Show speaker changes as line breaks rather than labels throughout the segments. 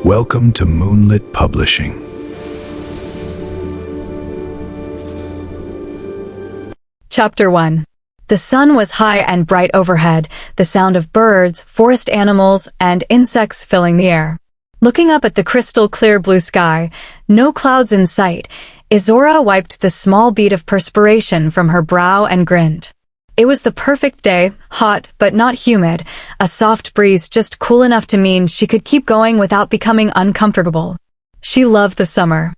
Welcome to Moonlit Publishing.
Chapter 1. The sun was high and bright overhead, the sound of birds, forest animals, and insects filling the air. Looking up at the crystal-clear blue sky, no clouds in sight, Izzorah wiped the small bead of perspiration from her brow and grinned. It was the perfect day, hot but not humid, a soft breeze just cool enough to mean she could keep going without becoming uncomfortable. She loved the summer.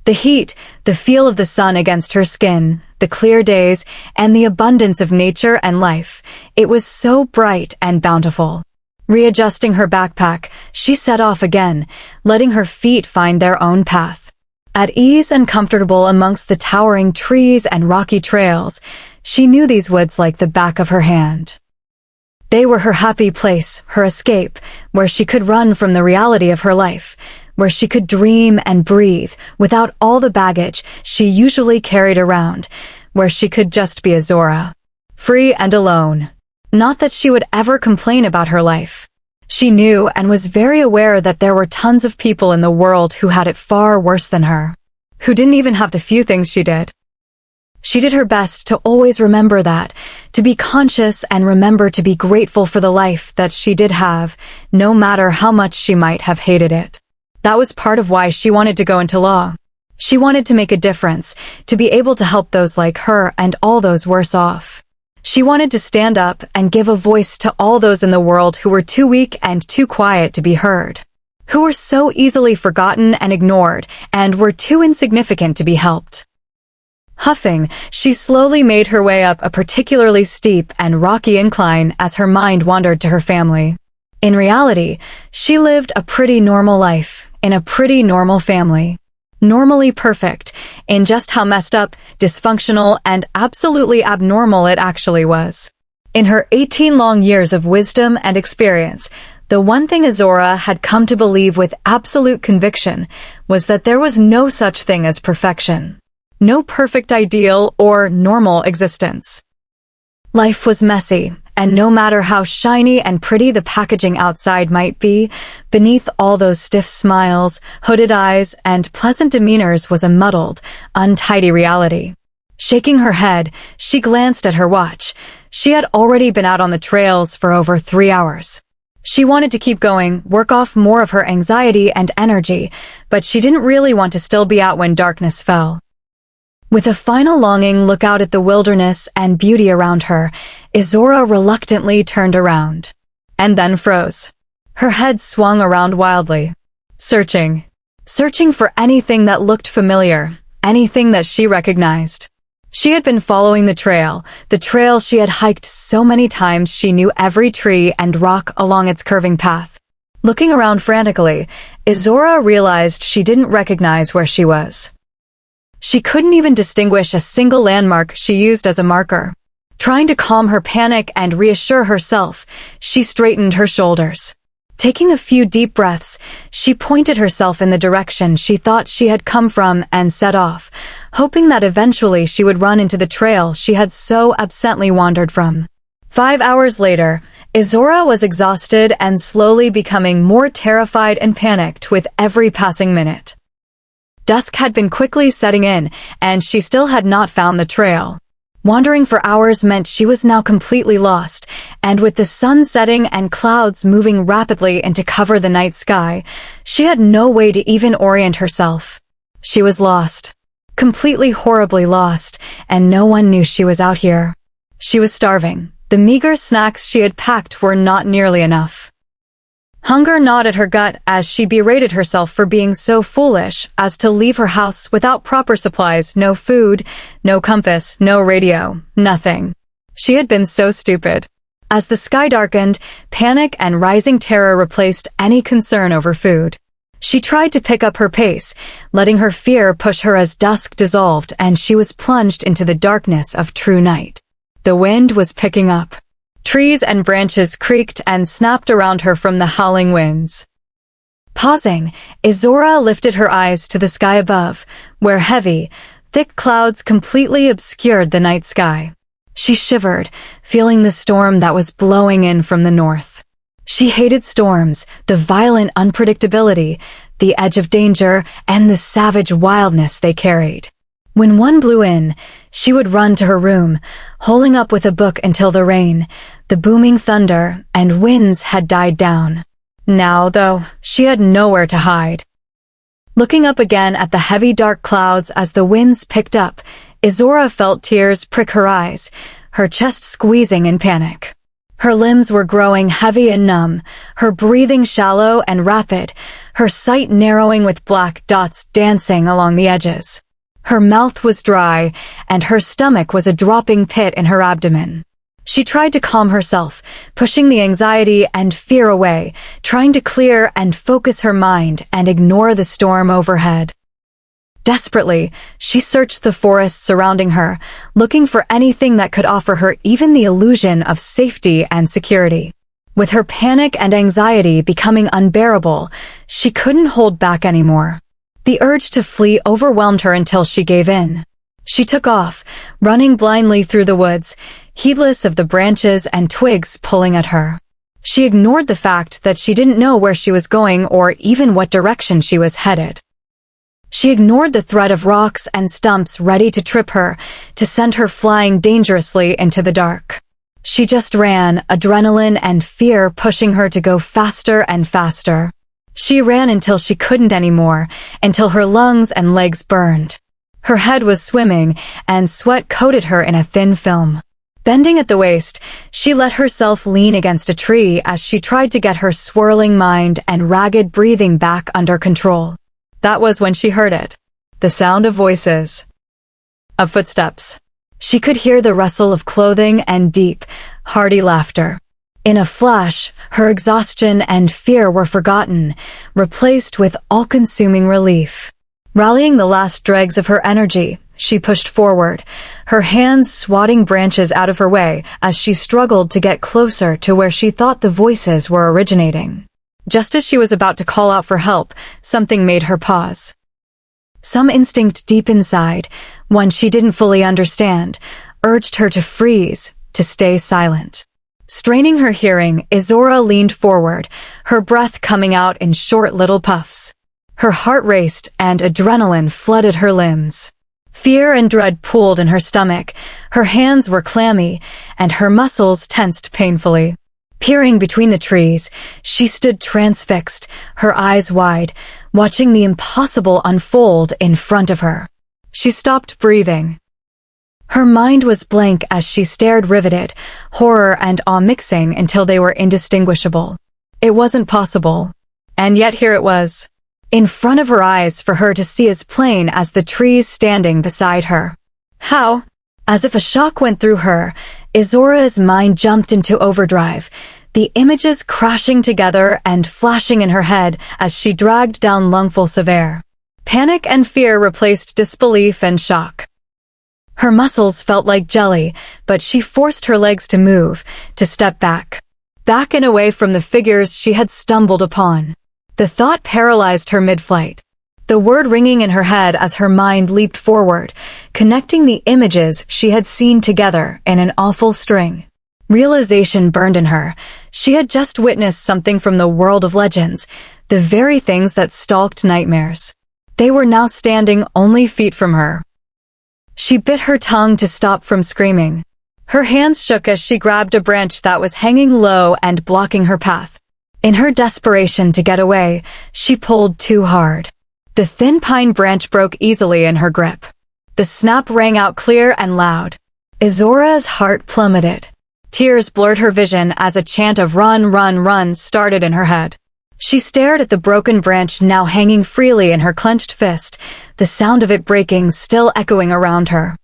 The heat, the feel of the sun against her skin, the clear days, and the abundance of nature and life. It was so bright and bountiful. Readjusting her backpack, she set off again, letting her feet find their own path. At ease and comfortable amongst the towering trees and rocky trails, she knew these woods like the back of her hand. They were her happy place, her escape, where she could run from the reality of her life, where she could dream and breathe without all the baggage she usually carried around, where she could just be Izzorah, free and alone. Not that she would ever complain about her life. She knew and was very aware that there were tons of people in the world who had it far worse than her, who didn't even have the few things she did. She did her best to always remember that, to be conscious and remember to be grateful for the life that she did have, no matter how much she might have hated it. That was part of why she wanted to go into law. She wanted to make a difference, to be able to help those like her and all those worse off. She wanted to stand up and give a voice to all those in the world who were too weak and too quiet to be heard, who were so easily forgotten and ignored, and were too insignificant to be helped. Huffing, she slowly made her way up a particularly steep and rocky incline as her mind wandered to her family. In reality, she lived a pretty normal life, in a pretty normal family. Normally perfect, in just how messed up, dysfunctional, and absolutely abnormal it actually was. In her 18 long years of wisdom and experience, the one thing Izzorah had come to believe with absolute conviction was that there was no such thing as perfection. No perfect ideal or normal existence. Life was messy, and no matter how shiny and pretty the packaging outside might be, beneath all those stiff smiles, hooded eyes, and pleasant demeanors was a muddled, untidy reality. Shaking her head, she glanced at her watch. She had already been out on the trails for over 3 hours. She wanted to keep going, work off more of her anxiety and energy, but she didn't really want to still be out when darkness fell. With a final longing look out at the wilderness and beauty around her, Izzorah reluctantly turned around. And then froze. Her head swung around wildly. Searching for anything that looked familiar, anything that she recognized. She had been following the trail she had hiked so many times she knew every tree and rock along its curving path. Looking around frantically, Izzorah realized she didn't recognize where she was. She couldn't even distinguish a single landmark she used as a marker. Trying to calm her panic and reassure herself, she straightened her shoulders. Taking a few deep breaths, she pointed herself in the direction she thought she had come from and set off, hoping that eventually she would run into the trail she had so absently wandered from. 5 hours later, Izzorah was exhausted and slowly becoming more terrified and panicked with every passing minute. Dusk had been quickly setting in, and she still had not found the trail. Wandering for hours meant she was now completely lost, and with the sun setting and clouds moving rapidly in to cover the night sky, she had no way to even orient herself. She was lost. Completely horribly lost, and no one knew she was out here. She was starving. The meager snacks she had packed were not nearly enough. Hunger gnawed at her gut as she berated herself for being so foolish as to leave her house without proper supplies, no food, no compass, no radio, nothing. She had been so stupid. As the sky darkened, panic and rising terror replaced any concern over food. She tried to pick up her pace, letting her fear push her as dusk dissolved and she was plunged into the darkness of true night. The wind was picking up. Trees and branches creaked and snapped around her from the howling winds. Pausing, Izzorah lifted her eyes to the sky above, where heavy, thick clouds completely obscured the night sky. She shivered, feeling the storm that was blowing in from the north. She hated storms, the violent unpredictability, the edge of danger, and the savage wildness they carried. When one blew in, she would run to her room, holding up with a book until the rain, the booming thunder, and winds had died down. Now, though, she had nowhere to hide. Looking up again at the heavy dark clouds as the winds picked up, Izzorah felt tears prick her eyes, her chest squeezing in panic. Her limbs were growing heavy and numb, her breathing shallow and rapid, her sight narrowing with black dots dancing along the edges. Her mouth was dry, and her stomach was a dropping pit in her abdomen. She tried to calm herself, pushing the anxiety and fear away, trying to clear and focus her mind and ignore the storm overhead. Desperately, she searched the forest surrounding her, looking for anything that could offer her even the illusion of safety and security. With her panic and anxiety becoming unbearable, she couldn't hold back anymore. The urge to flee overwhelmed her until she gave in. She took off, running blindly through the woods, heedless of the branches and twigs pulling at her. She ignored the fact that she didn't know where she was going or even what direction she was headed. She ignored the threat of rocks and stumps ready to trip her, to send her flying dangerously into the dark. She just ran, adrenaline and fear pushing her to go faster and faster. She ran until she couldn't anymore, until her lungs and legs burned. Her head was swimming, and sweat coated her in a thin film. Bending at the waist, she let herself lean against a tree as she tried to get her swirling mind and ragged breathing back under control. That was when she heard it. The sound of voices. Of footsteps. She could hear the rustle of clothing and deep, hearty laughter. In a flash, her exhaustion and fear were forgotten, replaced with all-consuming relief. Rallying the last dregs of her energy, she pushed forward, her hands swatting branches out of her way as she struggled to get closer to where she thought the voices were originating. Just as she was about to call out for help, something made her pause. Some instinct deep inside, one she didn't fully understand, urged her to freeze, to stay silent. Straining her hearing, Izzorah leaned forward, her breath coming out in short little puffs. Her heart raced and adrenaline flooded her limbs. Fear and dread pooled in her stomach, her hands were clammy, and her muscles tensed painfully. Peering between the trees, she stood transfixed, her eyes wide, watching the impossible unfold in front of her. She stopped breathing. Her mind was blank as she stared riveted, horror and awe mixing until they were indistinguishable. It wasn't possible. And yet here it was. In front of her eyes for her to see as plain as the trees standing beside her. How? As if a shock went through her, Izzorah's mind jumped into overdrive, the images crashing together and flashing in her head as she dragged down lungfuls of air. Panic and fear replaced disbelief and shock. Her muscles felt like jelly, but she forced her legs to move, to step back. Back and away from the figures she had stumbled upon. The thought paralyzed her mid-flight. The word ringing in her head as her mind leaped forward, connecting the images she had seen together in an awful string. Realization burned in her. She had just witnessed something from the world of legends, the very things that stalked nightmares. They were now standing only feet from her. She bit her tongue to stop from screaming. Her hands shook as she grabbed a branch that was hanging low and blocking her path. In her desperation to get away, she pulled too hard. The thin pine branch broke easily in her grip. The snap rang out clear and loud. Izzorah's heart plummeted. Tears blurred her vision as a chant of "Run, run, run" started in her head. She stared at the broken branch now hanging freely in her clenched fist, the sound of it breaking still echoing around her.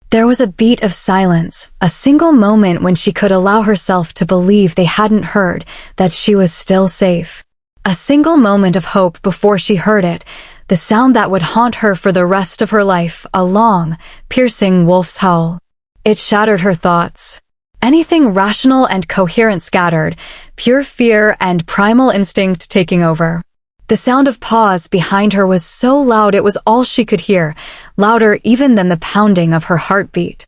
There was a beat of silence, a single moment when she could allow herself to believe they hadn't heard, that she was still safe. A single moment of hope before she heard it, the sound that would haunt her for the rest of her life, a long, piercing wolf's howl. It shattered her thoughts. Anything rational and coherent scattered, pure fear and primal instinct taking over. The sound of paws behind her was so loud it was all she could hear, louder even than the pounding of her heartbeat.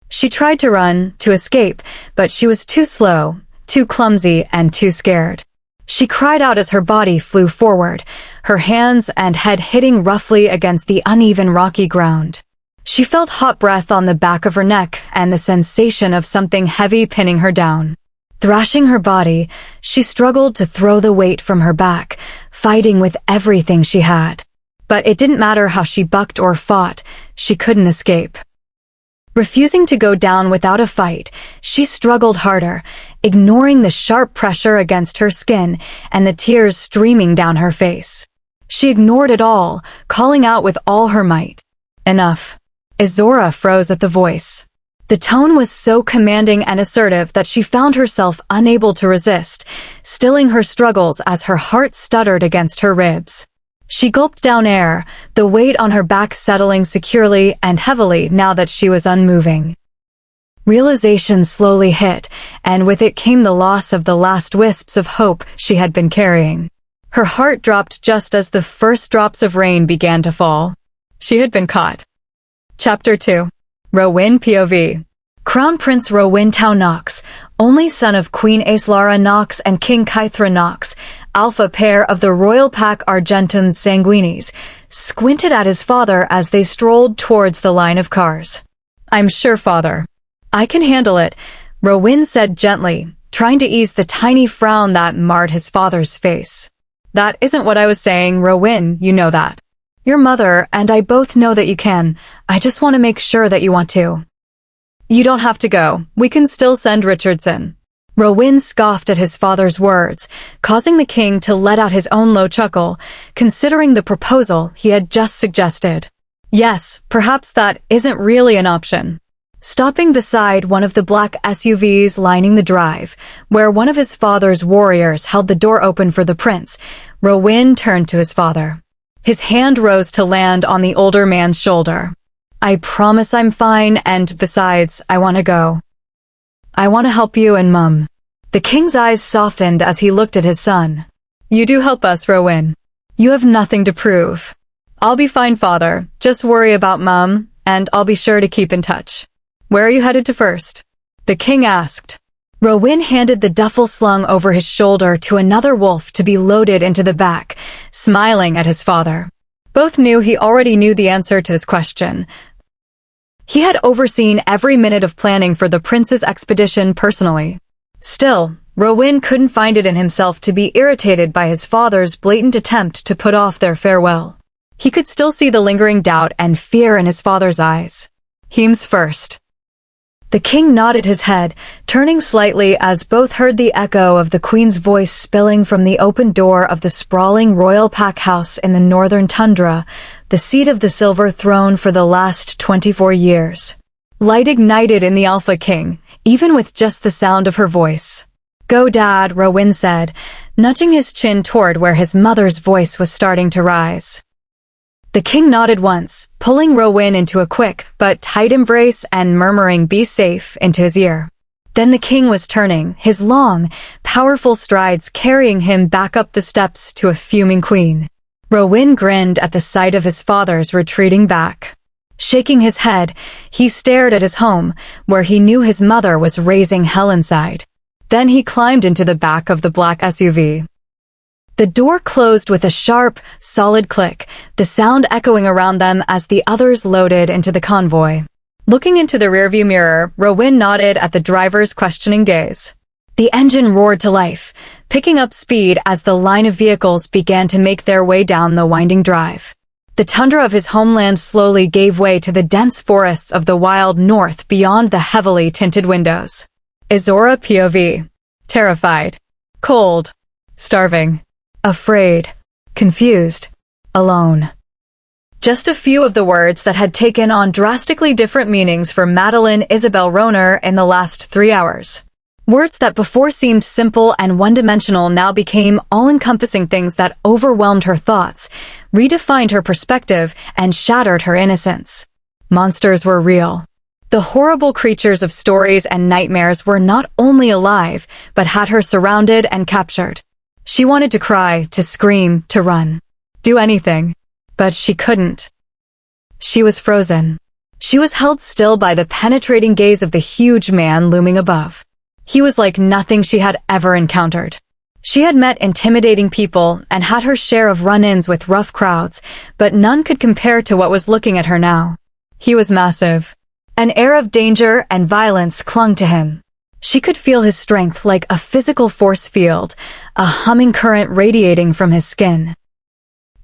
She tried to run, to escape, but she was too slow, too clumsy and too scared. She cried out as her body flew forward, her hands and head hitting roughly against the uneven rocky ground. She felt hot breath on the back of her neck and the sensation of something heavy pinning her down. Thrashing her body, she struggled to throw the weight from her back, fighting with everything she had. But it didn't matter how she bucked or fought, she couldn't escape. Refusing to go down without a fight, she struggled harder, ignoring the sharp pressure against her skin and the tears streaming down her face. She ignored it all, calling out with all her might. Enough. Izzorah froze at the voice. The tone was so commanding and assertive that she found herself unable to resist, stilling her struggles as her heart stuttered against her ribs. She gulped down air, the weight on her back settling securely and heavily now that she was unmoving. Realization slowly hit, and with it came the loss of the last wisps of hope she had been carrying. Her heart dropped just as the first drops of rain began to fall. She had been caught. Chapter 2. Rowan POV. Crown Prince Rowan Tau Nox, only son of Queen Aislara Nox and King Kythra Nox, alpha pair of the royal pack Argentum Sanguinis, squinted at his father as they strolled towards the line of cars. "I'm sure, father. I can handle it," Rowan said gently, trying to ease the tiny frown that marred his father's face. "That isn't what I was saying, Rowan, you know that. Your mother and I both know that you can. I just want to make sure that you want to." "You don't have to go. We can still send Richardson." Rowan scoffed at his father's words, causing the king to let out his own low chuckle, considering the proposal he had just suggested. Yes, perhaps that isn't really an option. Stopping beside one of the black SUVs lining the drive, where one of his father's warriors held the door open for the prince, Rowan turned to his father. His hand rose to land on the older man's shoulder. "I promise I'm fine, and besides, I want to go. I want to help you and Mum." The king's eyes softened as he looked at his son. "You do help us, Rowan. You have nothing to prove." "I'll be fine, father. Just worry about Mum, and I'll be sure to keep in touch." "Where are you headed to first?" the king asked. Rowan handed the duffel slung over his shoulder to another wolf to be loaded into the back, smiling at his father. Both knew he already knew the answer to his question. He had overseen every minute of planning for the prince's expedition personally. Still, Rowan couldn't find it in himself to be irritated by his father's blatant attempt to put off their farewell. He could still see the lingering doubt and fear in his father's eyes. "Heem's first." The king nodded his head, turning slightly as both heard the echo of the queen's voice spilling from the open door of the sprawling royal pack house in the northern tundra, the seat of the silver throne for the last 24 years. Light ignited in the Alpha King, even with just the sound of her voice. "Go, Dad," Rowan said, nudging his chin toward where his mother's voice was starting to rise. The king nodded once, pulling Rowan into a quick but tight embrace and murmuring "be safe" into his ear. Then the king was turning, his long, powerful strides carrying him back up the steps to a fuming queen. Rowan grinned at the sight of his father's retreating back. Shaking his head, he stared at his home, where he knew his mother was raising hell inside. Then he climbed into the back of the black SUV. The door closed with a sharp, solid click, the sound echoing around them as the others loaded into the convoy. Looking into the rearview mirror, Rowan nodded at the driver's questioning gaze. The engine roared to life, picking up speed as the line of vehicles began to make their way down the winding drive. The tundra of his homeland slowly gave way to the dense forests of the wild north beyond the heavily tinted windows. Izzorah POV. Terrified. Cold. Starving. Afraid, confused, alone. Just a few of the words that had taken on drastically different meanings for Madeline Isabel Rohner in the last 3 hours. Words that before seemed simple and one-dimensional now became all-encompassing things that overwhelmed her thoughts, redefined her perspective, and shattered her innocence. Monsters were real. The horrible creatures of stories and nightmares were not only alive, but had her surrounded and captured. She wanted to cry, to scream, to run. Do anything. But she couldn't. She was frozen. She was held still by the penetrating gaze of the huge man looming above. He was like nothing she had ever encountered. She had met intimidating people and had her share of run-ins with rough crowds, but none could compare to what was looking at her now. He was massive. An air of danger and violence clung to him. She could feel his strength like a physical force field, a humming current radiating from his skin.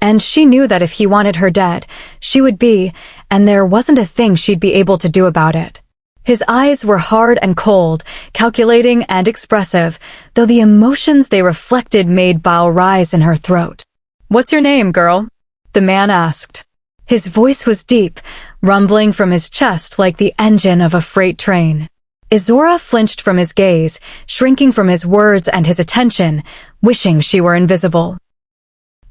And she knew that if he wanted her dead, she would be, and there wasn't a thing she'd be able to do about it. His eyes were hard and cold, calculating and expressive, though the emotions they reflected made bile rise in her throat. "What's your name, girl?" the man asked. His voice was deep, rumbling from his chest like the engine of a freight train. Izzorah flinched from his gaze, shrinking from his words and his attention, wishing she were invisible.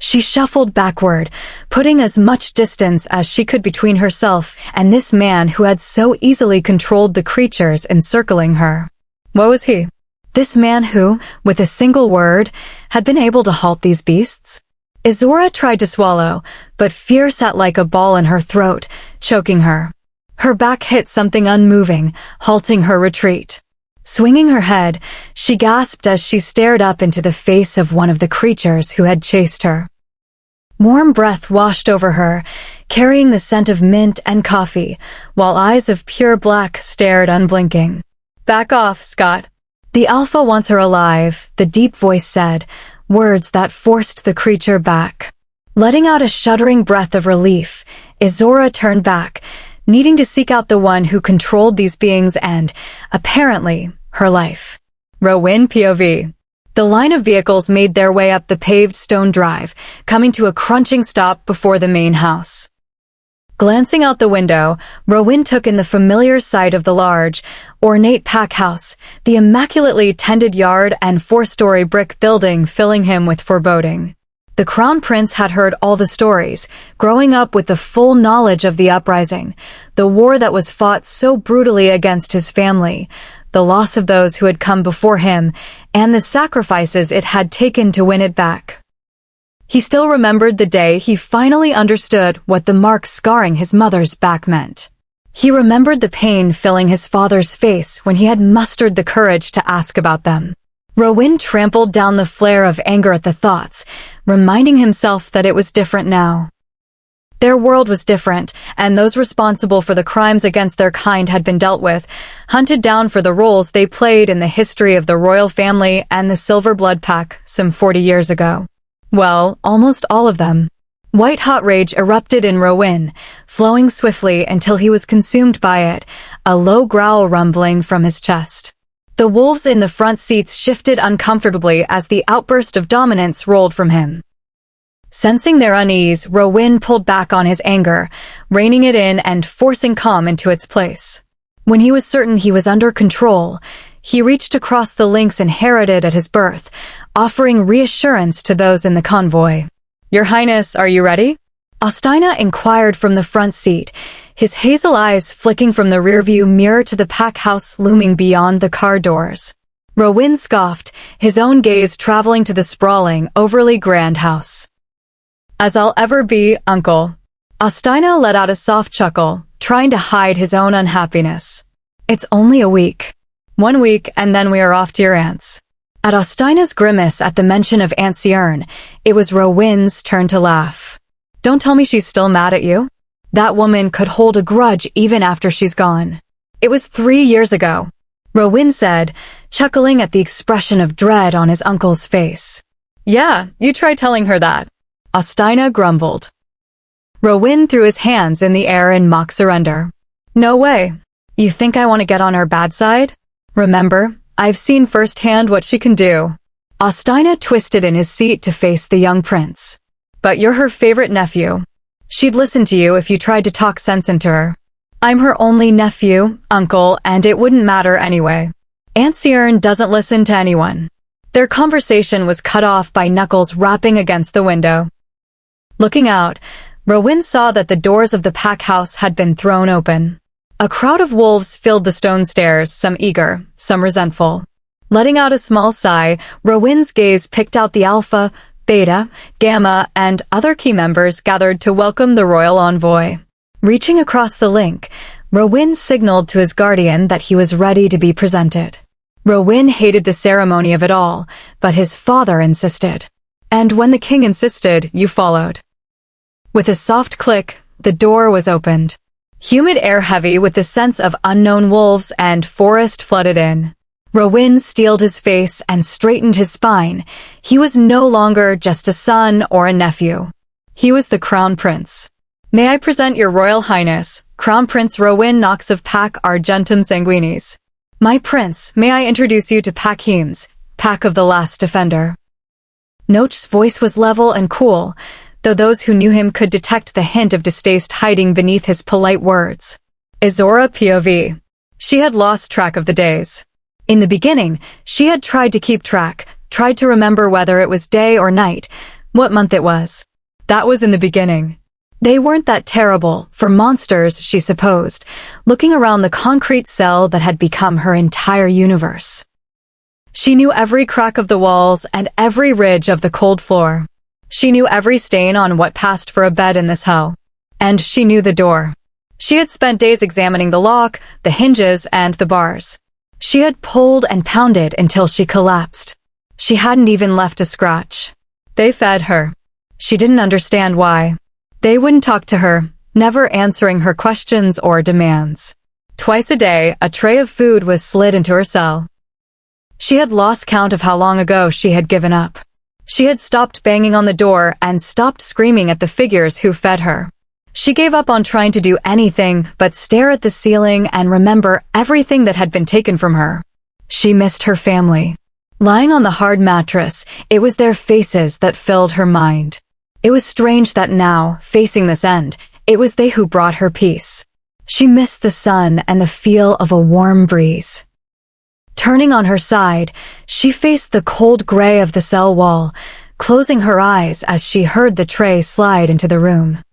She shuffled backward, putting as much distance as she could between herself and this man who had so easily controlled the creatures encircling her. What was he? This man who, with a single word, had been able to halt these beasts? Izzorah tried to swallow, but fear sat like a ball in her throat, choking her. Her back hit something unmoving, halting her retreat. Swinging her head, she gasped as she stared up into the face of one of the creatures who had chased her. Warm breath washed over her, carrying the scent of mint and coffee, while eyes of pure black stared unblinking. "Back off, Scott." "The Alpha wants her alive," the deep voice said, words that forced the creature back. Letting out a shuddering breath of relief, Izzorah turned back, needing to seek out the one who controlled these beings and, apparently, her life. Rowan POV. The line of vehicles made their way up the paved stone drive, coming to a crunching stop before the main house. Glancing out the window, Rowan took in the familiar sight of the large, ornate pack house, the immaculately tended yard and four-story brick building filling him with foreboding. The Crown Prince had heard all the stories, growing up with the full knowledge of the uprising, the war that was fought so brutally against his family, the loss of those who had come before him, and the sacrifices it had taken to win it back. He still remembered the day he finally understood what the mark scarring his mother's back meant. He remembered the pain filling his father's face when he had mustered the courage to ask about them. Rowan trampled down the flare of anger at the thoughts, reminding himself that it was different now. Their world was different, and those responsible for the crimes against their kind had been dealt with, hunted down for the roles they played in the history of the royal family and the Silver Blood Pack some 40 years ago. Well, almost all of them. White-hot rage erupted in Rowan, flowing swiftly until he was consumed by it, a low growl rumbling from his chest. The wolves in the front seats shifted uncomfortably as the outburst of dominance rolled from him. Sensing their unease, Rowan pulled back on his anger, reining it in and forcing calm into its place. When he was certain he was under control, he reached across the links inherited at his birth, offering reassurance to those in the convoy. "Your Highness, are you ready?" Audina inquired from the front seat, his hazel eyes flicking from the rearview mirror to the pack house looming beyond the car doors. Rowan scoffed, his own gaze traveling to the sprawling, overly grand house. "As I'll ever be, Uncle." Audina let out a soft chuckle, trying to hide his own unhappiness. "It's only a week. 1 week, and then we are off to your aunt's." At Audina's grimace at the mention of Aunt Izzorah, it was Rowan's turn to laugh. "Don't tell me she's still mad at you? That woman could hold a grudge even after she's gone." "It was 3 years ago," Rowan said, chuckling at the expression of dread on his uncle's face. "Yeah, you try telling her that," Audina grumbled. Rowan threw his hands in the air in mock surrender. "No way. You think I want to get on her bad side? Remember, I've seen firsthand what she can do." Audina twisted in his seat to face the young prince. "But you're her favorite nephew. She'd listen to you if you tried to talk sense into her." "I'm her only nephew, uncle, and it wouldn't matter anyway. Aunt Izzorah doesn't listen to anyone." Their conversation was cut off by Knuckles rapping against the window. Looking out, Rowan saw that the doors of the pack house had been thrown open. A crowd of wolves filled the stone stairs, some eager, some resentful. Letting out a small sigh, Rowan's gaze picked out the Alpha, Beta, Gamma, and other key members gathered to welcome the royal envoy. Reaching across the link, Rowan signaled to his guardian that he was ready to be presented. Rowan hated the ceremony of it all, but his father insisted. And when the king insisted, you followed. With a soft click, the door was opened. Humid air heavy with the sense of unknown wolves and forest flooded in. Rowan steeled his face and straightened his spine. He was no longer just a son or a nephew. He was the Crown Prince. May I present your Royal Highness, Crown Prince Rowan Knox of Pac Argentum Sanguinis. My prince, may I introduce you to Pac Heems, Pac of the Last Defender. Noach's voice was level and cool, though those who knew him could detect the hint of distaste hiding beneath his polite words. Izzorah POV. She had lost track of the days. In the beginning, she had tried to keep track, tried to remember whether it was day or night, what month it was. That was in the beginning. They weren't that terrible, for monsters, she supposed, looking around the concrete cell that had become her entire universe. She knew every crack of the walls and every ridge of the cold floor. She knew every stain on what passed for a bed in this hell. And she knew the door. She had spent days examining the lock, the hinges, and the bars. She had pulled and pounded until she collapsed. She hadn't even left a scratch. They fed her. She didn't understand why. They wouldn't talk to her, never answering her questions or demands. Twice a day, a tray of food was slid into her cell. She had lost count of how long ago she had given up. She had stopped banging on the door and stopped screaming at the figures who fed her. She gave up on trying to do anything but stare at the ceiling and remember everything that had been taken from her. She missed her family. Lying on the hard mattress, it was their faces that filled her mind. It was strange that now, facing this end, it was they who brought her peace. She missed the sun and the feel of a warm breeze. Turning on her side, she faced the cold gray of the cell wall, closing her eyes as she heard the tray slide into the room.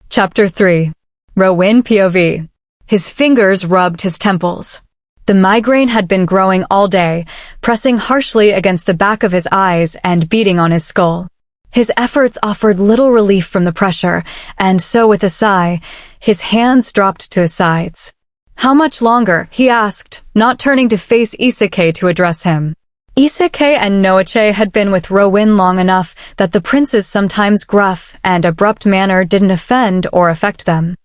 Chapter 3. Rowan POV. His fingers rubbed his temples. The migraine had been growing all day, pressing harshly against the back of his eyes and beating on his skull. His efforts offered little relief from the pressure, and so with a sigh, his hands dropped to his sides. How much longer? He asked, not turning to face Izzorah to address him. Izzorah and Noach had been with Rowan long enough that the prince's sometimes gruff and abrupt manner didn't offend or affect them.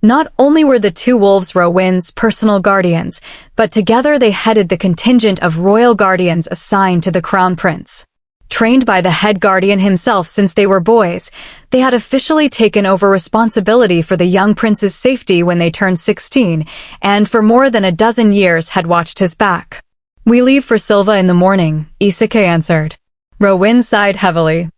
Not only were the two wolves Rowan's personal guardians, but together they headed the contingent of royal guardians assigned to the crown prince. Trained by the head guardian himself since they were boys, they had officially taken over responsibility for the young prince's safety when they turned 16, and for more than a dozen years had watched his back. We leave for Silva in the morning, Izzorah answered. Rowan sighed heavily.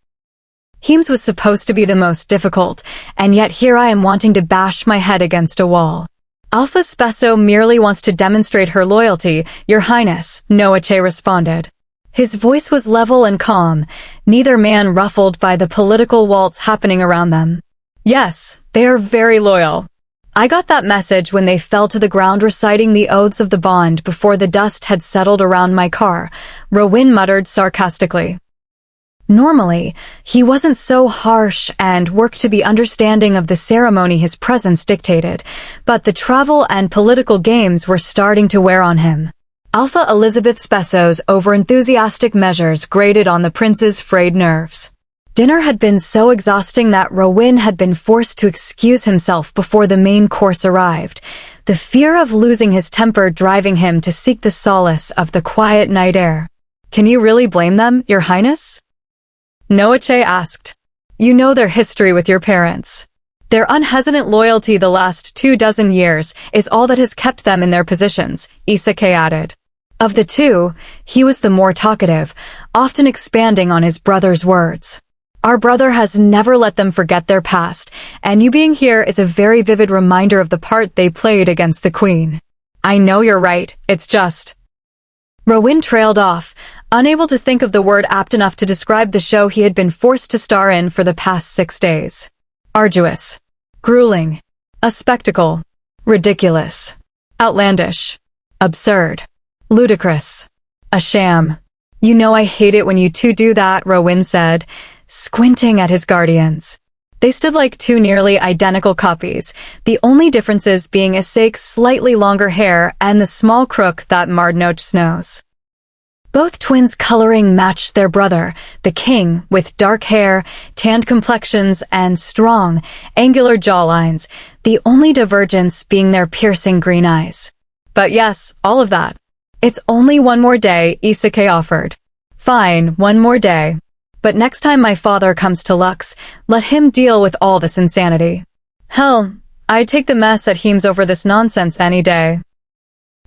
Heems was supposed to be the most difficult, and yet here I am wanting to bash my head against a wall. Alpha Spesso merely wants to demonstrate her loyalty, Your Highness, Noach responded. His voice was level and calm, neither man ruffled by the political waltz happening around them. Yes, they are very loyal. I got that message when they fell to the ground reciting the oaths of the bond before the dust had settled around my car, Rowan muttered sarcastically. Normally, he wasn't so harsh and worked to be understanding of the ceremony his presence dictated, but the travel and political games were starting to wear on him. Alpha Elizabeth Spesso's over-enthusiastic measures grated on the prince's frayed nerves. Dinner had been so exhausting that Rowan had been forced to excuse himself before the main course arrived, the fear of losing his temper driving him to seek the solace of the quiet night air. Can you really blame them, Your Highness? Noach asked. You know their history with your parents. Their unhesitant loyalty the last 24 years is all that has kept them in their positions, Izzorah added. Of the two, he was the more talkative, often expanding on his brother's words. Our brother has never let them forget their past, and you being here is a very vivid reminder of the part they played against the Queen. I know you're right, it's just... Rowan trailed off, unable to think of the word apt enough to describe the show he had been forced to star in for the past 6 days. Arduous. Grueling. A spectacle. Ridiculous. Outlandish. Absurd. Ludicrous. A sham. You know I hate it when you two do that, Rowan said, squinting at his guardians. They stood like two nearly identical copies, the only differences being Isaac's slightly longer hair and the small crook that marred Noach's nose. Both twins' coloring matched their brother, the king, with dark hair, tanned complexions, and strong, angular jawlines, the only divergence being their piercing green eyes. But yes, all of that. It's only one more day, Izzorah offered. Fine, one more day. But next time my father comes to Lux, let him deal with all this insanity. Hell, I'd take the mess that heems over this nonsense any day.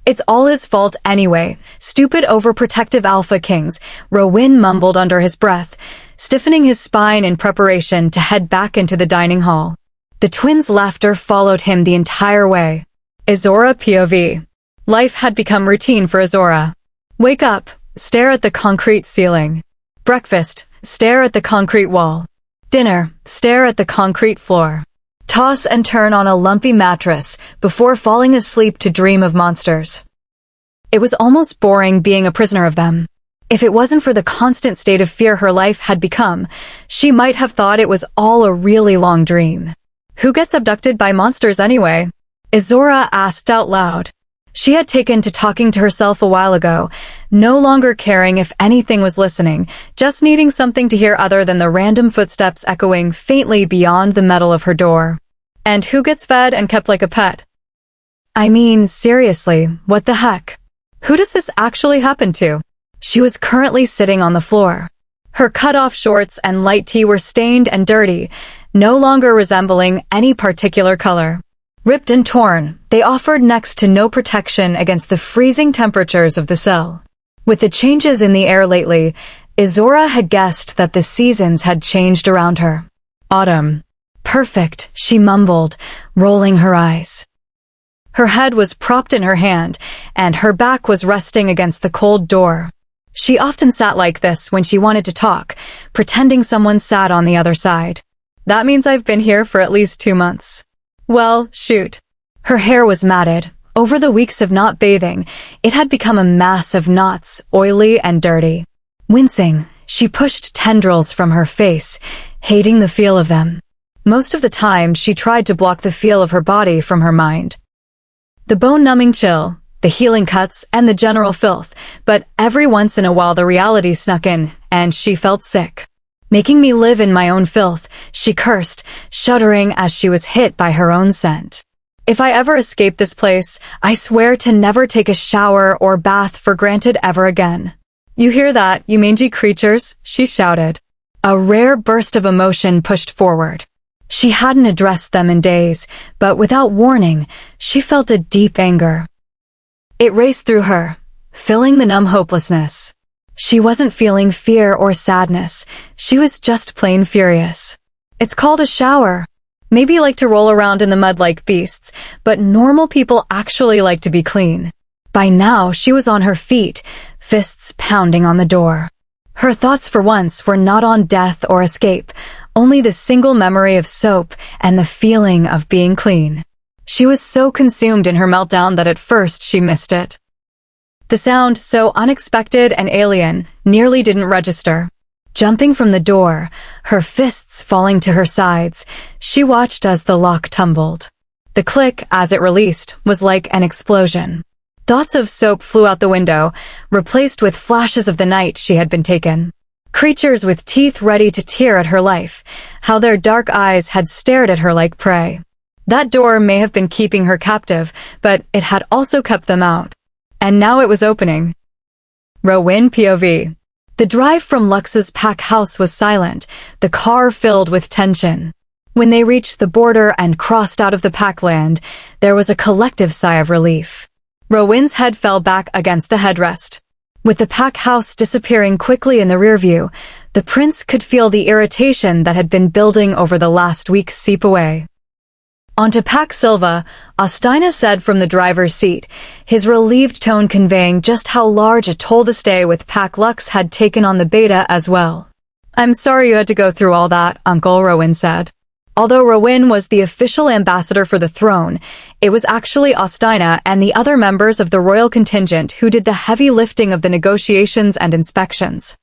It's all his fault anyway, stupid overprotective alpha kings, Rowan mumbled under his breath, stiffening his spine in preparation to head back into the dining hall. The twins' laughter followed him the entire way. Izzorah POV. Life had become routine for Izzorah. Wake up, stare at the concrete ceiling. Breakfast, stare at the concrete wall. Dinner, stare at the concrete floor. Toss and turn on a lumpy mattress before falling asleep to dream of monsters. It was almost boring being a prisoner of them. If it wasn't for the constant state of fear her life had become, she might have thought it was all a really long dream. Who gets abducted by monsters anyway? Izzorah asked out loud. She had taken to talking to herself a while ago, no longer caring if anything was listening, just needing something to hear other than the random footsteps echoing faintly beyond the metal of her door. And who gets fed and kept like a pet? I mean, seriously, what the heck? Who does this actually happen to? She was currently sitting on the floor. Her cut-off shorts and light tee were stained and dirty, no longer resembling any particular color. Ripped and torn, they offered next to no protection against the freezing temperatures of the cell. With the changes in the air lately, Izzorah had guessed that the seasons had changed around her. Autumn. Perfect, she mumbled, rolling her eyes. Her head was propped in her hand, and her back was resting against the cold door. She often sat like this when she wanted to talk, pretending someone sat on the other side. That means I've been here for at least 2 months. Well, shoot. Her hair was matted. Over the weeks of not bathing, it had become a mass of knots, oily and dirty. Wincing, she pushed tendrils from her face, hating the feel of them. Most of the time, she tried to block the feel of her body from her mind. The bone-numbing chill, the healing cuts, and the general filth, but every once in a while the reality snuck in, and she felt sick. Making me live in my own filth, she cursed, shuddering as she was hit by her own scent. If I ever escape this place, I swear to never take a shower or bath for granted ever again. You hear that, you mangy creatures? She shouted. A rare burst of emotion pushed forward. She hadn't addressed them in days, but without warning, she felt a deep anger. It raced through her, filling the numb hopelessness. She wasn't feeling fear or sadness, she was just plain furious. It's called a shower. Maybe like to roll around in the mud like beasts, but normal people actually like to be clean. By now, she was on her feet, fists pounding on the door. Her thoughts for once were not on death or escape, only the single memory of soap and the feeling of being clean. She was so consumed in her meltdown that at first she missed it. The sound, so unexpected and alien, nearly didn't register. Jumping from the door, her fists falling to her sides, she watched as the lock tumbled. The click, as it released, was like an explosion. Thoughts of soap flew out the window, replaced with flashes of the night she had been taken. Creatures with teeth ready to tear at her life, how their dark eyes had stared at her like prey. That door may have been keeping her captive, but it had also kept them out. And now it was opening. Rowan POV. The drive from Lux's pack house was silent, the car filled with tension. When they reached the border and crossed out of the pack land, there was a collective sigh of relief. Rowan's head fell back against the headrest. With the pack house disappearing quickly in the rear view, the prince could feel the irritation that had been building over the last week seep away. Onto Pac Silva, Ostina said from the driver's seat, his relieved tone conveying just how large a toll the stay with Pac Lux had taken on the beta as well. I'm sorry you had to go through all that, Uncle, Rowan said. Although Rowan was the official ambassador for the throne, it was actually Ostina and the other members of the royal contingent who did the heavy lifting of the negotiations and inspections.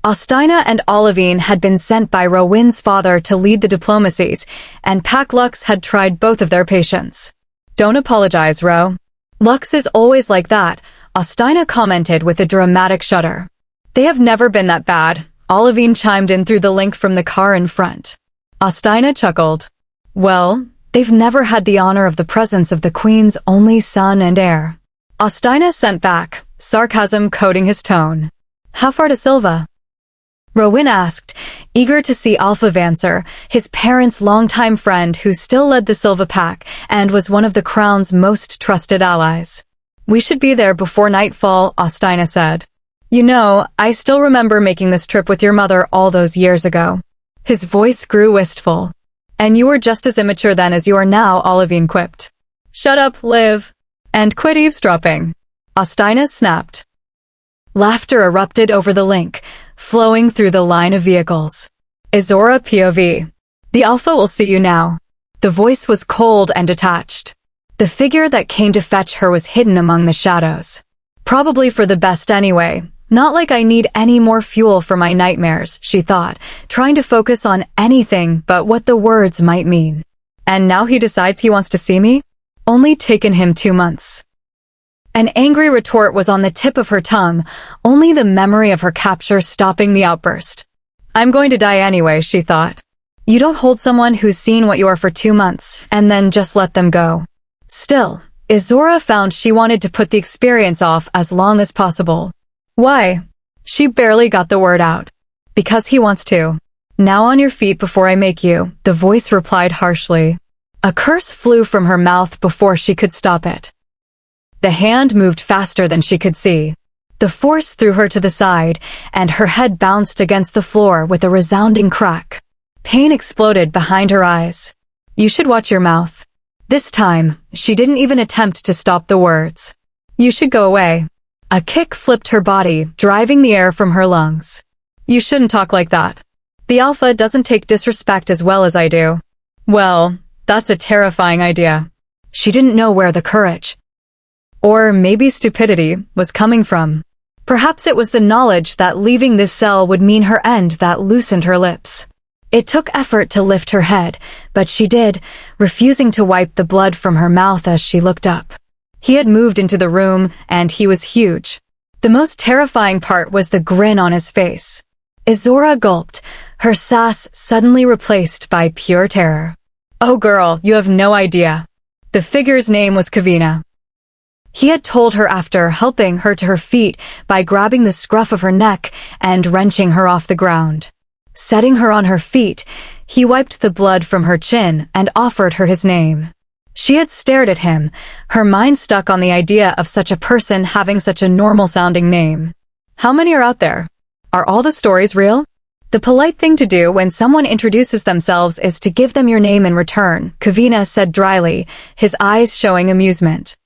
Ostina and Olivine had been sent by Rowyn's father to lead the diplomacies, and Pack Lux had tried both of their patience. Don't apologize, Row. Lux is always like that, Ostina commented with a dramatic shudder. They have never been that bad, Olivine chimed in through the link from the car in front. Ostina chuckled. Well, they've never had the honor of the presence of the Queen's only son and heir. Ostina sent back, sarcasm coating his tone. How far to Silva? Rowyn asked, eager to see Alpha Vancer, his parents' longtime friend who still led the Silva pack and was one of the Crown's most trusted allies. We should be there before nightfall, Ostina said. You know, I still remember making this trip with your mother all those years ago. His voice grew wistful. And you were just as immature then as you are now, Olivine quipped. Shut up, Liv. And quit eavesdropping. Ostina snapped. Laughter erupted over the link, flowing through the line of vehicles. Izzorah POV. The Alpha will see you now. The voice was cold and detached. The figure that came to fetch her was hidden among the shadows. Probably for the best anyway. Not like I need any more fuel for my nightmares, she thought, trying to focus on anything but what the words might mean. And now he decides he wants to see me? Only taken him 2 months. An angry retort was on the tip of her tongue, only the memory of her capture stopping the outburst. I'm going to die anyway, she thought. You don't hold someone who's seen what you are for 2 months, and then just let them go. Still, Izzorah found she wanted to put the experience off as long as possible. Why? She barely got the word out. Because he wants to. Now on your feet before I make you, the voice replied harshly. A curse flew from her mouth before she could stop it. The hand moved faster than she could see. The force threw her to the side, and her head bounced against the floor with a resounding crack. Pain exploded behind her eyes. You should watch your mouth. This time, she didn't even attempt to stop the words. You should go away. A kick flipped her body, driving the air from her lungs. You shouldn't talk like that. The Alpha doesn't take disrespect as well as I do. Well, that's a terrifying idea. She didn't know where the courage, or maybe stupidity, was coming from. Perhaps it was the knowledge that leaving this cell would mean her end that loosened her lips. It took effort to lift her head, but she did, refusing to wipe the blood from her mouth as she looked up. He had moved into the room, and he was huge. The most terrifying part was the grin on his face. Izzorah gulped, her sass suddenly replaced by pure terror. Oh girl, you have no idea. The figure's name was Kavina. He had told her after helping her to her feet by grabbing the scruff of her neck and wrenching her off the ground. Setting her on her feet, he wiped the blood from her chin and offered her his name. She had stared at him, her mind stuck on the idea of such a person having such a normal-sounding name. How many are out there? Are all the stories real? The polite thing to do when someone introduces themselves is to give them your name in return, Kavina said dryly, his eyes showing amusement.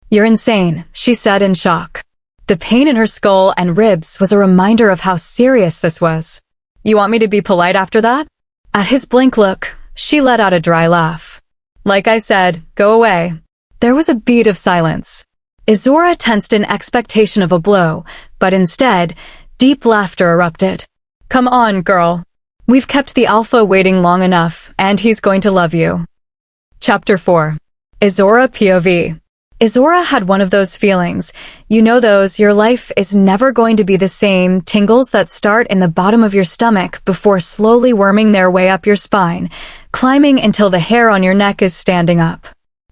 You're insane, she said in shock. The pain in her skull and ribs was a reminder of how serious this was. You want me to be polite after that? At his blank look, she let out a dry laugh. Like I said, go away. There was a beat of silence. Izzorah tensed in expectation of a blow, but instead, deep laughter erupted. Come on, girl. We've kept the Alpha waiting long enough, and he's going to love you. Chapter 4. Izzorah POV. Izzorah had one of those feelings, you know those your life is never going to be the same tingles that start in the bottom of your stomach before slowly worming their way up your spine, climbing until the hair on your neck is standing up.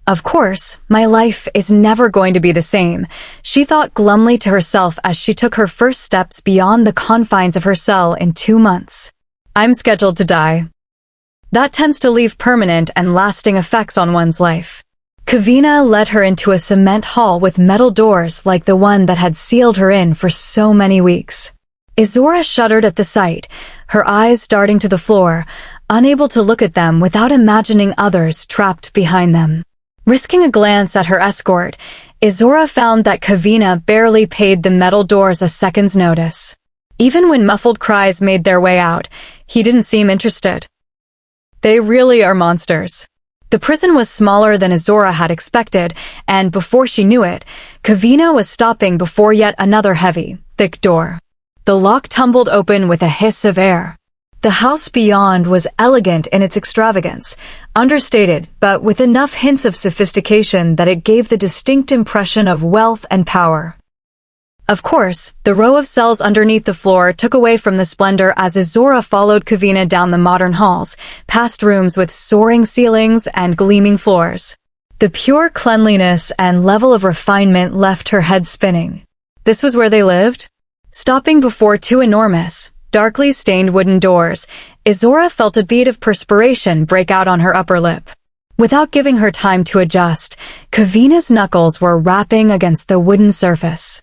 Of course, my life is never going to be the same, she thought glumly to herself as she took her first steps beyond the confines of her cell in 2 months. I'm scheduled to die. That tends to leave permanent and lasting effects on one's life. Kavina led her into a cement hall with metal doors like the one that had sealed her in for so many weeks. Izzorah shuddered at the sight, her eyes darting to the floor, unable to look at them without imagining others trapped behind them. Risking a glance at her escort, Izzorah found that Kavina barely paid the metal doors a second's notice. Even when muffled cries made their way out, he didn't seem interested. They really are monsters. The prison was smaller than Izzorah had expected, and before she knew it, Kavina was stopping before yet another heavy, thick door. The lock tumbled open with a hiss of air. The house beyond was elegant in its extravagance, understated, but with enough hints of sophistication that it gave the distinct impression of wealth and power. Of course, the row of cells underneath the floor took away from the splendor as Izzorah followed Kavina down the modern halls, past rooms with soaring ceilings and gleaming floors. The pure cleanliness and level of refinement left her head spinning. This was where they lived? Stopping before two enormous, darkly stained wooden doors, Izzorah felt a bead of perspiration break out on her upper lip. Without giving her time to adjust, Kavina's knuckles were rapping against the wooden surface.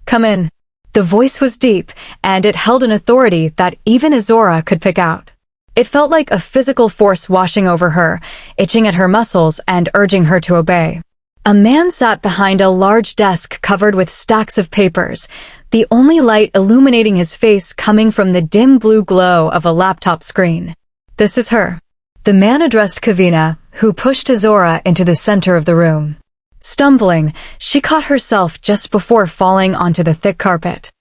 "Come in." The voice was deep, and it held an authority that even Izzorah could pick out. It felt like a physical force washing over her, itching at her muscles and urging her to obey. A man sat behind a large desk covered with stacks of papers, the only light illuminating his face coming from the dim blue glow of a laptop screen. "This is her." The man addressed Kavina, who pushed Izzorah into the center of the room. Stumbling, she caught herself just before falling onto the thick carpet.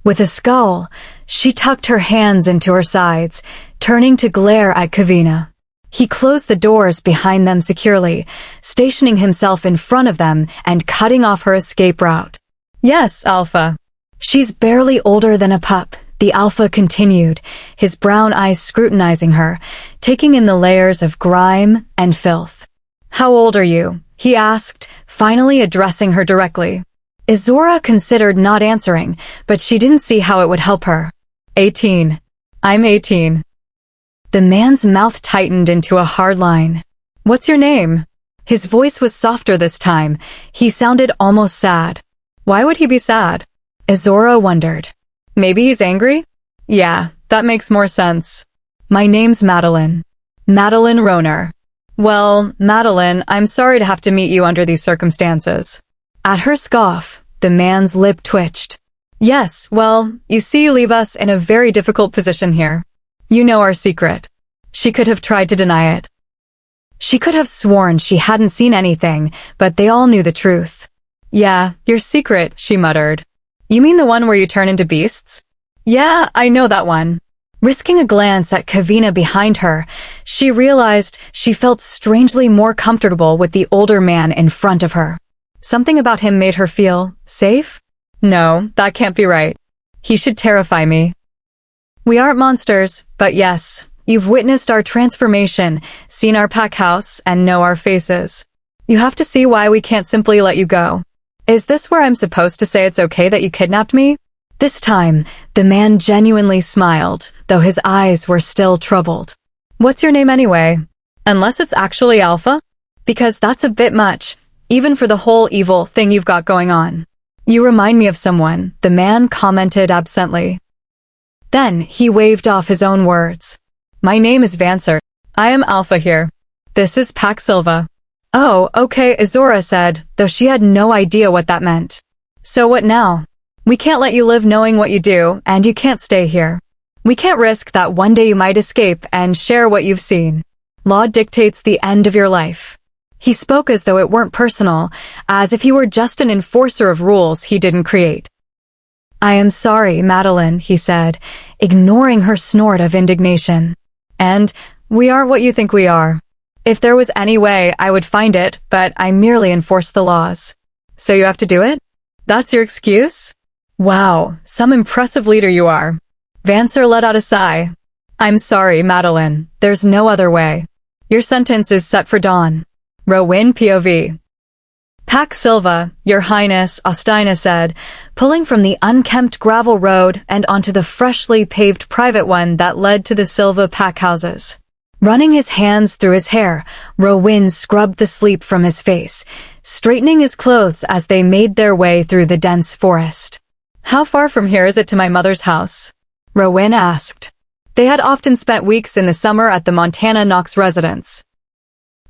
With a scowl, she tucked her hands into her sides, turning to glare at Kavina. He closed the doors behind them securely, stationing himself in front of them and cutting off her escape route. "Yes, Alpha." "She's barely older than a pup," the Alpha continued, his brown eyes scrutinizing her, taking in the layers of grime and filth. "How old are you?" he asked, finally addressing her directly. Izzorah considered not answering, but she didn't see how it would help her. 18. "I'm 18. The man's mouth tightened into a hard line. "What's your name?" His voice was softer this time. He sounded almost sad. Why would he be sad? Izzorah wondered. Maybe he's angry? Yeah, that makes more sense. "My name's Madeline. Madeline Roner." "Well, Madeline, I'm sorry to have to meet you under these circumstances." At her scoff, the man's lip twitched. "Yes, well, you see you leave us in a very difficult position here. You know our secret." She could have tried to deny it. She could have sworn she hadn't seen anything, but they all knew the truth. "Yeah, your secret," she muttered. "You mean the one where you turn into beasts?" "Yeah, I know that one." Risking a glance at Kavina behind her, she realized she felt strangely more comfortable with the older man in front of her. Something about him made her feel safe? No, that can't be right. He should terrify me. "We aren't monsters, but yes, you've witnessed our transformation, seen our pack house, and know our faces. You have to see why we can't simply let you go. Is this where I'm supposed to say it's okay that you kidnapped me?" This time, the man genuinely smiled, though his eyes were still troubled. "What's your name anyway? Unless it's actually Alpha? Because that's a bit much, even for the whole evil thing you've got going on." "You remind me of someone," the man commented absently. Then he waved off his own words. "My name is Vancer. I am Alpha here. This is Pac Silva." "Oh, okay," Izzorah said, though she had no idea what that meant. "So what now? We can't let you live knowing what you do, and you can't stay here. We can't risk that one day you might escape and share what you've seen. Law dictates the end of your life." He spoke as though it weren't personal, as if he were just an enforcer of rules he didn't create. "I am sorry, Madeline," he said, ignoring her snort of indignation. "And we aren't what you think we are. If there was any way, I would find it, but I merely enforce the laws." "So you have to do it? That's your excuse? Wow, some impressive leader you are." Vancer let out a sigh. "I'm sorry, Madeline. There's no other way. Your sentence is set for dawn." Rowin POV. "Pac Silva, Your Highness," Ostina said, pulling from the unkempt gravel road and onto the freshly paved private one that led to the Silva pack houses. Running his hands through his hair, Rowin scrubbed the sleep from his face, straightening his clothes as they made their way through the dense forest. "How far from here is it to my mother's house?" Rowin asked. They had often spent weeks in the summer at the Montana Knox residence.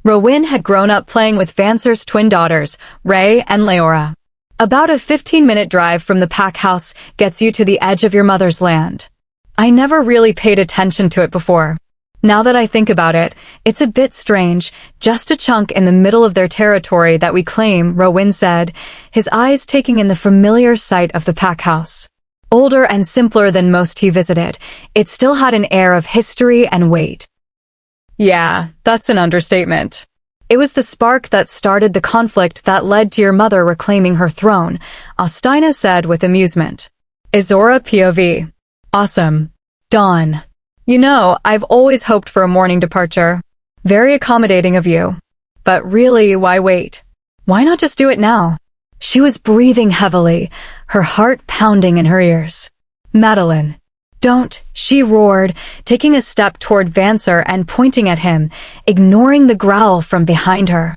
Rowin had grown up playing with Vancer's twin daughters, Ray and Leora. "About a 15-minute drive from the pack house gets you to the edge of your mother's land. I never really paid attention to it before. Now that I think about it, it's a bit strange, just a chunk in the middle of their territory that we claim," Rowin said, his eyes taking in the familiar sight of the pack house. Older and simpler than most he visited, it still had an air of history and weight. Yeah, that's an understatement. It was the spark that started the conflict that led to your mother reclaiming her throne, Ostina said with amusement. Izzorah POV. Awesome. Dawn. You know, I've always hoped for a morning departure. Very accommodating of you. But really, why wait? Why not just do it now? She was breathing heavily, her heart pounding in her ears. Madeline. Don't, she roared, taking a step toward Vancer and pointing at him, ignoring the growl from behind her.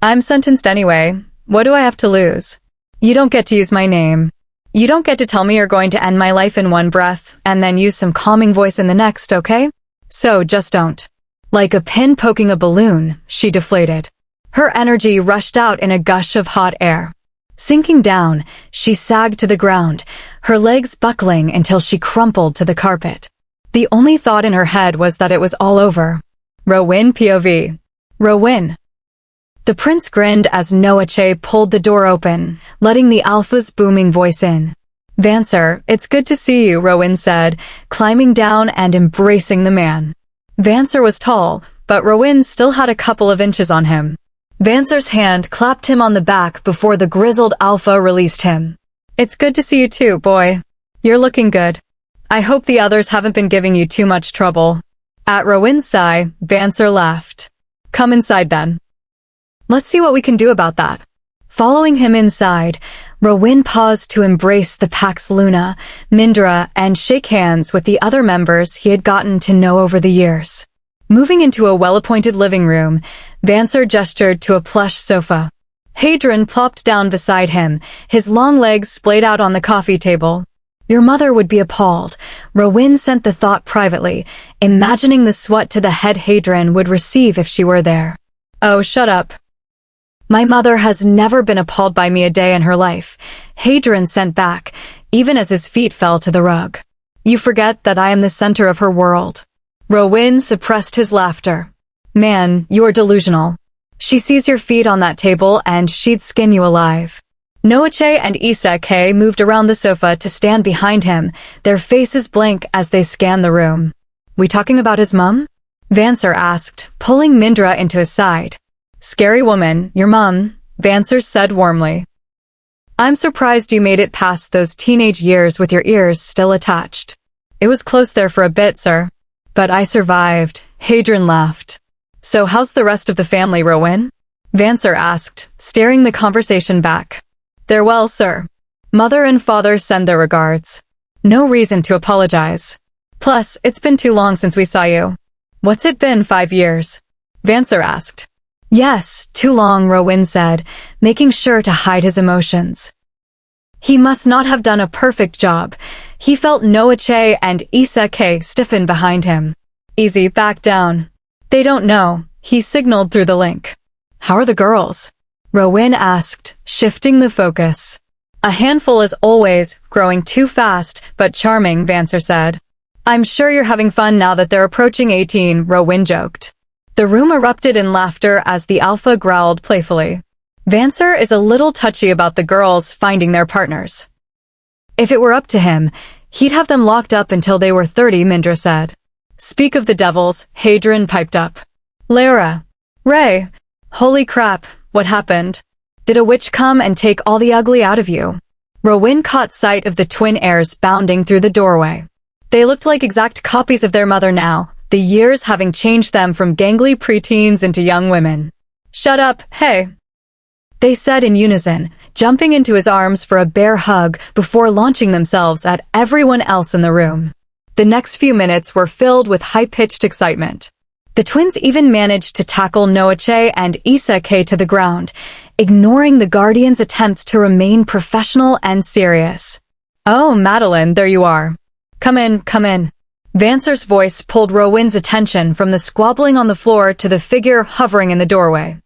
I'm sentenced anyway. What do I have to lose? You don't get to use my name. You don't get to tell me you're going to end my life in one breath and then use some calming voice in the next, okay? So just don't. Like a pin poking a balloon, she deflated. Her energy rushed out in a gush of hot air. Sinking down, she sagged to the ground, her legs buckling until she crumpled to the carpet. The only thought in her head was that it was all over. Rowan POV. Rowan. The prince grinned as Noache pulled the door open, letting the alpha's booming voice in. Vancer, it's good to see you, Rowan said, climbing down and embracing the man. Vancer was tall, but Rowan still had a couple of inches on him. Vancer's hand clapped him on the back before the grizzled alpha released him. It's good to see you too, boy. You're looking good. I hope the others haven't been giving you too much trouble. At Rowan's sigh, Vancer laughed. Come inside then. Let's see what we can do about that. Following him inside, Rowan paused to embrace the Pax Luna, Mindra, and shake hands with the other members he had gotten to know over the years. Moving into a well-appointed living room, Vancer gestured to a plush sofa. Hadron plopped down beside him, his long legs splayed out on the coffee table. Your mother would be appalled. Rowan sent the thought privately, imagining the swat to the head Hadron would receive if she were there. Oh, shut up. My mother has never been appalled by me a day in her life, Hadron sent back, even as his feet fell to the rug. You forget that I am the center of her world. Rowan suppressed his laughter. Man, you're delusional. She sees your feet on that table and she'd skin you alive. Noache and Izzorah moved around the sofa to stand behind him, their faces blank as they scanned the room. We talking about his mum? Vancer asked, pulling Mindra into his side. Scary woman, your mum, Vancer said warmly. I'm surprised you made it past those teenage years with your ears still attached. It was close there for a bit, sir. But I survived, Hadron laughed. So how's the rest of the family, Rowan? Vancer asked, steering the conversation back. They're well, sir. Mother and father send their regards. No reason to apologize. Plus, it's been too long since we saw you. What's it been, 5 years? Vancer asked. Yes, too long, Rowan said, making sure to hide his emotions. He must not have done a perfect job. He felt Noache and Izzorah stiffen behind him. Easy, back down. They don't know, he signaled through the link. How are the girls? Rowan asked, shifting the focus. A handful as always, growing too fast, but charming, Vancer said. I'm sure you're having fun now that they're approaching 18, Rowan joked. The room erupted in laughter as the alpha growled playfully. Vancer is a little touchy about the girls finding their partners. If it were up to him, he'd have them locked up until they were 30, Mindra said. Speak of the devils, Hadron piped up. Lara. Ray. Holy crap, what happened? Did a witch come and take all the ugly out of you? Rowan caught sight of the twin heirs bounding through the doorway. They looked like exact copies of their mother now, the years having changed them from gangly preteens into young women. Shut up, hey. They said in unison, jumping into his arms for a bear hug before launching themselves at everyone else in the room. The next few minutes were filled with high-pitched excitement. The twins even managed to tackle Noache and Izzorah to the ground, ignoring the Guardian's attempts to remain professional and serious. Oh, Madeline, there you are. Come in, come in. Vancer's voice pulled Rowan's attention from the squabbling on the floor to the figure hovering in the doorway.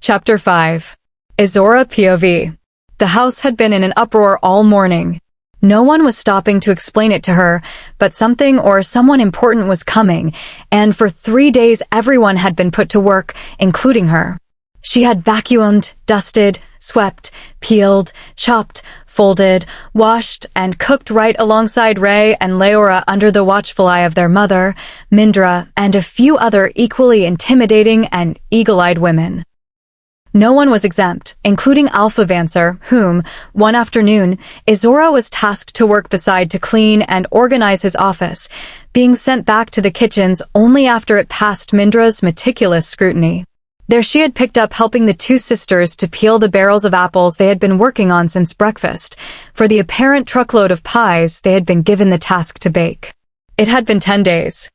Chapter 5. Izzorah POV. The house had been in an uproar all morning. No one was stopping to explain it to her, but something or someone important was coming, and for 3 days everyone had been put to work, including her. She had vacuumed, dusted, swept, peeled, chopped, folded, washed, and cooked right alongside Ray and Leora under the watchful eye of their mother, Mindra, and a few other equally intimidating and eagle-eyed women. No one was exempt, including Alpha Vancer, whom, one afternoon, Izzorah was tasked to work beside to clean and organize his office, being sent back to the kitchens only after it passed Mindra's meticulous scrutiny. There she had picked up helping the two sisters to peel the barrels of apples they had been working on since breakfast, for the apparent truckload of pies they had been given the task to bake. It had been 10 days.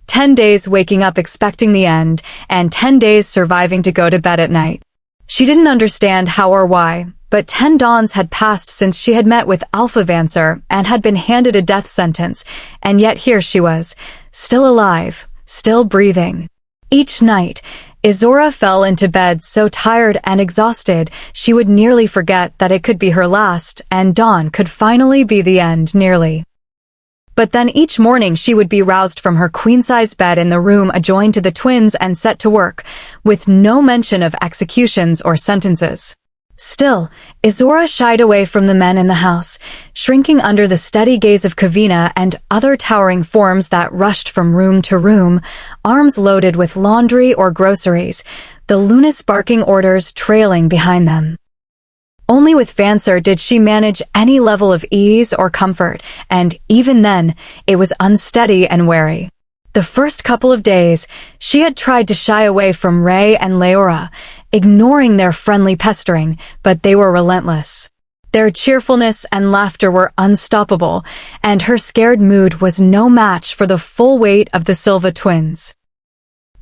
10 days waking up expecting the end, and 10 days surviving to go to bed at night. She didn't understand how or why, but 10 dawns had passed since she had met with Alpha Vancer and had been handed a death sentence, and yet here she was, still alive, still breathing. Each night, Izzorah fell into bed so tired and exhausted she would nearly forget that it could be her last, and dawn could finally be the end, nearly. But then each morning she would be roused from her queen-size bed in the room adjoined to the twins and set to work, with no mention of executions or sentences. Still, Izzorah shied away from the men in the house, shrinking under the steady gaze of Kavina and other towering forms that rushed from room to room, arms loaded with laundry or groceries, the Lunas barking orders trailing behind them. Only with Vancer did she manage any level of ease or comfort, and even then, it was unsteady and wary. The first couple of days, she had tried to shy away from Ray and Leora, ignoring their friendly pestering, but they were relentless. Their cheerfulness and laughter were unstoppable, and her scared mood was no match for the full weight of the Silva twins.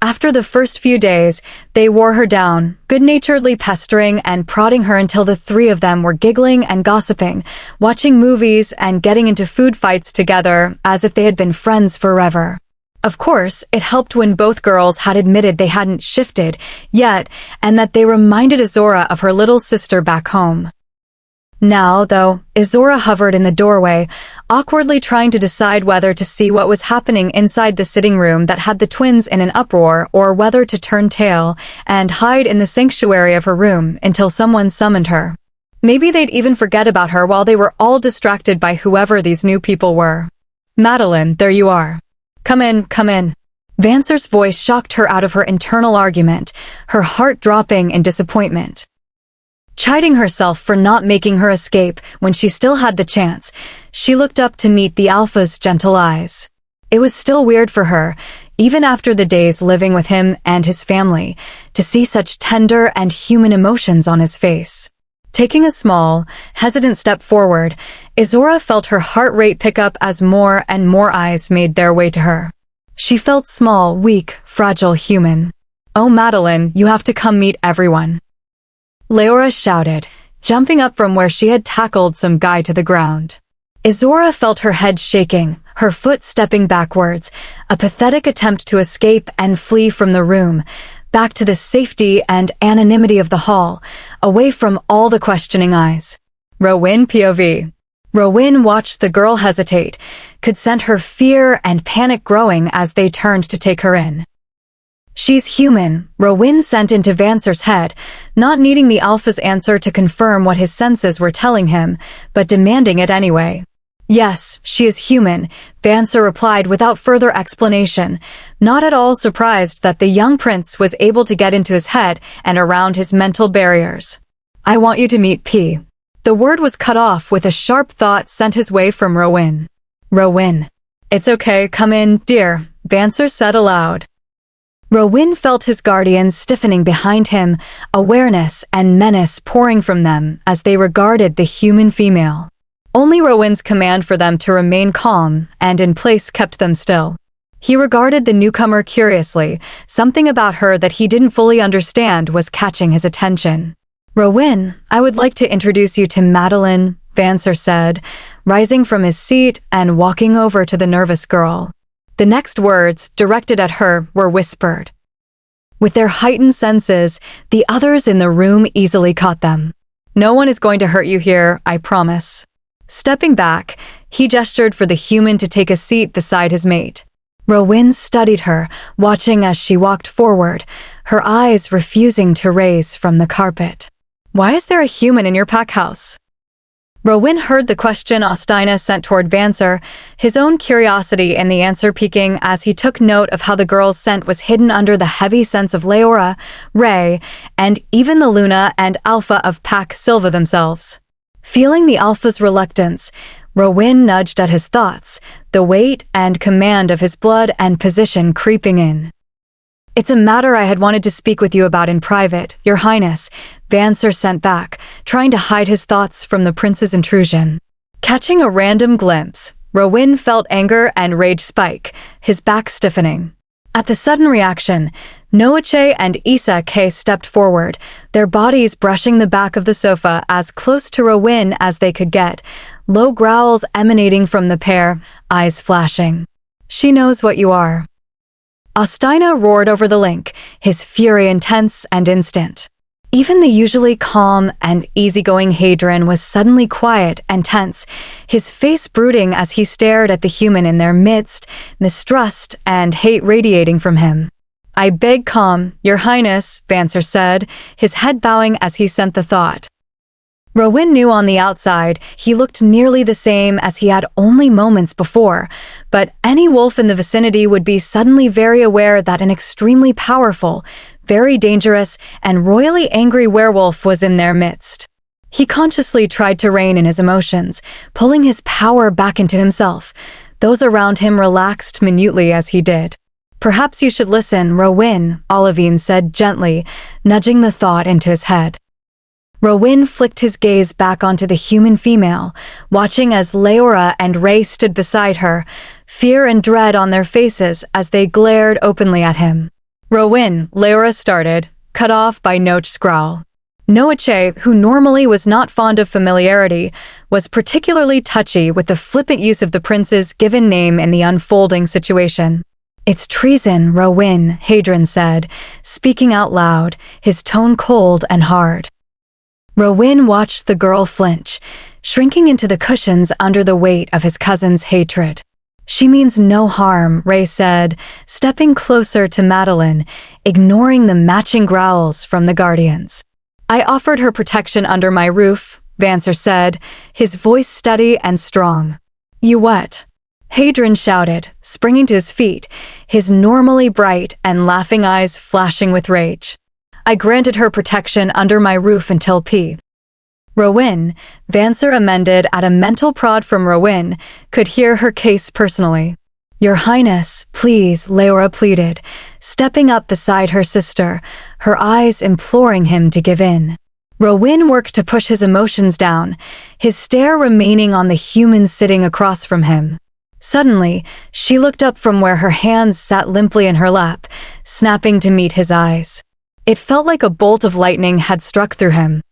After the first few days, they wore her down, good-naturedly pestering and prodding her until the three of them were giggling and gossiping, watching movies and getting into food fights together as if they had been friends forever. Of course, it helped when both girls had admitted they hadn't shifted yet and that they reminded Izzorah of her little sister back home. Now, though, Izzorah hovered in the doorway, awkwardly trying to decide whether to see what was happening inside the sitting room that had the twins in an uproar or whether to turn tail and hide in the sanctuary of her room until someone summoned her. Maybe they'd even forget about her while they were all distracted by whoever these new people were. "Madeline, there you are. Come in, come in." Vancer's voice shocked her out of her internal argument, her heart dropping in disappointment. Chiding herself for not making her escape when she still had the chance, she looked up to meet the Alpha's gentle eyes. It was still weird for her, even after the days living with him and his family, to see such tender and human emotions on his face. Taking a small, hesitant step forward, Izzorah felt her heart rate pick up as more and more eyes made their way to her. She felt small, weak, fragile human. "Oh, Madeline, you have to come meet everyone," Leora shouted, jumping up from where she had tackled some guy to the ground. Izzorah felt her head shaking, her foot stepping backwards, a pathetic attempt to escape and flee from the room, back to the safety and anonymity of the hall, away from all the questioning eyes. Rowan POV. Rowan watched the girl hesitate, could scent her fear and panic growing as they turned to take her in. "She's human," Rowan sent into Vancer's head, not needing the Alpha's answer to confirm what his senses were telling him, but demanding it anyway. "Yes, she is human," Vancer replied without further explanation, not at all surprised that the young prince was able to get into his head and around his mental barriers. "I want you to meet P." The word was cut off with a sharp thought sent his way from Rowan. "Rowan." "It's okay, come in, dear," Vancer said aloud. Rowan felt his guardians stiffening behind him, awareness and menace pouring from them as they regarded the human female. Only Rowan's command for them to remain calm and in place kept them still. He regarded the newcomer curiously, something about her that he didn't fully understand was catching his attention. "Rowan, I would like to introduce you to Madeline," Vancer said, rising from his seat and walking over to the nervous girl. The next words, directed at her, were whispered. With their heightened senses, the others in the room easily caught them. "No one is going to hurt you here, I promise." Stepping back, he gestured for the human to take a seat beside his mate. Rowan studied her, watching as she walked forward, her eyes refusing to raise from the carpet. "Why is there a human in your pack house?" Rowin heard the question Ostina sent toward Vancer, his own curiosity in the answer piquing as he took note of how the girl's scent was hidden under the heavy scents of Leora, Ray, and even the Luna and Alpha of Pac Silva themselves. Feeling the Alpha's reluctance, Rowin nudged at his thoughts, the weight and command of his blood and position creeping in. "It's a matter I had wanted to speak with you about in private, Your Highness," Vancer sent back, trying to hide his thoughts from the prince's intrusion. Catching a random glimpse, Rowin felt anger and rage spike, his back stiffening. At the sudden reaction, Noache and Issa K stepped forward, their bodies brushing the back of the sofa as close to Rowin as they could get, low growls emanating from the pair, eyes flashing. "She knows what you are." Ostina roared over the link, his fury intense and instant. Even the usually calm and easygoing Hadrian was suddenly quiet and tense, his face brooding as he stared at the human in their midst, mistrust and hate radiating from him. "I beg calm, Your Highness," Vancer said, his head bowing as he sent the thought. Rowin knew on the outside he looked nearly the same as he had only moments before, but any wolf in the vicinity would be suddenly very aware that an extremely powerful, very dangerous, and royally angry werewolf was in their midst. He consciously tried to rein in his emotions, pulling his power back into himself. Those around him relaxed minutely as he did. "Perhaps you should listen, Rowin," Olivine said gently, nudging the thought into his head. Rowin flicked his gaze back onto the human female, watching as Leora and Ray stood beside her, fear and dread on their faces as they glared openly at him. "Rowin," Leora started, cut off by Noach's growl. Noache, who normally was not fond of familiarity, was particularly touchy with the flippant use of the prince's given name in the unfolding situation. "It's treason, Rowin," Hadrian said, speaking out loud, his tone cold and hard. Rowin watched the girl flinch, shrinking into the cushions under the weight of his cousin's hatred. "She means no harm," Ray said, stepping closer to Madeline, ignoring the matching growls from the guardians. "I offered her protection under my roof," Vancer said, his voice steady and strong. "You what?" Hadrian shouted, springing to his feet, his normally bright and laughing eyes flashing with rage. "I granted her protection under my roof until P." Rowin, Vancer amended at a mental prod from Rowin, could hear her case personally. "Your Highness, please," Leora pleaded, stepping up beside her sister, her eyes imploring him to give in. Rowin worked to push his emotions down, his stare remaining on the human sitting across from him. Suddenly, she looked up from where her hands sat limply in her lap, snapping to meet his eyes. It felt like a bolt of lightning had struck through him.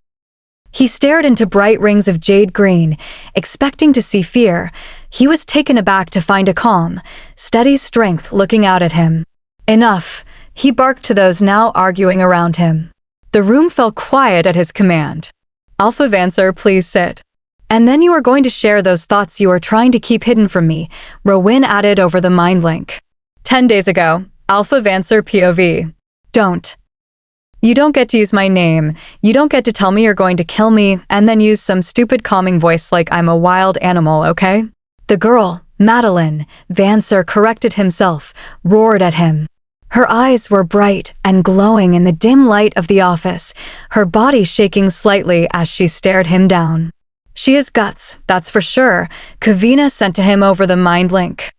He stared into bright rings of jade green, expecting to see fear. He was taken aback to find a calm, steady strength looking out at him. "Enough," he barked to those now arguing around him. The room fell quiet at his command. "Alpha Vancer, please sit. And then you are going to share those thoughts you are trying to keep hidden from me," Rowin added over the mind link. 10 days ago, Alpha Vancer POV. "Don't. You don't get to use my name. You don't get to tell me you're going to kill me and then use some stupid calming voice like I'm a wild animal, okay?" The girl, Madeline, Vancer corrected himself, roared at him. Her eyes were bright and glowing in the dim light of the office, her body shaking slightly as she stared him down. "She has guts, that's for sure," Kavina sent to him over the mind link.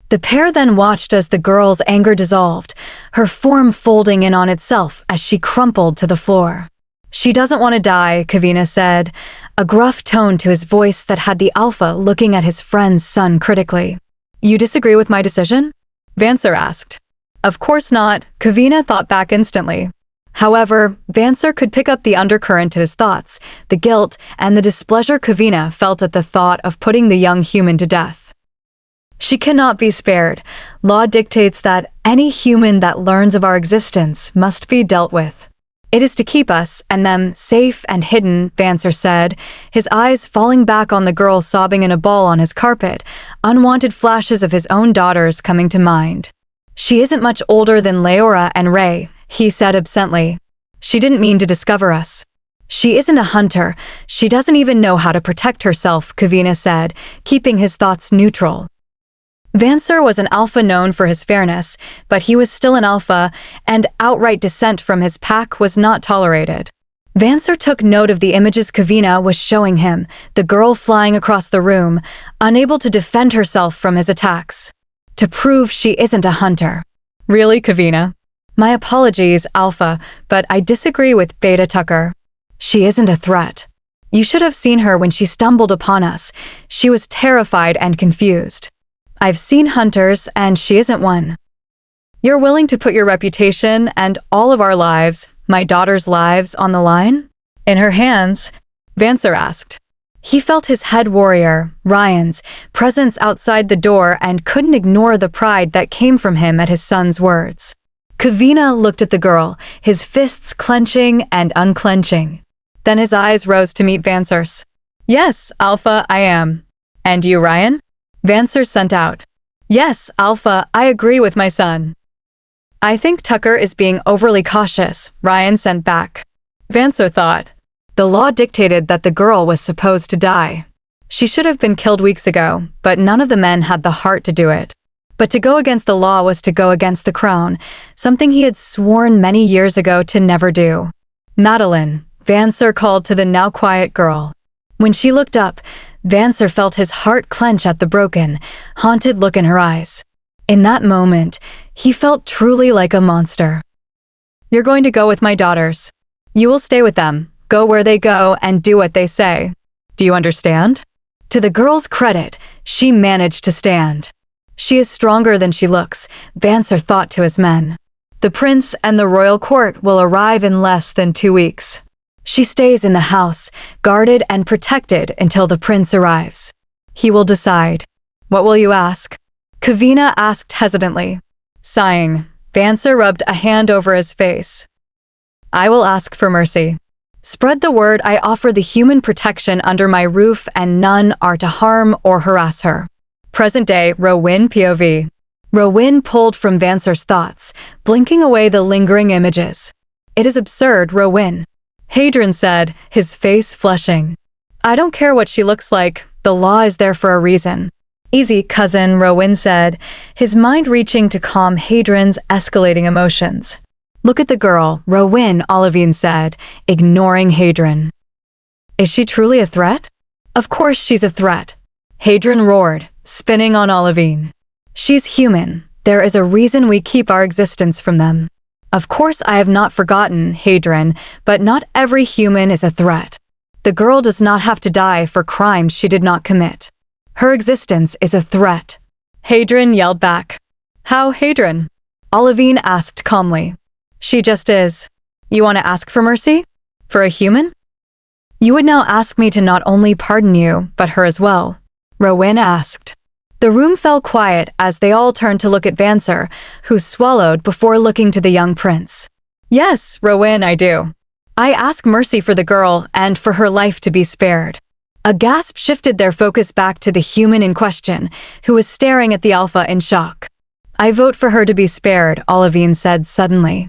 The pair then watched as the girl's anger dissolved, her form folding in on itself as she crumpled to the floor. "She doesn't want to die," Kavina said, a gruff tone to his voice that had the Alpha looking at his friend's son critically. "You disagree with my decision?" Vancer asked. "Of course not," Kavina thought back instantly. However, Vancer could pick up the undercurrent to his thoughts, the guilt and the displeasure Kavina felt at the thought of putting the young human to death. "She cannot be spared. Law dictates that any human that learns of our existence must be dealt with. It is to keep us and them safe and hidden," Vancer said, his eyes falling back on the girl sobbing in a ball on his carpet, unwanted flashes of his own daughters coming to mind. "She isn't much older than Leora and Ray," he said absently. "She didn't mean to discover us." She isn't a hunter. She doesn't even know how to protect herself, Kavina said, keeping his thoughts neutral. Vancer was an alpha known for his fairness, but he was still an alpha, and outright dissent from his pack was not tolerated. Vancer took note of the images Kavina was showing him, the girl flying across the room, unable to defend herself from his attacks. To prove she isn't a hunter. Really, Kavina? My apologies, Alpha, but I disagree with Beta Tucker. She isn't a threat. You should have seen her when she stumbled upon us. She was terrified and confused. I've seen hunters, and she isn't one. You're willing to put your reputation and all of our lives, my daughter's lives, on the line? In her hands, Vancer asked. He felt his head warrior, Ryan's, presence outside the door and couldn't ignore the pride that came from him at his son's words. Kavina looked at the girl, his fists clenching and unclenching. Then his eyes rose to meet Vancer's. Yes, Alpha, I am. And you, Ryan? Vancer sent out. Yes, Alpha, I agree with my son. I think Tucker is being overly cautious, Ryan sent back. Vancer thought. The law dictated that the girl was supposed to die. She should have been killed weeks ago, but none of the men had the heart to do it. But to go against the law was to go against the crown, something he had sworn many years ago to never do. Madeline, Vancer called to the now quiet girl. When she looked up, Vancer felt his heart clench at the broken, haunted look in her eyes. In that moment, he felt truly like a monster. You're going to go with my daughters. You will stay with them, go where they go, and do what they say. Do you understand? To the girl's credit, she managed to stand. She is stronger than she looks, Vancer thought to his men. The prince and the royal court will arrive in less than 2 weeks. She stays in the house, guarded and protected until the prince arrives. He will decide. What will you ask? Kavina asked hesitantly. Sighing, Vancer rubbed a hand over his face. I will ask for mercy. Spread the word I offer the human protection under my roof and none are to harm or harass her. Present day Rowan POV. Rowan pulled from Vancer's thoughts, blinking away the lingering images. It is absurd, Rowan. Hadrian said, his face flushing. I don't care what she looks like, the law is there for a reason. Easy, cousin, Rowan said, his mind reaching to calm Hadrian's escalating emotions. Look at the girl, Rowan, Olivine said, ignoring Hadrian. Is she truly a threat? Of course she's a threat. Hadrian roared, spinning on Olivine. She's human. There is a reason we keep our existence from them. Of course I have not forgotten, Hadrian, but not every human is a threat. The girl does not have to die for crimes she did not commit. Her existence is a threat. Hadrian yelled back. How, Hadrian? Olivine asked calmly. She just is. You want to ask for mercy? For a human? You would now ask me to not only pardon you, but her as well, Rowan asked. The room fell quiet as they all turned to look at Vancer, who swallowed before looking to the young prince. Yes, Rowan, I do. I ask mercy for the girl and for her life to be spared. A gasp shifted their focus back to the human in question, who was staring at the Alpha in shock. I vote for her to be spared, Olivine said suddenly.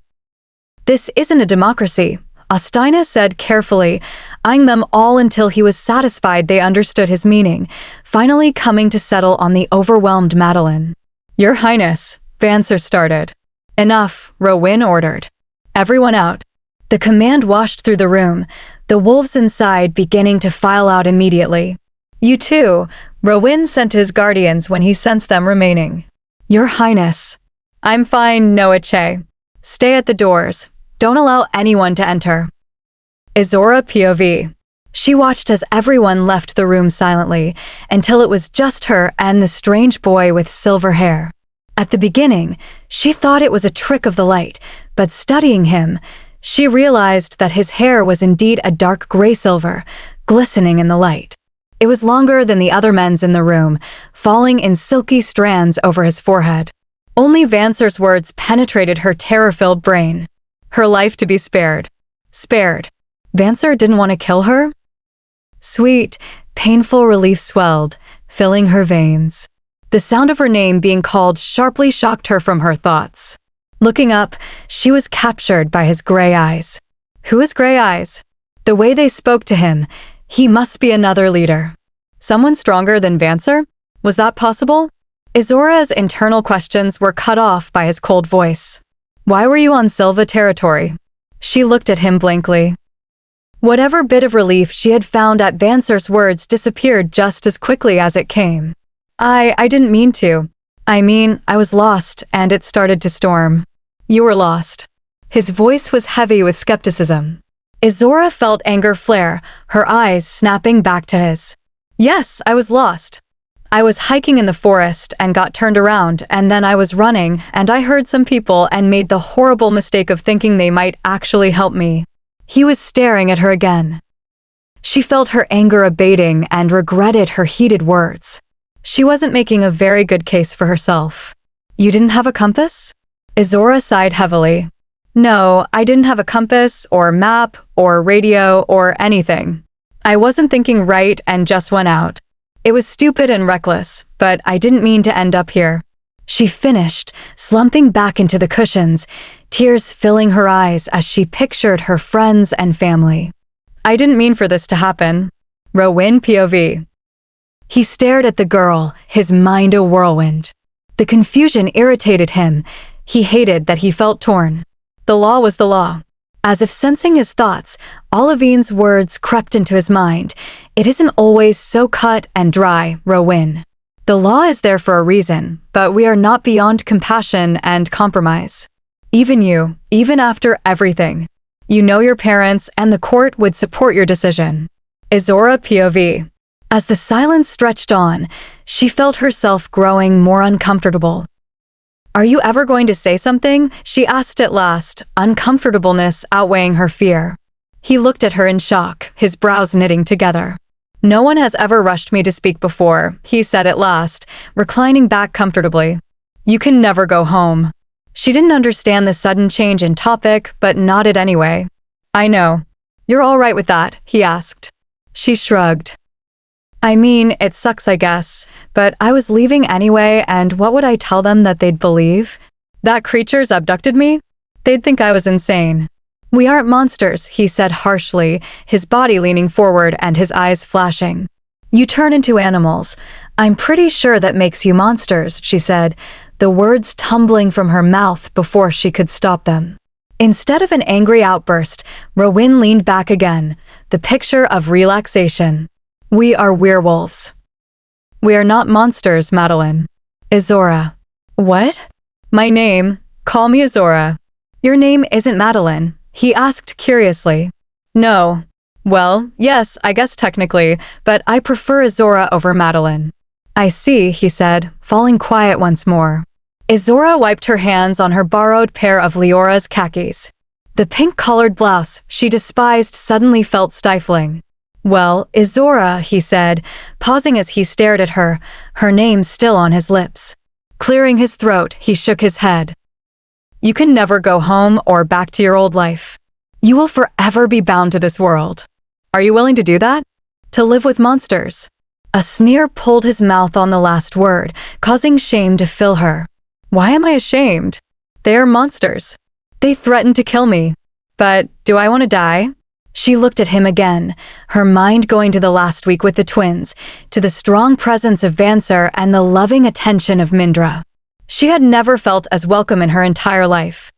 This isn't a democracy, Ostina said carefully, eyeing them all until he was satisfied they understood his meaning, finally coming to settle on the overwhelmed Madeline. Your Highness, Vancer started. Enough, Rowan ordered. Everyone out. The command washed through the room, the wolves inside beginning to file out immediately. You too, Rowan sent his guardians when he sensed them remaining. Your Highness. I'm fine, Noache. Stay at the doors. Don't allow anyone to enter. Izzorah POV. She watched as everyone left the room silently, until it was just her and the strange boy with silver hair. At the beginning, she thought it was a trick of the light, but studying him, she realized that his hair was indeed a dark gray silver, glistening in the light. It was longer than the other men's in the room, falling in silky strands over his forehead. Only Vancer's words penetrated her terror-filled brain. Her life to be spared. Spared. Vancer didn't want to kill her? Sweet, painful relief swelled, filling her veins. The sound of her name being called sharply shocked her from her thoughts. Looking up, she was captured by his gray eyes. Who is Gray Eyes? The way they spoke to him, he must be another leader. Someone stronger than Vancer? Was that possible? Izzorah's internal questions were cut off by his cold voice. Why were you on Silva territory? She looked at him blankly. Whatever bit of relief she had found at Vancer's words disappeared just as quickly as it came. I didn't mean to. I was lost, and it started to storm. You were lost. His voice was heavy with skepticism. Izzorah felt anger flare, her eyes snapping back to his. Yes, I was lost. I was hiking in the forest and got turned around, and then I was running, and I heard some people and made the horrible mistake of thinking they might actually help me. He was staring at her again. She felt her anger abating and regretted her heated words. She wasn't making a very good case for herself. You didn't have a compass? Izzorah sighed heavily. No, I didn't have a compass, or map, or radio, or anything. I wasn't thinking right and just went out. It was stupid and reckless, but I didn't mean to end up here. She finished, slumping back into the cushions, tears filling her eyes as she pictured her friends and family. I didn't mean for this to happen. Rowan POV. He stared at the girl, his mind a whirlwind. The confusion irritated him. He hated that he felt torn. The law was the law. As if sensing his thoughts, Olivine's words crept into his mind. It isn't always so cut and dry, Rowan. The law is there for a reason, but we are not beyond compassion and compromise. Even after everything. You know your parents and the court would support your decision. Izzorah POV. As the silence stretched on, she felt herself growing more uncomfortable. Are you ever going to say something? She asked at last, uncomfortableness outweighing her fear. He looked at her in shock, his brows knitting together. No one has ever rushed me to speak before, he said at last, reclining back comfortably. You can never go home. She didn't understand the sudden change in topic, but nodded anyway. I know. You're all right with that, he asked. She shrugged. It sucks, I guess, but I was leaving anyway, and what would I tell them that they'd believe? That creatures abducted me? They'd think I was insane. We aren't monsters, he said harshly, his body leaning forward and his eyes flashing. You turn into animals. I'm pretty sure that makes you monsters, she said, the words tumbling from her mouth before she could stop them. Instead of an angry outburst, Rowan leaned back again, the picture of relaxation. We are werewolves. We are not monsters, Madeline. Izzorah. What? My name. Call me Izzorah. Your name isn't Madeline, he asked curiously. No. Well, yes, I guess technically, but I prefer Izzorah over Madeline. I see, he said, falling quiet once more. Izzorah wiped her hands on her borrowed pair of Leora's khakis. The pink-collared blouse she despised suddenly felt stifling. Well, Izzorah, he said, pausing as he stared at her, her name still on his lips. Clearing his throat, he shook his head. You can never go home or back to your old life. You will forever be bound to this world. Are you willing to do that? To live with monsters? A sneer pulled his mouth on the last word, causing shame to fill her. Why am I ashamed? They are monsters. They threatened to kill me. But do I want to die? She looked at him again, her mind going to the last week with the twins, to the strong presence of Vancer and the loving attention of Mindra. She had never felt as welcome in her entire life.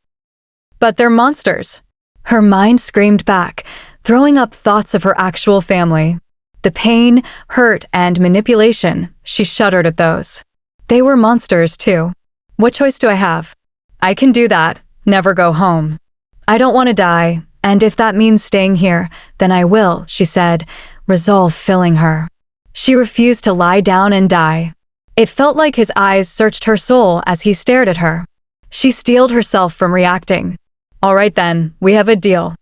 But they're monsters. Her mind screamed back, throwing up thoughts of her actual family. The pain, hurt, and manipulation, she shuddered at those. They were monsters, too. What choice do I have? I can do that, never go home. I don't want to die. And if that means staying here, then I will, she said, resolve filling her. She refused to lie down and die. It felt like his eyes searched her soul as he stared at her. She steeled herself from reacting. All right then, we have a deal.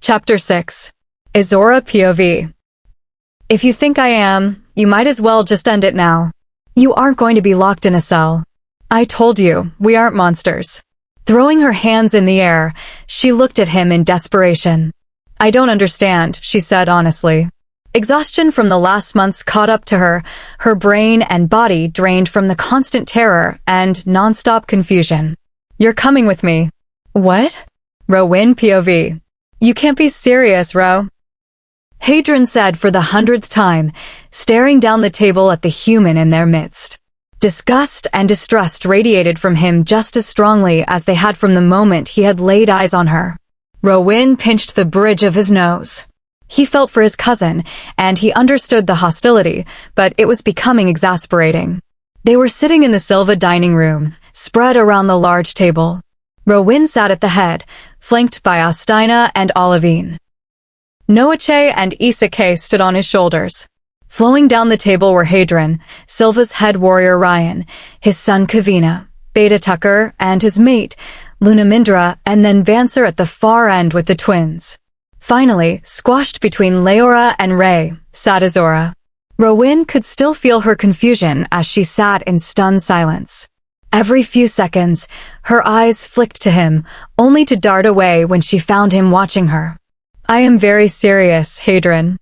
Chapter 6. Izzorah POV. If you think I am, you might as well just end it now. You aren't going to be locked in a cell. I told you, we aren't monsters. Throwing her hands in the air, she looked at him in desperation. I don't understand, she said honestly. Exhaustion from the last months caught up to her, her brain and body drained from the constant terror and non-stop confusion. You're coming with me. What? Rowan POV. You can't be serious, Ro. Hadron said for the 100th time, staring down the table at the human in their midst. Disgust and distrust radiated from him just as strongly as they had from the moment he had laid eyes on her. Rowan pinched the bridge of his nose. He felt for his cousin, and he understood the hostility, but it was becoming exasperating. They were sitting in the Silva dining room, spread around the large table. Rowan sat at the head, flanked by Astaina and Olivine. Noache and Isake stood on his shoulders. Flowing down the table were Hadron, Silva's head warrior Ryan, his son Kavina, Beta Tucker, and his mate, Luna Mindra, and then Vancer at the far end with the twins. Finally, squashed between Leora and Ray, sat Izzorah. Rowan could still feel her confusion as she sat in stunned silence. Every few seconds, her eyes flicked to him, only to dart away when she found him watching her. I am very serious, Hadron.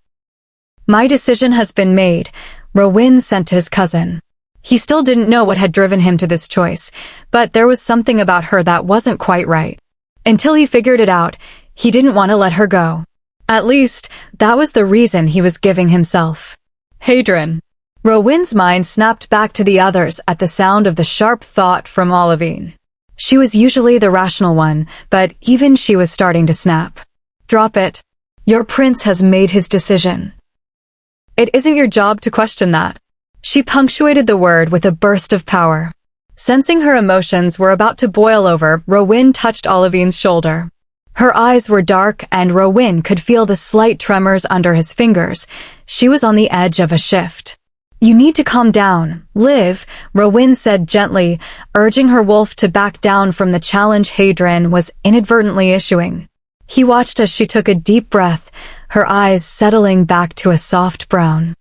My decision has been made, Rowan sent to his cousin. He still didn't know what had driven him to this choice, but there was something about her that wasn't quite right. Until he figured it out, he didn't want to let her go. At least, that was the reason he was giving himself. Hadron. Rowan's mind snapped back to the others at the sound of the sharp thought from Olivine. She was usually the rational one, but even she was starting to snap. Drop it. Your prince has made his decision. It isn't your job to question that. She punctuated the word with a burst of power. Sensing her emotions were about to boil over, Rowan touched Olivine's shoulder. Her eyes were dark and Rowan could feel the slight tremors under his fingers. She was on the edge of a shift. You need to calm down. Liv, Rowan said gently, urging her wolf to back down from the challenge Hadron was inadvertently issuing. He watched as she took a deep breath, her eyes settling back to a soft brown.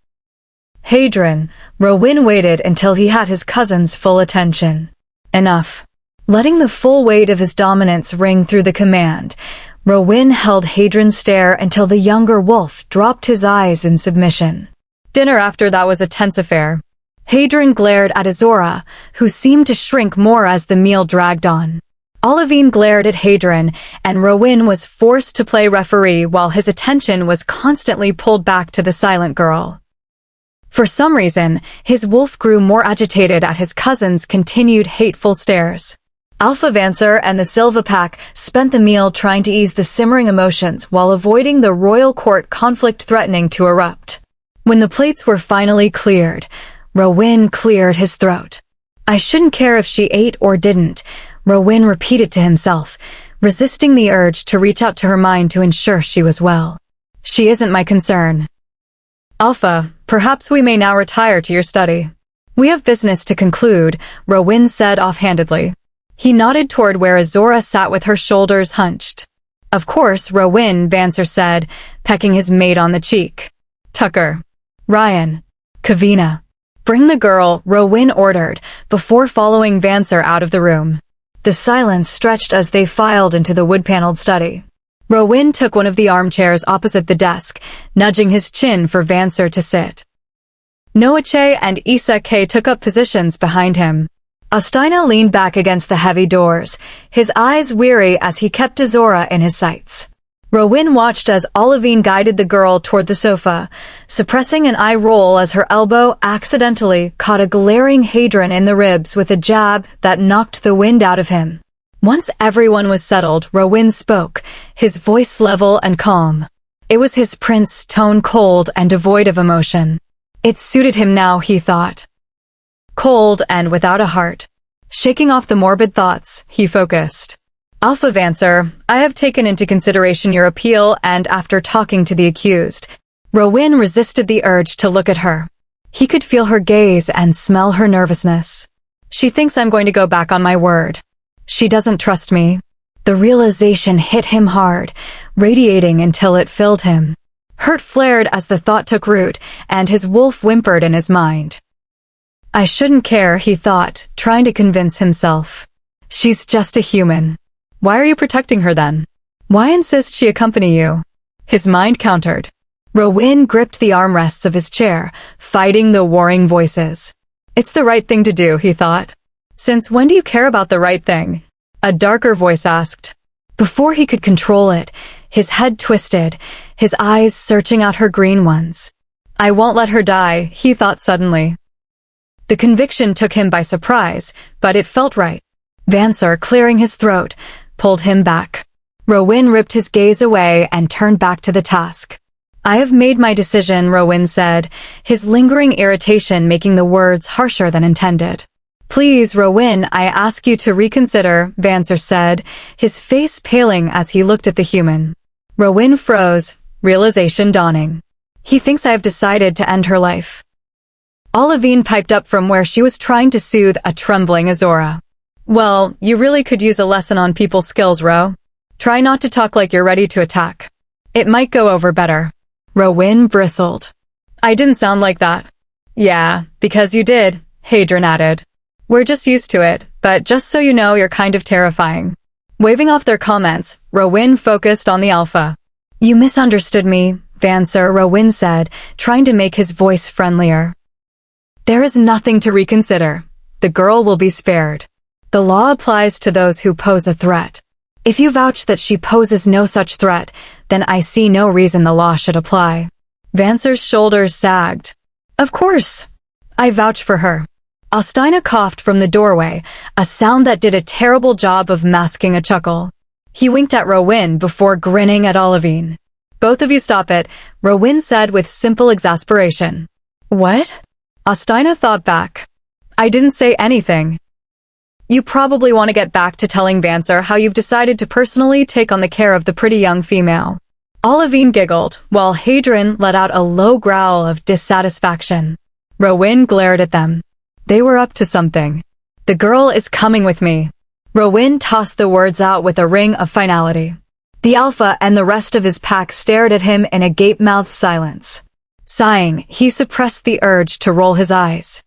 Hadron, Rowan waited until he had his cousin's full attention. Enough. Letting the full weight of his dominance ring through the command, Rowan held Hadron's stare until the younger wolf dropped his eyes in submission. Dinner after that was a tense affair. Hadron glared at Izzorah, who seemed to shrink more as the meal dragged on. Olivine glared at Hadron, and Rowan was forced to play referee while his attention was constantly pulled back to the silent girl. For some reason, his wolf grew more agitated at his cousin's continued hateful stares. Alpha Vancer and the Silva pack spent the meal trying to ease the simmering emotions while avoiding the royal court conflict threatening to erupt. When the plates were finally cleared, Rowan cleared his throat. I shouldn't care if she ate or didn't, Rowan repeated to himself, resisting the urge to reach out to her mind to ensure she was well. She isn't my concern. Alpha, perhaps we may now retire to your study. We have business to conclude, Rowan said offhandedly. He nodded toward where Izzorah sat with her shoulders hunched. Of course, Rowan, Vancer said, pecking his mate on the cheek. Tucker. Ryan. Kavina. Bring the girl, Rowan ordered, before following Vancer out of the room. The silence stretched as they filed into the wood-paneled study. Rowan took one of the armchairs opposite the desk, nudging his chin for Vancer to sit. Noache and Isake took up positions behind him. Astaina leaned back against the heavy doors, his eyes weary as he kept Izzorah in his sights. Rowan watched as Olivine guided the girl toward the sofa, suppressing an eye roll as her elbow accidentally caught a glaring Hadron in the ribs with a jab that knocked the wind out of him. Once everyone was settled, Rowan spoke, his voice level and calm. It was his prince, tone cold and devoid of emotion. It suited him now, he thought. Cold and without a heart. Shaking off the morbid thoughts, he focused. Alpha Vancer, I have taken into consideration your appeal and after talking to the accused, Rowan resisted the urge to look at her. He could feel her gaze and smell her nervousness. She thinks I'm going to go back on my word. She doesn't trust me. The realization hit him hard, radiating until it filled him. Hurt flared as the thought took root, and his wolf whimpered in his mind. I shouldn't care, he thought, trying to convince himself. She's just a human. Why are you protecting her then? Why insist she accompany you? His mind countered. Rowan gripped the armrests of his chair, fighting the warring voices. It's the right thing to do, he thought. Since when do you care about the right thing? A darker voice asked. Before he could control it, his head twisted, his eyes searching out her green ones. I won't let her die, he thought suddenly. The conviction took him by surprise, but it felt right. Vancer, clearing his throat, pulled him back. Rowan ripped his gaze away and turned back to the task. I have made my decision, Rowan said, his lingering irritation making the words harsher than intended. Please, Rowan, I ask you to reconsider, Vancer said, his face paling as he looked at the human. Rowan froze, realization dawning. He thinks I have decided to end her life. Olivine piped up from where she was trying to soothe a trembling Izzorah. Well, you really could use a lesson on people's skills, Ro. Try not to talk like you're ready to attack. It might go over better. Rowan bristled. I didn't sound like that. Yeah, because you did, Hadron added. We're just used to it, but just so you know, you're kind of terrifying. Waving off their comments, Rowan focused on the alpha. You misunderstood me, Vancer, Rowan said, trying to make his voice friendlier. There is nothing to reconsider. The girl will be spared. The law applies to those who pose a threat. If you vouch that she poses no such threat, then I see no reason the law should apply. Vancer's shoulders sagged. Of course. I vouch for her. Ostina coughed from the doorway, a sound that did a terrible job of masking a chuckle. He winked at Rowan before grinning at Olivine. Both of you stop it, Rowan said with simple exasperation. What? Ostina thought back. I didn't say anything. You probably want to get back to telling Vancer how you've decided to personally take on the care of the pretty young female. Olivine giggled, while Hadron let out a low growl of dissatisfaction. Rowan glared at them. They were up to something. The girl is coming with me. Rowan tossed the words out with a ring of finality. The alpha and the rest of his pack stared at him in a gape-mouthed silence. Sighing, he suppressed the urge to roll his eyes.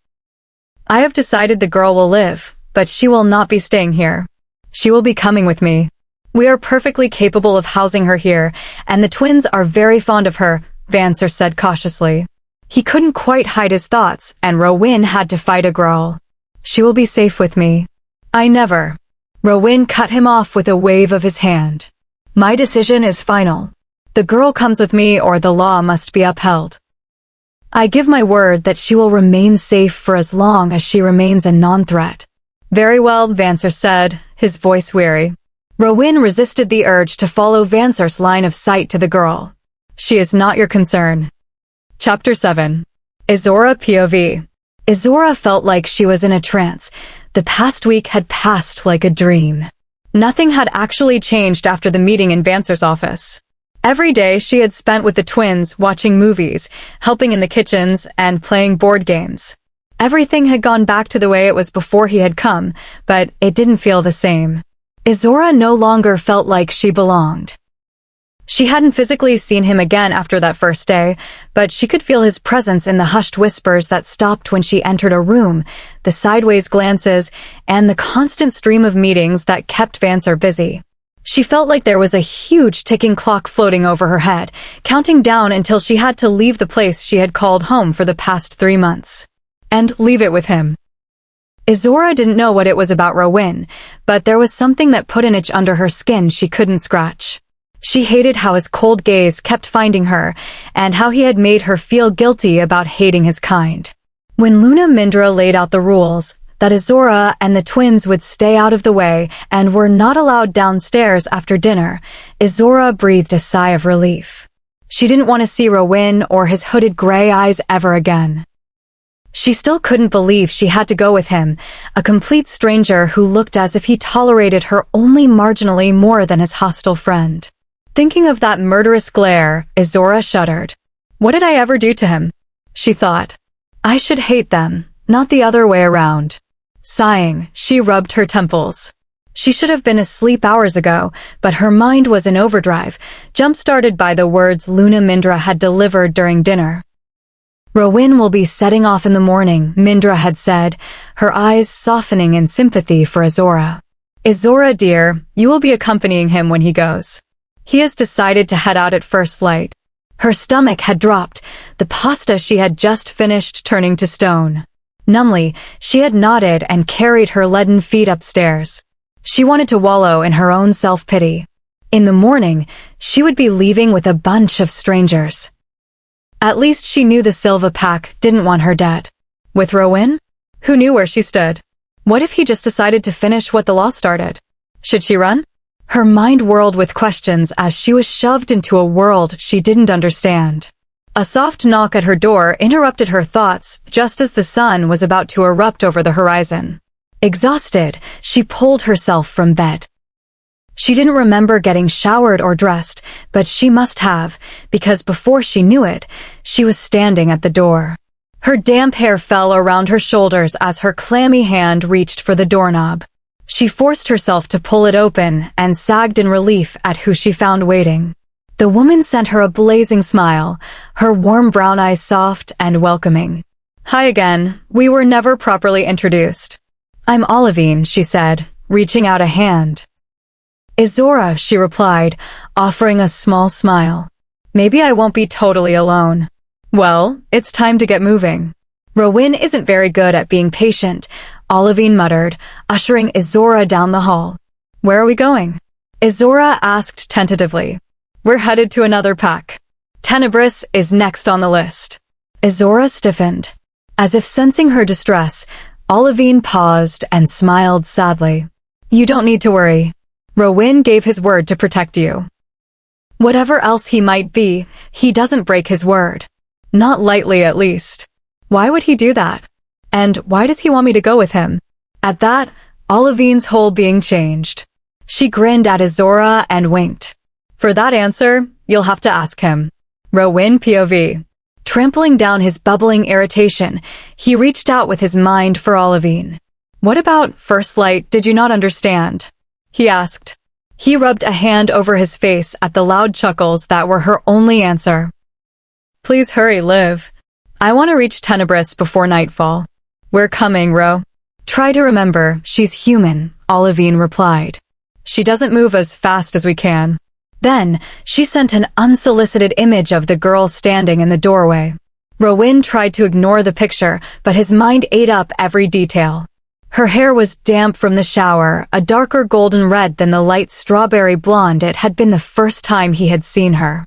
I have decided the girl will live, but she will not be staying here. She will be coming with me. We are perfectly capable of housing her here, and the twins are very fond of her, Vancer said cautiously. He couldn't quite hide his thoughts, and Rowan had to fight a growl. She will be safe with me. I never. Rowan cut him off with a wave of his hand. My decision is final. The girl comes with me or the law must be upheld. I give my word that she will remain safe for as long as she remains a non-threat. Very well, Vancer said, his voice weary. Rowan resisted the urge to follow Vancer's line of sight to the girl. She is not your concern. Chapter 7. Izzorah POV. Izzorah felt like she was in a trance. The past week had passed like a dream. Nothing had actually changed after the meeting in Vancer's office. Every day she had spent with the twins watching movies, helping in the kitchens, and playing board games. Everything had gone back to the way it was before he had come, but it didn't feel the same. Izzorah no longer felt like she belonged. She hadn't physically seen him again after that first day, but she could feel his presence in the hushed whispers that stopped when she entered a room, the sideways glances, and the constant stream of meetings that kept Vancer busy. She felt like there was a huge ticking clock floating over her head, counting down until she had to leave the place she had called home for the past 3 months. And leave it with him. Izzorah didn't know what it was about Rowan, but there was something that put an itch under her skin she couldn't scratch. She hated how his cold gaze kept finding her, and how he had made her feel guilty about hating his kind. When Luna Mindra laid out the rules, that Izzorah and the twins would stay out of the way and were not allowed downstairs after dinner, Izzorah breathed a sigh of relief. She didn't want to see Rowan or his hooded gray eyes ever again. She still couldn't believe she had to go with him, a complete stranger who looked as if he tolerated her only marginally more than his hostile friend. Thinking of that murderous glare, Izzorah shuddered. What did I ever do to him? She thought. I should hate them, not the other way around. Sighing, she rubbed her temples. She should have been asleep hours ago, but her mind was in overdrive, jump-started by the words Luna Mindra had delivered during dinner. Rowan will be setting off in the morning, Mindra had said, her eyes softening in sympathy for Izzorah. Izzorah, dear, you will be accompanying him when he goes. He has decided to head out at first light. Her stomach had dropped, the pasta she had just finished turning to stone. Numbly, she had nodded and carried her leaden feet upstairs. She wanted to wallow in her own self-pity. In the morning, she would be leaving with a bunch of strangers. At least she knew the Silva pack didn't want her dead. With Rowan? Who knew where she stood? What if he just decided to finish what the law started? Should she run? Her mind whirled with questions as she was shoved into a world she didn't understand. A soft knock at her door interrupted her thoughts just as the sun was about to erupt over the horizon. Exhausted, she pulled herself from bed. She didn't remember getting showered or dressed, but she must have, because before she knew it, she was standing at the door. Her damp hair fell around her shoulders as her clammy hand reached for the doorknob. She forced herself to pull it open and sagged in relief at who she found waiting. The woman sent her a blazing smile, her warm brown eyes soft and welcoming. Hi again, we were never properly introduced. I'm Olivine, she said, reaching out a hand. Izzorah, she replied, offering a small smile. Maybe I won't be totally alone. Well, it's time to get moving. Rowan isn't very good at being patient, Olivine muttered, ushering Izzorah down the hall. Where are we going? Izzorah asked tentatively. We're headed to another pack. Tenebris is next on the list. Izzorah stiffened. As if sensing her distress, Olivine paused and smiled sadly. You don't need to worry. Rowan gave his word to protect you. Whatever else he might be, he doesn't break his word. Not lightly, at least. Why would he do that? And why does he want me to go with him? At that, Olivine's whole being changed. She grinned at Izzorah and winked. For that answer, you'll have to ask him. Rowan POV. Trampling down his bubbling irritation, he reached out with his mind for Olivine. What about first light did you not understand? He asked. He rubbed a hand over his face at the loud chuckles that were her only answer. Please hurry, Liv. I want to reach Tenebris before nightfall. We're coming, Ro. Try to remember, she's human, Olivine replied. She doesn't move as fast as we can. Then, she sent an unsolicited image of the girl standing in the doorway. Rowan tried to ignore the picture, but his mind ate up every detail. Her hair was damp from the shower, a darker golden red than the light strawberry blonde it had been the first time he had seen her.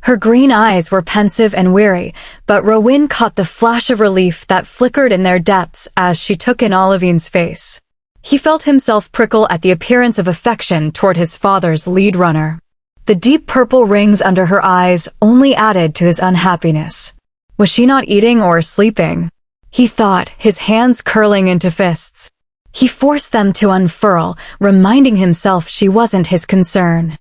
Her green eyes were pensive and weary, but Rowan caught the flash of relief that flickered in their depths as she took in Olivine's face. He felt himself prickle at the appearance of affection toward his father's lead runner. The deep purple rings under her eyes only added to his unhappiness. Was she not eating or sleeping? He thought, his hands curling into fists. He forced them to unfurl, reminding himself she wasn't his concern.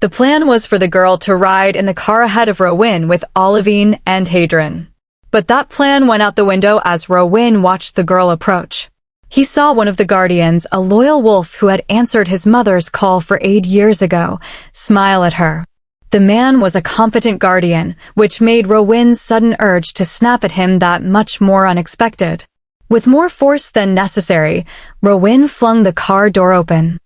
The plan was for the girl to ride in the car ahead of Rowan with Olivine and Hadron. But that plan went out the window as Rowan watched the girl approach. He saw one of the guardians, a loyal wolf who had answered his mother's call for aid years ago, smile at her. The man was a competent guardian, which made Rowan's sudden urge to snap at him that much more unexpected. With more force than necessary, Rowan flung the car door open.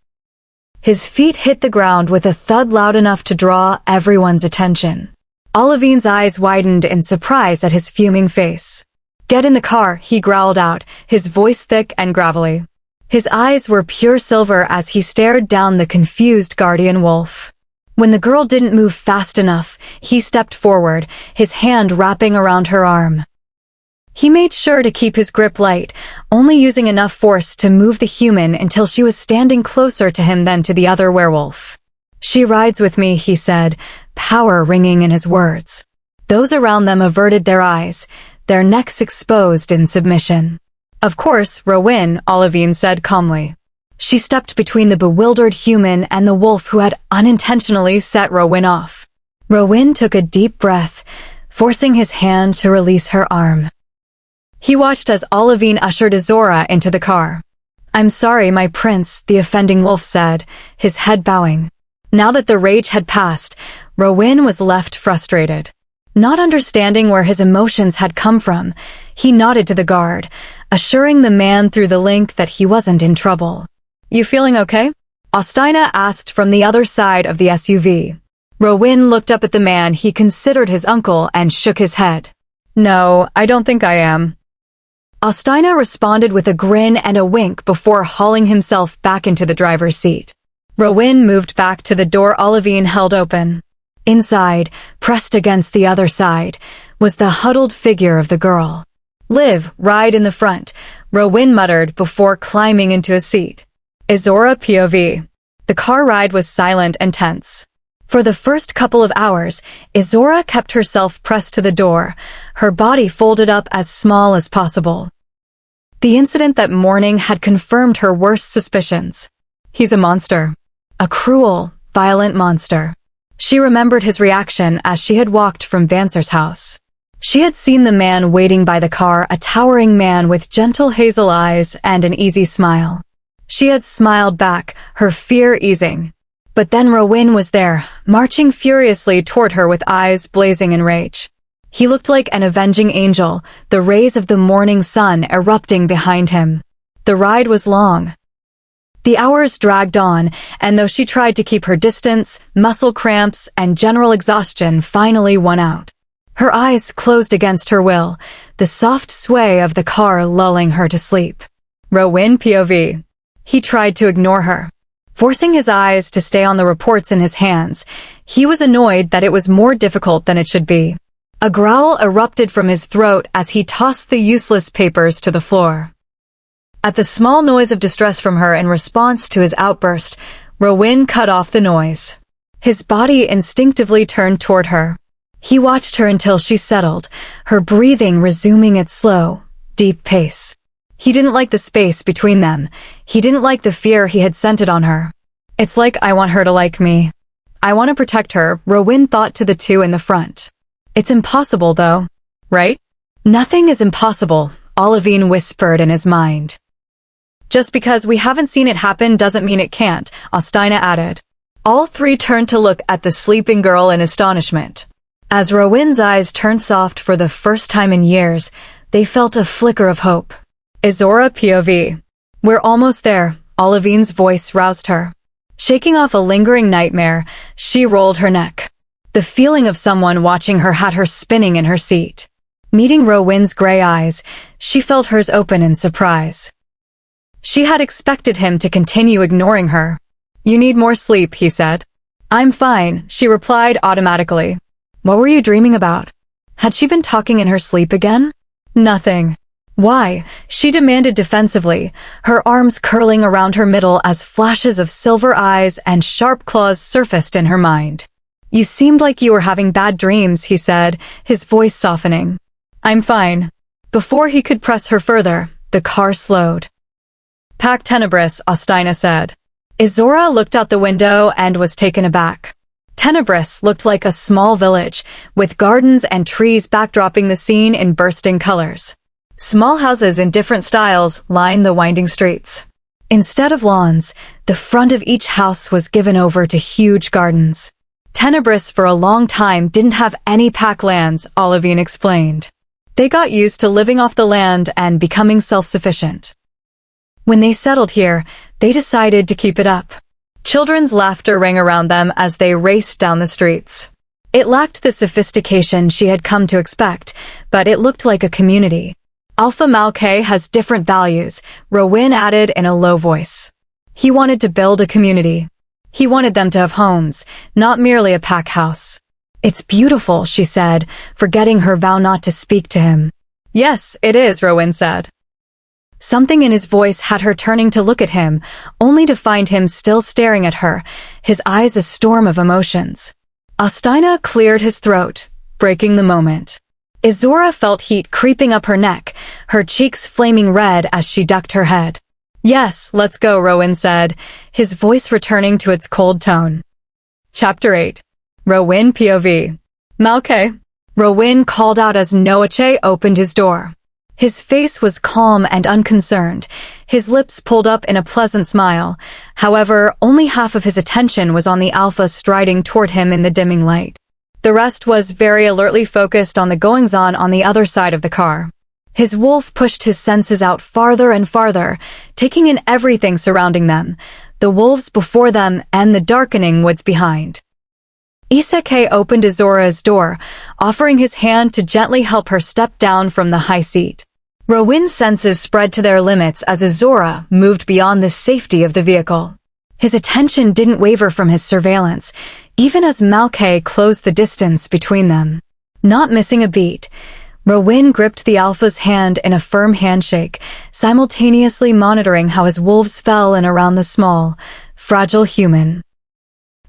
His feet hit the ground with a thud loud enough to draw everyone's attention. Olivine's eyes widened in surprise at his fuming face. Get in the car, he growled out, his voice thick and gravelly. His eyes were pure silver as he stared down the confused guardian wolf. When the girl didn't move fast enough, he stepped forward, his hand wrapping around her arm. He made sure to keep his grip light, only using enough force to move the human until she was standing closer to him than to the other werewolf. She rides with me, he said, power ringing in his words. Those around them averted their eyes, their necks exposed in submission. Of course, Rowan, Olivine said calmly. She stepped between the bewildered human and the wolf who had unintentionally set Rowan off. Rowan took a deep breath, forcing his hand to release her arm. He watched as Olivine ushered Izzorah into the car. I'm sorry, my prince, the offending wolf said, his head bowing. Now that the rage had passed, Rowan was left frustrated. Not understanding where his emotions had come from, he nodded to the guard, assuring the man through the link that he wasn't in trouble. You feeling okay? Audina asked from the other side of the SUV. Rowan looked up at the man he considered his uncle and shook his head. No, I don't think I am. Audina responded with a grin and a wink before hauling himself back into the driver's seat. Rowan moved back to the door Olivine held open. Inside, pressed against the other side, was the huddled figure of the girl. Liv, ride in the front, Rowan muttered before climbing into a seat. Izzorah POV. The car ride was silent and tense. For the first couple of hours, Izzorah kept herself pressed to the door, her body folded up as small as possible. The incident that morning had confirmed her worst suspicions. He's a monster. A cruel, violent monster. She remembered his reaction as she had walked from Vancer's house. She had seen the man waiting by the car, a towering man with gentle hazel eyes and an easy smile. She had smiled back, her fear easing. But then Rowan was there, marching furiously toward her with eyes blazing in rage. He looked like an avenging angel, the rays of the morning sun erupting behind him. The ride was long. The hours dragged on, and though she tried to keep her distance, muscle cramps and general exhaustion finally won out. Her eyes closed against her will, the soft sway of the car lulling her to sleep. Rowan POV. He tried to ignore her. Forcing his eyes to stay on the reports in his hands, he was annoyed that it was more difficult than it should be. A growl erupted from his throat as he tossed the useless papers to the floor. At the small noise of distress from her in response to his outburst, Rowan cut off the noise. His body instinctively turned toward her. He watched her until she settled, her breathing resuming its slow, deep pace. He didn't like the space between them. He didn't like the fear he had scented on her. It's like I want her to like me. I want to protect her, Rowan thought to the two in the front. It's impossible, though, right? Nothing is impossible, Olivine whispered in his mind. Just because we haven't seen it happen doesn't mean it can't, Audina added. All three turned to look at the sleeping girl in astonishment. As Rowan's eyes turned soft for the first time in years, they felt a flicker of hope. Izzorah POV. We're almost there, Olivine's voice roused her. Shaking off a lingering nightmare, she rolled her neck. The feeling of someone watching her had her spinning in her seat. Meeting Rowan's gray eyes, she felt hers open in surprise. She had expected him to continue ignoring her. You need more sleep, he said. I'm fine, she replied automatically. What were you dreaming about? Had she been talking in her sleep again? Nothing. Why? She demanded defensively, her arms curling around her middle as flashes of silver eyes and sharp claws surfaced in her mind. You seemed like you were having bad dreams, he said, his voice softening. I'm fine. Before he could press her further, the car slowed. Pact Tenebris, Audina said. Izzorah looked out the window and was taken aback. Tenebris looked like a small village, with gardens and trees backdropping the scene in bursting colors. Small houses in different styles lined the winding streets. Instead of lawns, the front of each house was given over to huge gardens. Tenebris for a long time didn't have any pack lands, Olivine explained. They got used to living off the land and becoming self-sufficient. When they settled here, they decided to keep it up. Children's laughter rang around them as they raced down the streets. It lacked the sophistication she had come to expect, but it looked like a community. Alpha Malkay has different values, Rowan added in a low voice. He wanted to build a community. He wanted them to have homes, not merely a pack house. It's beautiful, she said, forgetting her vow not to speak to him. Yes, it is, Rowan said. Something in his voice had her turning to look at him, only to find him still staring at her, his eyes a storm of emotions. Audina cleared his throat, breaking the moment. Izzorah felt heat creeping up her neck, her cheeks flaming red as she ducked her head. Yes, let's go, Rowan said, his voice returning to its cold tone. Chapter 8. Rowan POV. Malkay. Rowan called out as Noache opened his door. His face was calm and unconcerned, his lips pulled up in a pleasant smile. However, only half of his attention was on the alpha striding toward him in the dimming light. The rest was very alertly focused on the goings-on on the other side of the car. His wolf pushed his senses out farther and farther, taking in everything surrounding them, the wolves before them and the darkening woods behind. Izzorah opened Izzorah's door, offering his hand to gently help her step down from the high seat. Rowan's senses spread to their limits as Izzorah moved beyond the safety of the vehicle. His attention didn't waver from his surveillance, even as Malkay closed the distance between them. Not missing a beat, Rowan gripped the alpha's hand in a firm handshake, simultaneously monitoring how his wolves fell in around the small, fragile human.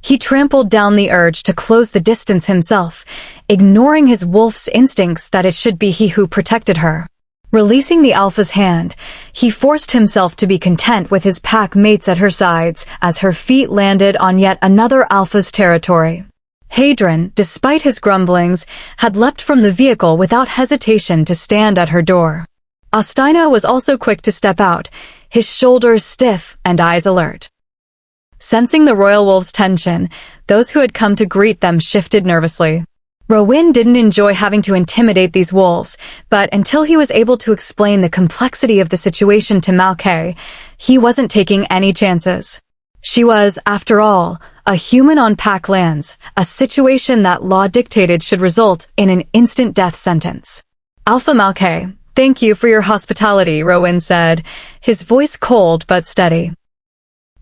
He trampled down the urge to close the distance himself, ignoring his wolf's instincts that it should be he who protected her. Releasing the alpha's hand, he forced himself to be content with his pack mates at her sides as her feet landed on yet another alpha's territory. Hadron, despite his grumblings, had leapt from the vehicle without hesitation to stand at her door. Ostina was also quick to step out, his shoulders stiff and eyes alert. Sensing the royal wolves' tension, those who had come to greet them shifted nervously. Rowan didn't enjoy having to intimidate these wolves, but until he was able to explain the complexity of the situation to Malkay, he wasn't taking any chances. She was, after all, a human on Pact lands, a situation that law dictated should result in an instant death sentence. Alpha Malkay, thank you for your hospitality, Rowan said, his voice cold but steady.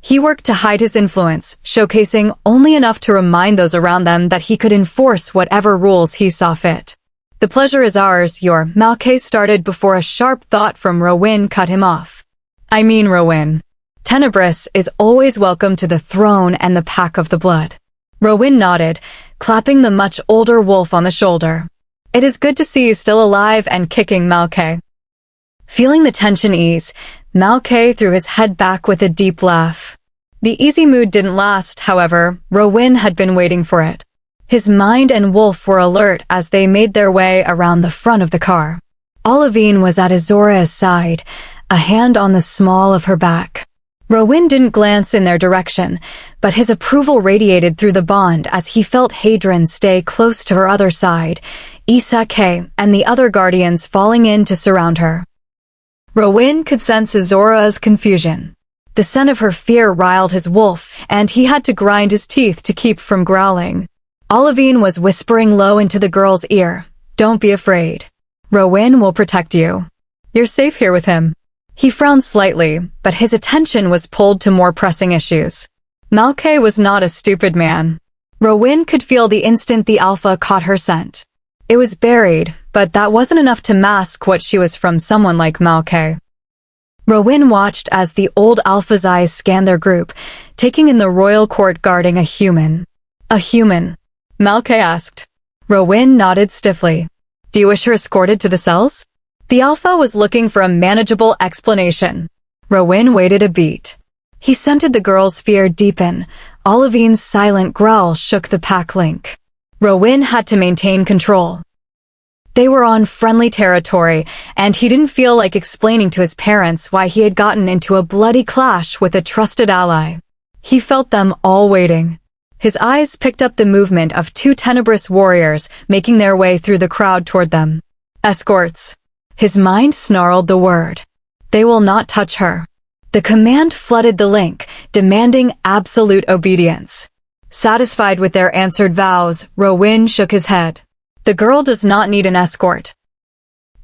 He worked to hide his influence, showcasing only enough to remind those around them that he could enforce whatever rules he saw fit. The pleasure is ours, your Malkay started before a sharp thought from Rowan cut him off. I mean Rowan. Tenebris is always welcome to the throne and the pack of the blood. Rowan nodded, clapping the much older wolf on the shoulder. It is good to see you still alive and kicking, Malkay. Feeling the tension ease, Malkay threw his head back with a deep laugh. The easy mood didn't last, however. Rowan had been waiting for it. His mind and wolf were alert as they made their way around the front of the car. Olivine was at Izzorah's side, a hand on the small of her back. Rowan didn't glance in their direction, but his approval radiated through the bond as he felt Hadron stay close to her other side, Izzorah and the other guardians falling in to surround her. Rowan could sense Izzorah's confusion. The scent of her fear riled his wolf, and he had to grind his teeth to keep from growling. Olivine was whispering low into the girl's ear, "Don't be afraid. Rowan will protect you. You're safe here with him." He frowned slightly, but his attention was pulled to more pressing issues. Malkay was not a stupid man. Rowan could feel the instant the alpha caught her scent. It was buried, but that wasn't enough to mask what she was from someone like Malkay. Rowan watched as the old alpha's eyes scanned their group, taking in the royal court guarding a human. A human? Malkay asked. Rowan nodded stiffly. Do you wish her escorted to the cells? The alpha was looking for a manageable explanation. Rowan waited a beat. He scented the girl's fear deepen. Olivine's silent growl shook the pack link. Rowan had to maintain control. They were on friendly territory, and he didn't feel like explaining to his parents why he had gotten into a bloody clash with a trusted ally. He felt them all waiting. His eyes picked up the movement of two tenebrous warriors making their way through the crowd toward them. Escorts. His mind snarled the word. They will not touch her. The command flooded the link, demanding absolute obedience. Satisfied with their answered vows, Rowan shook his head. The girl does not need an escort.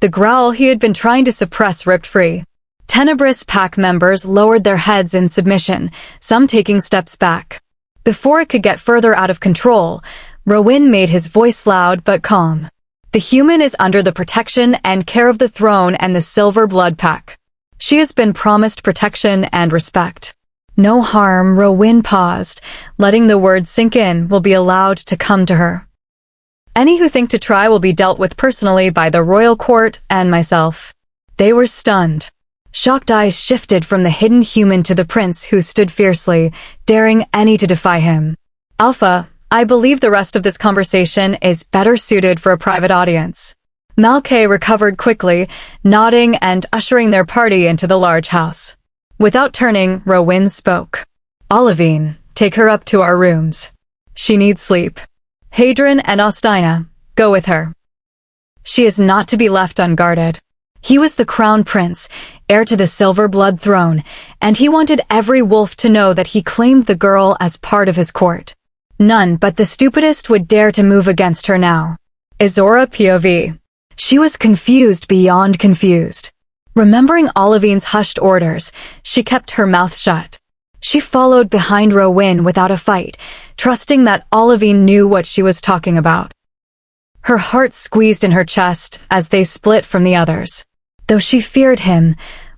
The growl he had been trying to suppress ripped free. Tenebrous pack members lowered their heads in submission, some taking steps back. Before it could get further out of control, Rowan made his voice loud but calm. The human is under the protection and care of the throne and the Silver Blood Pack. She has been promised protection and respect. No harm, Rowan paused, letting the words sink in, will be allowed to come to her. Any who think to try will be dealt with personally by the royal court and myself. They were stunned. Shocked eyes shifted from the hidden human to the prince who stood fiercely, daring any to defy him. Alpha, I believe the rest of this conversation is better suited for a private audience. Malkay recovered quickly, nodding and ushering their party into the large house. Without turning, Rowan spoke. Olivine, take her up to our rooms. She needs sleep. Hadron and Ostina, go with her. She is not to be left unguarded. He was the crown prince, heir to the silver blood throne, and he wanted every wolf to know that he claimed the girl as part of his court. None but the stupidest would dare to move against her now. Izzorah POV. She was confused beyond confused. Remembering Olivine's hushed orders, she kept her mouth shut. She followed behind Rowan without a fight, trusting that Olivine knew what she was talking about. Her heart squeezed in her chest as they split from the others. Though she feared him,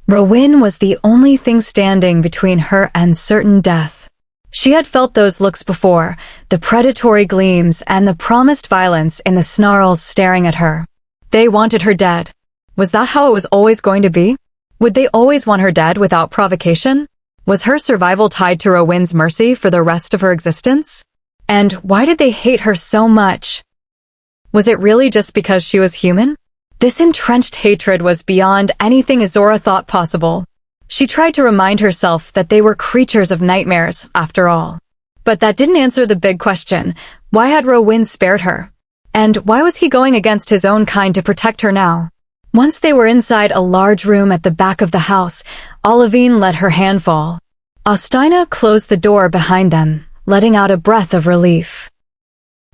Rowan was the only thing standing between her and certain death. She had felt those looks before, the predatory gleams and the promised violence in the snarls staring at her. They wanted her dead. Was that how it was always going to be? Would they always want her dead without provocation? Was her survival tied to Rowan's mercy for the rest of her existence? And why did they hate her so much? Was it really just because she was human? This entrenched hatred was beyond anything Izzorah thought possible. She tried to remind herself that they were creatures of nightmares, after all. But that didn't answer the big question. Why had Rowan spared her? And why was he going against his own kind to protect her now? Once they were inside a large room at the back of the house, Olivine let her hand fall. Ostina closed the door behind them, letting out a breath of relief.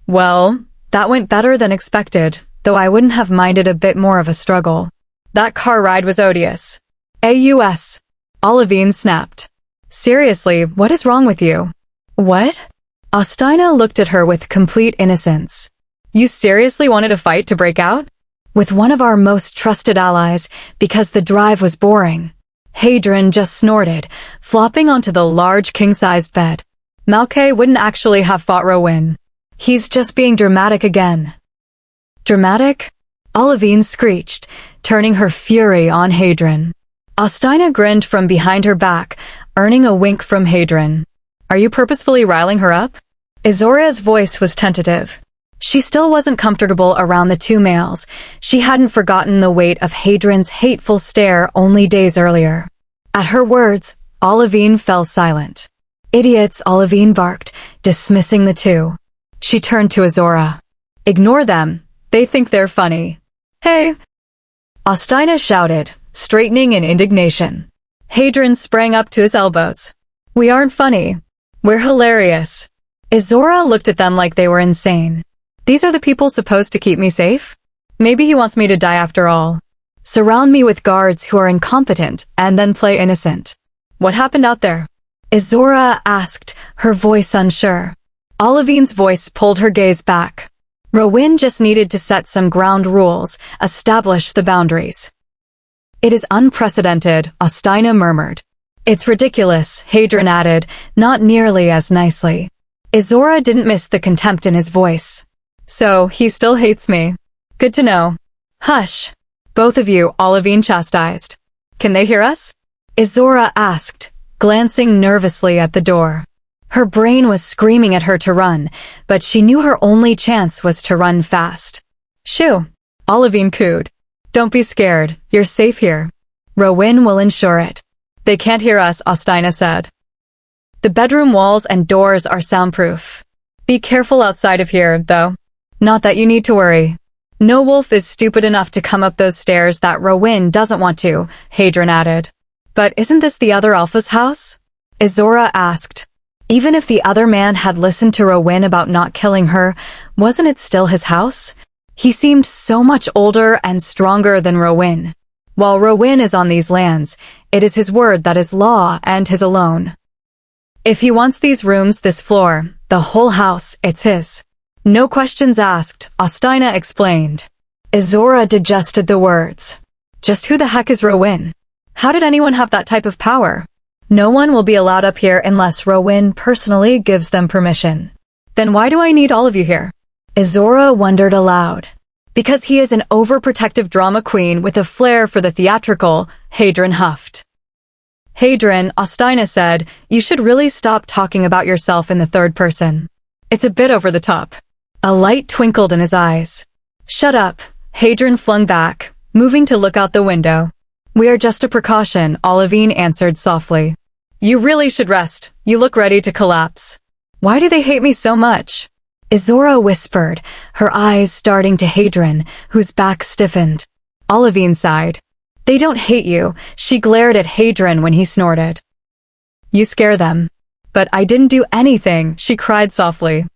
Well, that went better than expected, though I wouldn't have minded a bit more of a struggle. That car ride was odious. AUS. Olivine snapped. Seriously, what is wrong with you? What? Ostina looked at her with complete innocence. You seriously wanted a fight to break out? With one of our most trusted allies, because the drive was boring. Hadron just snorted, flopping onto the large king-sized bed. Malkay wouldn't actually have fought Rowan. He's just being dramatic again. Dramatic? Olivine screeched, turning her fury on Hadron. Ostina grinned from behind her back, earning a wink from Hadron. Are you purposefully riling her up? Izzorah's voice was tentative. She still wasn't comfortable around the two males. She hadn't forgotten the weight of Hadron's hateful stare only days earlier. At her words, Olivine fell silent. Idiots, Olivine barked, dismissing the two. She turned to Izzorah. Ignore them. They think they're funny. Hey! Ostina shouted, straightening in indignation. Hadron sprang up to his elbows. We aren't funny. We're hilarious. Izzorah looked at them like they were insane. These are the people supposed to keep me safe? Maybe he wants me to die after all. Surround me with guards who are incompetent and then play innocent. What happened out there? Izzorah asked, her voice unsure. Olivine's voice pulled her gaze back. Rowan just needed to set some ground rules, establish the boundaries. It is unprecedented, Ostina murmured. It's ridiculous, Hadron added, not nearly as nicely. Izzorah didn't miss the contempt in his voice. So, he still hates me. Good to know. Hush. Both of you, Olivine chastised. Can they hear us? Izzorah asked, glancing nervously at the door. Her brain was screaming at her to run, but she knew her only chance was to run fast. Shoo! Olivine cooed. Don't be scared, you're safe here. Rowan will ensure it. They can't hear us, Ostina said. The bedroom walls and doors are soundproof. Be careful outside of here, though. Not that you need to worry. No wolf is stupid enough to come up those stairs that Rowan doesn't want to, Hadron added. But isn't this the other alpha's house? Izzorah asked. Even if the other man had listened to Rowan about not killing her, wasn't it still his house? He seemed so much older and stronger than Rowan. While Rowan is on these lands, it is his word that is law and his alone. If he wants these rooms, this floor, the whole house, it's his. No questions asked, Ostina explained. Izzorah digested the words. Just who the heck is Rowan? How did anyone have that type of power? No one will be allowed up here unless Rowan personally gives them permission. Then why do I need all of you here? Izzorah wondered aloud. Because he is an overprotective drama queen with a flair for the theatrical, Hadron huffed. Hadron, Ostina said, you should really stop talking about yourself in the third person. It's a bit over the top. A light twinkled in his eyes. Shut up, Hadrian flung back, moving to look out the window. We are just a precaution, Olivine answered softly. You really should rest. You look ready to collapse. Why do they hate me so much? Izzorah whispered, her eyes starting to Hadrian, whose back stiffened. Olivine sighed. They don't hate you, she glared at Hadrian when he snorted. You scare them. But I didn't do anything, she cried softly.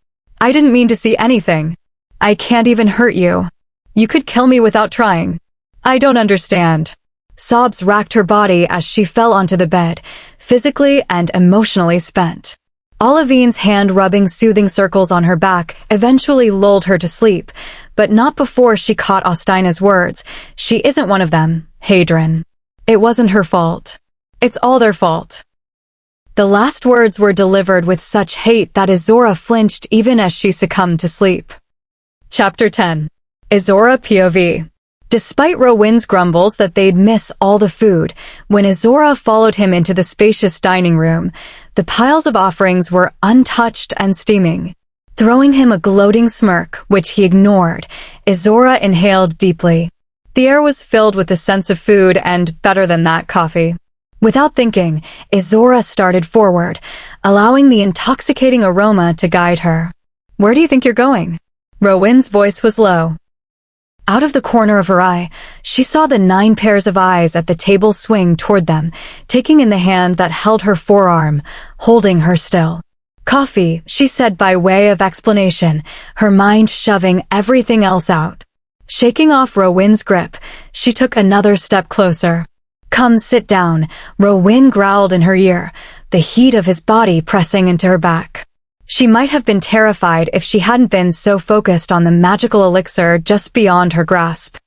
I didn't mean to see anything. I can't even hurt you. You could kill me without trying. I don't understand. Sobs racked her body as she fell onto the bed, physically and emotionally spent. Olivine's hand rubbing soothing circles on her back eventually lulled her to sleep, but not before she caught Austina's words. She isn't one of them, Hadrian. It wasn't her fault. It's all their fault. The last words were delivered with such hate that Izzorah flinched even as she succumbed to sleep. Chapter 10. Izzorah POV. Despite Rowin's grumbles that they'd miss all the food, when Izzorah followed him into the spacious dining room, the piles of offerings were untouched and steaming. Throwing him a gloating smirk, which he ignored, Izzorah inhaled deeply. The air was filled with the sense of food and, better than that, coffee. Without thinking, Izzorah started forward, allowing the intoxicating aroma to guide her. Where do you think you're going? Rowin's voice was low. Out of the corner of her eye, she saw the 9 pairs of eyes at the table swing toward them, taking in the hand that held her forearm, holding her still. Coffee, she said by way of explanation, her mind shoving everything else out. Shaking off Rowin's grip, she took another step closer. Come sit down, Rowin growled in her ear, the heat of his body pressing into her back. She might have been terrified if she hadn't been so focused on the magical elixir just beyond her grasp.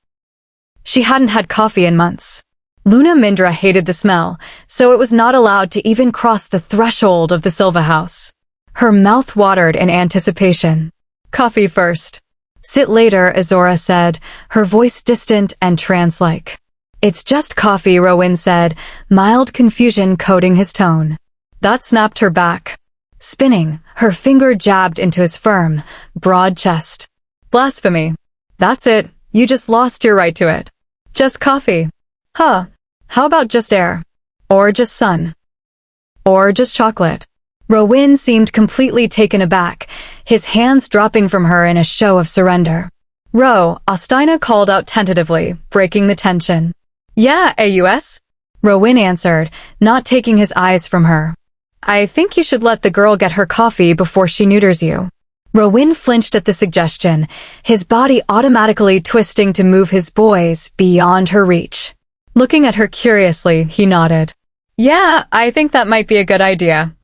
She hadn't had coffee in months. Luna Mindra hated the smell, so it was not allowed to even cross the threshold of the Silva house. Her mouth watered in anticipation. Coffee first. Sit later, Izzorah said, her voice distant and trance-like. It's just coffee, Rowin said, mild confusion coating his tone. That snapped her back. Spinning, her finger jabbed into his firm, broad chest. Blasphemy. That's it, you just lost your right to it. Just coffee. Huh. How about just air? Or just sun? Or just chocolate? Rowin seemed completely taken aback, his hands dropping from her in a show of surrender. Row, Austina called out tentatively, breaking the tension. Yeah, AUS? Rowin answered, not taking his eyes from her. I think you should let the girl get her coffee before she neuters you. Rowin flinched at the suggestion, his body automatically twisting to move his boys beyond her reach. Looking at her curiously, he nodded. Yeah, I think that might be a good idea.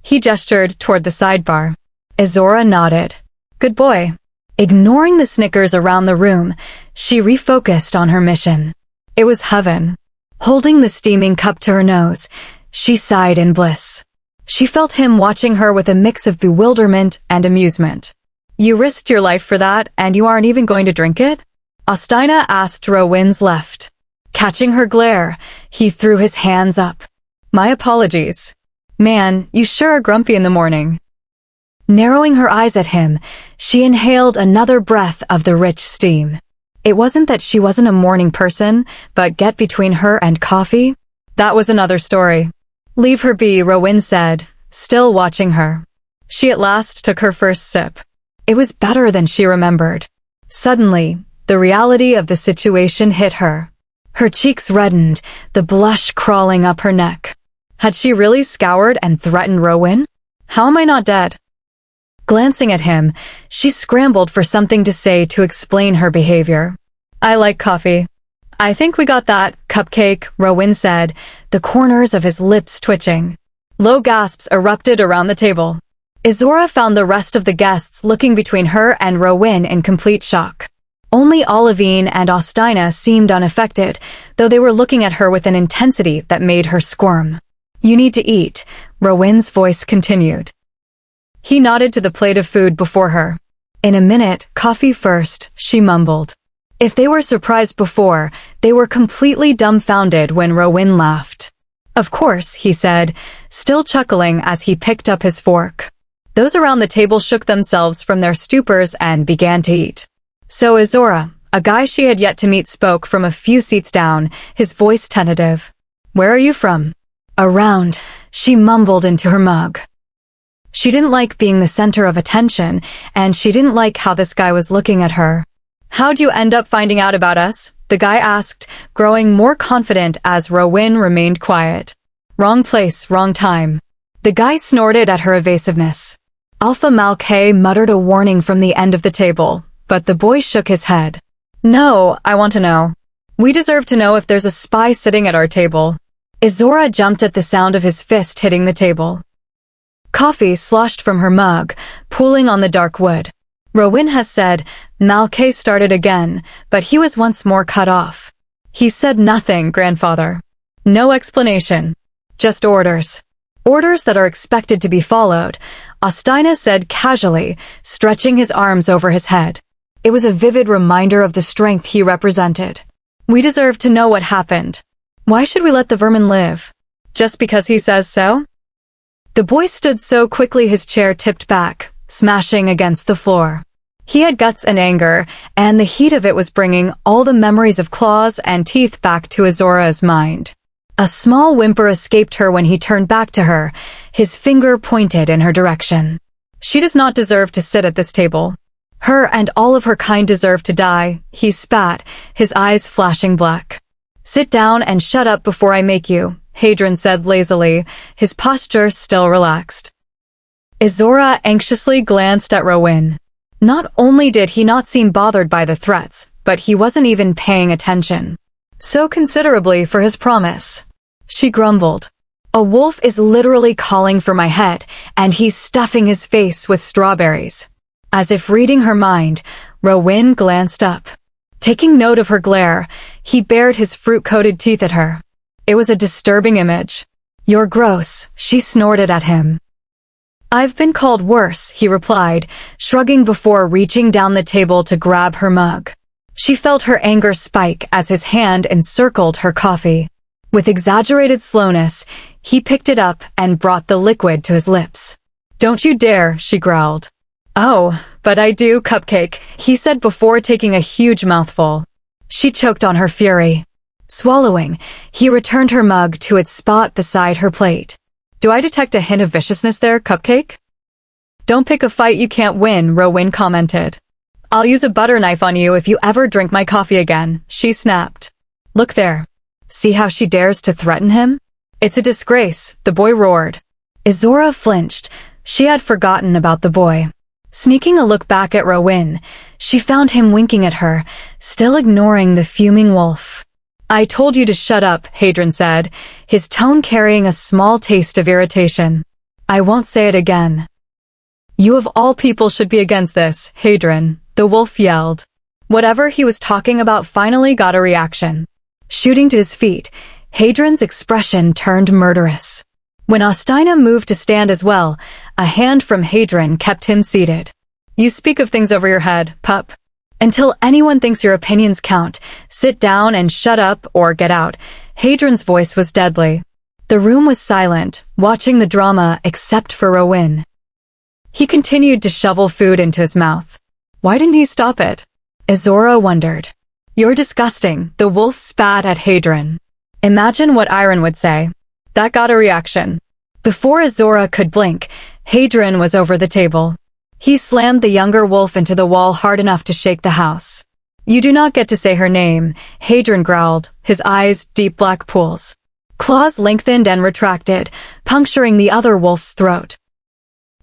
He gestured toward the sidebar. Izzorah nodded. Good boy. Ignoring the snickers around the room, she refocused on her mission. It was heaven. Holding the steaming cup to her nose, she sighed in bliss. She felt him watching her with a mix of bewilderment and amusement. You risked your life for that, and you aren't even going to drink it? Austina asked Rowin's left. Catching her glare, he threw his hands up. My apologies. Man, you sure are grumpy in the morning. Narrowing her eyes at him, she inhaled another breath of the rich steam. It wasn't that she wasn't a morning person, but get between her and coffee? That was another story. Leave her be, Rowin said, still watching her. She at last took her first sip. It was better than she remembered. Suddenly, the reality of the situation hit her. Her cheeks reddened, the blush crawling up her neck. Had she really scoured and threatened Rowin? How am I not dead? Glancing at him, she scrambled for something to say to explain her behavior. I like coffee. I think we got that, cupcake, Rowin said, the corners of his lips twitching. Low gasps erupted around the table. Izzorah found the rest of the guests looking between her and Rowin in complete shock. Only Olivine and Austina seemed unaffected, though they were looking at her with an intensity that made her squirm. You need to eat, Rowin's voice continued. He nodded to the plate of food before her. In a minute, coffee first, she mumbled. If they were surprised before, they were completely dumbfounded when Rowin laughed. Of course, he said, still chuckling as he picked up his fork. Those around the table shook themselves from their stupors and began to eat. So Izzorah, A guy she had yet to meet spoke from a few seats down, his voice tentative. "Where are you from?" "Around," she mumbled into her mug. She didn't like being the center of attention, and she didn't like how this guy was looking at her. "How'd you end up finding out about us?" the guy asked, growing more confident as Rowan remained quiet. "Wrong place, wrong time." The guy snorted at her evasiveness. Alpha Malkay muttered a warning from the end of the table, but the boy shook his head. "No, I want to know. We deserve to know if there's a spy sitting at our table." Izzorah jumped at the sound of his fist hitting the table. Coffee sloshed from her mug, pooling on the dark wood. Rowan has said, Malkay started again, but he was once more cut off. "He said nothing, grandfather. No explanation. Just orders. Orders that are expected to be followed," Ostina said casually, stretching his arms over his head. It was a vivid reminder of the strength he represented. "We deserve to know what happened. Why should we let the vermin live? Just because he says so?" The boy stood so quickly his chair tipped back, smashing against the floor. He had guts and anger, and the heat of it was bringing all the memories of claws and teeth back to Izzorah's mind. A small whimper escaped her when he turned back to her, his finger pointed in her direction. "She does not deserve to sit at this table. Her and all of her kind deserve to die," he spat, his eyes flashing black. "Sit down and shut up before I make you," Hadron said lazily, his posture still relaxed. Izzorah anxiously glanced at Rowan. Not only did he not seem bothered by the threats, but he wasn't even paying attention. So considerably for his promise. She grumbled. "A wolf is literally calling for my head, and he's stuffing his face with strawberries." As if reading her mind, Rowan glanced up. Taking note of her glare, he bared his fruit-coated teeth at her. It was a disturbing image. "You're gross," she snorted at him. "I've been called worse," he replied, shrugging before reaching down the table to grab her mug. She felt her anger spike as his hand encircled her coffee. With exaggerated slowness, he picked it up and brought the liquid to his lips. "Don't you dare," she growled. "Oh, but I do, Cupcake," he said before taking a huge mouthful. She choked on her fury. Swallowing, he returned her mug to its spot beside her plate. "Do I detect a hint of viciousness there, Cupcake?" "Don't pick a fight you can't win," Rowan commented. "I'll use a butter knife on you if you ever drink my coffee again," she snapped. "Look there. See how she dares to threaten him? It's a disgrace," the boy roared. Izzorah flinched. She had forgotten about the boy. Sneaking a look back at Rowan, she found him winking at her, still ignoring the fuming wolf. "I told you to shut up," Hadron said, his tone carrying a small taste of irritation. "I won't say it again." "You of all people should be against this, Hadron," the wolf yelled. Whatever he was talking about finally got a reaction. Shooting to his feet, Hadron's expression turned murderous. When Ostina moved to stand as well, a hand from Hadron kept him seated. "You speak of things over your head, pup. Until anyone thinks your opinions count, sit down and shut up or get out." Hadron's voice was deadly. The room was silent, watching the drama except for Rowan. He continued to shovel food into his mouth. Why didn't he stop it? Izzorah wondered. "You're disgusting," the wolf spat at Hadron. Imagine what Iron would say. That got a reaction. Before Izzorah could blink, Hadron was over the table. He slammed the younger wolf into the wall hard enough to shake the house. "You do not get to say her name," Hadron growled, his eyes deep black pools. Claws lengthened and retracted, puncturing the other wolf's throat.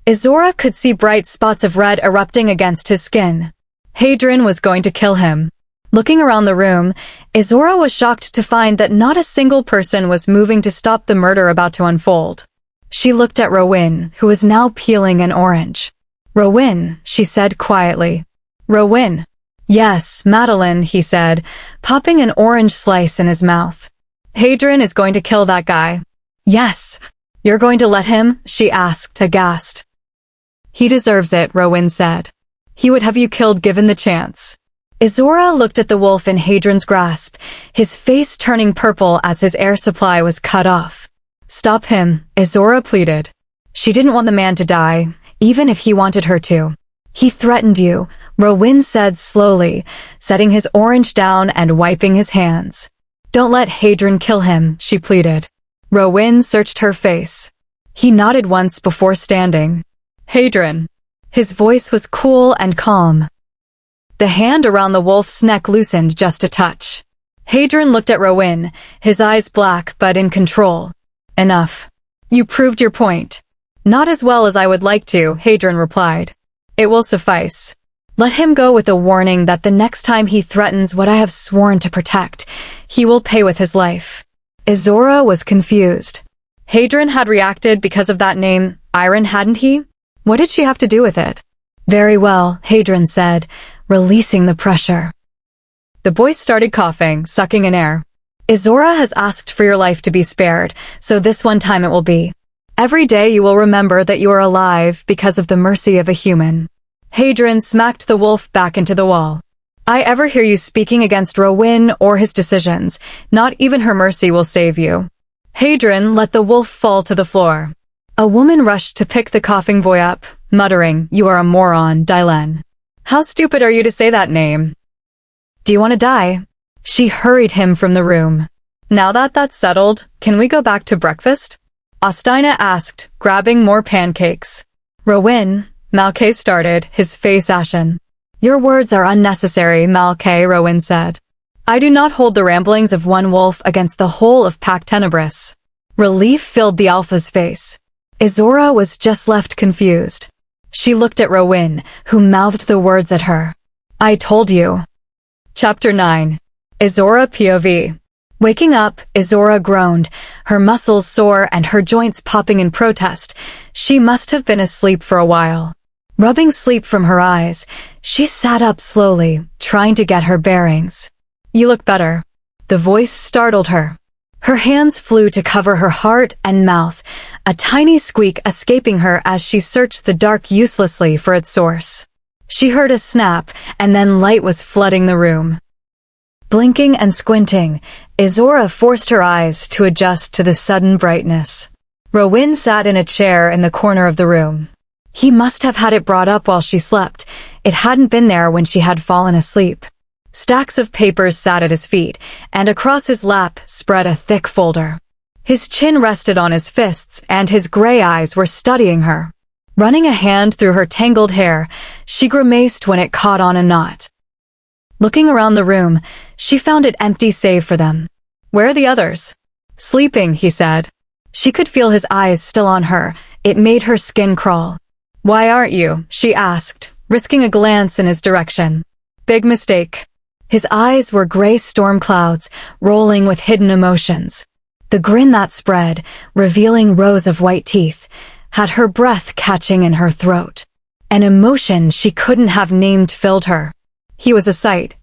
Izzorah could see bright spots of red erupting against his skin. Hadron was going to kill him. Looking around the room, Izzorah was shocked to find that not a single person was moving to stop the murder about to unfold. She looked at Rowan, who was now peeling an orange. "Rowan," she said quietly. "Rowan." "Yes, Madeline," he said, popping an orange slice in his mouth. "Hadron is going to kill that guy." "Yes." "You're going to let him?" she asked, aghast. "He deserves it," Rowan said. "He would have you killed given the chance." Izzorah looked at the wolf in Hadron's grasp, his face turning purple as his air supply was cut off. "Stop him," Izzorah pleaded. She didn't want the man to die, even if he wanted her to. "He threatened you. Rowan said slowly, setting his orange down and wiping his hands. Don't let Hadron kill him, she pleaded. Rowan searched her face. He nodded once before standing. Hadron. His voice was cool and calm. The hand around the wolf's neck loosened just a touch. Hadron looked at Rowan, his eyes black but in control. Enough. You proved your point. Not as well as I would like to, Hadron replied. It will suffice. Let him go with a warning that the next time he threatens what I have sworn to protect, he will pay with his life. Izzorah was confused. Hadron had reacted because of that name, Iron hadn't he? What did she have to do with it? Very well, Hadron said, releasing the pressure. The boy started coughing, sucking in air. Izzorah has asked for your life to be spared, so this one time it will be. Every day you will remember that you are alive because of the mercy of a human. Hadron smacked the wolf back into the wall. I ever hear you speaking against Rowan or his decisions, not even her mercy will save you. Hadron let the wolf fall to the floor. A woman rushed to pick the coughing boy up, muttering, You are a moron, Dylan. How stupid are you to say that name? Do you want to die? She hurried him from the room. Now that that's settled, can we go back to breakfast? Ostina asked, grabbing more pancakes. Rowan, Malkay started, his face ashen. Your words are unnecessary, Malkay, Rowan said. I do not hold the ramblings of one wolf against the whole of Pact Tenebris. Relief filled the Alpha's face. Izzorah was just left confused. She looked at Rowan, who mouthed the words at her. I told you. Chapter 9. Izzorah POV. Waking up, Izzorah groaned, her muscles sore and her joints popping in protest. She must have been asleep for a while. Rubbing sleep from her eyes, she sat up slowly, trying to get her bearings. You look better. The voice startled her. Her hands flew to cover her heart and mouth, a tiny squeak escaping her as she searched the dark uselessly for its source. She heard a snap, and then light was flooding the room. Blinking and squinting, Izzorah forced her eyes to adjust to the sudden brightness. Rowan sat in a chair in the corner of the room. He must have had it brought up while she slept. It hadn't been there when she had fallen asleep. Stacks of papers sat at his feet, and across his lap spread a thick folder. His chin rested on his fists, and his gray eyes were studying her. Running a hand through her tangled hair, she grimaced when it caught on a knot. Looking around the room, she found it empty save for them. Where are the others? Sleeping, he said. She could feel his eyes still on her. It made her skin crawl. Why aren't you? She asked, risking a glance in his direction. Big mistake. His eyes were gray storm clouds, rolling with hidden emotions. The grin that spread, revealing rows of white teeth, had her breath catching in her throat. An emotion she couldn't have named filled her. He was a sight.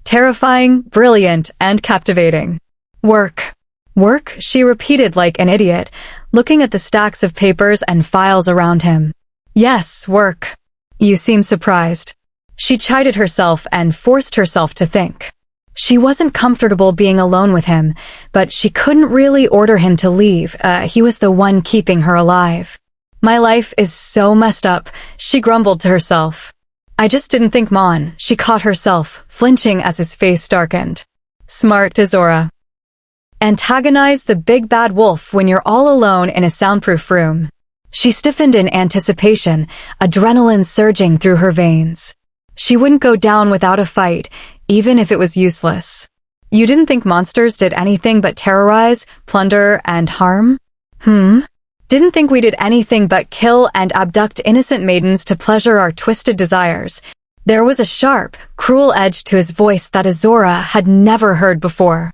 Terrifying, brilliant, and captivating. Work. Work, she repeated like an idiot, looking at the stacks of papers and files around him. Yes, work. You seem surprised. She chided herself and forced herself to think. She wasn't comfortable being alone with him, but she couldn't really order him to leave. He was the one keeping her alive. My life is so messed up, she grumbled to herself. I just didn't think Mon. She caught herself, flinching as his face darkened. Smart, Izzorah. Antagonize the big bad wolf when you're all alone in a soundproof room. She stiffened in anticipation, adrenaline surging through her veins. She wouldn't go down without a fight, even if it was useless. You didn't think monsters did anything but terrorize, plunder, and harm? Didn't think we did anything but kill and abduct innocent maidens to pleasure our twisted desires. There was a sharp, cruel edge to his voice that Izzorah had never heard before.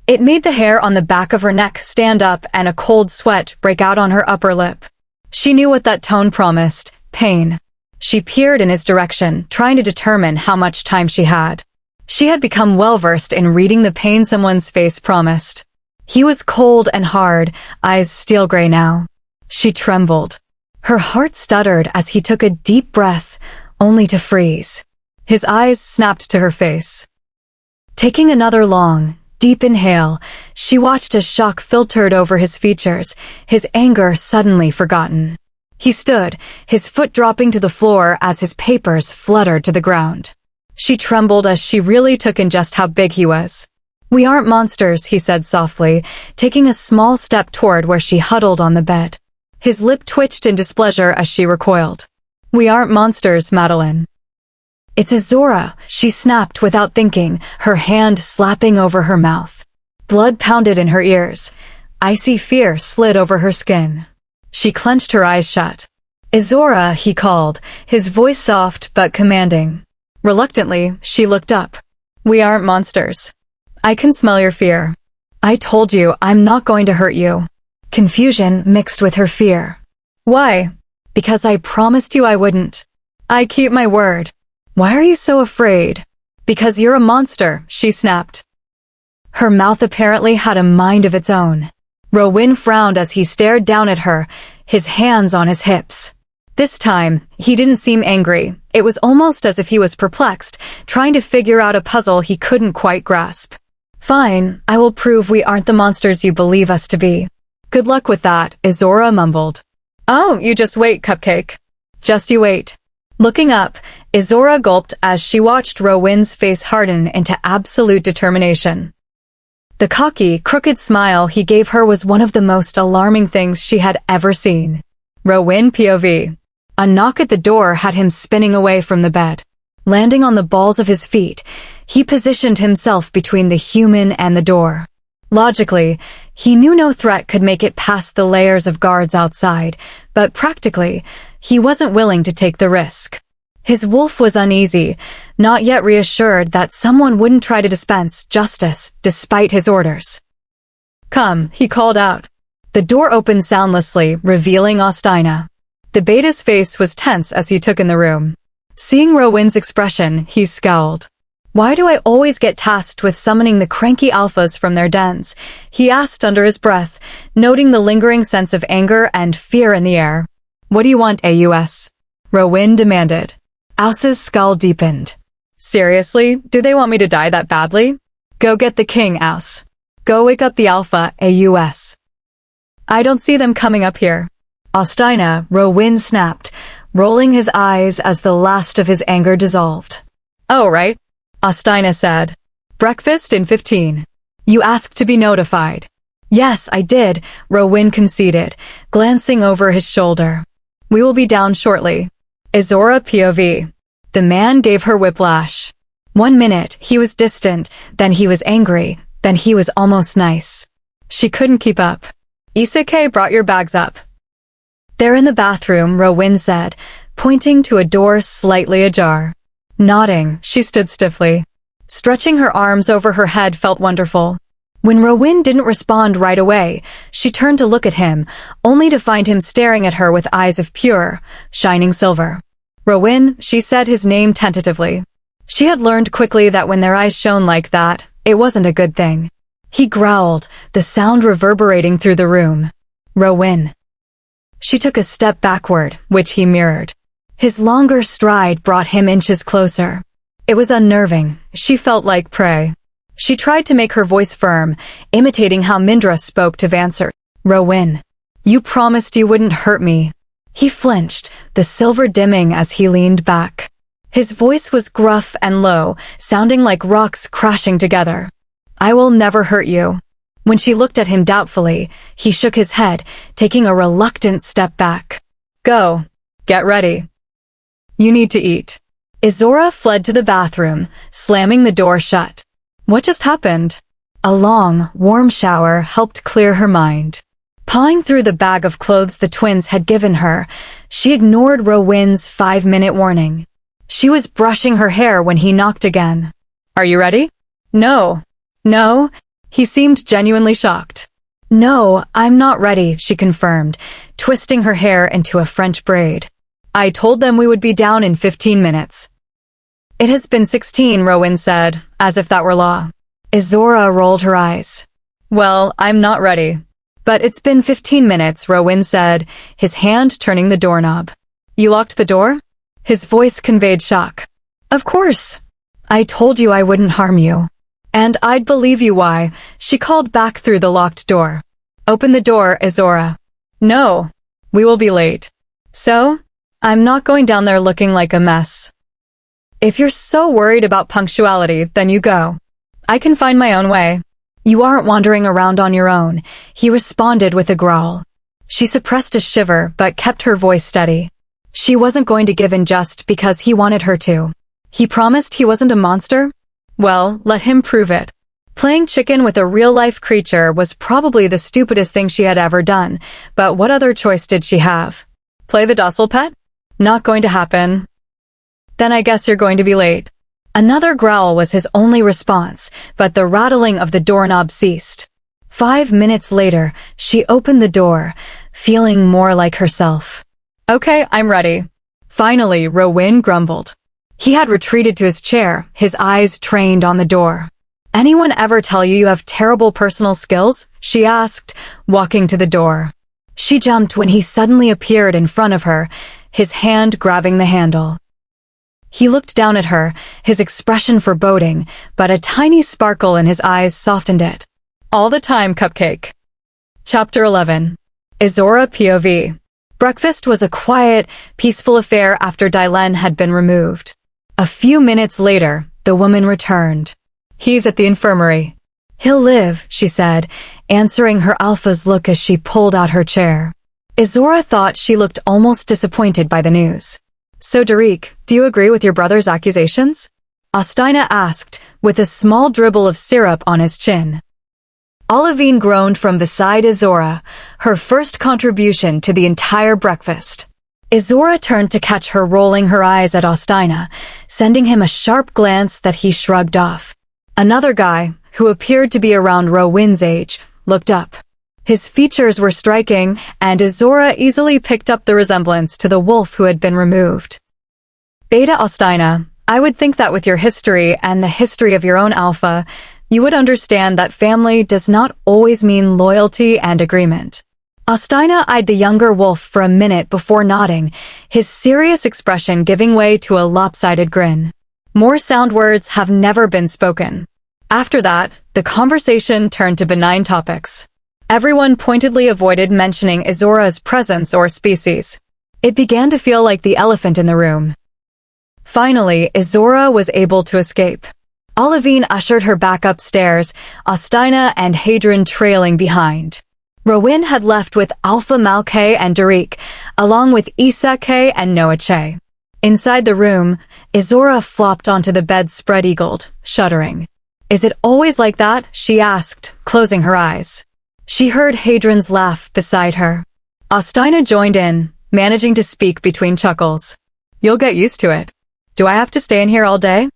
It made the hair on the back of her neck stand up and a cold sweat break out on her upper lip. She knew what that tone promised, pain. She peered in his direction, trying to determine how much time she had. She had become well-versed in reading the pain someone's face promised. He was cold and hard, eyes steel gray now. She trembled. Her heart stuttered as he took a deep breath, only to freeze. His eyes snapped to her face. Taking another long, deep inhale, she watched as shock filtered over his features, his anger suddenly forgotten. He stood, his foot dropping to the floor as his papers fluttered to the ground. She trembled as she really took in just how big he was. "We aren't monsters," he said softly, taking a small step toward where she huddled on the bed. His lip twitched in displeasure as she recoiled. "We aren't monsters, Madeline." "It's Izzorah," she snapped without thinking, her hand slapping over her mouth. Blood pounded in her ears. Icy fear slid over her skin. She clenched her eyes shut. "Izzorah," he called, his voice soft but commanding. Reluctantly, she looked up. "We aren't monsters. I can smell your fear. I told you I'm not going to hurt you." Confusion mixed with her fear. "Why?" "Because I promised you I wouldn't. I keep my word." "Why are you so afraid?" "Because you're a monster," she snapped. Her mouth apparently had a mind of its own. Rowan frowned as he stared down at her, his hands on his hips. This time, he didn't seem angry. It was almost as if he was perplexed, trying to figure out a puzzle he couldn't quite grasp. "Fine, I will prove we aren't the monsters you believe us to be." "Good luck with that," Izzorah mumbled. "Oh, you just wait, Cupcake. Just you wait." Looking up, Izzorah gulped as she watched Rowan's face harden into absolute determination. The cocky, crooked smile he gave her was one of the most alarming things she had ever seen. Rowan POV. A knock at the door had him spinning away from the bed. Landing on the balls of his feet, he positioned himself between the human and the door. Logically, he knew no threat could make it past the layers of guards outside, but practically, he wasn't willing to take the risk. His wolf was uneasy, not yet reassured that someone wouldn't try to dispense justice despite his orders. "Come," he called out. The door opened soundlessly, revealing Audina. The beta's face was tense as he took in the room. Seeing Rowan's expression, he scowled. "Why do I always get tasked with summoning the cranky alphas from their dens?" he asked under his breath, noting the lingering sense of anger and fear in the air. "What do you want, AUS?" Rowan demanded. Aus's skull deepened. "Seriously? Do they want me to die that badly? Go get the king, Aus. Go wake up the alpha, AUS. I don't see them coming up here." Audina, Rowan snapped, rolling his eyes as the last of his anger dissolved. "Oh, right," Audina said. "Breakfast in 15. You asked to be notified." "Yes, I did," Rowan conceded, glancing over his shoulder. "We will be down shortly." Izzorah POV. The man gave her whiplash. 1 minute, he was distant, then he was angry, then he was almost nice. She couldn't keep up. "Isake brought your bags up." "They're in the bathroom," Rowan said, pointing to a door slightly ajar. Nodding, she stood stiffly. Stretching her arms over her head felt wonderful. When Rowan didn't respond right away, she turned to look at him, only to find him staring at her with eyes of pure, shining silver. "Rowan," she said his name tentatively. She had learned quickly that when their eyes shone like that, it wasn't a good thing. He growled, the sound reverberating through the room. "Rowan." She took a step backward, which he mirrored. His longer stride brought him inches closer. It was unnerving. She felt like prey. She tried to make her voice firm, imitating how Mindra spoke to Vancer. "Rowan, you promised you wouldn't hurt me." He flinched, the silver dimming as he leaned back. His voice was gruff and low, sounding like rocks crashing together. "I will never hurt you." When she looked at him doubtfully, he shook his head, taking a reluctant step back. "Go. Get ready. You need to eat." Izzorah fled to the bathroom, slamming the door shut. What just happened? A long, warm shower helped clear her mind. Pawing through the bag of clothes the twins had given her, she ignored Rowan's 5-minute warning. She was brushing her hair when he knocked again. "Are you ready?" "No." "No?" He seemed genuinely shocked. "No, I'm not ready," she confirmed, twisting her hair into a French braid. "I told them we would be down in 15 minutes. "It has been 16, Rowan said, as if that were law. Izzorah rolled her eyes. "Well, I'm not ready." "But it's been 15 minutes, Rowan said, his hand turning the doorknob. "You locked the door?" His voice conveyed shock. "Of course. I told you I wouldn't harm you. And I'd believe you why," she called back through the locked door. "Open the door, Izzorah." "No. We will be late." So, I'm not going down there looking like a mess. If you're so worried about punctuality, then you go. I can find my own way. You aren't wandering around on your own, he responded with a growl. She suppressed a shiver but kept her voice steady. She wasn't going to give in just because he wanted her to. He promised he wasn't a monster? Well, let him prove it. Playing chicken with a real-life creature was probably the stupidest thing she had ever done, but what other choice did she have? Play the docile pet? Not going to happen. Then I guess you're going to be late. Another growl was his only response, but the rattling of the doorknob ceased. 5 minutes later, she opened the door, feeling more like herself. Okay, I'm ready. Finally, Rowan grumbled. He had retreated to his chair, his eyes trained on the door. Anyone ever tell you you have terrible personal skills? She asked, walking to the door. She jumped when he suddenly appeared in front of her, his hand grabbing the handle. He looked down at her, his expression foreboding, but a tiny sparkle in his eyes softened it. All the time, Cupcake. Chapter 11. Izzorah POV. Breakfast was a quiet, peaceful affair after Dylan had been removed. A few minutes later, the woman returned. He's at the infirmary. He'll live, she said, answering her alpha's look as she pulled out her chair. Izzorah thought she looked almost disappointed by the news. So Derek, do you agree with your brother's accusations? Austina asked, with a small dribble of syrup on his chin. Olivine groaned from beside Izzorah, her first contribution to the entire breakfast. Izzorah turned to catch her rolling her eyes at Austina, sending him a sharp glance that he shrugged off. Another guy, who appeared to be around Rowan's age, looked up. His features were striking, and Izzorah easily picked up the resemblance to the wolf who had been removed. Beta Austina, I would think that with your history and the history of your own alpha, you would understand that family does not always mean loyalty and agreement. Austina eyed the younger wolf for a minute before nodding, his serious expression giving way to a lopsided grin. More sound words have never been spoken. After that, the conversation turned to benign topics. Everyone pointedly avoided mentioning Izzorah's presence or species. It began to feel like the elephant in the room. Finally, Izzorah was able to escape. Olivine ushered her back upstairs, Austina and Hadron trailing behind. Rowan had left with Alpha Malkay and Derek, along with Issa K and Noah Che. Inside the room, Izzorah flopped onto the bed spread-eagled, shuddering. Is it always like that? She asked, closing her eyes. She heard Hadron's laugh beside her. Austina joined in, managing to speak between chuckles. You'll get used to it. Do I have to stay in here all day?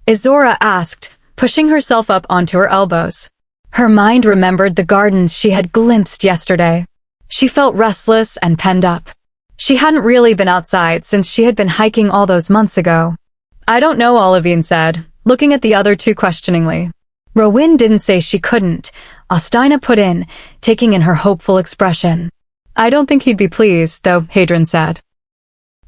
Izzorah asked, pushing herself up onto her elbows. Her mind remembered the gardens she had glimpsed yesterday. She felt restless and penned up. She hadn't really been outside since she had been hiking all those months ago. I don't know, Olivine said, looking at the other two questioningly. Rowan didn't say she couldn't. Austina put in, taking in her hopeful expression. I don't think he'd be pleased, though, Hadron said.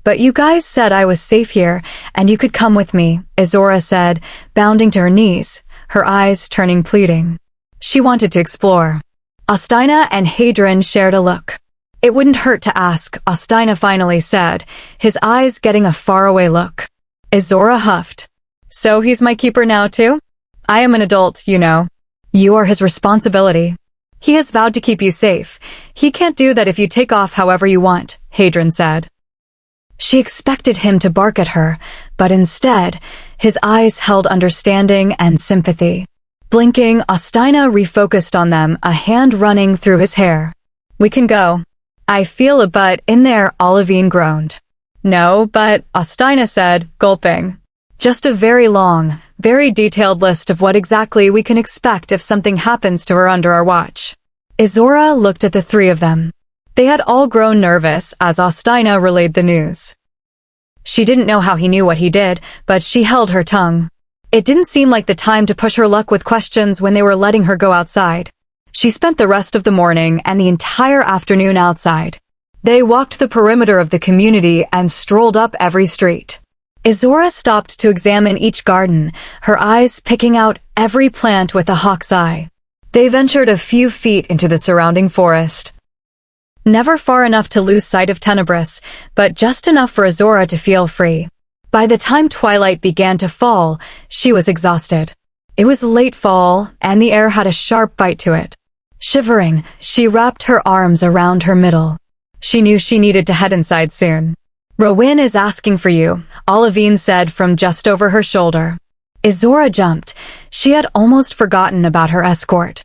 But you guys said I was safe here, and you could come with me, Izzorah said, bounding to her knees, her eyes turning pleading. She wanted to explore. Austina and Hadron shared a look. It wouldn't hurt to ask, Austina finally said, his eyes getting a faraway look. Izzorah huffed. So he's my keeper now, too? I am an adult, you know. You are his responsibility. He has vowed to keep you safe. He can't do that if you take off however you want, Hadron said. She expected him to bark at her, but instead, his eyes held understanding and sympathy. Blinking, Austina refocused on them, a hand running through his hair. We can go. I feel a butt in there, Olivine groaned. No, but, Austina said, gulping. Just a very long, very detailed list of what exactly we can expect if something happens to her under our watch. Izzorah looked at the three of them. They had all grown nervous as Austina relayed the news. She didn't know how he knew what he did, but she held her tongue. It didn't seem like the time to push her luck with questions when they were letting her go outside. She spent the rest of the morning and the entire afternoon outside. They walked the perimeter of the community and strolled up every street. Izzorah stopped to examine each garden, her eyes picking out every plant with a hawk's eye. They ventured a few feet into the surrounding forest. Never far enough to lose sight of Tenebris, but just enough for Izzorah to feel free. By the time twilight began to fall, she was exhausted. It was late fall, and the air had a sharp bite to it. Shivering, she wrapped her arms around her middle. She knew she needed to head inside soon. "Rowan is asking for you," Olivine said from just over her shoulder. Izzorah jumped. She had almost forgotten about her escort.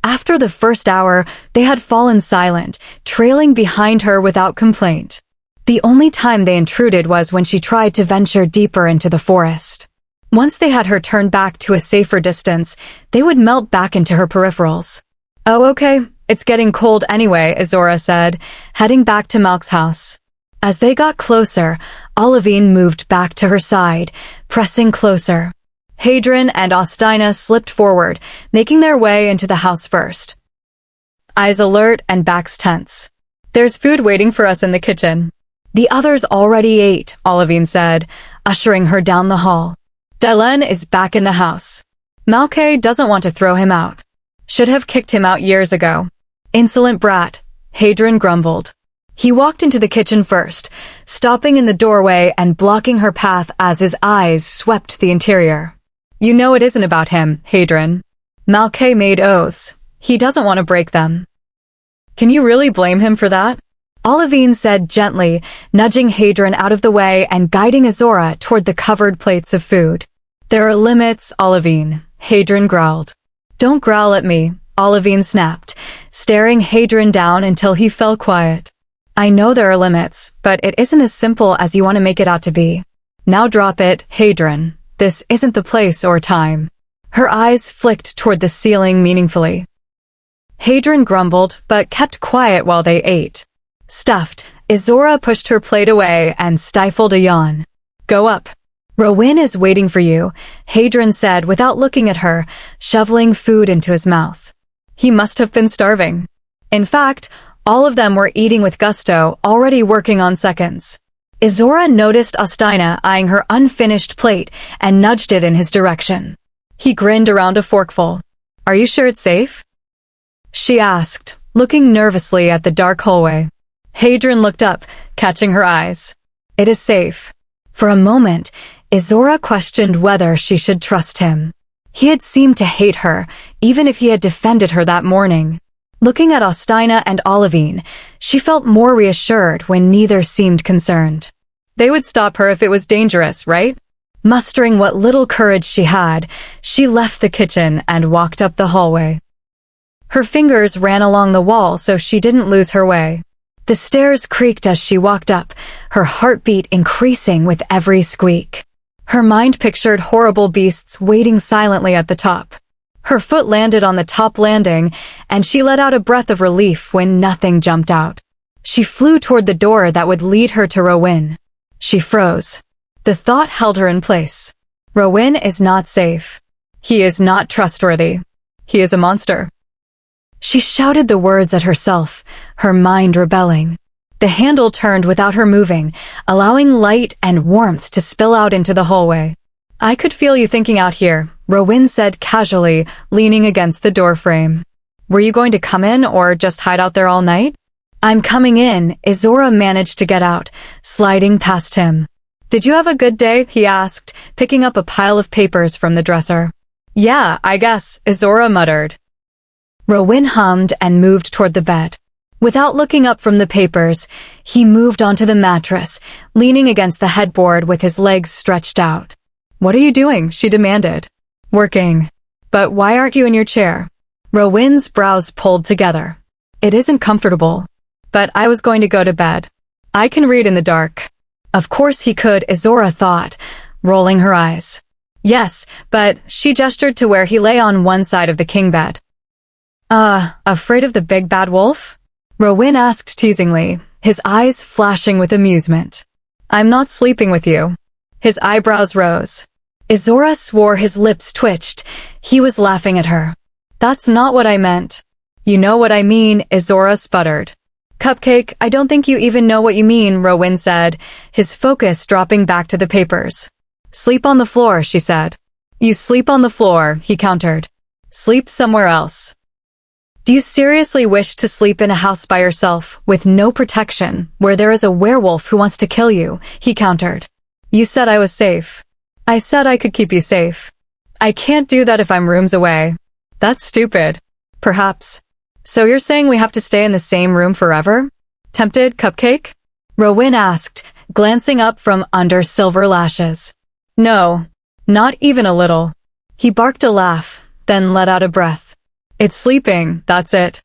After the first hour, they had fallen silent, trailing behind her without complaint. The only time they intruded was when she tried to venture deeper into the forest. Once they had her turned back to a safer distance, they would melt back into her peripherals. "Oh, okay, it's getting cold anyway," Izzorah said, heading back to Malk's house. As they got closer, Olivine moved back to her side, pressing closer. Hadron and Ostina slipped forward, making their way into the house first. Eyes alert and backs tense. "There's food waiting for us in the kitchen." "The others already ate," Olivine said, ushering her down the hall. "Dylan is back in the house. Malke doesn't want to throw him out. Should have kicked him out years ago." "Insolent brat," Hadron grumbled. He walked into the kitchen first, stopping in the doorway and blocking her path as his eyes swept the interior. "You know it isn't about him, Hadron." Malke made oaths. He doesn't want to break them. "Can you really blame him for that?" Olivine said gently, nudging Hadron out of the way and guiding Izzorah toward the covered plates of food. "There are limits, Olivine," Hadron growled. "Don't growl at me," Olivine snapped, staring Hadron down until he fell quiet. "I know there are limits, but it isn't as simple as you want to make it out to be. Now drop it, Hadron. This isn't the place or time." Her eyes flicked toward the ceiling meaningfully. Hadron grumbled, but kept quiet while they ate. Stuffed, Izzorah pushed her plate away and stifled a yawn. "Go up. Rowan is waiting for you," Hadron said without looking at her, shoveling food into his mouth. He must have been starving. In fact, all of them were eating with gusto, already working on seconds. Izzorah noticed Ostina eyeing her unfinished plate and nudged it in his direction. He grinned around a forkful. "Are you sure it's safe?" she asked, looking nervously at the dark hallway. Hadron looked up, catching her eyes. "It is safe." For a moment, Izzorah questioned whether she should trust him. He had seemed to hate her, even if he had defended her that morning. Looking at Ostina and Olivine, she felt more reassured when neither seemed concerned. They would stop her if it was dangerous, right? Mustering what little courage she had, she left the kitchen and walked up the hallway. Her fingers ran along the wall so she didn't lose her way. The stairs creaked as she walked up, her heartbeat increasing with every squeak. Her mind pictured horrible beasts waiting silently at the top. Her foot landed on the top landing, and she let out a breath of relief when nothing jumped out. She flew toward the door that would lead her to Rowan. She froze. The thought held her in place. Rowan is not safe. He is not trustworthy. He is a monster. She shouted the words at herself, her mind rebelling. The handle turned without her moving, allowing light and warmth to spill out into the hallway. "I could feel you thinking out here," Rowan said casually, leaning against the doorframe. "Were you going to come in or just hide out there all night?" "I'm coming in," Izzorah managed to get out, sliding past him. "Did you have a good day?" he asked, picking up a pile of papers from the dresser. "Yeah, I guess," Izzorah muttered. Rowan hummed and moved toward the bed. Without looking up from the papers, he moved onto the mattress, leaning against the headboard with his legs stretched out. "What are you doing?" she demanded. "Working." "But why aren't you in your chair?" Rowan's brows pulled together. "It isn't comfortable. But I was going to go to bed. I can read in the dark." Of course he could, Izzorah thought, rolling her eyes. "Yes, but," she gestured to where he lay on one side of the king bed. Afraid of the big bad wolf?" Rowan asked teasingly, his eyes flashing with amusement. "I'm not sleeping with you." His eyebrows rose. Izzorah swore his lips twitched. He was laughing at her. "That's not what I meant." "You know what I mean," Izzorah sputtered. "Cupcake, I don't think you even know what you mean," Rowan said, his focus dropping back to the papers. "Sleep on the floor," she said. "You sleep on the floor," he countered. "Sleep somewhere else." Do you seriously wish to sleep in a house by yourself, with no protection, where there is a werewolf who wants to kill you? He countered. You said I was safe. I said I could keep you safe. I can't do that if I'm rooms away. That's stupid. Perhaps. So you're saying we have to stay in the same room forever? Tempted, Cupcake? Rowan asked, glancing up from under silver lashes. No, not even a little. He barked a laugh, then let out a breath. It's sleeping, that's it.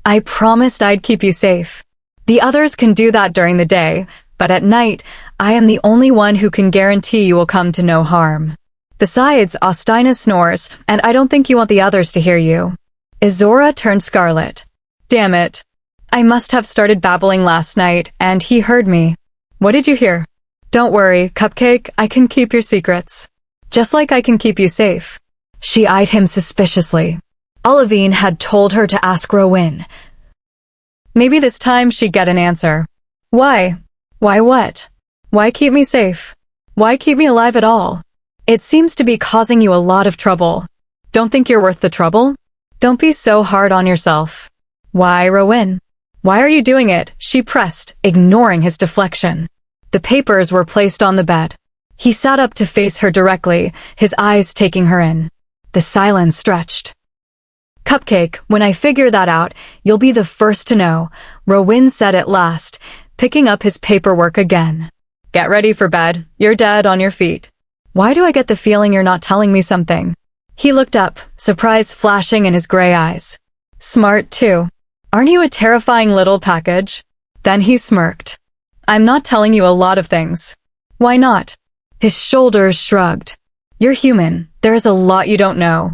I promised I'd keep you safe. The others can do that during the day, but at night, I am the only one who can guarantee you will come to no harm. Besides, Ostina snores, and I don't think you want the others to hear you. Izzorah turned scarlet. Damn it. I must have started babbling last night, and he heard me. What did you hear? Don't worry, Cupcake, I can keep your secrets. Just like I can keep you safe. She eyed him suspiciously. Olivine had told her to ask Rowan. Maybe this time she'd get an answer. Why? Why what? Why keep me safe? Why keep me alive at all? It seems to be causing you a lot of trouble. Don't think you're worth the trouble? Don't be so hard on yourself. Why, Rowan? Why are you doing it? She pressed, ignoring his deflection. The papers were placed on the bed. He sat up to face her directly, his eyes taking her in. The silence stretched. Cupcake, when I figure that out, you'll be the first to know, Rowan said at last, picking up his paperwork again. Get ready for bed. You're dead on your feet. Why do I get the feeling you're not telling me something? He looked up, surprise flashing in his gray eyes. Smart, too. Aren't you a terrifying little package? Then he smirked. I'm not telling you a lot of things. Why not? His shoulders shrugged. You're human. There is a lot you don't know.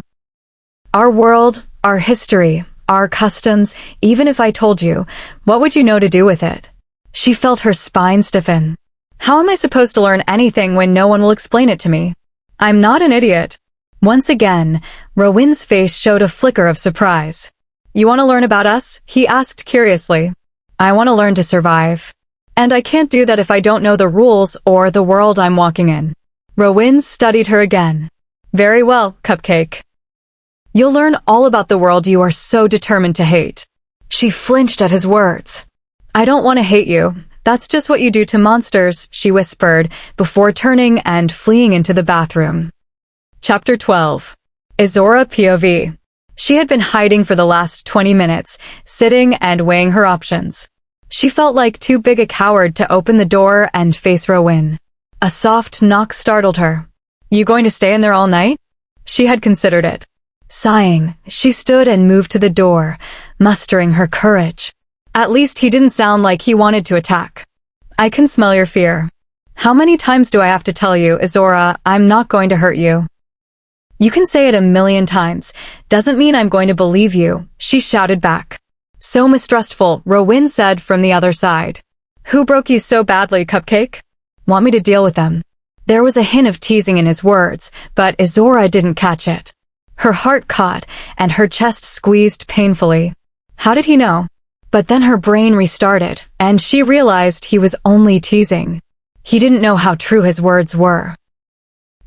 Our world, our history, our customs, even if I told you, what would you know to do with it? She felt her spine stiffen. How am I supposed to learn anything when no one will explain it to me? I'm not an idiot. Once again, Rowan's face showed a flicker of surprise. You want to learn about us? He asked curiously. I want to learn to survive. And I can't do that if I don't know the rules or the world I'm walking in. Rowan studied her again. Very well, Cupcake. You'll learn all about the world you are so determined to hate. She flinched at his words. I don't want to hate you. That's just what you do to monsters, she whispered, before turning and fleeing into the bathroom. Chapter 12. Izzorah POV. She had been hiding for the last 20 minutes, sitting and weighing her options. She felt like too big a coward to open the door and face Rowan. A soft knock startled her. You going to stay in there all night? She had considered it. Sighing, she stood and moved to the door, mustering her courage. At least he didn't sound like he wanted to attack. I can smell your fear. How many times do I have to tell you, Izzorah, I'm not going to hurt you? You can say it 1,000,000 times. Doesn't mean I'm going to believe you, she shouted back. So mistrustful, Rowan said from the other side. Who broke you so badly, Cupcake? Want me to deal with them? There was a hint of teasing in his words, but Izzorah didn't catch it. Her heart caught, and her chest squeezed painfully. How did he know? But then her brain restarted, and she realized he was only teasing. He didn't know how true his words were.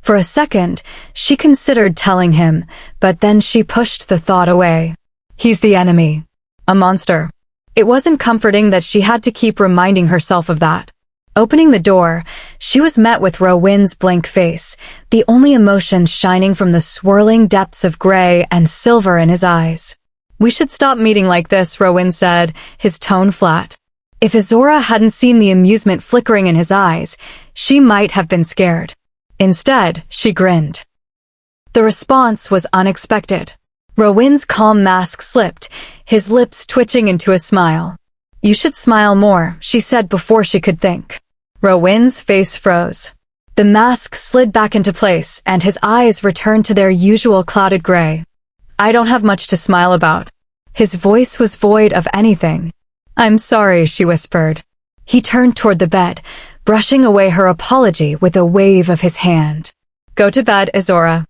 For a second, she considered telling him, but then she pushed the thought away. He's the enemy. A monster. It wasn't comforting that she had to keep reminding herself of that. Opening the door, she was met with Rowan's blank face, the only emotion shining from the swirling depths of gray and silver in his eyes. We should stop meeting like this, Rowan said, his tone flat. If Izzorah hadn't seen the amusement flickering in his eyes, she might have been scared. Instead, she grinned. The response was unexpected. Rowan's calm mask slipped, his lips twitching into a smile. You should smile more, she said before she could think. Rowan's face froze. The mask slid back into place, and his eyes returned to their usual clouded gray. I don't have much to smile about. His voice was void of anything. I'm sorry, she whispered. He turned toward the bed, brushing away her apology with a wave of his hand. Go to bed, Izzorah.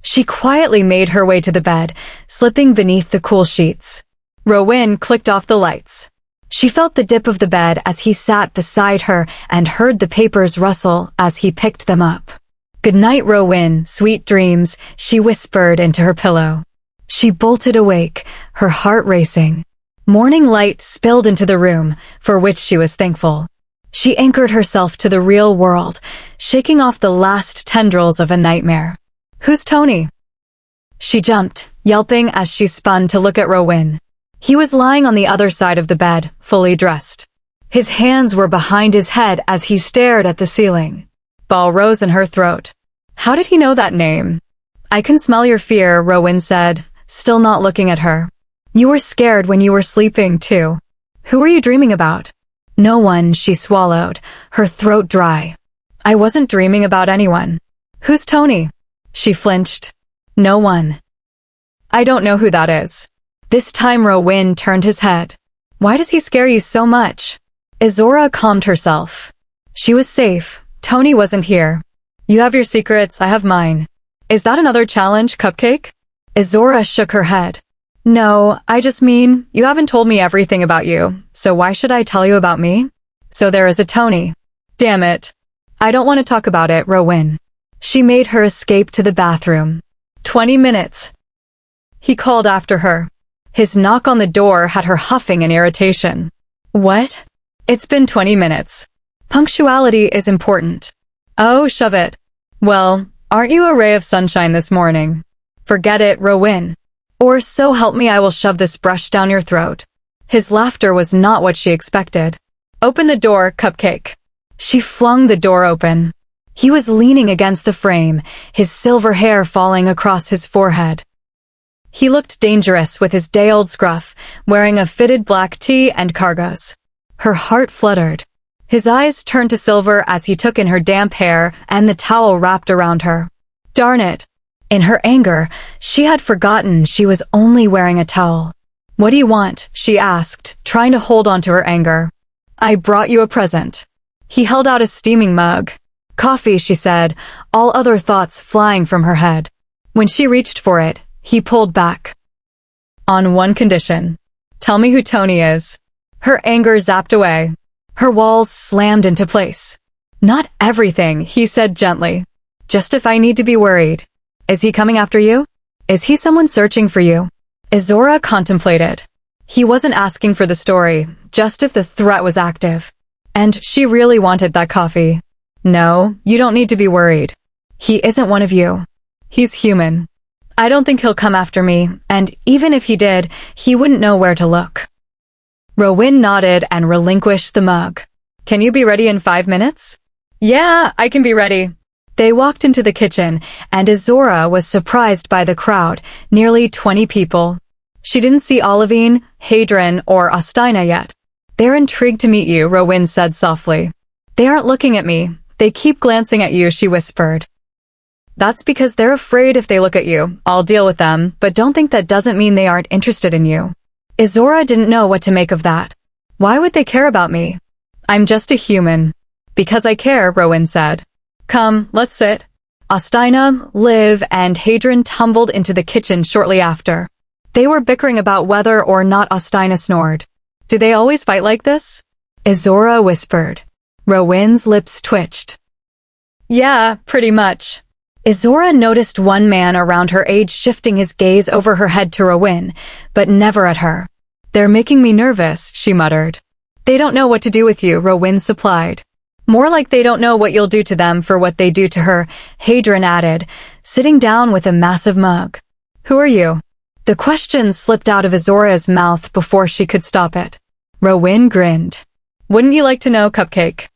She quietly made her way to the bed, slipping beneath the cool sheets. Rowan clicked off the lights. She felt the dip of the bed as he sat beside her and heard the papers rustle as he picked them up. Good night, Rowan, sweet dreams, she whispered into her pillow. She bolted awake, her heart racing. Morning light spilled into the room, for which she was thankful. She anchored herself to the real world, shaking off the last tendrils of a nightmare. "Who's Tony?" She jumped, yelping as she spun to look at Rowan. He was lying on the other side of the bed, fully dressed. His hands were behind his head as he stared at the ceiling. Ball rose in her throat. How did he know that name? "I can smell your fear," Rowan said, still not looking at her. "You were scared when you were sleeping, too. Who were you dreaming about?" "No one," she swallowed, her throat dry. "I wasn't dreaming about anyone." "Who's Tony?" She flinched. "No one." "I don't know who that is." This time Rowan turned his head. "Why does he scare you so much?" Izzorah calmed herself. She was safe. Tony wasn't here. "You have your secrets, I have mine. Is that another challenge, Cupcake?" Izzorah shook her head. "No, I just mean, you haven't told me everything about you, so why should I tell you about me?" "So there is a Tony." "Damn it. I don't want to talk about it, Rowan." She made her escape to the bathroom. 20 minutes. He called after her. His knock on the door had her huffing in irritation. "What?" "It's been 20 minutes. Punctuality is important." "Oh, shove it." "Well, aren't you a ray of sunshine this morning?" "Forget it, Rowan. Or so help me I will shove this brush down your throat." His laughter was not what she expected. "Open the door, Cupcake." She flung the door open. He was leaning against the frame, his silver hair falling across his forehead. He looked dangerous with his day-old scruff, wearing a fitted black tee and cargos. Her heart fluttered. His eyes turned to silver as he took in her damp hair and the towel wrapped around her. Darn it. In her anger, she had forgotten she was only wearing a towel. "What do you want?" she asked, trying to hold on to her anger. "I brought you a present." He held out a steaming mug. "Coffee," she said, all other thoughts flying from her head. When she reached for it, he pulled back. "On one condition. Tell me who Tony is." Her anger zapped away. Her walls slammed into place. "Not everything," he said gently. "Just if I need to be worried." "Is he coming after you? Is he someone searching for you?" Izzorah contemplated. He wasn't asking for the story, just if the threat was active. And she really wanted that coffee. "No, you don't need to be worried. He isn't one of you. He's human. I don't think he'll come after me, and even if he did, he wouldn't know where to look." Rowan nodded and relinquished the mug. "Can you be ready in 5 minutes?" "Yeah, I can be ready." They walked into the kitchen, and Izzorah was surprised by the crowd, nearly 20 people. She didn't see Olivine, Hadron, or Ostina yet. "They're intrigued to meet you," Rowan said softly. "They aren't looking at me. They keep glancing at you," she whispered. "That's because they're afraid if they look at you. I'll deal with them, but don't think that doesn't mean they aren't interested in you." Izzorah didn't know what to make of that. Why would they care about me? "I'm just a human." "Because I care," Rowan said. "Come, let's sit." Ostina, Liv, and Hadron tumbled into the kitchen shortly after. They were bickering about whether or not Ostina snored. "Do they always fight like this?" Izzorah whispered. Rowan's lips twitched. "Yeah, pretty much." Izzorah noticed one man around her age shifting his gaze over her head to Rowan, but never at her. "They're making me nervous," she muttered. "They don't know what to do with you," Rowan supplied. "More like they don't know what you'll do to them for what they do to her," Hadron added, sitting down with a massive mug. "Who are you?" The question slipped out of Izzorah's mouth before she could stop it. Rowan grinned. "Wouldn't you like to know, Cupcake?"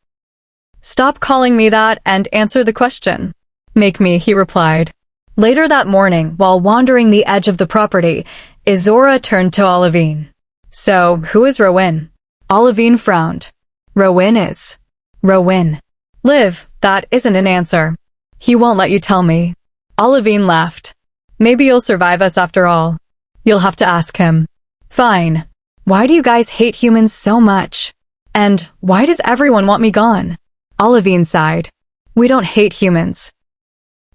"Stop calling me that and answer the question." "Make me," he replied. Later that morning, while wandering the edge of the property, Izzorah turned to Olivine. "So, who is Rowan?" Olivine frowned. "Rowan is Rowan." "Liv, that isn't an answer." "He won't let you tell me." Olivine laughed. "Maybe you'll survive us after all." "You'll have to ask him." "Fine. Why do you guys hate humans so much? And why does everyone want me gone?" Olivine sighed. "We don't hate humans.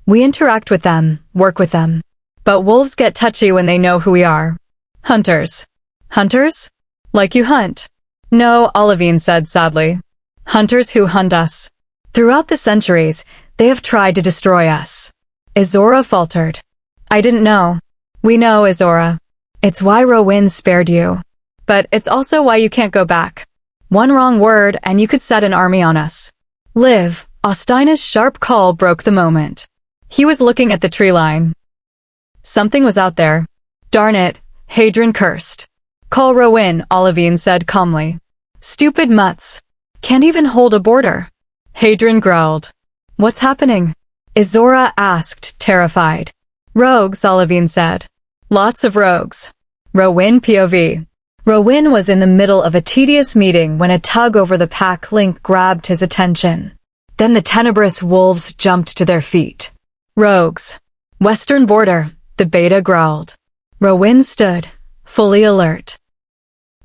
We interact with them, work with them. But wolves get touchy when they know who we are. Hunters." "Hunters? Like you hunt?" "No," Olivine said sadly. "Hunters who hunt us. Throughout the centuries, they have tried to destroy us." Izzorah faltered. "I didn't know." We know, Izzorah. It's why Rowan spared you. But it's also why you can't go back. One wrong word and you could set an army on us. Liv, Ostina's sharp call broke the moment. He was looking at the tree line. Something was out there. Darn it, Hadron cursed. Call Rowan, Olivine said calmly. Stupid mutts. Can't even hold a border. Hadron growled. What's happening? Izzorah asked, terrified. Rogues, Olivine said. Lots of rogues. Rowan POV. Rowan was in the middle of a tedious meeting when a tug over the pack link grabbed his attention. Then the tenebrous wolves jumped to their feet. Rogues. Western border, the beta growled. Rowan stood, fully alert.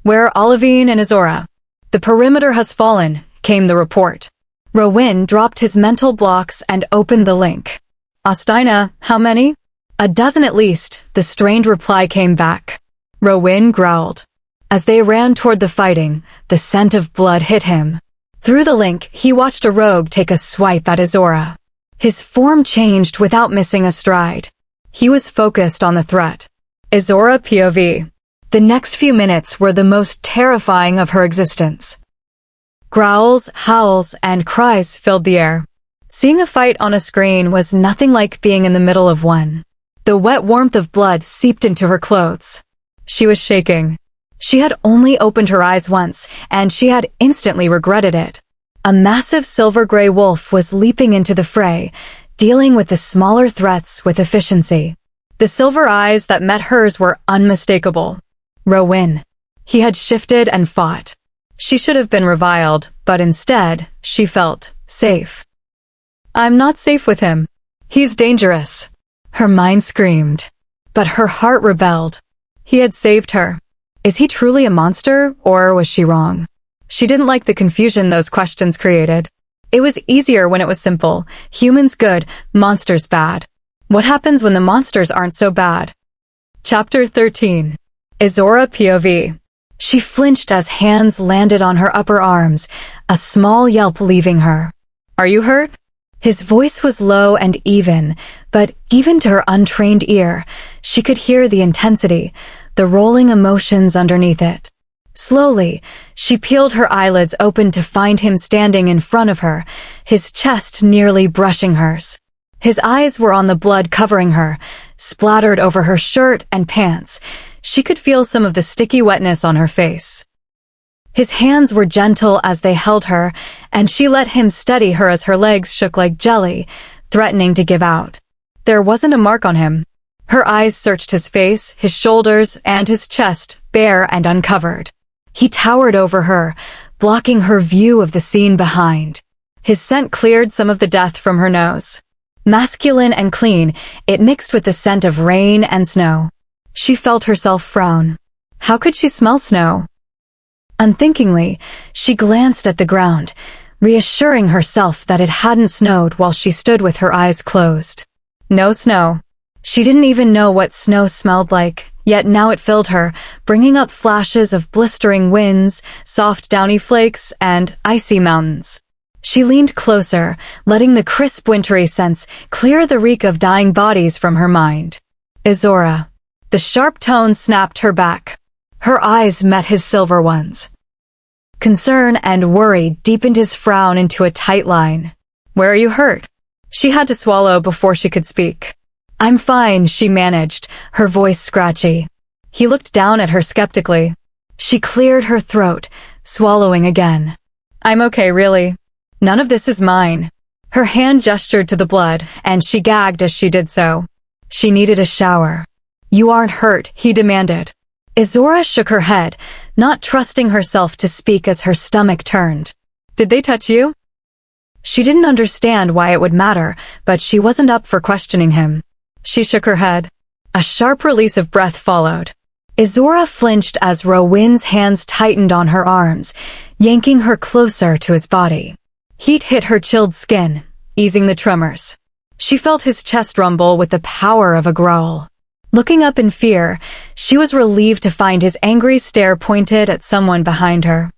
Where are Olivine and Izzorah? The perimeter has fallen, came the report. Rowan dropped his mental blocks and opened the link. Ostina, how many? A dozen at least, the strained reply came back. Rowan growled. As they ran toward the fighting, the scent of blood hit him. Through the link, he watched a rogue take a swipe at Izzorah. His form changed without missing a stride. He was focused on the threat. Izzorah POV. The next few minutes were the most terrifying of her existence. Growls, howls, and cries filled the air. Seeing a fight on a screen was nothing like being in the middle of one. The wet warmth of blood seeped into her clothes. She was shaking. She had only opened her eyes once, and she had instantly regretted it. A massive silver-gray wolf was leaping into the fray, dealing with the smaller threats with efficiency. The silver eyes that met hers were unmistakable. Rowan. He had shifted and fought. She should have been reviled, but instead, she felt safe. I'm not safe with him. He's dangerous. Her mind screamed. But her heart rebelled. He had saved her. Is he truly a monster, or was she wrong? She didn't like the confusion those questions created. It was easier when it was simple. Humans good, monsters bad. What happens when the monsters aren't so bad? Chapter 13. Izzorah POV. She flinched as hands landed on her upper arms, a small yelp leaving her. Are you hurt? His voice was low and even, but even to her untrained ear, she could hear the intensity, the rolling emotions underneath it. Slowly, she peeled her eyelids open to find him standing in front of her, his chest nearly brushing hers. His eyes were on the blood covering her, splattered over her shirt and pants. She could feel some of the sticky wetness on her face. His hands were gentle as they held her, and she let him steady her as her legs shook like jelly, threatening to give out. There wasn't a mark on him. Her eyes searched his face, his shoulders, and his chest, bare and uncovered. He towered over her, blocking her view of the scene behind. His scent cleared some of the death from her nose. Masculine and clean, it mixed with the scent of rain and snow. She felt herself frown. How could she smell snow? Unthinkingly, she glanced at the ground, reassuring herself that it hadn't snowed while she stood with her eyes closed. No snow. She didn't even know what snow smelled like, yet now it filled her, bringing up flashes of blistering winds, soft downy flakes, and icy mountains. She leaned closer, letting the crisp wintry scents clear the reek of dying bodies from her mind. Izzorah. The sharp tones snapped her back. Her eyes met his silver ones. Concern and worry deepened his frown into a tight line. Where are you hurt? She had to swallow before she could speak. I'm fine, she managed, her voice scratchy. He looked down at her skeptically. She cleared her throat, swallowing again. I'm okay, really. None of this is mine. Her hand gestured to the blood, and she gagged as she did so. She needed a shower. You aren't hurt, he demanded. Izzorah shook her head, not trusting herself to speak as her stomach turned. Did they touch you? She didn't understand why it would matter, but she wasn't up for questioning him. She shook her head. A sharp release of breath followed. Izzorah flinched as Rowan's hands tightened on her arms, yanking her closer to his body. Heat hit her chilled skin, easing the tremors. She felt his chest rumble with the power of a growl. Looking up in fear, she was relieved to find his angry stare pointed at someone behind her.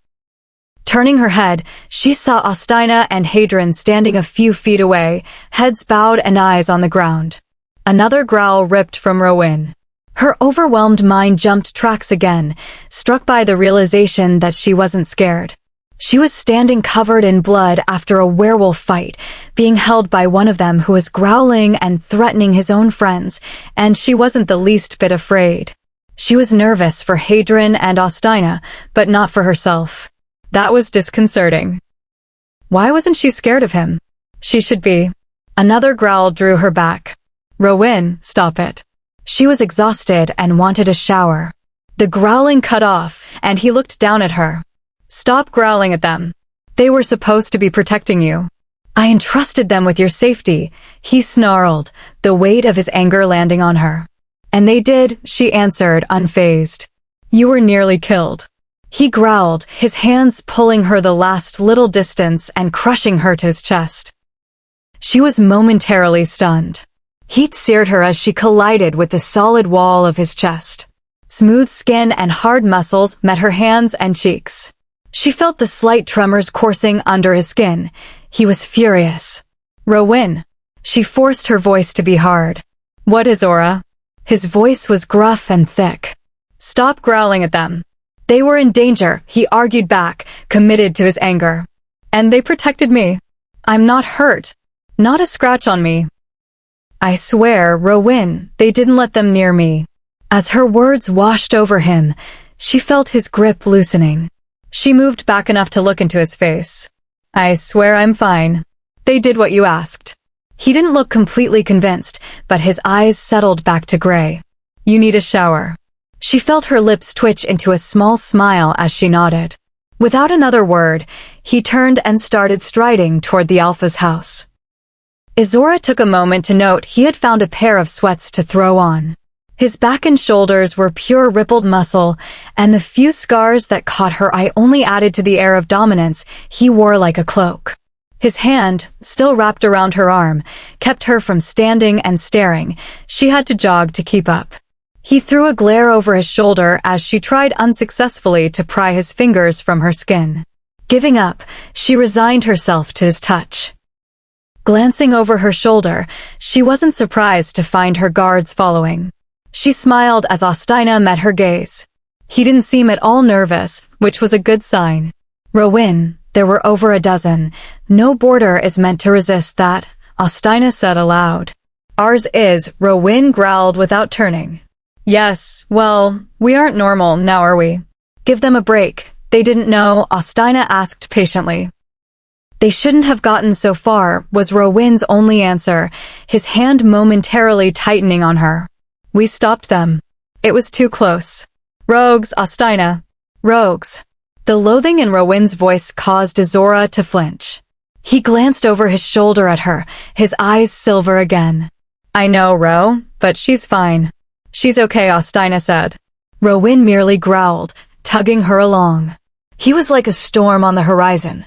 Turning her head, she saw Ostina and Hadron standing a few feet away, heads bowed and eyes on the ground. Another growl ripped from Rowan. Her overwhelmed mind jumped tracks again, struck by the realization that she wasn't scared. She was standing covered in blood after a werewolf fight, being held by one of them who was growling and threatening his own friends, and she wasn't the least bit afraid. She was nervous for Hadron and Ostina, but not for herself. That was disconcerting. Why wasn't she scared of him? She should be. Another growl drew her back. Rowan, stop it. She was exhausted and wanted a shower. The growling cut off, and he looked down at her. Stop growling at them. They were supposed to be protecting you. I entrusted them with your safety, he snarled, the weight of his anger landing on her. And they did, she answered, unfazed. You were nearly killed. He growled, his hands pulling her the last little distance and crushing her to his chest. She was momentarily stunned. Heat seared her as she collided with the solid wall of his chest. Smooth skin and hard muscles met her hands and cheeks. She felt the slight tremors coursing under his skin. He was furious. Rowan. She forced her voice to be hard. What, Izzorah? His voice was gruff and thick. Stop growling at them. They were in danger, he argued back, committed to his anger. And they protected me. I'm not hurt. Not a scratch on me. I swear, Rowan, they didn't let them near me. As her words washed over him, she felt his grip loosening. She moved back enough to look into his face. I swear I'm fine. They did what you asked. He didn't look completely convinced, but his eyes settled back to gray. You need a shower. She felt her lips twitch into a small smile as she nodded. Without another word, he turned and started striding toward the Alpha's house. Izzorah took a moment to note he had found a pair of sweats to throw on. His back and shoulders were pure rippled muscle, and the few scars that caught her eye only added to the air of dominance he wore like a cloak. His hand, still wrapped around her arm, kept her from standing and staring. She had to jog to keep up. He threw a glare over his shoulder as she tried unsuccessfully to pry his fingers from her skin. Giving up, she resigned herself to his touch. Glancing over her shoulder, she wasn't surprised to find her guards following. She smiled as Ostina met her gaze. He didn't seem at all nervous, which was a good sign. Rowan, there were over a dozen. No border is meant to resist that, Ostina said aloud. Ours is, Rowan growled without turning. Yes, well, we aren't normal, now are we? Give them a break. They didn't know, Ostina asked patiently. They shouldn't have gotten so far, was Rowan's only answer, his hand momentarily tightening on her. We stopped them. It was too close. Rogues, Ostina. Rogues. The loathing in Rowan's voice caused Izzorah to flinch. He glanced over his shoulder at her, his eyes silver again. I know, Ro, but she's fine. She's okay, Ostina said. Rowan merely growled, tugging her along. He was like a storm on the horizon.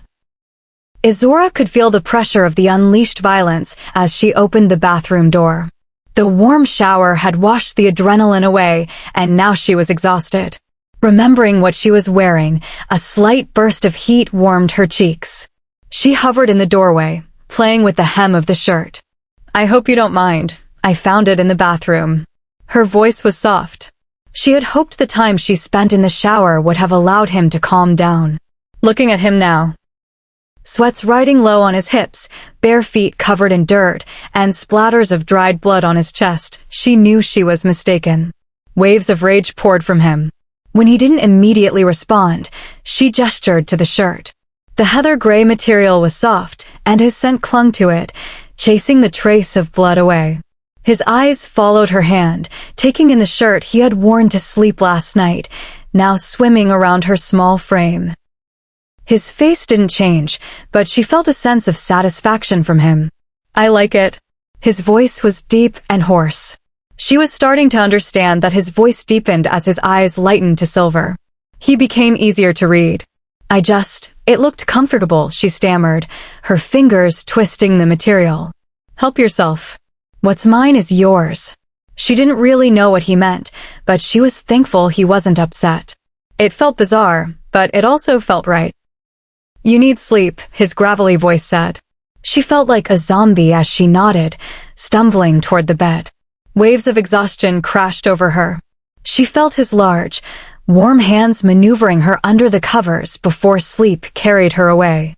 Izzorah could feel the pressure of the unleashed violence as she opened the bathroom door. The warm shower had washed the adrenaline away, and now she was exhausted. Remembering what she was wearing, a slight burst of heat warmed her cheeks. She hovered in the doorway, playing with the hem of the shirt. I hope you don't mind. I found it in the bathroom. Her voice was soft. She had hoped the time she spent in the shower would have allowed him to calm down. Looking at him now. Sweats riding low on his hips, bare feet covered in dirt, and splatters of dried blood on his chest, she knew she was mistaken. Waves of rage poured from him. When he didn't immediately respond, she gestured to the shirt. The heather gray material was soft, and his scent clung to it, chasing the trace of blood away. His eyes followed her hand, taking in the shirt he had worn to sleep last night, now swimming around her small frame. His face didn't change, but she felt a sense of satisfaction from him. I like it. His voice was deep and hoarse. She was starting to understand that his voice deepened as his eyes lightened to silver. He became easier to read. It looked comfortable, she stammered, her fingers twisting the material. Help yourself. What's mine is yours. She didn't really know what he meant, but she was thankful he wasn't upset. It felt bizarre, but it also felt right. You need sleep, his gravelly voice said. She felt like a zombie as she nodded, stumbling toward the bed. Waves of exhaustion crashed over her. She felt his large, warm hands maneuvering her under the covers before sleep carried her away.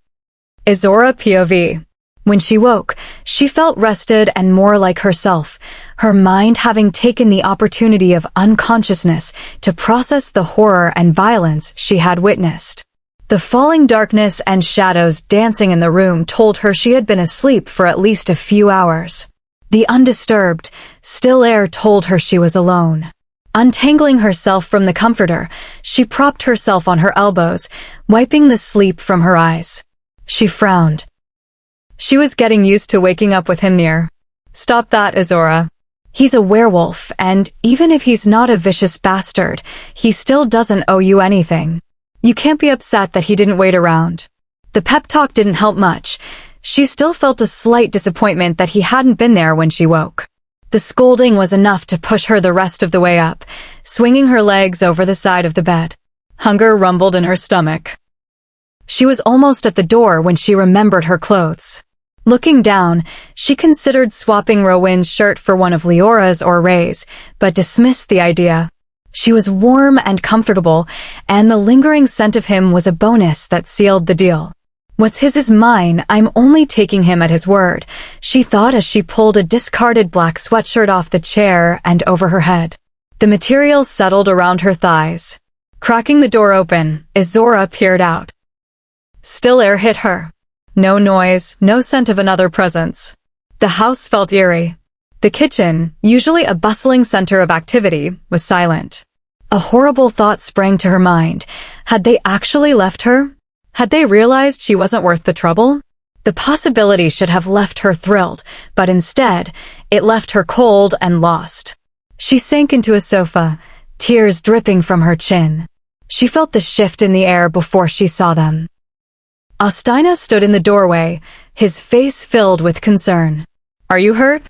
Izzorah POV. When she woke, she felt rested and more like herself, her mind having taken the opportunity of unconsciousness to process the horror and violence she had witnessed. The falling darkness and shadows dancing in the room told her she had been asleep for at least a few hours. The undisturbed, still air told her she was alone. Untangling herself from the comforter, she propped herself on her elbows, wiping the sleep from her eyes. She frowned. She was getting used to waking up with him near. Stop that, Izzorah. He's a werewolf, and even if he's not a vicious bastard, he still doesn't owe you anything. You can't be upset that he didn't wait around. The pep talk didn't help much. She still felt a slight disappointment that he hadn't been there when she woke. The scolding was enough to push her the rest of the way up, swinging her legs over the side of the bed. Hunger rumbled in her stomach. She was almost at the door when she remembered her clothes. Looking down, she considered swapping Rowin's shirt for one of Leora's or Ray's, but dismissed the idea. She was warm and comfortable, and the lingering scent of him was a bonus that sealed the deal. What's his is mine, I'm only taking him at his word, she thought as she pulled a discarded black sweatshirt off the chair and over her head. The material settled around her thighs. Cracking the door open, Izzorah peered out. Still air hit her. No noise, no scent of another presence. The house felt eerie. The kitchen, usually a bustling center of activity, was silent. A horrible thought sprang to her mind. Had they actually left her? Had they realized she wasn't worth the trouble? The possibility should have left her thrilled, but instead, it left her cold and lost. She sank into a sofa, tears dripping from her chin. She felt the shift in the air before she saw them. Audina stood in the doorway, his face filled with concern. Are you hurt?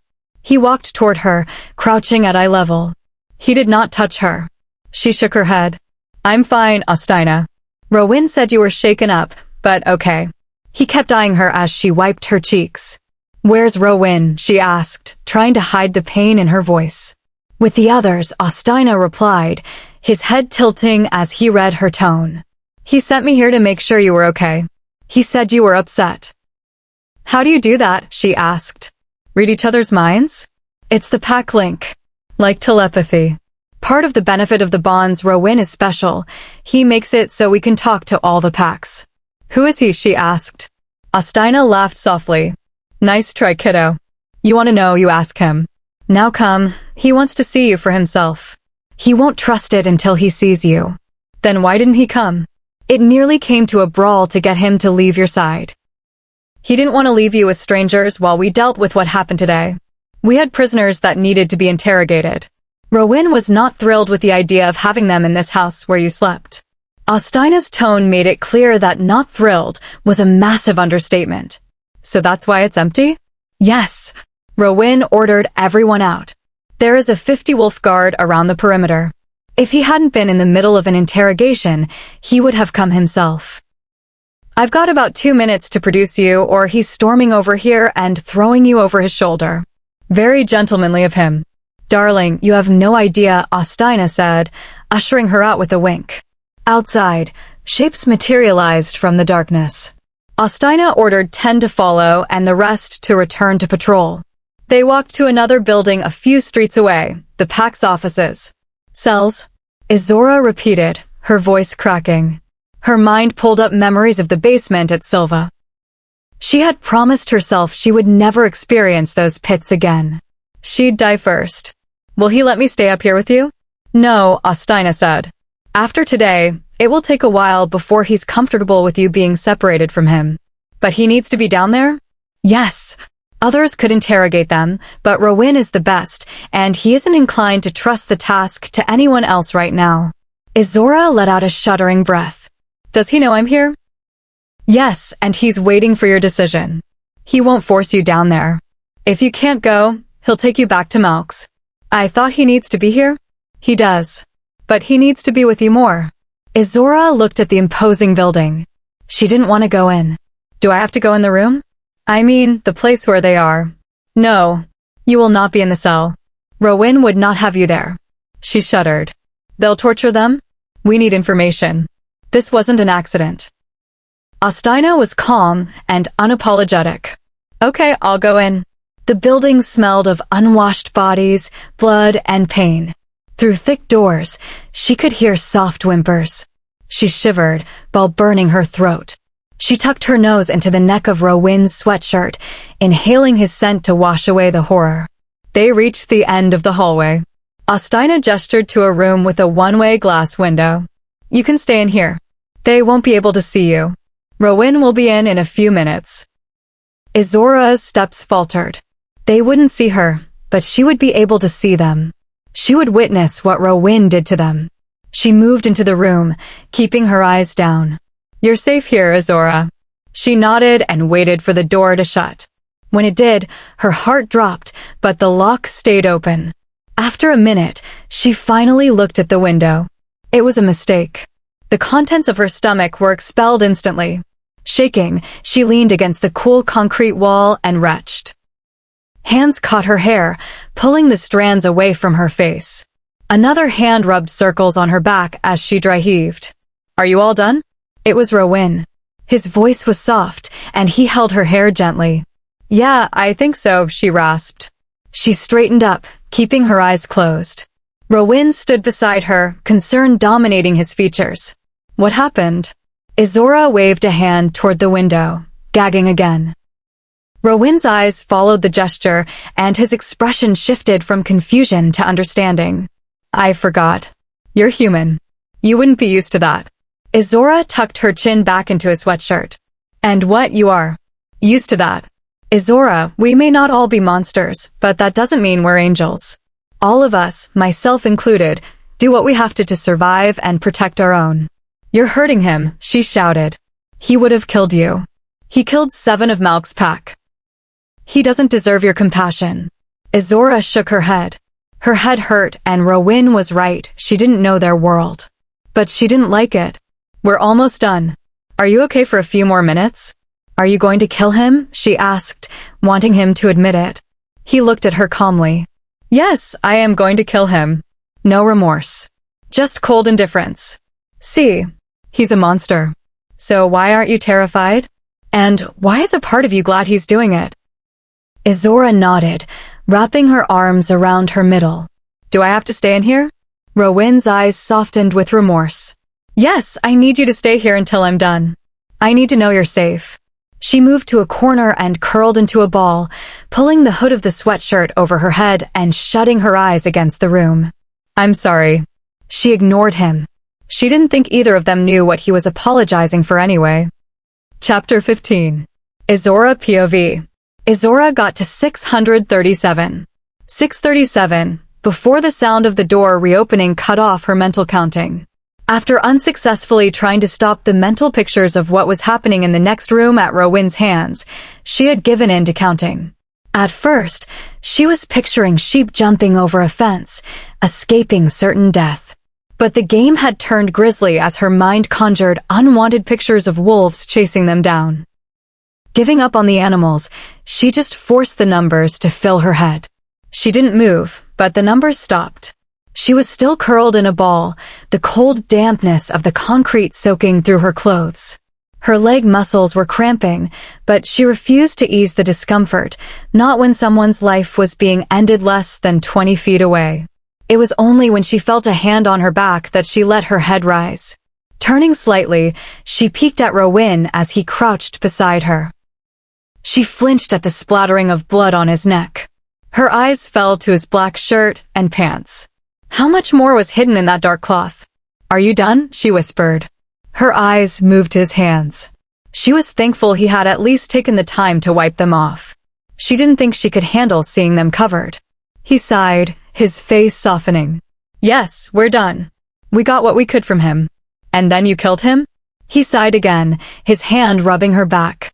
He walked toward her, crouching at eye level. He did not touch her. She shook her head. I'm fine, Audina. Rowin said you were shaken up, but okay. He kept eyeing her as she wiped her cheeks. Where's Rowin? She asked, trying to hide the pain in her voice. With the others, Audina replied, his head tilting as he read her tone. He sent me here to make sure you were okay. He said you were upset. How do you do that? She asked. Read each other's minds? It's the pact link. Like telepathy. Part of the benefit of the bonds Rowin is special. He makes it so we can talk to all the pacts. Who is he? She asked. Audina laughed softly. Nice try, kiddo. You want to know, you ask him. Now come, he wants to see you for himself. He won't trust it until he sees you. Then why didn't he come? It nearly came to a brawl to get him to leave your side. He didn't want to leave you with strangers while we dealt with what happened today. We had prisoners that needed to be interrogated. Rowin was not thrilled with the idea of having them in this house where you slept. Audina's tone made it clear that not thrilled was a massive understatement. So that's why it's empty? Yes. Rowin ordered everyone out. There is a 50-wolf guard around the perimeter. If he hadn't been in the middle of an interrogation, he would have come himself. I've got about 2 minutes to produce you, or he's storming over here and throwing you over his shoulder. Very gentlemanly of him. Darling, you have no idea, Audina said, ushering her out with a wink. Outside, shapes materialized from the darkness. Audina ordered 10 to follow and the rest to return to patrol. They walked to another building a few streets away, the pact's offices. Cells? Izzorah repeated, her voice cracking. Her mind pulled up memories of the basement at Silva. She had promised herself she would never experience those pits again. She'd die first. Will he let me stay up here with you? No, Audina said. After today, it will take a while before he's comfortable with you being separated from him. But he needs to be down there? Yes. Others could interrogate them, but Rowin is the best, and he isn't inclined to trust the task to anyone else right now. Izzorah let out a shuddering breath. Does he know I'm here? Yes, and he's waiting for your decision. He won't force you down there. If you can't go, he'll take you back to Malk's. I thought he needs to be here? He does. But he needs to be with you more. Izzorah looked at the imposing building. She didn't want to go in. Do I have to go in the room? I mean, the place where they are. No, you will not be in the cell. Rowan would not have you there. She shuddered. They'll torture them? We need information. This wasn't an accident. Audiobook was calm and unapologetic. Okay, I'll go in. The building smelled of unwashed bodies, blood, and pain. Through thick doors, she could hear soft whimpers. She shivered while burning her throat. She tucked her nose into the neck of Rowan's sweatshirt, inhaling his scent to wash away the horror. They reached the end of the hallway. Audiobook gestured to a room with a one-way glass window. You can stay in here. They won't be able to see you. Rowan will be in a few minutes. Izzorah's steps faltered. They wouldn't see her, but she would be able to see them. She would witness what Rowan did to them. She moved into the room, keeping her eyes down. You're safe here, Izzorah. She nodded and waited for the door to shut. When it did, her heart dropped, but the lock stayed open. After a minute, she finally looked at the window. It was a mistake. The contents of her stomach were expelled instantly. Shaking, she leaned against the cool concrete wall and retched. Hands caught her hair, pulling the strands away from her face. Another hand rubbed circles on her back as she dry-heaved. Are you all done? It was Rowan. His voice was soft, and he held her hair gently. Yeah, I think so, she rasped. She straightened up, keeping her eyes closed. Rowan stood beside her, concern dominating his features. What happened? Izzorah waved a hand toward the window, gagging again. Rowan's eyes followed the gesture, and his expression shifted from confusion to understanding. I forgot. You're human. You wouldn't be used to that. Izzorah tucked her chin back into his sweatshirt. And what you are? Used to that. Izzorah, we may not all be monsters, but that doesn't mean we're angels. All of us, myself included, do what we have to survive and protect our own. You're hurting him, she shouted. He would have killed you. He killed 7 of Malk's pack. He doesn't deserve your compassion. Izzorah shook her head. Her head hurt, and Rowan was right, she didn't know their world. But she didn't like it. We're almost done. Are you okay for a few more minutes? Are you going to kill him? She asked, wanting him to admit it. He looked at her calmly. Yes, I am going to kill him. No remorse. Just cold indifference. See, he's a monster. So why aren't you terrified? And why is a part of you glad he's doing it? Izzorah nodded, wrapping her arms around her middle. Do I have to stay in here? Rowan's eyes softened with remorse. Yes, I need you to stay here until I'm done. I need to know you're safe. She moved to a corner and curled into a ball, pulling the hood of the sweatshirt over her head and shutting her eyes against the room. I'm sorry. She ignored him. She didn't think either of them knew what he was apologizing for anyway. Chapter 15. Izzorah POV. Izzorah got to 637. 637, before the sound of the door reopening cut off her mental counting. After unsuccessfully trying to stop the mental pictures of what was happening in the next room at Rowan's hands, she had given in to counting. At first, she was picturing sheep jumping over a fence, escaping certain death. But the game had turned grisly as her mind conjured unwanted pictures of wolves chasing them down. Giving up on the animals, she just forced the numbers to fill her head. She didn't move, but the numbers stopped. She was still curled in a ball, the cold dampness of the concrete soaking through her clothes. Her leg muscles were cramping, but she refused to ease the discomfort, not when someone's life was being ended less than 20 feet away. It was only when she felt a hand on her back that she let her head rise. Turning slightly, she peeked at Rowan as he crouched beside her. She flinched at the splattering of blood on his neck. Her eyes fell to his black shirt and pants. How much more was hidden in that dark cloth? Are you done? She whispered. Her eyes moved to his hands. She was thankful he had at least taken the time to wipe them off. She didn't think she could handle seeing them covered. He sighed, his face softening. Yes, we're done. We got what we could from him. And then you killed him? He sighed again, his hand rubbing her back.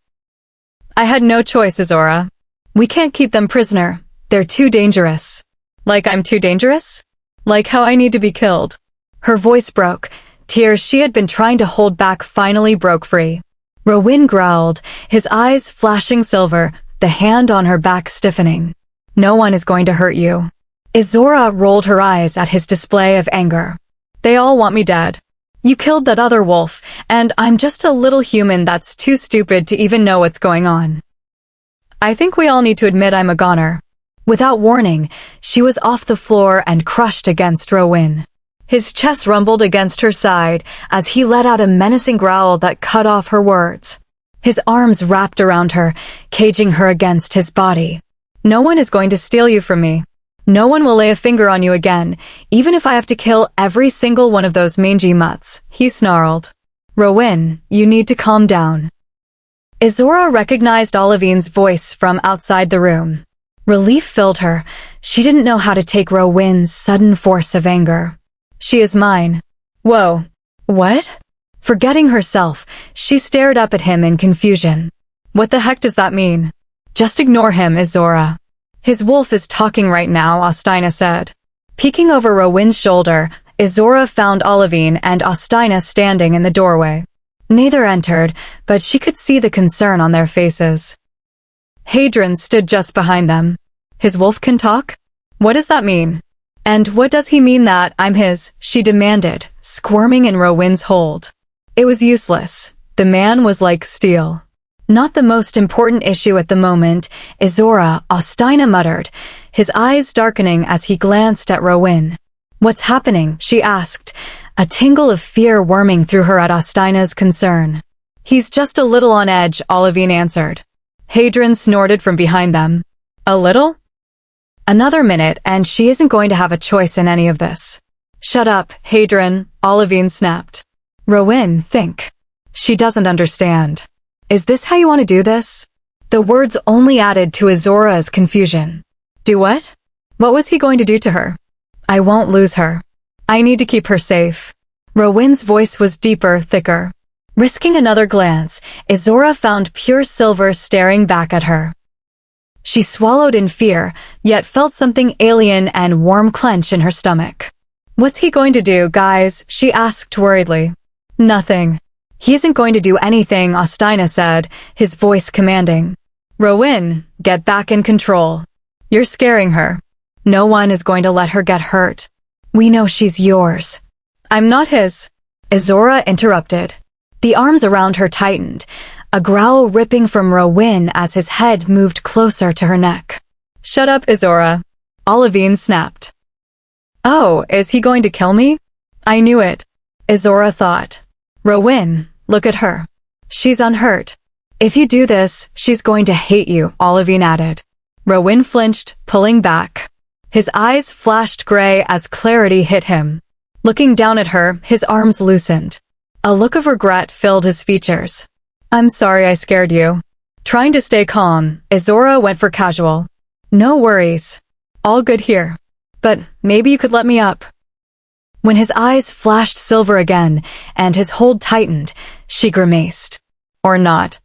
I had no choice, Izzorah. We can't keep them prisoner. They're too dangerous. Like I'm too dangerous? Like how I need to be killed. Her voice broke. Tears she had been trying to hold back finally broke free. Rowan growled, his eyes flashing silver, the hand on her back stiffening. No one is going to hurt you. Izzorah rolled her eyes at his display of anger. They all want me dead. You killed that other wolf, and I'm just a little human that's too stupid to even know what's going on. I think we all need to admit I'm a goner. Without warning, she was off the floor and crushed against Rowan. His chest rumbled against her side as he let out a menacing growl that cut off her words. His arms wrapped around her, caging her against his body. No one is going to steal you from me. No one will lay a finger on you again, even if I have to kill every single one of those mangy mutts, he snarled. Rowan, you need to calm down. Izzorah recognized Olivine's voice from outside the room. Relief filled her. She didn't know how to take Rowan's sudden force of anger. She is mine. Whoa. What? Forgetting herself, she stared up at him in confusion. What the heck does that mean? Just ignore him, Izzorah. His wolf is talking right now, Ostina said. Peeking over Rowan's shoulder, Izzorah found Olivine and Ostina standing in the doorway. Neither entered, but she could see the concern on their faces. Hadron stood just behind them. His wolf can talk? What does that mean? And what does he mean that I'm his? She demanded, squirming in Rowan's hold. It was useless. The man was like steel. Not the most important issue at the moment, Izzorah, Ostina muttered, his eyes darkening as he glanced at Rowan. What's happening? She asked, a tingle of fear worming through her at Ostina's concern. He's just a little on edge, Olivine answered. Hadron snorted from behind them. A little? Another minute, and she isn't going to have a choice in any of this. Shut up, Hadron, Olivine snapped. Rowan, think. She doesn't understand. Is this how you want to do this? The words only added to Izzorah's confusion. Do what? What was he going to do to her? I won't lose her. I need to keep her safe. Rowan's voice was deeper, thicker. Risking another glance, Izzorah found pure silver staring back at her. She swallowed in fear, yet felt something alien and warm clench in her stomach. What's he going to do, guys? She asked worriedly. Nothing. He isn't going to do anything, Ostina said, his voice commanding. Rowan, get back in control. You're scaring her. No one is going to let her get hurt. We know she's yours. I'm not his. Izzorah interrupted. The arms around her tightened, a growl ripping from Rowan as his head moved closer to her neck. Shut up, Izzorah. Olivine snapped. Oh, is he going to kill me? I knew it. Izzorah thought. Rowan, look at her. She's unhurt. If you do this, she's going to hate you, Olivine added. Rowan flinched, pulling back. His eyes flashed gray as clarity hit him. Looking down at her, his arms loosened. A look of regret filled his features. I'm sorry I scared you. Trying to stay calm, Izzorah went for casual. No worries. All good here. But maybe you could let me up. When his eyes flashed silver again, and his hold tightened, she grimaced. Or not.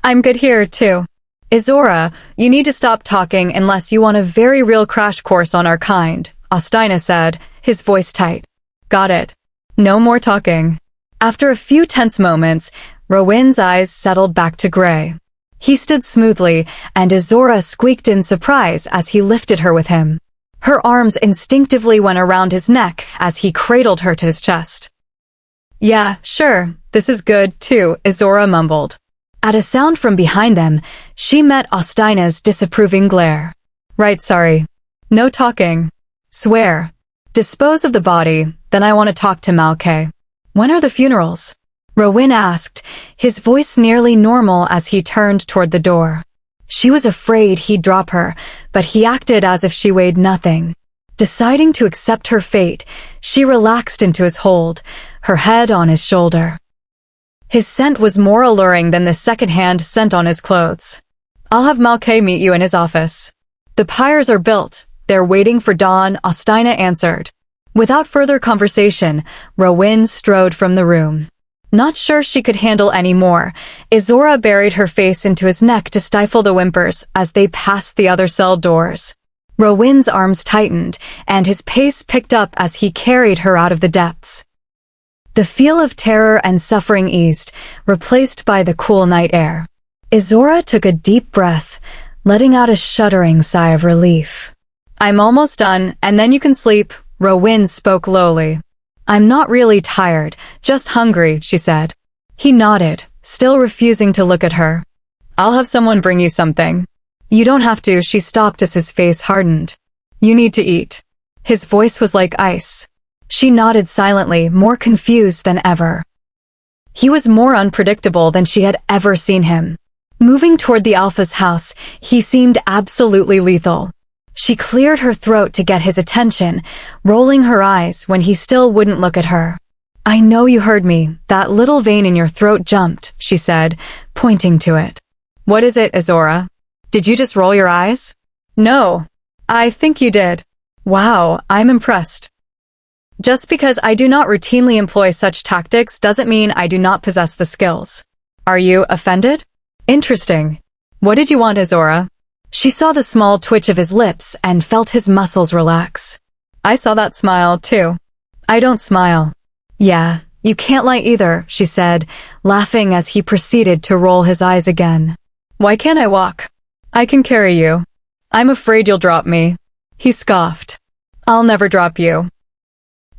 I'm good here, too. Izzorah, you need to stop talking unless you want a very real crash course on our kind, Ostina said, his voice tight. Got it. No more talking. After a few tense moments, Rowan's eyes settled back to gray. He stood smoothly, and Izzorah squeaked in surprise as he lifted her with him. Her arms instinctively went around his neck as he cradled her to his chest. Yeah, sure, this is good, too, Izzorah mumbled. At a sound from behind them, she met Ostina's disapproving glare. Right, sorry. No talking. Swear. Dispose of the body, then I want to talk to Malkay. When are the funerals? Rowan asked, his voice nearly normal as he turned toward the door. She was afraid he'd drop her, but he acted as if she weighed nothing. Deciding to accept her fate, she relaxed into his hold, her head on his shoulder. His scent was more alluring than the second-hand scent on his clothes. I'll have Malkay meet you in his office. The pyres are built. They're waiting for dawn, Ostina answered. Without further conversation, Rowan strode from the room. Not sure she could handle any more, Izzorah buried her face into his neck to stifle the whimpers as they passed the other cell doors. Rowan's arms tightened, and his pace picked up as he carried her out of the depths. The feel of terror and suffering eased, replaced by the cool night air. Izzorah took a deep breath, letting out a shuddering sigh of relief. I'm almost done, and then you can sleep, Rowan spoke lowly. I'm not really tired, just hungry, she said. He nodded, still refusing to look at her. I'll have someone bring you something. You don't have to, she stopped as his face hardened. You need to eat. His voice was like ice. She nodded silently, more confused than ever. He was more unpredictable than she had ever seen him. Moving toward the Alpha's house, he seemed absolutely lethal. She cleared her throat to get his attention, rolling her eyes when he still wouldn't look at her. I know you heard me, that little vein in your throat jumped, she said, pointing to it. What is it, Izzorah? Did you just roll your eyes? No. I think you did. Wow, I'm impressed. Just because I do not routinely employ such tactics doesn't mean I do not possess the skills. Are you offended? Interesting. What did you want, Izzorah? She saw the small twitch of his lips and felt his muscles relax. I saw that smile, too. I don't smile. Yeah, you can't lie either, she said, laughing as he proceeded to roll his eyes again. Why can't I walk? I can carry you. I'm afraid you'll drop me. He scoffed. I'll never drop you.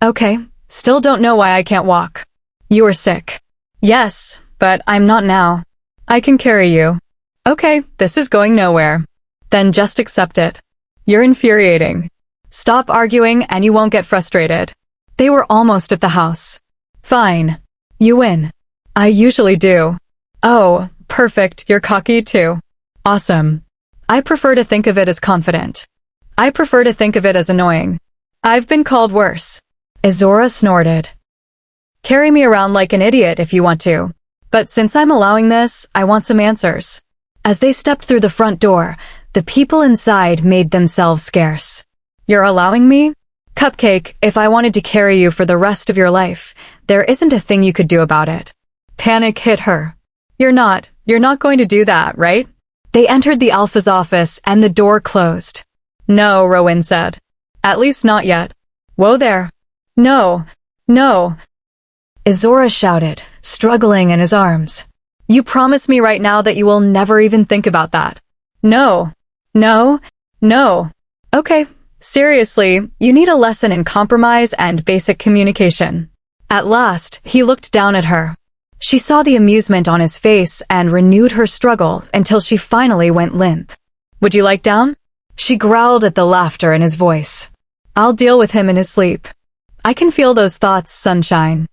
Okay, still don't know why I can't walk. You are sick. Yes, but I'm not now. I can carry you. Okay, this is going nowhere. Then just accept it. You're infuriating. Stop arguing and you won't get frustrated. They were almost at the house. Fine. You win. I usually do. Oh, perfect, you're cocky too. Awesome. I prefer to think of it as confident. I prefer to think of it as annoying. I've been called worse. Izzorah snorted. Carry me around like an idiot if you want to. But since I'm allowing this, I want some answers. As they stepped through the front door, the people inside made themselves scarce. You're allowing me? Cupcake, if I wanted to carry you for the rest of your life, there isn't a thing you could do about it. Panic hit her. You're not going to do that, right? They entered the Alpha's office and the door closed. No, Rowan said. At least not yet. Whoa there. No. Izzorah shouted, struggling in his arms. You promise me right now that you will never even think about that. No. Okay, seriously, you need a lesson in compromise and basic communication. At last, he looked down at her. She saw the amusement on his face and renewed her struggle until she finally went limp. Would you like down? She growled at the laughter in his voice. I'll deal with him in his sleep. I can feel those thoughts, sunshine.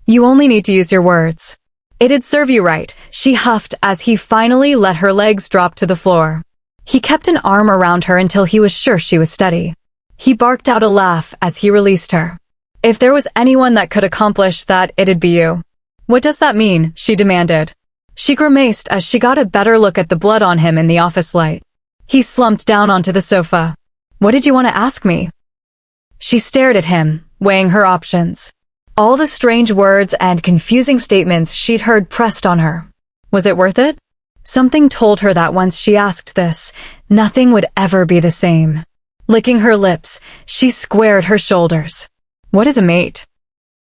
You only need to use your words. It'd serve you right, she huffed as he finally let her legs drop to the floor. He kept an arm around her until he was sure she was steady. He barked out a laugh as he released her. If there was anyone that could accomplish that, it'd be you. What does that mean? She demanded. She grimaced as she got a better look at the blood on him in the office light. He slumped down onto the sofa. What did you want to ask me? She stared at him, weighing her options. All the strange words and confusing statements she'd heard pressed on her. Was it worth it? Something told her that once she asked this, nothing would ever be the same. Licking her lips, she squared her shoulders. What is a mate?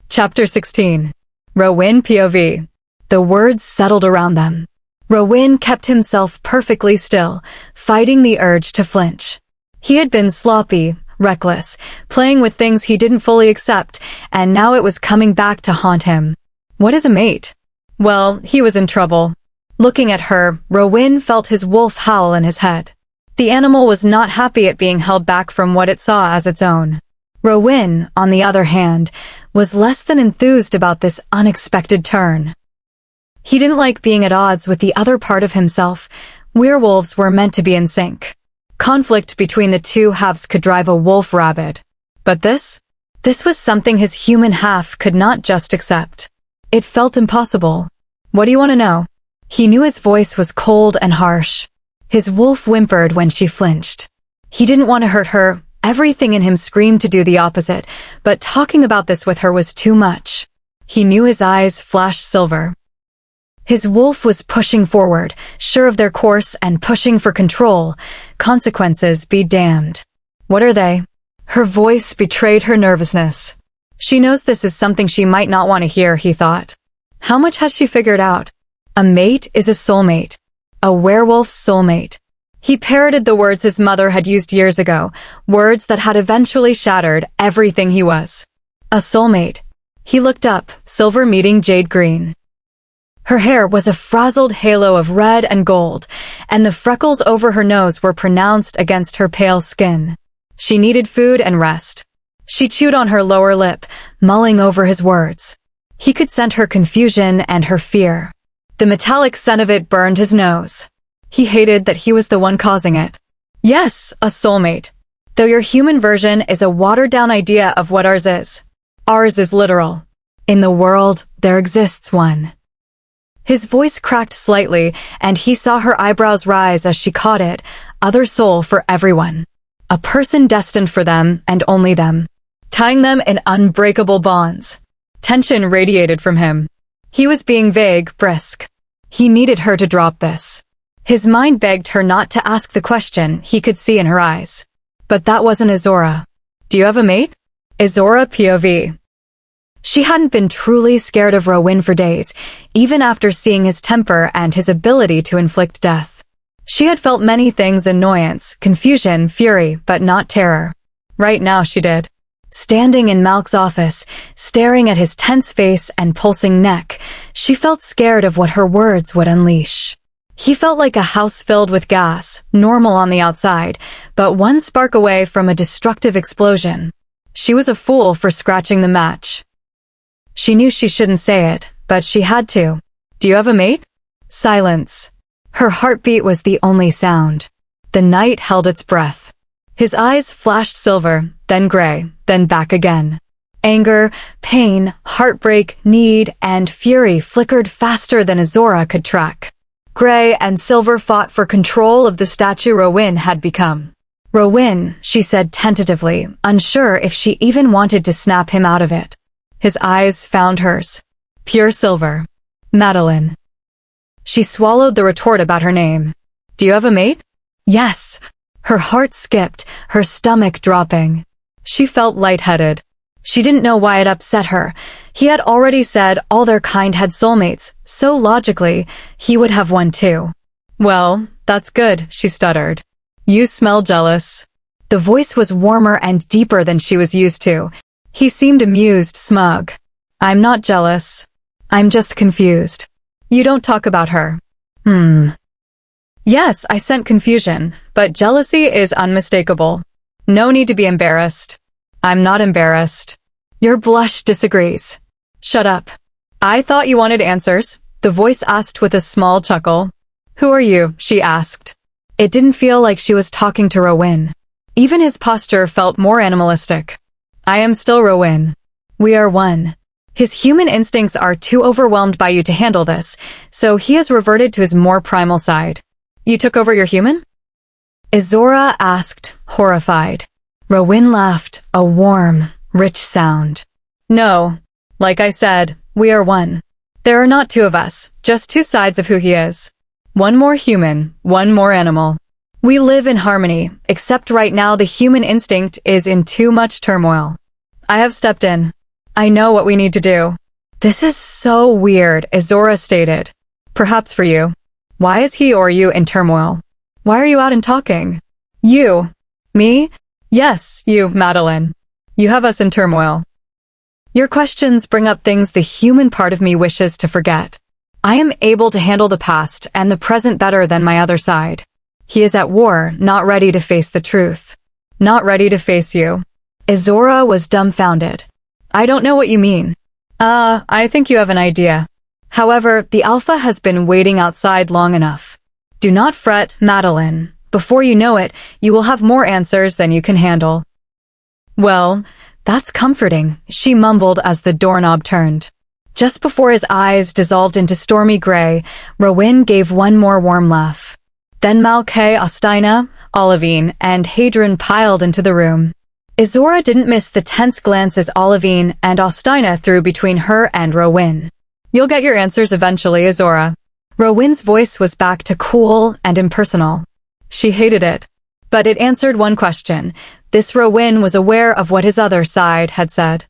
Chapter 16. Rowan POV. The words settled around them. Rowan kept himself perfectly still, fighting the urge to flinch. He had been sloppy, reckless, playing with things he didn't fully accept, and now it was coming back to haunt him. What is a mate? Well, he was in trouble. Looking at her, Rowan felt his wolf howl in his head. The animal was not happy at being held back from what it saw as its own. Rowan, on the other hand, was less than enthused about this unexpected turn. He didn't like being at odds with the other part of himself. Werewolves were meant to be in sync. Conflict between the two halves could drive a wolf rabid. But this was something his human half could not just accept. It felt impossible. What do you want to know? He knew his voice was cold and harsh. His wolf whimpered when she flinched. He didn't want to hurt her. Everything in him screamed to do the opposite, but talking about this with her was too much. He knew his eyes flashed silver. His wolf was pushing forward, sure of their course and pushing for control. Consequences be damned. What are they? Her voice betrayed her nervousness. She knows this is something she might not want to hear, he thought. How much has she figured out? A mate is a soulmate. A werewolf's soulmate. He parroted the words his mother had used years ago, words that had eventually shattered everything he was. A soulmate. He looked up, silver meeting jade green. Her hair was a frazzled halo of red and gold, and the freckles over her nose were pronounced against her pale skin. She needed food and rest. She chewed on her lower lip, mulling over his words. He could scent her confusion and her fear. The metallic scent of it burned his nose. He hated that he was the one causing it. Yes, a soulmate. Though your human version is a watered-down idea of what ours is. Ours is literal. In the world, there exists one. His voice cracked slightly, and he saw her eyebrows rise as she caught it, other soul for everyone. A person destined for them and only them, tying them in unbreakable bonds. Tension radiated from him. He was being vague, brisk. He needed her to drop this. His mind begged her not to ask the question he could see in her eyes. But that wasn't Izzorah. Do you have a mate? Izzorah POV. She hadn't been truly scared of Rowan for days, even after seeing his temper and his ability to inflict death. She had felt many things: annoyance, confusion, fury, but not terror. Right now she did. Standing in Malk's office, staring at his tense face and pulsing neck, she felt scared of what her words would unleash. He felt like a house filled with gas, normal on the outside, but one spark away from a destructive explosion. She was a fool for scratching the match. She knew she shouldn't say it, but she had to. Do you have a mate? Silence. Her heartbeat was the only sound. The night held its breath. His eyes flashed silver, then gray, then back again. Anger, pain, heartbreak, need, and fury flickered faster than Izzorah could track. Gray and silver fought for control of the statue Rowan had become. Rowan, she said tentatively, unsure if she even wanted to snap him out of it. His eyes found hers. Pure silver. Madeline. She swallowed the retort about her name. Do you have a mate? Yes. Her heart skipped, her stomach dropping. She felt lightheaded. She didn't know why it upset her. He had already said all their kind had soulmates, so logically, he would have one too. Well, that's good, she stuttered. You smell jealous. The voice was warmer and deeper than she was used to. He seemed amused, smug. I'm not jealous. I'm just confused. You don't talk about her. Yes, I sent confusion, but jealousy is unmistakable. No need to be embarrassed. I'm not embarrassed. Your blush disagrees. Shut up. I thought you wanted answers, the voice asked with a small chuckle. Who are you? She asked. It didn't feel like she was talking to Rowan. Even his posture felt more animalistic. I am still Rowan. We are one. His human instincts are too overwhelmed by you to handle this, so he has reverted to his more primal side. You took over your human? Izzorah asked, horrified. Rowan laughed, a warm, rich sound. No. Like I said, we are one. There are not two of us, just two sides of who he is. One more human, one more animal. We live in harmony, except right now the human instinct is in too much turmoil. I have stepped in. I know what we need to do. This is so weird, Izzorah stated. Perhaps for you. Why is he or you in turmoil? Why are you out and talking? You. Me? Yes, you, Madeline. You have us in turmoil. Your questions bring up things the human part of me wishes to forget. I am able to handle the past and the present better than my other side. He is at war, not ready to face the truth. Not ready to face you. Izzorah was dumbfounded. I don't know what you mean. I think you have an idea. However, the Alpha has been waiting outside long enough. Do not fret, Madeline. Before you know it, you will have more answers than you can handle. Well, that's comforting, she mumbled as the doorknob turned. Just before his eyes dissolved into stormy gray, Rowan gave one more warm laugh. Then Malkay, Ostina, Olivine, and Hadron piled into the room. Izzorah didn't miss the tense glances Olivine and Ostina threw between her and Rowan. You'll get your answers eventually, Izzorah. Rowan's voice was back to cool and impersonal. She hated it. But it answered one question. This Rowan was aware of what his other side had said.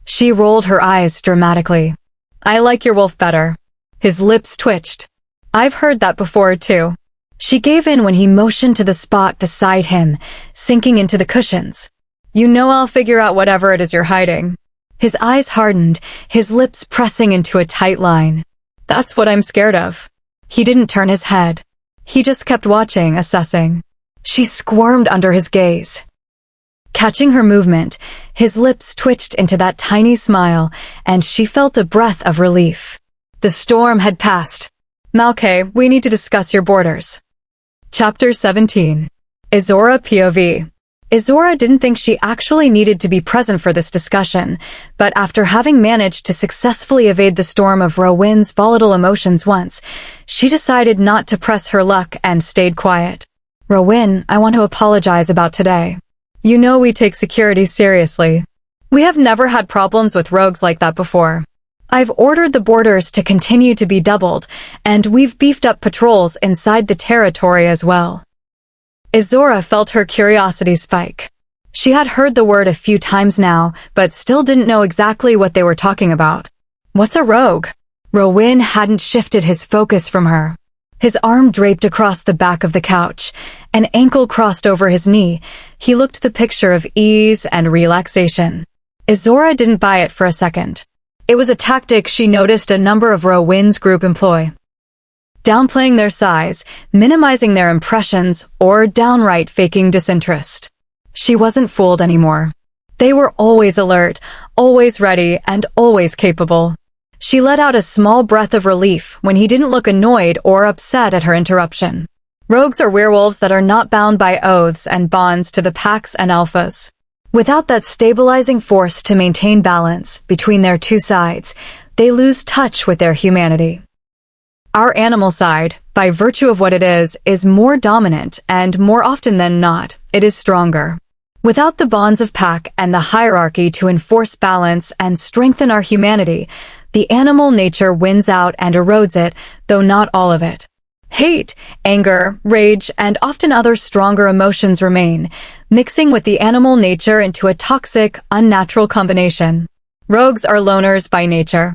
She rolled her eyes dramatically. I like your wolf better. His lips twitched. I've heard that before, too. She gave in when he motioned to the spot beside him, sinking into the cushions. "You know I'll figure out whatever it is you're hiding." His eyes hardened, his lips pressing into a tight line. "That's what I'm scared of." He didn't turn his head. He just kept watching, assessing. She squirmed under his gaze. Catching her movement, his lips twitched into that tiny smile, and she felt a breath of relief. The storm had passed. "Malkay, we need to discuss your borders." Chapter 17. Izzorah POV. Izzorah didn't think she actually needed to be present for this discussion, but after having managed to successfully evade the storm of Rowyn's volatile emotions once, she decided not to press her luck and stayed quiet. "Rowyn, I want to apologize about today. You know we take security seriously. We have never had problems with rogues like that before. I've ordered the borders to continue to be doubled, and we've beefed up patrols inside the territory as well." Izzorah felt her curiosity spike. She had heard the word a few times now, but still didn't know exactly what they were talking about. What's a rogue? Rowyn hadn't shifted his focus from her. His arm draped across the back of the couch, an ankle crossed over his knee. He looked the picture of ease and relaxation. Izzorah didn't buy it for a second. It was a tactic she noticed a number of Rowyn's group employ. Downplaying their size, minimizing their impressions, or downright faking disinterest. She wasn't fooled anymore. They were always alert, always ready, and always capable. She let out a small breath of relief when he didn't look annoyed or upset at her interruption. Rogues are werewolves that are not bound by oaths and bonds to the pacts and alphas. Without that stabilizing force to maintain balance between their two sides, they lose touch with their humanity. Our animal side, by virtue of what it is more dominant, and more often than not, it is stronger. Without the bonds of pack and the hierarchy to enforce balance and strengthen our humanity, the animal nature wins out and erodes it, though not all of it. Hate, anger, rage, and often other stronger emotions remain, mixing with the animal nature into a toxic, unnatural combination. Rogues are loners by nature.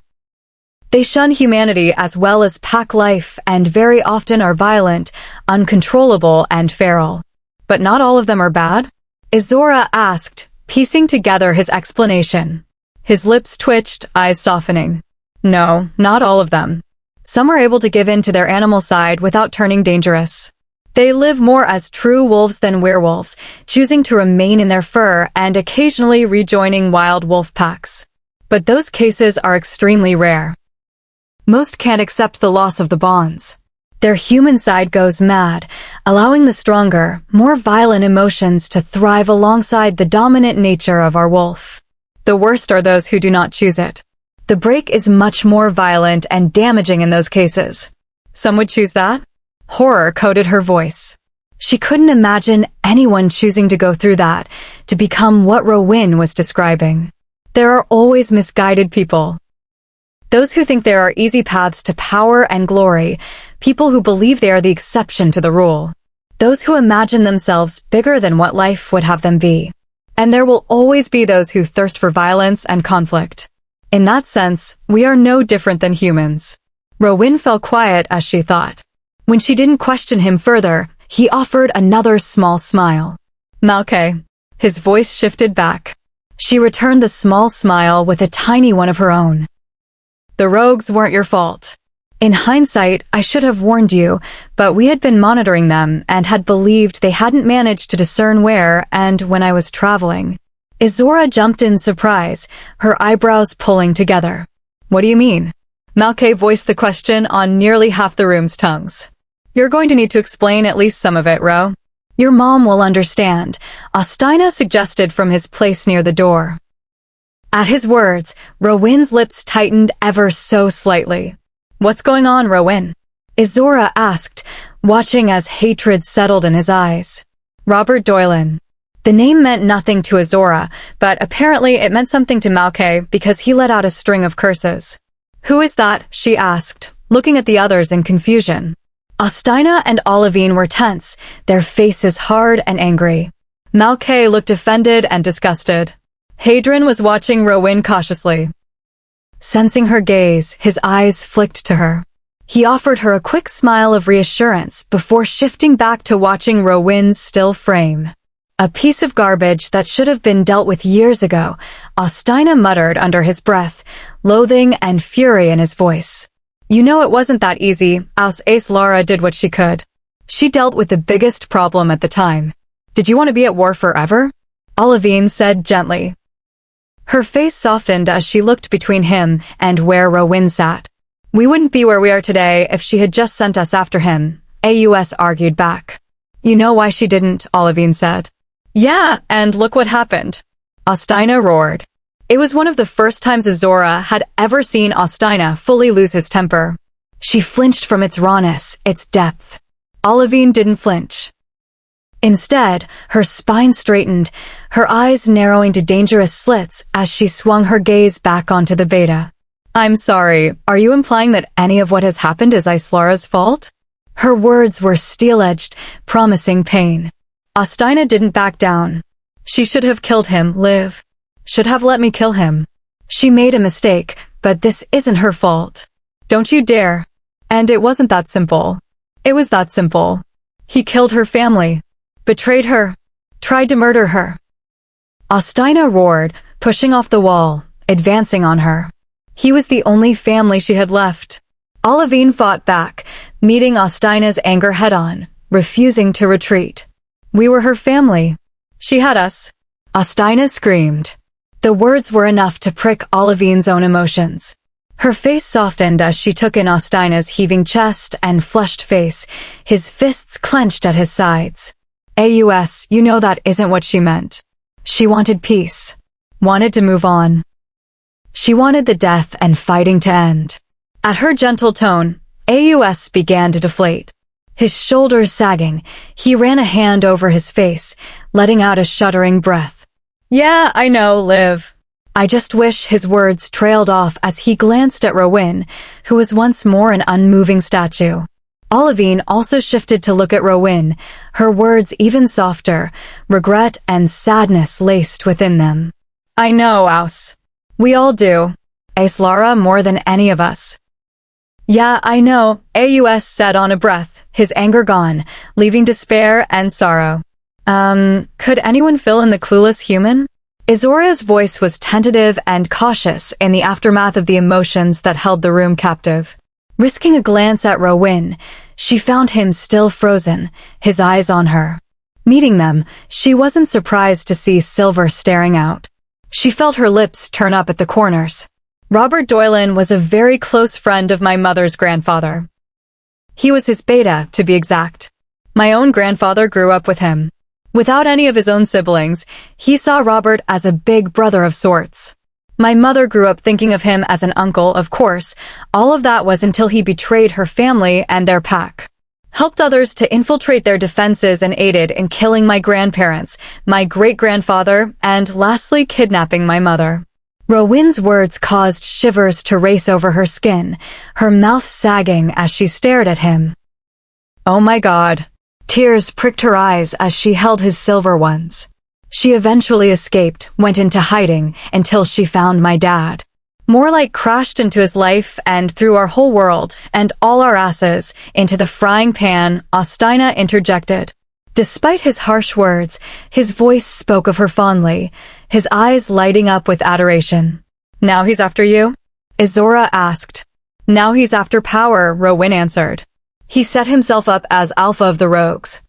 They shun humanity as well as pack life and very often are violent, uncontrollable, and feral. But not all of them are bad? Izzorah asked, piecing together his explanation. His lips twitched, eyes softening. No, not all of them. Some are able to give in to their animal side without turning dangerous. They live more as true wolves than werewolves, choosing to remain in their fur and occasionally rejoining wild wolf packs. But those cases are extremely rare. Most can't accept the loss of the bonds. Their human side goes mad, allowing the stronger, more violent emotions to thrive alongside the dominant nature of our wolf. The worst are those who do not choose it. The break is much more violent and damaging in those cases. Some would choose that? Horror coated her voice. She couldn't imagine anyone choosing to go through that, to become what Rowyn was describing. There are always misguided people. Those who think there are easy paths to power and glory, people who believe they are the exception to the rule. Those who imagine themselves bigger than what life would have them be. And there will always be those who thirst for violence and conflict. In that sense, we are no different than humans. Rowyn fell quiet as she thought. When she didn't question him further, he offered another small smile. Malkay. His voice shifted back. She returned the small smile with a tiny one of her own. The rogues weren't your fault. In hindsight, I should have warned you, but we had been monitoring them and had believed they hadn't managed to discern where and when I was traveling. Izzorah jumped in surprise, her eyebrows pulling together. What do you mean? Malkay voiced the question on nearly half the room's tongues. You're going to need to explain at least some of it, Ro. Your mom will understand, Audina suggested from his place near the door. At his words, Rowyn's lips tightened ever so slightly. What's going on, Rowyn? Izzorah asked, watching as hatred settled in his eyes. Robert Doylan. The name meant nothing to Izzorah, but apparently it meant something to Malkay because he let out a string of curses. Who is that? She asked, looking at the others in confusion. Audina and Olivine were tense, their faces hard and angry. Malkay looked offended and disgusted. Hadron was watching Rowyn cautiously. Sensing her gaze, his eyes flicked to her. He offered her a quick smile of reassurance before shifting back to watching Rowin's still frame. A piece of garbage that should have been dealt with years ago, Austina muttered under his breath, loathing and fury in his voice. You know it wasn't that easy, as Izzorah did what she could. She dealt with the biggest problem at the time. Did you want to be at war forever? Olivine said gently. Her face softened as she looked between him and where Rowin sat. We wouldn't be where we are today if she had just sent us after him, Aus argued back. You know why she didn't, Olivine said. Yeah, and look what happened. Austina roared. It was one of the first times Izzorah had ever seen Austina fully lose his temper. She flinched from its rawness, its depth. Olivine didn't flinch. Instead, her spine straightened, her eyes narrowing to dangerous slits as she swung her gaze back onto the beta. I'm sorry, are you implying that any of what has happened is Izzorah's fault? Her words were steel-edged, promising pain. Austina didn't back down. She should have killed him, Liv. Should have let me kill him. She made a mistake, but this isn't her fault. Don't you dare. And it wasn't that simple. It was that simple. He killed her family. Betrayed her. Tried to murder her. Austina roared, pushing off the wall, advancing on her. He was the only family she had left. Olivine fought back, meeting Austina's anger head-on, refusing to retreat. We were her family. She had us. Austina screamed. The words were enough to prick Olivine's own emotions. Her face softened as she took in Austina's heaving chest and flushed face, his fists clenched at his sides. Aus, you know that isn't what she meant. She wanted peace. Wanted to move on. She wanted the death and fighting to end. At her gentle tone, Aus began to deflate. His shoulders sagging, he ran a hand over his face, letting out a shuddering breath. Yeah, I know, Liv. I just wish his words trailed off as he glanced at Rowin, who was once more an unmoving statue. Olivine also shifted to look at Rowin, her words even softer, regret and sadness laced within them. I know, Aus. We all do. Izzorah more than any of us. Yeah, I know, Aus said on a breath, his anger gone, leaving despair and sorrow. Could anyone fill in the clueless human? Izzorah's voice was tentative and cautious in the aftermath of the emotions that held the room captive. Risking a glance at Rowin, she found him still frozen, his eyes on her. Meeting them, she wasn't surprised to see Silver staring out. She felt her lips turn up at the corners. Robert Doylan was a very close friend of my mother's grandfather. He was his beta, to be exact. My own grandfather grew up with him. Without any of his own siblings, he saw Robert as a big brother of sorts. My mother grew up thinking of him as an uncle, of course. All of that was until he betrayed her family and their pack. Helped others to infiltrate their defenses and aided in killing my grandparents, my great-grandfather, and lastly kidnapping my mother. Rowin's words caused shivers to race over her skin, her mouth sagging as she stared at him. Oh my God. Tears pricked her eyes as she held his silver ones. She eventually escaped, went into hiding, until she found my dad. More like crashed into his life and threw our whole world, and all our asses, into the frying pan, Austina interjected. Despite his harsh words, his voice spoke of her fondly, his eyes lighting up with adoration. Now he's after you? Izzorah asked. Now he's after power, Rowin answered. He set himself up as alpha of the rogues.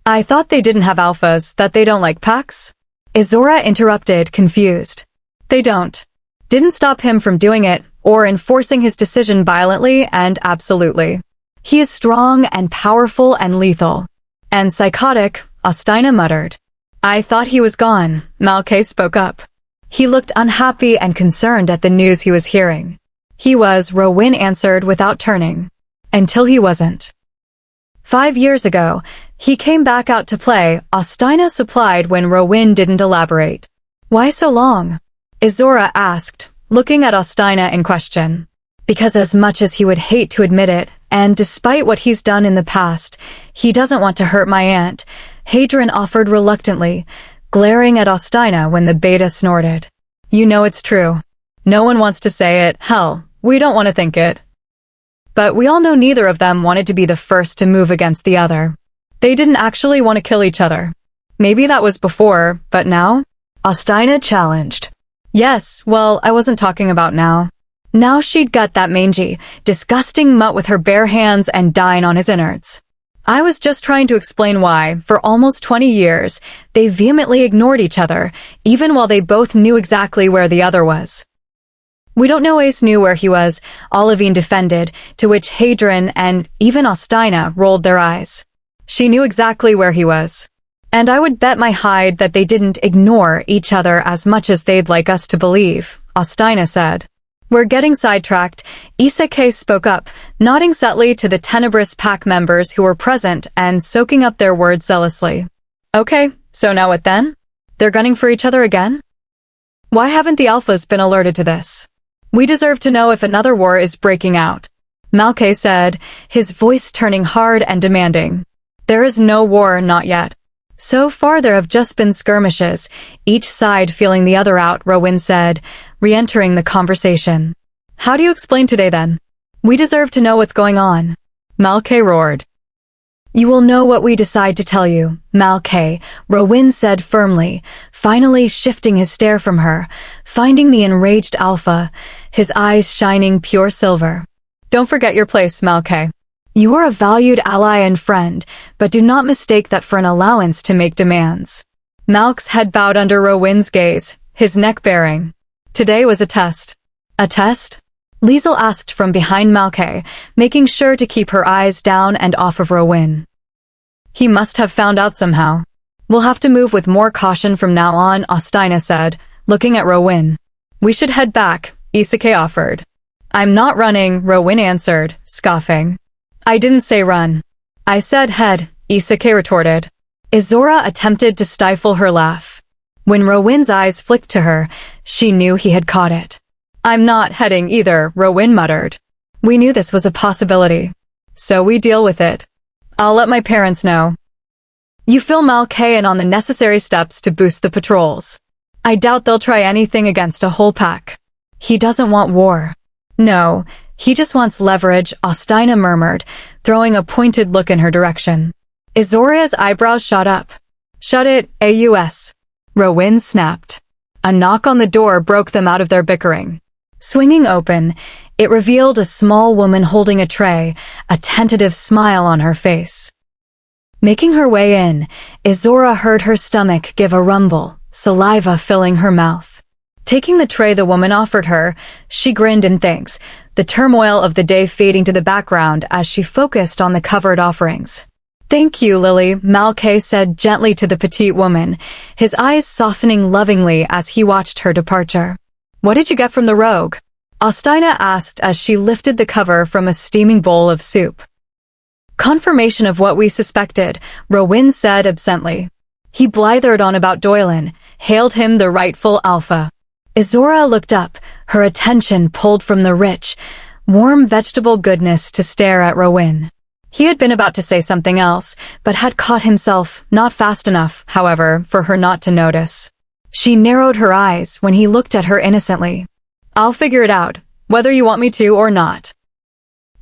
I thought they didn't have alphas, that they don't like pacts? Izzorah interrupted, confused. They don't. Didn't stop him from doing it, or enforcing his decision violently and absolutely. He is strong and powerful and lethal. And psychotic, Austina muttered. I thought he was gone, Malkay spoke up. He looked unhappy and concerned at the news he was hearing. He was, Rowin answered without turning. Until he wasn't. 5 years ago, he came back out to play, Austina supplied when Rowin didn't elaborate. Why so long? Izzorah asked, looking at Austina in question. Because as much as he would hate to admit it, and despite what he's done in the past, he doesn't want to hurt my aunt, Hadron offered reluctantly, glaring at Austina when the beta snorted. You know it's true. No one wants to say it, hell, we don't want to think it. But we all know neither of them wanted to be the first to move against the other. They didn't actually want to kill each other. Maybe that was before, but now? Ostina challenged. Yes, well, I wasn't talking about now. Now she'd gut that mangy, disgusting mutt with her bare hands and dine on his innards. I was just trying to explain why, for almost 20 years, they vehemently ignored each other, even while they both knew exactly where the other was. We don't know Ace knew where he was, Olivine defended, to which Hadron and even Ostina rolled their eyes. She knew exactly where he was. And I would bet my hide that they didn't ignore each other as much as they'd like us to believe, Ostina said. We're getting sidetracked. Izzorah spoke up, nodding subtly to the tenebrous pack members who were present and soaking up their words zealously. Okay, so now what then? They're gunning for each other again? Why haven't the alphas been alerted to this? We deserve to know if another war is breaking out, Malkay said, his voice turning hard and demanding. There is no war, not yet. So far there have just been skirmishes, each side feeling the other out, Rowan said, re-entering the conversation. How do you explain today then? We deserve to know what's going on, Malkay roared. You will know what we decide to tell you, Malkay, Rowan said firmly, finally shifting his stare from her, finding the enraged alpha, his eyes shining pure silver. Don't forget your place, Malkay. You are a valued ally and friend, but do not mistake that for an allowance to make demands. Malk's head bowed under Rowan's gaze, his neck baring. Today was a test. A test? Liesel asked from behind Malkay, making sure to keep her eyes down and off of Rowan. He must have found out somehow. We'll have to move with more caution from now on, Ostina said, looking at Rowan. We should head back, Izzorah offered. I'm not running, Rowan answered, scoffing. I didn't say run. I said head, Izzorah retorted. Izzorah attempted to stifle her laugh. When Rowan's eyes flicked to her, she knew he had caught it. I'm not heading either, Rowan muttered. We knew this was a possibility. So we deal with it. I'll let my parents know. You fill Malkay in on the necessary steps to boost the patrols. I doubt they'll try anything against a whole pack. He doesn't want war. No, he just wants leverage, Ostina murmured, throwing a pointed look in her direction. Izzorah's eyebrows shot up. Shut it, AUS. Rowan snapped. A knock on the door broke them out of their bickering. Swinging open, it revealed a small woman holding a tray, a tentative smile on her face. Making her way in, Izzorah heard her stomach give a rumble, saliva filling her mouth. Taking the tray the woman offered her, she grinned in thanks, the turmoil of the day fading to the background as she focused on the covered offerings. Thank you, Lily, Malkay said gently to the petite woman, his eyes softening lovingly as he watched her departure. What did you get from the rogue? Ostina asked as she lifted the cover from a steaming bowl of soup. Confirmation of what we suspected, Rowan said absently. He blithered on about Doylan, hailed him the rightful alpha. Izzorah looked up, her attention pulled from the rich, warm vegetable goodness to stare at Rowan. He had been about to say something else, but had caught himself, not fast enough, however, for her not to notice. She narrowed her eyes when he looked at her innocently. I'll figure it out, whether you want me to or not.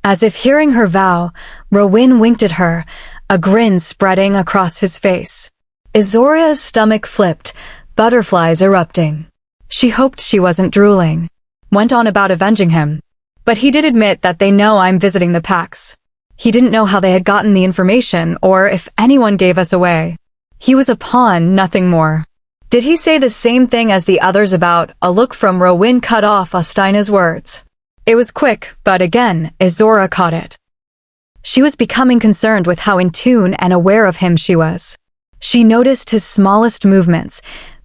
As if hearing her vow, Rowan winked at her, a grin spreading across his face. Izzorah's stomach flipped, butterflies erupting. She hoped she wasn't drooling. Went on about avenging him. But he did admit that they know I'm visiting the packs. He didn't know how they had gotten the information or if anyone gave us away. He was a pawn, nothing more. Did he say the same thing as the others about a look from Rowan cut off Ostina's words? It was quick, but again, Izzorah caught it. She was becoming concerned with how in tune and aware of him she was. She noticed his smallest movements,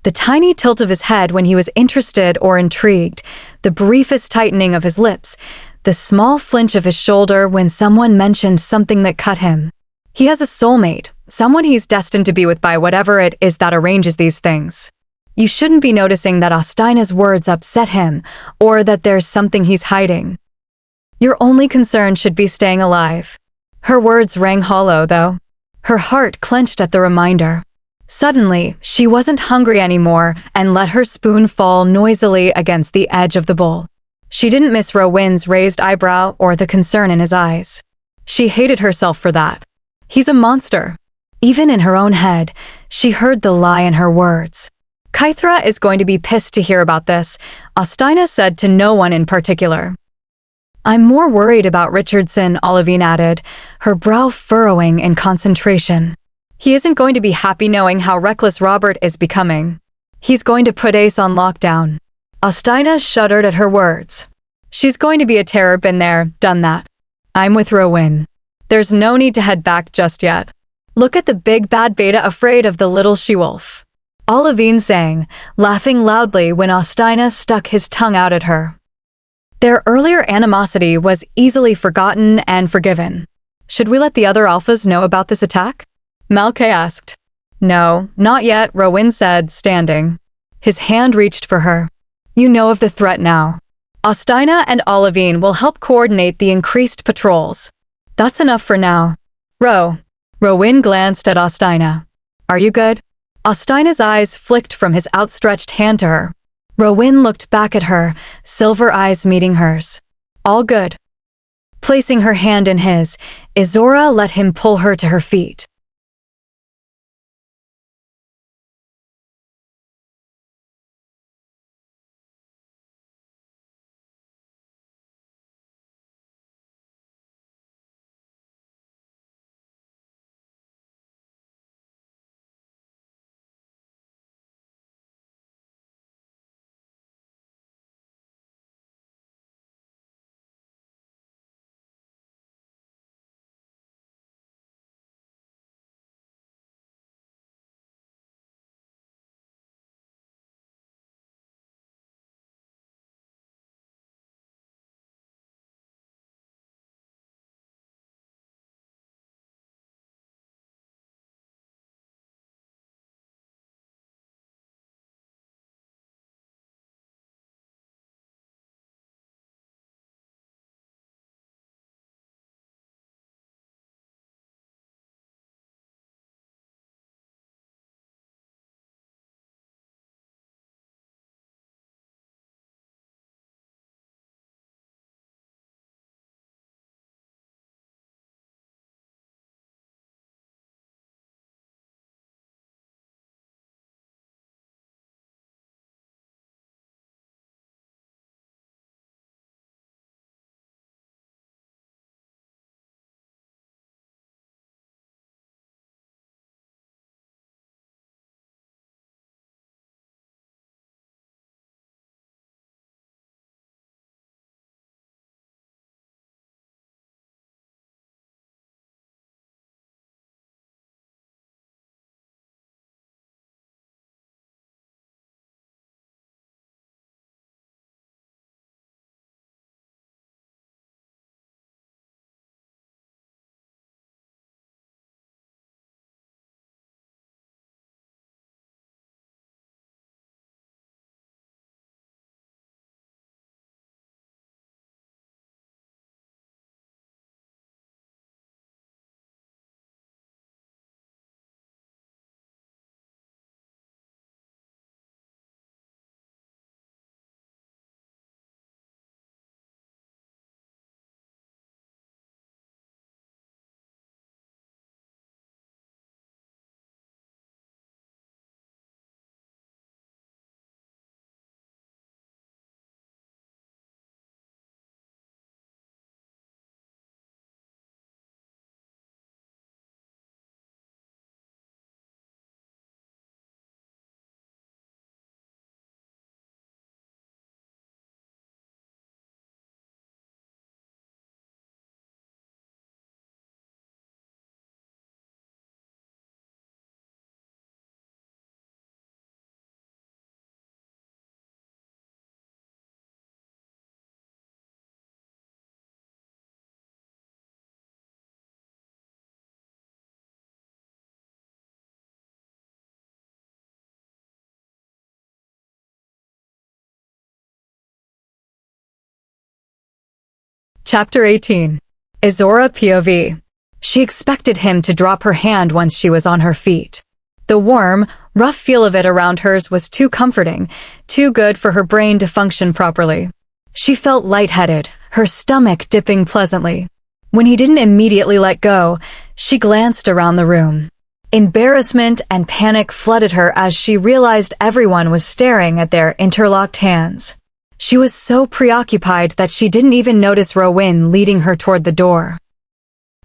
the tiny tilt of his head when he was interested or intrigued, the briefest tightening of his lips, the small flinch of his shoulder when someone mentioned something that cut him. He has a soulmate, someone he's destined to be with by whatever it is that arranges these things. You shouldn't be noticing that Ostina's words upset him, or that there's something he's hiding. Your only concern should be staying alive. Her words rang hollow, though. Her heart clenched at the reminder. Suddenly, she wasn't hungry anymore and let her spoon fall noisily against the edge of the bowl. She didn't miss Rowin's raised eyebrow or the concern in his eyes. She hated herself for that. He's a monster. Even in her own head, she heard the lie in her words. Kythra is going to be pissed to hear about this, Ostina said to no one in particular. I'm more worried about Richardson, Olivine added, her brow furrowing in concentration. He isn't going to be happy knowing how reckless Robert is becoming. He's going to put Ace on lockdown. Ostina shuddered at her words. She's going to be a terror, been there, done that. I'm with Rowin. There's no need to head back just yet. Look at the big bad beta afraid of the little she-wolf. Olivine sang, laughing loudly when Ostina stuck his tongue out at her. Their earlier animosity was easily forgotten and forgiven. Should we let the other alphas know about this attack? Malkay asked. No, not yet, Rowin said, standing. His hand reached for her. You know of the threat now. Ostina and Olivine will help coordinate the increased patrols. That's enough for now. Rowin glanced at Ostina. Are you good? Ostina's eyes flicked from his outstretched hand to her. Rowin looked back at her, silver eyes meeting hers. All good. Placing her hand in his, Izzorah let him pull her to her feet. Chapter 18. Izzorah POV. She expected him to drop her hand once she was on her feet. The warm, rough feel of it around hers was too comforting, too good for her brain to function properly. She felt lightheaded, her stomach dipping pleasantly. When he didn't immediately let go, she glanced around the room. Embarrassment and panic flooded her as she realized everyone was staring at their interlocked hands. She was so preoccupied that she didn't even notice Rowan leading her toward the door.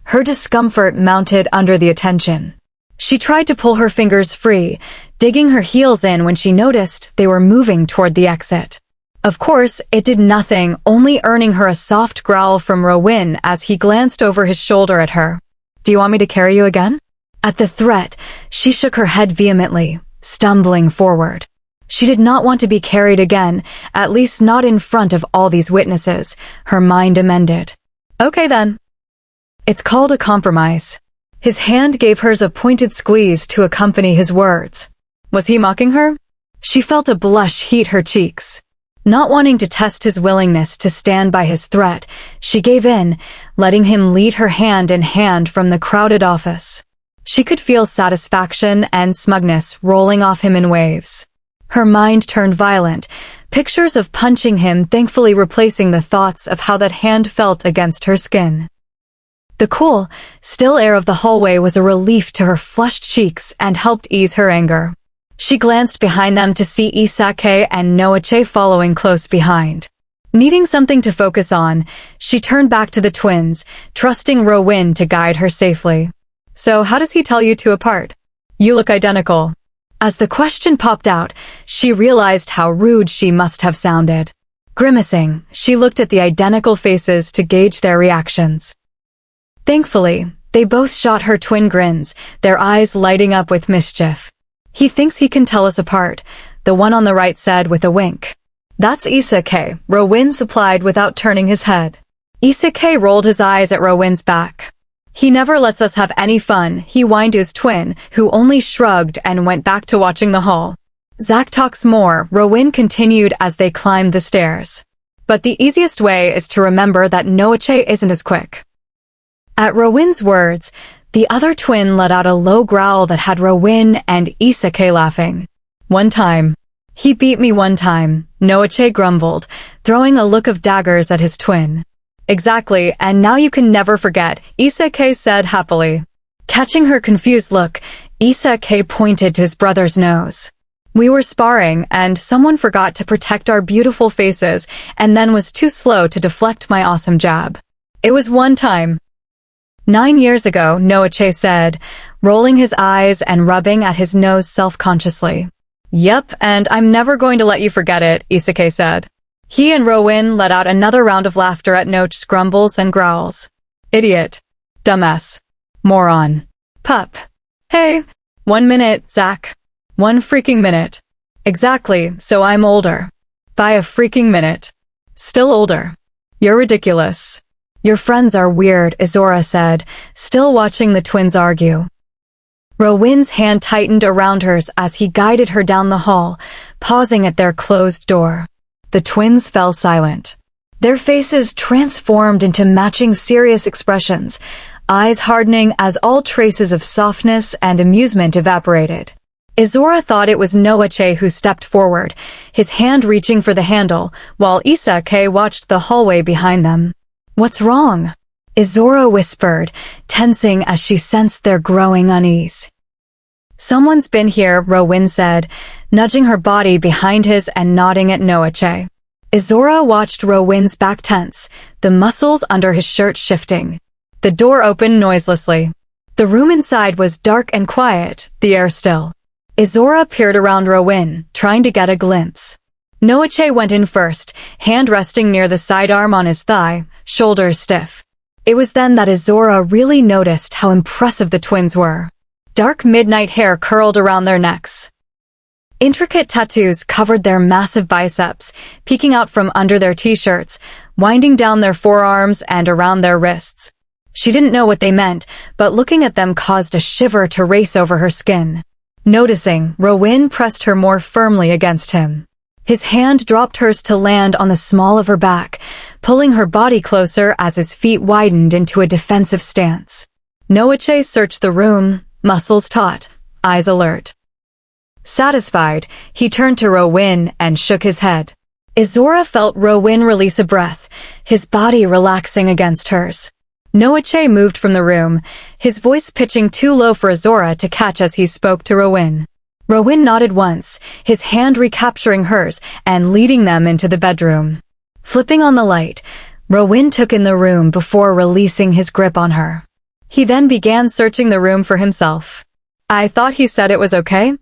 Her discomfort mounted under the attention. She tried to pull her fingers free, digging her heels in when she noticed they were moving toward the exit. Of course, it did nothing, only earning her a soft growl from Rowan as he glanced over his shoulder at her. "Do you want me to carry you again?" At the threat, she shook her head vehemently, stumbling forward. She did not want to be carried again, at least not in front of all these witnesses, her mind amended. "Okay then." It's called a compromise. His hand gave hers a pointed squeeze to accompany his words. Was he mocking her? She felt a blush heat her cheeks. Not wanting to test his willingness to stand by his threat, she gave in, letting him lead her hand in hand from the crowded office. She could feel satisfaction and smugness rolling off him in waves. Her mind turned violent, pictures of punching him thankfully replacing the thoughts of how that hand felt against her skin. The cool, still air of the hallway was a relief to her flushed cheeks and helped ease her anger. She glanced behind them to see Izzorah and Noache following close behind. Needing something to focus on, she turned back to the twins, trusting Rowan to guide her safely. "So how does he tell you two apart? You look identical." As the question popped out, she realized how rude she must have sounded. Grimacing, she looked at the identical faces to gauge their reactions. Thankfully, they both shot her twin grins, their eyes lighting up with mischief. "He thinks he can tell us apart," the one on the right said with a wink. "That's Izzorah," Rowan supplied without turning his head. Izzorah rolled his eyes at Rowan's back. "He never lets us have any fun," he whined to his twin, who only shrugged and went back to watching the hall. "Zach talks more," Rowan continued as they climbed the stairs. "But the easiest way is to remember that Noache isn't as quick." At Rowan's words, the other twin let out a low growl that had Rowan and Izzorah laughing. "One time. He beat me one time," Noache grumbled, throwing a look of daggers at his twin. "Exactly, and now you can never forget," Izzorah said happily. Catching her confused look, Izzorah pointed to his brother's nose. "We were sparring, and someone forgot to protect our beautiful faces and then was too slow to deflect my awesome jab. It was one time." 9 years ago, Noache said, rolling his eyes and rubbing at his nose self-consciously. "Yep, and I'm never going to let you forget it," Izzorah said. He and Rowan let out another round of laughter at Noach's grumbles and growls. "Idiot. Dumbass. Moron. Pup. Hey, 1 minute, Zach. 1 freaking minute. Exactly, so I'm older. By a freaking minute. Still older. You're ridiculous." "Your friends are weird," Izzorah said, still watching the twins argue. Rowan's hand tightened around hers as he guided her down the hall, pausing at their closed door. The twins fell silent. Their faces transformed into matching serious expressions, eyes hardening as all traces of softness and amusement evaporated. Izzorah thought it was Noache who stepped forward, his hand reaching for the handle, while Izzorah watched the hallway behind them. "What's wrong?" Izzorah whispered, tensing as she sensed their growing unease. "Someone's been here," Rowan said, nudging her body behind his and nodding at Noache. Izzorah watched Rowan's back tense, the muscles under his shirt shifting. The door opened noiselessly. The room inside was dark and quiet, the air still. Izzorah peered around Rowan, trying to get a glimpse. Noache went in first, hand resting near the sidearm on his thigh, shoulders stiff. It was then that Izzorah really noticed how impressive the twins were. Dark midnight hair curled around their necks. Intricate tattoos covered their massive biceps, peeking out from under their t-shirts, winding down their forearms and around their wrists. She didn't know what they meant, but looking at them caused a shiver to race over her skin. Noticing, Rowan pressed her more firmly against him. His hand dropped hers to land on the small of her back, pulling her body closer as his feet widened into a defensive stance. Noache searched the room, muscles taut, eyes alert. Satisfied, he turned to Rowan and shook his head. Izzorah felt Rowan release a breath, his body relaxing against hers. Noache moved from the room, his voice pitching too low for Izzorah to catch as he spoke to Rowan. Rowan nodded once, his hand recapturing hers and leading them into the bedroom. Flipping on the light, Rowan took in the room before releasing his grip on her. He then began searching the room for himself. "I thought he said it was okay?"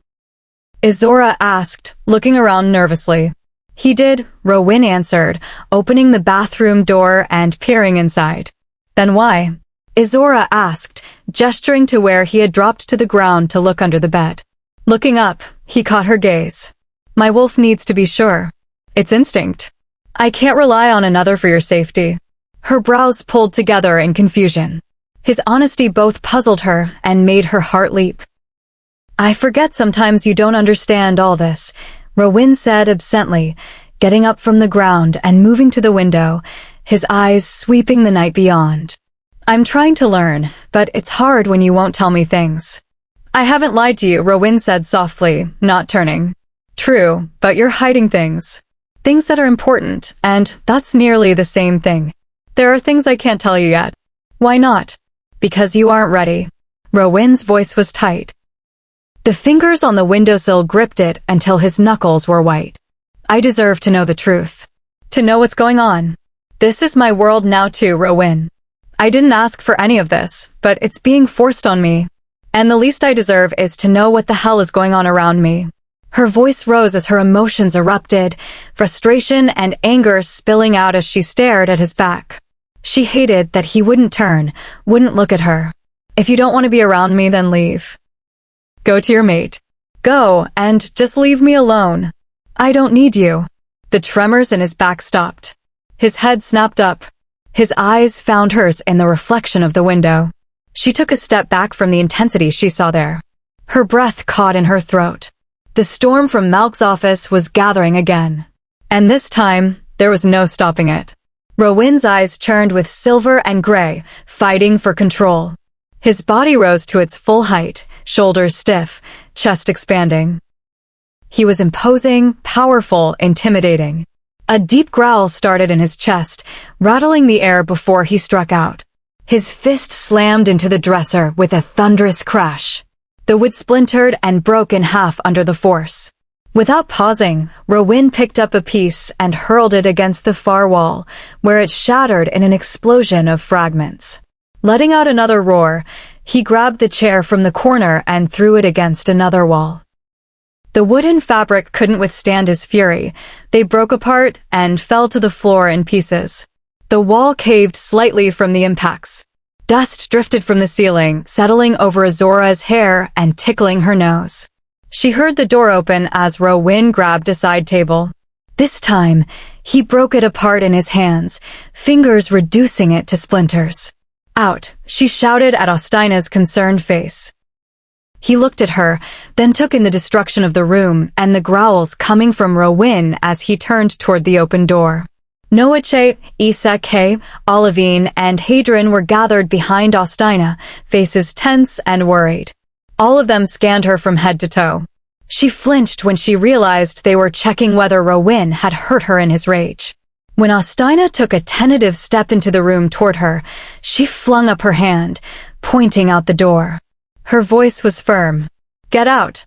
Izzorah asked, looking around nervously. "He did," Rowan answered, opening the bathroom door and peering inside. "Then why?" Izzorah asked, gesturing to where he had dropped to the ground to look under the bed. Looking up, he caught her gaze. "My wolf needs to be sure. It's instinct. I can't rely on another for your safety." Her brows pulled together in confusion. His honesty both puzzled her and made her heart leap. "I forget sometimes you don't understand all this," Rowan said absently, getting up from the ground and moving to the window, his eyes sweeping the night beyond. "I'm trying to learn, but it's hard when you won't tell me things." "I haven't lied to you," Rowan said softly, not turning. "True, but you're hiding things. Things that are important, and that's nearly the same thing. There are things I can't tell you yet." "Why not?" "Because you aren't ready." Rowan's voice was tight. The fingers on the windowsill gripped it until his knuckles were white. "I deserve to know the truth. To know what's going on. This is my world now too, Rowan. I didn't ask for any of this, but it's being forced on me. And the least I deserve is to know what the hell is going on around me." Her voice rose as her emotions erupted, frustration and anger spilling out as she stared at his back. She hated that he wouldn't turn, wouldn't look at her. "If you don't want to be around me, then leave. Go to your mate. Go, and just leave me alone. I don't need you." The tremors in his back stopped. His head snapped up. His eyes found hers in the reflection of the window. She took a step back from the intensity she saw there. Her breath caught in her throat. The storm from Malk's office was gathering again. And this time, there was no stopping it. Rowan's eyes churned with silver and gray, fighting for control. His body rose to its full height, shoulders stiff, chest expanding. He was imposing, powerful, intimidating. A deep growl started in his chest, rattling the air before he struck out. His fist slammed into the dresser with a thunderous crash. The wood splintered and broke in half under the force. Without pausing, Rowan picked up a piece and hurled it against the far wall, where it shattered in an explosion of fragments. Letting out another roar, he grabbed the chair from the corner and threw it against another wall. The wooden fabric couldn't withstand his fury. They broke apart and fell to the floor in pieces. The wall caved slightly from the impacts. Dust drifted from the ceiling, settling over Izzorah's hair and tickling her nose. She heard the door open as Rowan grabbed a side table. This time, he broke it apart in his hands, fingers reducing it to splinters. "Out," she shouted at Austina's concerned face. He looked at her, then took in the destruction of the room and the growls coming from Rowan as he turned toward the open door. Noache, Isak, Olivine, and Hadrian were gathered behind Austina, faces tense and worried. All of them scanned her from head to toe. She flinched when she realized they were checking whether Rowan had hurt her in his rage. When Austina took a tentative step into the room toward her, she flung up her hand, pointing out the door. Her voice was firm. "Get out.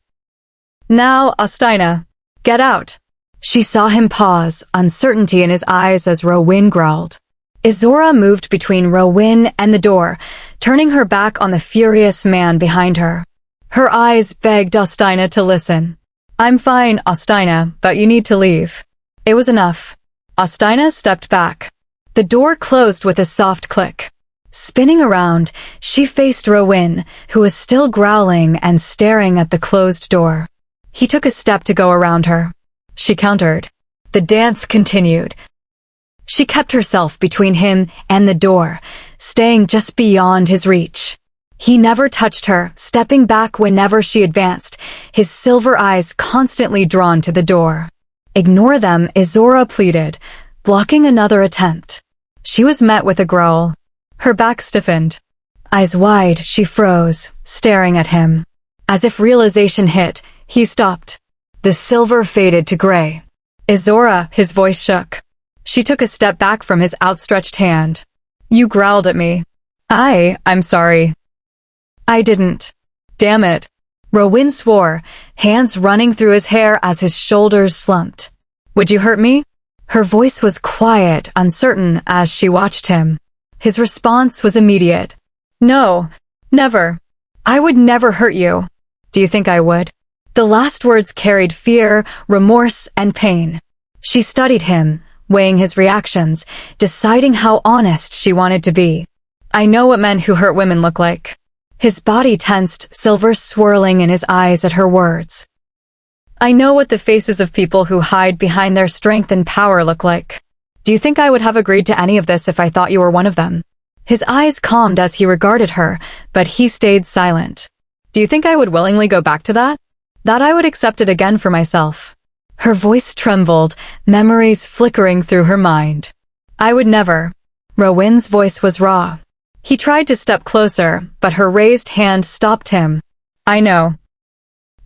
Now, Austina, get out." She saw him pause, uncertainty in his eyes as Rowan growled. Izzorah moved between Rowan and the door, turning her back on the furious man behind her. Her eyes begged Austina to listen. "I'm fine, Austina, but you need to leave." It was enough. Austina stepped back. The door closed with a soft click. Spinning around, she faced Rowan, who was still growling and staring at the closed door. He took a step to go around her. She countered. The dance continued. She kept herself between him and the door, staying just beyond his reach. He never touched her, stepping back whenever she advanced, his silver eyes constantly drawn to the door. "Ignore them," Izzorah pleaded, blocking another attempt. She was met with a growl. Her back stiffened. Eyes wide, she froze, staring at him. As if realization hit, he stopped. The silver faded to gray. Izzorah, his voice shook. She took a step back from his outstretched hand. You growled at me. I'm sorry. I didn't. Damn it. Rowan swore, hands running through his hair as his shoulders slumped. Would you hurt me? Her voice was quiet, uncertain as she watched him. His response was immediate. No, never. I would never hurt you. Do you think I would? The last words carried fear, remorse, and pain. She studied him, weighing his reactions, deciding how honest she wanted to be. I know what men who hurt women look like. His body tensed, silver swirling in his eyes at her words. I know what the faces of people who hide behind their strength and power look like. Do you think I would have agreed to any of this if I thought you were one of them? His eyes calmed as he regarded her, but he stayed silent. Do you think I would willingly go back to that? That I would accept it again for myself. Her voice trembled, memories flickering through her mind. I would never. Rowan's voice was raw. He tried to step closer, but her raised hand stopped him. I know.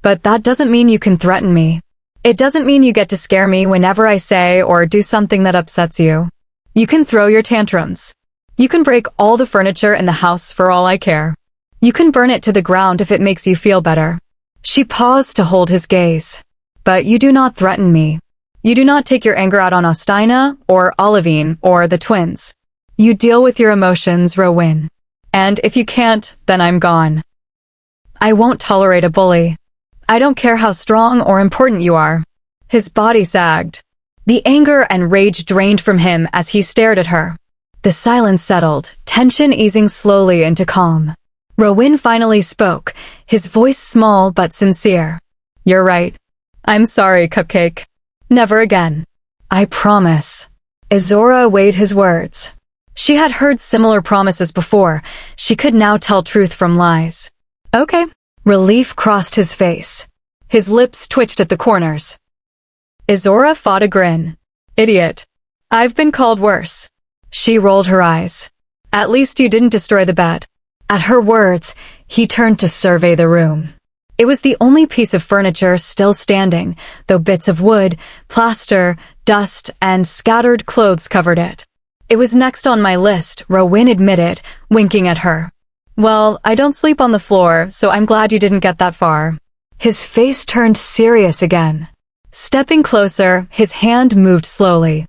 But that doesn't mean you can threaten me. It doesn't mean you get to scare me whenever I say or do something that upsets you. You can throw your tantrums. You can break all the furniture in the house for all I care. You can burn it to the ground if it makes you feel better. She paused to hold his gaze. But you do not threaten me. You do not take your anger out on Ostina, or Olivine, or the twins. You deal with your emotions, Rowan. And if you can't, then I'm gone. I won't tolerate a bully. I don't care how strong or important you are. His body sagged. The anger and rage drained from him as he stared at her. The silence settled, tension easing slowly into calm. Rowan finally spoke, his voice small but sincere. You're right. I'm sorry, Cupcake. Never again. I promise. Izzorah weighed his words. She had heard similar promises before. She could now tell truth from lies. Okay. Relief crossed his face. His lips twitched at the corners. Izzorah fought a grin. Idiot. I've been called worse. She rolled her eyes. At least you didn't destroy the bed. At her words, he turned to survey the room. It was the only piece of furniture still standing, though bits of wood, plaster, dust, and scattered clothes covered it. It was next on my list, Rowan admitted, winking at her. Well, I don't sleep on the floor, so I'm glad you didn't get that far. His face turned serious again. Stepping closer, his hand moved slowly.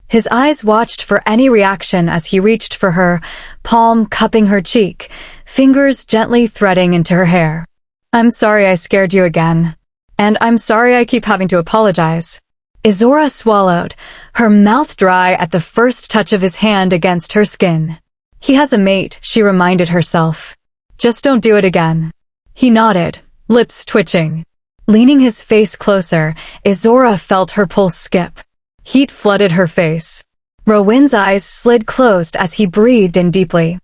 His eyes watched for any reaction as he reached for her, palm cupping her cheek, fingers gently threading into her hair. I'm sorry I scared you again. And I'm sorry I keep having to apologize. Izzorah swallowed, her mouth dry at the first touch of his hand against her skin. He has a mate, she reminded herself. Just don't do it again. He nodded, lips twitching. Leaning his face closer, Izzorah felt her pulse skip. Heat flooded her face. Rowan's eyes slid closed as he breathed in deeply.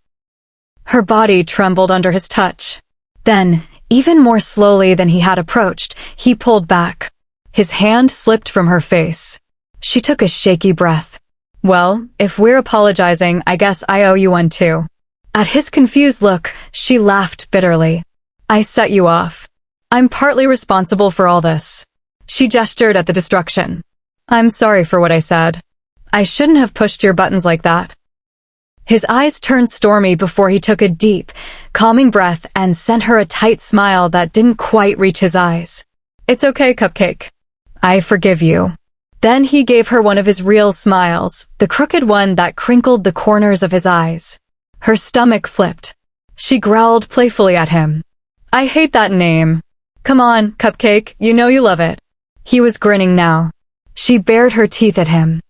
Her body trembled under his touch. Then, even more slowly than he had approached, he pulled back. His hand slipped from her face. She took a shaky breath. Well, if we're apologizing, I guess I owe you one too. At his confused look, she laughed bitterly. I set you off. I'm partly responsible for all this. She gestured at the destruction. I'm sorry for what I said. I shouldn't have pushed your buttons like that. His eyes turned stormy before he took a deep, calming breath and sent her a tight smile that didn't quite reach his eyes. It's okay, Cupcake. I forgive you. Then he gave her one of his real smiles, the crooked one that crinkled the corners of his eyes. Her stomach flipped. She growled playfully at him. I hate that name. Come on, Cupcake, you know you love it. He was grinning now. She bared her teeth at him.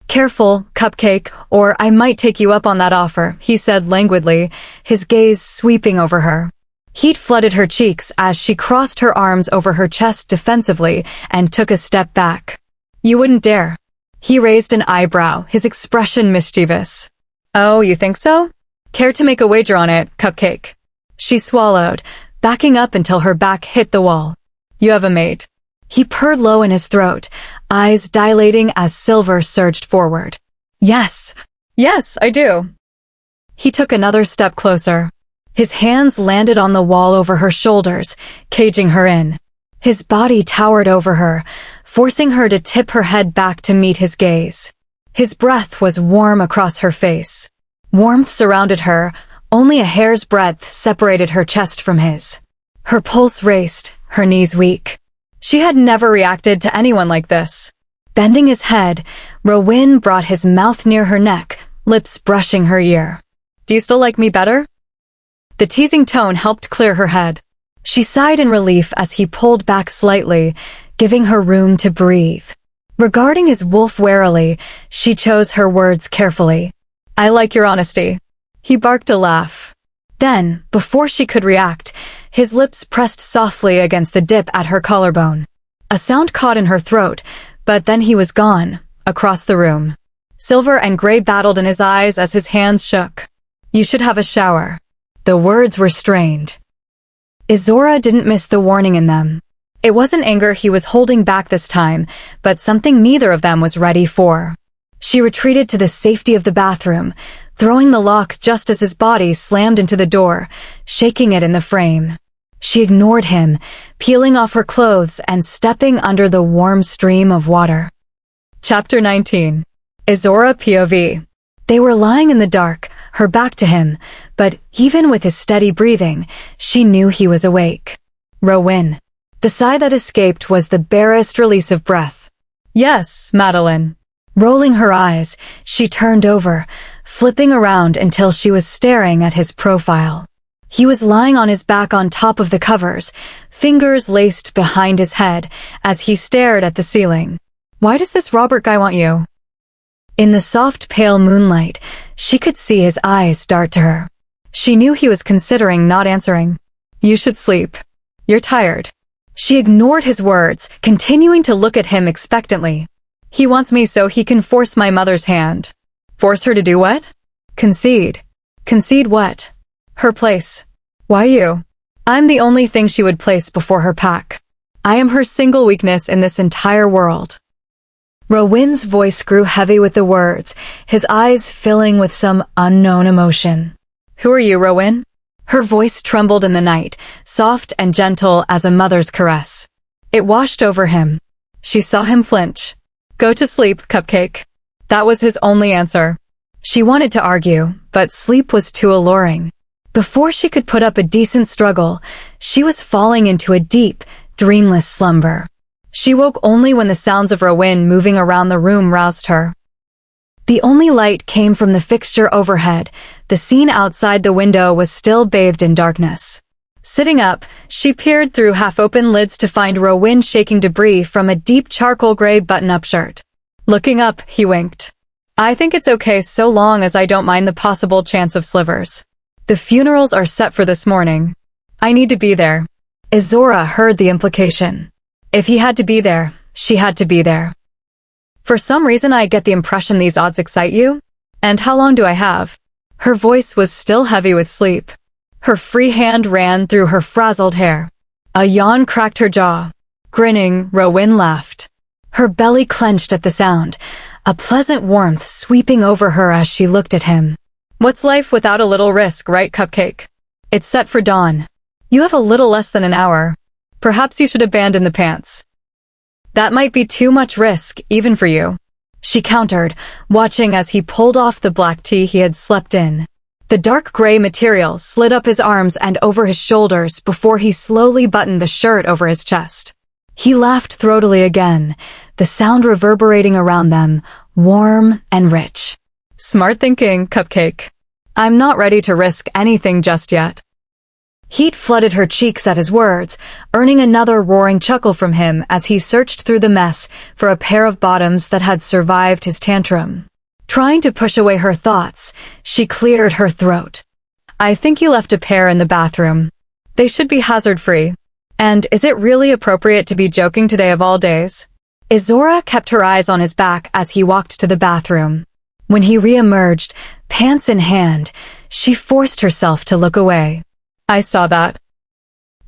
Careful, Cupcake, or I might take you up on that offer, he said languidly, his gaze sweeping over her. Heat flooded her cheeks as she crossed her arms over her chest defensively and took a step back. You wouldn't dare. He raised an eyebrow, his expression mischievous. Oh, you think so? Care to make a wager on it, Cupcake? She swallowed, backing up until her back hit the wall. You have a mate. He purred low in his throat, eyes dilating as silver surged forward. Yes, I do. He took another step closer. His hands landed on the wall over her shoulders, caging her in. His body towered over her, forcing her to tip her head back to meet his gaze. His breath was warm across her face. Warmth surrounded her, only a hair's breadth separated her chest from his. Her pulse raced, her knees weak. She had never reacted to anyone like this. Bending his head, Rowan brought his mouth near her neck, lips brushing her ear. "Do you still like me better?" The teasing tone helped clear her head. She sighed in relief as he pulled back slightly, giving her room to breathe. Regarding his wolf warily, she chose her words carefully. "I like your honesty." He barked a laugh. Then, before she could react, his lips pressed softly against the dip at her collarbone. A sound caught in her throat, but then he was gone, across the room. Silver and gray battled in his eyes as his hands shook. "You should have a shower." The words were strained. Izzorah didn't miss the warning in them. It wasn't anger he was holding back this time, but something neither of them was ready for. She retreated to the safety of the bathroom, throwing the lock just as his body slammed into the door, shaking it in the frame. She ignored him, peeling off her clothes and stepping under the warm stream of water. Chapter 19. Izzorah POV. They were lying in the dark, her back to him, but even with his steady breathing, she knew he was awake. Rowan. The sigh that escaped was the barest release of breath. "Yes, Madeline." Rolling her eyes, she turned over, flipping around until she was staring at his profile. He was lying on his back on top of the covers, fingers laced behind his head, as he stared at the ceiling. "Why does this Robert guy want you?" In the soft pale moonlight, she could see his eyes dart to her. She knew he was considering not answering. "You should sleep. You're tired." She ignored his words, continuing to look at him expectantly. "He wants me so he can force my mother's hand." "Force her to do what?" "Concede." "Concede what?" "Her place." "Why you?" "I'm the only thing she would place before her pact. I am her single weakness in this entire world." Rowan's voice grew heavy with the words, his eyes filling with some unknown emotion. "Who are you, Rowan?" Her voice trembled in the night, soft and gentle as a mother's caress. It washed over him. She saw him flinch. "Go to sleep, Cupcake." That was his only answer. She wanted to argue, but sleep was too alluring. Before she could put up a decent struggle, she was falling into a deep, dreamless slumber. She woke only when the sounds of Rowan moving around the room roused her. The only light came from the fixture overhead. The scene outside the window was still bathed in darkness. Sitting up, she peered through half-open lids to find Rowan shaking debris from a deep charcoal gray button-up shirt. Looking up, he winked. "I think it's okay so long as I don't mind the possible chance of slivers. The funerals are set for this morning. I need to be there." Izzorah heard the implication. If he had to be there, she had to be there. "For some reason I get the impression these odds excite you? And how long do I have?" Her voice was still heavy with sleep. Her free hand ran through her frazzled hair. A yawn cracked her jaw. Grinning, Rowan laughed. Her belly clenched at the sound, a pleasant warmth sweeping over her as she looked at him. "What's life without a little risk, right, Cupcake? It's set for dawn. You have a little less than an hour. Perhaps you should abandon the pants." "That might be too much risk, even for you," she countered, watching as he pulled off the black tee he had slept in. The dark gray material slid up his arms and over his shoulders before he slowly buttoned the shirt over his chest. He laughed throatily again, the sound reverberating around them, warm and rich. "Smart thinking, Cupcake. I'm not ready to risk anything just yet." Heat flooded her cheeks at his words, earning another roaring chuckle from him as he searched through the mess for a pair of bottoms that had survived his tantrum. Trying to push away her thoughts, she cleared her throat. "I think you left a pair in the bathroom. They should be hazard-free. And is it really appropriate to be joking today of all days?" Izzorah kept her eyes on his back as he walked to the bathroom. When he re-emerged, pants in hand, she forced herself to look away. "I saw that."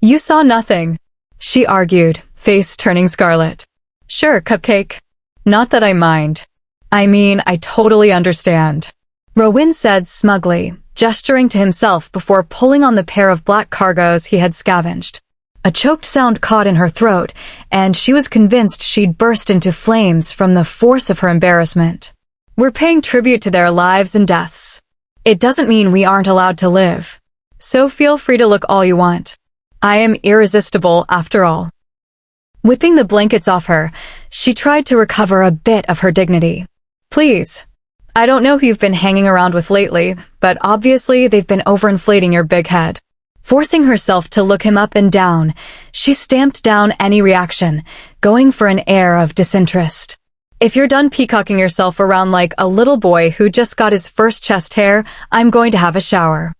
"You saw nothing," she argued, face turning scarlet. "Sure, Cupcake. Not that I mind. I mean, I totally understand," Rowan said smugly, gesturing to himself before pulling on the pair of black cargos he had scavenged. A choked sound caught in her throat, and she was convinced she'd burst into flames from the force of her embarrassment. We're paying tribute to their lives and deaths. It doesn't mean we aren't allowed to live. So feel free to look all you want. I am irresistible after all. Whipping the blankets off her, she tried to recover a bit of her dignity. Please. I don't know who you've been hanging around with lately, but obviously they've been overinflating your big head. Forcing herself to look him up and down, she stamped down any reaction, going for an air of disinterest. If you're done peacocking yourself around like a little boy who just got his first chest hair, I'm going to have a shower.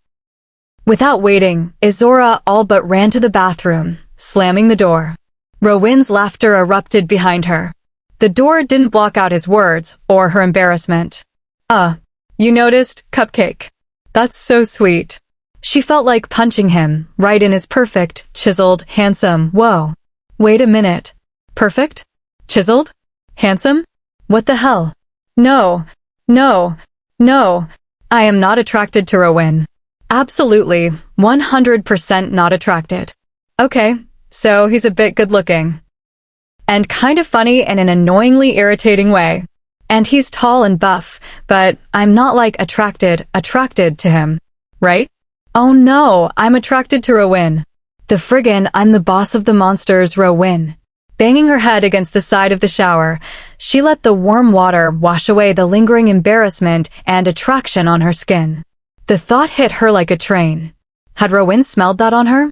Without waiting, Izzorah all but ran to the bathroom, slamming the door. Rowyn's laughter erupted behind her. The door didn't block out his words or her embarrassment. You noticed, Cupcake? That's so sweet. She felt like punching him, right in his perfect, chiseled, handsome, whoa. Wait a minute. Perfect? Chiseled? Handsome? What the hell? No. I am not attracted to Rowyn. Absolutely, 100% not attracted. Okay, so he's a bit good-looking. And kind of funny in an annoyingly irritating way. And he's tall and buff, but I'm not like attracted to him. Right? Oh no, I'm attracted to Rowyn. The friggin' I'm the boss of the monsters, Rowyn. Banging her head against the side of the shower, she let the warm water wash away the lingering embarrassment and attraction on her skin. The thought hit her like a train. Had Rowyn smelled that on her?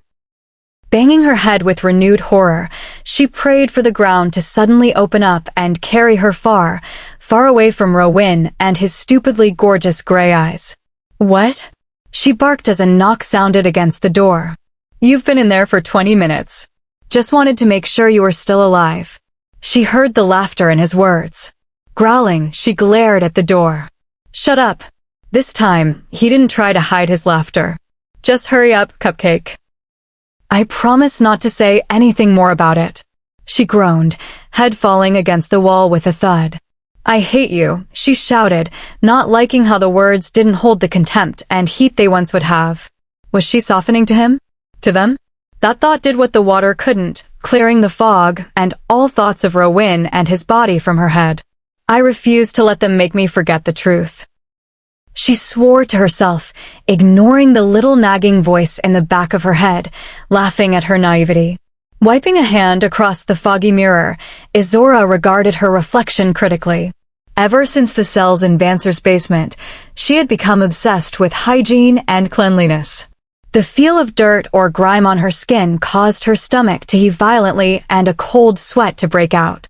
Banging her head with renewed horror, she prayed for the ground to suddenly open up and carry her far, far away from Rowyn and his stupidly gorgeous gray eyes. What? She barked as a knock sounded against the door. You've been in there for 20 minutes. Just wanted to make sure you were still alive. She heard the laughter in his words. Growling, she glared at the door. Shut up. This time, he didn't try to hide his laughter. Just hurry up, Cupcake. I promise not to say anything more about it. She groaned, head falling against the wall with a thud. I hate you, she shouted, not liking how the words didn't hold the contempt and heat they once would have. Was she softening to him? To them? That thought did what the water couldn't, clearing the fog and all thoughts of Rowyn and his body from her head. I refuse to let them make me forget the truth. She swore to herself, ignoring the little nagging voice in the back of her head, laughing at her naivety. Wiping a hand across the foggy mirror, Izzorah regarded her reflection critically. Ever since the cells in Vancer's basement, she had become obsessed with hygiene and cleanliness. The feel of dirt or grime on her skin caused her stomach to heave violently and a cold sweat to break out.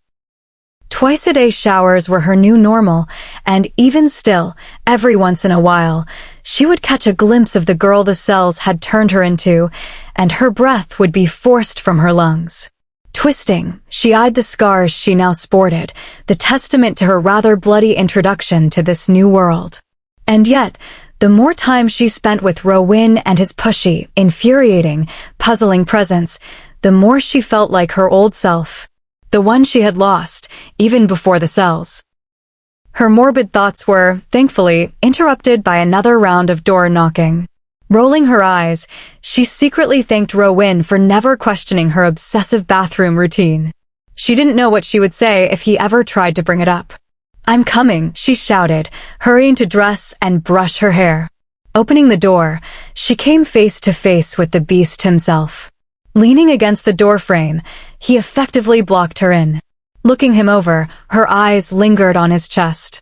Twice-a-day showers were her new normal, and even still, every once in a while, she would catch a glimpse of the girl the cells had turned her into, and her breath would be forced from her lungs. Twisting, she eyed the scars she now sported, the testament to her rather bloody introduction to this new world. And yet, the more time she spent with Rowyn and his pushy, infuriating, puzzling presence, the more she felt like her old self. The one she had lost, even before the cells. Her morbid thoughts were, thankfully, interrupted by another round of door knocking. Rolling her eyes, she secretly thanked Rowyn for never questioning her obsessive bathroom routine. She didn't know what she would say if he ever tried to bring it up. I'm coming, she shouted, hurrying to dress and brush her hair. Opening the door, she came face to face with the beast himself. Leaning against the doorframe, he effectively blocked her in. Looking him over, her eyes lingered on his chest.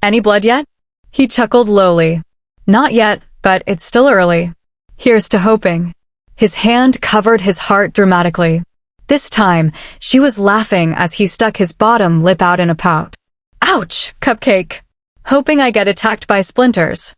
Any blood yet? He chuckled lowly. Not yet, but it's still early. Here's to hoping. His hand covered his heart dramatically. This time, she was laughing as he stuck his bottom lip out in a pout. Ouch, Cupcake. Hoping I get attacked by splinters.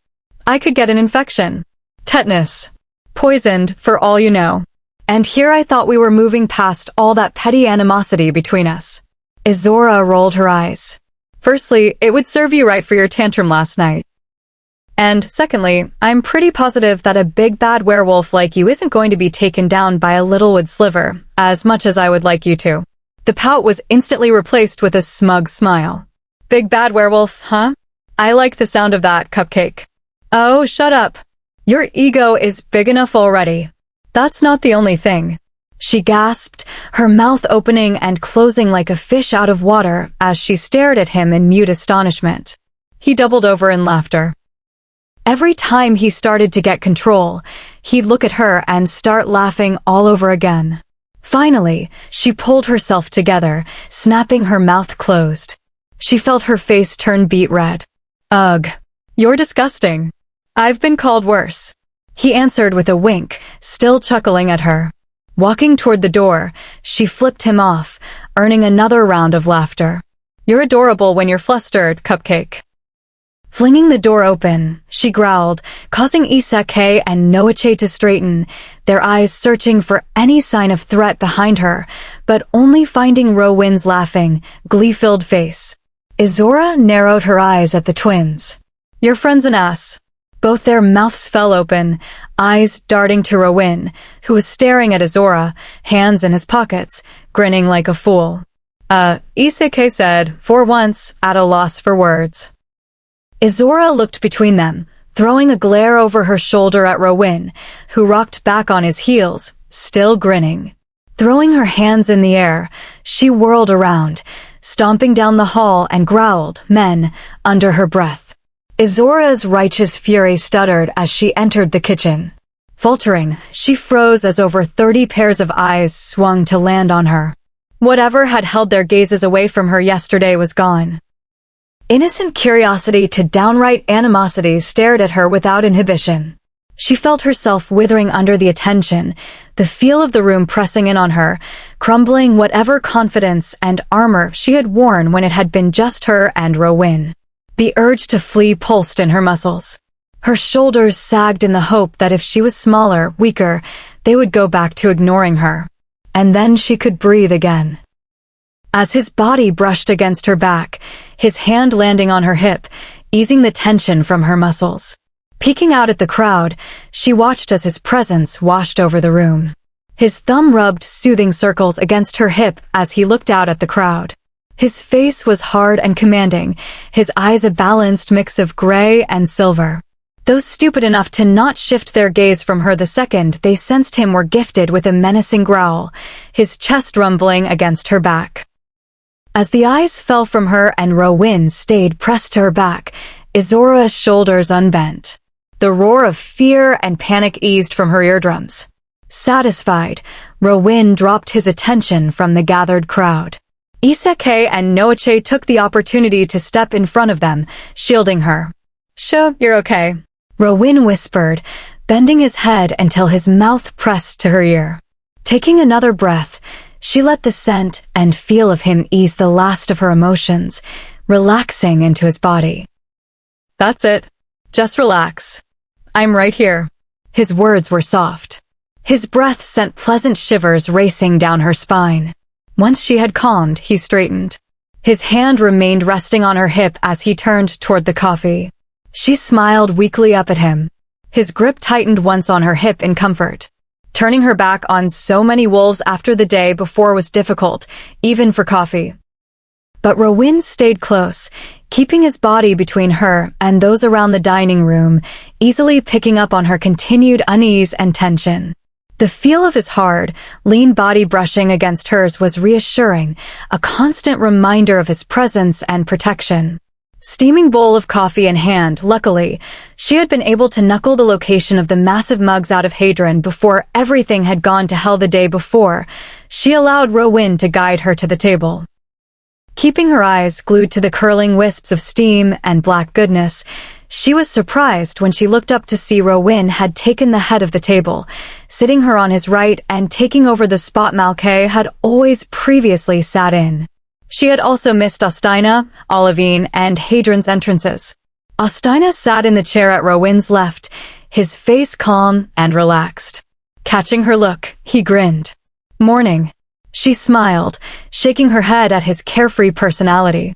I could get an infection. Tetanus. Poisoned, for all you know. And here I thought we were moving past all that petty animosity between us. Izzorah rolled her eyes. Firstly, it would serve you right for your tantrum last night. And secondly, I'm pretty positive that a big bad werewolf like you isn't going to be taken down by a little wood sliver, as much as I would like you to. The pout was instantly replaced with a smug smile. Big bad werewolf, huh? I like the sound of that, Cupcake. Oh, shut up. Your ego is big enough already. That's not the only thing. She gasped, her mouth opening and closing like a fish out of water as she stared at him in mute astonishment. He doubled over in laughter. Every time he started to get control, he'd look at her and start laughing all over again. Finally, she pulled herself together, snapping her mouth closed. She felt her face turn beet red. Ugh, you're disgusting. I've been called worse. He answered with a wink, still chuckling at her. Walking toward the door, she flipped him off, earning another round of laughter. You're adorable when you're flustered, Cupcake. Flinging the door open, she growled, causing Izzorah and Noche to straighten, their eyes searching for any sign of threat behind her, but only finding Rowin's laughing, glee-filled face. Izzorah narrowed her eyes at the twins. Your friend's an ass. Both their mouths fell open, eyes darting to Rowin, who was staring at Izzorah, hands in his pockets, grinning like a fool. Izzorah said, for once, at a loss for words. Izzorah looked between them, throwing a glare over her shoulder at Rowin, who rocked back on his heels, still grinning. Throwing her hands in the air, she whirled around, stomping down the hall and growled, "Men," under her breath. Izzorah's righteous fury stuttered as she entered the kitchen. Faltering, she froze as over 30 pairs of eyes swung to land on her. Whatever had held their gazes away from her yesterday was gone. Innocent curiosity to downright animosity stared at her without inhibition. She felt herself withering under the attention, the feel of the room pressing in on her, crumbling whatever confidence and armor she had worn when it had been just her and Rowin. The urge to flee pulsed in her muscles. Her shoulders sagged in the hope that if she was smaller, weaker, they would go back to ignoring her. And then she could breathe again. As his body brushed against her back, his hand landing on her hip, easing the tension from her muscles. Peeking out at the crowd, she watched as his presence washed over the room. His thumb rubbed soothing circles against her hip as he looked out at the crowd. His face was hard and commanding, his eyes a balanced mix of gray and silver. Those stupid enough to not shift their gaze from her the second they sensed him were gifted with a menacing growl, his chest rumbling against her back. As the eyes fell from her and Rowin stayed pressed to her back, Izzorah's shoulders unbent. The roar of fear and panic eased from her eardrums. Satisfied, Rowin dropped his attention from the gathered crowd. Izzorah and Noche took the opportunity to step in front of them, shielding her. "Sure, you're okay," Rowin whispered, bending his head until his mouth pressed to her ear. Taking another breath, she let the scent and feel of him ease the last of her emotions, relaxing into his body. "That's it. Just relax. I'm right here." His words were soft. His breath sent pleasant shivers racing down her spine. Once she had calmed, he straightened. His hand remained resting on her hip as he turned toward the coffee. She smiled weakly up at him. His grip tightened once on her hip in comfort. Turning her back on so many wolves after the day before was difficult, even for coffee. But Rowin stayed close, keeping his body between her and those around the dining room, easily picking up on her continued unease and tension. The feel of his hard, lean body brushing against hers was reassuring, a constant reminder of his presence and protection. Steaming bowl of coffee in hand, luckily, she had been able to knuckle the location of the massive mugs out of Hadron before everything had gone to hell the day before. She allowed Rowin to guide her to the table. Keeping her eyes glued to the curling wisps of steam and black goodness, she was surprised when she looked up to see Rowin had taken the head of the table, sitting her on his right and taking over the spot Malkay had always previously sat in. She had also missed Audina, Olivine, and Hadron's entrances. Audina sat in the chair at Rowin's left, his face calm and relaxed. Catching her look, he grinned. "Morning." She smiled, shaking her head at his carefree personality.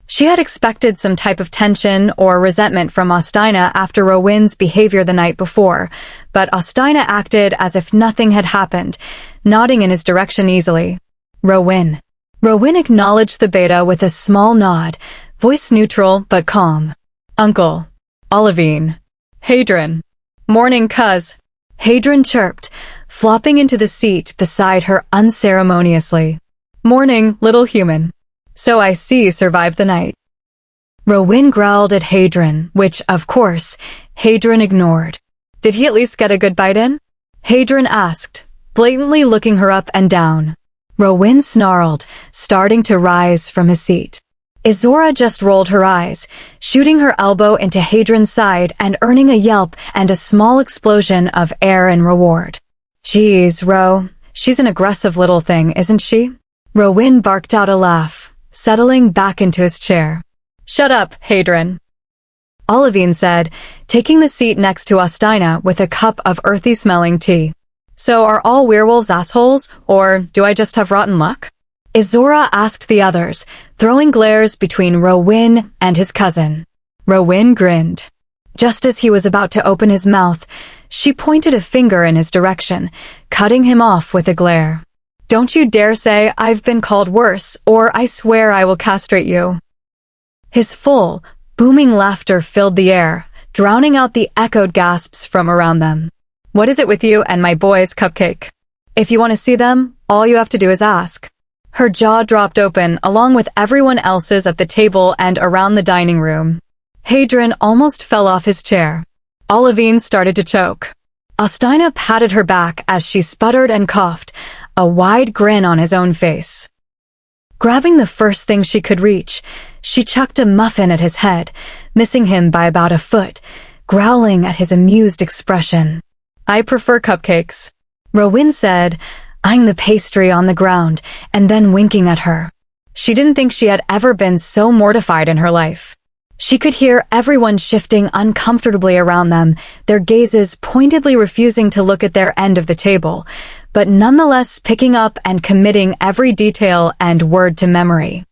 She had expected some type of tension or resentment from Audina after Rowin's behavior the night before, but Audina acted as if nothing had happened, nodding in his direction easily. "Rowin." Rowin acknowledged the beta with a small nod, voice neutral but calm. "Uncle." "Olivine." "Hadron." "Morning, cuz." Hadron chirped, flopping into the seat beside her unceremoniously. "Morning, little human. So I see you survived the night." Rowan growled at Hadron, which, of course, Hadron ignored. "Did he at least get a good bite in?" Hadron asked, blatantly looking her up and down. Rowan snarled, starting to rise from his seat. Izzorah just rolled her eyes, shooting her elbow into Hadron's side and earning a yelp and a small explosion of air in reward. "Geez, Ro, she's an aggressive little thing, isn't she?" Rowan barked out a laugh, settling back into his chair. "Shut up, Hadron," Olivine said, taking the seat next to Ostina with a cup of earthy-smelling tea. "So are all werewolves assholes, or do I just have rotten luck?" Izzorah asked the others, throwing glares between Rowan and his cousin. Rowan grinned. Just as he was about to open his mouth, she pointed a finger in his direction, cutting him off with a glare. "Don't you dare say I've been called worse, or I swear I will castrate you." His full, booming laughter filled the air, drowning out the echoed gasps from around them. "What is it with you and my boys, Cupcake? If you want to see them, all you have to do is ask." Her jaw dropped open along with everyone else's at the table and around the dining room. Hadron almost fell off his chair. Olivine started to choke. Ostina patted her back as she sputtered and coughed, a wide grin on his own face. Grabbing the first thing she could reach, she chucked a muffin at his head, missing him by about a foot, growling at his amused expression. "I prefer cupcakes," Rowan said, eyeing the pastry on the ground and then winking at her. She didn't think she had ever been so mortified in her life. She could hear everyone shifting uncomfortably around them, their gazes pointedly refusing to look at their end of the table, but nonetheless picking up and committing every detail and word to memory.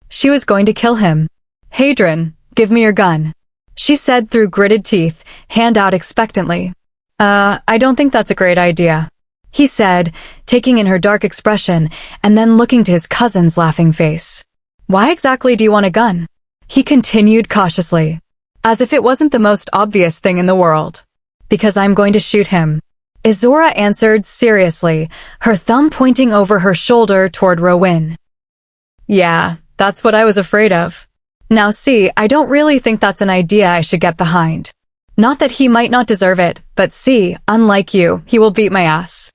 She was going to kill him. "Hadron, give me your gun," she said through gritted teeth, hand out expectantly. I don't think that's a great idea," he said, taking in her dark expression and then looking to his cousin's laughing face. "Why exactly do you want a gun?" he continued cautiously, as if it wasn't the most obvious thing in the world. "Because I'm going to shoot him," Izzorah answered seriously, her thumb pointing over her shoulder toward Rowan. "Yeah, that's what I was afraid of. Now see, I don't really think that's an idea I should get behind. Not that he might not deserve it, but see, unlike you, he will beat my ass,"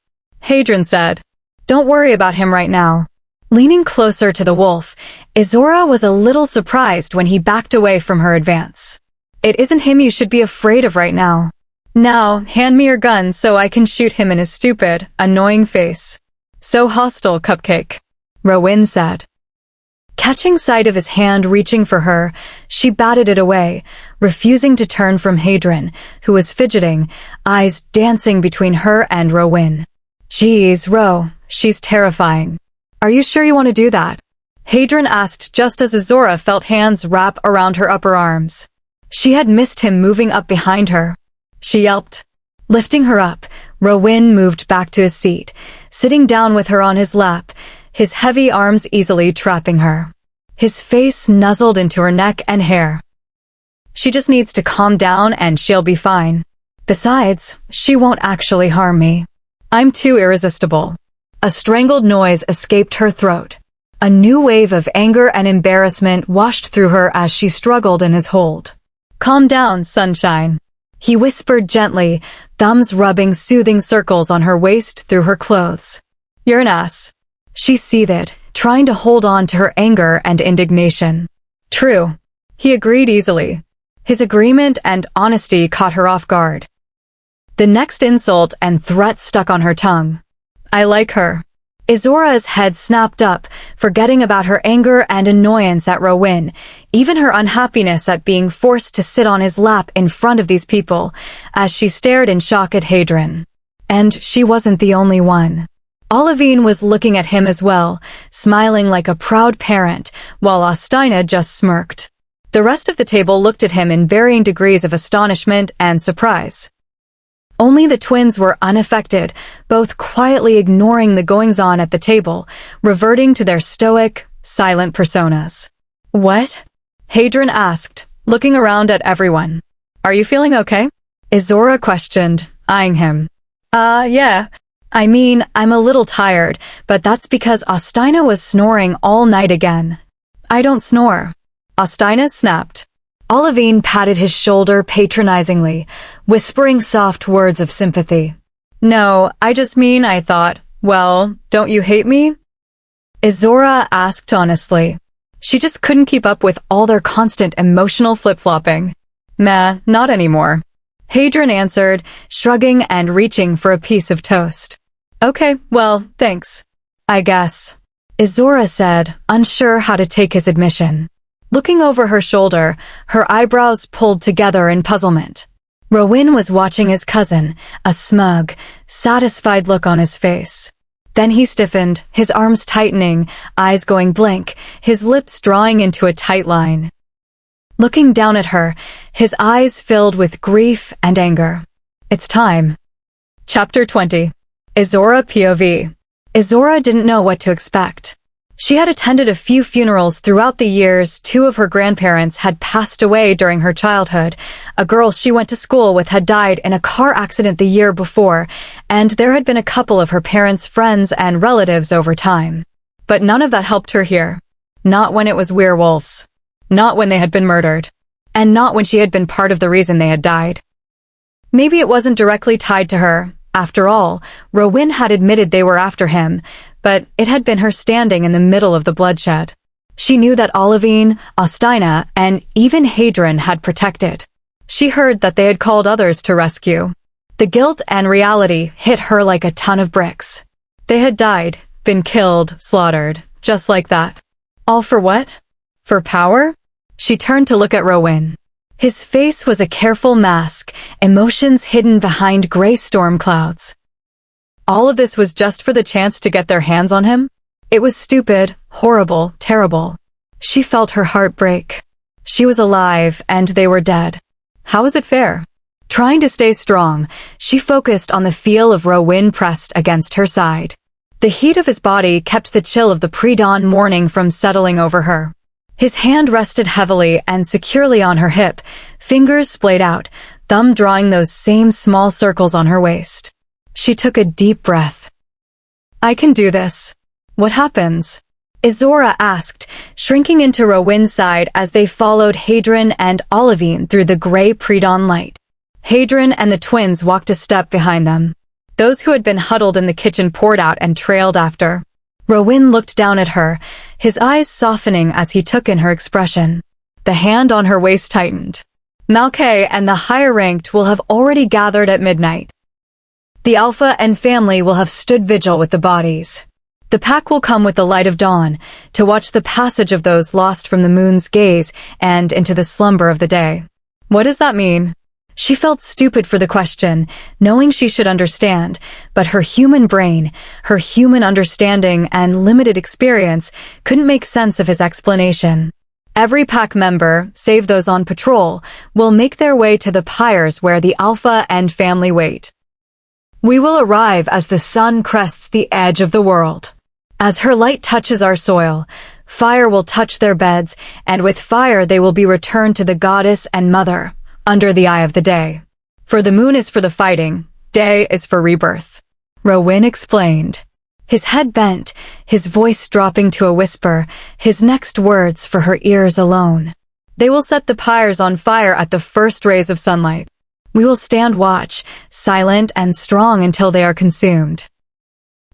Hadron said. "Don't worry about him right now." Leaning closer to the wolf, Izzorah was a little surprised when he backed away from her advance. "It isn't him you should be afraid of right now. Now, hand me your gun so I can shoot him in his stupid, annoying face." "So hostile, Cupcake," Rowan said. Catching sight of his hand reaching for her, she batted it away, refusing to turn from Hadron, who was fidgeting, eyes dancing between her and Rowan. "Geez, Ro, she's terrifying. Are you sure you want to do that?" Hadron asked just as Izzorah felt hands wrap around her upper arms. She had missed him moving up behind her. She yelped. Lifting her up, Rowan moved back to his seat, sitting down with her on his lap, his heavy arms easily trapping her. His face nuzzled into her neck and hair. "She just needs to calm down and she'll be fine. Besides, she won't actually harm me. I'm too irresistible." A strangled noise escaped her throat. A new wave of anger and embarrassment washed through her as she struggled in his hold. "Calm down, sunshine," he whispered gently, thumbs rubbing soothing circles on her waist through her clothes. "You're an ass." She seethed, trying to hold on to her anger and indignation. "True," he agreed easily. His agreement and honesty caught her off guard. The next insult and threat stuck on her tongue. "I like her." Izzorah's head snapped up, forgetting about her anger and annoyance at Rowan, even her unhappiness at being forced to sit on his lap in front of these people, as she stared in shock at Hadron. And she wasn't the only one. Olivine was looking at him as well, smiling like a proud parent, while Ostina just smirked. The rest of the table looked at him in varying degrees of astonishment and surprise. Only the twins were unaffected, both quietly ignoring the goings-on at the table, reverting to their stoic, silent personas. "What?" Hadron asked, looking around at everyone. "Are you feeling okay?" Izzorah questioned, eyeing him. Yeah, I mean, I'm a little tired, but that's because Ostina was snoring all night again. I don't snore. Ostina snapped. Olivine patted his shoulder patronizingly, whispering soft words of sympathy. No, I just mean I thought, well, don't you hate me? Izzorah asked honestly. She just couldn't keep up with all their constant emotional flip-flopping. Meh, not anymore. Hadron answered, shrugging and reaching for a piece of toast. Okay, well, thanks. I guess. Izzorah said, unsure how to take his admission. Looking over her shoulder, her eyebrows pulled together in puzzlement. Rowan was watching his cousin, a smug, satisfied look on his face. Then he stiffened, his arms tightening, eyes going blank, his lips drawing into a tight line. Looking down at her, his eyes filled with grief and anger. It's time. Chapter 20. Izzorah POV. Izzorah didn't know what to expect. She had attended a few funerals throughout the years. Two of her grandparents had passed away during her childhood. A girl she went to school with had died in a car accident the year before, and there had been a couple of her parents' friends and relatives over time. But none of that helped her here. Not when it was werewolves. Not when they had been murdered. And not when she had been part of the reason they had died. Maybe it wasn't directly tied to her. After all, Rowan had admitted they were after him, but it had been her standing in the middle of the bloodshed. She knew that Olivine, Ostina, and even Hadron had protected. She heard that they had called others to rescue. The guilt and reality hit her like a ton of bricks. They had died, been killed, slaughtered, just like that. All for what? For power? She turned to look at Rowan. His face was a careful mask, emotions hidden behind gray storm clouds. All of this was just for the chance to get their hands on him? It was stupid, horrible, terrible. She felt her heart break. She was alive, and they were dead. How was it fair? Trying to stay strong, she focused on the feel of Rowan pressed against her side. The heat of his body kept the chill of the pre-dawn morning from settling over her. His hand rested heavily and securely on her hip, fingers splayed out, thumb drawing those same small circles on her waist. She took a deep breath. I can do this. What happens? Izzorah asked, shrinking into Rowan's side as they followed Hadron and Olivine through the gray pre-dawn light. Hadron and the twins walked a step behind them. Those who had been huddled in the kitchen poured out and trailed after. Rowan looked down at her, his eyes softening as he took in her expression. The hand on her waist tightened. Malkay and the higher-ranked will have already gathered at midnight. The Alpha and family will have stood vigil with the bodies. The pack will come with the light of dawn, to watch the passage of those lost from the moon's gaze and into the slumber of the day. What does that mean? She felt stupid for the question, knowing she should understand, but her human brain, her human understanding and limited experience couldn't make sense of his explanation. Every pack member, save those on patrol, will make their way to the pyres where the Alpha and family wait. We will arrive as the sun crests the edge of the world. As her light touches our soil, fire will touch their beds, and with fire they will be returned to the goddess and mother, under the eye of the day. For the moon is for the fighting, day is for rebirth. Rowan explained. His head bent, his voice dropping to a whisper, his next words for her ears alone. They will set the pyres on fire at the first rays of sunlight. We will stand watch, silent and strong until they are consumed.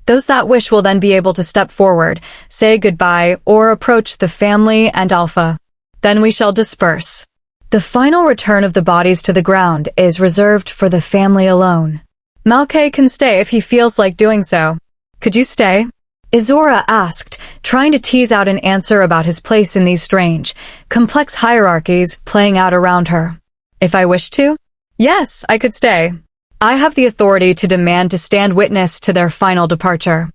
Those that wish will then be able to step forward, say goodbye, or approach the family and Alpha. Then we shall disperse. The final return of the bodies to the ground is reserved for the family alone. Malkay can stay if he feels like doing so. Could you stay? Izzorah asked, trying to tease out an answer about his place in these strange, complex hierarchies playing out around her. If I wish to? Yes, I could stay. I have the authority to demand to stand witness to their final departure.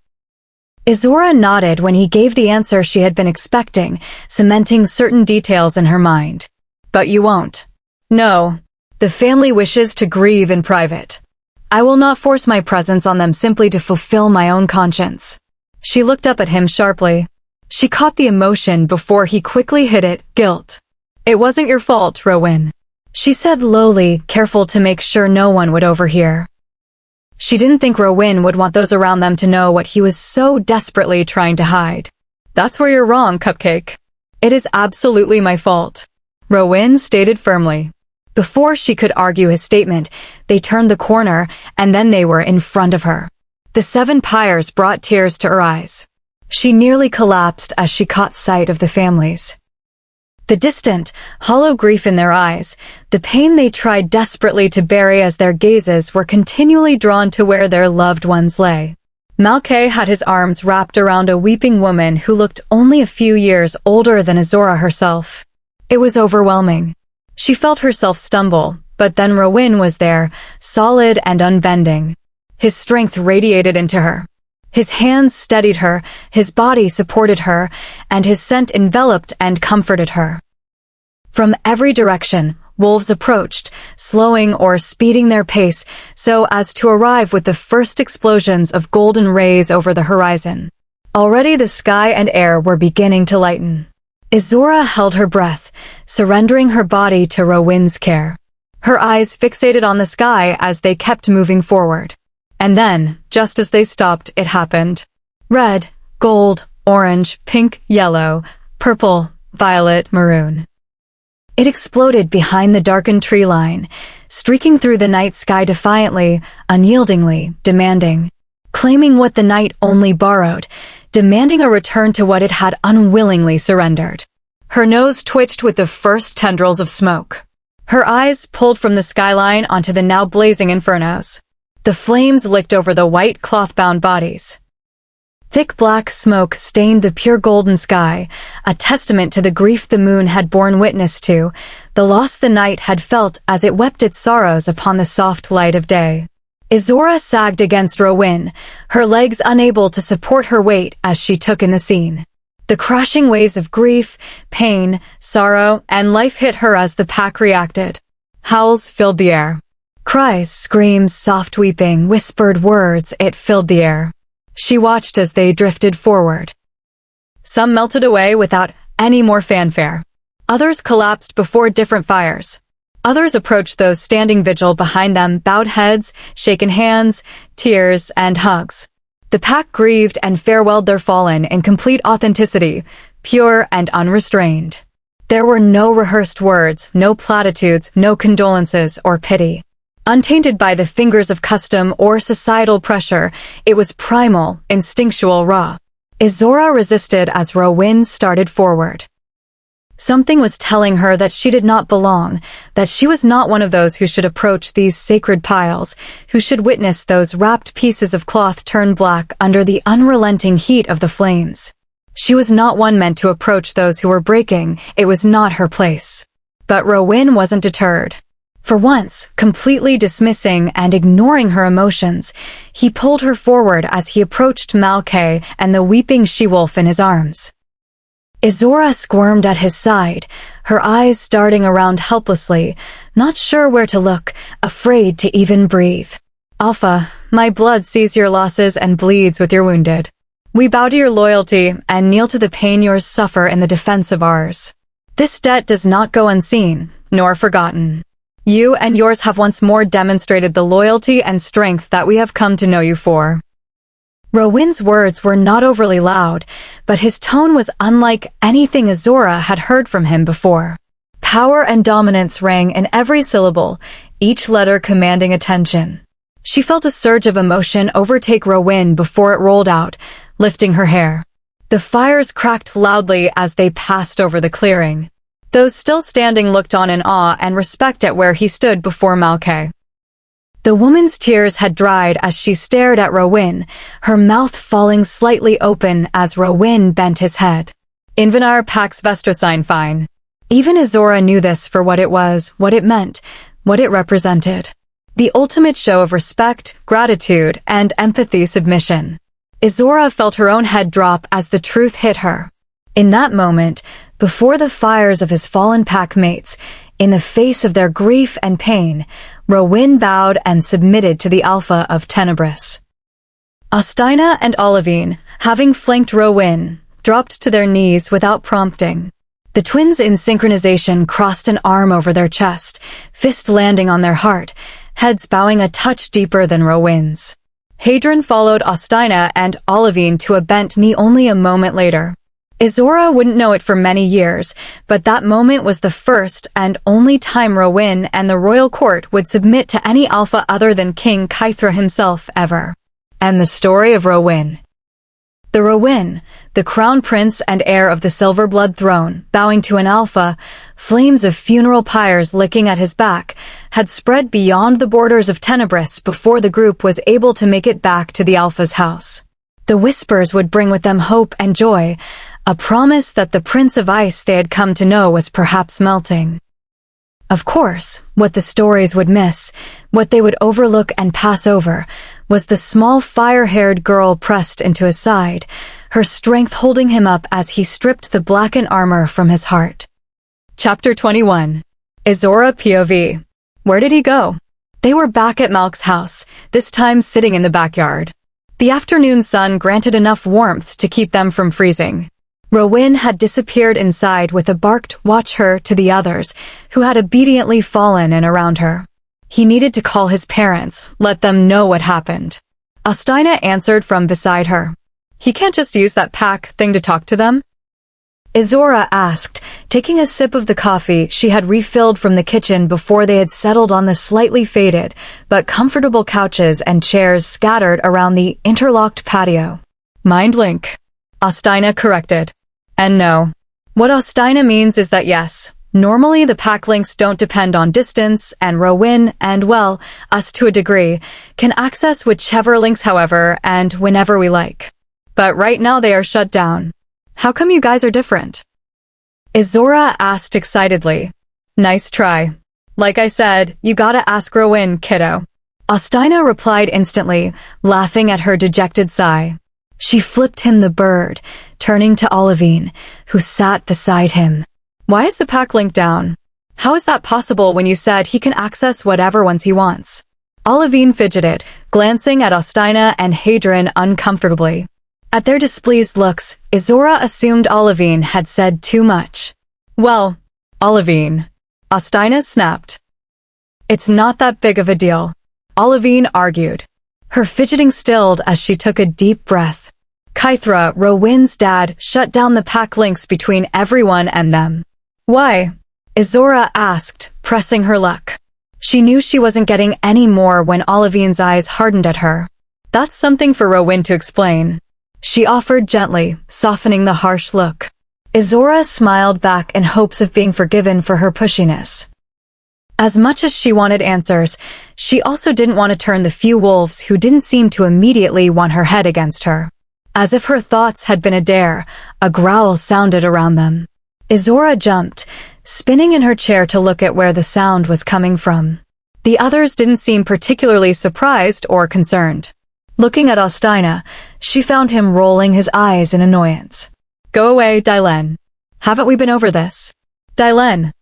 Izzorah nodded when he gave the answer she had been expecting, cementing certain details in her mind. But you won't. No. The family wishes to grieve in private. I will not force my presence on them simply to fulfill my own conscience. She looked up at him sharply. She caught the emotion before he quickly hit it, guilt. It wasn't your fault, Rowan. She said lowly, careful to make sure no one would overhear. She didn't think Rowan would want those around them to know what he was so desperately trying to hide. That's where you're wrong, Cupcake. It is absolutely my fault, Rowan stated firmly. Before she could argue his statement, they turned the corner and then they were in front of her. The 7 pyres brought tears to her eyes. She nearly collapsed as she caught sight of the families. The distant, hollow grief in their eyes, the pain they tried desperately to bury as their gazes were continually drawn to where their loved ones lay. Malkay had his arms wrapped around a weeping woman who looked only a few years older than Izzorah herself. It was overwhelming. She felt herself stumble, but then Rowan was there, solid and unbending. His strength radiated into her. His hands steadied her, his body supported her, and his scent enveloped and comforted her. From every direction, wolves approached, slowing or speeding their pace so as to arrive with the first explosions of golden rays over the horizon. Already the sky and air were beginning to lighten. Izzorah held her breath, surrendering her body to Rowan's care. Her eyes fixated on the sky as they kept moving forward. And then, just as they stopped, it happened. Red, gold, orange, pink, yellow, purple, violet, maroon. It exploded behind the darkened tree line, streaking through the night sky defiantly, unyieldingly, demanding. Claiming what the night only borrowed, demanding a return to what it had unwillingly surrendered. Her nose twitched with the first tendrils of smoke. Her eyes pulled from the skyline onto the now blazing infernos. The flames licked over the white cloth-bound bodies. Thick black smoke stained the pure golden sky, a testament to the grief the moon had borne witness to, the loss the night had felt as it wept its sorrows upon the soft light of day. Izzorah sagged against Rowan, her legs unable to support her weight as she took in the scene. The crashing waves of grief, pain, sorrow, and life hit her as the pack reacted. Howls filled the air. Cries, screams, soft weeping, whispered words, it filled the air. She watched as they drifted forward. Some melted away without any more fanfare. Others collapsed before different fires. Others approached those standing vigil behind them, bowed heads, shaken hands, tears, and hugs. The pack grieved and farewelled their fallen in complete authenticity, pure and unrestrained. There were no rehearsed words, no platitudes, no condolences or pity. Untainted by the fingers of custom or societal pressure, it was primal, instinctual, raw. Izzorah resisted as Rowan started forward. Something was telling her that she did not belong, that she was not one of those who should approach these sacred piles, who should witness those wrapped pieces of cloth turn black under the unrelenting heat of the flames. She was not one meant to approach those who were breaking, it was not her place. But Rowan wasn't deterred. For once, completely dismissing and ignoring her emotions, he pulled her forward as he approached Malkay and the weeping she-wolf in his arms. Izzorah squirmed at his side, her eyes darting around helplessly, not sure where to look, afraid to even breathe. Alpha, my blood sees your losses and bleeds with your wounded. We bow to your loyalty and kneel to the pain yours suffer in the defense of ours. This debt does not go unseen, nor forgotten. You and yours have once more demonstrated the loyalty and strength that we have come to know you for. Rowan's words were not overly loud, but his tone was unlike anything Izzorah had heard from him before. Power and dominance rang in every syllable, each letter commanding attention. She felt a surge of emotion overtake Rowan before it rolled out, lifting her hair. The fires cracked loudly as they passed over the clearing. Those still standing looked on in awe and respect at where he stood before Malkay. The woman's tears had dried as she stared at Rowan, her mouth falling slightly open as Rowan bent his head. Invenar pax vestrosine fine. Even Izzorah knew this for what it was, what it meant, what it represented. The ultimate show of respect, gratitude, and empathy submission. Izzorah felt her own head drop as the truth hit her. In that moment, before the fires of his fallen pack mates, in the face of their grief and pain, Rowan bowed and submitted to the Alpha of Tenebris. Ostina and Olivine, having flanked Rowan, dropped to their knees without prompting. The twins in synchronization crossed an arm over their chest, fist landing on their heart, heads bowing a touch deeper than Rowyn's. Hadron followed Austina and Olivine to a bent knee only a moment later. Izzorah wouldn't know it for many years, but that moment was the first and only time Rowyn and the royal court would submit to any alpha other than King Kythra himself ever. And the story of Rowyn. The Rowyn, the crown prince and heir of the Silverblood throne, bowing to an alpha, flames of funeral pyres licking at his back, had spread beyond the borders of Tenebris before the group was able to make it back to the alpha's house. The whispers would bring with them hope and joy, a promise that the Prince of Ice they had come to know was perhaps melting. Of course, what the stories would miss, what they would overlook and pass over, was the small fire-haired girl pressed into his side, her strength holding him up as he stripped the blackened armor from his heart. Chapter 21. Izzorah POV. Where did he go? They were back at Malk's house, this time sitting in the backyard. The afternoon sun granted enough warmth to keep them from freezing. Rowyn had disappeared inside with a barked "watch her" to the others, who had obediently fallen in around her. He needed to call his parents, let them know what happened. Austina answered from beside her. He can't just use that pact thing to talk to them? Izzorah asked, taking a sip of the coffee she had refilled from the kitchen before they had settled on the slightly faded but comfortable couches and chairs scattered around the interlocked patio. Mind link. Austina corrected. And no. What Austina means is that yes, normally the pack links don't depend on distance, and Rowyn, and well, us to a degree, can access whichever links however and whenever we like. But right now they are shut down. How come you guys are different? Izzorah asked excitedly. Nice try. Like I said, you gotta ask Rowyn, kiddo. Austina replied instantly, laughing at her dejected sigh. She flipped him the bird, turning to Olivine, who sat beside him. Why is the pack link down? How is that possible when you said he can access whatever ones he wants? Olivine fidgeted, glancing at Austina and Hadron uncomfortably. At their displeased looks, Izzorah assumed Olivine had said too much. Well, Olivine. Austina snapped. It's not that big of a deal. Olivine argued. Her fidgeting stilled as she took a deep breath. Kythra, Rowyn's dad, shut down the pack links between everyone and them. Why? Izzorah asked, pressing her luck. She knew she wasn't getting any more when Olivine's eyes hardened at her. That's something for Rowyn to explain. She offered gently, softening the harsh look. Izzorah smiled back in hopes of being forgiven for her pushiness. As much as she wanted answers, she also didn't want to turn the few wolves who didn't seem to immediately want her head against her. As if her thoughts had been a dare, a growl sounded around them. Izzorah jumped, spinning in her chair to look at where the sound was coming from. The others didn't seem particularly surprised or concerned. Looking at Austina, she found him rolling his eyes in annoyance. Go away, Dylen. Haven't we been over this? Dylen.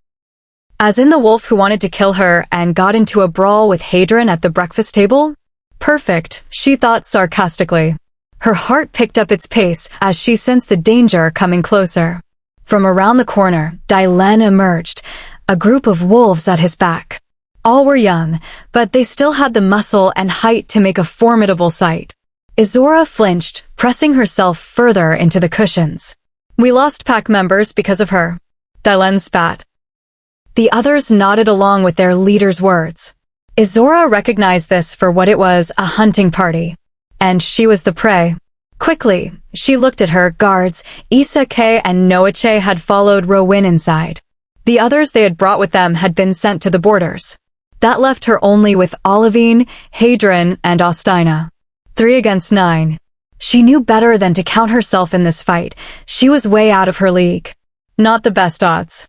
As in the wolf who wanted to kill her and got into a brawl with Hadron at the breakfast table? Perfect, she thought sarcastically. Her heart picked up its pace as she sensed the danger coming closer. From around the corner, Dylen emerged, a group of wolves at his back. All were young, but they still had the muscle and height to make a formidable sight. Izzorah flinched, pressing herself further into the cushions. We lost pack members because of her. Dylen spat. The others nodded along with their leader's words. Izzorah recognized this for what it was, a hunting party. And she was the prey. Quickly, she looked at her guards. Issa K and Noache had followed Rowyn inside. The others they had brought with them had been sent to the borders. That left her only with Olivine, Hadron, and Austina. 3 against 9. She knew better than to count herself in this fight. She was way out of her league. Not the best odds.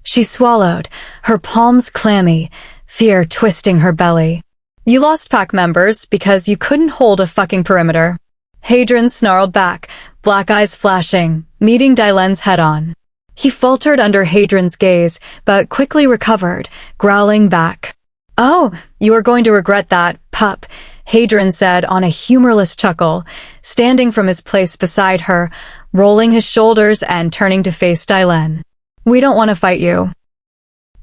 She swallowed, her palms clammy, fear twisting her belly. You lost pack members because you couldn't hold a fucking perimeter. Hadron snarled back, black eyes flashing, meeting Dylen's head on. He faltered under Hadron's gaze, but quickly recovered, growling back. Oh, you are going to regret that, pup, Hadron said on a humorless chuckle, standing from his place beside her, rolling his shoulders and turning to face Dylen. We don't want to fight you.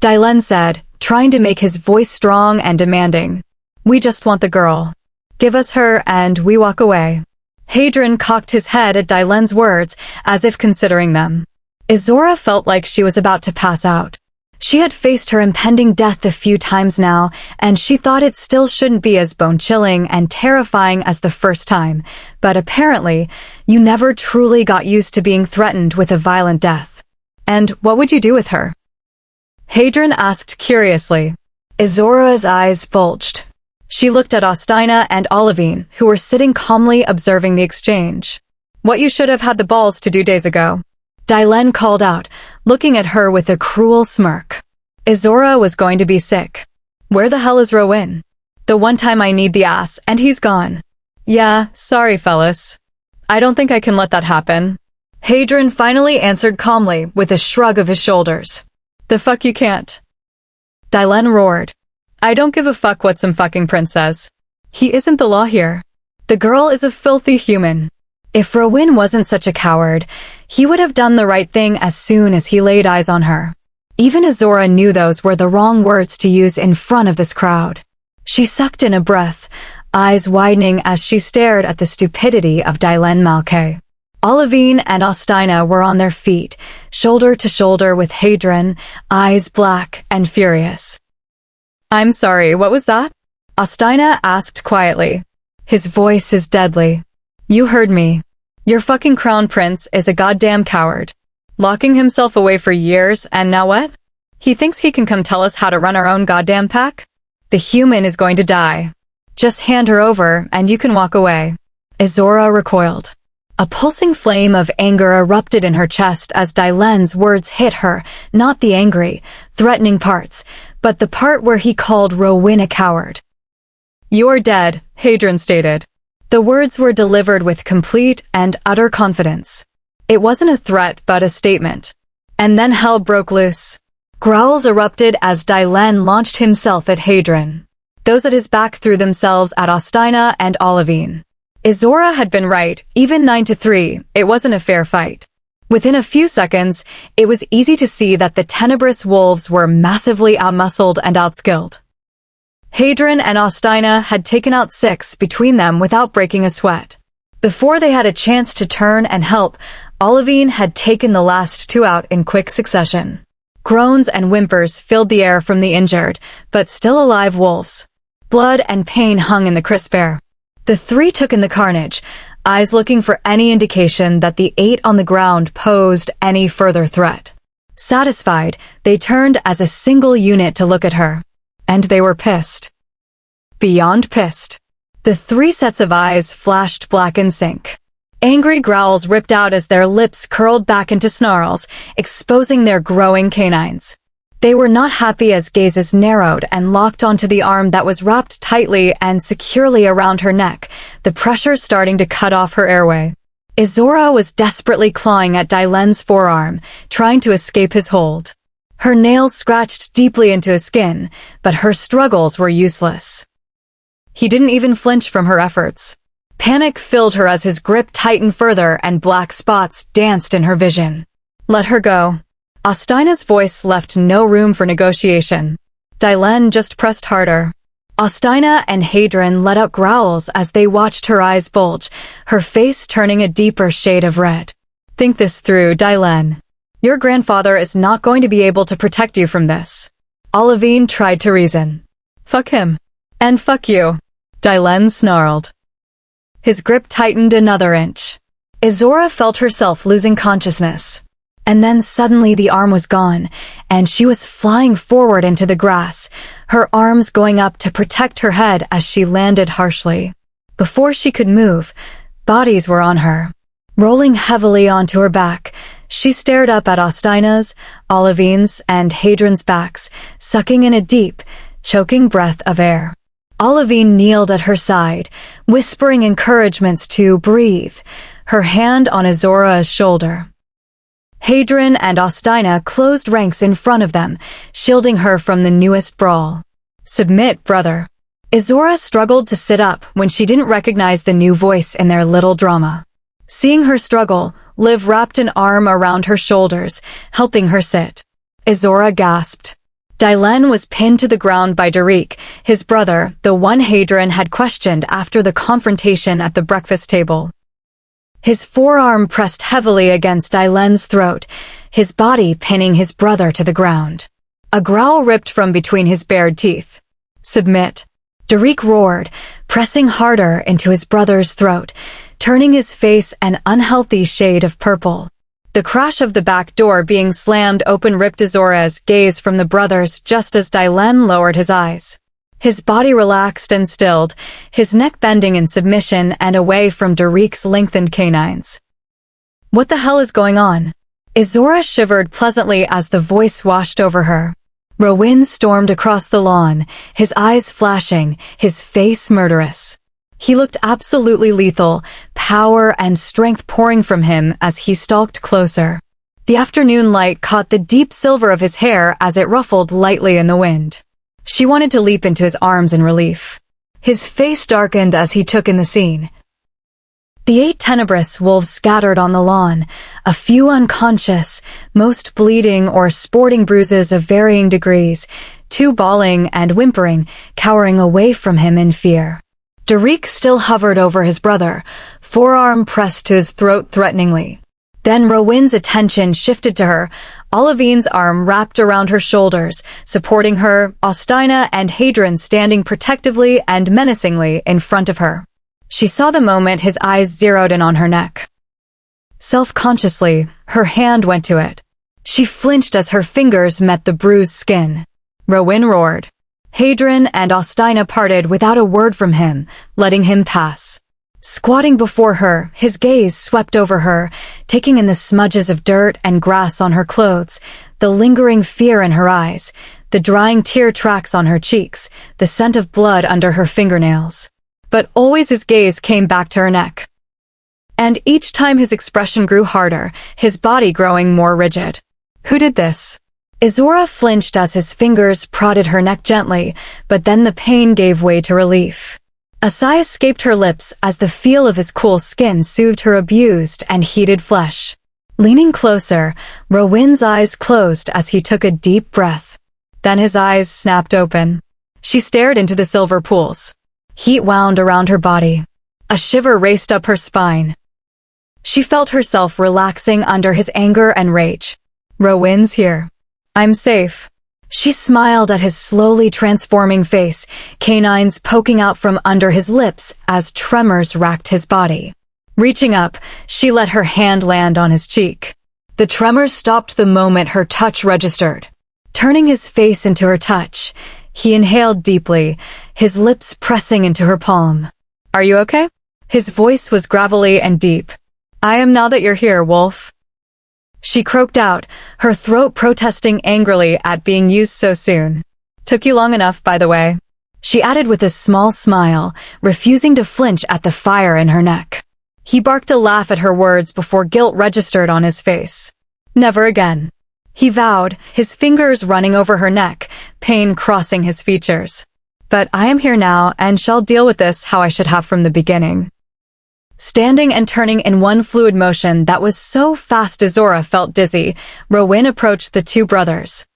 Dylen said, trying to make his voice strong and demanding. "We just want the girl. Give us her and we walk away." Hadron cocked his head at Dylen's words, as if considering them. Izzorah felt like she was about to pass out. She had faced her impending death a few times now, and she thought it still shouldn't be as bone-chilling and terrifying as the first time, but apparently, you never truly got used to being threatened with a violent death. "And what would you do with her?" Hadron asked curiously. Izzorah's eyes bulged. She looked at Austina and Olivine, who were sitting calmly observing the exchange. "What you should have had the balls to do days ago," Dylen called out, looking at her with a cruel smirk. Izzorah was going to be sick. "Where the hell is Rowan? The one time I need the ass, and he's gone." "Yeah, sorry fellas. I don't think I can let that happen." Hadron finally answered calmly with a shrug of his shoulders. "The fuck you can't." Dylen roared. "I don't give a fuck what some fucking prince says. He isn't the law here. The girl is a filthy human. If Rowan wasn't such a coward, he would have done the right thing as soon as he laid eyes on her." Even Izzorah knew those were the wrong words to use in front of this crowd. She sucked in a breath, eyes widening as she stared at the stupidity of Dylen Malkay. Olivine and Austina were on their feet, shoulder to shoulder with Hadron, eyes black and furious. "I'm sorry, what was that?" Austina asked quietly. His voice is deadly. "You heard me. Your fucking crown prince is a goddamn coward. Locking himself away for years, and now what? He thinks he can come tell us how to run our own goddamn pack? The human is going to die. Just hand her over, and you can walk away." Izzorah recoiled. A pulsing flame of anger erupted in her chest as Dylen's words hit her, not the angry, threatening parts, but the part where he called Rowan a coward. "You're dead," Hadron stated. The words were delivered with complete and utter confidence. It wasn't a threat, but a statement. And then hell broke loose. Growls erupted as Dylen launched himself at Hadron. Those at his back threw themselves at Austina and Olivine. Izzorah had been right, even 9-3, it wasn't a fair fight. Within a few seconds, it was easy to see that the tenebrous wolves were massively outmuscled and outskilled. Hadron and Austina had taken out 6 between them without breaking a sweat. Before they had a chance to turn and help, Olivine had taken the last 2 out in quick succession. Groans and whimpers filled the air from the injured, but still alive wolves. Blood and pain hung in the crisp air. The 3 took in the carnage, eyes looking for any indication that the 8 on the ground posed any further threat. Satisfied, they turned as a single unit to look at her. And they were pissed. Beyond pissed. The 3 sets of eyes flashed black in sync. Angry growls ripped out as their lips curled back into snarls, exposing their growing canines. They were not happy as gazes narrowed and locked onto the arm that was wrapped tightly and securely around her neck, the pressure starting to cut off her airway. Izzorah was desperately clawing at Dylen's forearm, trying to escape his hold. Her nails scratched deeply into his skin, but her struggles were useless. He didn't even flinch from her efforts. Panic filled her as his grip tightened further and black spots danced in her vision. "Let her go." Austina's voice left no room for negotiation. Dylen just pressed harder. Austina and Hadron let out growls as they watched her eyes bulge, her face turning a deeper shade of red. "Think this through, Dylen. Your grandfather is not going to be able to protect you from this." Olivine tried to reason. "Fuck him. And fuck you," Dylen snarled. His grip tightened another inch. Izzorah felt herself losing consciousness. And then suddenly the arm was gone, and she was flying forward into the grass, her arms going up to protect her head as she landed harshly. Before she could move, bodies were on her. Rolling heavily onto her back, she stared up at Austina's, Olivine's, and Hadron's backs, sucking in a deep, choking breath of air. Olivine kneeled at her side, whispering encouragements to breathe, her hand on Izzorah's shoulder. Hadron and Austina closed ranks in front of them, shielding her from the newest brawl. "Submit, brother." Izzorah struggled to sit up when she didn't recognize the new voice in their little drama. Seeing her struggle, Liv wrapped an arm around her shoulders, helping her sit. Izzorah gasped. Dylan was pinned to the ground by Derek, his brother, the one Hadron had questioned after the confrontation at the breakfast table. His forearm pressed heavily against Dylan's throat, his body pinning his brother to the ground. A growl ripped from between his bared teeth. "Submit," Derek roared, pressing harder into his brother's throat, turning his face an unhealthy shade of purple. The crash of the back door being slammed open ripped Izzorah's gaze from the brothers just as Dylan lowered his eyes. His body relaxed and stilled, his neck bending in submission and away from Derek's lengthened canines. "What the hell is going on?" Izzorah shivered pleasantly as the voice washed over her. Rowan stormed across the lawn, his eyes flashing, his face murderous. He looked absolutely lethal, power and strength pouring from him as he stalked closer. The afternoon light caught the deep silver of his hair as it ruffled lightly in the wind. She wanted to leap into his arms in relief. His face darkened as he took in the scene. The 8 tenebrous wolves scattered on the lawn, a few unconscious, most bleeding or sporting bruises of varying degrees, 2 bawling and whimpering, cowering away from him in fear. Derek still hovered over his brother, forearm pressed to his throat threateningly. Then Rowan's attention shifted to her, Olivine's arm wrapped around her shoulders, supporting her, Ostina and Hadron standing protectively and menacingly in front of her. She saw the moment his eyes zeroed in on her neck. Self-consciously, her hand went to it. She flinched as her fingers met the bruised skin. Rowan roared. Hadron and Ostina parted without a word from him, letting him pass. Squatting before her, his gaze swept over her, taking in the smudges of dirt and grass on her clothes, the lingering fear in her eyes, the drying tear tracks on her cheeks, the scent of blood under her fingernails. But always his gaze came back to her neck. And each time his expression grew harder, his body growing more rigid. Who did this? Izzorah flinched as his fingers prodded her neck gently, but then the pain gave way to relief. A sigh escaped her lips as the feel of his cool skin soothed her abused and heated flesh. Leaning closer, Rowan's eyes closed as he took a deep breath. Then his eyes snapped open. She stared into the silver pools. Heat wound around her body. A shiver raced up her spine. She felt herself relaxing under his anger and rage. Rowan's here. I'm safe. She smiled at his slowly transforming face, canines poking out from under his lips as tremors racked his body. Reaching up, she let her hand land on his cheek. The tremors stopped the moment her touch registered. Turning his face into her touch, he inhaled deeply, his lips pressing into her palm. Are you okay? His voice was gravelly and deep. I am now that you're here, Wolf. She croaked out, her throat protesting angrily at being used so soon. Took you long enough, by the way. She added with a small smile, refusing to flinch at the fire in her neck. He barked a laugh at her words before guilt registered on his face. Never again. He vowed, his fingers running over her neck, pain crossing his features. But I am here now and shall deal with this how I should have from the beginning. Standing and turning in one fluid motion that was so fast Izzorah felt dizzy, Rowan approached the 2 brothers.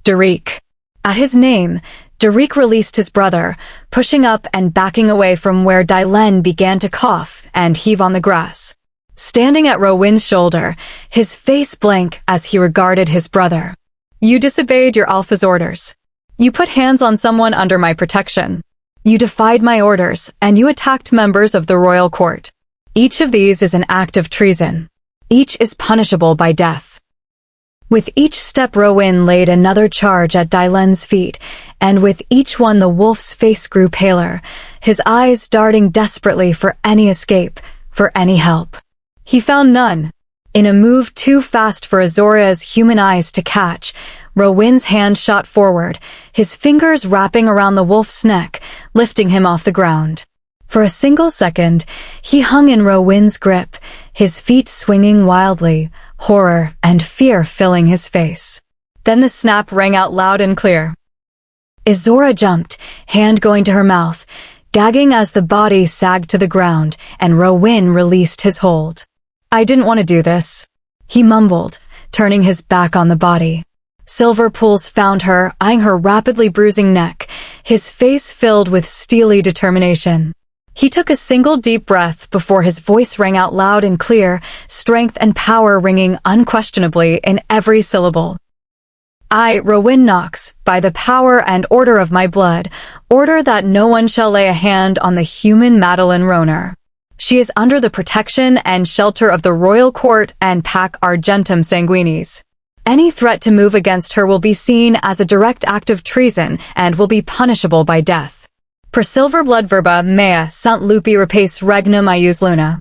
Derek. At his name, Derek released his brother, pushing up and backing away from where Dylan began to cough and heave on the grass. Standing at Rowan's shoulder, his face blank as he regarded his brother. You disobeyed your alpha's orders. You put hands on someone under my protection. You defied my orders, and you attacked members of the royal court. Each of these is an act of treason. Each is punishable by death. With each step Rowan laid another charge at Dylan's feet, and with each one the wolf's face grew paler, his eyes darting desperately for any escape, for any help. He found none. In a move too fast for Izzorah's human eyes to catch, Rowan's hand shot forward, his fingers wrapping around the wolf's neck, lifting him off the ground. For a single second, he hung in Rowan's grip, his feet swinging wildly, horror and fear filling his face. Then the snap rang out loud and clear. Izzorah jumped, hand going to her mouth, gagging as the body sagged to the ground, and Rowan released his hold. I didn't want to do this, he mumbled, turning his back on the body. Silver Pools found her, eyeing her rapidly bruising neck, his face filled with steely determination. He took a single deep breath before his voice rang out loud and clear, strength and power ringing unquestionably in every syllable. I, Rowyn Knox, by the power and order of my blood, order that no one shall lay a hand on the human Madeline Roner. She is under the protection and shelter of the royal court and pact Argentum Sanguinis. Any threat to move against her will be seen as a direct act of treason and will be punishable by death. Per silver blood verba mea sant lupi rapace regnum ius luna.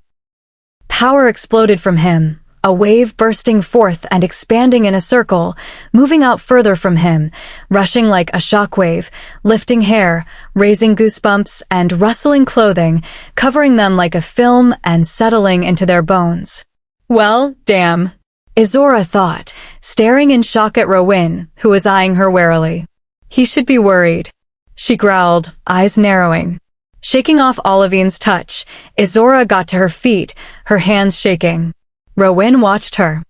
Power exploded from him, a wave bursting forth and expanding in a circle, moving out further from him, rushing like a shockwave, lifting hair, raising goosebumps, and rustling clothing, covering them like a film and settling into their bones. Well, damn. Izzorah thought, staring in shock at Rowyn, who was eyeing her warily. He should be worried. She growled, eyes narrowing. Shaking off Olivine's touch, Izzorah got to her feet, her hands shaking. Rowyn watched her.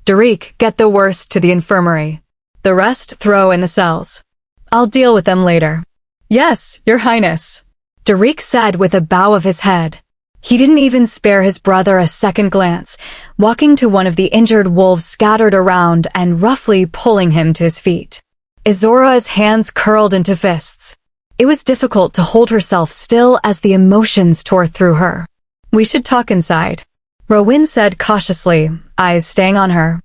Derek, get the worst to the infirmary. The rest throw in the cells. I'll deal with them later. Yes, Your Highness. Derek said with a bow of his head. He didn't even spare his brother a second glance, walking to one of the injured wolves scattered around and roughly pulling him to his feet. Izzorah's hands curled into fists. It was difficult to hold herself still as the emotions tore through her. We should talk inside, Rowyn said cautiously, eyes staying on her.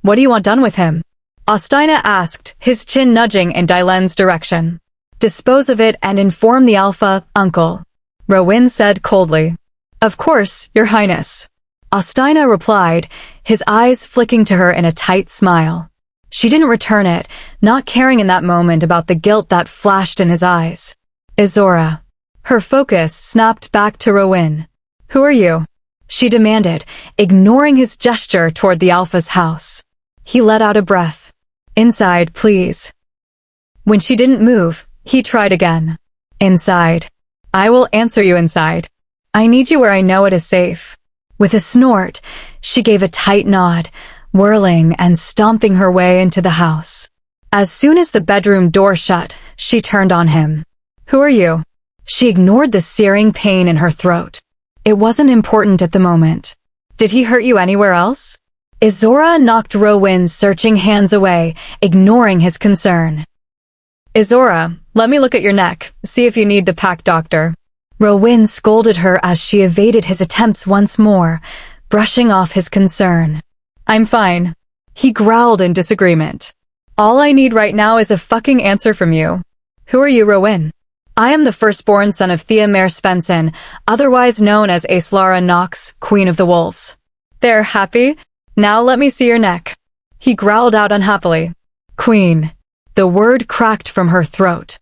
What do you want done with him? Ostina asked, his chin nudging in Dylan's direction. Dispose of it and inform the Alpha, uncle. Rowyn said coldly. Of course, Your Highness. Ostina replied, his eyes flicking to her in a tight smile. She didn't return it, not caring in that moment about the guilt that flashed in his eyes. Izzorah. Her focus snapped back to Rowyn. Who are you? She demanded, ignoring his gesture toward the Alpha's house. He let out a breath. Inside, please. When she didn't move, he tried again. Inside. I will answer you inside. I need you where I know it is safe. With a snort, she gave a tight nod, whirling and stomping her way into the house. As soon as the bedroom door shut, she turned on him. Who are you? She ignored the searing pain in her throat. It wasn't important at the moment. Did he hurt you anywhere else? Izzorah knocked Rowyn's searching hands away, ignoring his concern. Izzorah, let me look at your neck, see if you need the pact doctor. Rowyn scolded her as she evaded his attempts once more, brushing off his concern. I'm fine. He growled in disagreement. All I need right now is a fucking answer from you. Who are you, Rowyn? I am the firstborn son of Thea Mare Svensson, otherwise known as Izzorah Knox, Queen of the Wolves. There, happy? Now let me see your neck. He growled out unhappily. Queen. The word cracked from her throat.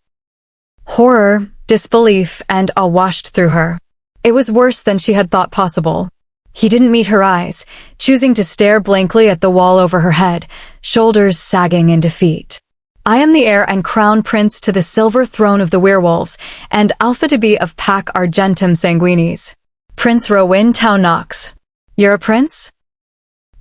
Horror, disbelief, and awe washed through her. It was worse than she had thought possible. He didn't meet her eyes, choosing to stare blankly at the wall over her head, shoulders sagging in defeat. I am the heir and crown prince to the silver throne of the werewolves, and alpha-to-be of pact Argentum Sanguinis. Prince Rowyn Knox. You're a prince?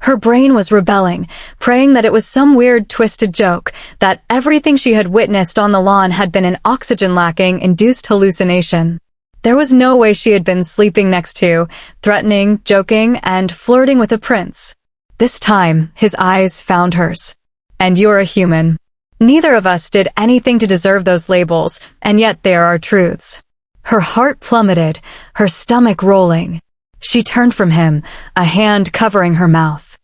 Her brain was rebelling, praying that it was some weird twisted joke, that everything she had witnessed on the lawn had been an oxygen-lacking, induced hallucination. There was no way she had been sleeping next to, threatening, joking, and flirting with a prince. This time, his eyes found hers. And you're a human. Neither of us did anything to deserve those labels, and yet there are truths. Her heart plummeted, her stomach rolling. She turned from him, a hand covering her mouth.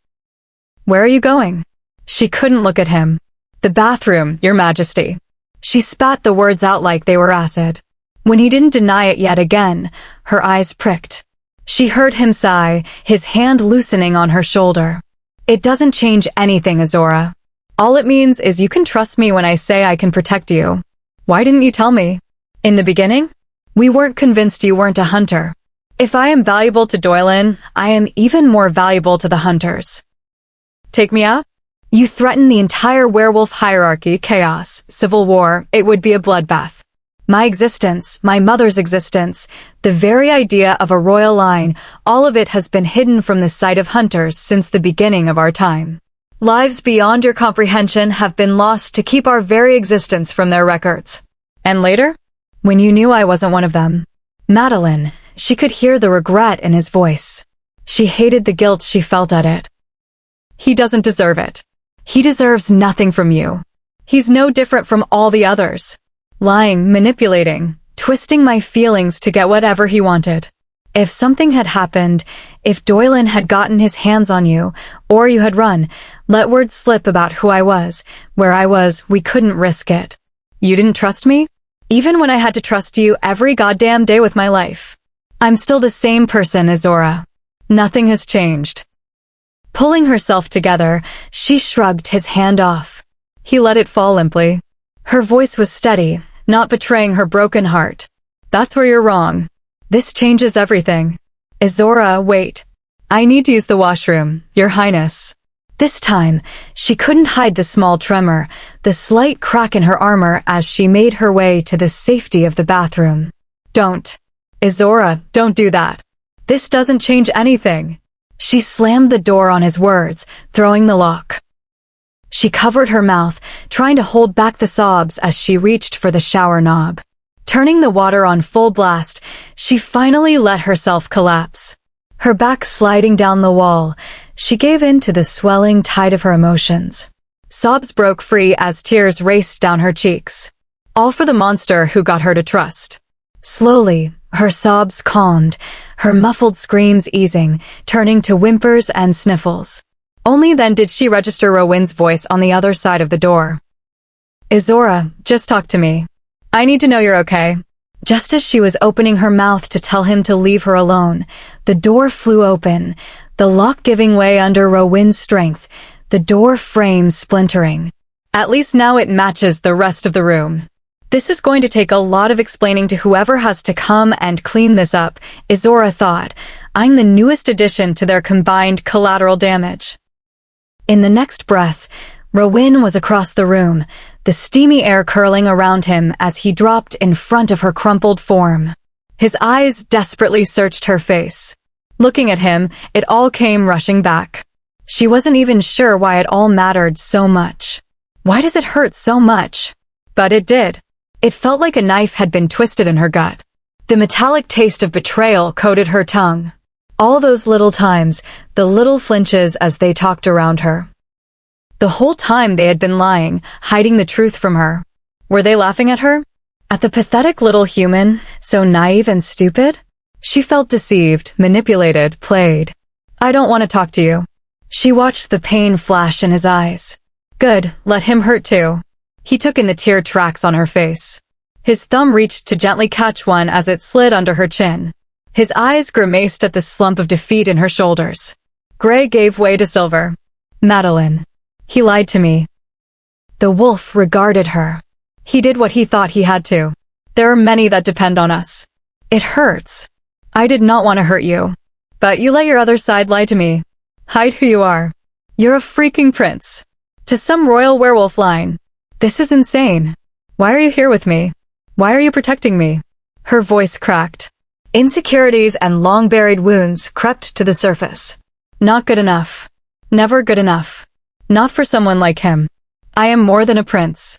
Where are you going? She couldn't look at him. The bathroom, Your Majesty. She spat the words out like they were acid. When he didn't deny it yet again, her eyes pricked. She heard him sigh, his hand loosening on her shoulder. It doesn't change anything, Izzorah. All it means is you can trust me when I say I can protect you. Why didn't you tell me? In the beginning? We weren't convinced you weren't a hunter. If I am valuable to Doylin, I am even more valuable to the hunters. Take me out? You threaten the entire werewolf hierarchy, chaos, civil war, it would be a bloodbath. My existence, my mother's existence, the very idea of a royal line, all of it has been hidden from the sight of hunters since the beginning of our time. Lives beyond your comprehension have been lost to keep our very existence from their records. And later? When you knew I wasn't one of them. Madeline, she could hear the regret in his voice. She hated the guilt she felt at it. He doesn't deserve it. He deserves nothing from you. He's no different from all the others. Lying, manipulating, twisting my feelings to get whatever he wanted. If something had happened, if Doylan had gotten his hands on you, or you had run, let word slip about who I was, where I was, we couldn't risk it. You didn't trust me? Even when I had to trust you every goddamn day with my life. I'm still the same person, Izzorah. Nothing has changed. Pulling herself together, she shrugged his hand off. He let it fall limply. Her voice was steady, not betraying her broken heart. That's where you're wrong. This changes everything. Izzorah, wait. I need to use the washroom, Your Highness. This time, she couldn't hide the small tremor, the slight crack in her armor as she made her way to the safety of the bathroom. Don't. Izzorah, don't do that. This doesn't change anything. She slammed the door on his words, throwing the lock. She covered her mouth, trying to hold back the sobs as she reached for the shower knob. Turning the water on full blast, she finally let herself collapse. Her back sliding down the wall, she gave in to the swelling tide of her emotions. Sobs broke free as tears raced down her cheeks. All for the monster who got her to trust. Slowly, her sobs calmed, her muffled screams easing, turning to whimpers and sniffles. Only then did she register Rowin's voice on the other side of the door. Izzorah, just talk to me. I need to know you're okay. Just as she was opening her mouth to tell him to leave her alone, the door flew open, the lock giving way under Rowin's strength, the door frame splintering. At least now it matches the rest of the room. This is going to take a lot of explaining to whoever has to come and clean this up, Izzorah thought, eyeing the newest addition to their combined collateral damage. In the next breath, Rowin was across the room, the steamy air curling around him as he dropped in front of her crumpled form. His eyes desperately searched her face. Looking at him, it all came rushing back. She wasn't even sure why it all mattered so much. Why does it hurt so much? But it did. It felt like a knife had been twisted in her gut. The metallic taste of betrayal coated her tongue. All those little times, the little flinches as they talked around her. The whole time they had been lying, hiding the truth from her. Were they laughing at her? At the pathetic little human, so naive and stupid? She felt deceived, manipulated, played. I don't want to talk to you. She watched the pain flash in his eyes. Good, let him hurt too. He took in the tear tracks on her face. His thumb reached to gently catch one as it slid under her chin. His eyes grimaced at the slump of defeat in her shoulders. Gray gave way to silver. Madeline. He lied to me. The wolf regarded her. He did what he thought he had to. There are many that depend on us. It hurts. I did not want to hurt you. But you let your other side lie to me. Hide who you are. You're a freaking prince. To some royal werewolf line. This is insane. Why are you here with me? Why are you protecting me? Her voice cracked. Insecurities and long-buried wounds crept to the surface. Not good enough. Never good enough. Not for someone like him. I am more than a prince.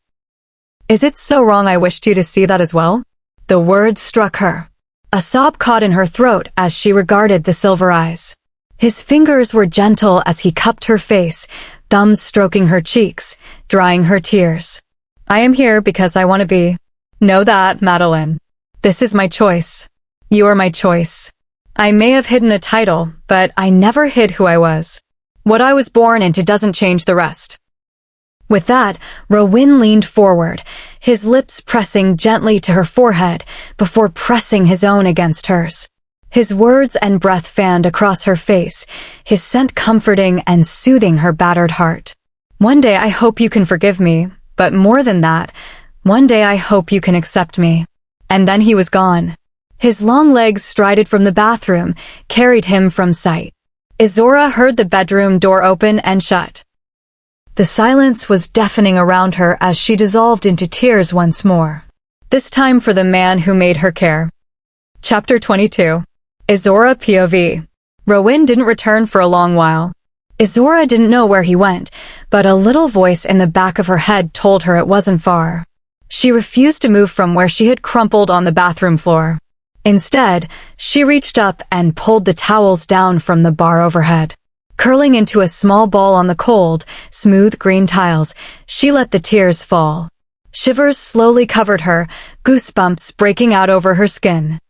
Is it so wrong I wished you to see that as well? The words struck her. A sob caught in her throat as she regarded the silver eyes. His fingers were gentle as he cupped her face, thumbs stroking her cheeks, drying her tears. I am here because I want to be. Know that, Madeline. This is my choice. You are my choice. I may have hidden a title, but I never hid who I was. What I was born into doesn't change the rest. With that, Rowin leaned forward, his lips pressing gently to her forehead before pressing his own against hers. His words and breath fanned across her face, his scent comforting and soothing her battered heart. One day I hope you can forgive me, but more than that, one day I hope you can accept me. And then he was gone. His long legs strided from the bathroom, carried him from sight. Izzorah heard the bedroom door open and shut. The silence was deafening around her as she dissolved into tears once more. This time for the man who made her care. Chapter 22. Izzorah POV. Rowin didn't return for a long while. Izzorah didn't know where he went, but a little voice in the back of her head told her it wasn't far. She refused to move from where she had crumpled on the bathroom floor. Instead, she reached up and pulled the towels down from the bar overhead. Curling into a small ball on the cold, smooth green tiles, she let the tears fall. Shivers slowly covered her, goosebumps breaking out over her skin.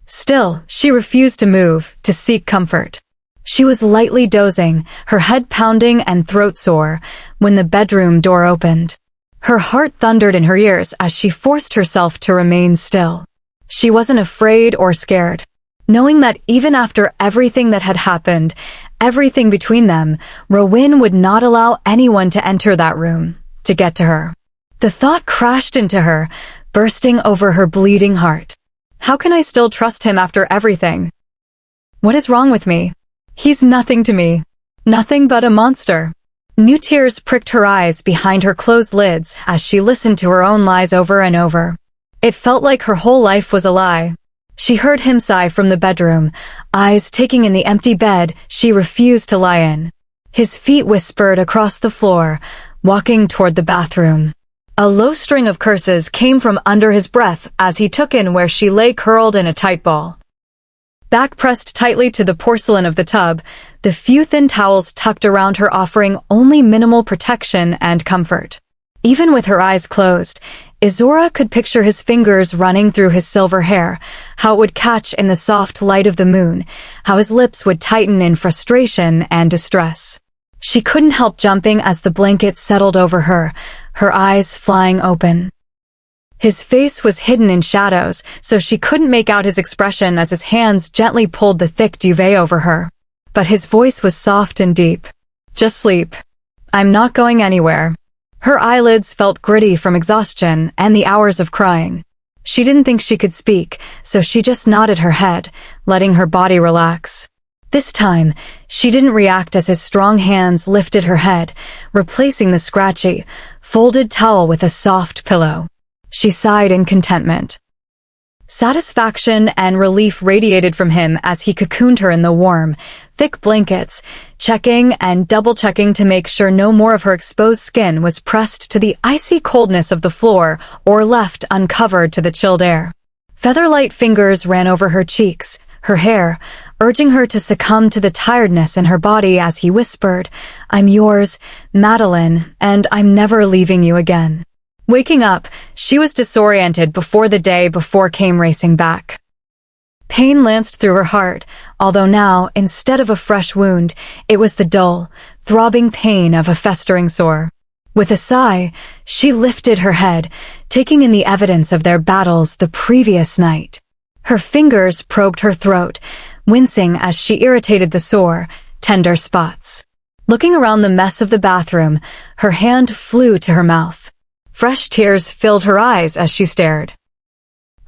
Still, she refused to move, to seek comfort. She was lightly dozing, her head pounding and throat sore, when the bedroom door opened. Her heart thundered in her ears as she forced herself to remain still. She wasn't afraid or scared, knowing that even after everything that had happened, everything between them, Rowan would not allow anyone to enter that room, to get to her. The thought crashed into her, bursting over her bleeding heart. How can I still trust him after everything? What is wrong with me? He's nothing to me. Nothing but a monster. New tears pricked her eyes behind her closed lids as she listened to her own lies over and over. It felt like her whole life was a lie. She heard him sigh from the bedroom, eyes taking in the empty bed she refused to lie in. His feet whispered across the floor, walking toward the bathroom. A low string of curses came from under his breath as he took in where she lay curled in a tight ball. Back pressed tightly to the porcelain of the tub, the few thin towels tucked around her offering only minimal protection and comfort. Even with her eyes closed, Izzorah could picture his fingers running through his silver hair, how it would catch in the soft light of the moon, how his lips would tighten in frustration and distress. She couldn't help jumping as the blanket settled over her, her eyes flying open. His face was hidden in shadows, so she couldn't make out his expression as his hands gently pulled the thick duvet over her. But his voice was soft and deep. Just sleep. I'm not going anywhere. Her eyelids felt gritty from exhaustion and the hours of crying. She didn't think she could speak, so she just nodded her head, letting her body relax. This time, she didn't react as his strong hands lifted her head, replacing the scratchy, folded towel with a soft pillow. She sighed in contentment. Satisfaction and relief radiated from him as he cocooned her in the warm, thick blankets, checking and double-checking to make sure no more of her exposed skin was pressed to the icy coldness of the floor or left uncovered to the chilled air. Feather-light fingers ran over her cheeks, her hair, urging her to succumb to the tiredness in her body as he whispered, "I'm yours, Madeline, and I'm never leaving you again." Waking up, she was disoriented before the day before came racing back. Pain lanced through her heart, although now, instead of a fresh wound, it was the dull, throbbing pain of a festering sore. With a sigh, she lifted her head, taking in the evidence of their battles the previous night. Her fingers probed her throat, wincing as she irritated the sore, tender spots. Looking around the mess of the bathroom, her hand flew to her mouth. Fresh tears filled her eyes as she stared.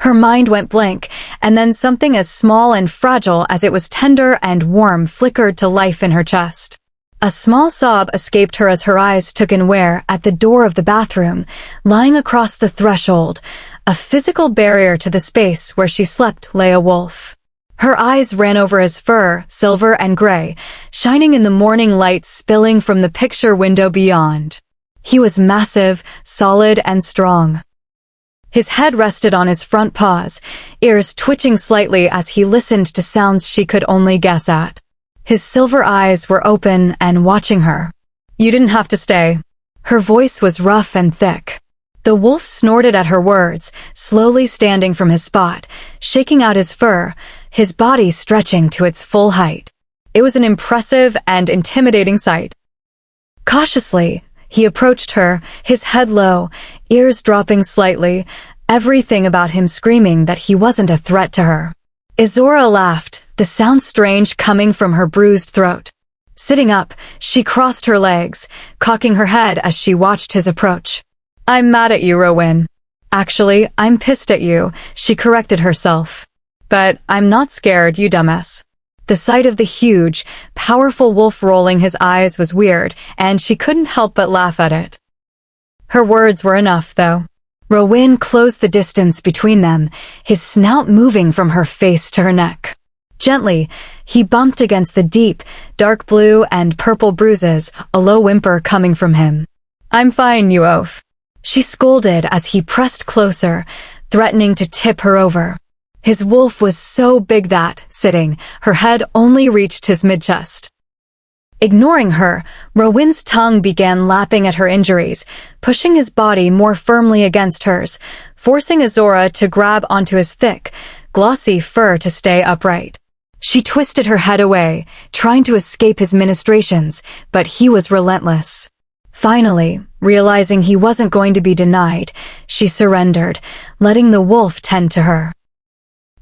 Her mind went blank, and then something as small and fragile as it was tender and warm flickered to life in her chest. A small sob escaped her as her eyes took in where, at the door of the bathroom, lying across the threshold, a physical barrier to the space where she slept lay a wolf. Her eyes ran over his fur, silver and gray, shining in the morning light spilling from the picture window beyond. He was massive, solid, and strong. His head rested on his front paws, ears twitching slightly as he listened to sounds she could only guess at. His silver eyes were open and watching her. "You didn't have to stay." Her voice was rough and thick. The wolf snorted at her words, slowly standing from his spot, shaking out his fur, his body stretching to its full height. It was an impressive and intimidating sight. Cautiously, he approached her, his head low, ears dropping slightly, everything about him screaming that he wasn't a threat to her. Izzorah laughed, the sound strange coming from her bruised throat. Sitting up, she crossed her legs, cocking her head as she watched his approach. "I'm mad at you, Rowan. Actually, I'm pissed at you," she corrected herself. "But I'm not scared, you dumbass." The sight of the huge, powerful wolf rolling his eyes was weird, and she couldn't help but laugh at it. Her words were enough, though. Rowan closed the distance between them, his snout moving from her face to her neck. Gently, He bumped against the deep, dark blue and purple bruises, a low whimper coming from him. "I'm fine, you oaf," she scolded as he pressed closer, threatening to tip her over. His wolf was so big that, sitting, her head only reached his mid-chest. Ignoring her, Rowan's tongue began lapping at her injuries, pushing his body more firmly against hers, forcing Izzorah to grab onto his thick, glossy fur to stay upright. She twisted her head away, trying to escape his ministrations, but he was relentless. Finally, realizing he wasn't going to be denied, she surrendered, letting the wolf tend to her.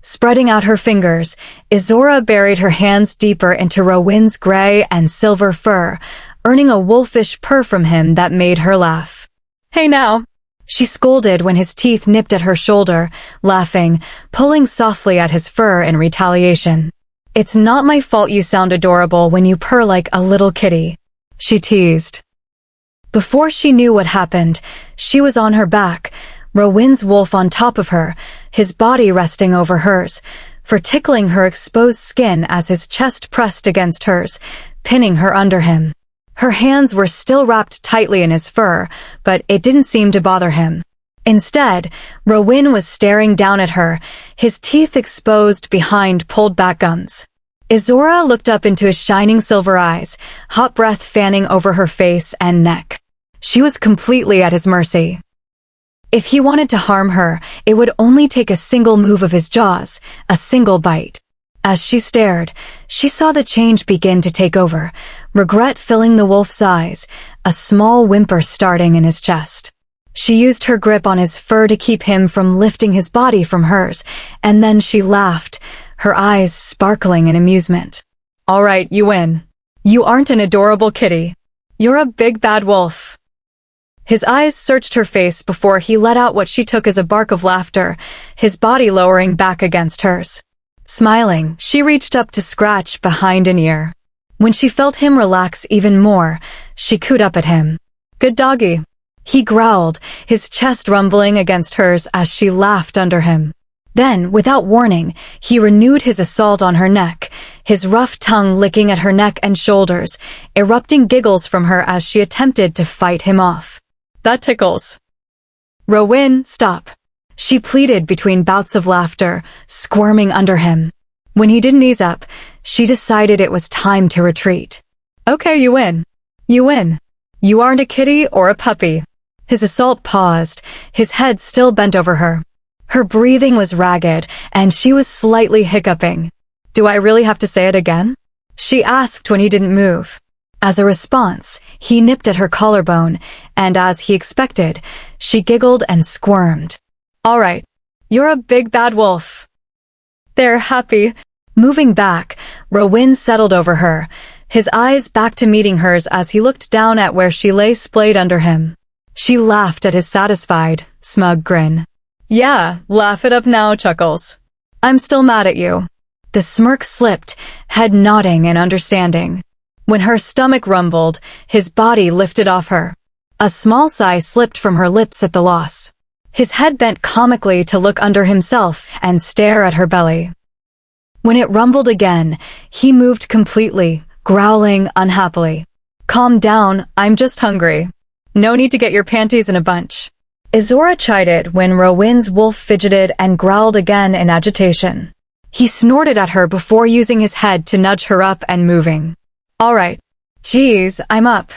Spreading out her fingers, Izzorah buried her hands deeper into Rowan's gray and silver fur, earning a wolfish purr from him that made her laugh. "Hey now," she scolded when his teeth nipped at her shoulder, laughing, pulling softly at his fur in retaliation. "It's not my fault you sound adorable when you purr like a little kitty," she teased. Before she knew what happened, she was on her back, Rowan's wolf on top of her, his body resting over hers, for tickling her exposed skin as his chest pressed against hers, pinning her under him. Her hands were still wrapped tightly in his fur, but it didn't seem to bother him. Instead, Rowan was staring down at her, his teeth exposed behind pulled-back gums. Izzorah looked up into his shining silver eyes, hot breath fanning over her face and neck. She was completely at his mercy. If he wanted to harm her, it would only take a single move of his jaws, a single bite. As she stared, she saw the change begin to take over, regret filling the wolf's eyes, a small whimper starting in his chest. She used her grip on his fur to keep him from lifting his body from hers, and then she laughed, her eyes sparkling in amusement. "All right, you win. You aren't an adorable kitty. You're a big bad wolf." His eyes searched her face before he let out what she took as a bark of laughter, his body lowering back against hers. Smiling, she reached up to scratch behind an ear. When she felt him relax even more, she cooed up at him. "Good doggy." He growled, his chest rumbling against hers as she laughed under him. Then, without warning, he renewed his assault on her neck, his rough tongue licking at her neck and shoulders, erupting giggles from her as she attempted to fight him off. "That tickles." "Rowan, stop," she pleaded between bouts of laughter, squirming under him. When he didn't ease up, she decided it was time to retreat. "Okay, you win. You win. You aren't a kitty or a puppy." His assault paused, his head still bent over her. Her breathing was ragged, and she was slightly hiccuping. "Do I really have to say it again?" she asked when he didn't move. As a response, he nipped at her collarbone, and as he expected, she giggled and squirmed. "All right, you're a big bad wolf." "They're happy." Moving back, Rowan settled over her, his eyes back to meeting hers as he looked down at where she lay splayed under him. She laughed at his satisfied, smug grin. "Yeah, laugh it up now, Chuckles. I'm still mad at you." The smirk slipped, head nodding in understanding. When her stomach rumbled, his body lifted off her. A small sigh slipped from her lips at the loss. His head bent comically to look under himself and stare at her belly. When it rumbled again, he moved completely, growling unhappily. "Calm down, I'm just hungry. No need to get your panties in a bunch." Izzorah chided when Rowan's wolf fidgeted and growled again in agitation. He snorted at her before using his head to nudge her up and moving. "All right. Geez, I'm up."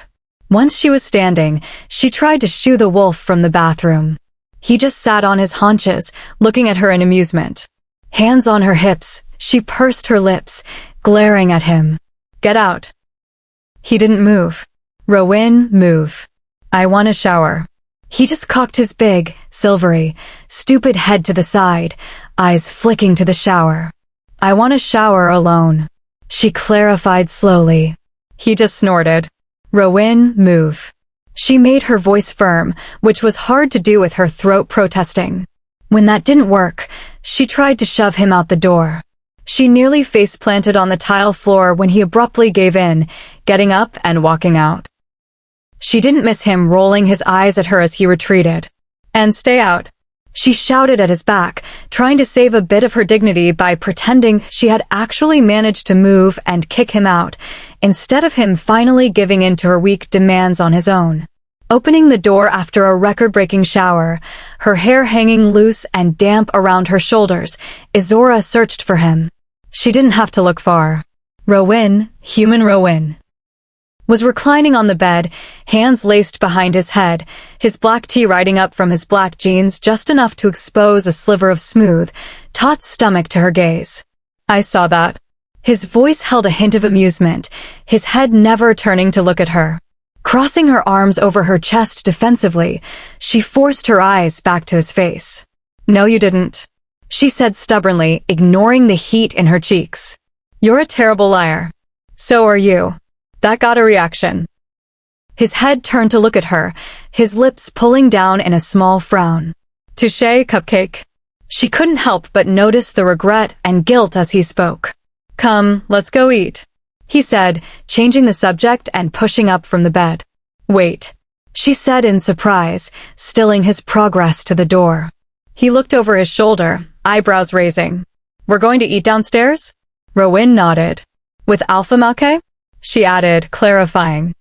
Once she was standing, she tried to shoo the wolf from the bathroom. He just sat on his haunches, looking at her in amusement. Hands on her hips, she pursed her lips, glaring at him. "Get out." He didn't move. "Rowan, move. I want a shower." He just cocked his big, silvery, stupid head to the side, eyes flicking to the shower. "I want a shower alone," she clarified slowly. He just snorted. "Rowan, move." She made her voice firm, which was hard to do with her throat protesting. When that didn't work, she tried to shove him out the door. She nearly face-planted on the tile floor when he abruptly gave in, getting up and walking out. She didn't miss him rolling his eyes at her as he retreated. "And stay out." She shouted at his back, trying to save a bit of her dignity by pretending she had actually managed to move and kick him out, instead of him finally giving in to her weak demands on his own. Opening the door after a record-breaking shower, her hair hanging loose and damp around her shoulders, Izzorah searched for him. She didn't have to look far. Rowan, human Rowan, was reclining on the bed, hands laced behind his head, his black tee riding up from his black jeans just enough to expose a sliver of smooth, taut stomach to her gaze. I saw that. His voice held a hint of amusement, his head never turning to look at her. Crossing her arms over her chest defensively, she forced her eyes back to his face. No, you didn't, she said stubbornly, ignoring the heat in her cheeks. You're a terrible liar. So are you. That got a reaction. His head turned to look at her, his lips pulling down in a small frown. Touché, cupcake. She couldn't help but notice the regret and guilt as he spoke. Come, let's go eat, he said, changing the subject and pushing up from the bed. Wait, she said in surprise, stilling his progress to the door. He looked over his shoulder, eyebrows raising. We're going to eat downstairs? Rowan nodded. With Alpha Malke? She added, clarifying.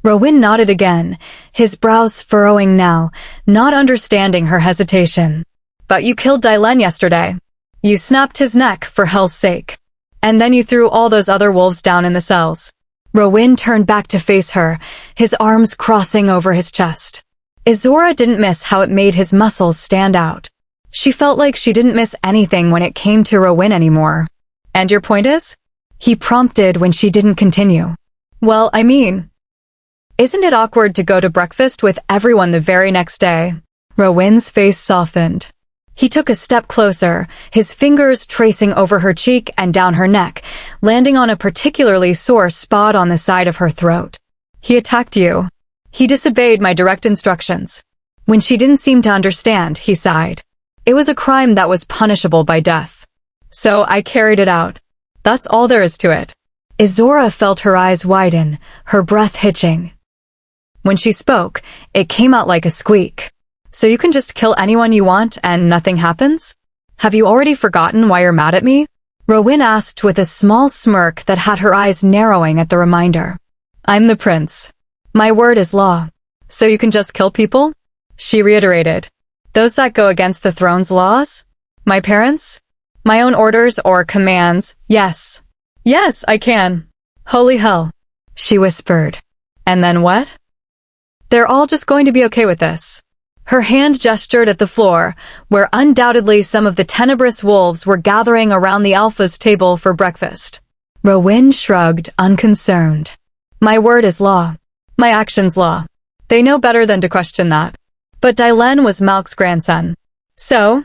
Rowan nodded again, his brows furrowing now, not understanding her hesitation. But you killed Dylan yesterday. You snapped his neck, for hell's sake. And then you threw all those other wolves down in the cells. Rowan turned back to face her, his arms crossing over his chest. Izzorah didn't miss how it made his muscles stand out. She felt like she didn't miss anything when it came to Rowan anymore. And your point is? He prompted when she didn't continue. Well, I mean, isn't it awkward to go to breakfast with everyone the very next day? Rowan's face softened. He took a step closer, his fingers tracing over her cheek and down her neck, landing on a particularly sore spot on the side of her throat. He attacked you. He disobeyed my direct instructions. When she didn't seem to understand, he sighed. It was a crime that was punishable by death. So I carried it out. That's all there is to it. Izzorah felt her eyes widen, her breath hitching. When she spoke, it came out like a squeak. So you can just kill anyone you want and nothing happens? Have you already forgotten why you're mad at me? Rowan asked with a small smirk that had her eyes narrowing at the reminder. I'm the prince. My word is law. So you can just kill people? She reiterated. Those that go against the throne's laws? My parents? My own orders or commands? Yes. Yes, I can. Holy hell, she whispered. And then what? They're all just going to be okay with this. Her hand gestured at the floor, where undoubtedly some of the tenebrous wolves were gathering around the Alpha's table for breakfast. Rowan shrugged, unconcerned. My word is law. My actions law. They know better than to question that. But Dylan was Malk's grandson. So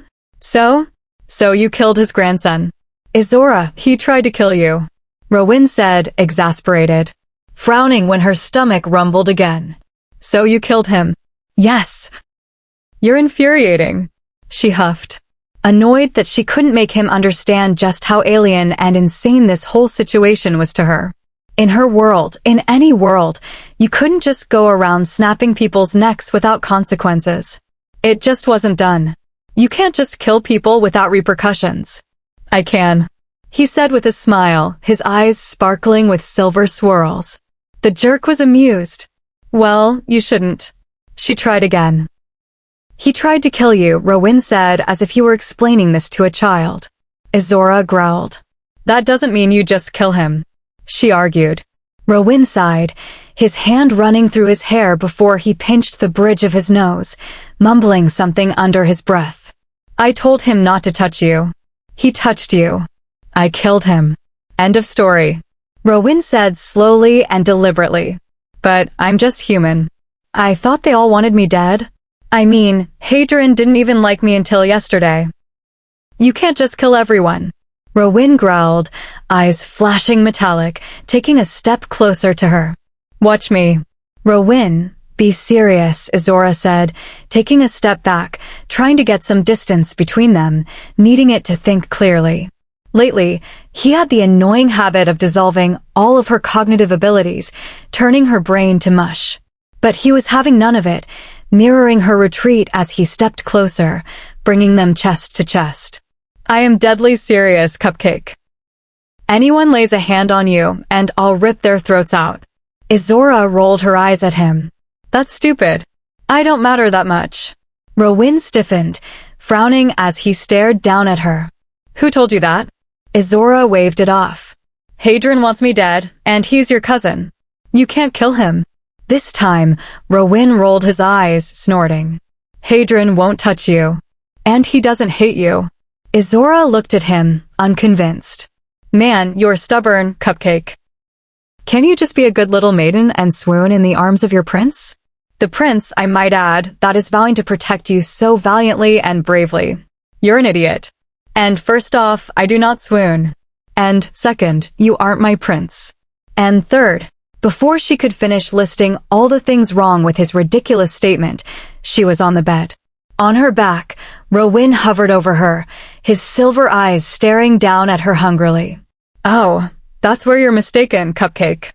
you killed his grandson. Izzorah, he tried to kill you. Rowan said, exasperated, frowning when her stomach rumbled again. So you killed him. Yes. You're infuriating, she huffed, annoyed that she couldn't make him understand just how alien and insane this whole situation was to her. In her world, in any world, you couldn't just go around snapping people's necks without consequences. It just wasn't done. You can't just kill people without repercussions. I can, he said with a smile, his eyes sparkling with silver swirls. The jerk was amused. Well, you shouldn't. She tried again. He tried to kill you, Rowan said, as if he were explaining this to a child. Izzorah growled. That doesn't mean you just kill him, she argued. Rowan sighed, his hand running through his hair before he pinched the bridge of his nose, mumbling something under his breath. I told him not to touch you. He touched you. I killed him. End of story. Rowan said slowly and deliberately. But I'm just human. I thought they all wanted me dead. I mean, Hadrian didn't even like me until yesterday. You can't just kill everyone. Rowan growled, eyes flashing metallic, taking a step closer to her. Watch me. Rowan, be serious, Izzorah said, taking a step back, trying to get some distance between them, needing it to think clearly. Lately, he had the annoying habit of dissolving all of her cognitive abilities, turning her brain to mush. But he was having none of it, mirroring her retreat as he stepped closer, bringing them chest to chest. I am deadly serious, Cupcake. Anyone lays a hand on you, and I'll rip their throats out. Izzorah rolled her eyes at him. That's stupid. I don't matter that much. Rowan stiffened, frowning as he stared down at her. Who told you that? Izzorah waved it off. Hadrian wants me dead, and he's your cousin. You can't kill him. This time, Rowan rolled his eyes, snorting. Hadrian won't touch you. And he doesn't hate you. Izzorah looked at him, unconvinced. Man, you're stubborn, Cupcake. Can you just be a good little maiden and swoon in the arms of your prince? The prince, I might add, that is vowing to protect you so valiantly and bravely. You're an idiot. And first off, I do not swoon. And second, you aren't my prince. And third, before she could finish listing all the things wrong with his ridiculous statement, she was on the bed. On her back, Rowan hovered over her, his silver eyes staring down at her hungrily. Oh, that's where you're mistaken, Cupcake.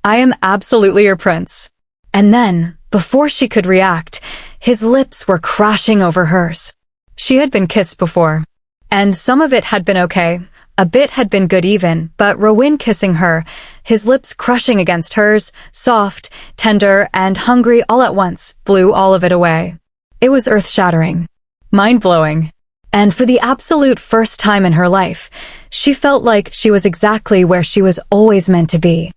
I am absolutely your prince. And then, before she could react, his lips were crashing over hers. She had been kissed before. And some of it had been okay. A bit had been good even, but Rowan kissing her, his lips crushing against hers, soft, tender, and hungry all at once, blew all of it away. It was earth-shattering. Mind-blowing. And for the absolute first time in her life, she felt like she was exactly where she was always meant to be.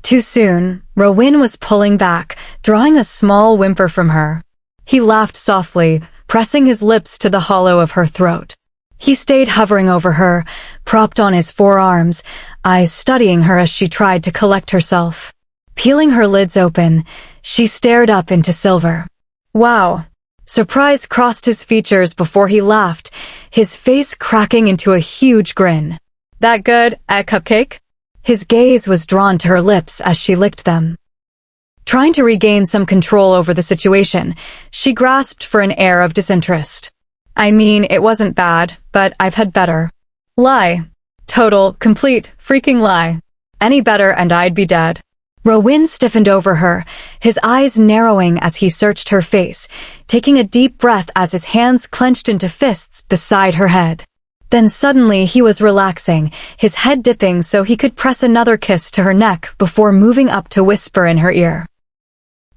Too soon, Rowan was pulling back, drawing a small whimper from her. He laughed softly, pressing his lips to the hollow of her throat. He stayed hovering over her, propped on his forearms, eyes studying her as she tried to collect herself. Peeling her lids open, she stared up into silver. Wow. Surprise crossed his features before he laughed, his face cracking into a huge grin. That good, Cupcake? His gaze was drawn to her lips as she licked them. Trying to regain some control over the situation, she grasped for an air of disinterest. I mean, it wasn't bad, but I've had better. Lie. Total, complete, freaking lie. Any better and I'd be dead. Rowan stiffened over her, his eyes narrowing as he searched her face, taking a deep breath as his hands clenched into fists beside her head. Then suddenly he was relaxing, his head dipping so he could press another kiss to her neck before moving up to whisper in her ear.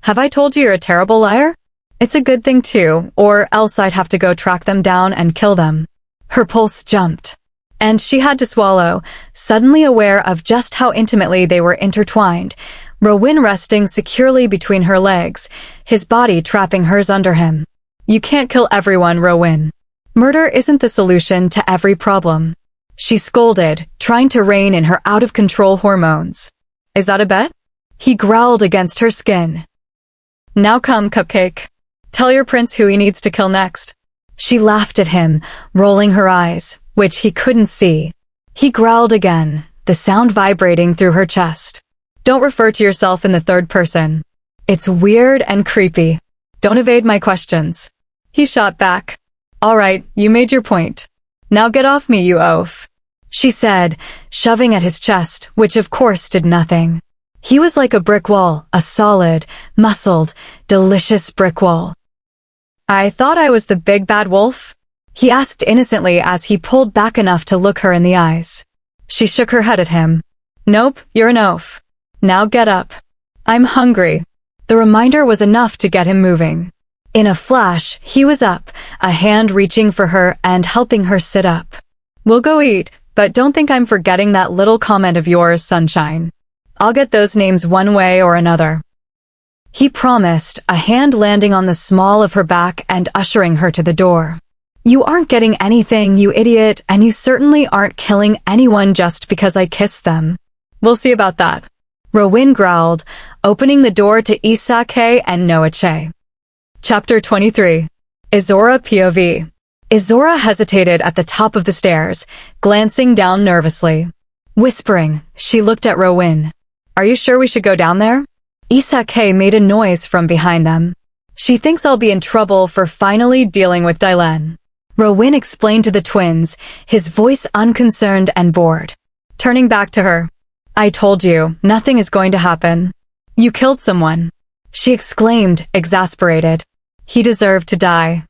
Have I told you you're a terrible liar? It's a good thing too, or else I'd have to go track them down and kill them. Her pulse jumped. And she had to swallow, suddenly aware of just how intimately they were intertwined, Rowan resting securely between her legs, his body trapping hers under him. You can't kill everyone, Rowan. Murder isn't the solution to every problem. She scolded, trying to rein in her out-of-control hormones. Is that a bet? He growled against her skin. Now come, Cupcake. Tell your prince who he needs to kill next. She laughed at him, rolling her eyes, which he couldn't see. He growled again, the sound vibrating through her chest. Don't refer to yourself in the third person. It's weird and creepy. Don't evade my questions. He shot back. All right, you made your point. Now get off me, you oaf. She said, shoving at his chest, which of course did nothing. He was like a brick wall, a solid, muscled, delicious brick wall. I thought I was the big bad wolf? He asked innocently as he pulled back enough to look her in the eyes. She shook her head at him. Nope, you're an oaf. Now get up. I'm hungry. The reminder was enough to get him moving. In a flash, he was up, a hand reaching for her and helping her sit up. We'll go eat, but don't think I'm forgetting that little comment of yours, Sunshine. I'll get those names one way or another. He promised, a hand landing on the small of her back and ushering her to the door. You aren't getting anything, you idiot, and you certainly aren't killing anyone just because I kissed them. We'll see about that. Rowan growled, opening the door to Isake and Noache. Chapter 23. Izzorah POV. Izzorah hesitated at the top of the stairs, glancing down nervously. Whispering, she looked at Rowan. Are you sure we should go down there? Isake made a noise from behind them. She thinks I'll be in trouble for finally dealing with Dylan. Rowan explained to the twins, his voice unconcerned and bored. Turning back to her. I told you, nothing is going to happen. You killed someone. she exclaimed, exasperated. He deserved to die.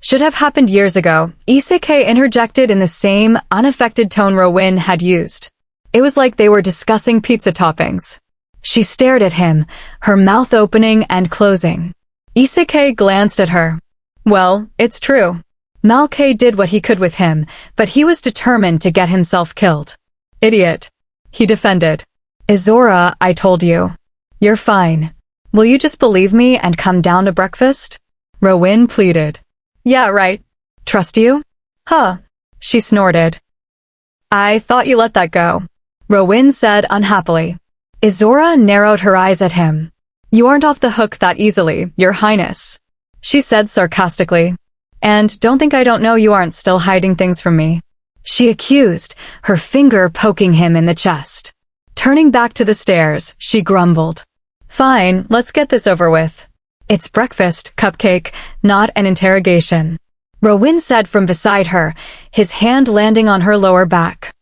Should have happened years ago, Izzorah interjected in the same, unaffected tone Rowan had used. It was like they were discussing pizza toppings. She stared at him, her mouth opening and closing. Izzorah glanced at her. Well, it's true. Malkay did what he could with him, but he was determined to get himself killed. Idiot. He defended. Izzorah, I told you. You're fine. Will you just believe me and come down to breakfast? Rowan pleaded. Yeah, right. Trust you? Huh. She snorted. I thought you let that go. Rowan said unhappily. Izzorah narrowed her eyes at him. You aren't off the hook that easily, Your Highness. She said sarcastically. And don't think I don't know you aren't still hiding things from me. She accused, her finger poking him in the chest. Turning back to the stairs, she grumbled. Fine, let's get this over with. It's breakfast, Cupcake, not an interrogation. Rowan said from beside her, his hand landing on her lower back.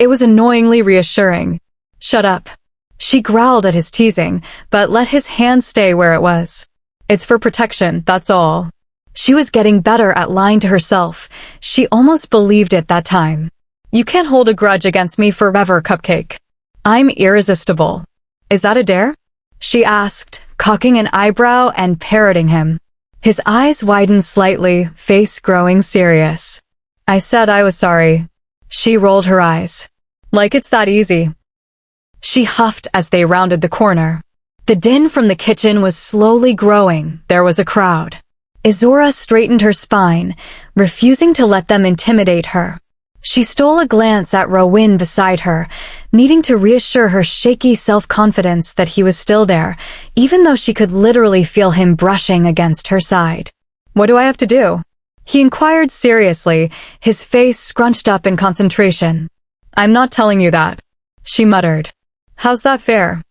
It was annoyingly reassuring. Shut up. She growled at his teasing, but let his hand stay where it was. It's for protection, that's all. She was getting better at lying to herself. She almost believed it that time. You can't hold a grudge against me forever, Cupcake. I'm irresistible. Is that a dare? She asked, cocking an eyebrow and parroting him. His eyes widened slightly, face growing serious. I said I was sorry. She rolled her eyes. Like it's that easy. She huffed as they rounded the corner. The din from the kitchen was slowly growing. There was a crowd. Izzorah straightened her spine, refusing to let them intimidate her. She stole a glance at Rowan beside her, needing to reassure her shaky self-confidence that he was still there, even though she could literally feel him brushing against her side. What do I have to do? He inquired seriously, his face scrunched up in concentration. I'm not telling you that. She muttered. How's that fair?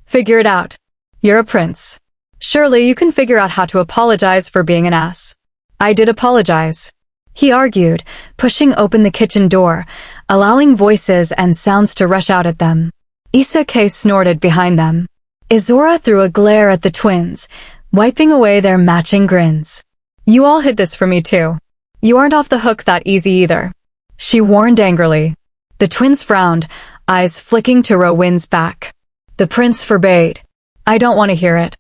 Figure it out. You're a prince. Surely you can figure out how to apologize for being an ass. I did apologize. He argued, pushing open the kitchen door, allowing voices and sounds to rush out at them. Izzorah snorted behind them. Izzorah threw a glare at the twins, wiping away their matching grins. You all hid this from me too. You aren't off the hook that easy either. She warned angrily. The twins frowned, eyes flicking to Rowan's back. The prince forbade. I don't want to hear it.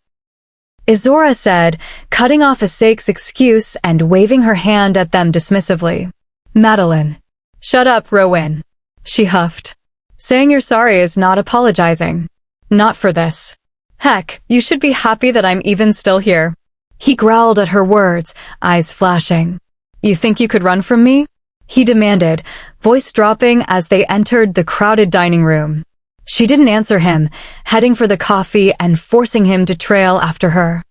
Izzorah said, cutting off Isaac's excuse and waving her hand at them dismissively. Madeline. Shut up, Rowan. She huffed. Saying you're sorry is not apologizing. Not for this. Heck, you should be happy that I'm even still here. He growled at her words, eyes flashing. You think you could run from me? He demanded, voice dropping as they entered the crowded dining room. She didn't answer him, heading for the coffee and forcing him to trail after her.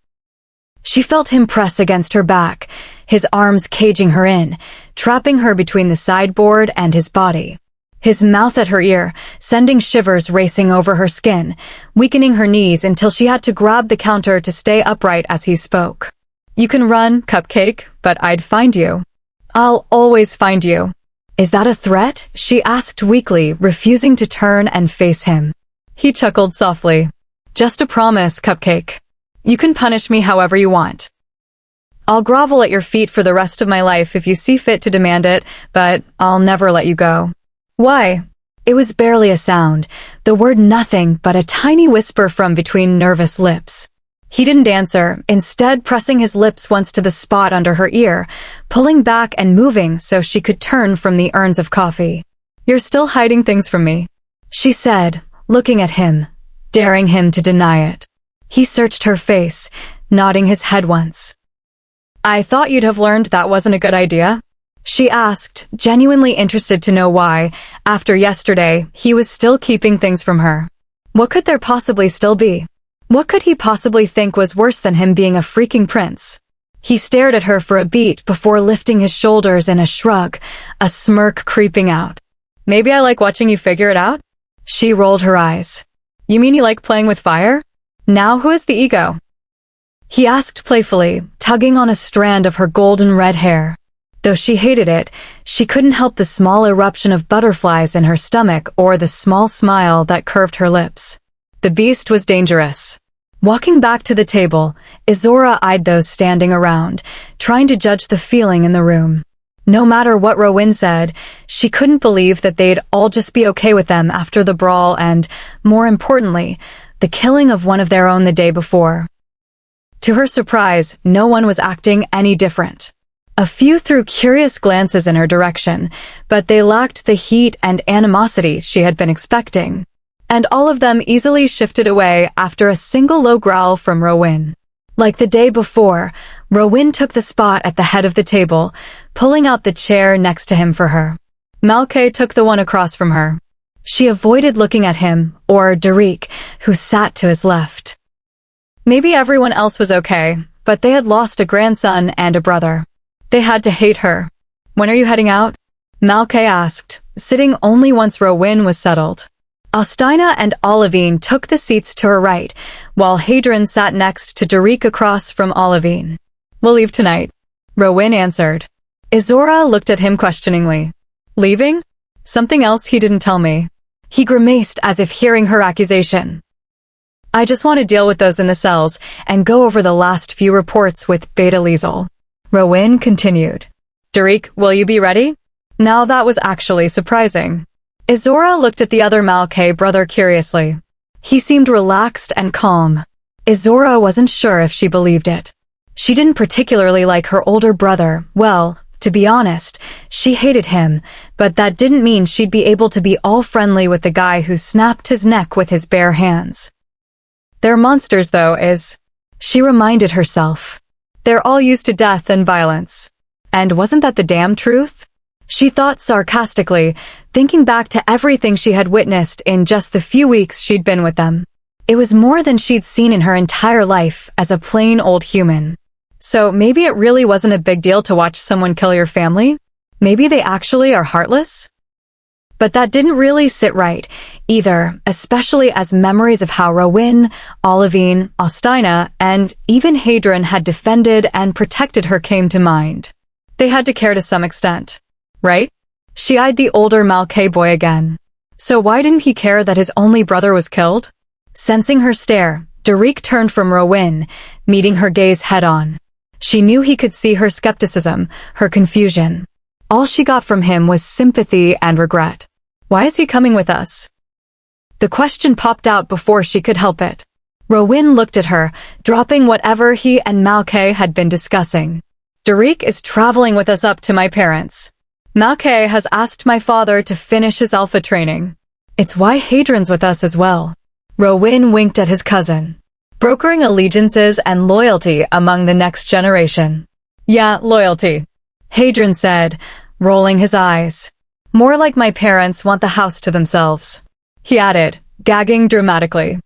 She felt him press against her back, his arms caging her in, trapping her between the sideboard and his body. His mouth at her ear, sending shivers racing over her skin, weakening her knees until she had to grab the counter to stay upright as he spoke. You can run, Cupcake, but I'd find you. I'll always find you. Is that a threat? She asked weakly, refusing to turn and face him. He chuckled softly. Just a promise, Cupcake. You can punish me however you want. I'll grovel at your feet for the rest of my life if you see fit to demand it, but I'll never let you go. Why? It was barely a sound, the word nothing but a tiny whisper from between nervous lips. He didn't answer, instead pressing his lips once to the spot under her ear, pulling back and moving so she could turn from the urns of coffee. You're still hiding things from me, she said, looking at him, daring him to deny it. He searched her face, nodding his head once. I thought you'd have learned that wasn't a good idea, she asked, genuinely interested to know why, after yesterday, he was still keeping things from her. What could there possibly still be? What could he possibly think was worse than him being a freaking prince? He stared at her for a beat before lifting his shoulders in a shrug, a smirk creeping out. Maybe I like watching you figure it out? She rolled her eyes. You mean you like playing with fire? Now who is the ego? He asked playfully, tugging on a strand of her golden red hair. Though she hated it, she couldn't help the small eruption of butterflies in her stomach or the small smile that curved her lips. The beast was dangerous. Walking back to the table, Izzorah eyed those standing around, trying to judge the feeling in the room. No matter what Rowan said, she couldn't believe that they'd all just be okay with them after the brawl and, more importantly, the killing of one of their own the day before. To her surprise, no one was acting any different. A few threw curious glances in her direction, but they lacked the heat and animosity she had been expecting. And all of them easily shifted away after a single low growl from Rowan. Like the day before, Rowan took the spot at the head of the table, pulling out the chair next to him for her. Malkay took the one across from her. She avoided looking at him, or Derek, who sat to his left. Maybe everyone else was okay, but they had lost a grandson and a brother. They had to hate her. When are you heading out? Malkay asked, sitting only once Rowan was settled. Austina and Olivine took the seats to her right, while Hadron sat next to Derek across from Olivine. We'll leave tonight, Rowan answered. Izzorah looked at him questioningly. Leaving? Something else he didn't tell me. He grimaced as if hearing her accusation. I just want to deal with those in the cells and go over the last few reports with Beta Liesel. Rowan continued. Derek, will you be ready? Now that was actually surprising. Izzorah looked at the other Malkay brother curiously. He seemed relaxed and calm. Izzorah wasn't sure if she believed it. She didn't particularly like her older brother. Well, to be honest, she hated him, but that didn't mean she'd be able to be all friendly with the guy who snapped his neck with his bare hands. They're monsters, though, she reminded herself. They're all used to death and violence. And wasn't that the damn truth? She thought sarcastically, thinking back to everything she had witnessed in just the few weeks she'd been with them. It was more than she'd seen in her entire life as a plain old human. So maybe it really wasn't a big deal to watch someone kill your family? Maybe they actually are heartless? But that didn't really sit right, either, especially as memories of how Rowan, Olivine, Austina, and even Hadron had defended and protected her came to mind. They had to care to some extent. Right? She eyed the older Malkay boy again. So why didn't he care that his only brother was killed? Sensing her stare, Derek turned from Rowan, meeting her gaze head-on. She knew he could see her skepticism, her confusion. All she got from him was sympathy and regret. Why is he coming with us? The question popped out before she could help it. Rowan looked at her, dropping whatever he and Malkay had been discussing. Derek is traveling with us up to my parents'. Malkay has asked my father to finish his alpha training. It's why Hadron's with us as well. Rowan winked at his cousin. Brokering allegiances and loyalty among the next generation. Yeah, loyalty, Hadron said, rolling his eyes. More like my parents want the house to themselves. He added, gagging dramatically.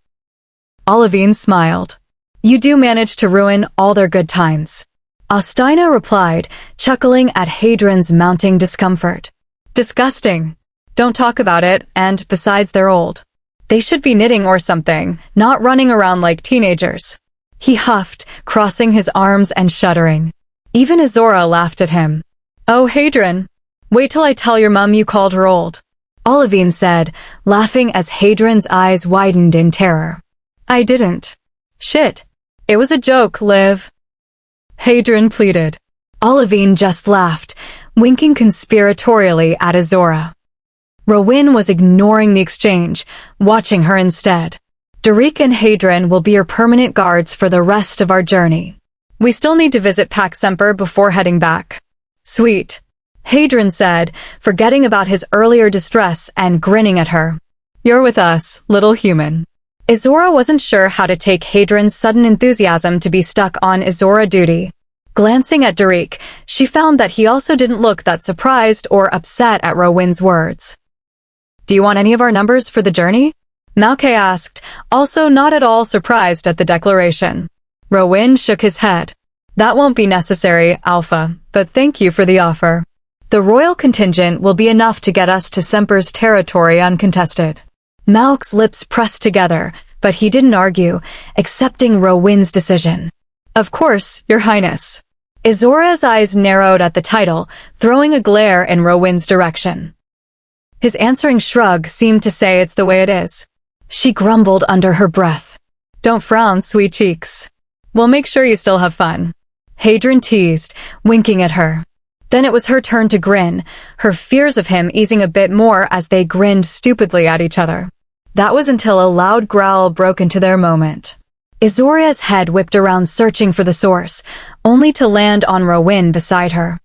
Olivine smiled. You do manage to ruin all their good times. Austina replied, chuckling at Hadron's mounting discomfort. Disgusting. Don't talk about it, and besides they're old. They should be knitting or something, not running around like teenagers. He huffed, crossing his arms and shuddering. Even Izzorah laughed at him. Oh, Hadron. Wait till I tell your mum you called her old. Olivine said, laughing as Hadron's eyes widened in terror. I didn't. Shit. It was a joke, Liv. Hadron pleaded. Olivine just laughed, winking conspiratorially at Izzorah. Rowan was ignoring the exchange, watching her instead. Derek and Hadron will be your permanent guards for the rest of our journey. We still need to visit Pact Semper before heading back. Sweet, Hadron said, forgetting about his earlier distress and grinning at her. You're with us, little human. Izzorah wasn't sure how to take Hadron's sudden enthusiasm to be stuck on Izzorah duty. Glancing at Derek, she found that he also didn't look that surprised or upset at Rowan's words. Do you want any of our numbers for the journey? Malkay asked, also not at all surprised at the declaration. Rowan shook his head. That won't be necessary, Alpha, but thank you for the offer. The royal contingent will be enough to get us to Semper's territory uncontested. Malk's lips pressed together, but he didn't argue, accepting Rowan's decision. Of course, Your Highness. Izzorah's eyes narrowed at the title, throwing a glare in Rowan's direction. His answering shrug seemed to say it's the way it is. She grumbled under her breath. Don't frown, sweet cheeks. We'll make sure you still have fun. Hadrian teased, winking at her. Then it was her turn to grin, her fears of him easing a bit more as they grinned stupidly at each other. That was until a loud growl broke into their moment. Izzorah's head whipped around searching for the source, only to land on Rowan beside her.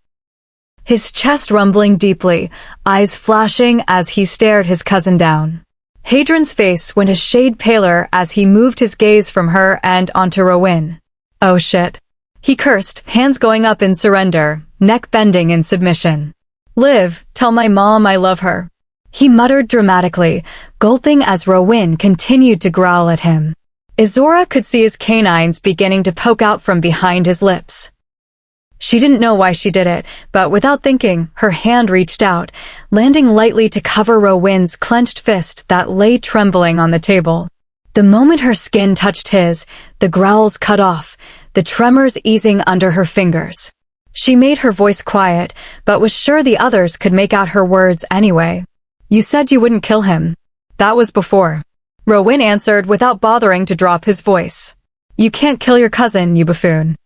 His chest rumbling deeply, eyes flashing as he stared his cousin down. Hadrian's face went a shade paler as he moved his gaze from her and onto Rowan. Oh shit. He cursed, hands going up in surrender, neck bending in submission. Liv, tell my mom I love her. He muttered dramatically, gulping as Rowan continued to growl at him. Izzorah could see his canines beginning to poke out from behind his lips. She didn't know why she did it, but without thinking, her hand reached out, landing lightly to cover Rowan's clenched fist that lay trembling on the table. The moment her skin touched his, the growls cut off, the tremors easing under her fingers. She made her voice quiet, but was sure the others could make out her words anyway. You said you wouldn't kill him. That was before. Rowan answered without bothering to drop his voice. You can't kill your cousin, you buffoon.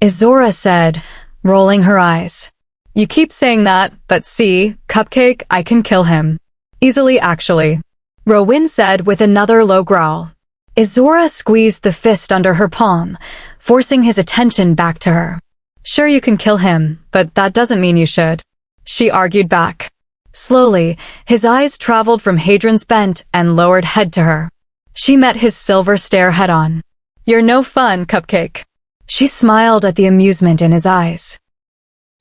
Izzorah said, rolling her eyes. You keep saying that, but see, Cupcake, I can kill him. Easily, actually. Rowan said with another low growl. Izzorah squeezed the fist under her palm, forcing his attention back to her. Sure you can kill him, but that doesn't mean you should. She argued back. Slowly, his eyes traveled from Hadrian's bent and lowered head to her. She met his silver stare head-on. You're no fun, Cupcake. She smiled at the amusement in his eyes.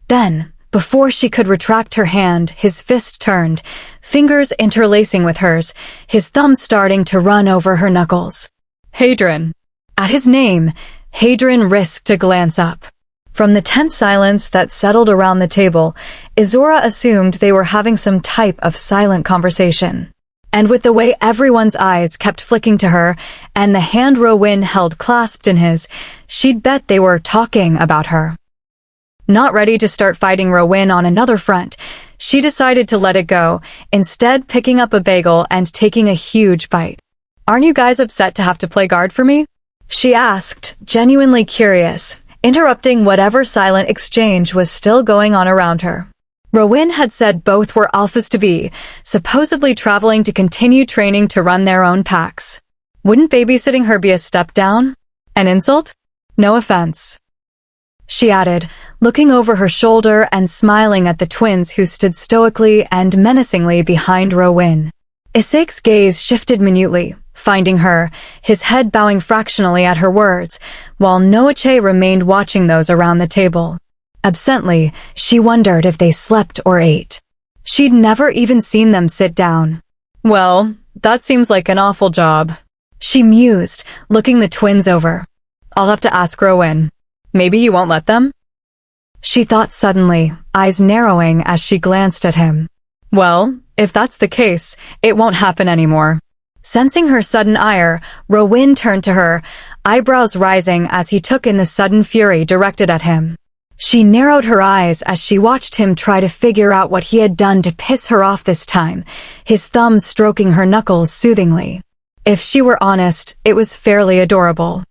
Then, before she could retract her hand, his fist turned, fingers interlacing with hers, his thumb starting to run over her knuckles. Hadrian. At his name, Hadrian risked a glance up. From the tense silence that settled around the table, Izzorah assumed they were having some type of silent conversation. And with the way everyone's eyes kept flicking to her, and the hand Rowan held clasped in his, she'd bet they were talking about her. Not ready to start fighting Rowan on another front, she decided to let it go, instead picking up a bagel and taking a huge bite. Aren't you guys upset to have to play guard for me? She asked, genuinely curious, interrupting whatever silent exchange was still going on around her. Rowan had said both were alphas to be, supposedly traveling to continue training to run their own packs. Wouldn't babysitting her be a step down? An insult? No offense. She added, looking over her shoulder and smiling at the twins who stood stoically and menacingly behind Rowan. Isaac's gaze shifted minutely, finding her, his head bowing fractionally at her words, while Noache remained watching those around the table. Absently, she wondered if they slept or ate. She'd never even seen them sit down. Well, that seems like an awful job. She mused, looking the twins over. I'll have to ask Rowan. Maybe you won't let them? She thought suddenly, eyes narrowing as she glanced at him. Well, if that's the case, it won't happen anymore. Sensing her sudden ire, Rowan turned to her, eyebrows rising as he took in the sudden fury directed at him. She narrowed her eyes as she watched him try to figure out what he had done to piss her off this time, his thumb stroking her knuckles soothingly. If she were honest, it was fairly adorable.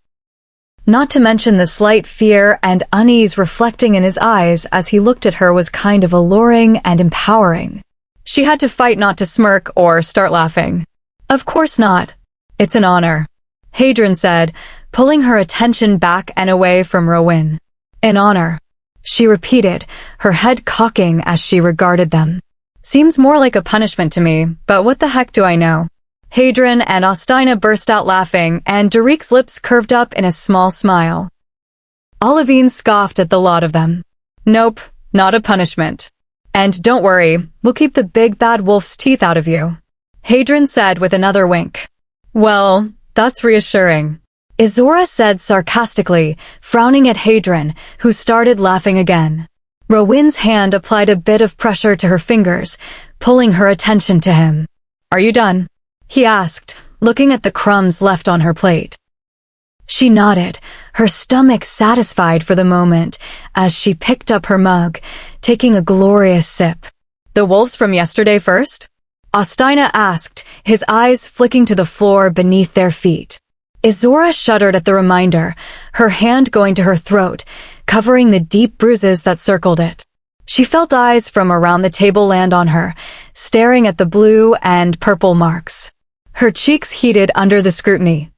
Not to mention the slight fear and unease reflecting in his eyes as he looked at her was kind of alluring and empowering. She had to fight not to smirk or start laughing. Of course not. It's an honor, Hadrian said, pulling her attention back and away from Rowan. An honor, she repeated, her head cocking as she regarded them. Seems more like a punishment to me, but what the heck do I know? Hadrian and Ostina burst out laughing, and Derik's lips curved up in a small smile. Olivine scoffed at the lot of them. Nope, not a punishment. And don't worry, we'll keep the big bad wolf's teeth out of you, Hadrian said with another wink. Well, that's reassuring, Izzorah said sarcastically, frowning at Hadrian, who started laughing again. Rowan's hand applied a bit of pressure to her fingers, pulling her attention to him. Are you done? He asked, looking at the crumbs left on her plate. She nodded, her stomach satisfied for the moment, as she picked up her mug, taking a glorious sip. The wolves from yesterday first? Ostina asked, his eyes flicking to the floor beneath their feet. Izzorah shuddered at the reminder, her hand going to her throat, covering the deep bruises that circled it. She felt eyes from around the table land on her, staring at the blue and purple marks. Her cheeks heated under the scrutiny.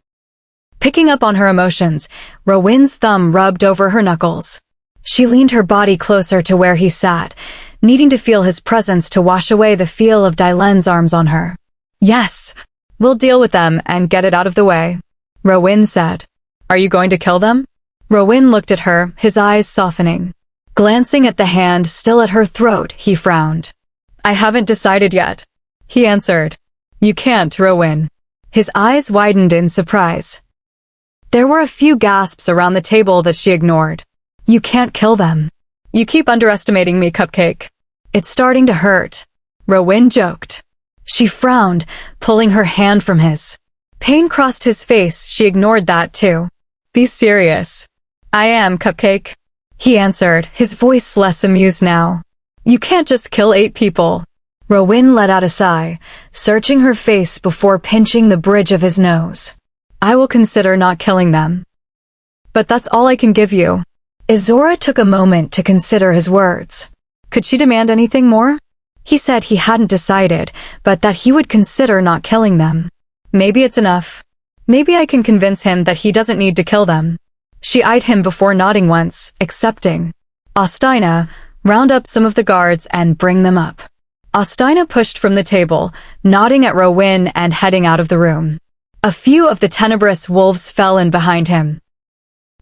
Picking up on her emotions, Rowyn's thumb rubbed over her knuckles. She leaned her body closer to where he sat, needing to feel his presence to wash away the feel of Dylan's arms on her. "Yes, we'll deal with them and get it out of the way," Rowyn said. "Are you going to kill them?" Rowyn looked at her, his eyes softening. Glancing at the hand still at her throat, he frowned. "I haven't decided yet," he answered. "You can't, Rowyn." His eyes widened in surprise. There were a few gasps around the table that she ignored. "You can't kill them." "You keep underestimating me, Cupcake." "It's starting to hurt," Rowyn joked. She frowned, pulling her hand from his. Pain crossed his face. She ignored that too. "Be serious." "I am, Cupcake," he answered, his voice less amused now. "You can't just kill 8 people. Rowyn let out a sigh, searching her face before pinching the bridge of his nose. "I will consider not killing them. But that's all I can give you." Izzorah took a moment to consider his words. Could she demand anything more? He said he hadn't decided, but that he would consider not killing them. Maybe it's enough. Maybe I can convince him that he doesn't need to kill them. She eyed him before nodding once, accepting. "Ostina, round up some of the guards and bring them up." Ostina pushed from the table, nodding at Rowyn and heading out of the room. A few of the tenebrous wolves fell in behind him.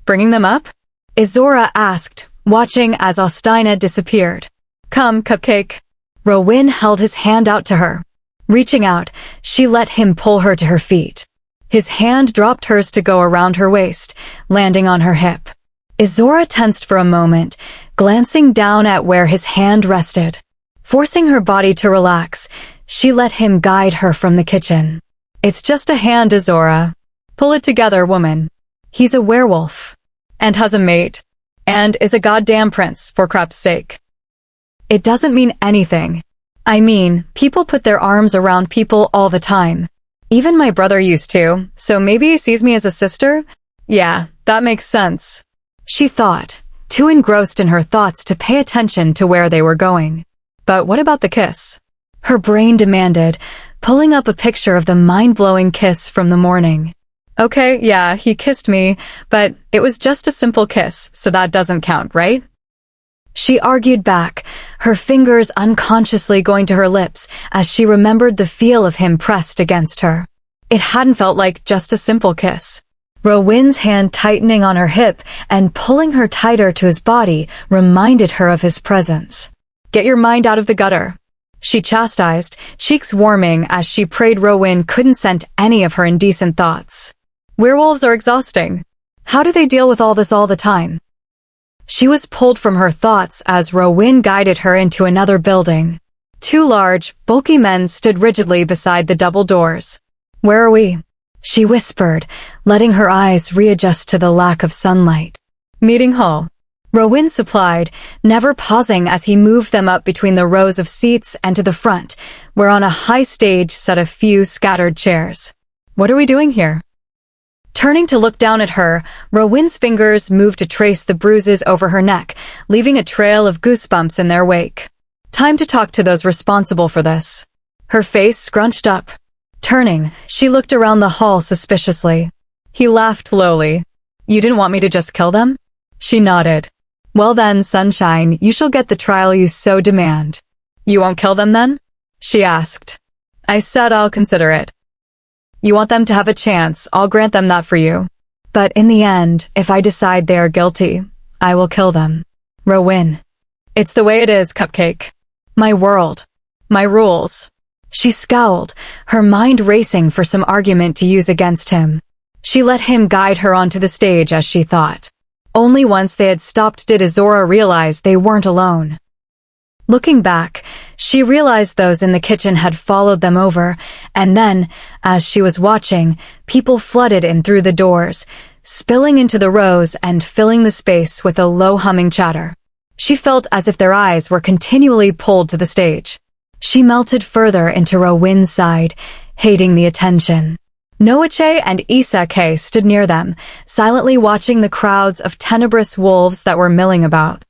"Bringing them up?" Izzorah asked, watching as Ostina disappeared. "Come, Cupcake." Rowyn held his hand out to her. Reaching out, she let him pull her to her feet. His hand dropped hers to go around her waist, landing on her hip. Izzorah tensed for a moment, glancing down at where his hand rested. Forcing her body to relax, she let him guide her from the kitchen. "It's just a hand, Izzorah. Pull it together, woman. He's a werewolf. And has a mate. And is a goddamn prince, for crap's sake." "It doesn't mean anything. I mean, people put their arms around people all the time. Even my brother used to, so maybe he sees me as a sister? Yeah, that makes sense," she thought, too engrossed in her thoughts to pay attention to where they were going. "But what about the kiss?" her brain demanded, pulling up a picture of the mind-blowing kiss from the morning. "Okay, yeah, he kissed me, but it was just a simple kiss, so that doesn't count, right?" She argued back, her fingers unconsciously going to her lips as she remembered the feel of him pressed against her. It hadn't felt like just a simple kiss. Rowyn's hand tightening on her hip and pulling her tighter to his body reminded her of his presence. "Get your mind out of the gutter," she chastised, cheeks warming as she prayed Rowyn couldn't scent any of her indecent thoughts. Werewolves are exhausting. How do they deal with all this all the time? She was pulled from her thoughts as Rowyn guided her into another building. 2 large, bulky men stood rigidly beside the double doors. "Where are we?" she whispered, letting her eyes readjust to the lack of sunlight. "Meeting hall," Rowyn supplied, never pausing as he moved them up between the rows of seats and to the front, where on a high stage sat a few scattered chairs. "What are we doing here?" Turning to look down at her, Rowyn's fingers moved to trace the bruises over her neck, leaving a trail of goosebumps in their wake. Time to talk to those responsible for this. Her face scrunched up. Turning, she looked around the hall suspiciously. He laughed lowly. "You didn't want me to just kill them?" She nodded. "Well then, sunshine, you shall get the trial you so demand." "You won't kill them then?" she asked. "I said I'll consider it. You want them to have a chance, I'll grant them that for you. But in the end, if I decide they are guilty, I will kill them." "Rowyn." "It's the way it is, Cupcake. My world. My rules." She scowled, her mind racing for some argument to use against him. She let him guide her onto the stage as she thought. Only once they had stopped did Izzorah realize they weren't alone. Looking back, she realized those in the kitchen had followed them over, and then, as she was watching, people flooded in through the doors, spilling into the rows and filling the space with a low-humming chatter. She felt as if their eyes were continually pulled to the stage. She melted further into Rowyn's side, hating the attention. Noache and Isake stood near them, silently watching the crowds of tenebrous wolves that were milling about.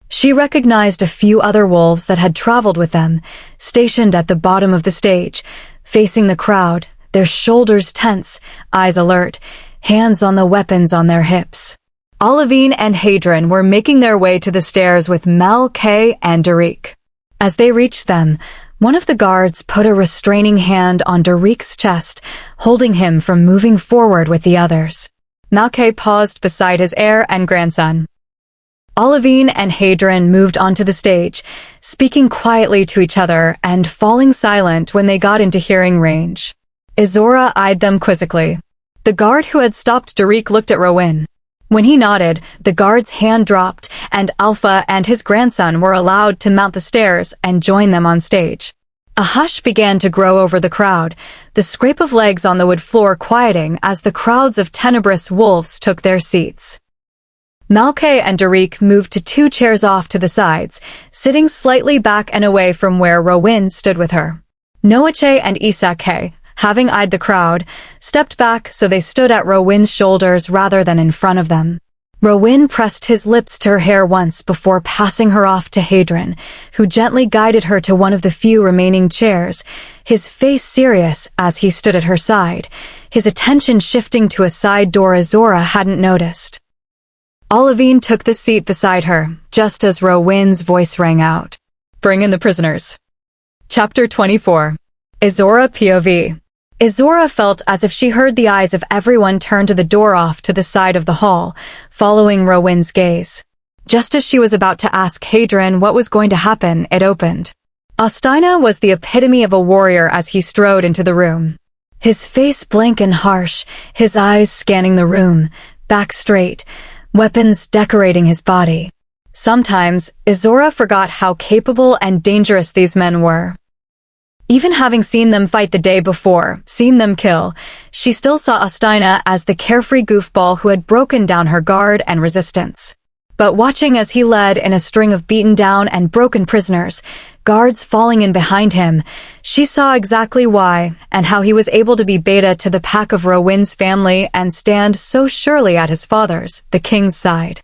She recognized a few other wolves that had traveled with them, stationed at the bottom of the stage, facing the crowd, their shoulders tense, eyes alert, hands on the weapons on their hips. Olivine and Hadron were making their way to the stairs with Mel, Kay, and Derek. As they reached them, one of the guards put a restraining hand on Derek's chest, holding him from moving forward with the others. Malkay paused beside his heir and grandson. Olivine and Hadron moved onto the stage, speaking quietly to each other and falling silent when they got into hearing range. Izzorah eyed them quizzically. The guard who had stopped Derek looked at Rowan. When he nodded, the guard's hand dropped, and Alpha and his grandson were allowed to mount the stairs and join them on stage. A hush began to grow over the crowd, the scrape of legs on the wood floor quieting as the crowds of tenebrous wolves took their seats. Malkay and Derek moved to 2 chairs off to the sides, sitting slightly back and away from where Rowan stood with her. Noache and Isake, having eyed the crowd, stepped back so they stood at Rowan's shoulders rather than in front of them. Rowan pressed his lips to her hair once before passing her off to Hadron, who gently guided her to one of the few remaining chairs, his face serious as he stood at her side, his attention shifting to a side door Izzorah hadn't noticed. Olivine took the seat beside her, just as Rowan's voice rang out. "Bring in the prisoners." Chapter 24. Izzorah POV. Izzorah felt as if she heard the eyes of everyone turn to the door off to the side of the hall, following Rowan's gaze. Just as she was about to ask Hadron what was going to happen, it opened. Ostina was the epitome of a warrior as he strode into the room. His face blank and harsh, his eyes scanning the room, back straight, weapons decorating his body. Sometimes, Izzorah forgot how capable and dangerous these men were. Even having seen them fight the day before, seen them kill, she still saw Ostina as the carefree goofball who had broken down her guard and resistance. But watching as he led in a string of beaten down and broken prisoners, guards falling in behind him, she saw exactly why and how he was able to be beta to the pack of Rowan's family and stand so surely at his father's, the king's side.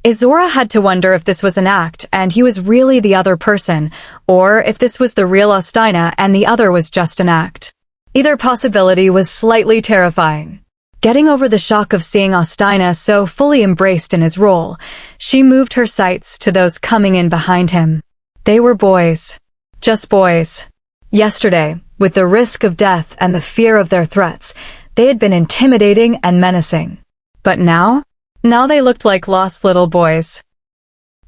Izzorah had to wonder if this was an act and he was really the other person, or if this was the real Ostina and the other was just an act. Either possibility was slightly terrifying. Getting over the shock of seeing Ostina so fully embraced in his role, she moved her sights to those coming in behind him. They were boys. Just boys. Yesterday, with the risk of death and the fear of their threats, they had been intimidating and menacing. But now they looked like lost little boys.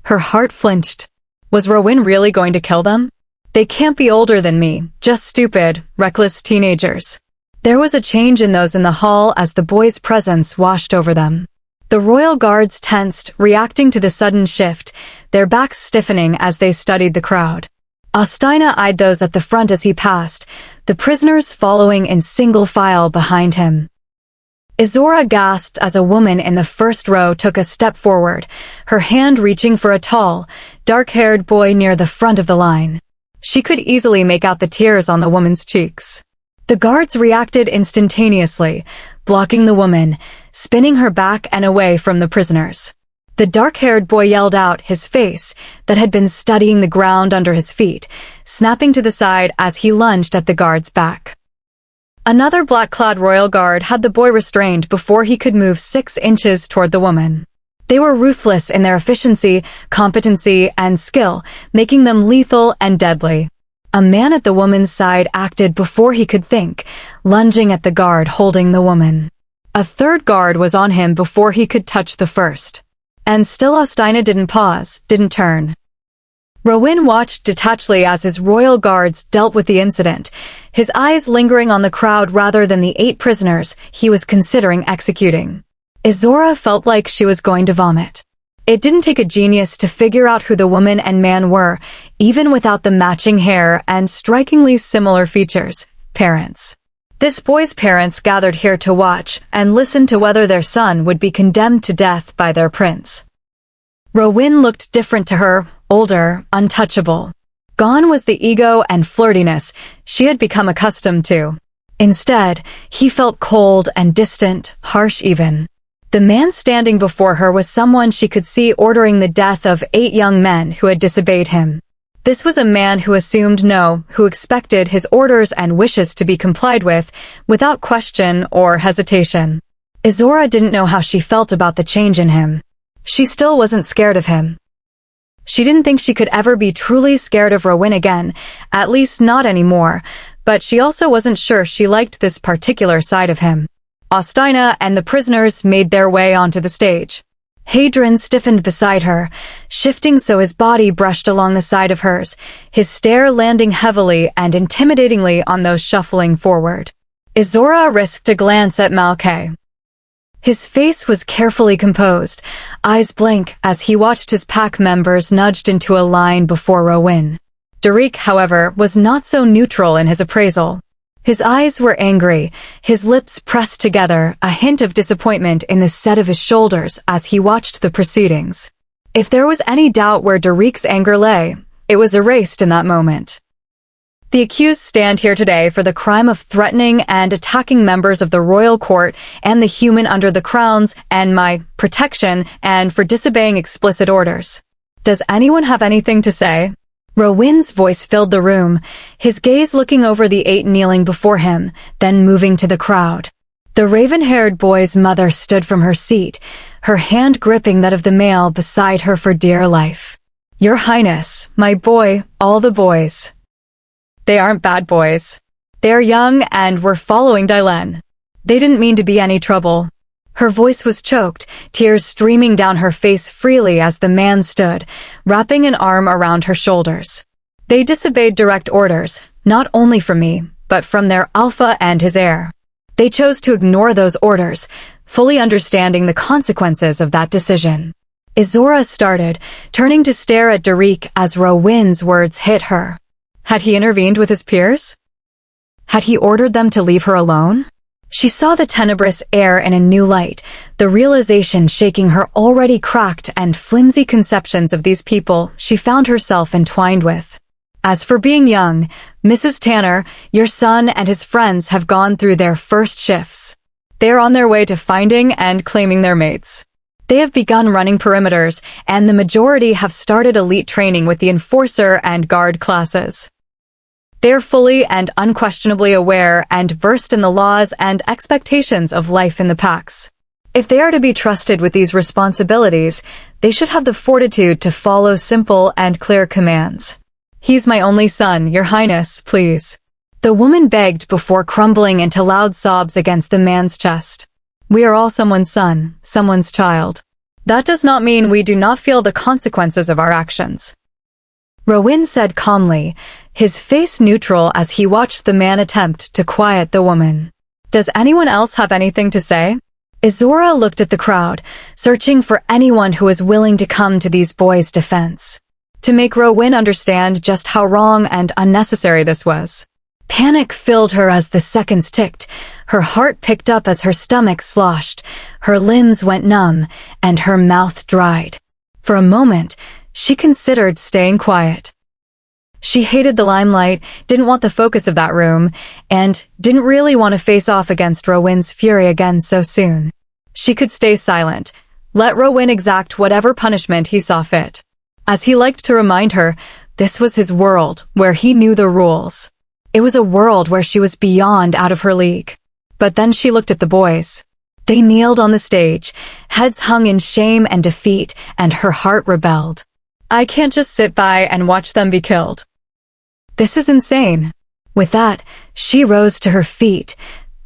Her heart flinched. Was Rowan really going to kill them? They can't be older than me, just stupid, reckless teenagers. There was a change in those in the hall as the boys' presence washed over them. The royal guards tensed, reacting to the sudden shift, their backs stiffening as they studied the crowd. Ostina eyed those at the front as he passed, the prisoners following in single file behind him. Izzorah gasped as a woman in the first row took a step forward, her hand reaching for a tall, dark-haired boy near the front of the line. She could easily make out the tears on the woman's cheeks. The guards reacted instantaneously, blocking the woman, spinning her back and away from the prisoners. The dark-haired boy yelled out, his face, that had been studying the ground under his feet, snapping to the side as he lunged at the guard's back. Another black-clad royal guard had the boy restrained before he could move 6 inches toward the woman. They were ruthless in their efficiency, competency, and skill, making them lethal and deadly. A man at the woman's side acted before he could think, lunging at the guard holding the woman. A third guard was on him before he could touch the first. And still Ostina didn't pause, didn't turn. Rowan watched detachedly as his royal guards dealt with the incident, his eyes lingering on the crowd rather than the 8 prisoners he was considering executing. Izzorah felt like she was going to vomit. It didn't take a genius to figure out who the woman and man were, even without the matching hair and strikingly similar features: parents. This boy's parents gathered here to watch and listen to whether their son would be condemned to death by their prince. Rowan looked different to her, older, untouchable. Gone was the ego and flirtiness she had become accustomed to. Instead, he felt cold and distant, harsh even. The man standing before her was someone she could see ordering the death of 8 young men who had disobeyed him. This was a man who assumed no, who expected his orders and wishes to be complied with, without question or hesitation. Izzorah didn't know how she felt about the change in him. She still wasn't scared of him. She didn't think she could ever be truly scared of Rowan again, at least not anymore, but she also wasn't sure she liked this particular side of him. Ostina and the prisoners made their way onto the stage. Hadron stiffened beside her, shifting so his body brushed along the side of hers, his stare landing heavily and intimidatingly on those shuffling forward. Izzorah risked a glance at Malkay. His face was carefully composed, eyes blank as he watched his pack members nudged into a line before Rowan. Derek, however, was not so neutral in his appraisal. His eyes were angry, his lips pressed together, a hint of disappointment in the set of his shoulders as he watched the proceedings. If there was any doubt where Derek's anger lay, it was erased in that moment. The accused stand here today for the crime of threatening and attacking members of the royal court and the human under the crowns and my protection and for disobeying explicit orders. Does anyone have anything to say? Rowan's voice filled the room, his gaze looking over the 8 kneeling before him, then moving to the crowd. The raven-haired boy's mother stood from her seat, her hand gripping that of the male beside her for dear life. Your Highness, my boy, all the boys. They aren't bad boys. They're young and were following Dylan. They didn't mean to be any trouble. Her voice was choked, tears streaming down her face freely as the man stood, wrapping an arm around her shoulders. They disobeyed direct orders, not only from me, but from their alpha and his heir. They chose to ignore those orders, fully understanding the consequences of that decision. Izzorah started, turning to stare at Derek as Rowan's words hit her. Had he intervened with his peers? Had he ordered them to leave her alone? She saw the tenebrous air in a new light, the realization shaking her already cracked and flimsy conceptions of these people she found herself entwined with. As for being young, Mrs. Tanner, your son and his friends have gone through their first shifts. They are on their way to finding and claiming their mates. They have begun running perimeters, and the majority have started elite training with the Enforcer and Guard classes. They are fully and unquestionably aware and versed in the laws and expectations of life in the pacts. If they are to be trusted with these responsibilities, they should have the fortitude to follow simple and clear commands. He's my only son, Your Highness, please. The woman begged before crumbling into loud sobs against the man's chest. We are all someone's son, someone's child. That does not mean we do not feel the consequences of our actions. Rowan said calmly, his face neutral as he watched the man attempt to quiet the woman. Does anyone else have anything to say? Izzorah looked at the crowd, searching for anyone who was willing to come to these boys' defense. To make Rowan understand just how wrong and unnecessary this was. Panic filled her as the seconds ticked, her heart picked up as her stomach sloshed, her limbs went numb, and her mouth dried. For a moment, she considered staying quiet. She hated the limelight, didn't want the focus of that room, and didn't really want to face off against Rowan's fury again so soon. She could stay silent, let Rowan exact whatever punishment he saw fit. As he liked to remind her, this was his world, where he knew the rules. It was a world where she was beyond out of her league. But then she looked at the boys. They kneeled on the stage, heads hung in shame and defeat, and her heart rebelled. I can't just sit by and watch them be killed. This is insane. With that, she rose to her feet,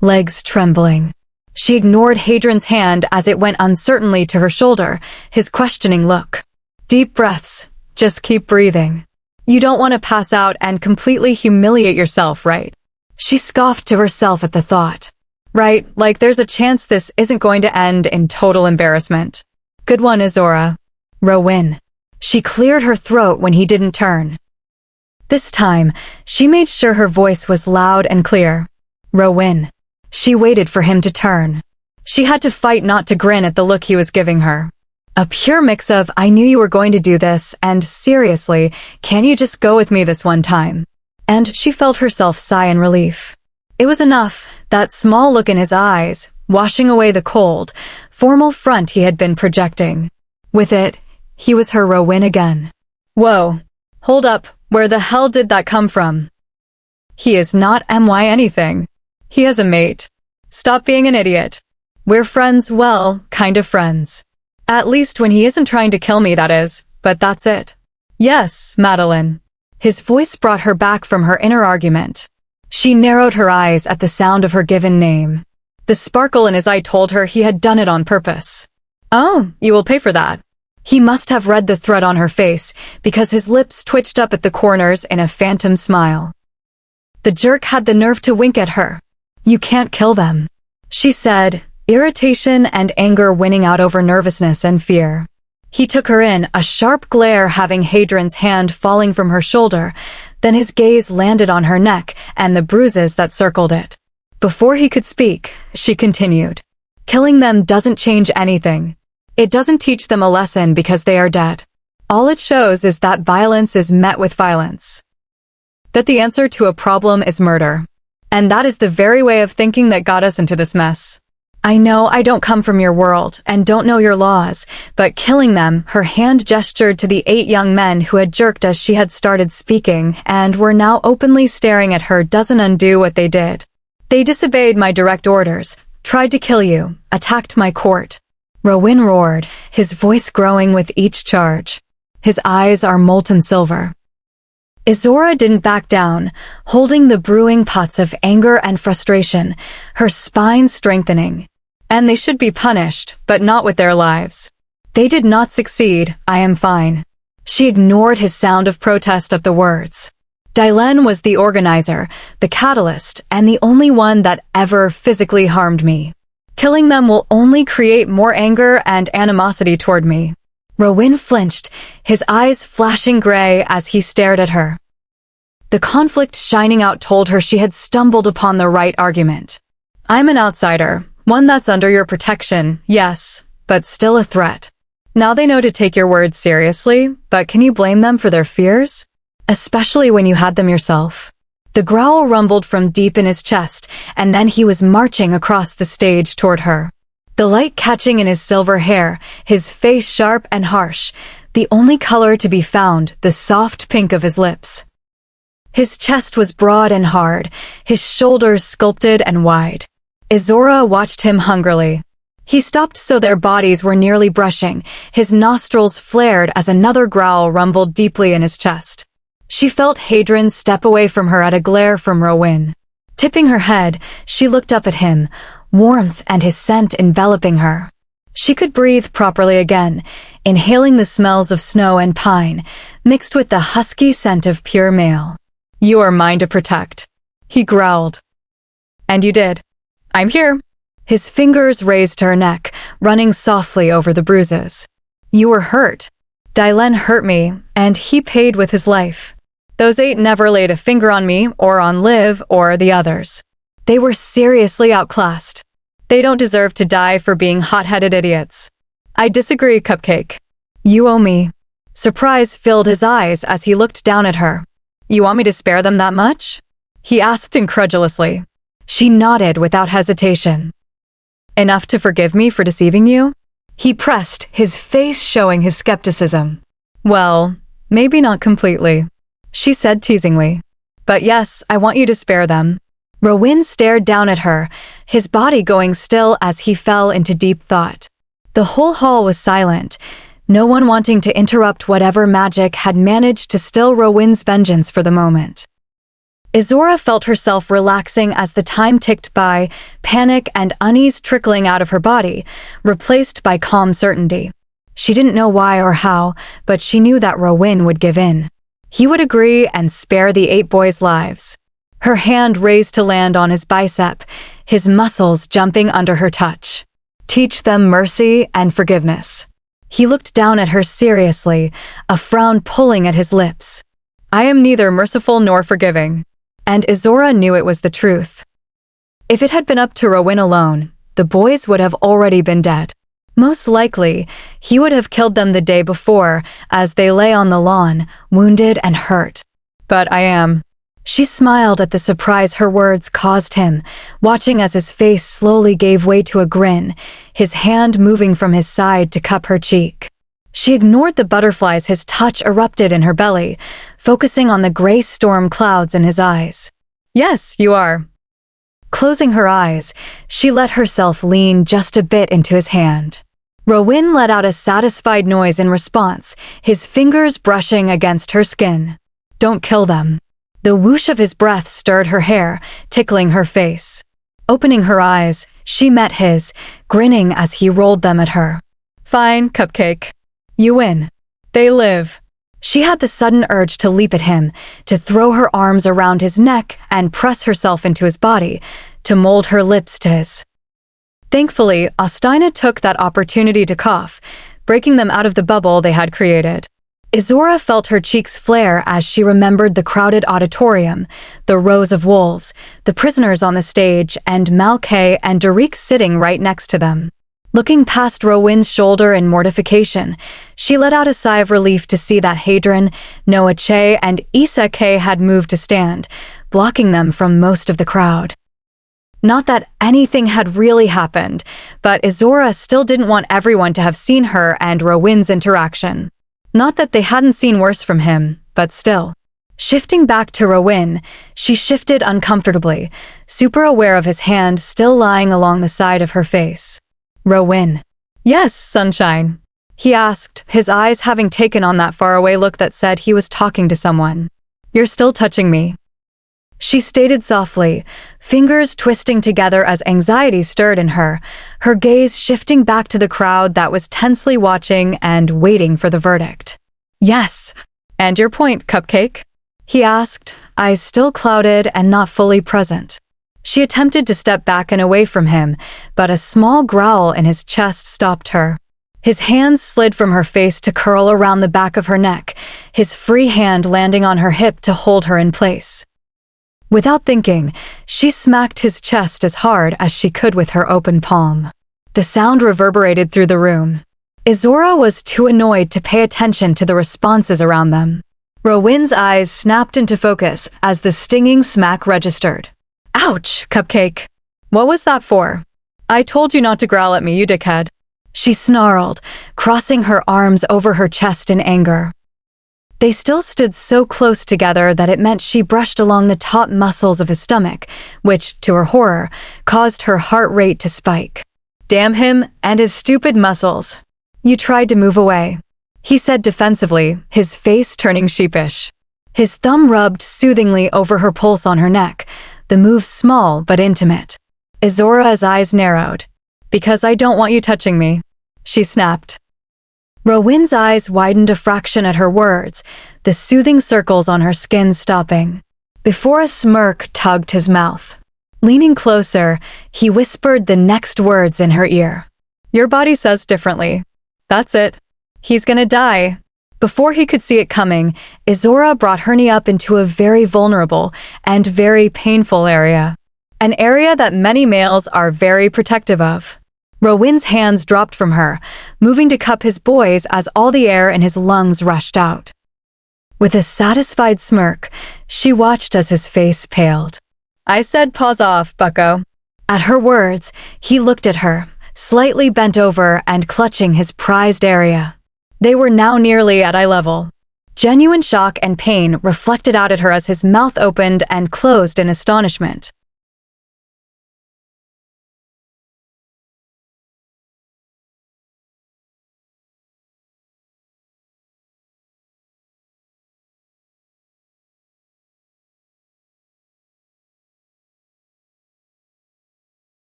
legs trembling. She ignored Hadron's hand as it went uncertainly to her shoulder, his questioning look. Deep breaths. Just keep breathing. You don't want to pass out and completely humiliate yourself, right? She scoffed to herself at the thought. Right, like there's a chance this isn't going to end in total embarrassment. Good one, Izzorah. Rowan. She cleared her throat when he didn't turn. This time, she made sure her voice was loud and clear. Rowan. She waited for him to turn. She had to fight not to grin at the look he was giving her. A pure mix of, I knew you were going to do this, and seriously, can you just go with me this one time? And she felt herself sigh in relief. It was enough, That small look in his eyes, washing away the cold, formal front he had been projecting. With it, he was her Rowan again. Whoa. Hold up, where the hell did that come from? He is not my anything. He has a mate. Stop being an idiot. We're friends, well, kind of friends. At least when he isn't trying to kill me, that is, but that's it. Yes, Madeline. His voice brought her back from her inner argument. She narrowed her eyes at the sound of her given name. The sparkle in his eye told her he had done it on purpose. Oh, you will pay for that. He must have read the threat on her face, because his lips twitched up at the corners in a phantom smile. The jerk had the nerve to wink at her. You can't kill them, she said, irritation and anger winning out over nervousness and fear. He took her in, a sharp glare having Hadrian's hand falling from her shoulder, then his gaze landed on her neck and the bruises that circled it. Before he could speak, she continued. Killing them doesn't change anything. It doesn't teach them a lesson because they are dead. All it shows is that violence is met with violence. That the answer to a problem is murder. And that is the very way of thinking that got us into this mess. I know I don't come from your world and don't know your laws, but killing them, her hand gestured to the 8 young men who had jerked as she had started speaking and were now openly staring at her, doesn't undo what they did. They disobeyed my direct orders, tried to kill you, attacked my court. Rowan roared, his voice growing with each charge. His eyes are molten silver. Izzorah didn't back down, holding the brewing pots of anger and frustration, her spine strengthening. And they should be punished, but not with their lives. They did not succeed, I am fine. She ignored his sound of protest at the words. Dylan was the organizer, the catalyst, and the only one that ever physically harmed me. Killing them will only create more anger and animosity toward me. Rowan flinched, his eyes flashing gray as he stared at her. The conflict shining out told her she had stumbled upon the right argument. I'm an outsider, one that's under your protection, yes, but still a threat. Now they know to take your words seriously, but can you blame them for their fears? Especially when you had them yourself. The growl rumbled from deep in his chest, and then he was marching across the stage toward her. The light catching in his silver hair, his face sharp and harsh, the only color to be found, the soft pink of his lips. His chest was broad and hard, his shoulders sculpted and wide. Izzorah watched him hungrily. He stopped so their bodies were nearly brushing, his nostrils flared as another growl rumbled deeply in his chest. She felt Hadrian step away from her at a glare from Rowan. Tipping her head, she looked up at him, warmth and his scent enveloping her. She could breathe properly again, inhaling the smells of snow and pine, mixed with the husky scent of pure male. You are mine to protect, he growled. And you did. I'm here. His fingers raised to her neck, running softly over the bruises. You were hurt. Dylan hurt me, and he paid with his life. Those 8 never laid a finger on me, or on Liv, or the others. They were seriously outclassed. They don't deserve to die for being hot-headed idiots. I disagree, Cupcake. You owe me. Surprise filled his eyes as he looked down at her. You want me to spare them that much? He asked incredulously. She nodded without hesitation. Enough to forgive me for deceiving you? He pressed, his face showing his skepticism. Well, maybe not completely, she said teasingly. But yes, I want you to spare them. Rowan stared down at her, his body going still as he fell into deep thought. The whole hall was silent, no one wanting to interrupt whatever magic had managed to still Rowan's vengeance for the moment. Izzorah felt herself relaxing as the time ticked by, panic and unease trickling out of her body, replaced by calm certainty. She didn't know why or how, but she knew that Rowan would give in. He would agree and spare the 8 boys' lives. Her hand raised to land on his bicep, his muscles jumping under her touch. Teach them mercy and forgiveness. He looked down at her seriously, a frown pulling at his lips. I am neither merciful nor forgiving. And Izzorah knew it was the truth. If it had been up to Rowan alone, the boys would have already been dead. Most likely, he would have killed them the day before, as they lay on the lawn, wounded and hurt. But I am. She smiled at the surprise her words caused him, watching as his face slowly gave way to a grin, his hand moving from his side to cup her cheek. She ignored the butterflies his touch erupted in her belly, focusing on the gray storm clouds in his eyes. Yes, you are. Closing her eyes, she let herself lean just a bit into his hand. Rowan let out a satisfied noise in response, his fingers brushing against her skin. Don't kill them. The whoosh of his breath stirred her hair, tickling her face. Opening her eyes, she met his, grinning as he rolled them at her. Fine, Cupcake. You win. They live. She had the sudden urge to leap at him, to throw her arms around his neck and press herself into his body, to mold her lips to his. Thankfully, Ostina took that opportunity to cough, breaking them out of the bubble they had created. Izzorah felt her cheeks flare as she remembered the crowded auditorium, the rows of wolves, the prisoners on the stage, and Malkay and Derek sitting right next to them. Looking past Rowan's shoulder in mortification, she let out a sigh of relief to see that Hadron, Noah Che, and Issa K had moved to stand, blocking them from most of the crowd. Not that anything had really happened, but Izzorah still didn't want everyone to have seen her and Rowan's interaction. Not that they hadn't seen worse from him, but still. Shifting back to Rowan, she shifted uncomfortably, super aware of his hand still lying along the side of her face. Rowan. Yes, sunshine. He asked, his eyes having taken on that faraway look that said he was talking to someone. You're still touching me. She stated softly, fingers twisting together as anxiety stirred in her, her gaze shifting back to the crowd that was tensely watching and waiting for the verdict. Yes. And your point, Cupcake? He asked, eyes still clouded and not fully present. She attempted to step back and away from him, but a small growl in his chest stopped her. His hands slid from her face to curl around the back of her neck, his free hand landing on her hip to hold her in place. Without thinking, she smacked his chest as hard as she could with her open palm. The sound reverberated through the room. Izzorah was too annoyed to pay attention to the responses around them. Rowan's eyes snapped into focus as the stinging smack registered. Ouch, Cupcake. What was that for? I told you not to growl at me, you dickhead. She snarled, crossing her arms over her chest in anger. They still stood so close together that it meant she brushed along the taut muscles of his stomach, which, to her horror, caused her heart rate to spike. Damn him and his stupid muscles. You tried to move away, he said defensively, his face turning sheepish. His thumb rubbed soothingly over her pulse on her neck, the move small but intimate. Izzorah's eyes narrowed. Because I don't want you touching me, she snapped. Rowan's eyes widened a fraction at her words, the soothing circles on her skin stopping. Before a smirk tugged his mouth. Leaning closer, he whispered the next words in her ear. Your body says differently. That's it. He's gonna die. Before he could see it coming, Izzorah brought her knee up into a very vulnerable and very painful area. An area that many males are very protective of. Rowan's hands dropped from her, moving to cup his boys as all the air in his lungs rushed out. With a satisfied smirk, she watched as his face paled. I said pause off, bucko. At her words, he looked at her, slightly bent over and clutching his prized area. They were now nearly at eye level. Genuine shock and pain reflected out at her as his mouth opened and closed in astonishment.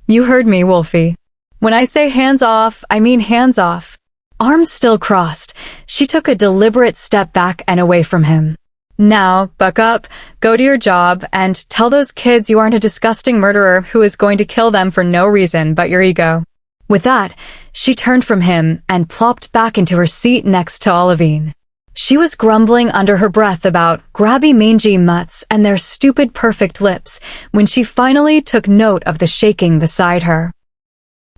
You heard me, Wolfie. When I say hands off, I mean hands off. Arms still crossed, she took a deliberate step back and away from him. Now, buck up, go to your job, and tell those kids you aren't a disgusting murderer who is going to kill them for no reason but your ego. With that, she turned from him and plopped back into her seat next to Olivine. She was grumbling under her breath about grabby mangy mutts and their stupid perfect lips when she finally took note of the shaking beside her.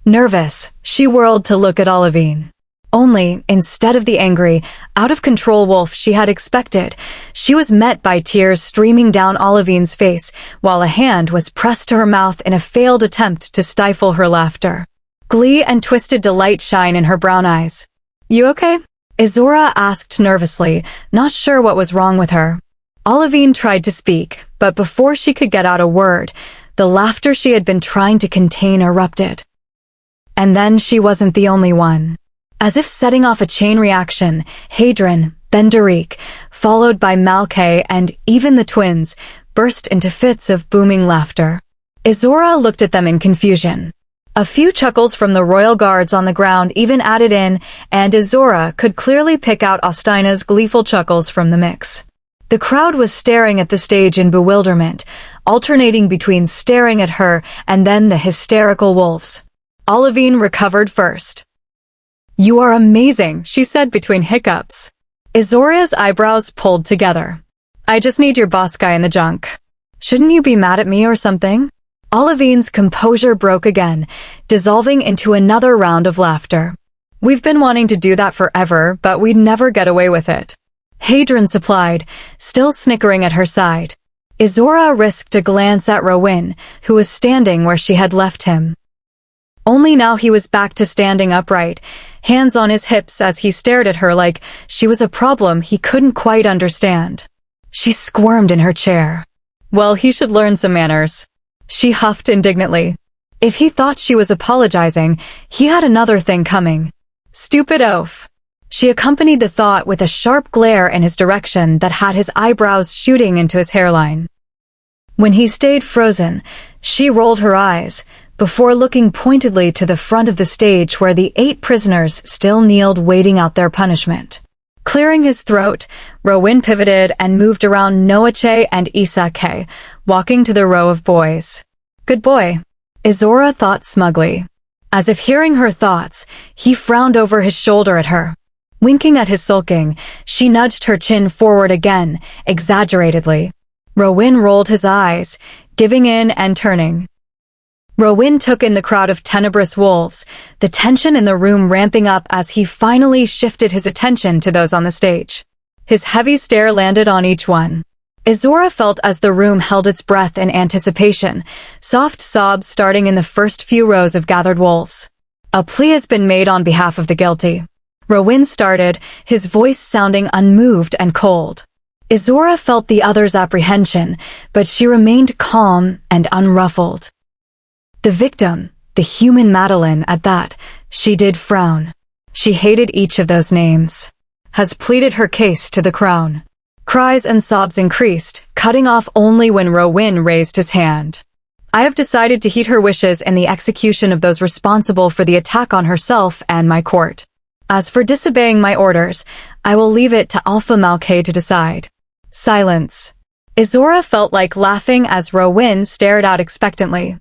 Nervous, she whirled to look at Olivine. Only, instead of the angry, out-of-control wolf she had expected, she was met by tears streaming down Olivine's face while a hand was pressed to her mouth in a failed attempt to stifle her laughter. Glee and twisted delight shine in her brown eyes. You okay? Izzorah asked nervously, not sure what was wrong with her. Olivine tried to speak, but before she could get out a word, the laughter she had been trying to contain erupted. And then she wasn't the only one. As if setting off a chain reaction, Hadron, then Derek, followed by Malkay and even the twins, burst into fits of booming laughter. Izzorah looked at them in confusion. A few chuckles from the royal guards on the ground even added in, and Izzorah could clearly pick out Ostina's gleeful chuckles from the mix. The crowd was staring at the stage in bewilderment, alternating between staring at her and then the hysterical wolves. Olivine recovered first. You are amazing, she said between hiccups. Izzorah's eyebrows pulled together. I just need your boss guy in the junk. Shouldn't you be mad at me or something? Olivine's composure broke again, dissolving into another round of laughter. We've been wanting to do that forever, but we'd never get away with it. Hadron supplied, still snickering at her side. Izzorah risked a glance at Rowan, who was standing where she had left him. Only now he was back to standing upright, hands on his hips as he stared at her like she was a problem he couldn't quite understand. She squirmed in her chair. Well, he should learn some manners. She huffed indignantly. If he thought she was apologizing, he had another thing coming. Stupid oaf. She accompanied the thought with a sharp glare in his direction that had his eyebrows shooting into his hairline. When he stayed frozen, she rolled her eyes, before looking pointedly to the front of the stage where the 8 prisoners still kneeled waiting out their punishment. Clearing his throat, Rowan pivoted and moved around Noache and Isake, walking to the row of boys. Good boy, Izzorah thought smugly. As if hearing her thoughts, he frowned over his shoulder at her. Winking at his sulking, she nudged her chin forward again, exaggeratedly. Rowan rolled his eyes, giving in and turning. Rowan took in the crowd of tenebrous wolves, the tension in the room ramping up as he finally shifted his attention to those on the stage. His heavy stare landed on each one. Izzorah felt as the room held its breath in anticipation, soft sobs starting in the first few rows of gathered wolves. A plea has been made on behalf of the guilty. Rowan started, his voice sounding unmoved and cold. Izzorah felt the other's apprehension, but she remained calm and unruffled. The victim, the human Madeline, at that, she did frown. She hated each of those names. Has pleaded her case to the crown. Cries and sobs increased, cutting off only when Rowan raised his hand. I have decided to heed her wishes in the execution of those responsible for the attack on herself and my court. As for disobeying my orders, I will leave it to Alpha Malkay to decide. Silence. Izzorah felt like laughing as Rowan stared out expectantly.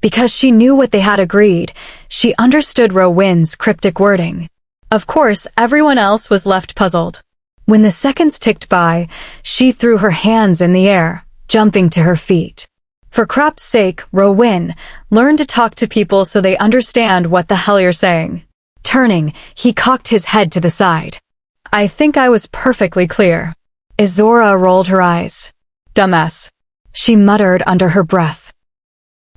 Because she knew what they had agreed, she understood Rowan's cryptic wording. Of course, everyone else was left puzzled. When the seconds ticked by, she threw her hands in the air, jumping to her feet. For crap's sake, Rowan, learn to talk to people so they understand what the hell you're saying. Turning, he cocked his head to the side. I think I was perfectly clear. Izzorah rolled her eyes. Dumbass. She muttered under her breath.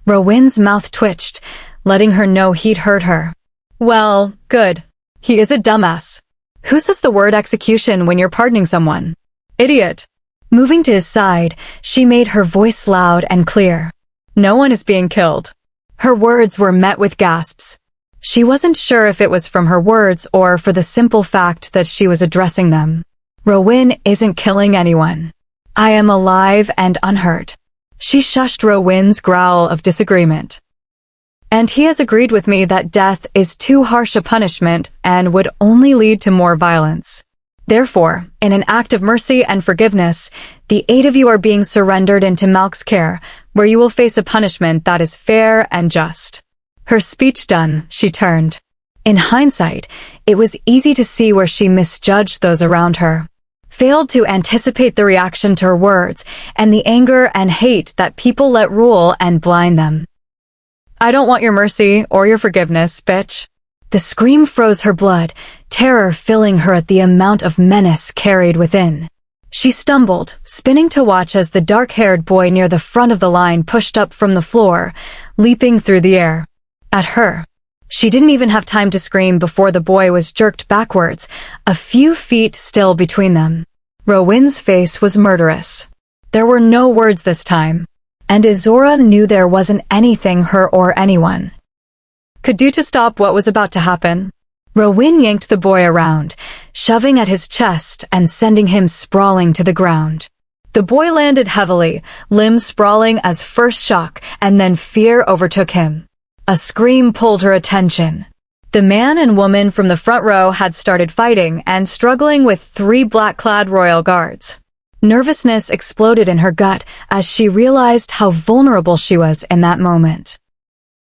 Rowan's mouth twitched, letting her know he'd heard her. Well, good. He is a dumbass. Who says the word execution when you're pardoning someone? Idiot. Moving to his side, she made her voice loud and clear. No one is being killed. Her words were met with gasps. She wasn't sure if it was from her words or for the simple fact that she was addressing them. Rowan isn't killing anyone. I am alive and unhurt. She shushed Rowan's growl of disagreement. And he has agreed with me that death is too harsh a punishment and would only lead to more violence. Therefore, in an act of mercy and forgiveness, the 8 of you are being surrendered into Malk's care, where you will face a punishment that is fair and just." Her speech done, she turned. In hindsight, it was easy to see where she misjudged those around her, failed to anticipate the reaction to her words and the anger and hate that people let rule and blind them. "I don't want your mercy or your forgiveness, bitch." The scream froze her blood, terror filling her at the amount of menace carried within. She stumbled, spinning to watch as the dark-haired boy near the front of the line pushed up from the floor, leaping through the air. At her. She didn't even have time to scream before the boy was jerked backwards, a few feet still between them. Rowyn's face was murderous. There were no words this time, and Izzorah knew there wasn't anything her or anyone could do to stop what was about to happen. Rowyn yanked the boy around, shoving at his chest and sending him sprawling to the ground. The boy landed heavily, limbs sprawling as first shock, and then fear overtook him. A scream pulled her attention. The man and woman from the front row had started fighting and struggling with 3 black-clad royal guards. Nervousness exploded in her gut as she realized how vulnerable she was in that moment.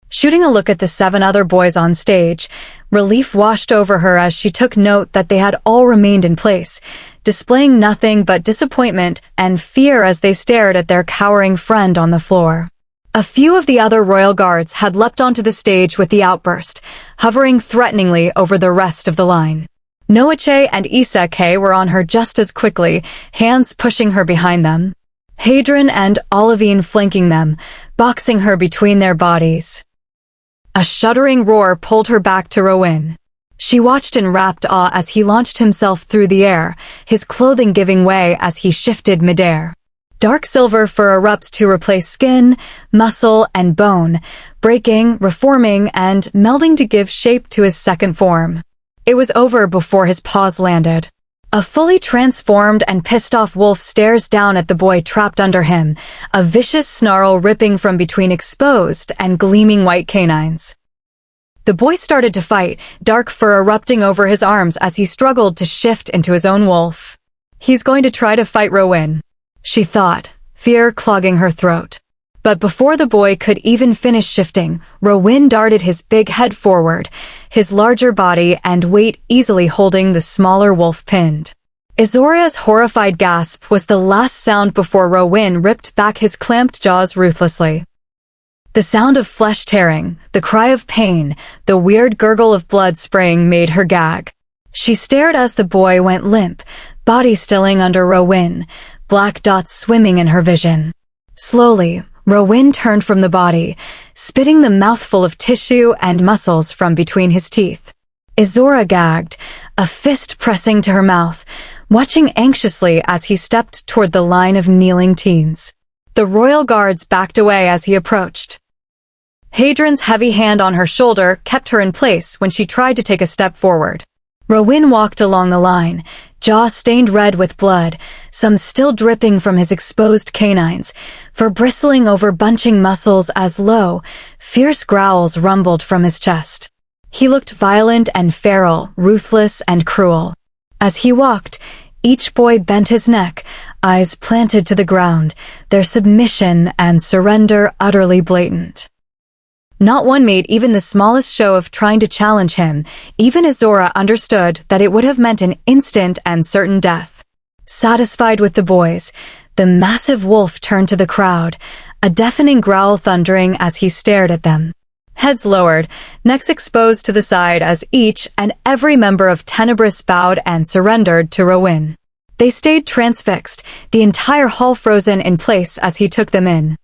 Shooting a look at the 7 other boys on stage, relief washed over her as she took note that they had all remained in place, displaying nothing but disappointment and fear as they stared at their cowering friend on the floor. A few of the other royal guards had leapt onto the stage with the outburst, hovering threateningly over the rest of the line. Noache and Iseke were on her just as quickly, hands pushing her behind them. Hadron and Olivine flanking them, boxing her between their bodies. A shuddering roar pulled her back to Rowyn. She watched in rapt awe as he launched himself through the air, his clothing giving way as he shifted midair. Dark silver fur erupts to replace skin, muscle, and bone, breaking, reforming, and melding to give shape to his second form. It was over before his paws landed. A fully transformed and pissed-off wolf stares down at the boy trapped under him, a vicious snarl ripping from between exposed and gleaming white canines. The boy started to fight, dark fur erupting over his arms as he struggled to shift into his own wolf. He's going to try to fight Rowyn, she thought, fear clogging her throat. But before the boy could even finish shifting, Rowyn darted his big head forward, his larger body and weight easily holding the smaller wolf pinned. Izzorah's horrified gasp was the last sound before Rowyn ripped back his clamped jaws ruthlessly. The sound of flesh tearing, the cry of pain, the weird gurgle of blood spraying made her gag. She stared as the boy went limp, body stilling under Rowyn, black dots swimming in her vision. Slowly, Rowyn turned from the body, spitting the mouthful of tissue and muscles from between his teeth. Izzorah gagged, a fist pressing to her mouth, watching anxiously as he stepped toward the line of kneeling teens. The royal guards backed away as he approached. Hadron's heavy hand on her shoulder kept her in place when she tried to take a step forward. Rowyn walked along the line, jaw stained red with blood, some still dripping from his exposed canines, fur bristling over bunching muscles as low, fierce growls rumbled from his chest. He looked violent and feral, ruthless and cruel. As he walked, each boy bent his neck, eyes planted to the ground, their submission and surrender utterly blatant. Not one made even the smallest show of trying to challenge him. Even Izzorah understood that it would have meant an instant and certain death. Satisfied with the boys, the massive wolf turned to the crowd, a deafening growl thundering as he stared at them. Heads lowered, necks exposed to the side as each and every member of Tenebris bowed and surrendered to Rowyn. They stayed transfixed, the entire hall frozen in place as he took them in.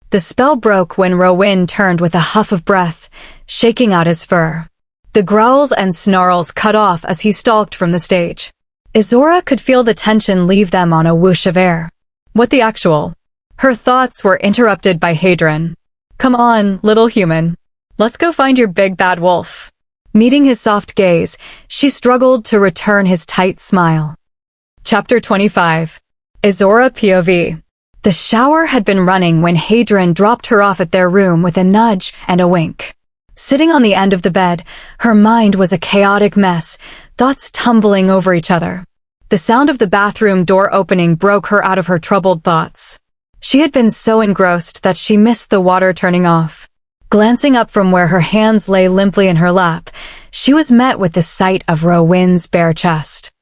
The spell broke when Rowyn turned with a huff of breath, shaking out his fur. The growls and snarls cut off as he stalked from the stage. Izzorah could feel the tension leave them on a whoosh of air. What the actual? Her thoughts were interrupted by Hadron. Come on, little human. Let's go find your big bad wolf. Meeting his soft gaze, she struggled to return his tight smile. Chapter 25. Izzorah POV. The shower had been running when Hadron dropped her off at their room with a nudge and a wink. Sitting on the end of the bed, her mind was a chaotic mess, thoughts tumbling over each other. The sound of the bathroom door opening broke her out of her troubled thoughts. She had been so engrossed that she missed the water turning off. Glancing up from where her hands lay limply in her lap, she was met with the sight of Rowan's bare chest.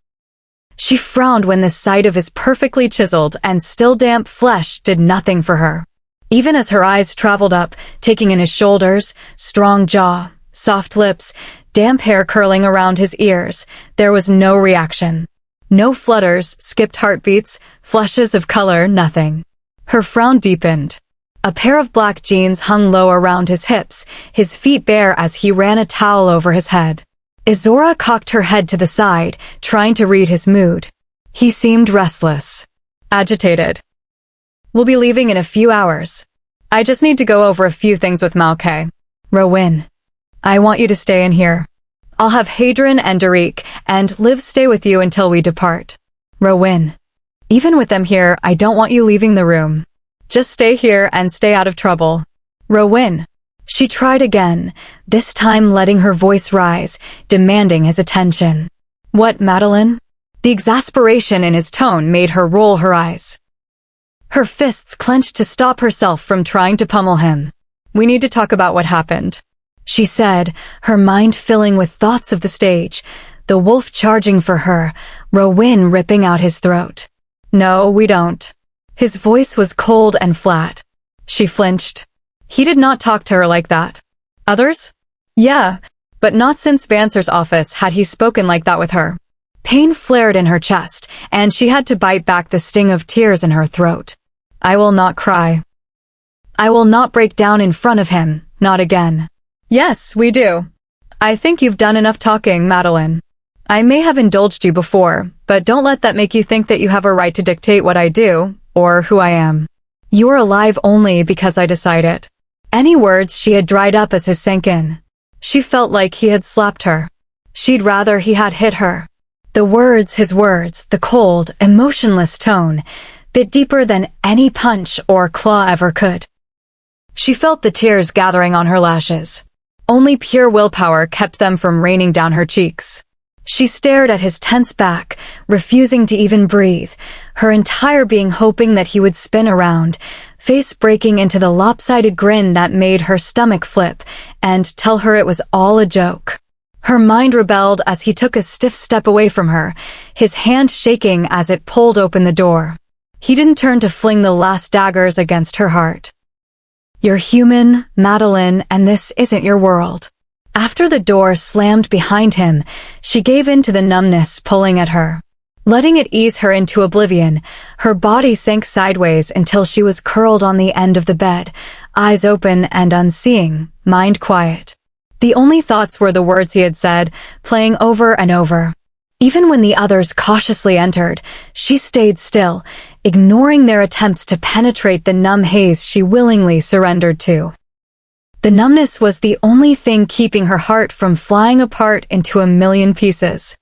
She frowned when the sight of his perfectly chiseled and still damp flesh did nothing for her. Even as her eyes traveled up, taking in his shoulders, strong jaw, soft lips, damp hair curling around his ears, there was no reaction. No flutters, skipped heartbeats, flushes of color, nothing. Her frown deepened. A pair of black jeans hung low around his hips, his feet bare as he ran a towel over his head. Izzorah cocked her head to the side, trying to read his mood. He seemed restless. Agitated. We'll be leaving in a few hours. I just need to go over a few things with Malkay. Rowan, I want you to stay in here. I'll have Hadron and Derek and Liv stay with you until we depart. Rowan, even with them here, I don't want you leaving the room. Just stay here and stay out of trouble. Rowan. She tried again, this time letting her voice rise, demanding his attention. What, Madeline? The exasperation in his tone made her roll her eyes. Her fists clenched to stop herself from trying to pummel him. We need to talk about what happened, she said, her mind filling with thoughts of the stage, the wolf charging for her, Rowan ripping out his throat. No, we don't. His voice was cold and flat. She flinched. He did not talk to her like that. Others? Yeah, but not since Vancer's office had he spoken like that with her. Pain flared in her chest, and she had to bite back the sting of tears in her throat. I will not cry. I will not break down in front of him, not again. Yes, we do. I think you've done enough talking, Madeline. I may have indulged you before, but don't let that make you think that you have a right to dictate what I do, or who I am. You are alive only because I decide it. Any words she had dried up as his sank in. She felt like he had slapped her. She'd rather he had hit her. The words, his words, the cold, emotionless tone, bit deeper than any punch or claw ever could. She felt the tears gathering on her lashes. Only pure willpower kept them from raining down her cheeks. She stared at his tense back, refusing to even breathe, her entire being hoping that he would spin around, face breaking into the lopsided grin that made her stomach flip, and tell her it was all a joke. Her mind rebelled as he took a stiff step away from her, his hand shaking as it pulled open the door. He didn't turn to fling the last daggers against her heart. You're human, Madeline, and this isn't your world. After the door slammed behind him, she gave in to the numbness pulling at her. Letting it ease her into oblivion, her body sank sideways until she was curled on the end of the bed, eyes open and unseeing, mind quiet. The only thoughts were the words he had said, playing over and over. Even when the others cautiously entered, she stayed still, ignoring their attempts to penetrate the numb haze she willingly surrendered to. The numbness was the only thing keeping her heart from flying apart into a million pieces.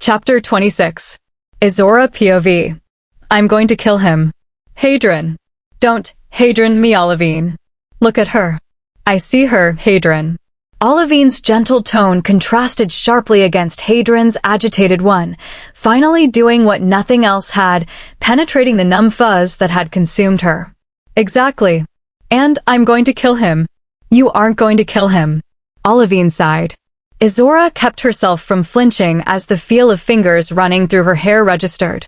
Chapter 26. Izzorah POV. I'm going to kill him. Hadron. Don't, Hadron me Olivine. Look at her. I see her, Hadron. Olivine's gentle tone contrasted sharply against Hadron's agitated one, finally doing what nothing else had, penetrating the numb fuzz that had consumed her. Exactly. And I'm going to kill him. You aren't going to kill him. Olivine sighed. Izzorah kept herself from flinching as the feel of fingers running through her hair registered.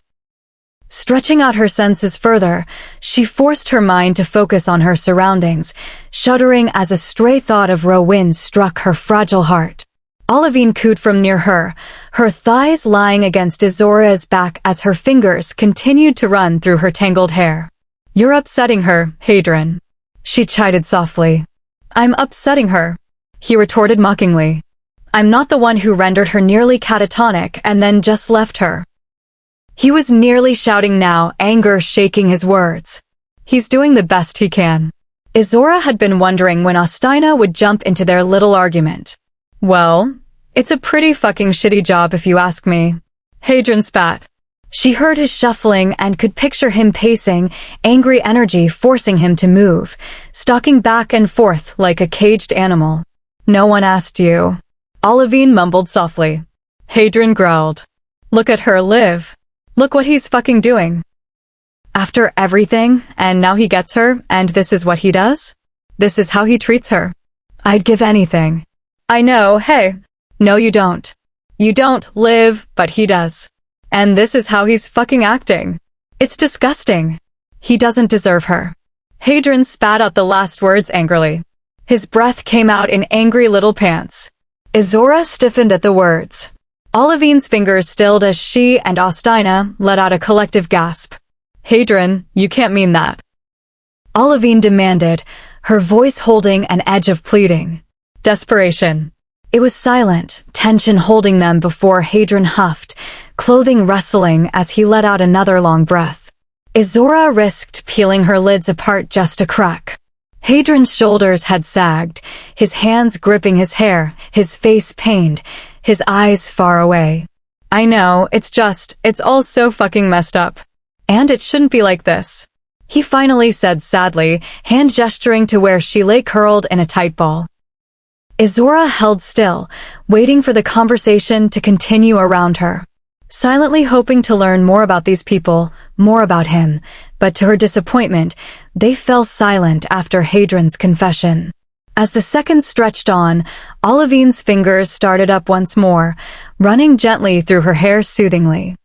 Stretching out her senses further, she forced her mind to focus on her surroundings, shuddering as a stray thought of Rowan struck her fragile heart. Olivine cooed from near her, her thighs lying against Izzorah's back as her fingers continued to run through her tangled hair. You're upsetting her, Hadron. She chided softly. I'm upsetting her, he retorted mockingly. I'm not the one who rendered her nearly catatonic and then just left her. He was nearly shouting now, anger shaking his words. He's doing the best he can. Izzorah had been wondering when Ostina would jump into their little argument. Well, it's a pretty fucking shitty job if you ask me. Hadron spat. She heard his shuffling and could picture him pacing, angry energy forcing him to move, stalking back and forth like a caged animal. "No one asked you." Olivine mumbled softly. Hadrian growled. "Look at her live. Look what he's fucking doing. After everything, and now he gets her, and this is what he does? This is how he treats her. I'd give anything." "I know, hey." "No you don't. You don't live, but he does. And this is how he's fucking acting. It's disgusting. He doesn't deserve her." Hadrian spat out the last words angrily. His breath came out in angry little pants. Izzorah stiffened at the words. Olivine's fingers stilled as she and Ostina let out a collective gasp. "Hadrian, you can't mean that." Olivine demanded, her voice holding an edge of pleading. Desperation. It was silent, tension holding them before Hadrian huffed, clothing rustling as he let out another long breath. Izzorah risked peeling her lids apart just a crack. Hadrian's shoulders had sagged, his hands gripping his hair, his face pained, his eyes far away. "I know, it's all so fucking messed up. And it shouldn't be like this," he finally said sadly, hand gesturing to where she lay curled in a tight ball. Izzorah held still, waiting for the conversation to continue around her, silently hoping to learn more about these people, more about him, but to her disappointment, they fell silent after Hadrian's confession. As the seconds stretched on, Olivine's fingers started up once more, running gently through her hair soothingly.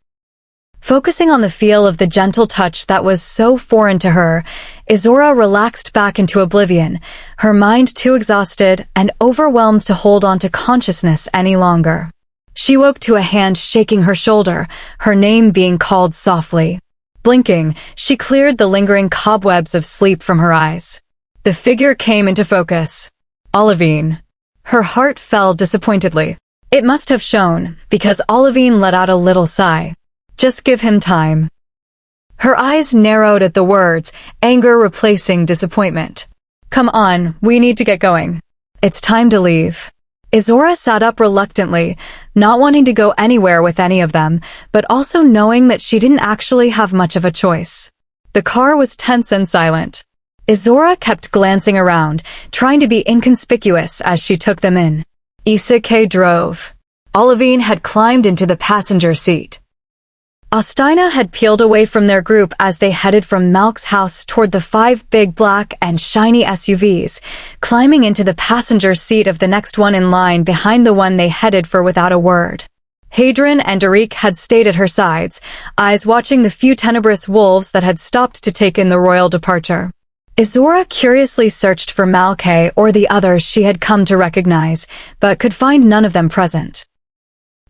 Focusing on the feel of the gentle touch that was so foreign to her, Izzorah relaxed back into oblivion, her mind too exhausted and overwhelmed to hold on to consciousness any longer. She woke to a hand shaking her shoulder, her name being called softly. Blinking, she cleared the lingering cobwebs of sleep from her eyes. The figure came into focus. Olivine. Her heart fell disappointedly. It must have shown, because Olivine let out a little sigh. "Just give him time." Her eyes narrowed at the words, anger replacing disappointment. "Come on, we need to get going. It's time to leave." Izzorah sat up reluctantly, not wanting to go anywhere with any of them, but also knowing that she didn't actually have much of a choice. The car was tense and silent. Izzorah kept glancing around, trying to be inconspicuous as she took them in. Izzorah drove. Olivine had climbed into the passenger seat. Ostina had peeled away from their group as they headed from Malk's house toward the 5 big black and shiny SUVs, climbing into the passenger seat of the next one in line behind the one they headed for without a word. Hadrian and Derek had stayed at her sides, eyes watching the few tenebrous wolves that had stopped to take in the royal departure. Izzorah curiously searched for Malkay or the others she had come to recognize, but could find none of them present.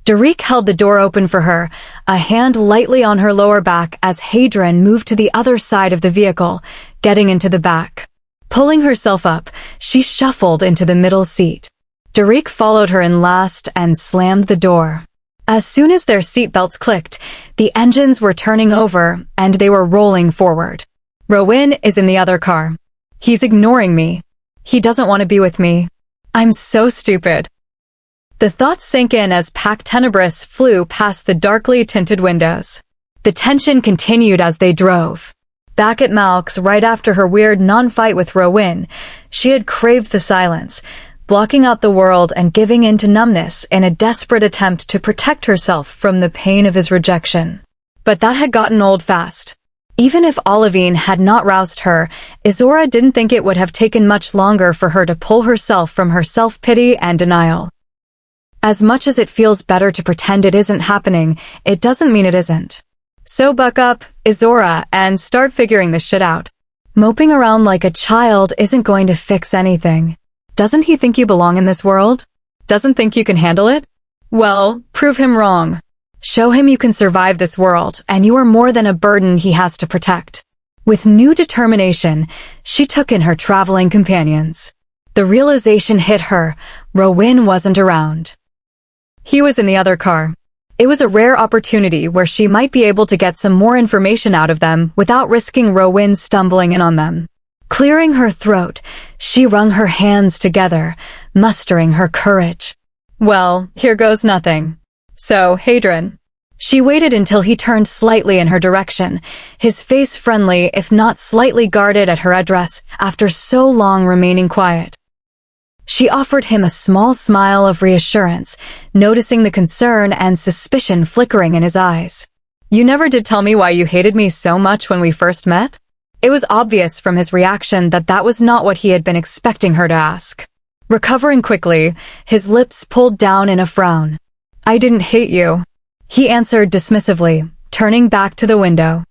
Derek held the door open for her, a hand lightly on her lower back as Hadrian moved to the other side of the vehicle, getting into the back. Pulling herself up, she shuffled into the middle seat. Derek followed her in last and slammed the door. As soon as their seatbelts clicked, the engines were turning over and they were rolling forward. Rowan is in the other car. He's ignoring me. He doesn't want to be with me. I'm so stupid. The thoughts sank in as Pact Tenebris flew past the darkly tinted windows. The tension continued as they drove. Back at Malk's right after her weird non-fight with Rowan, she had craved the silence, blocking out the world and giving in to numbness in a desperate attempt to protect herself from the pain of his rejection. But that had gotten old fast. Even if Olivine had not roused her, Izzorah didn't think it would have taken much longer for her to pull herself from her self-pity and denial. As much as it feels better to pretend it isn't happening, it doesn't mean it isn't. So buck up, Izzorah, and start figuring this shit out. Moping around like a child isn't going to fix anything. Doesn't he think you belong in this world? Doesn't think you can handle it? Well, prove him wrong. Show him you can survive this world, and you are more than a burden he has to protect. With new determination, she took in her traveling companions. The realization hit her, Rowan wasn't around. He was in the other car. It was a rare opportunity where she might be able to get some more information out of them without risking Rowan stumbling in on them. Clearing her throat, she wrung her hands together, mustering her courage. Well, here goes nothing. So, Hadrian, She waited until he turned slightly in her direction, his face friendly if not slightly guarded at her address after so long remaining quiet. She offered him a small smile of reassurance, noticing the concern and suspicion flickering in his eyes. "You never did tell me why you hated me so much when we first met?" It was obvious from his reaction that that was not what he had been expecting her to ask. Recovering quickly, his lips pulled down in a frown. "I didn't hate you," he answered dismissively, turning back to the window.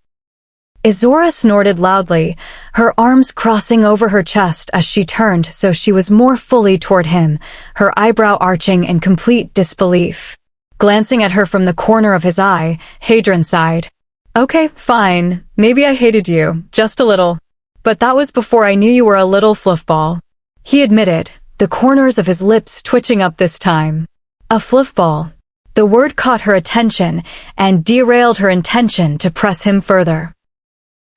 Izzorah snorted loudly, her arms crossing over her chest as she turned so she was more fully toward him, her eyebrow arching in complete disbelief. Glancing at her from the corner of his eye, Hadron sighed. "Okay, fine. Maybe I hated you, just a little. But that was before I knew you were a little fluffball," he admitted, the corners of his lips twitching up this time. A fluffball. The word caught her attention and derailed her intention to press him further.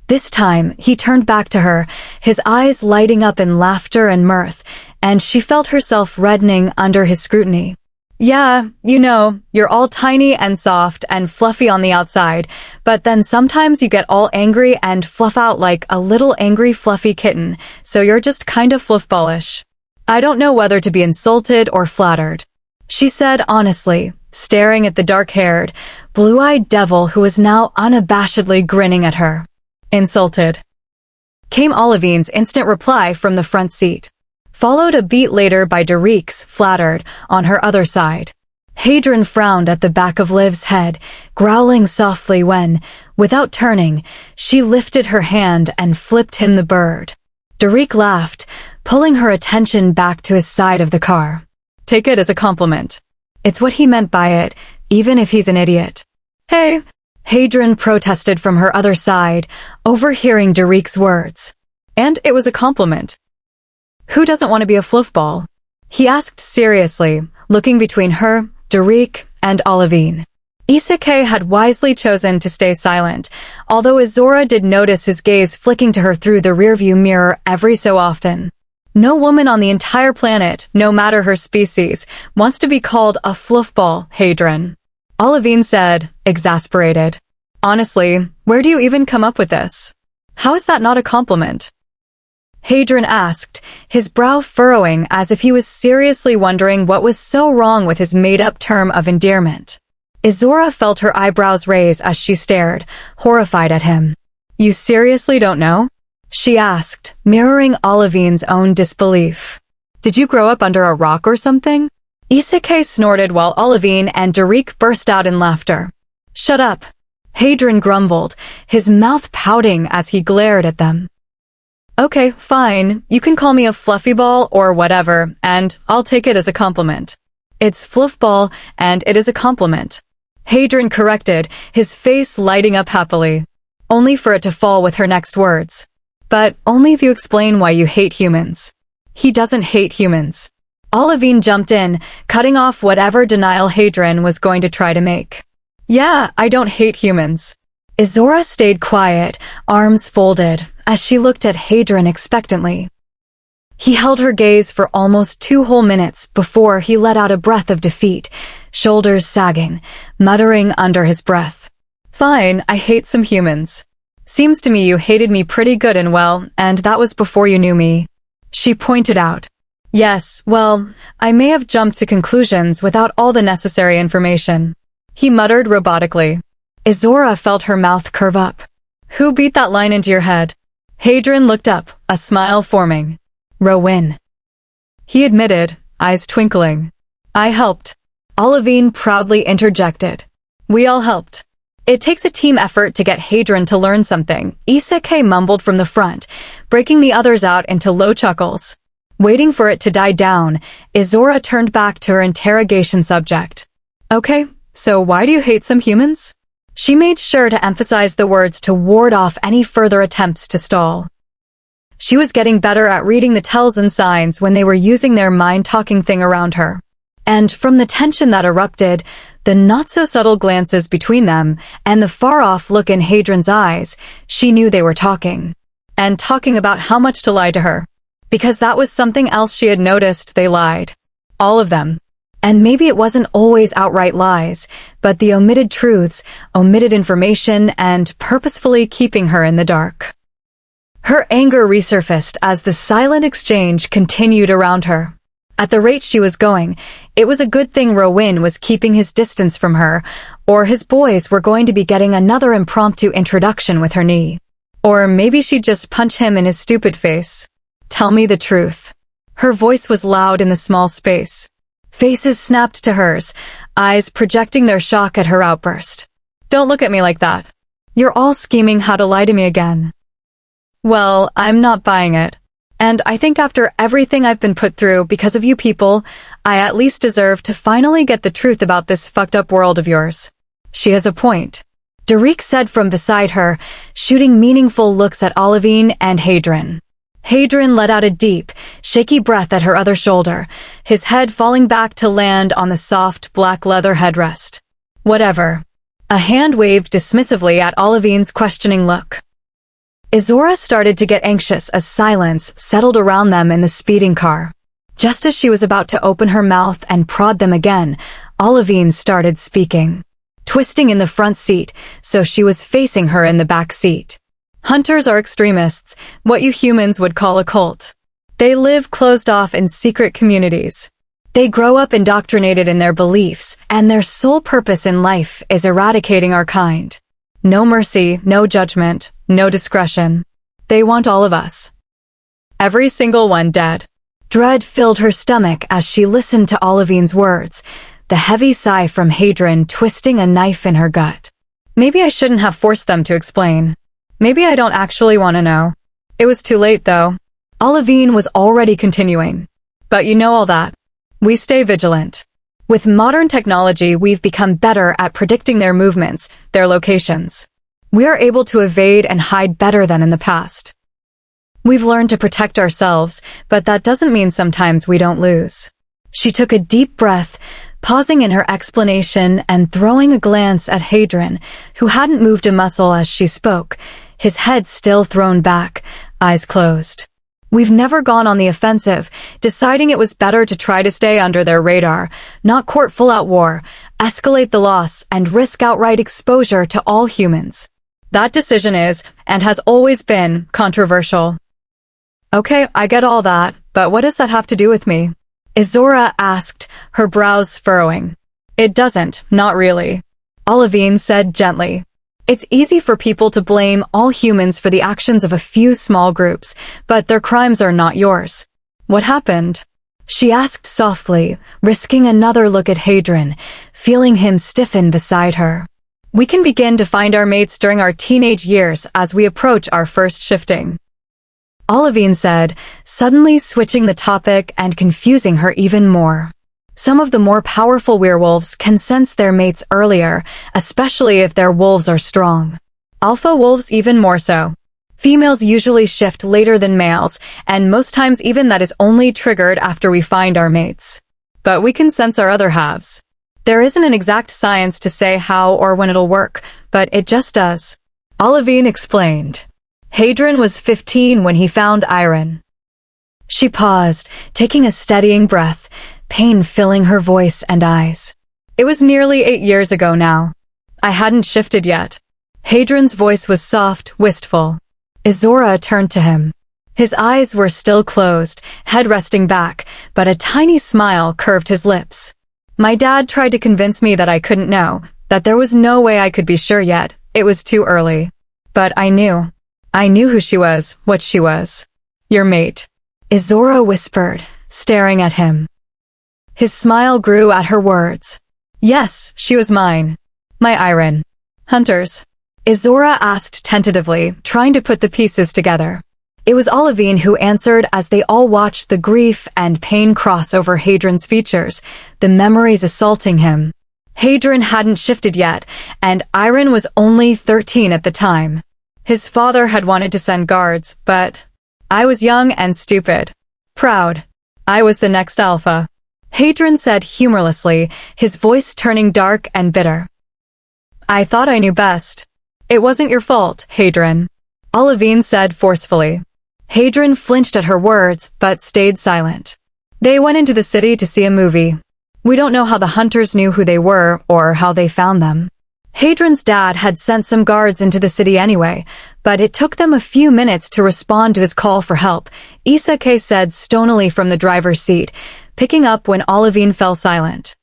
This time, he turned back to her, his eyes lighting up in laughter and mirth, and she felt herself reddening under his scrutiny. "Yeah, you know, you're all tiny and soft and fluffy on the outside, but then sometimes you get all angry and fluff out like a little angry fluffy kitten, so you're just kind of fluffballish. I don't know whether to be insulted or flattered," she said honestly, staring at the dark-haired, blue-eyed devil who was now unabashedly grinning at her. "Insulted," came Olivine's instant reply from the front seat, followed a beat later by Derek's flattered on her other side. Hadron frowned at the back of Liv's head, growling softly when, without turning, she lifted her hand and flipped him the bird. Derek laughed, pulling her attention back to his side of the car. "Take it as a compliment. It's what he meant by it, even if he's an idiot." "Hey," Hadron protested from her other side, overhearing Derek's words. "And it was a compliment. Who doesn't want to be a fluffball?" he asked seriously, looking between her, Derek, and Olivine. Izzorah had wisely chosen to stay silent, although Izzorah did notice his gaze flicking to her through the rearview mirror every so often. No woman on the entire planet, no matter her species, wants to be called a fluffball, Hadron. Olivine said, exasperated. "Honestly, where do you even come up with this? How is that not a compliment?" Hadron asked, his brow furrowing as if he was seriously wondering what was so wrong with his made-up term of endearment. Izzorah felt her eyebrows raise as she stared, horrified at him. "You seriously don't know?" she asked, mirroring Olivine's own disbelief. "Did you grow up under a rock or something?" Izzorah snorted while Olivine and Derek burst out in laughter. "Shut up," Hadron grumbled, his mouth pouting as he glared at them. "Okay, fine, you can call me a fluffy ball or whatever, and I'll take it as a compliment. It's fluffball, and it is a compliment," Hadron corrected, his face lighting up happily, only for it to fall with her next words. "But only if you explain why you hate humans." "He doesn't hate humans." Olivine jumped in, cutting off whatever denial Hadron was going to try to make. "Yeah, I don't hate humans." Izzorah stayed quiet, arms folded, as she looked at Hadron expectantly. He held her gaze for almost 2 whole minutes before he let out a breath of defeat, shoulders sagging, muttering under his breath. "Fine, I hate some humans. Seems to me you hated me pretty good and well, and that was before you knew me," she pointed out. "Yes, well, I may have jumped to conclusions without all the necessary information," he muttered robotically. Izzorah felt her mouth curve up. "Who beat that line into your head?" Hadron looked up, a smile forming. "Rowan," he admitted, eyes twinkling. "I helped," Olivine proudly interjected. "We all helped." "It takes a team effort to get Hadron to learn something," Izzorah mumbled from the front, breaking the others out into low chuckles. Waiting for it to die down, Izzorah turned back to her interrogation subject. "Okay, so why do you hate some humans?" She made sure to emphasize the words to ward off any further attempts to stall. She was getting better at reading the tells and signs when they were using their mind-talking thing around her. And from the tension that erupted, the not-so-subtle glances between them, and the far-off look in Hadron's eyes, she knew they were talking. And talking about how much to lie to her. Because that was something else she had noticed, they lied. All of them. And maybe it wasn't always outright lies, but the omitted truths, omitted information, and purposefully keeping her in the dark. Her anger resurfaced as the silent exchange continued around her. At the rate she was going, it was a good thing Rowan was keeping his distance from her, or his boys were going to be getting another impromptu introduction with her knee. Or maybe she'd just punch him in his stupid face. Tell me the truth. Her voice was loud in the small space. Faces snapped to hers, eyes projecting their shock at her outburst. Don't look at me like that. You're all scheming how to lie to me again. Well, I'm not buying it. And I think after everything I've been put through because of you people, I at least deserve to finally get the truth about this fucked up world of yours. She has a point. Derek said from beside her, shooting meaningful looks at Olivine and Hadron. Hadron let out a deep, shaky breath at her other shoulder, his head falling back to land on the soft, black leather headrest. Whatever. A hand waved dismissively at Olivine's questioning look. Izzorah started to get anxious as silence settled around them in the speeding car. Just as she was about to open her mouth and prod them again, Olivine started speaking, twisting in the front seat, so she was facing her in the back seat. Hunters are extremists, what you humans would call a cult. They live closed off in secret communities. They grow up indoctrinated in their beliefs, and their sole purpose in life is eradicating our kind. No mercy, no judgment, no discretion. They want all of us. Every single one dead. Dread filled her stomach as she listened to Olivine's words, the heavy sigh from Hadron twisting a knife in her gut. Maybe I shouldn't have forced them to explain. Maybe I don't actually want to know. It was too late, though. Olivine was already continuing. But you know all that. We stay vigilant. With modern technology, we've become better at predicting their movements, their locations. We are able to evade and hide better than in the past. We've learned to protect ourselves, but that doesn't mean sometimes we don't lose. She took a deep breath, pausing in her explanation and throwing a glance at Hadron, who hadn't moved a muscle as she spoke, his head still thrown back, eyes closed. We've never gone on the offensive, deciding it was better to try to stay under their radar, not court full-out war, escalate the loss, and risk outright exposure to all humans. That decision is, and has always been, controversial. Okay, I get all that, but what does that have to do with me? Izzorah asked, her brows furrowing. It doesn't, not really. Olivine said gently. It's easy for people to blame all humans for the actions of a few small groups, but their crimes are not yours. What happened? She asked softly, risking another look at Hadron, feeling him stiffen beside her. We can begin to find our mates during our teenage years as we approach our first shifting. Olivine said, suddenly switching the topic and confusing her even more. Some of the more powerful werewolves can sense their mates earlier, especially if their wolves are strong. Alpha wolves even more so. Females usually shift later than males, and most times even that is only triggered after we find our mates. But we can sense our other halves. There isn't an exact science to say how or when it'll work, but it just does. Olivine explained. Hadron was 15 when he found Iron. She paused, taking a steadying breath, pain filling her voice and eyes. It was nearly 8 years ago now. I hadn't shifted yet. Hadron's voice was soft, wistful. Izzorah turned to him. His eyes were still closed, head resting back, but a tiny smile curved his lips. My dad tried to convince me that I couldn't know, that there was no way I could be sure yet. It was too early. But I knew. I knew who she was, what she was. Your mate. Izzorah whispered, staring at him. His smile grew at her words. Yes, she was mine. My Iron. Hunters. Izzorah asked tentatively, trying to put the pieces together. It was Olivine who answered as they all watched the grief and pain cross over Hadron's features, the memories assaulting him. Hadron hadn't shifted yet, and Iron was only 13 at the time. His father had wanted to send guards, but I was young and stupid. Proud. I was the next alpha. Hadron said humorlessly, his voice turning dark and bitter. I thought I knew best. It wasn't your fault, Hadron. Olivine said forcefully. Hadron flinched at her words, but stayed silent. They went into the city to see a movie. We don't know how the hunters knew who they were or how they found them. Hadrian's dad had sent some guards into the city anyway, but it took them a few minutes to respond to his call for help, Izzorah said stonily from the driver's seat, picking up when Olivine fell silent.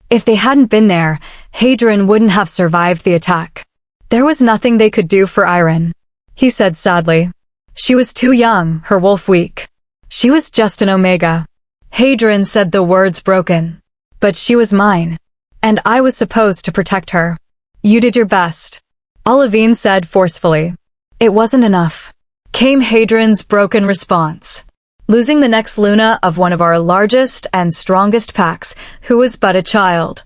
If they hadn't been there, Hadrian wouldn't have survived the attack. There was nothing they could do for Irene, he said sadly. She was too young, her wolf weak. She was just an omega. Hadrian said the words broken. But she was mine. And I was supposed to protect her. You did your best, Olivine said forcefully. It wasn't enough, came Hadrian's broken response. Losing the next Luna of one of our largest and strongest packs, who was but a child.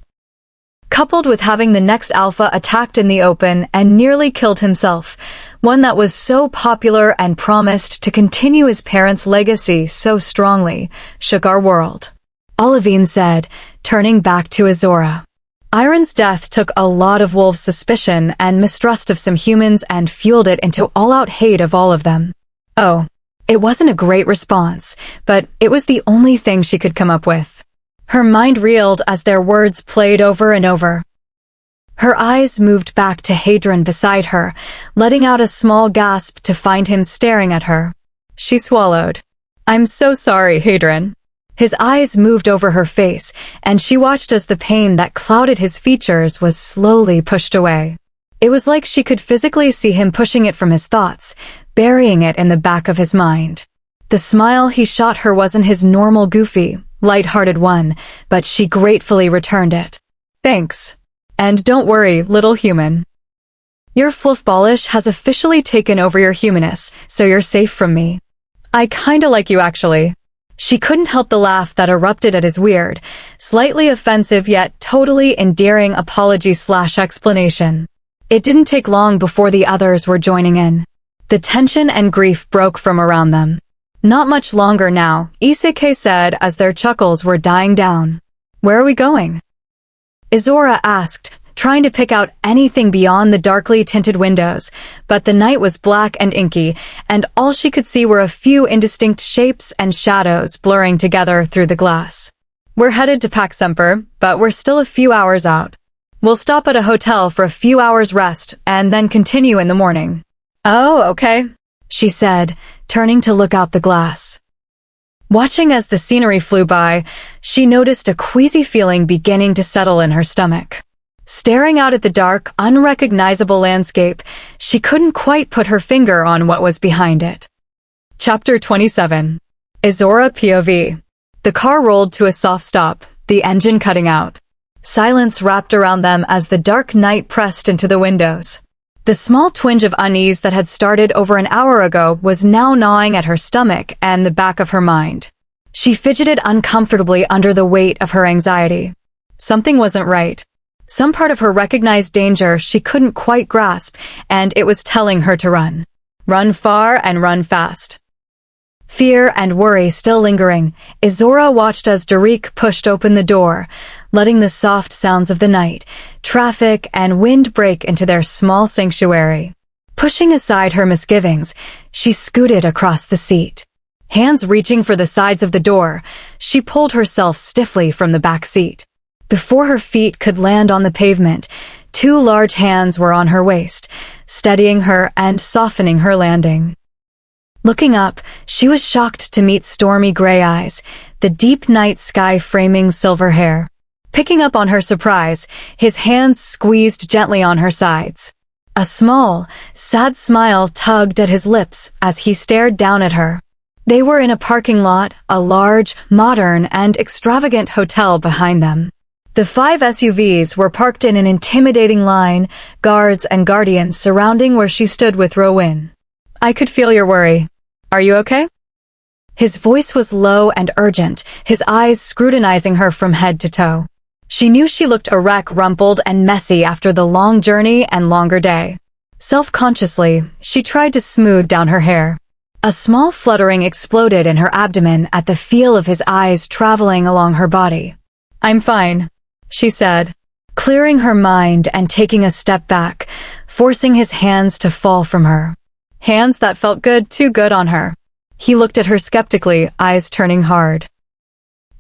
Coupled with having the next Alpha attacked in the open and nearly killed himself, one that was so popular and promised to continue his parents' legacy so strongly, shook our world. Olivine said, turning back to Izzorah. Irene's death took a lot of wolves' suspicion and mistrust of some humans and fueled it into all-out hate of all of them. Oh, it wasn't a great response, but it was the only thing she could come up with. Her mind reeled as their words played over and over. Her eyes moved back to Hadrian beside her, letting out a small gasp to find him staring at her. She swallowed. I'm so sorry, Hadrian. His eyes moved over her face, and she watched as the pain that clouded his features was slowly pushed away. It was like she could physically see him pushing it from his thoughts, burying it in the back of his mind. The smile he shot her wasn't his normal goofy, light-hearted one, but she gratefully returned it. Thanks. And don't worry, little human. Your fluffballish has officially taken over your humanness, so you're safe from me. I kinda like you actually. She couldn't help the laugh that erupted at his weird, slightly offensive yet totally endearing apology/explanation. It didn't take long before the others were joining in. The tension and grief broke from around them. Not much longer now, Izzorah said as their chuckles were dying down. Where are we going? Izzorah asked, trying to pick out anything beyond the darkly tinted windows, but the night was black and inky, and all she could see were a few indistinct shapes and shadows blurring together through the glass. We're headed to Pact, but we're still a few hours out. We'll stop at a hotel for a few hours rest, and then continue in the morning. Oh, okay, she said, turning to look out the glass. Watching as the scenery flew by, she noticed a queasy feeling beginning to settle in her stomach. Staring out at the dark, unrecognizable landscape, she couldn't quite put her finger on what was behind it. Chapter 27. Izzorah POV. The car rolled to a soft stop, the engine cutting out. Silence wrapped around them as the dark night pressed into the windows. The small twinge of unease that had started over an hour ago was now gnawing at her stomach and the back of her mind. She fidgeted uncomfortably under the weight of her anxiety. Something wasn't right. Some part of her recognized danger she couldn't quite grasp, and it was telling her to run. Run far and run fast. Fear and worry still lingering, Izzorah watched as Derek pushed open the door, letting the soft sounds of the night, traffic, and wind break into their small sanctuary. Pushing aside her misgivings, she scooted across the seat. Hands reaching for the sides of the door, she pulled herself stiffly from the back seat. Before her feet could land on the pavement, two large hands were on her waist, steadying her and softening her landing. Looking up, she was shocked to meet stormy gray eyes, the deep night sky framing silver hair. Picking up on her surprise, his hands squeezed gently on her sides. A small, sad smile tugged at his lips as he stared down at her. They were in a parking lot, a large, modern, and extravagant hotel behind them. The 5 SUVs were parked in an intimidating line, guards and guardians surrounding where she stood with Rowan. I could feel your worry. Are you okay? His voice was low and urgent, his eyes scrutinizing her from head to toe. She knew she looked a wreck, rumpled and messy after the long journey and longer day. Self-consciously, she tried to smooth down her hair. A small fluttering exploded in her abdomen at the feel of his eyes traveling along her body. I'm fine, she said, clearing her mind and taking a step back, forcing his hands to fall from her. Hands that felt good, too good on her. He looked at her skeptically, eyes turning hard.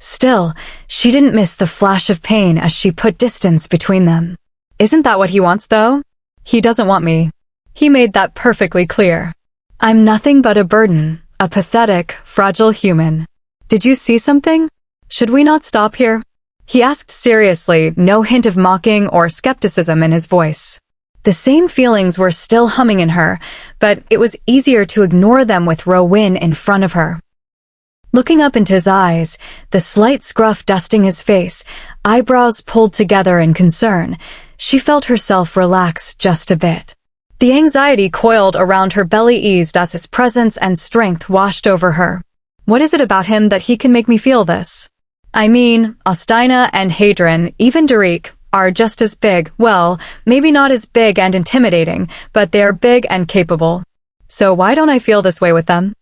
Still, she didn't miss the flash of pain as she put distance between them. Isn't that what he wants, though? He doesn't want me. He made that perfectly clear. I'm nothing but a burden, a pathetic, fragile human. Did you see something? Should we not stop here? He asked seriously, no hint of mocking or skepticism in his voice. The same feelings were still humming in her, but it was easier to ignore them with Rowan in front of her. Looking up into his eyes, the slight scruff dusting his face, eyebrows pulled together in concern, she felt herself relax just a bit. The anxiety coiled around her belly eased as his presence and strength washed over her. What is it about him that he can make me feel this? I mean, Ostina and Hadron, even Derek, are just as big, well, maybe not as big and intimidating, but they are big and capable. So why don't I feel this way with them?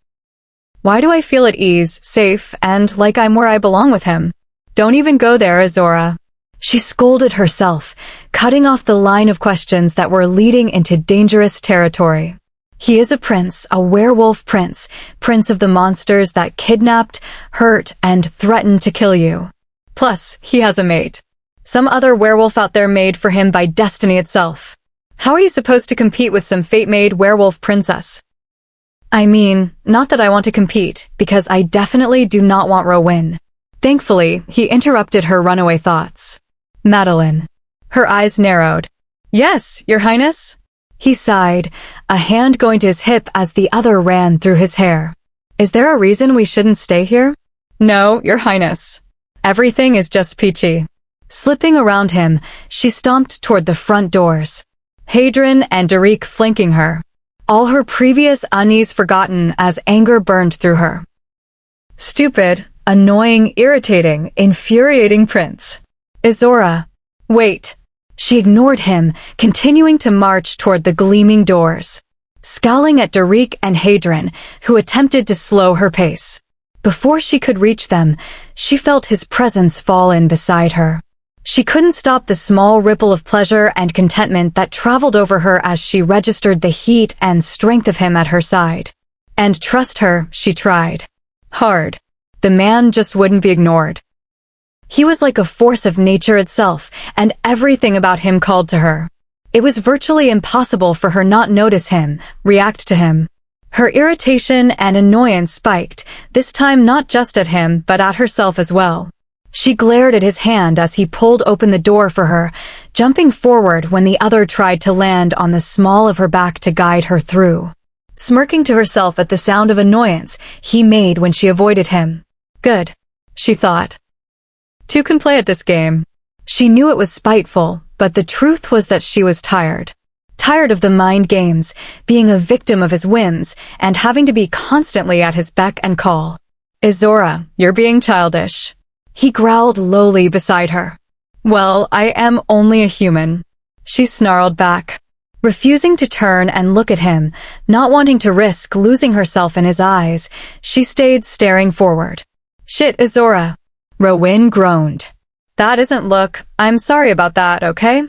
Why do I feel at ease, safe, and like I'm where I belong with him? Don't even go there, Izzorah. She scolded herself, cutting off the line of questions that were leading into dangerous territory. He is a prince, a werewolf prince, prince of the monsters that kidnapped, hurt, and threatened to kill you. Plus, he has a mate. Some other werewolf out there made for him by destiny itself. How are you supposed to compete with some fate-made werewolf princess? I mean, not that I want to compete, because I definitely do not want Rowan. Thankfully, he interrupted her runaway thoughts. Madeline. Her eyes narrowed. Yes, Your Highness? He sighed, a hand going to his hip as the other ran through his hair. Is there a reason we shouldn't stay here? No, Your Highness. Everything is just peachy. Slipping around him, she stomped toward the front doors. Hadron and Derek flanking her. All her previous unease forgotten as anger burned through her. Stupid, annoying, irritating, infuriating prince. Izzorah. Wait. She ignored him, continuing to march toward the gleaming doors. Scowling at Derek and Hadron, who attempted to slow her pace. Before she could reach them, she felt his presence fall in beside her. She couldn't stop the small ripple of pleasure and contentment that traveled over her as she registered the heat and strength of him at her side. And trust her, she tried. Hard. The man just wouldn't be ignored. He was like a force of nature itself, and everything about him called to her. It was virtually impossible for her not notice him, react to him. Her irritation and annoyance spiked, this time not just at him, but at herself as well. She glared at his hand as he pulled open the door for her, jumping forward when the other tried to land on the small of her back to guide her through. Smirking to herself at the sound of annoyance he made when she avoided him. Good, she thought. Two can play at this game. She knew it was spiteful, but the truth was that she was tired. Tired of the mind games, being a victim of his whims, and having to be constantly at his beck and call. Izzorah, you're being childish. He growled lowly beside her. Well, I am only a human. She snarled back, refusing to turn and look at him, not wanting to risk losing herself in his eyes. She stayed staring forward. Shit, Izzorah. Rowan groaned. That isn't look. I'm sorry about that, okay?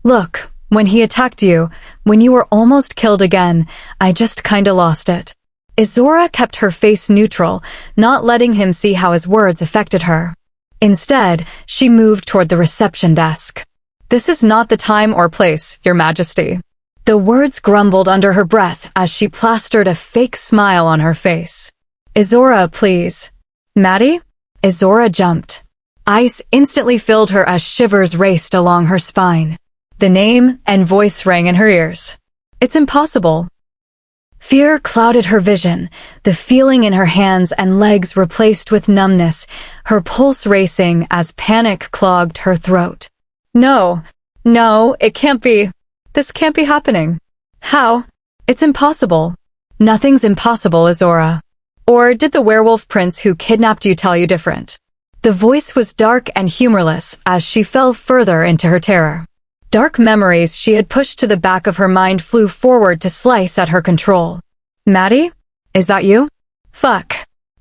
Look, when he attacked you, when you were almost killed again, I just kinda lost it. Izzorah kept her face neutral, not letting him see how his words affected her. Instead, she moved toward the reception desk. This is not the time or place, Your Majesty. The words grumbled under her breath as she plastered a fake smile on her face. Izzorah, please. Maddie? Izzorah jumped. Ice instantly filled her as shivers raced along her spine. The name and voice rang in her ears. It's impossible. Fear clouded her vision, the feeling in her hands and legs replaced with numbness, her pulse racing as panic clogged her throat. No, it can't be. This can't be happening. How? It's impossible. Nothing's impossible, Izzorah. Or did the werewolf prince who kidnapped you tell you different? The voice was dark and humorless as she fell further into her terror. Dark memories she had pushed to the back of her mind flew forward to slice at her control. Maddie? Is that you? Fuck.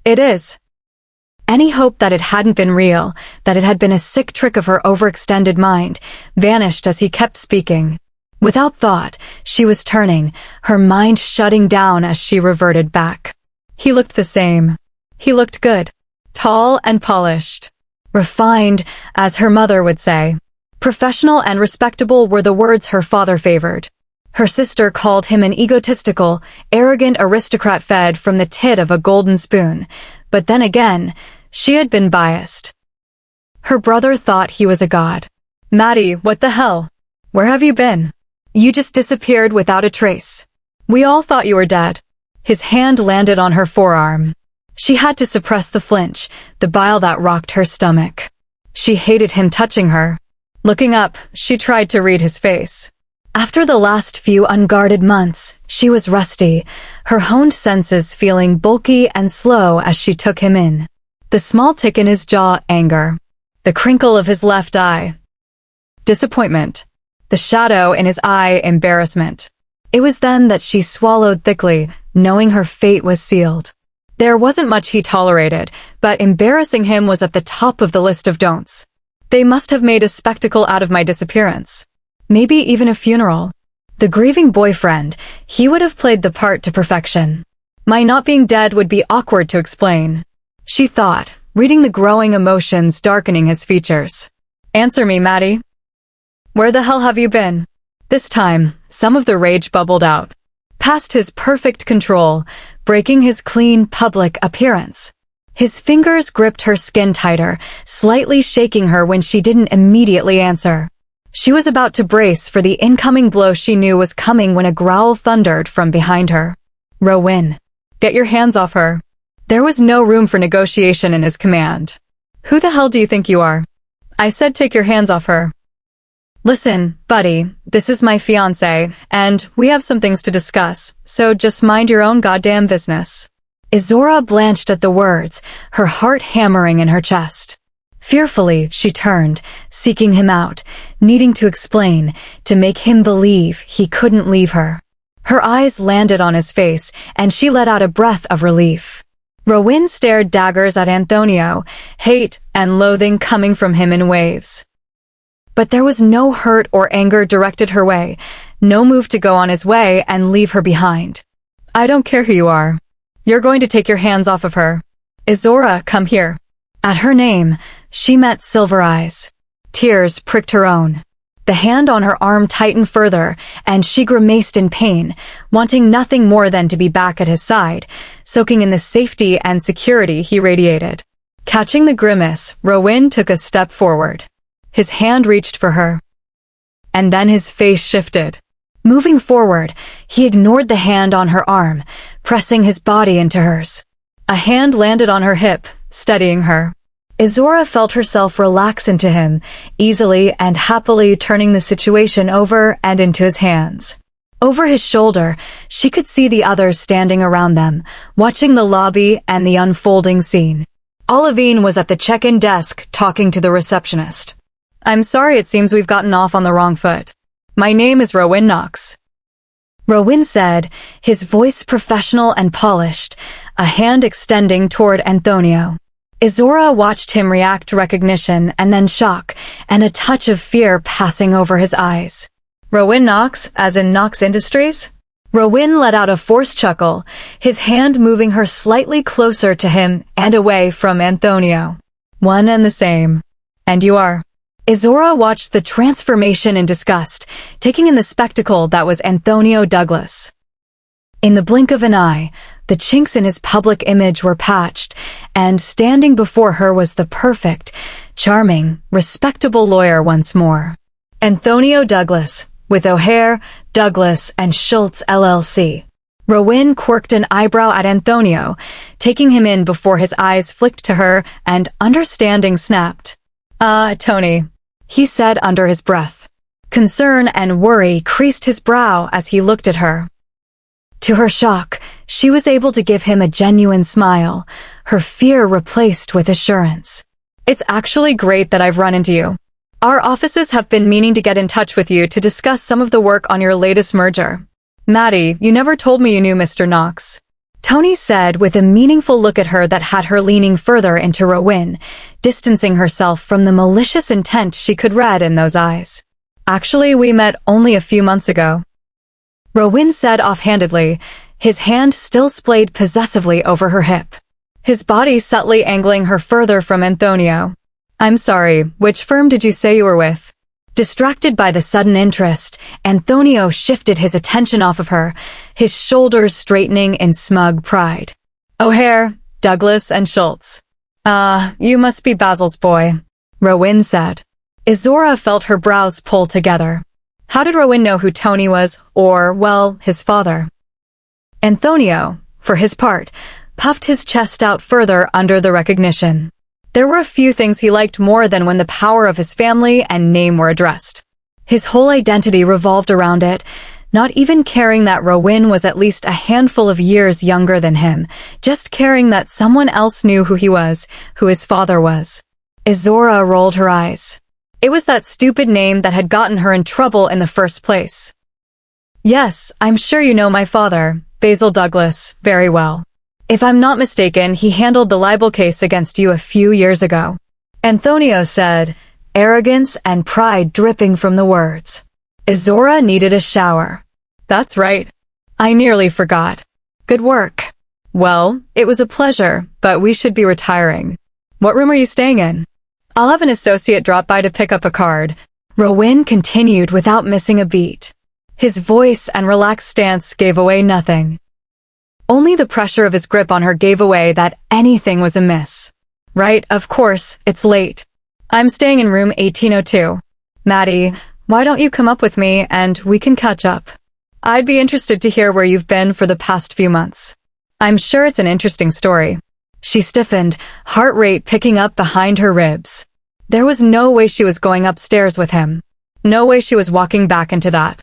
It is. Any hope that it hadn't been real, that it had been a sick trick of her overextended mind, vanished as he kept speaking. Without thought, she was turning, her mind shutting down as she reverted back. He looked the same. He looked good. Tall and polished. Refined, as her mother would say. Professional and respectable were the words her father favored. Her sister called him an egotistical, arrogant aristocrat fed from the tit of a golden spoon, but then again, she had been biased. Her brother thought he was a god. Maddie, what the hell? Where have you been? You just disappeared without a trace. We all thought you were dead. His hand landed on her forearm. She had to suppress the flinch, the bile that rocked her stomach. She hated him touching her. Looking up, she tried to read his face. After the last few unguarded months, she was rusty, her honed senses feeling bulky and slow as she took him in. The small tick in his jaw, anger. The crinkle of his left eye, disappointment. The shadow in his eye, embarrassment. It was then that she swallowed thickly, knowing her fate was sealed. There wasn't much he tolerated, but embarrassing him was at the top of the list of don'ts. They must have made a spectacle out of my disappearance. Maybe even a funeral. The grieving boyfriend, he would have played the part to perfection. My not being dead would be awkward to explain. She thought, reading the growing emotions darkening his features. Answer me, Maddie. Where the hell have you been? This time, some of the rage bubbled out. Past his perfect control, breaking his clean, public appearance. His fingers gripped her skin tighter, slightly shaking her when she didn't immediately answer. She was about to brace for the incoming blow she knew was coming when a growl thundered from behind her. Rowan, get your hands off her. There was no room for negotiation in his command. Who the hell do you think you are? I said take your hands off her. Listen, buddy, this is my fiancé, and we have some things to discuss, so just mind your own goddamn business. Izzorah blanched at the words, her heart hammering in her chest. Fearfully, she turned, seeking him out, needing to explain, to make him believe he couldn't leave her. Her eyes landed on his face, and she let out a breath of relief. Rowan stared daggers at Antonio, hate and loathing coming from him in waves. But there was no hurt or anger directed her way, no move to go on his way and leave her behind. I don't care who you are. You're going to take your hands off of her. Izzorah, come here. At her name, she met silver eyes. Tears pricked her own. The hand on her arm tightened further, and she grimaced in pain, wanting nothing more than to be back at his side, soaking in the safety and security he radiated. Catching the grimace, Rowan took a step forward. His hand reached for her. And then his face shifted. Moving forward, he ignored the hand on her arm, pressing his body into hers. A hand landed on her hip, steadying her. Izzorah felt herself relax into him, easily and happily turning the situation over and into his hands. Over his shoulder, she could see the others standing around them, watching the lobby and the unfolding scene. Olivine was at the check-in desk talking to the receptionist. I'm sorry, it seems we've gotten off on the wrong foot. My name is Rowan Knox. Rowan said, his voice professional and polished, a hand extending toward Antonio. Izzorah watched him react to recognition and then shock, and a touch of fear passing over his eyes. Rowan Knox, as in Knox Industries? Rowan let out a forced chuckle, his hand moving her slightly closer to him and away from Antonio. One and the same. And you are. Izzorah watched the transformation in disgust, taking in the spectacle that was Antonio Douglas. In the blink of an eye, the chinks in his public image were patched, and standing before her was the perfect, charming, respectable lawyer once more. Antonio Douglas, with O'Hare, Douglas, and Schultz LLC. Rowan quirked an eyebrow at Antonio, taking him in before his eyes flicked to her and understanding snapped. Tony, he said under his breath. Concern and worry creased his brow as he looked at her. To her shock, she was able to give him a genuine smile, her fear replaced with assurance. It's actually great that I've run into you. Our offices have been meaning to get in touch with you to discuss some of the work on your latest merger. Maddie, you never told me you knew Mr. Knox. Tony said with a meaningful look at her that had her leaning further into Rowan, distancing herself from the malicious intent she could read in those eyes. Actually, we met only a few months ago. Rowan said offhandedly, his hand still splayed possessively over her hip. his body subtly angling her further from Antonio. I'm sorry, which firm did you say you were with? Distracted by the sudden interest, Antonio shifted his attention off of her, his shoulders straightening in smug pride. O'Hare, Douglas, and Schultz. You must be Basil's boy, Rowan said. Izzorah felt her brows pull together. How did Rowan know who Tony was, or, well, his father? Antonio, for his part, puffed his chest out further under the recognition. There were a few things he liked more than when the power of his family and name were addressed. His whole identity revolved around it, not even caring that Rowan was at least a handful of years younger than him, just caring that someone else knew who he was, who his father was. Izzorah rolled her eyes. It was that stupid name that had gotten her in trouble in the first place. Yes, I'm sure you know my father, Basil Douglas, very well. If I'm not mistaken, he handled the libel case against you a few years ago. Antonio said, arrogance and pride dripping from the words. Izzorah needed a shower. That's right. I nearly forgot. Good work. Well, it was a pleasure, but we should be retiring. What room are you staying in? I'll have an associate drop by to pick up a card. Rowan continued without missing a beat. His voice and relaxed stance gave away nothing. Only the pressure of his grip on her gave away that anything was amiss. Right, of course, it's late. I'm staying in room 1802. Maddie, why don't you come up with me and we can catch up? I'd be interested to hear where you've been for the past few months. I'm sure it's an interesting story. She stiffened, heart rate picking up behind her ribs. There was no way she was going upstairs with him. No way she was walking back into that.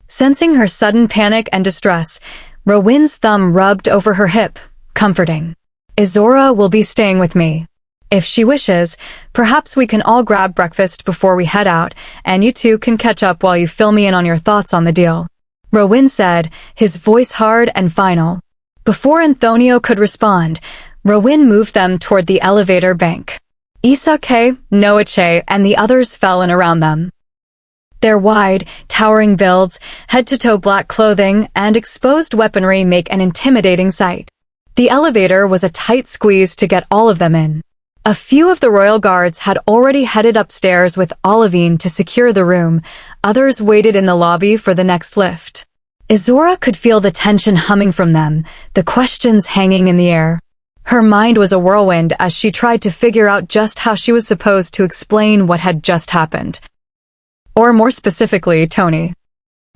Sensing her sudden panic and distress, Rowan's thumb rubbed over her hip, comforting. Izzorah will be staying with me. If she wishes, perhaps we can all grab breakfast before we head out, and you two can catch up while you fill me in on your thoughts on the deal. Rowan said, his voice hard and final. Before Antonio could respond, Rowan moved them toward the elevator bank. Isake, Noache, and the others fell in around them. Their wide, towering builds, head-to-toe black clothing, and exposed weaponry make an intimidating sight. The elevator was a tight squeeze to get all of them in. A few of the royal guards had already headed upstairs with Olivine to secure the room, others waited in the lobby for the next lift. Izzorah could feel the tension humming from them, the questions hanging in the air. Her mind was a whirlwind as she tried to figure out just how she was supposed to explain what had just happened. Or more specifically, Tony.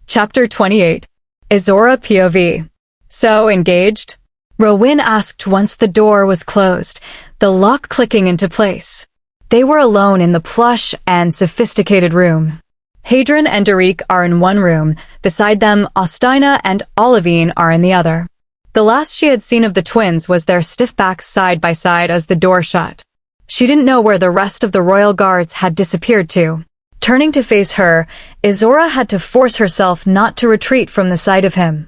Chapter 28. Izzorah POV. So, engaged? Rowan asked once the door was closed, the lock clicking into place. They were alone in the plush and sophisticated room. Hadrian and Derek are in one room, beside them Ostina and Olivine are in the other. The last she had seen of the twins was their stiff backs side by side as the door shut. She didn't know where the rest of the royal guards had disappeared to. Turning to face her, Izzorah had to force herself not to retreat from the sight of him.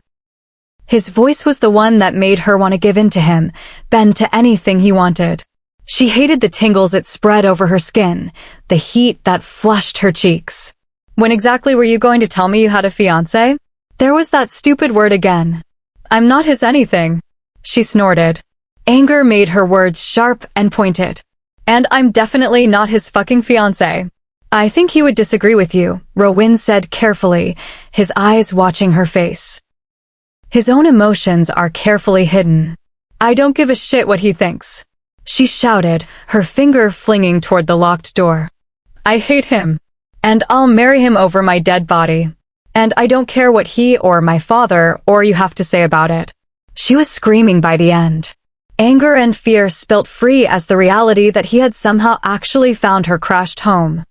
His voice was the one that made her want to give in to him, bend to anything he wanted. She hated the tingles it spread over her skin, the heat that flushed her cheeks. When exactly were you going to tell me you had a fiancé? There was that stupid word again. I'm not his anything. She snorted. Anger made her words sharp and pointed. And I'm definitely not his fucking fiancé. I think he would disagree with you, Rowan said carefully, his eyes watching her face. His own emotions are carefully hidden. I don't give a shit what he thinks. She shouted, her finger flinging toward the locked door. I hate him. And I'll marry him over my dead body. And I don't care what he or my father or you have to say about it. She was screaming by the end. Anger and fear spilt free as the reality that he had somehow actually found her crashed home.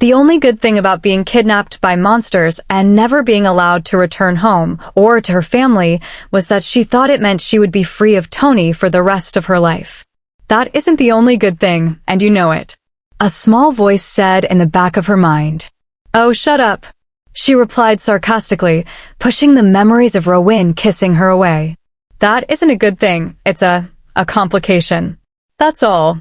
The only good thing about being kidnapped by monsters and never being allowed to return home or to her family was that she thought it meant she would be free of Tony for the rest of her life. That isn't the only good thing, and you know it. A small voice said in the back of her mind. Oh, shut up. She replied sarcastically, pushing the memories of Rowan kissing her away. That isn't a good thing, it's a complication. That's all.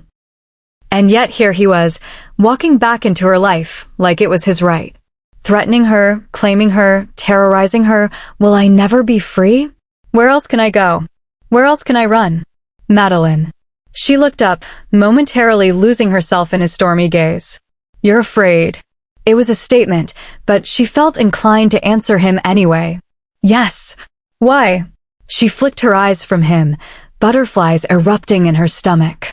And yet here he was, walking back into her life like it was his right. Threatening her, claiming her, terrorizing her. Will I never be free? Where else can I go? Where else can I run? Madeline. She looked up, momentarily losing herself in his stormy gaze. You're afraid. It was a statement, but she felt inclined to answer him anyway. Yes. Why? She flicked her eyes from him, butterflies erupting in her stomach.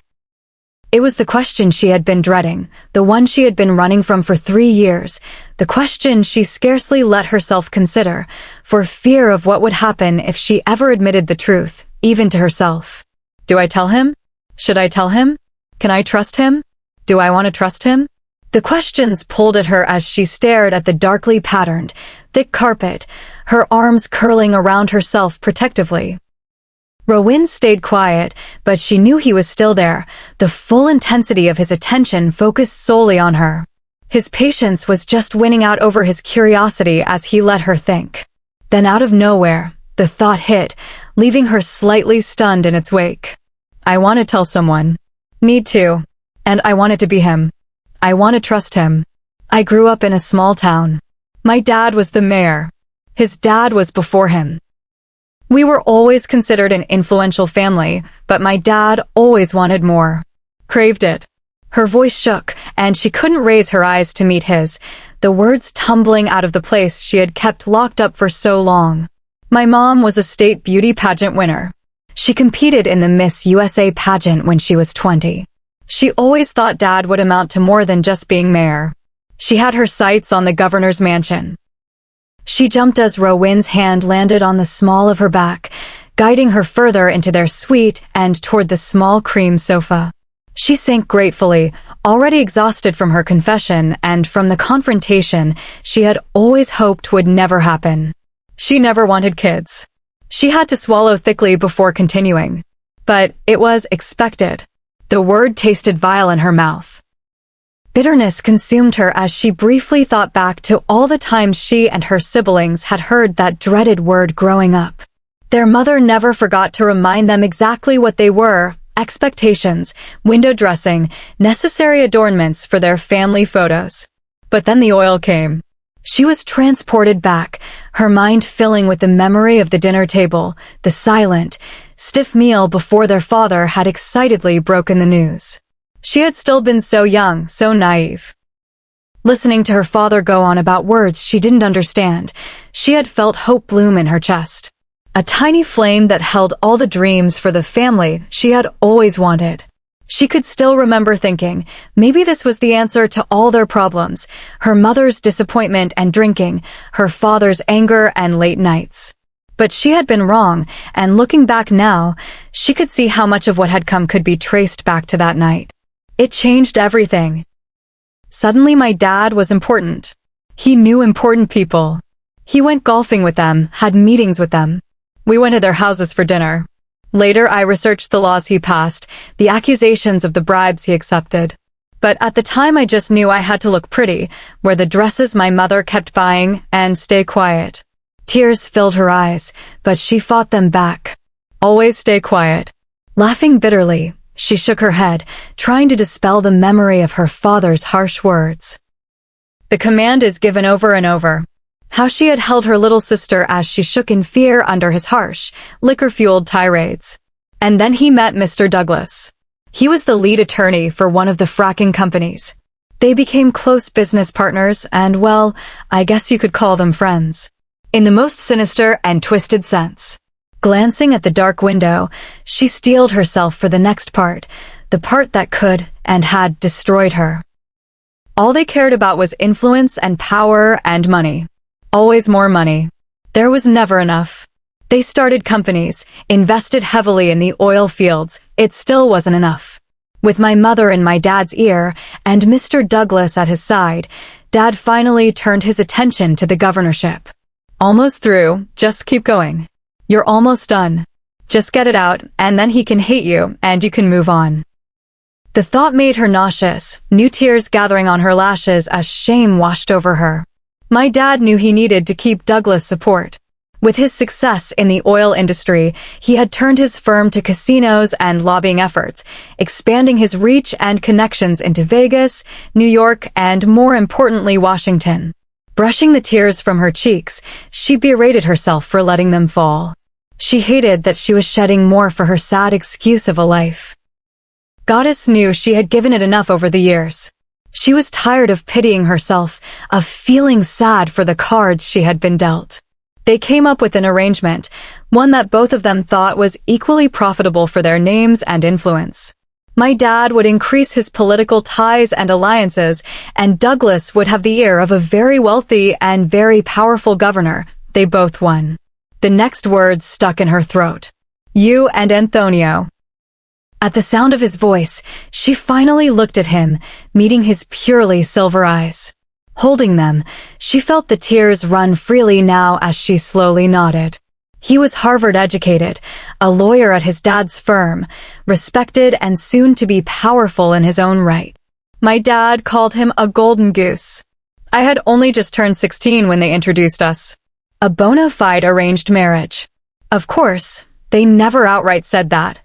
It was the question she had been dreading, the one she had been running from for 3 years, the question she scarcely let herself consider, for fear of what would happen if she ever admitted the truth, even to herself. Do I tell him? Should I tell him? Can I trust him? Do I want to trust him? The questions pulled at her as she stared at the darkly patterned, thick carpet, her arms curling around herself protectively. Rowan stayed quiet, but she knew he was still there, the full intensity of his attention focused solely on her. His patience was just winning out over his curiosity as he let her think. Then out of nowhere, the thought hit, leaving her slightly stunned in its wake. I want to tell someone. Need to. And I want it to be him. I want to trust him. I grew up in a small town. My dad was the mayor. His dad was before him. We were always considered an influential family, but my dad always wanted more. Craved it. Her voice shook, and she couldn't raise her eyes to meet his, the words tumbling out of the place she had kept locked up for so long. My mom was a state beauty pageant winner. She competed in the Miss USA pageant when she was 20. She always thought Dad would amount to more than just being mayor. She had her sights on the governor's mansion. She jumped as Rowan's hand landed on the small of her back, guiding her further into their suite and toward the small cream sofa. She sank gratefully, already exhausted from her confession and from the confrontation she had always hoped would never happen. She never wanted kids. She had to swallow thickly before continuing. But it was expected. The word tasted vile in her mouth. Bitterness consumed her as she briefly thought back to all the times she and her siblings had heard that dreaded word growing up. Their mother never forgot to remind them exactly what they were: expectations, window dressing, necessary adornments for their family photos. But then the oil came. She was transported back, her mind filling with the memory of the dinner table, the silent, stiff meal before their father had excitedly broken the news. She had still been so young, so naive. Listening to her father go on about words she didn't understand, she had felt hope bloom in her chest. A tiny flame that held all the dreams for the family she had always wanted. She could still remember thinking, maybe this was the answer to all their problems, her mother's disappointment and drinking, her father's anger and late nights. But she had been wrong, and looking back now, she could see how much of what had come could be traced back to that night. It changed everything. Suddenly my dad was important. He knew important people. He went golfing with them, had meetings with them. We went to their houses for dinner. Later I researched the laws he passed, the accusations of the bribes he accepted. But at the time I just knew I had to look pretty, wear the dresses my mother kept buying, and stay quiet. Tears filled her eyes, but she fought them back. Always stay quiet. Laughing bitterly, she shook her head, trying to dispel the memory of her father's harsh words. The command is given over and over. How she had held her little sister as she shook in fear under his harsh, liquor-fueled tirades. And then he met Mr. Douglas. He was the lead attorney for one of the fracking companies. They became close business partners and, well, I guess you could call them friends. In the most sinister and twisted sense. Glancing at the dark window, she steeled herself for the next part, the part that could and had destroyed her. All they cared about was influence and power and money. Always more money. There was never enough. They started companies, invested heavily in the oil fields. It still wasn't enough. With my mother in my dad's ear and Mr. Douglas at his side, Dad finally turned his attention to the governorship. Almost through, just keep going. You're almost done. Just get it out, and then he can hate you, and you can move on. The thought made her nauseous, new tears gathering on her lashes as shame washed over her. My dad knew he needed to keep Douglas' support. With his success in the oil industry, he had turned his firm to casinos and lobbying efforts, expanding his reach and connections into Vegas, New York, and more importantly, Washington. Brushing the tears from her cheeks, she berated herself for letting them fall. She hated that she was shedding more for her sad excuse of a life. Goddess knew she had given it enough over the years. She was tired of pitying herself, of feeling sad for the cards she had been dealt. They came up with an arrangement, one that both of them thought was equally profitable for their names and influence. My dad would increase his political ties and alliances, and Douglas would have the ear of a very wealthy and very powerful governor. They both won. The next words stuck in her throat. You and Antonio. At the sound of his voice, she finally looked at him, meeting his purely silver eyes. Holding them, she felt the tears run freely now as she slowly nodded. He was Harvard-educated, a lawyer at his dad's firm, respected and soon to be powerful in his own right. My dad called him a golden goose. I had only just turned 16 when they introduced us. A bona fide arranged marriage. Of course, they never outright said that.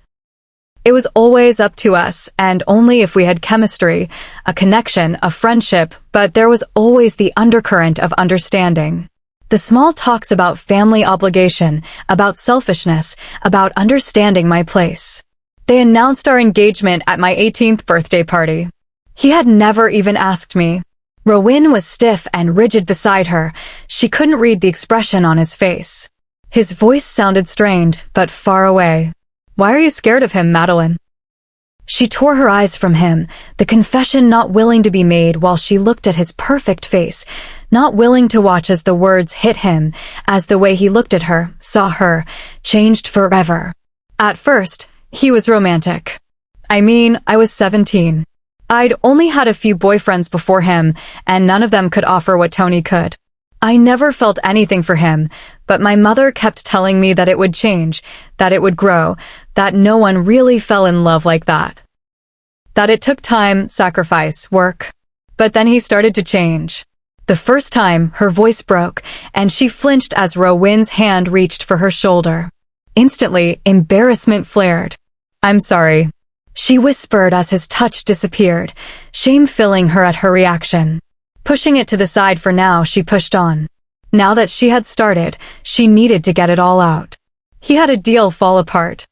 It was always up to us, and only if we had chemistry, a connection, a friendship, but there was always the undercurrent of understanding. The small talks about family obligation, about selfishness, about understanding my place. They announced our engagement at my 18th birthday party. He had never even asked me. Rowan was stiff and rigid beside her. She couldn't read the expression on his face. His voice sounded strained, but far away. Why are you scared of him, Madeline? She tore her eyes from him, the confession not willing to be made while she looked at his perfect face, not willing to watch as the words hit him, as the way he looked at her, saw her, changed forever. At first, he was romantic. I was 17. I'd only had a few boyfriends before him, and none of them could offer what Tony could. I never felt anything for him, but my mother kept telling me that it would change, that it would grow, that no one really fell in love like that. That it took time, sacrifice, work. But then he started to change. The first time, her voice broke, and she flinched as Rowan's hand reached for her shoulder. Instantly, embarrassment flared. I'm sorry, she whispered as his touch disappeared, shame filling her at her reaction. Pushing it to the side for now, she pushed on. Now that she had started, she needed to get it all out. He had a deal fall apart.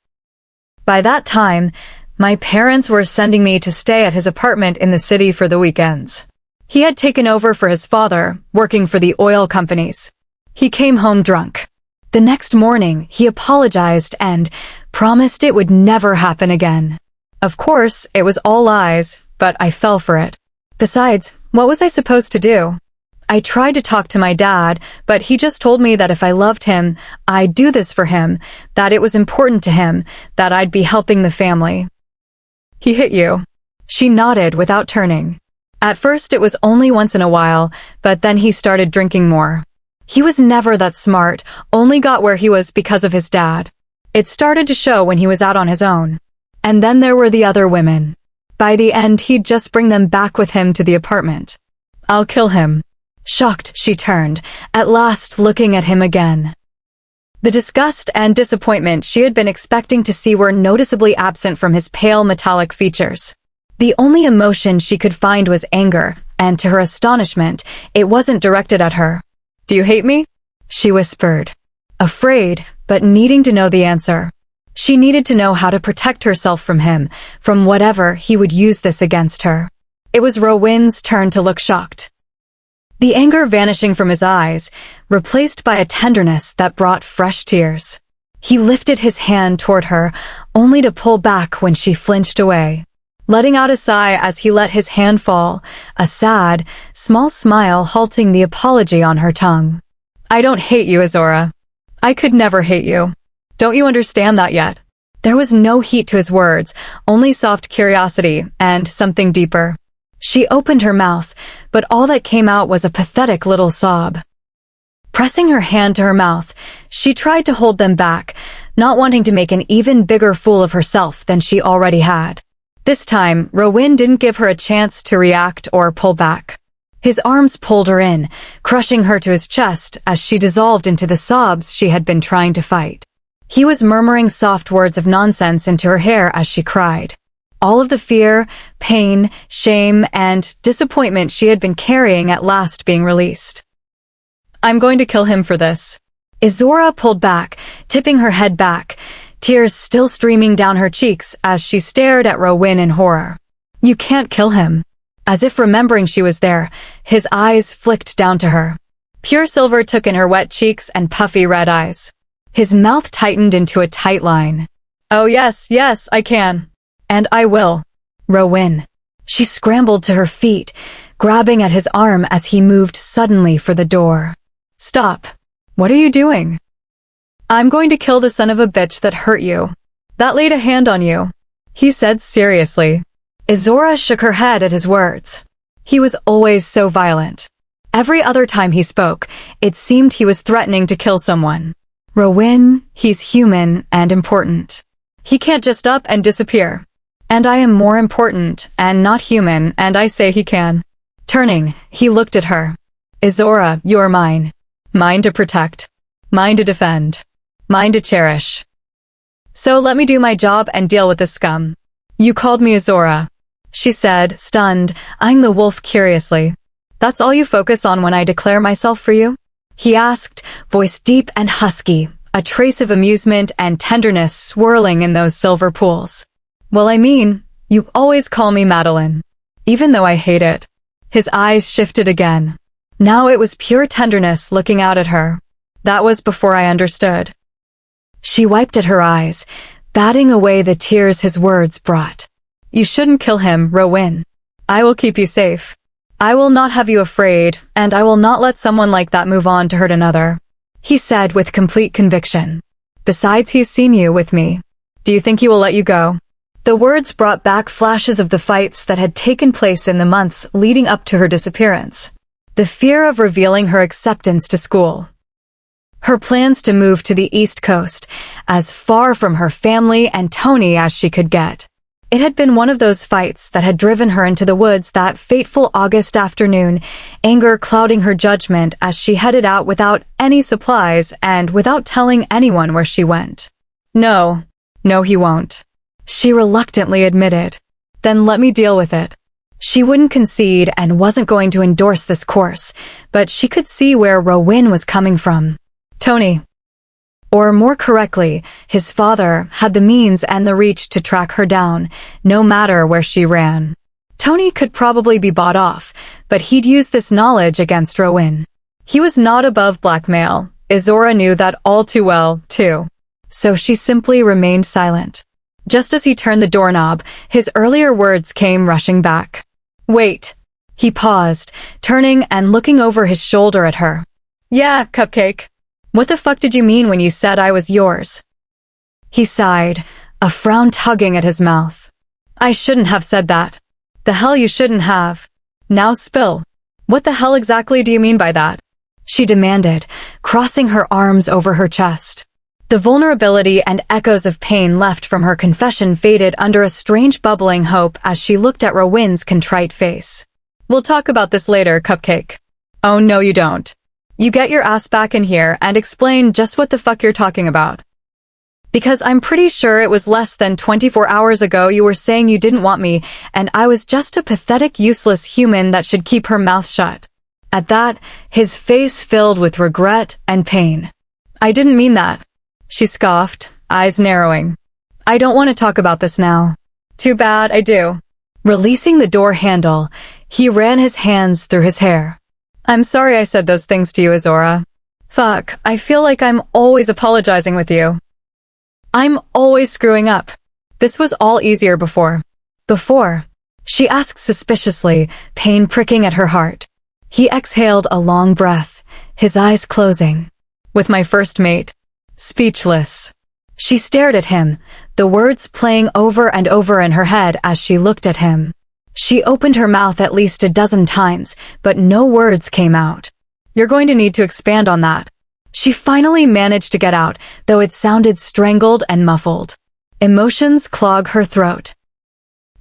By that time, my parents were sending me to stay at his apartment in the city for the weekends. He had taken over for his father, working for the oil companies. He came home drunk. The next morning, he apologized and promised it would never happen again. Of course, it was all lies, but I fell for it. Besides, what was I supposed to do? I tried to talk to my dad, but he just told me that if I loved him, I'd do this for him, that it was important to him, that I'd be helping the family. He hit you. She nodded without turning. At first it was only once in a while, but then he started drinking more. He was never that smart, only got where he was because of his dad. It started to show when he was out on his own. And then there were the other women. By the end, he'd just bring them back with him to the apartment. I'll kill him. Shocked, she turned, at last looking at him again. The disgust and disappointment she had been expecting to see were noticeably absent from his pale metallic features. The only emotion she could find was anger, and to her astonishment, it wasn't directed at her. Do you hate me? She whispered. Afraid, but needing to know the answer. She needed to know how to protect herself from him, from whatever he would use this against her. It was Rowan's turn to look shocked. The anger vanishing from his eyes, replaced by a tenderness that brought fresh tears. He lifted his hand toward her, only to pull back when she flinched away. Letting out a sigh as he let his hand fall, a sad, small smile halting the apology on her tongue. I don't hate you, Izzorah. I could never hate you. Don't you understand that yet? There was no heat to his words, only soft curiosity and something deeper. She opened her mouth, but all that came out was a pathetic little sob. Pressing her hand to her mouth, she tried to hold them back, not wanting to make an even bigger fool of herself than she already had. This time, Rowan didn't give her a chance to react or pull back. His arms pulled her in, crushing her to his chest as she dissolved into the sobs she had been trying to fight. He was murmuring soft words of nonsense into her hair as she cried. All of the fear, pain, shame, and disappointment she had been carrying at last being released. I'm going to kill him for this. Izzorah pulled back, tipping her head back, tears still streaming down her cheeks as she stared at Rowan in horror. You can't kill him. As if remembering she was there, his eyes flicked down to her. Pure silver took in her wet cheeks and puffy red eyes. His mouth tightened into a tight line. Oh yes, yes, I can. And I will. Rowan. She scrambled to her feet, grabbing at his arm as he moved suddenly for the door. Stop. What are you doing? I'm going to kill the son of a bitch that hurt you. That laid a hand on you. He said seriously. Izzorah shook her head at his words. He was always so violent. Every other time he spoke, it seemed he was threatening to kill someone. Rowan, he's human and important. He can't just up and disappear. And I am more important and not human, and I say he can. Turning, he looked at her. Izzorah, you're mine. Mine to protect. Mine to defend. Mine to cherish. So let me do my job and deal with this scum. You called me Izzorah, she said, stunned, eyeing the wolf curiously. That's all you focus on when I declare myself for you? He asked, voice deep and husky, a trace of amusement and tenderness swirling in those silver pools. Well, I mean, you always call me Madeline. Even though I hate it. His eyes shifted again. Now it was pure tenderness looking out at her. That was before I understood. She wiped at her eyes, batting away the tears his words brought. You shouldn't kill him, Rowan. I will keep you safe. I will not have you afraid, and I will not let someone like that move on to hurt another, he said with complete conviction. Besides, he's seen you with me. Do you think he will let you go? The words brought back flashes of the fights that had taken place in the months leading up to her disappearance. The fear of revealing her acceptance to school. Her plans to move to the East Coast, as far from her family and Tony as she could get. It had been one of those fights that had driven her into the woods that fateful August afternoon, anger clouding her judgment as she headed out without any supplies and without telling anyone where she went. No, he won't. She reluctantly admitted. Then let me deal with it. She wouldn't concede and wasn't going to endorse this course, but she could see where Rowan was coming from. Tony. Or more correctly, his father had the means and the reach to track her down, no matter where she ran. Tony could probably be bought off, but he'd use this knowledge against Rowan. He was not above blackmail. Izzorah knew that all too well, too. So she simply remained silent. Just as he turned the doorknob, his earlier words came rushing back. Wait. He paused, turning and looking over his shoulder at her. Yeah, Cupcake. What the fuck did you mean when you said I was yours? He sighed, a frown tugging at his mouth. I shouldn't have said that. The hell you shouldn't have. Now spill. What the hell exactly do you mean by that? She demanded, crossing her arms over her chest. The vulnerability and echoes of pain left from her confession faded under a strange bubbling hope as she looked at Rowan's contrite face. We'll talk about this later, Cupcake. Oh no you don't. You get your ass back in here and explain just what the fuck you're talking about. Because I'm pretty sure it was less than 24 hours ago you were saying you didn't want me and I was just a pathetic, useless human that should keep her mouth shut. At that, his face filled with regret and pain. I didn't mean that. She scoffed, eyes narrowing. I don't want to talk about this now. Too bad, I do. Releasing the door handle, he ran his hands through his hair. I'm sorry I said those things to you, Izzorah. Fuck, I feel like I'm always apologizing with you. I'm always screwing up. This was all easier before. Before? She asked suspiciously, pain pricking at her heart. He exhaled a long breath, his eyes closing. With my first mate. Speechless. She stared at him, the words playing over and over in her head as she looked at him. She opened her mouth at least a dozen times, but no words came out. You're going to need to expand on that. She finally managed to get out, though it sounded strangled and muffled. Emotions clog her throat.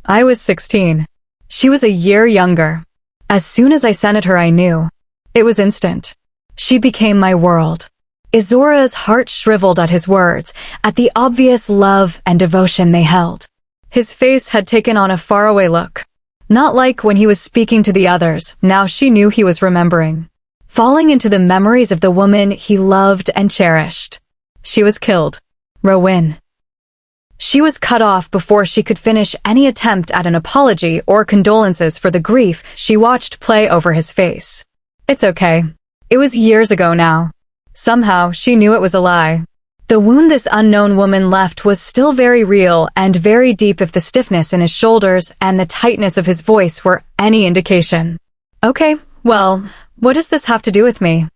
I was 16. She was a year younger. As soon as I scented her, I knew. It was instant. She became my world. Izzorah's heart shriveled at his words, at the obvious love and devotion they held. His face had taken on a faraway look. Not like when he was speaking to the others, now she knew he was remembering. falling into the memories of the woman he loved and cherished. She was killed. Rowan. She was cut off before she could finish any attempt at an apology or condolences for the grief she watched play over his face. It's okay. It was years ago now. Somehow, she knew it was a lie. The wound this unknown woman left was still very real and very deep if the stiffness in his shoulders and the tightness of his voice were any indication. Okay, well, what does this have to do with me?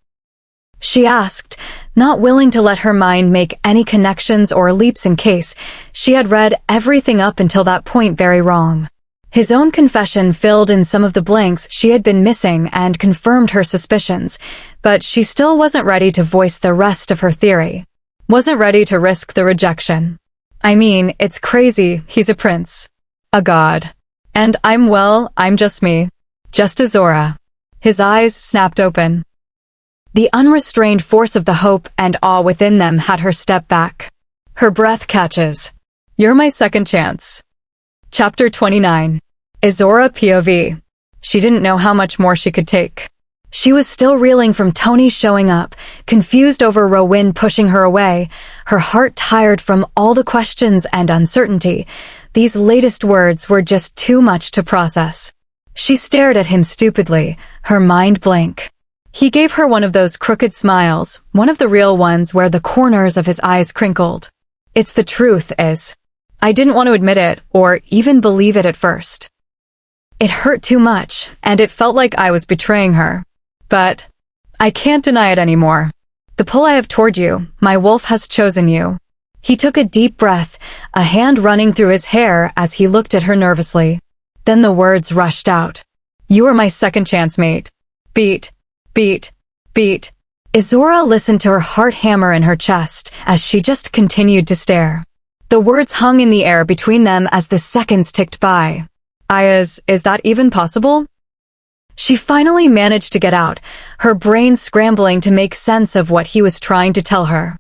She asked, not willing to let her mind make any connections or leaps in case she had read everything up until that point very wrong. His own confession filled in some of the blanks she had been missing and confirmed her suspicions, but she still wasn't ready to voice the rest of her theory. Wasn't ready to risk the rejection. I mean, it's crazy, he's a prince. A god. And I'm just me. Just Izzorah. His eyes snapped open. The unrestrained force of the hope and awe within them had her step back. Her breath catches. You're my second chance. Chapter 29. Izzorah POV. She didn't know how much more she could take. She was still reeling from Tony showing up, confused over Rowan pushing her away, her heart tired from all the questions and uncertainty. These latest words were just too much to process. She stared at him stupidly, her mind blank. He gave her one of those crooked smiles, one of the real ones where the corners of his eyes crinkled. It's the truth, Iz. I didn't want to admit it, or even believe it at first. It hurt too much, and it felt like I was betraying her. But I can't deny it anymore. The pull I have toward you, my wolf has chosen you. He took a deep breath, a hand running through his hair as he looked at her nervously. Then the words rushed out. You are my second chance, mate. Beat. Beat. Beat. Izzorah listened to her heart hammer in her chest as she just continued to stare. The words hung in the air between them as the seconds ticked by. Is that even possible? She finally managed to get out, her brain scrambling to make sense of what he was trying to tell her.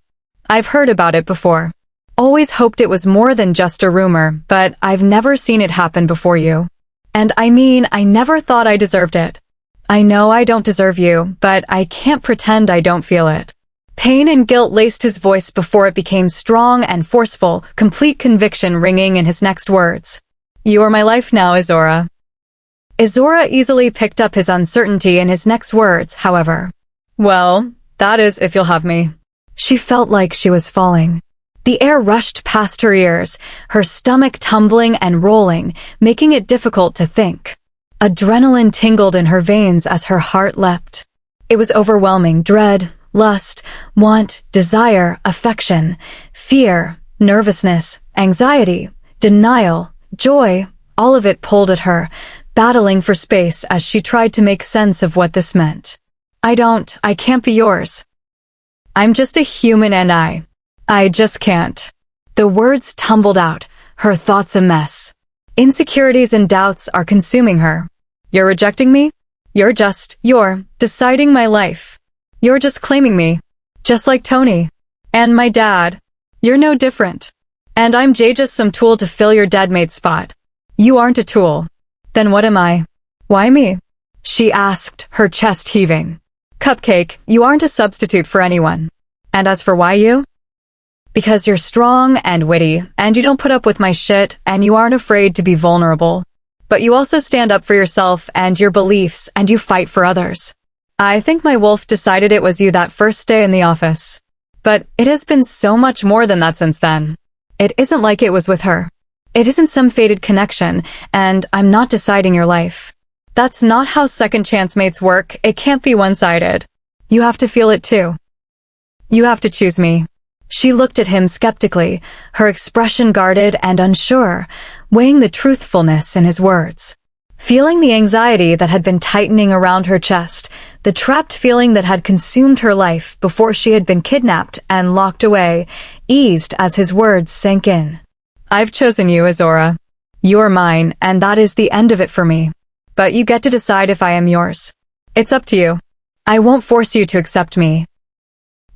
I've heard about it before. Always hoped it was more than just a rumor, but I've never seen it happen before you. And I mean, I never thought I deserved it. I know I don't deserve you, but I can't pretend I don't feel it. Pain and guilt laced his voice before it became strong and forceful, complete conviction ringing in his next words. You are my life now, Izzorah. Izzorah easily picked up his uncertainty in his next words, however. Well, that is if you'll have me. She felt like she was falling. The air rushed past her ears, her stomach tumbling and rolling, making it difficult to think. Adrenaline tingled in her veins as her heart leapt. It was overwhelming: dread, lust, want, desire, affection, fear, nervousness, anxiety, denial, joy, all of it pulled at her, battling for space as she tried to make sense of what this meant. I can't be yours. I'm just a human and I just can't. The words tumbled out, her thoughts a mess. Insecurities and doubts are consuming her. You're rejecting me? You're deciding my life. You're just claiming me. Just like Tony. And my dad. You're no different. And I'm just some tool to fill your dead mate's spot. You aren't a tool. Then what am I? Why me? She asked, her chest heaving. Cupcake, you aren't a substitute for anyone. And as for why you? Because you're strong and witty, and you don't put up with my shit, and you aren't afraid to be vulnerable. But you also stand up for yourself and your beliefs, and you fight for others. I think my wolf decided it was you that first day in the office. But it has been so much more than that since then. It isn't like it was with her. It isn't some fated connection, and I'm not deciding your life. That's not how second chance mates work. It can't be one-sided. You have to feel it too. You have to choose me. She looked at him skeptically, her expression guarded and unsure, weighing the truthfulness in his words. Feeling the anxiety that had been tightening around her chest, the trapped feeling that had consumed her life before she had been kidnapped and locked away, eased as his words sank in. I've chosen you, Izzorah. You're mine, and that is the end of it for me. But you get to decide if I am yours. It's up to you. I won't force you to accept me.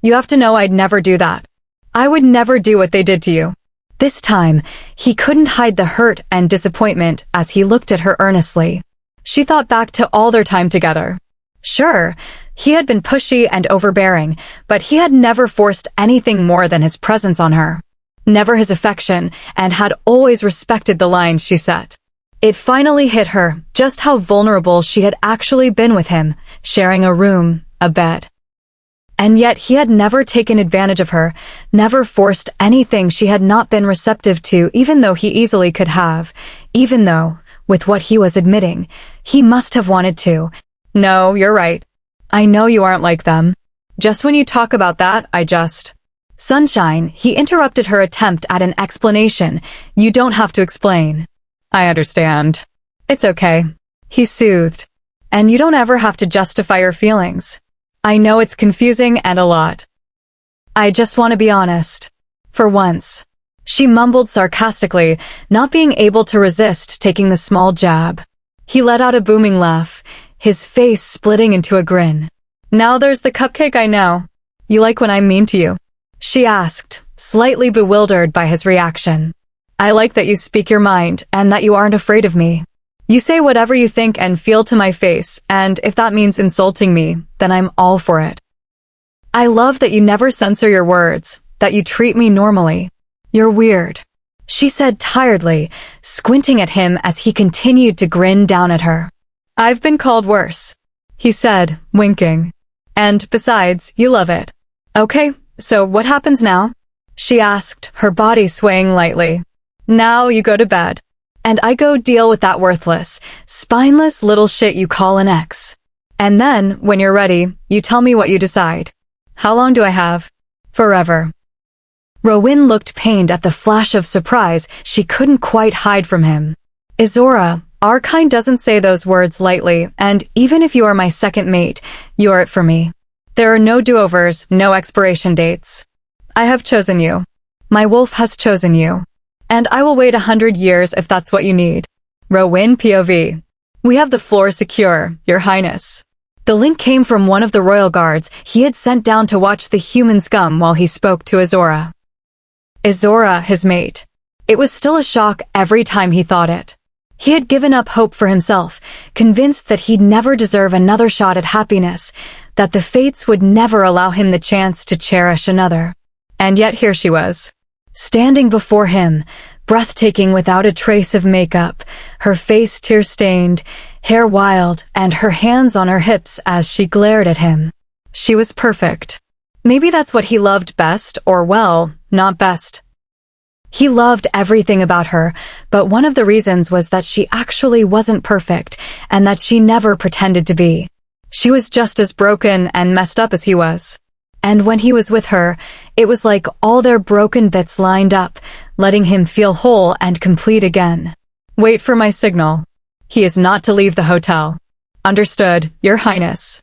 You have to know I'd never do that. I would never do what they did to you. This time, he couldn't hide the hurt and disappointment as he looked at her earnestly. She thought back to all their time together. Sure, he had been pushy and overbearing, but he had never forced anything more than his presence on her. Never his affection, and had always respected the lines she set. It finally hit her just how vulnerable she had actually been with him, sharing a room, a bed. And yet he had never taken advantage of her, never forced anything she had not been receptive to, even though he easily could have, even though, with what he was admitting, he must have wanted to. No, you're right. I know you aren't like them. Just when you talk about that, Sunshine, he interrupted her attempt at an explanation. You don't have to explain. I understand. It's okay. He soothed. And you don't ever have to justify your feelings. I know it's confusing and a lot. I just want to be honest. For once. She mumbled sarcastically, not being able to resist taking the small jab. He let out a booming laugh, his face splitting into a grin. Now there's the cupcake I know. You like when I'm mean to you? She asked, slightly bewildered by his reaction. I like that you speak your mind and that you aren't afraid of me. You say whatever you think and feel to my face, and if that means insulting me, then I'm all for it. I love that you never censor your words, that you treat me normally. You're weird, she said tiredly, squinting at him as he continued to grin down at her. I've been called worse, he said, winking. And besides, you love it. Okay, so what happens now? She asked, her body swaying lightly. Now you go to bed. And I go deal with that worthless, spineless little shit you call an ex. And then, when you're ready, you tell me what you decide. How long do I have? Forever. Rowan looked pained at the flash of surprise she couldn't quite hide from him. Izzorah, our kind doesn't say those words lightly, and even if you are my second mate, you're it for me. There are no do-overs, no expiration dates. I have chosen you. My wolf has chosen you. And I will wait 100 years if that's what you need. Rowan POV. We have the floor secure, Your Highness. The link came from one of the royal guards he had sent down to watch the human scum while he spoke to Izzorah. Izzorah, his mate. It was still a shock every time he thought it. He had given up hope for himself, convinced that he'd never deserve another shot at happiness, that the fates would never allow him the chance to cherish another. And yet here she was. Standing before him, breathtaking without a trace of makeup, her face tear-stained, hair wild, and her hands on her hips as she glared at him. She was perfect. Maybe that's what he loved best, or well, not best. He loved everything about her, but one of the reasons was that she actually wasn't perfect, and that she never pretended to be. She was just as broken and messed up as he was. And when he was with her, it was like all their broken bits lined up, letting him feel whole and complete again. Wait for my signal. He is not to leave the hotel. Understood, Your Highness.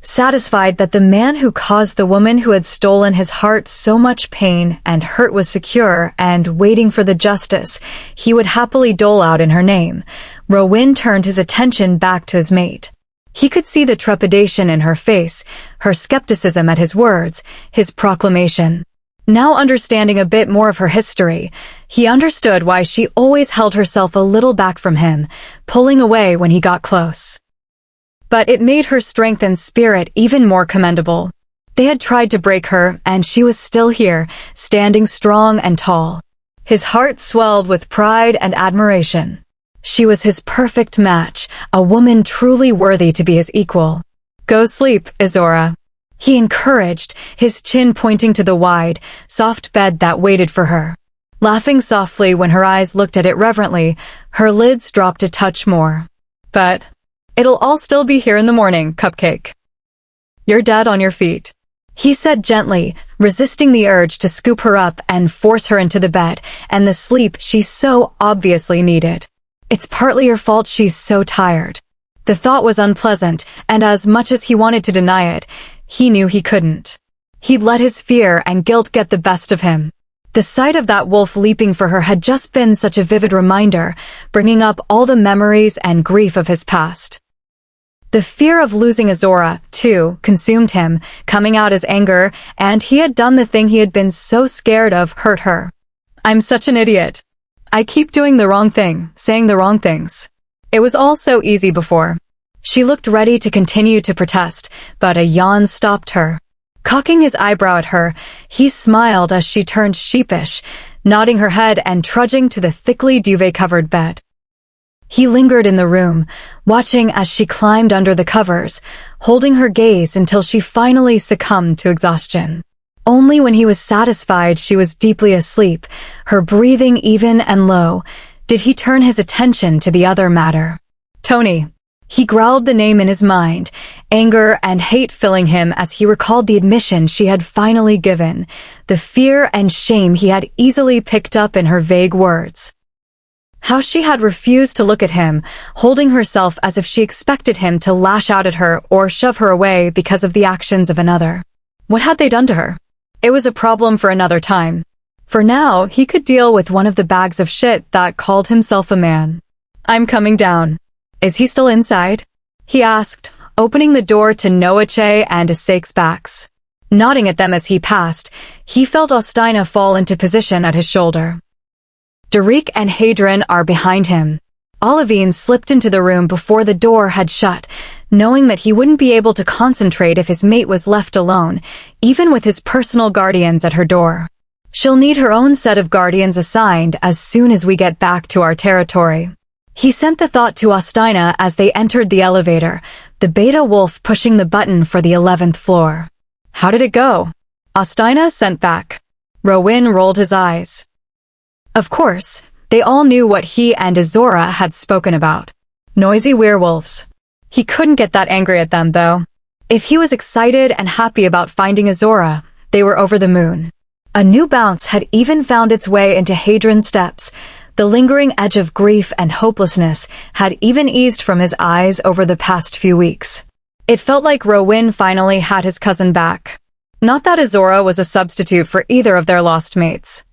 Satisfied that the man who caused the woman who had stolen his heart so much pain and hurt was secure and waiting for the justice he would happily dole out in her name, Rowan turned his attention back to his mate. He could see the trepidation in her face, her skepticism at his words, his proclamation. Now understanding a bit more of her history, he understood why she always held herself a little back from him, pulling away when he got close. But it made her strength and spirit even more commendable. They had tried to break her, and she was still here, standing strong and tall. His heart swelled with pride and admiration. She was his perfect match, a woman truly worthy to be his equal. Go sleep, Izzorah. He encouraged, his chin pointing to the wide, soft bed that waited for her. Laughing softly when her eyes looked at it reverently, her lids dropped a touch more. But it'll all still be here in the morning, Cupcake. You're dead on your feet. He said gently, resisting the urge to scoop her up and force her into the bed and the sleep she so obviously needed. It's partly your fault she's so tired. The thought was unpleasant, and as much as he wanted to deny it, he knew he couldn't. He'd let his fear and guilt get the best of him. The sight of that wolf leaping for her had just been such a vivid reminder, bringing up all the memories and grief of his past. The fear of losing Izzorah, too, consumed him, coming out as anger, and he had done the thing he had been so scared of hurt her. I'm such an idiot. I keep doing the wrong thing, saying the wrong things. It was all so easy before. She looked ready to continue to protest, but a yawn stopped her. Cocking his eyebrow at her, he smiled as she turned sheepish, nodding her head and trudging to the thickly duvet-covered bed. He lingered in the room, watching as she climbed under the covers, holding her gaze until she finally succumbed to exhaustion. Only when he was satisfied she was deeply asleep, her breathing even and low, did he turn his attention to the other matter. Tony. He growled the name in his mind, anger and hate filling him as he recalled the admission she had finally given, the fear and shame he had easily picked up in her vague words. How she had refused to look at him, holding herself as if she expected him to lash out at her or shove her away because of the actions of another. What had they done to her? It was a problem for another time. For now, he could deal with one of the bags of shit that called himself a man. I'm coming down. Is he still inside? He asked, opening the door to Noache and Isaac's backs. Nodding at them as he passed, he felt Ostina fall into position at his shoulder. Derek and Hadron are behind him. Olivine slipped into the room before the door had shut, knowing that he wouldn't be able to concentrate if his mate was left alone, even with his personal guardians at her door. She'll need her own set of guardians assigned as soon as we get back to our territory. He sent the thought to Ostina as they entered the elevator, the beta wolf pushing the button for the 11th floor. How did it go? Ostina sent back. Rowan rolled his eyes. Of course, they all knew what he and Izzorah had spoken about. Noisy werewolves. He couldn't get that angry at them, though. If he was excited and happy about finding Izzorah, they were over the moon. A new bounce had even found its way into Hadron's steps. The lingering edge of grief and hopelessness had even eased from his eyes over the past few weeks. It felt like Rowan finally had his cousin back. Not that Izzorah was a substitute for either of their lost mates.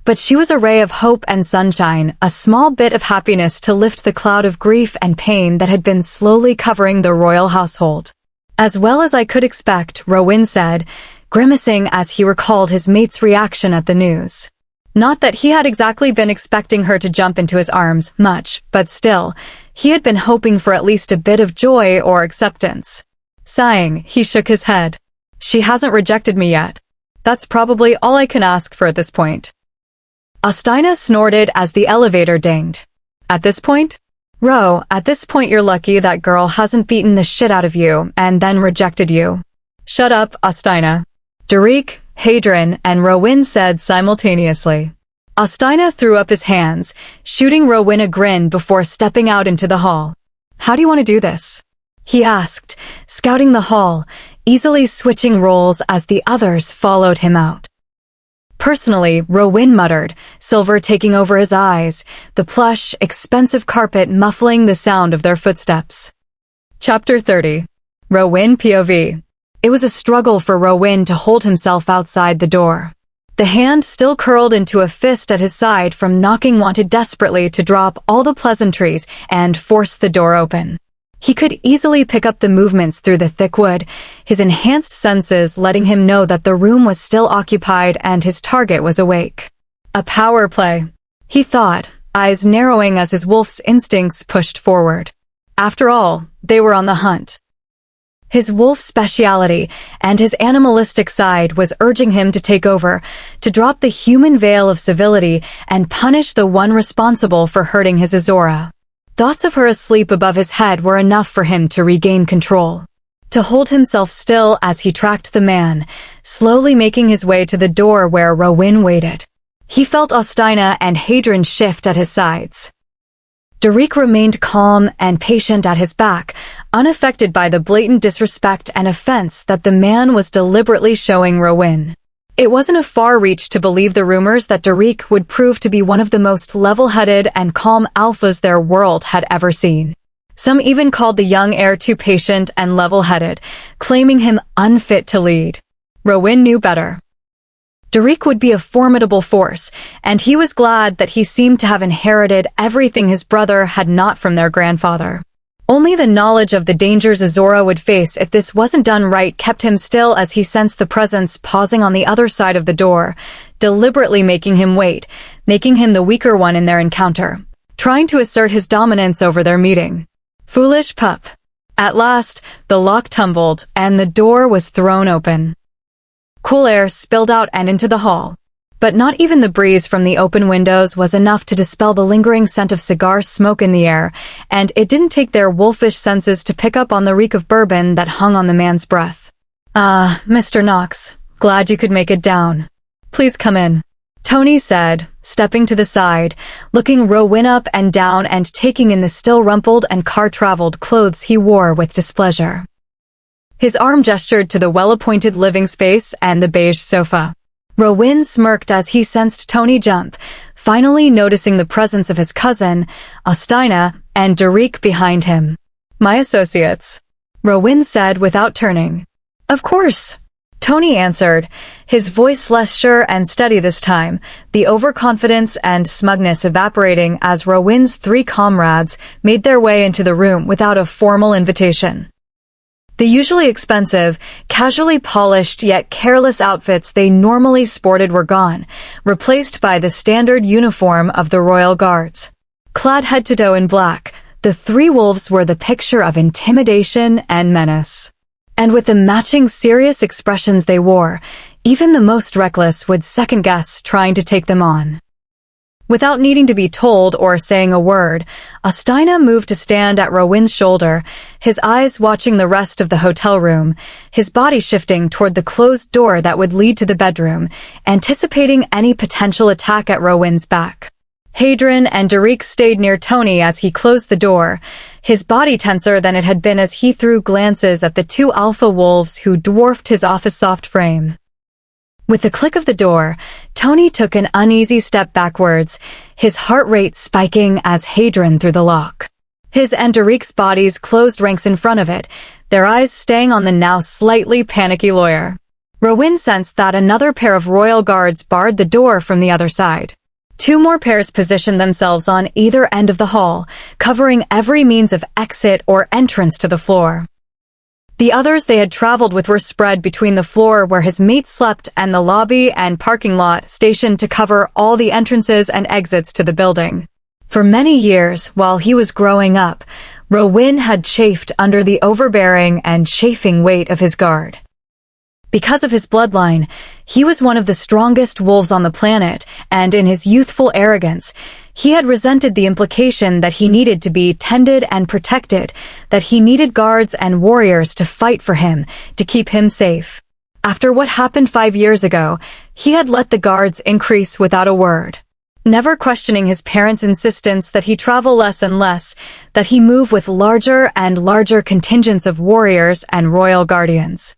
But she was a ray of hope and sunshine, a small bit of happiness to lift the cloud of grief and pain that had been slowly covering the royal household. As well as I could expect, Rowan said, grimacing as he recalled his mate's reaction at the news. Not that he had exactly been expecting her to jump into his arms much, but still, he had been hoping for at least a bit of joy or acceptance. Sighing, he shook his head. She hasn't rejected me yet. That's probably all I can ask for at this point. Ostina snorted as the elevator dinged. At this point? At this point you're lucky that girl hasn't beaten the shit out of you and then rejected you. Shut up, Ostina. Derek, Hadron, and Rowan said simultaneously. Ostina threw up his hands, shooting Rowan a grin before stepping out into the hall. How do you want to do this? He asked, scouting the hall, easily switching roles as the others followed him out. Personally, Rowan muttered, silver taking over his eyes, the plush, expensive carpet muffling the sound of their footsteps. Chapter 30. Rowan POV. It was a struggle for Rowan to hold himself outside the door. The hand still curled into a fist at his side from knocking wanted desperately to drop all the pleasantries and force the door open. He could easily pick up the movements through the thick wood, his enhanced senses letting him know that the room was still occupied and his target was awake. A power play, he thought, eyes narrowing as his wolf's instincts pushed forward. After all, they were on the hunt. His wolf speciality and his animalistic side was urging him to take over, to drop the human veil of civility and punish the one responsible for hurting his Izzorah. Thoughts of her asleep above his head were enough for him to regain control. To hold himself still as he tracked the man, slowly making his way to the door where Rowan waited. He felt Ostina and Hadron shift at his sides. Derek remained calm and patient at his back, unaffected by the blatant disrespect and offense that the man was deliberately showing Rowan. It wasn't a far reach to believe the rumors that Derek would prove to be one of the most level-headed and calm alphas their world had ever seen. Some even called the young heir too patient and level-headed, claiming him unfit to lead. Rowan knew better. Derek would be a formidable force, and he was glad that he seemed to have inherited everything his brother had not from their grandfather. Only the knowledge of the dangers Izzorah would face if this wasn't done right kept him still as he sensed the presence pausing on the other side of the door, deliberately making him wait, making him the weaker one in their encounter, trying to assert his dominance over their meeting. Foolish pup. At last, the lock tumbled, and the door was thrown open. Cool air spilled out and into the hall. But not even the breeze from the open windows was enough to dispel the lingering scent of cigar smoke in the air, and it didn't take their wolfish senses to pick up on the reek of bourbon that hung on the man's breath. "Ah, Mr. Knox, glad you could make it down. Please come in," Tony said, stepping to the side, looking Rowan up and down and taking in the still rumpled and car-traveled clothes he wore with displeasure. His arm gestured to the well-appointed living space and the beige sofa. Rowan smirked as he sensed Tony jump, finally noticing the presence of his cousin, Ostina, and Derek behind him. "My associates," Rowan said without turning. "Of course," Tony answered, his voice less sure and steady this time, the overconfidence and smugness evaporating as Rowan's three comrades made their way into the room without a formal invitation. The usually expensive, casually polished yet careless outfits they normally sported were gone, replaced by the standard uniform of the Royal Guards. Clad head to toe in black, the three wolves were the picture of intimidation and menace. And with the matching serious expressions they wore, even the most reckless would second-guess trying to take them on. Without needing to be told or saying a word, Ostina moved to stand at Rowan's shoulder, his eyes watching the rest of the hotel room, his body shifting toward the closed door that would lead to the bedroom, anticipating any potential attack at Rowan's back. Hadrian and Derek stayed near Tony as he closed the door, his body tenser than it had been as he threw glances at the two alpha wolves who dwarfed his office-soft frame. With the click of the door, Tony took an uneasy step backwards, his heart rate spiking as Hadrian threw the lock. His and Derek's bodies closed ranks in front of it, their eyes staying on the now slightly panicky lawyer. Rowan sensed that another pair of royal guards barred the door from the other side. Two more pairs positioned themselves on either end of the hall, covering every means of exit or entrance to the floor. The others they had traveled with were spread between the floor where his mate slept and the lobby and parking lot stationed to cover all the entrances and exits to the building. For many years, while he was growing up, Rowan had chafed under the overbearing and chafing weight of his guard. Because of his bloodline, he was one of the strongest wolves on the planet, and in his youthful arrogance, he had resented the implication that he needed to be tended and protected, that he needed guards and warriors to fight for him, to keep him safe. After what happened 5 years ago, he had let the guards increase without a word, never questioning his parents' insistence that he travel less and less, that he move with larger and larger contingents of warriors and royal guardians.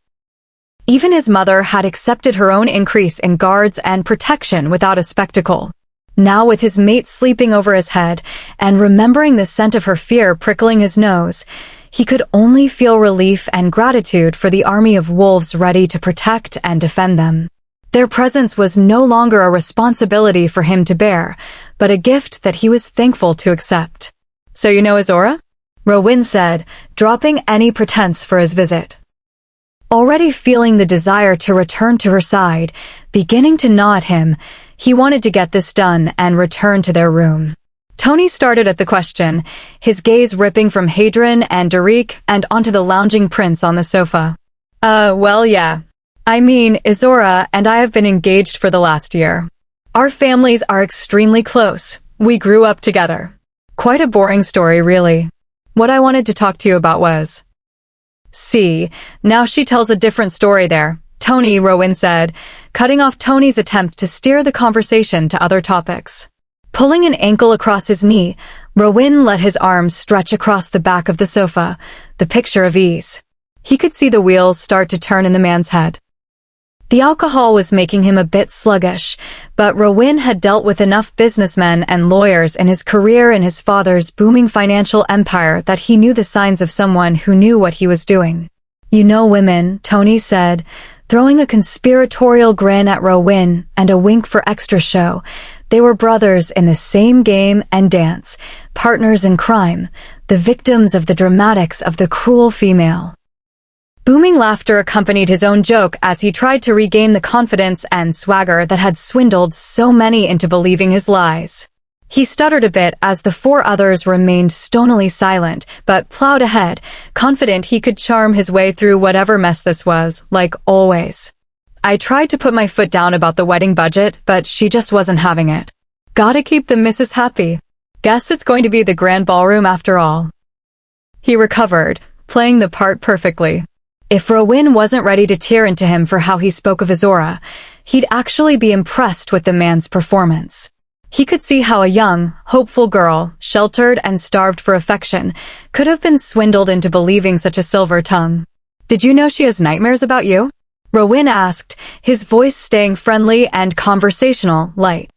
Even his mother had accepted her own increase in guards and protection without a spectacle. Now with his mate sleeping over his head, and remembering the scent of her fear prickling his nose, he could only feel relief and gratitude for the army of wolves ready to protect and defend them. Their presence was no longer a responsibility for him to bear, but a gift that he was thankful to accept. "So you know Izzorah?" Rowan said, dropping any pretense for his visit. Already feeling the desire to return to her side, beginning to gnaw at him, he wanted to get this done and return to their room. Tony started at the question, his gaze ripping from Hadrian and Derek and onto the lounging prince on the sofa. Well, yeah. I mean, Izzorah and I have been engaged for the last year. Our families are extremely close. We grew up together. Quite a boring story, really. What I wanted to talk to you about was... See, now she tells a different story there, Tony, Rowan said, cutting off Tony's attempt to steer the conversation to other topics. Pulling an ankle across his knee, Rowan let his arms stretch across the back of the sofa, the picture of ease. He could see the wheels start to turn in the man's head. The alcohol was making him a bit sluggish, but Rowan had dealt with enough businessmen and lawyers in his career in his father's booming financial empire that he knew the signs of someone who knew what he was doing. "You know women," Tony said, throwing a conspiratorial grin at Rowan and a wink for extra show. They were brothers in the same game and dance, partners in crime, the victims of the dramatics of the cruel female. Booming laughter accompanied his own joke as he tried to regain the confidence and swagger that had swindled so many into believing his lies. He stuttered a bit as the four others remained stonily silent, but plowed ahead, confident he could charm his way through whatever mess this was, like always. I tried to put my foot down about the wedding budget, but she just wasn't having it. Gotta keep the missus happy. Guess it's going to be the grand ballroom after all. He recovered, playing the part perfectly. If Rowan wasn't ready to tear into him for how he spoke of Izzorah, he'd actually be impressed with the man's performance. He could see how a young, hopeful girl, sheltered and starved for affection, could have been swindled into believing such a silver tongue. Did you know she has nightmares about you? Rowan asked, his voice staying friendly and conversational, light.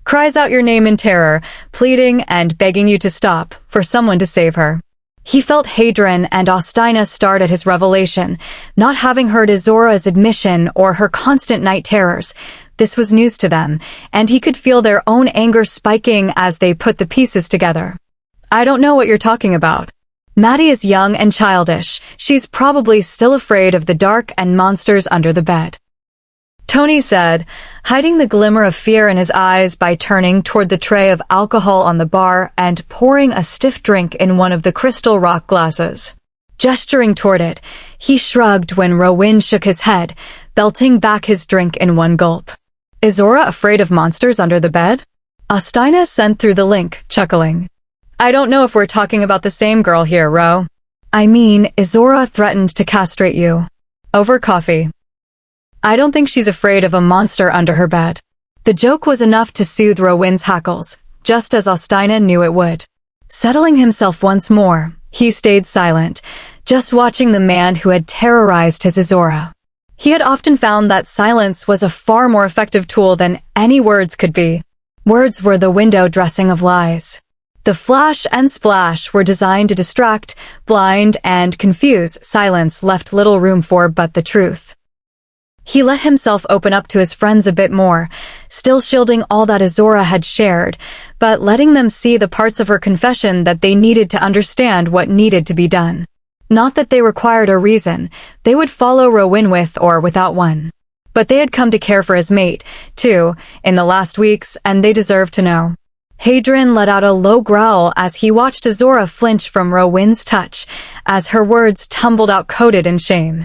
Cries out your name in terror, pleading and begging you to stop, for someone to save her. He felt Hadron and Ostina start at his revelation, not having heard Izzorah's admission or her constant night terrors. This was news to them, and he could feel their own anger spiking as they put the pieces together. I don't know what you're talking about. Maddie is young and childish. She's probably still afraid of the dark and monsters under the bed. Tony said, hiding the glimmer of fear in his eyes by turning toward the tray of alcohol on the bar and pouring a stiff drink in one of the crystal rock glasses. Gesturing toward it, he shrugged when Rowan shook his head, belting back his drink in one gulp. Izzorah afraid of monsters under the bed? Ostina sent through the link, chuckling. I don't know if we're talking about the same girl here, Ro. I mean, Izzorah threatened to castrate you. Over coffee. I don't think she's afraid of a monster under her bed. The joke was enough to soothe Rowan's hackles, just as Ostina knew it would. Settling himself once more, he stayed silent, just watching the man who had terrorized his Izzorah. He had often found that silence was a far more effective tool than any words could be. Words were the window dressing of lies. The flash and splash were designed to distract, blind, and confuse. Silence left little room for but the truth. He let himself open up to his friends a bit more, still shielding all that Izzorah had shared, but letting them see the parts of her confession that they needed to understand what needed to be done. Not that they required a reason, they would follow Rowan with or without one. But they had come to care for his mate, too, in the last weeks, and they deserved to know. Hadron let out a low growl as he watched Izzorah flinch from Rowan's touch, as her words tumbled out coated in shame.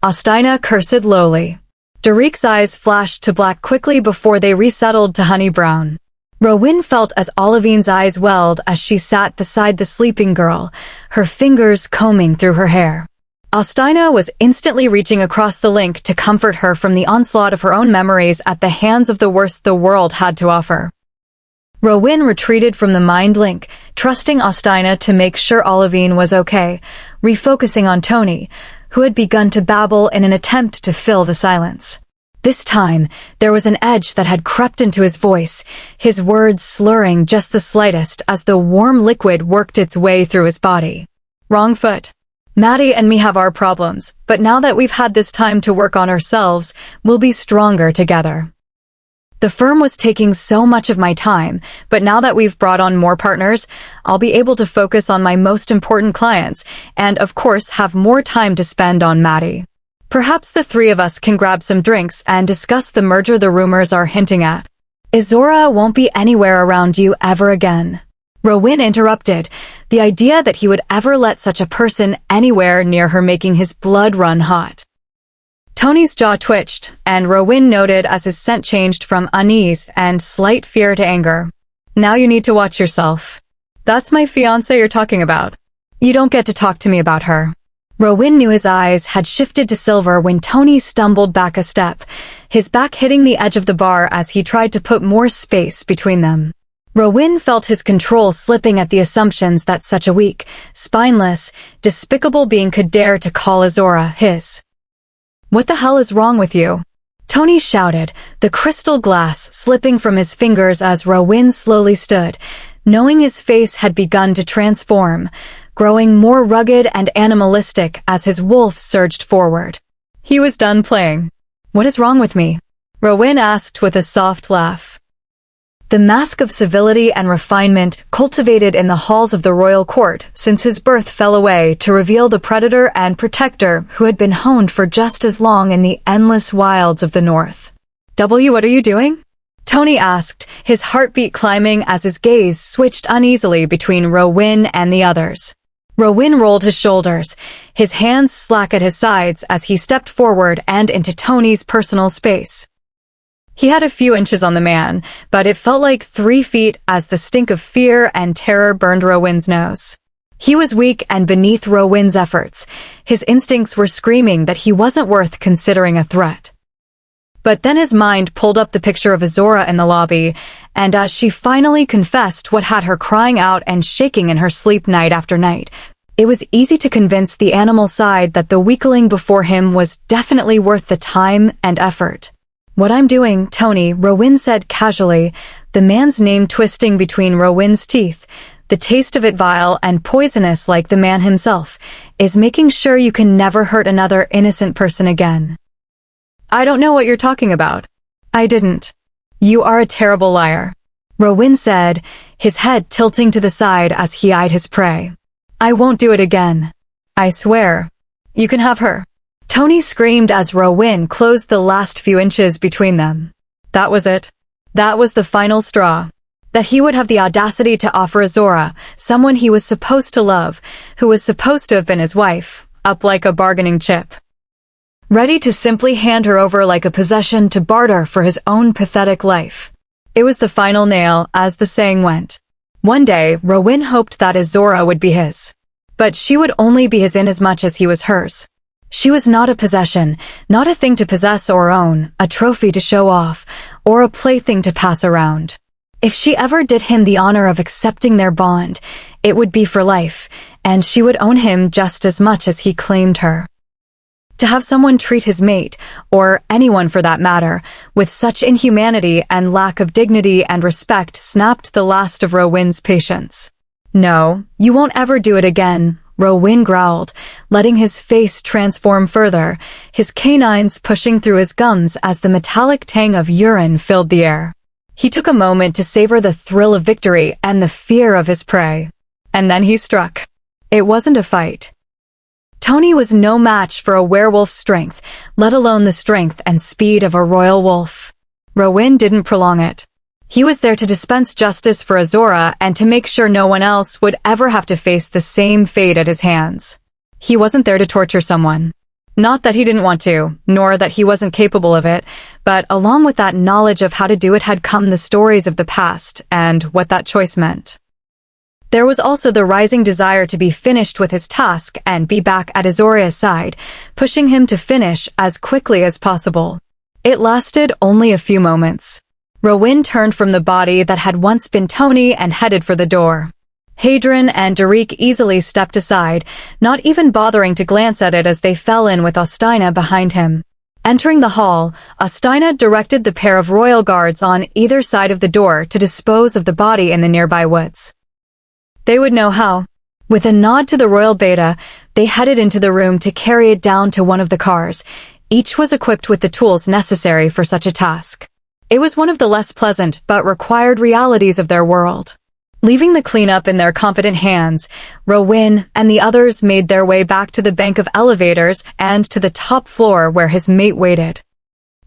Ostina cursed lowly. Derek's eyes flashed to black quickly before they resettled to honey brown. Rowan felt as Olivine's eyes welled as she sat beside the sleeping girl, her fingers combing through her hair. Ostina was instantly reaching across the link to comfort her from the onslaught of her own memories at the hands of the worst the world had to offer. Rowan retreated from the mind link, trusting Ostina to make sure Olivine was okay, refocusing on Tony, who had begun to babble in an attempt to fill the silence. This time, there was an edge that had crept into his voice, his words slurring just the slightest as the warm liquid worked its way through his body. Wrong foot. Maddie and me have our problems, but now that we've had this time to work on ourselves, we'll be stronger together. The firm was taking so much of my time, but now that we've brought on more partners, I'll be able to focus on my most important clients, and of course have more time to spend on Maddie. Perhaps the three of us can grab some drinks and discuss the merger the rumors are hinting at. Izzorah won't be anywhere around you ever again. Rowan interrupted, the idea that he would ever let such a person anywhere near her making his blood run hot. Tony's jaw twitched, and Rowan noted as his scent changed from unease and slight fear to anger. Now you need to watch yourself. That's my fiancé you're talking about. You don't get to talk to me about her. Rowan knew his eyes had shifted to silver when Tony stumbled back a step, his back hitting the edge of the bar as he tried to put more space between them. Rowan felt his control slipping at the assumptions that such a weak, spineless, despicable being could dare to call Izzorah his. What the hell is wrong with you? Tony shouted, the crystal glass slipping from his fingers as Rowan slowly stood, knowing his face had begun to transform, growing more rugged and animalistic as his wolf surged forward. He was done playing. What is wrong with me? Rowan asked with a soft laugh. The mask of civility and refinement cultivated in the halls of the royal court since his birth fell away to reveal the predator and protector who had been honed for just as long in the endless wilds of the north. What are you doing? Tony asked, his heartbeat climbing as his gaze switched uneasily between Rowan and the others. Rowan rolled his shoulders, his hands slack at his sides as he stepped forward and into Tony's personal space. He had a few inches on the man, but it felt like 3 feet as the stink of fear and terror burned Rowan's nose. He was weak and beneath Rowan's efforts. His instincts were screaming that he wasn't worth considering a threat. But then his mind pulled up the picture of Izzorah in the lobby, and as she finally confessed what had her crying out and shaking in her sleep night after night, it was easy to convince the animal side that the weakling before him was definitely worth the time and effort. "What I'm doing, Tony," Rowan said casually, the man's name twisting between Rowan's teeth, the taste of it vile and poisonous like the man himself, "is making sure you can never hurt another innocent person again." "I don't know what you're talking about." "I didn't." "You are a terrible liar," Rowan said, his head tilting to the side as he eyed his prey. "I won't do it again. I swear. You can have her." Tony screamed as Rowan closed the last few inches between them. That was it. That was the final straw. That he would have the audacity to offer Izzorah, someone he was supposed to love, who was supposed to have been his wife, up like a bargaining chip. Ready to simply hand her over like a possession to barter for his own pathetic life. It was the final nail, as the saying went. One day, Rowan hoped that Izzorah would be his. But she would only be his inasmuch as he was hers. She was not a possession, not a thing to possess or own, a trophy to show off, or a plaything to pass around. If she ever did him the honor of accepting their bond, it would be for life, and she would own him just as much as he claimed her. To have someone treat his mate, or anyone for that matter, with such inhumanity and lack of dignity and respect snapped the last of Rowan's patience. "No, you won't ever do it again," Rowan growled, letting his face transform further, his canines pushing through his gums as the metallic tang of urine filled the air. He took a moment to savor the thrill of victory and the fear of his prey. And then he struck. It wasn't a fight. Tony was no match for a werewolf's strength, let alone the strength and speed of a royal wolf. Rowan didn't prolong it. He was there to dispense justice for Izzorah and to make sure no one else would ever have to face the same fate at his hands. He wasn't there to torture someone. Not that he didn't want to, nor that he wasn't capable of it, but along with that knowledge of how to do it had come the stories of the past and what that choice meant. There was also the rising desire to be finished with his task and be back at Izzorah's side, pushing him to finish as quickly as possible. It lasted only a few moments. Rowan turned from the body that had once been Tony and headed for the door. Hadron and Derek easily stepped aside, not even bothering to glance at it as they fell in with Ostina behind him. Entering the hall, Ostina directed the pair of royal guards on either side of the door to dispose of the body in the nearby woods. They would know how. With a nod to the royal beta, they headed into the room to carry it down to one of the cars. Each was equipped with the tools necessary for such a task. It was one of the less pleasant but required realities of their world. Leaving the cleanup in their competent hands, Rowan and the others made their way back to the bank of elevators and to the top floor where his mate waited.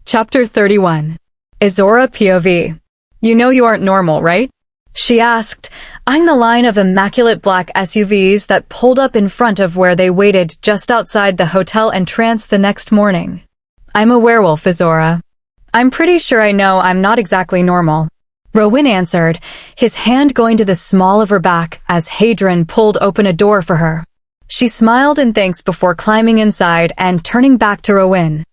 Chapter 31. Izzorah POV. "You know you aren't normal, right?" she asked, eyeing the line of immaculate black SUVs that pulled up in front of where they waited just outside the hotel entrance the next morning. "I'm a werewolf, Izzorah. I'm pretty sure I know I'm not exactly normal," Rowan answered, his hand going to the small of her back as Hadron pulled open a door for her. She smiled in thanks before climbing inside and turning back to Rowan.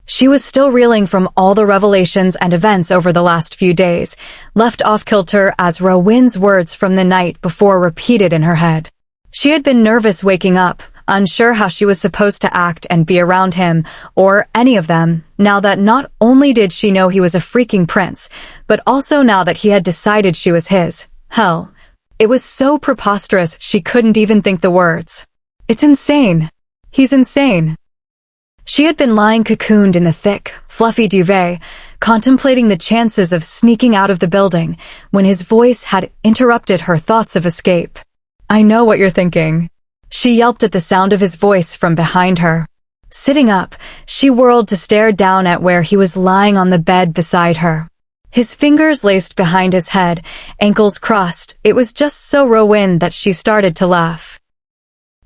She was still reeling from all the revelations and events over the last few days, left off-kilter as Rowan's words from the night before repeated in her head. She had been nervous waking up, unsure how she was supposed to act and be around him, or any of them, now that not only did she know he was a freaking prince, but also now that he had decided she was his. Hell, it was so preposterous she couldn't even think the words. It's insane. He's insane. She had been lying cocooned in the thick, fluffy duvet, contemplating the chances of sneaking out of the building, when his voice had interrupted her thoughts of escape. "I know what you're thinking." She yelped at the sound of his voice from behind her. Sitting up, she whirled to stare down at where he was lying on the bed beside her. His fingers laced behind his head, ankles crossed. It was just so Rowan that she started to laugh.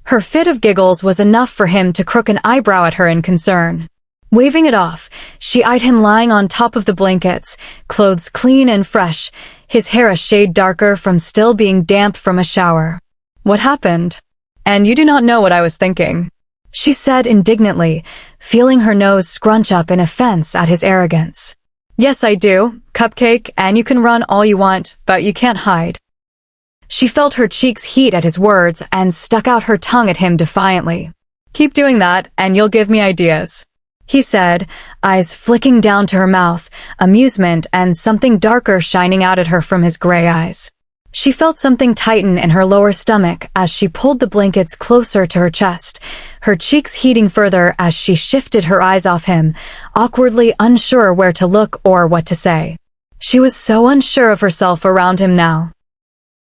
Her fit of giggles was enough for him to crook an eyebrow at her in concern. Waving it off, she eyed him lying on top of the blankets, clothes clean and fresh, his hair a shade darker from still being damp from a shower. "What happened? And you do not know what I was thinking," she said indignantly, feeling her nose scrunch up in offense at his arrogance. "Yes, I do, Cupcake, and you can run all you want, but you can't hide." She felt her cheeks heat at his words and stuck out her tongue at him defiantly. "Keep doing that, and you'll give me ideas," he said, eyes flicking down to her mouth, amusement and something darker shining out at her from his gray eyes. She felt something tighten in her lower stomach as she pulled the blankets closer to her chest, her cheeks heating further as she shifted her eyes off him, awkwardly unsure where to look or what to say. She was so unsure of herself around him now.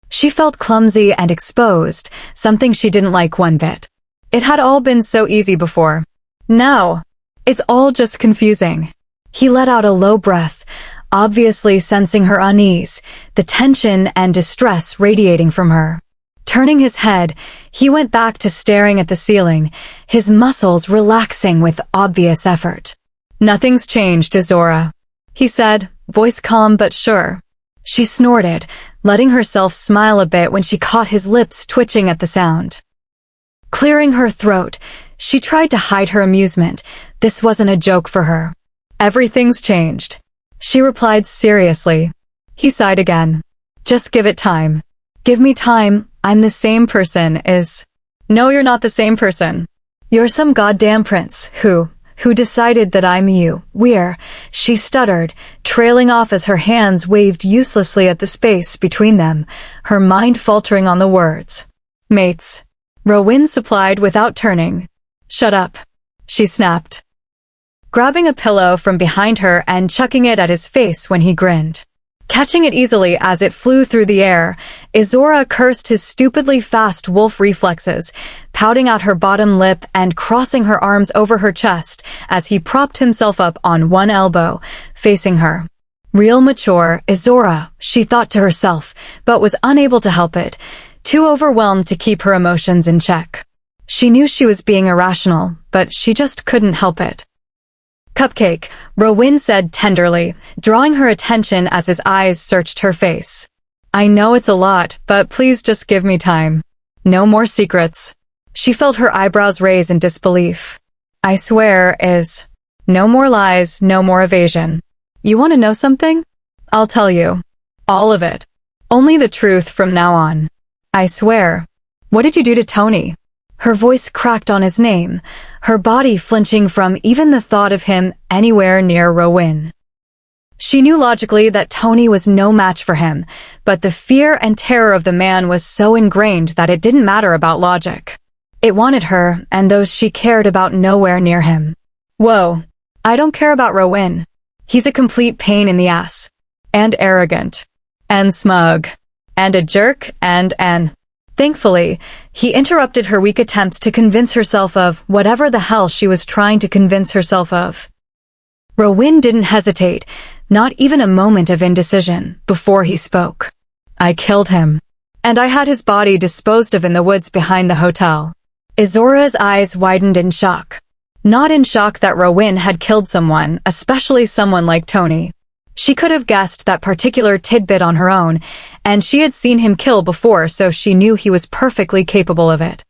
She felt clumsy and exposed, something she didn't like one bit. It had all been so easy before. Now, it's all just confusing. He let out a low breath, obviously sensing her unease, the tension and distress radiating from her. Turning his head, he went back to staring at the ceiling, his muscles relaxing with obvious effort. "Nothing's changed, Izzorah," he said, voice calm but sure. She snorted, letting herself smile a bit when she caught his lips twitching at the sound. Clearing her throat, she tried to hide her amusement. This wasn't a joke for her. "Everything's changed," she replied seriously. He sighed again. "Just give it time." "Give me time, I'm the same person, No, you're not the same person. You're some goddamn prince who decided that I'm you. She stuttered, trailing off as her hands waved uselessly at the space between them, her mind faltering on the words. "Mates," Rowan supplied without turning. "Shut up," she snapped, grabbing a pillow from behind her and chucking it at his face when he grinned. Catching it easily as it flew through the air, Izzorah cursed his stupidly fast wolf reflexes, pouting out her bottom lip and crossing her arms over her chest as he propped himself up on one elbow, facing her. Real mature, Izzorah, she thought to herself, but was unable to help it, too overwhelmed to keep her emotions in check. She knew she was being irrational, but she just couldn't help it. "Cupcake," Rowan said tenderly, drawing her attention as his eyes searched her face. "I know it's a lot, but please just give me time. No more secrets." She felt her eyebrows raise in disbelief. "I swear, no more lies, no more evasion. You want to know something? I'll tell you. All of it. Only the truth from now on. I swear." "What did you do to Tony?" Her voice cracked on his name, her body flinching from even the thought of him anywhere near Rowan. She knew logically that Tony was no match for him, but the fear and terror of the man was so ingrained that it didn't matter about logic. It wanted her and those she cared about nowhere near him. "Whoa, I don't care about Rowan. He's a complete pain in the ass. And arrogant. And smug. And a jerk and an..." Thankfully, he interrupted her weak attempts to convince herself of whatever the hell she was trying to convince herself of. Rowan didn't hesitate, not even a moment of indecision, before he spoke. "I killed him. And I had his body disposed of in the woods behind the hotel." Izzorah's eyes widened in shock. Not in shock that Rowan had killed someone, especially someone like Tony. She could have guessed that particular tidbit on her own, and she had seen him kill before, so she knew he was perfectly capable of it.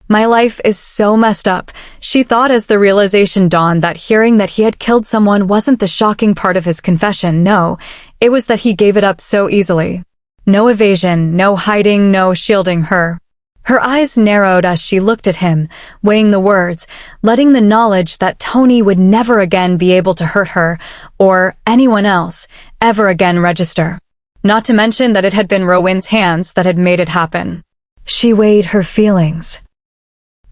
"My life is so messed up," she thought as the realization dawned that hearing that he had killed someone wasn't the shocking part of his confession. No, it was that he gave it up so easily. No evasion, no hiding, no shielding her. Her eyes narrowed as she looked at him, weighing the words, letting the knowledge that Tony would never again be able to hurt her, or anyone else, ever again register. Not to mention that it had been Rowan's hands that had made it happen. She weighed her feelings,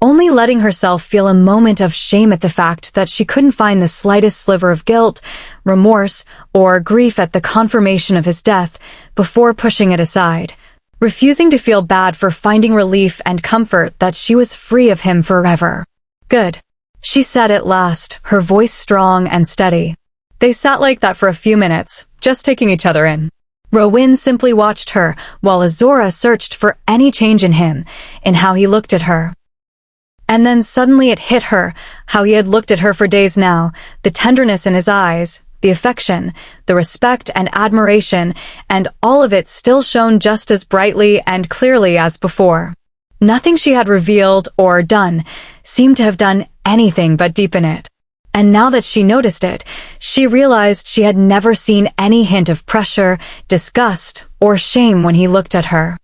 only letting herself feel a moment of shame at the fact that she couldn't find the slightest sliver of guilt, remorse, or grief at the confirmation of his death before pushing it aside. Refusing to feel bad for finding relief and comfort that she was free of him forever. "Good," she said at last, her voice strong and steady. They sat like that for a few minutes, just taking each other in. Rowan simply watched her while Izzorah searched for any change in him, in how he looked at her. And then suddenly it hit her, how he had looked at her for days now, the tenderness in his eyes, the affection, the respect and admiration, and all of it still shone just as brightly and clearly as before. Nothing she had revealed or done seemed to have done anything but deepen it. And now that she noticed it, she realized she had never seen any hint of pressure, disgust, or shame when he looked at her.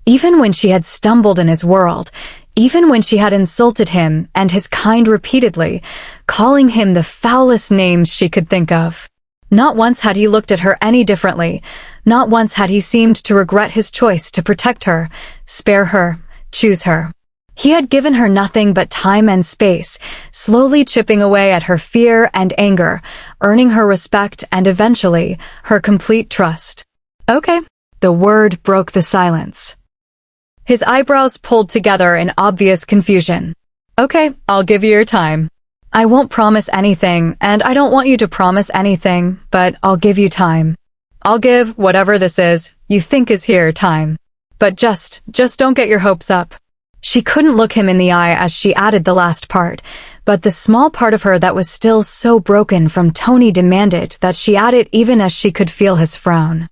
Even when she had stumbled in his world, even when she had insulted him and his kind repeatedly, calling him the foulest names she could think of. Not once had he looked at her any differently. Not once had he seemed to regret his choice to protect her, spare her, choose her. He had given her nothing but time and space, slowly chipping away at her fear and anger, earning her respect and eventually her complete trust. Okay. The word broke the silence. His eyebrows pulled together in obvious confusion. Okay, I'll give you your time. I won't promise anything, and I don't want you to promise anything, but I'll give you time. I'll give whatever this is you think is here time. But just don't get your hopes up. She couldn't look him in the eye as she added the last part, but the small part of her that was still so broken from Tony demanded that she add it even as she could feel his frown.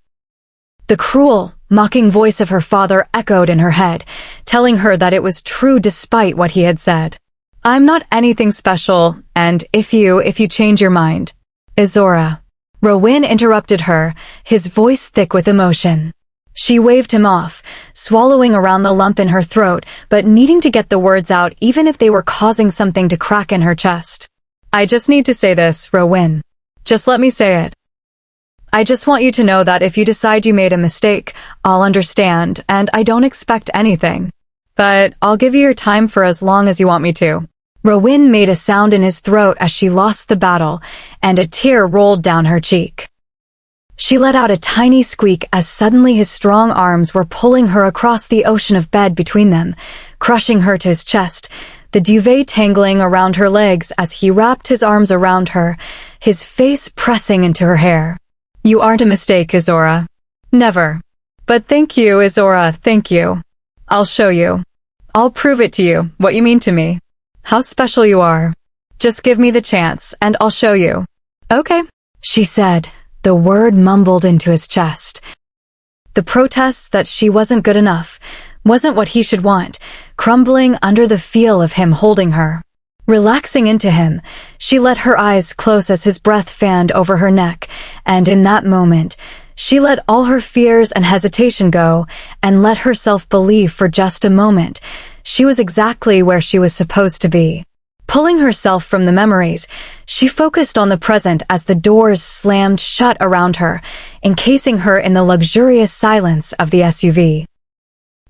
The cruel, mocking voice of her father echoed in her head, telling her that it was true despite what he had said. I'm not anything special, and if you change your mind. Izzorah. Rowan interrupted her, his voice thick with emotion. She waved him off, swallowing around the lump in her throat, but needing to get the words out even if they were causing something to crack in her chest. I just need to say this, Rowan. Just let me say it. I just want you to know that if you decide you made a mistake, I'll understand, and I don't expect anything. But I'll give you your time for as long as you want me to. Rowan made a sound in his throat as she lost the battle, and a tear rolled down her cheek. She let out a tiny squeak as suddenly his strong arms were pulling her across the ocean of bed between them, crushing her to his chest, the duvet tangling around her legs as he wrapped his arms around her, his face pressing into her hair. You aren't a mistake, Izzorah. Never. But thank you, Izzorah, thank you. I'll show you. I'll prove it to you, what you mean to me. How special you are. Just give me the chance, and I'll show you. Okay, she said, the word mumbled into his chest. The protests that she wasn't good enough, wasn't what he should want, crumbling under the feel of him holding her. Relaxing into him, she let her eyes close as his breath fanned over her neck, and in that moment, she let all her fears and hesitation go, and let herself believe for just a moment she was exactly where she was supposed to be. Pulling herself from the memories, she focused on the present as the doors slammed shut around her, encasing her in the luxurious silence of the SUV.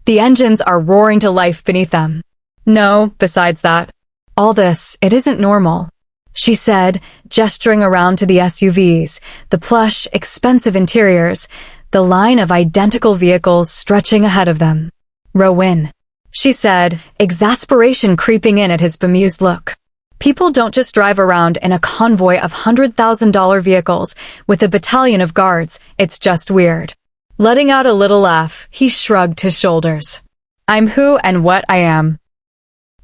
The engines are roaring to life beneath them. No, besides that. All this, it isn't normal, she said, gesturing around to the SUVs, the plush, expensive interiors, the line of identical vehicles stretching ahead of them. Rowan, she said, exasperation creeping in at his bemused look. People don't just drive around in a convoy of $100,000 vehicles with a battalion of guards, it's just weird. Letting out a little laugh, he shrugged his shoulders. I'm who and what I am.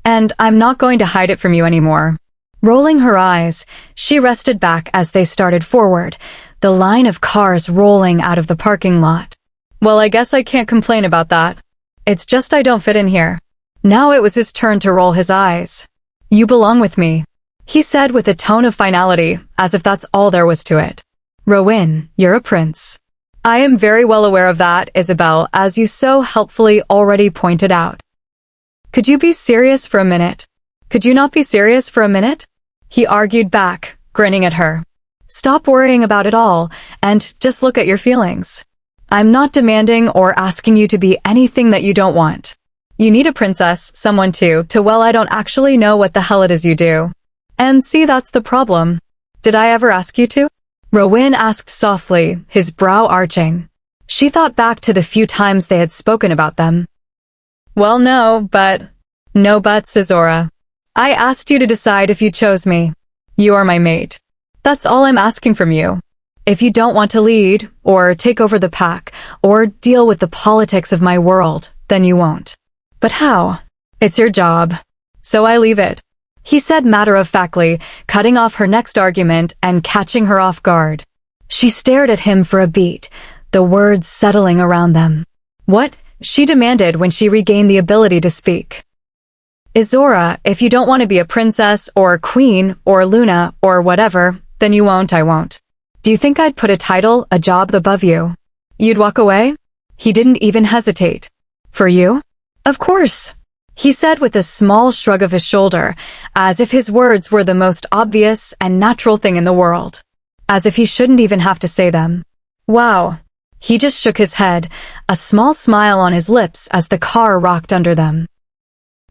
And I'm not going to hide it from you anymore. Rolling her eyes, she rested back as they started forward, the line of cars rolling out of the parking lot. Well, I guess I can't complain about that. It's just I don't fit in here. Now it was his turn to roll his eyes. You belong with me, he said with a tone of finality, as if that's all there was to it. Rowan, you're a prince. I am very well aware of that, Isabel, as you so helpfully already pointed out. Could you be serious for a minute? Could you not be serious for a minute? He argued back, grinning at her. Stop worrying about it all, and just look at your feelings. I'm not demanding or asking you to be anything that you don't want. You need a princess, someone well, I don't actually know what the hell it is you do. And see, that's the problem. Did I ever ask you to? Rowan asked softly, his brow arching. She thought back to the few times they had spoken about them. Well, no buts, Izzorah. I asked you to decide if you chose me. You are my mate. That's all I'm asking from you. If you don't want to lead, or take over the pack, or deal with the politics of my world, then you won't. But how? It's your job. So I leave it. He said matter-of-factly, cutting off her next argument and catching her off guard. She stared at him for a beat, the words settling around them. What? She demanded when she regained the ability to speak. Izzorah, if you don't want to be a princess, or queen, or Luna, or whatever, then you won't, I won't. Do you think I'd put a title, a job above you? You'd walk away? He didn't even hesitate. For you? Of course, he said with a small shrug of his shoulder, as if his words were the most obvious and natural thing in the world. As if he shouldn't even have to say them. Wow. He just shook his head, a small smile on his lips as the car rocked under them.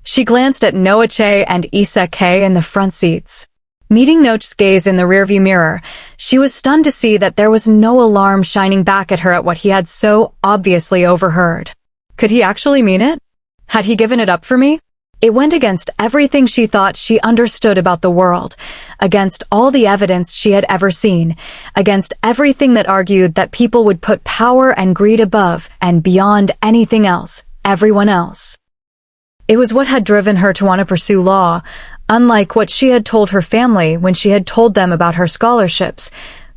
She glanced at Noache and Izzorah in the front seats. Meeting Noach's gaze in the rearview mirror, she was stunned to see that there was no alarm shining back at her at what he had so obviously overheard. Could he actually mean it? Had he given it up for me? It went against everything she thought she understood about the world, against all the evidence she had ever seen, against everything that argued that people would put power and greed above and beyond anything else, everyone else. It was what had driven her to want to pursue law, unlike what she had told her family when she had told them about her scholarships,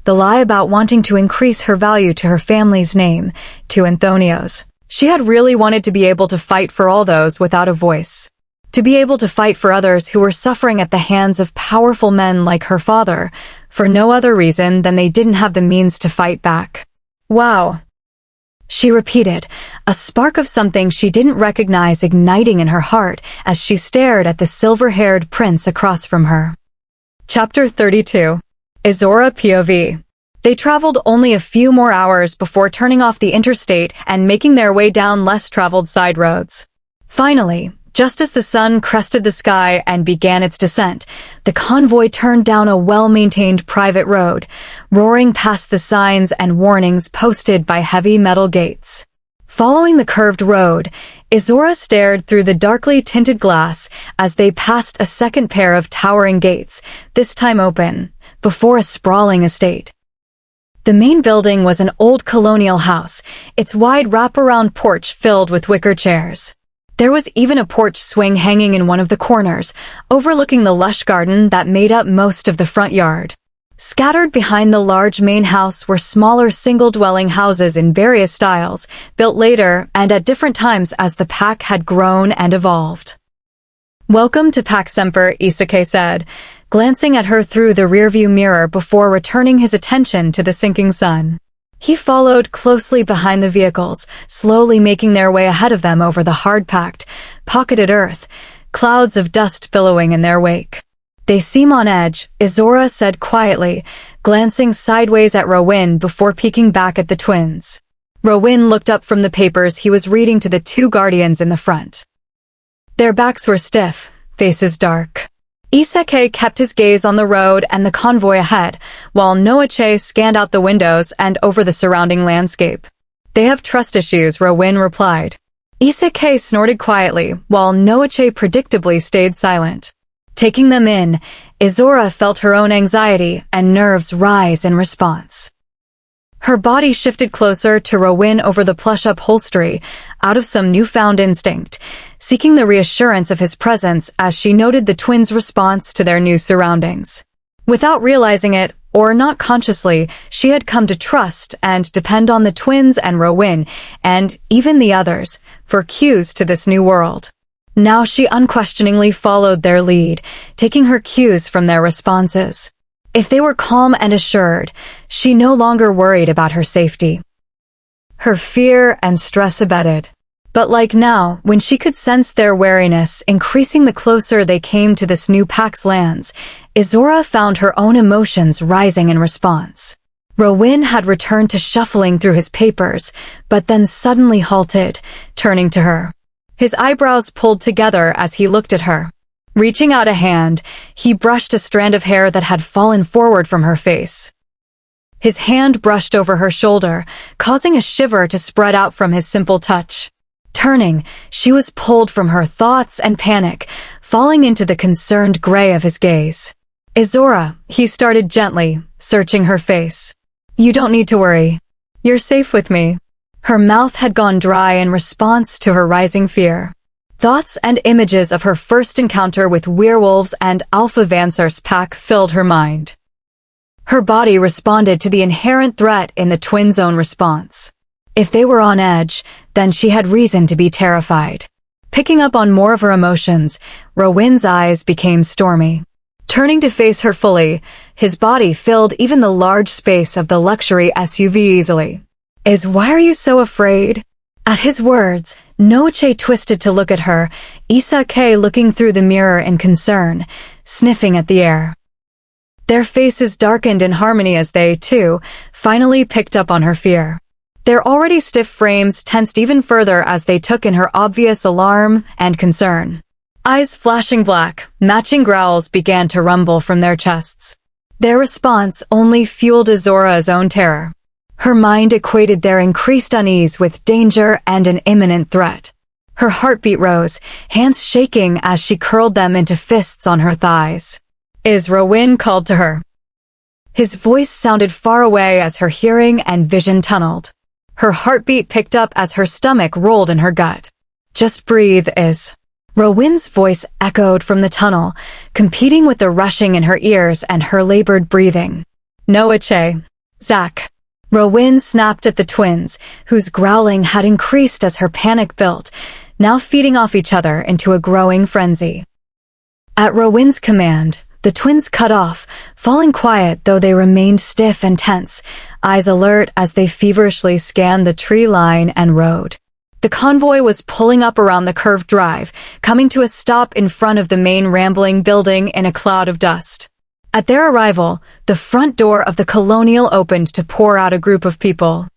the lie about wanting to increase her value to her family's name, to Antonio's. She had really wanted to be able to fight for all those without a voice. To be able to fight for others who were suffering at the hands of powerful men like her father, for no other reason than they didn't have the means to fight back. Wow. She repeated, a spark of something she didn't recognize igniting in her heart as she stared at the silver-haired prince across from her. Chapter 32. Izzorah POV. They traveled only a few more hours before turning off the interstate and making their way down less-traveled side roads. Finally, just as the sun crested the sky and began its descent, the convoy turned down a well-maintained private road, roaring past the signs and warnings posted by heavy metal gates. Following the curved road, Izzorah stared through the darkly tinted glass as they passed a second pair of towering gates, this time open, before a sprawling estate. The main building was an old colonial house, its wide wraparound porch filled with wicker chairs. There was even a porch swing hanging in one of the corners, overlooking the lush garden that made up most of the front yard. Scattered behind the large main house were smaller single-dwelling houses in various styles, built later and at different times as the pack had grown and evolved. Welcome to Pack Semper, Izzorah said, glancing at her through the rearview mirror before returning his attention to the sinking sun. He followed closely behind the vehicles, slowly making their way ahead of them over the hard-packed, pocketed earth, clouds of dust billowing in their wake. They seem on edge, Izzorah said quietly, glancing sideways at Rowan before peeking back at the twins. Rowan looked up from the papers he was reading to the two guardians in the front. Their backs were stiff, faces dark. Izzorah kept his gaze on the road and the convoy ahead, while Noache scanned out the windows and over the surrounding landscape. They have trust issues, Rowan replied. Izzorah snorted quietly, while Noache predictably stayed silent. Taking them in, Izzorah felt her own anxiety and nerves rise in response. Her body shifted closer to Rowan over the plush upholstery, out of some newfound instinct, seeking the reassurance of his presence as she noted the twins' response to their new surroundings. Without realizing it, or not consciously, she had come to trust and depend on the twins and Rowan, and even the others, for cues to this new world. Now she unquestioningly followed their lead, taking her cues from their responses. If they were calm and assured, she no longer worried about her safety. Her fear and stress abated. But like now, when she could sense their wariness increasing the closer they came to this new pack's lands, Izzorah found her own emotions rising in response. Rowan had returned to shuffling through his papers, but then suddenly halted, turning to her. His eyebrows pulled together as he looked at her. Reaching out a hand, he brushed a strand of hair that had fallen forward from her face. His hand brushed over her shoulder, causing a shiver to spread out from his simple touch. Turning, she was pulled from her thoughts and panic, falling into the concerned gray of his gaze. Izzorah, he started gently, searching her face. You don't need to worry. You're safe with me. Her mouth had gone dry in response to her rising fear. Thoughts and images of her first encounter with werewolves and Alpha Vancer's pack filled her mind. Her body responded to the inherent threat in the twins' own response. If they were on edge, then she had reason to be terrified. Picking up on more of her emotions, Rowan's eyes became stormy. Turning to face her fully, his body filled even the large space of the luxury SUV easily. Why are you so afraid? At his words, Noche twisted to look at her, Izzorah looking through the mirror in concern, sniffing at the air. Their faces darkened in harmony as they, too, finally picked up on her fear. Their already stiff frames tensed even further as they took in her obvious alarm and concern. Eyes flashing black, matching growls began to rumble from their chests. Their response only fueled Izzorah's own terror. Her mind equated their increased unease with danger and an imminent threat. Her heartbeat rose, hands shaking as she curled them into fists on her thighs. Rowan called to her. His voice sounded far away as her hearing and vision tunneled. Her heartbeat picked up as her stomach rolled in her gut. Just breathe, Rowan's voice echoed from the tunnel, competing with the rushing in her ears and her labored breathing. Noche. Zach. Rowan snapped at the twins, whose growling had increased as her panic built, now feeding off each other into a growing frenzy. At Rowan's command, the twins cut off, falling quiet though they remained stiff and tense, eyes alert as they feverishly scanned the tree line and road. The convoy was pulling up around the curved drive, coming to a stop in front of the main rambling building in a cloud of dust. At their arrival, the front door of the Colonial opened to pour out a group of people.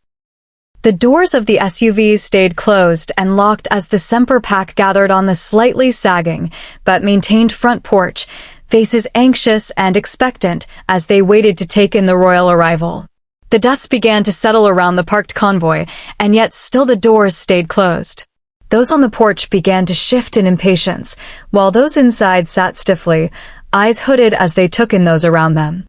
The doors of the SUVs stayed closed and locked as the Semper pack gathered on the slightly sagging, but maintained front porch, faces anxious and expectant as they waited to take in the royal arrival. The dust began to settle around the parked convoy, and yet still the doors stayed closed. Those on the porch began to shift in impatience, while those inside sat stiffly, eyes hooded as they took in those around them.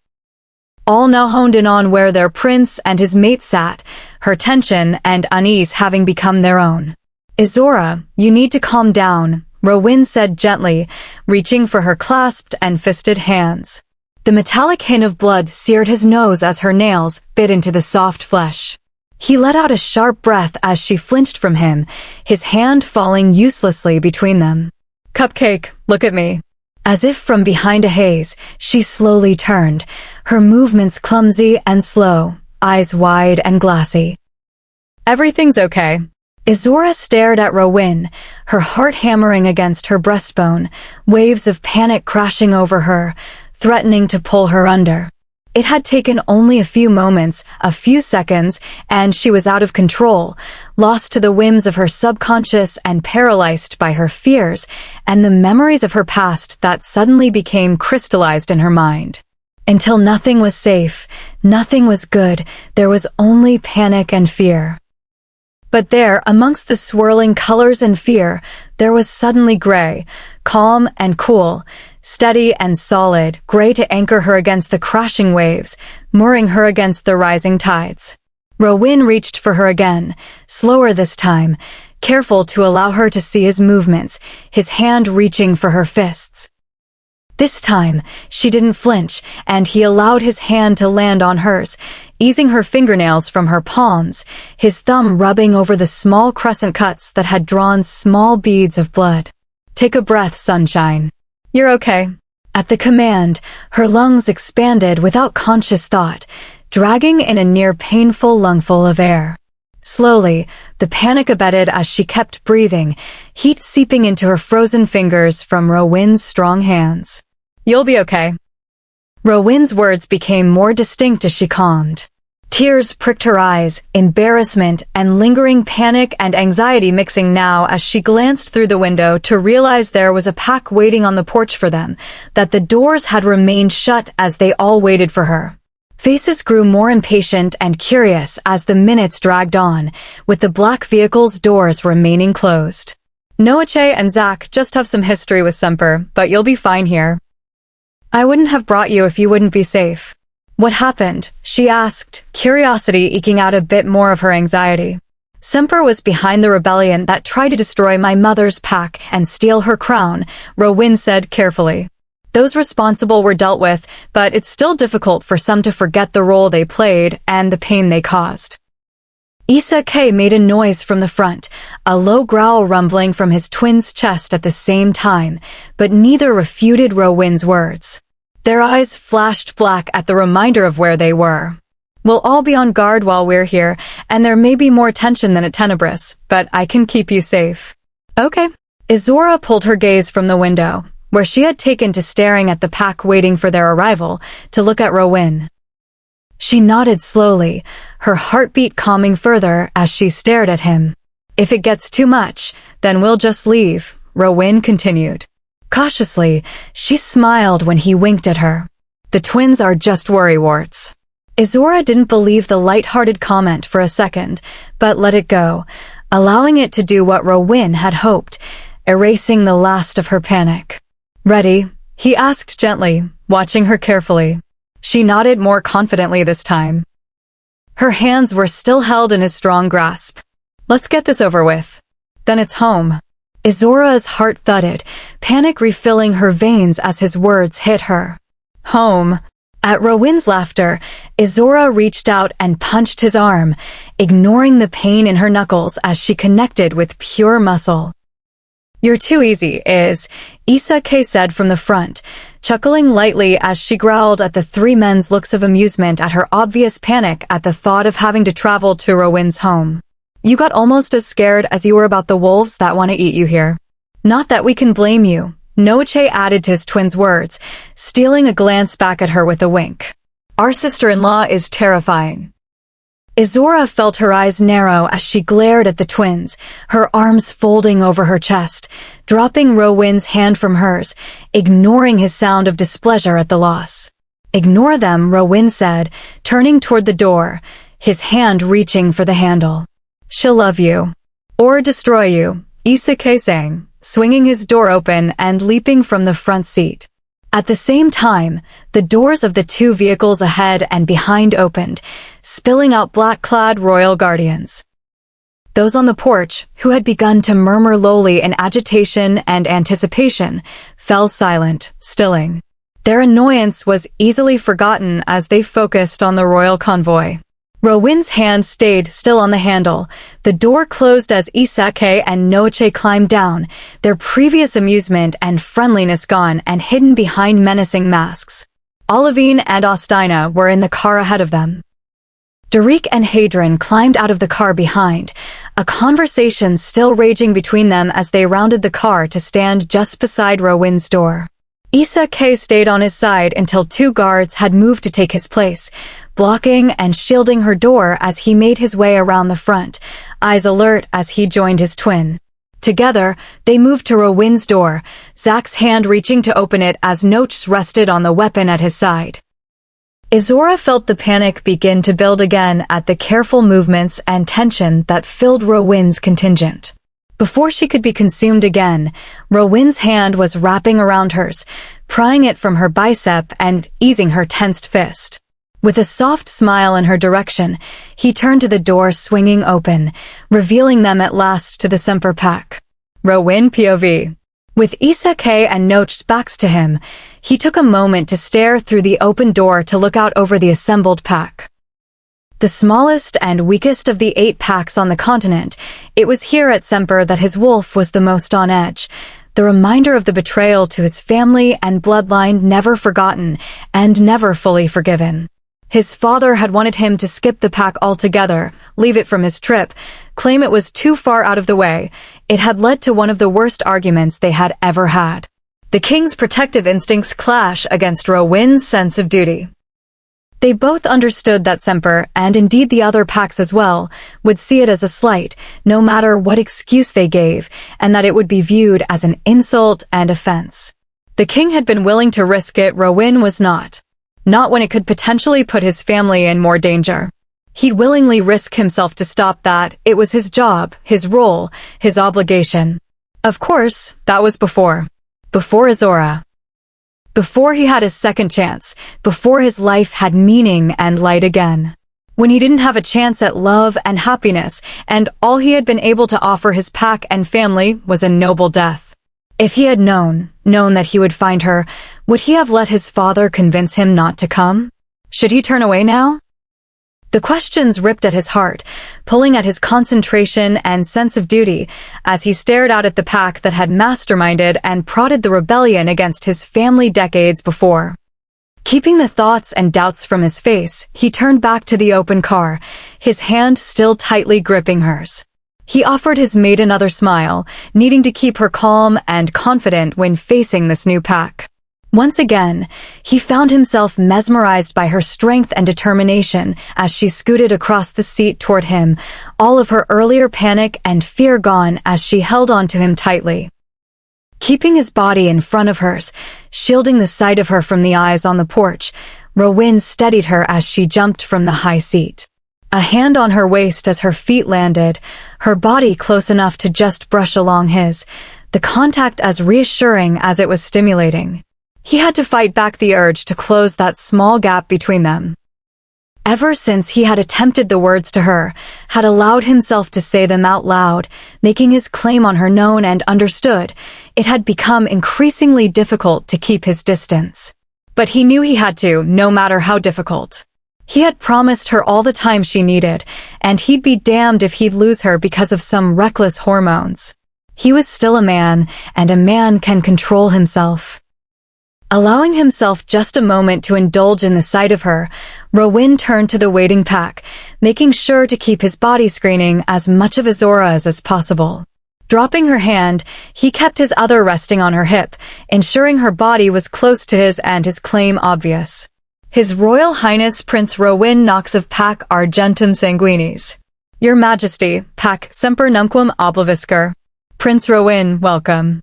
All now honed in on where their prince and his mate sat, her tension and unease having become their own. Izzorah, you need to calm down, Rowan said gently, reaching for her clasped and fisted hands. The metallic hint of blood seared his nose as her nails bit into the soft flesh. He let out a sharp breath as she flinched from him, his hand falling uselessly between them. Cupcake, look at me. As if from behind a haze, she slowly turned, her movements clumsy and slow, eyes wide and glassy. Everything's okay. Izzorah stared at Rowan, her heart hammering against her breastbone, waves of panic crashing over her, threatening to pull her under. It had taken only a few moments, a few seconds, and she was out of control, lost to the whims of her subconscious and paralyzed by her fears and the memories of her past that suddenly became crystallized in her mind. Until nothing was safe, nothing was good, there was only panic and fear. But there, amongst the swirling colors and fear, there was suddenly gray, calm and cool, steady and solid, gray to anchor her against the crashing waves, mooring her against the rising tides. Rowan reached for her again, slower this time, careful to allow her to see his movements, his hand reaching for her fists. This time, she didn't flinch, and he allowed his hand to land on hers, easing her fingernails from her palms, his thumb rubbing over the small crescent cuts that had drawn small beads of blood. Take a breath, sunshine. You're okay. At the command, her lungs expanded without conscious thought, dragging in a near painful lungful of air. Slowly, the panic abated as she kept breathing, heat seeping into her frozen fingers from Rowan's strong hands. You'll be okay. Rowan's words became more distinct as she calmed. Tears pricked her eyes, embarrassment and lingering panic and anxiety mixing now as she glanced through the window to realize there was a pack waiting on the porch for them, that the doors had remained shut as they all waited for her. Faces grew more impatient and curious as the minutes dragged on, with the black vehicle's doors remaining closed. Noche and Zach just have some history with Semper, but you'll be fine here. I wouldn't have brought you if you wouldn't be safe. What happened? She asked, curiosity eking out a bit more of her anxiety. Semper was behind the rebellion that tried to destroy my mother's pact and steal her crown, Rowyn said carefully. Those responsible were dealt with, but it's still difficult for some to forget the role they played and the pain they caused. Issa K made a noise from the front, a low growl rumbling from his twin's chest at the same time, but neither refuted Rowyn's words. Their eyes flashed black at the reminder of where they were. We'll all be on guard while we're here, and there may be more tension than at Tenebris, but I can keep you safe. Okay. Izzorah pulled her gaze from the window, where she had taken to staring at the pack waiting for their arrival, to look at Rowyn. She nodded slowly, her heartbeat calming further as she stared at him. If it gets too much, then we'll just leave, Rowyn continued. Cautiously, she smiled when he winked at her. The twins are just worrywarts. Izzorah didn't believe the light-hearted comment for a second, but let it go, allowing it to do what Rowyn had hoped, erasing the last of her panic. Ready? He asked gently, watching her carefully. She nodded more confidently this time. Her hands were still held in his strong grasp. Let's get this over with. Then it's home. Izzorah's heart thudded, panic refilling her veins as his words hit her. Home. At Rowyn's laughter, Izzorah reached out and punched his arm, ignoring the pain in her knuckles as she connected with pure muscle. You're too easy, Issa K said from the front, chuckling lightly as she growled at the three men's looks of amusement at her obvious panic at the thought of having to travel to Rowyn's home. You got almost as scared as you were about the wolves that want to eat you here. Not that we can blame you, Noche added to his twin's words, stealing a glance back at her with a wink. Our sister-in-law is terrifying. Izzorah felt her eyes narrow as she glared at the twins, her arms folding over her chest, dropping Rowyn's hand from hers, ignoring his sound of displeasure at the loss. Ignore them, Rowyn said, turning toward the door, his hand reaching for the handle. She'll love you. Or destroy you, Issa K sang, swinging his door open and leaping from the front seat. At the same time, the doors of the two vehicles ahead and behind opened, spilling out black-clad royal guardians. Those on the porch, who had begun to murmur lowly in agitation and anticipation, fell silent, stilling. Their annoyance was easily forgotten as they focused on the royal convoy. Rowyn's hand stayed still on the handle. The door closed as Isake and Noche climbed down, their previous amusement and friendliness gone and hidden behind menacing masks. Olivine and Ostina were in the car ahead of them. Derek and Hadron climbed out of the car behind, a conversation still raging between them as they rounded the car to stand just beside Rowyn's door. Issa K stayed on his side until two guards had moved to take his place, blocking and shielding her door as he made his way around the front, eyes alert as he joined his twin. Together, they moved to Rowyn's door, Zach's hand reaching to open it as Noche rested on the weapon at his side. Izzorah felt the panic begin to build again at the careful movements and tension that filled Rowyn's contingent. Before she could be consumed again, Rowyn's hand was wrapping around hers, prying it from her bicep and easing her tensed fist. With a soft smile in her direction, he turned to the door swinging open, revealing them at last to the Semper Pack. Rowyn POV. With Issa K and Noche's backs to him, he took a moment to stare through the open door to look out over the assembled pack. The smallest and weakest of the 8 packs on the continent, it was here at Semper that his wolf was the most on edge, the reminder of the betrayal to his family and bloodline never forgotten and never fully forgiven. His father had wanted him to skip the pack altogether, leave it from his trip, claim it was too far out of the way. It had led to one of the worst arguments they had ever had. The king's protective instincts clash against Rowyn's sense of duty. They both understood that Semper, and indeed the other packs as well, would see it as a slight, no matter what excuse they gave, and that it would be viewed as an insult and offense. The king had been willing to risk it, Rowyn was not. Not when it could potentially put his family in more danger. He'd willingly risk himself to stop that. It was his job, his role, his obligation. Of course, that was before Izzorah. Before he had his second chance, before his life had meaning and light again. When he didn't have a chance at love and happiness, and all he had been able to offer his pack and family was a noble death. If he had known that he would find her, would he have let his father convince him not to come? Should he turn away now? The questions ripped at his heart, pulling at his concentration and sense of duty as he stared out at the pack that had masterminded and prodded the rebellion against his family decades before. Keeping the thoughts and doubts from his face, he turned back to the open car, his hand still tightly gripping hers. He offered his mate another smile, needing to keep her calm and confident when facing this new pack. Once again, he found himself mesmerized by her strength and determination as she scooted across the seat toward him, all of her earlier panic and fear gone as she held onto him tightly. Keeping his body in front of hers, shielding the sight of her from the eyes on the porch, Rowan steadied her as she jumped from the high seat. A hand on her waist as her feet landed, her body close enough to just brush along his, the contact as reassuring as it was stimulating. He had to fight back the urge to close that small gap between them. Ever since he had attempted the words to her, had allowed himself to say them out loud, making his claim on her known and understood, it had become increasingly difficult to keep his distance. But he knew he had to, no matter how difficult. He had promised her all the time she needed, and he'd be damned if he'd lose her because of some reckless hormones. He was still a man, and a man can control himself. Allowing himself just a moment to indulge in the sight of her, Rowan turned to the waiting pack, making sure to keep his body screening as much of Izzorah's as possible. Dropping her hand, he kept his other resting on her hip, ensuring her body was close to his and his claim obvious. His Royal Highness Prince Rowan Knox of Pac Argentum Sanguinis. Your Majesty, Pac Semper Numquam Obliviscar. Prince Rowan, welcome.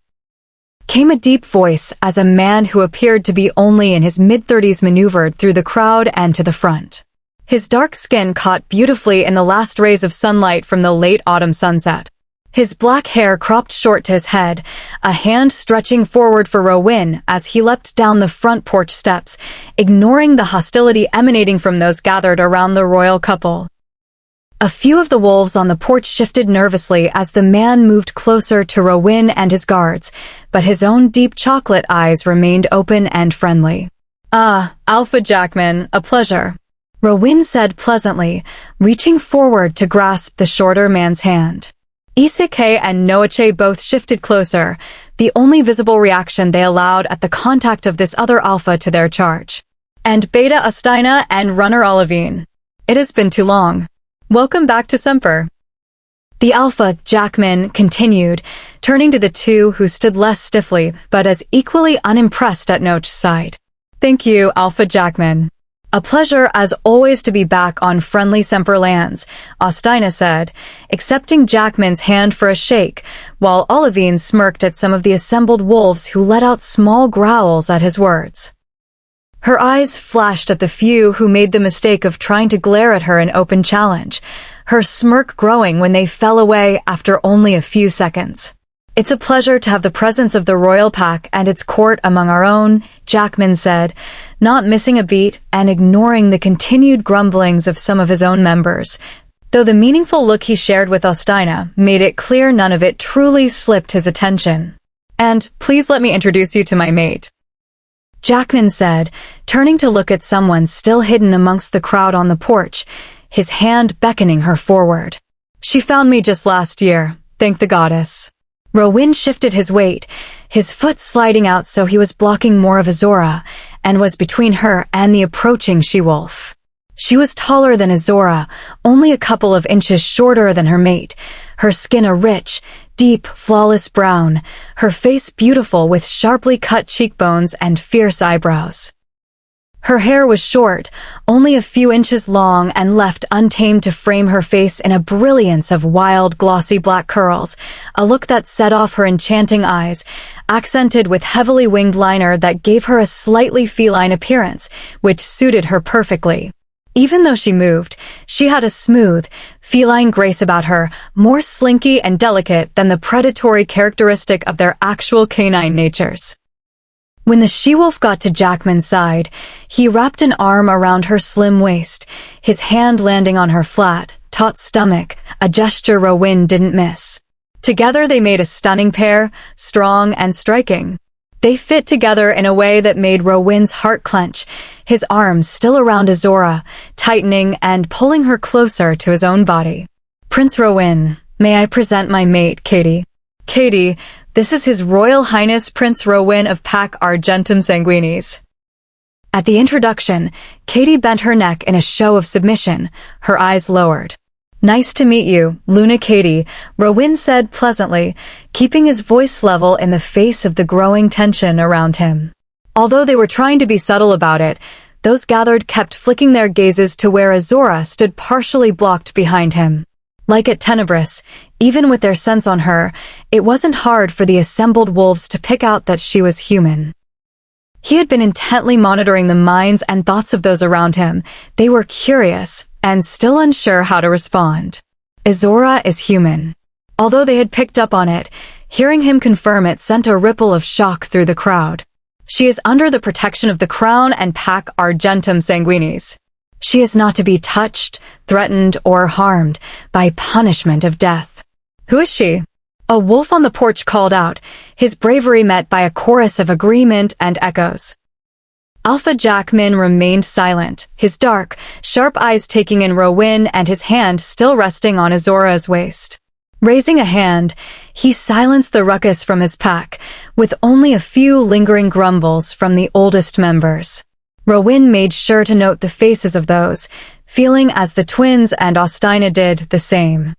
Came a deep voice as a man who appeared to be only in his mid-30s maneuvered through the crowd and to the front. His dark skin caught beautifully in the last rays of sunlight from the late autumn sunset. His black hair cropped short to his head, a hand stretching forward for Rowan as he leapt down the front porch steps, ignoring the hostility emanating from those gathered around the royal couple. A few of the wolves on the porch shifted nervously as the man moved closer to Rowan and his guards, but his own deep chocolate eyes remained open and friendly. Ah, Alpha Jackman, a pleasure. Rowan said pleasantly, reaching forward to grasp the shorter man's hand. Isekai and Noache both shifted closer, the only visible reaction they allowed at the contact of this other alpha to their charge. And Beta Astaina and Runner Olivine. It has been too long. Welcome back to Semper. The alpha, Jackman, continued, turning to the two who stood less stiffly but as equally unimpressed at Noach's side. Thank you, Alpha Jackman. A pleasure as always to be back on friendly Semper lands, Astaina said, accepting Jackman's hand for a shake, while Olivine smirked at some of the assembled wolves who let out small growls at his words. Her eyes flashed at the few who made the mistake of trying to glare at her in open challenge, her smirk growing when they fell away after only a few seconds. It's a pleasure to have the presence of the royal pack and its court among our own, Jackman said, not missing a beat and ignoring the continued grumblings of some of his own members, though the meaningful look he shared with Astaina made it clear none of it truly slipped his attention. And please let me introduce you to my mate. Jackman said, turning to look at someone still hidden amongst the crowd on the porch, his hand beckoning her forward. She found me just last year, thank the goddess. Rowan shifted his weight, his foot sliding out so he was blocking more of Izzorah, and was between her and the approaching she-wolf. She was taller than Izzorah, only a couple of inches shorter than her mate, her skin a rich, deep, flawless brown, her face beautiful with sharply cut cheekbones and fierce eyebrows. Her hair was short, only a few inches long and left untamed to frame her face in a brilliance of wild, glossy black curls, a look that set off her enchanting eyes, accented with heavily winged liner that gave her a slightly feline appearance, which suited her perfectly. Even though she moved, she had a smooth, feline grace about her, more slinky and delicate than the predatory characteristic of their actual canine natures. When the she-wolf got to Jackman's side, he wrapped an arm around her slim waist, his hand landing on her flat, taut stomach, a gesture Rowan didn't miss. Together they made a stunning pair, strong and striking. They fit together in a way that made Rowan's heart clench, his arms still around Izzorah, tightening and pulling her closer to his own body. "Prince Rowan, may I present my mate, Katie?" "Katie, this is His Royal Highness Prince Rowan of Pac Argentum Sanguinis." At the introduction, Katie bent her neck in a show of submission, her eyes lowered. "Nice to meet you, Luna Katie," Rowan said pleasantly, keeping his voice level in the face of the growing tension around him. Although they were trying to be subtle about it, those gathered kept flicking their gazes to where Izzorah stood partially blocked behind him. Like at Tenebris, even with their sense on her, it wasn't hard for the assembled wolves to pick out that she was human. He had been intently monitoring the minds and thoughts of those around him. They were curious and still unsure how to respond. Izzorah is human. Although they had picked up on it, hearing him confirm it sent a ripple of shock through the crowd. "She is under the protection of the Crown and Pac Argentum Sanguinis. She is not to be touched, threatened, or harmed by punishment of death." "Who is she?" A wolf on the porch called out, his bravery met by a chorus of agreement and echoes. Alpha Jackman remained silent, his dark, sharp eyes taking in Rowan and his hand still resting on Izzorah's waist. Raising a hand, he silenced the ruckus from his pack, with only a few lingering grumbles from the oldest members. Rowan made sure to note the faces of those, feeling as the twins and Audina did the same.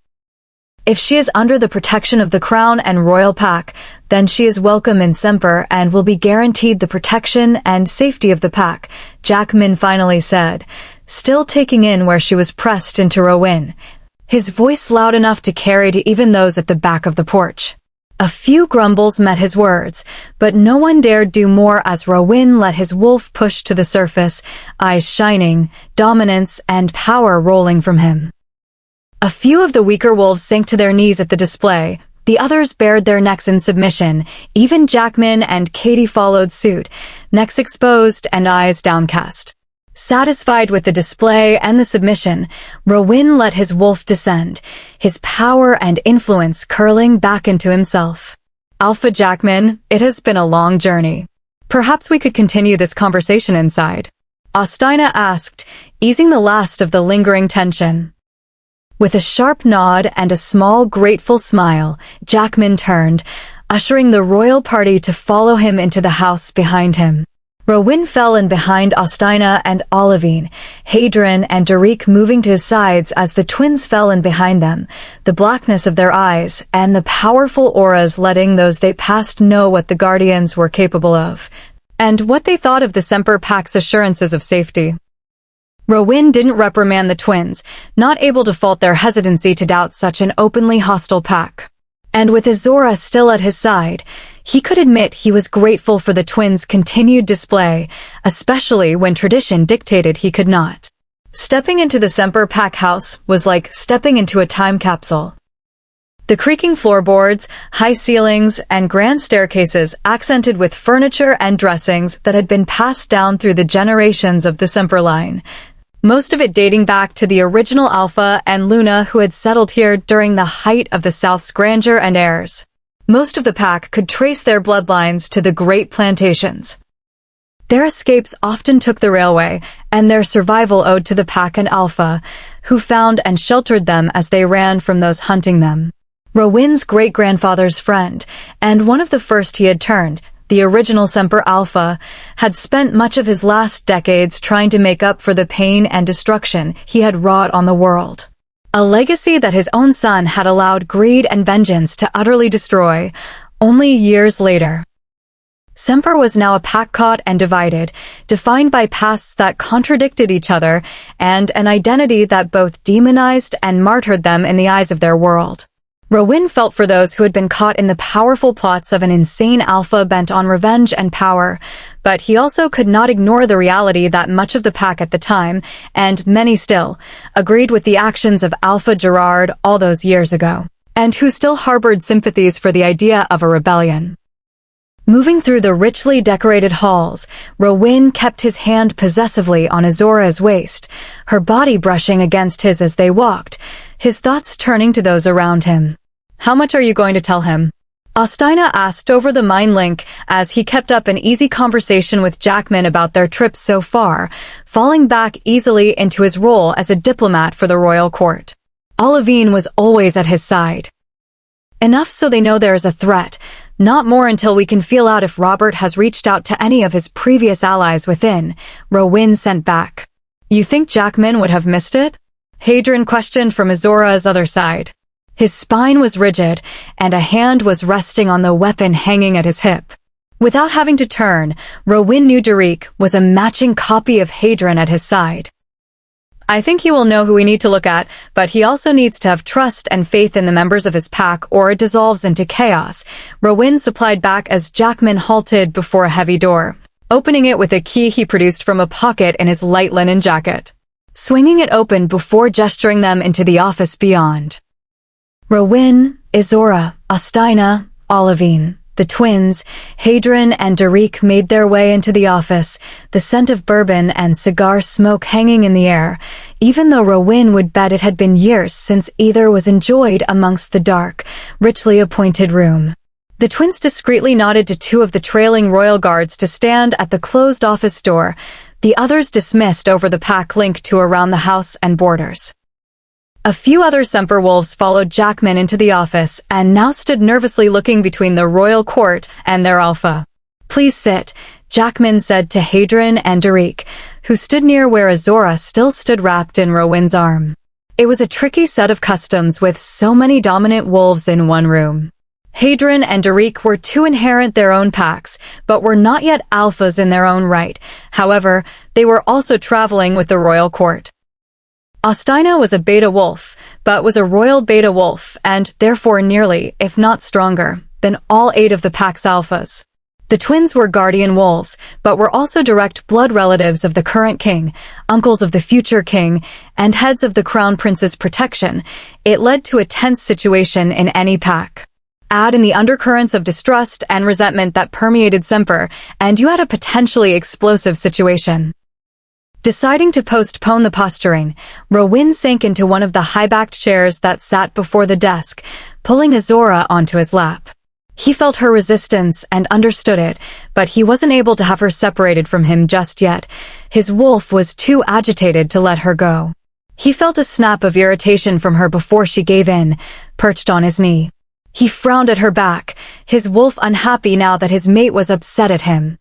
"If she is under the protection of the Crown and Royal Pack, then she is welcome in Semper and will be guaranteed the protection and safety of the pack," Jackman finally said, still taking in where she was pressed into Rowan, his voice loud enough to carry to even those at the back of the porch. A few grumbles met his words, but no one dared do more as Rowan let his wolf push to the surface, eyes shining, dominance and power rolling from him. A few of the weaker wolves sank to their knees at the display. The others bared their necks in submission. Even Jackman and Katie followed suit, necks exposed and eyes downcast. Satisfied with the display and the submission, Rowan let his wolf descend, his power and influence curling back into himself. "Alpha Jackman, it has been a long journey. Perhaps we could continue this conversation inside," Audina asked, easing the last of the lingering tension. With a sharp nod and a small, grateful smile, Jackman turned, ushering the royal party to follow him into the house behind him. Rowan fell in behind Audina and Olivine, Hadron and Derek moving to his sides as the twins fell in behind them, the blackness of their eyes and the powerful auras letting those they passed know what the Guardians were capable of, and what they thought of the Semper Pact's assurances of safety. Rowan didn't reprimand the twins, not able to fault their hesitancy to doubt such an openly hostile pack. And with Izzorah still at his side, he could admit he was grateful for the twins' continued display, especially when tradition dictated he could not. Stepping into the Semper Pack house was like stepping into a time capsule. The creaking floorboards, high ceilings, and grand staircases accented with furniture and dressings that had been passed down through the generations of the Semper line. Most of it dating back to the original Alpha and Luna who had settled here during the height of the South's grandeur and airs. Most of the pack could trace their bloodlines to the Great Plantations. Their escapes often took the railway, and their survival owed to the pack and Alpha, who found and sheltered them as they ran from those hunting them. Rowan's great-grandfather's friend, and one of the first he had turned, the original Semper Alpha, had spent much of his last decades trying to make up for the pain and destruction he had wrought on the world. A legacy that his own son had allowed greed and vengeance to utterly destroy, only years later. Semper was now a pack caught and divided, defined by pasts that contradicted each other, and an identity that both demonized and martyred them in the eyes of their world. Rowan felt for those who had been caught in the powerful plots of an insane Alpha bent on revenge and power, but he also could not ignore the reality that much of the pack at the time, and many still, agreed with the actions of Alpha Gerard all those years ago, and who still harbored sympathies for the idea of a rebellion. Moving through the richly decorated halls, Rowan kept his hand possessively on Izzorah's waist, her body brushing against his as they walked, his thoughts turning to those around him. "How much are you going to tell him?" Audina asked over the mind link as he kept up an easy conversation with Jackman about their trips so far, falling back easily into his role as a diplomat for the royal court. Olivine was always at his side. "Enough so they know there is a threat. Not more until we can feel out if Robert has reached out to any of his previous allies within," Rowan sent back. "You think Jackman would have missed it?" Hadrian questioned from Izzorah's other side. His spine was rigid, and a hand was resting on the weapon hanging at his hip. Without having to turn, Rowan knew Derek was a matching copy of Hadrian at his side. "I think he will know who we need to look at, but he also needs to have trust and faith in the members of his pack or it dissolves into chaos," Rowan supplied back as Jackman halted before a heavy door, opening it with a key he produced from a pocket in his light linen jacket, swinging it open before gesturing them into the office beyond. Rowan, Izzorah, Audina, Olivine, the twins, Hadrian and Derek made their way into the office, the scent of bourbon and cigar smoke hanging in the air, even though Rowan would bet it had been years since either was enjoyed amongst the dark, richly appointed room. The twins discreetly nodded to two of the trailing royal guards to stand at the closed office door, the others dismissed over the pack link to around the house and borders. A few other Semperwolves followed Jackman into the office and now stood nervously looking between the royal court and their alpha. "Please sit," Jackman said to Hadrian and Derek, who stood near where Izzorah still stood wrapped in Rowan's arm. It was a tricky set of customs with so many dominant wolves in one room. Hadrian and Derek were to inherit their own packs, but were not yet alphas in their own right. However, they were also traveling with the royal court. Audina was a beta wolf, but was a royal beta wolf and therefore nearly, if not stronger, than all 8 of the pack's alphas. The twins were guardian wolves, but were also direct blood relatives of the current king, uncles of the future king, and heads of the crown prince's protection. It led to a tense situation in any pack. Add in the undercurrents of distrust and resentment that permeated Semper, and you had a potentially explosive situation. Deciding to postpone the posturing, Rowan sank into one of the high-backed chairs that sat before the desk, pulling Izzorah onto his lap. He felt her resistance and understood it, but he wasn't able to have her separated from him just yet. His wolf was too agitated to let her go. He felt a snap of irritation from her before she gave in, perched on his knee. He frowned at her back, his wolf unhappy now that his mate was upset at him.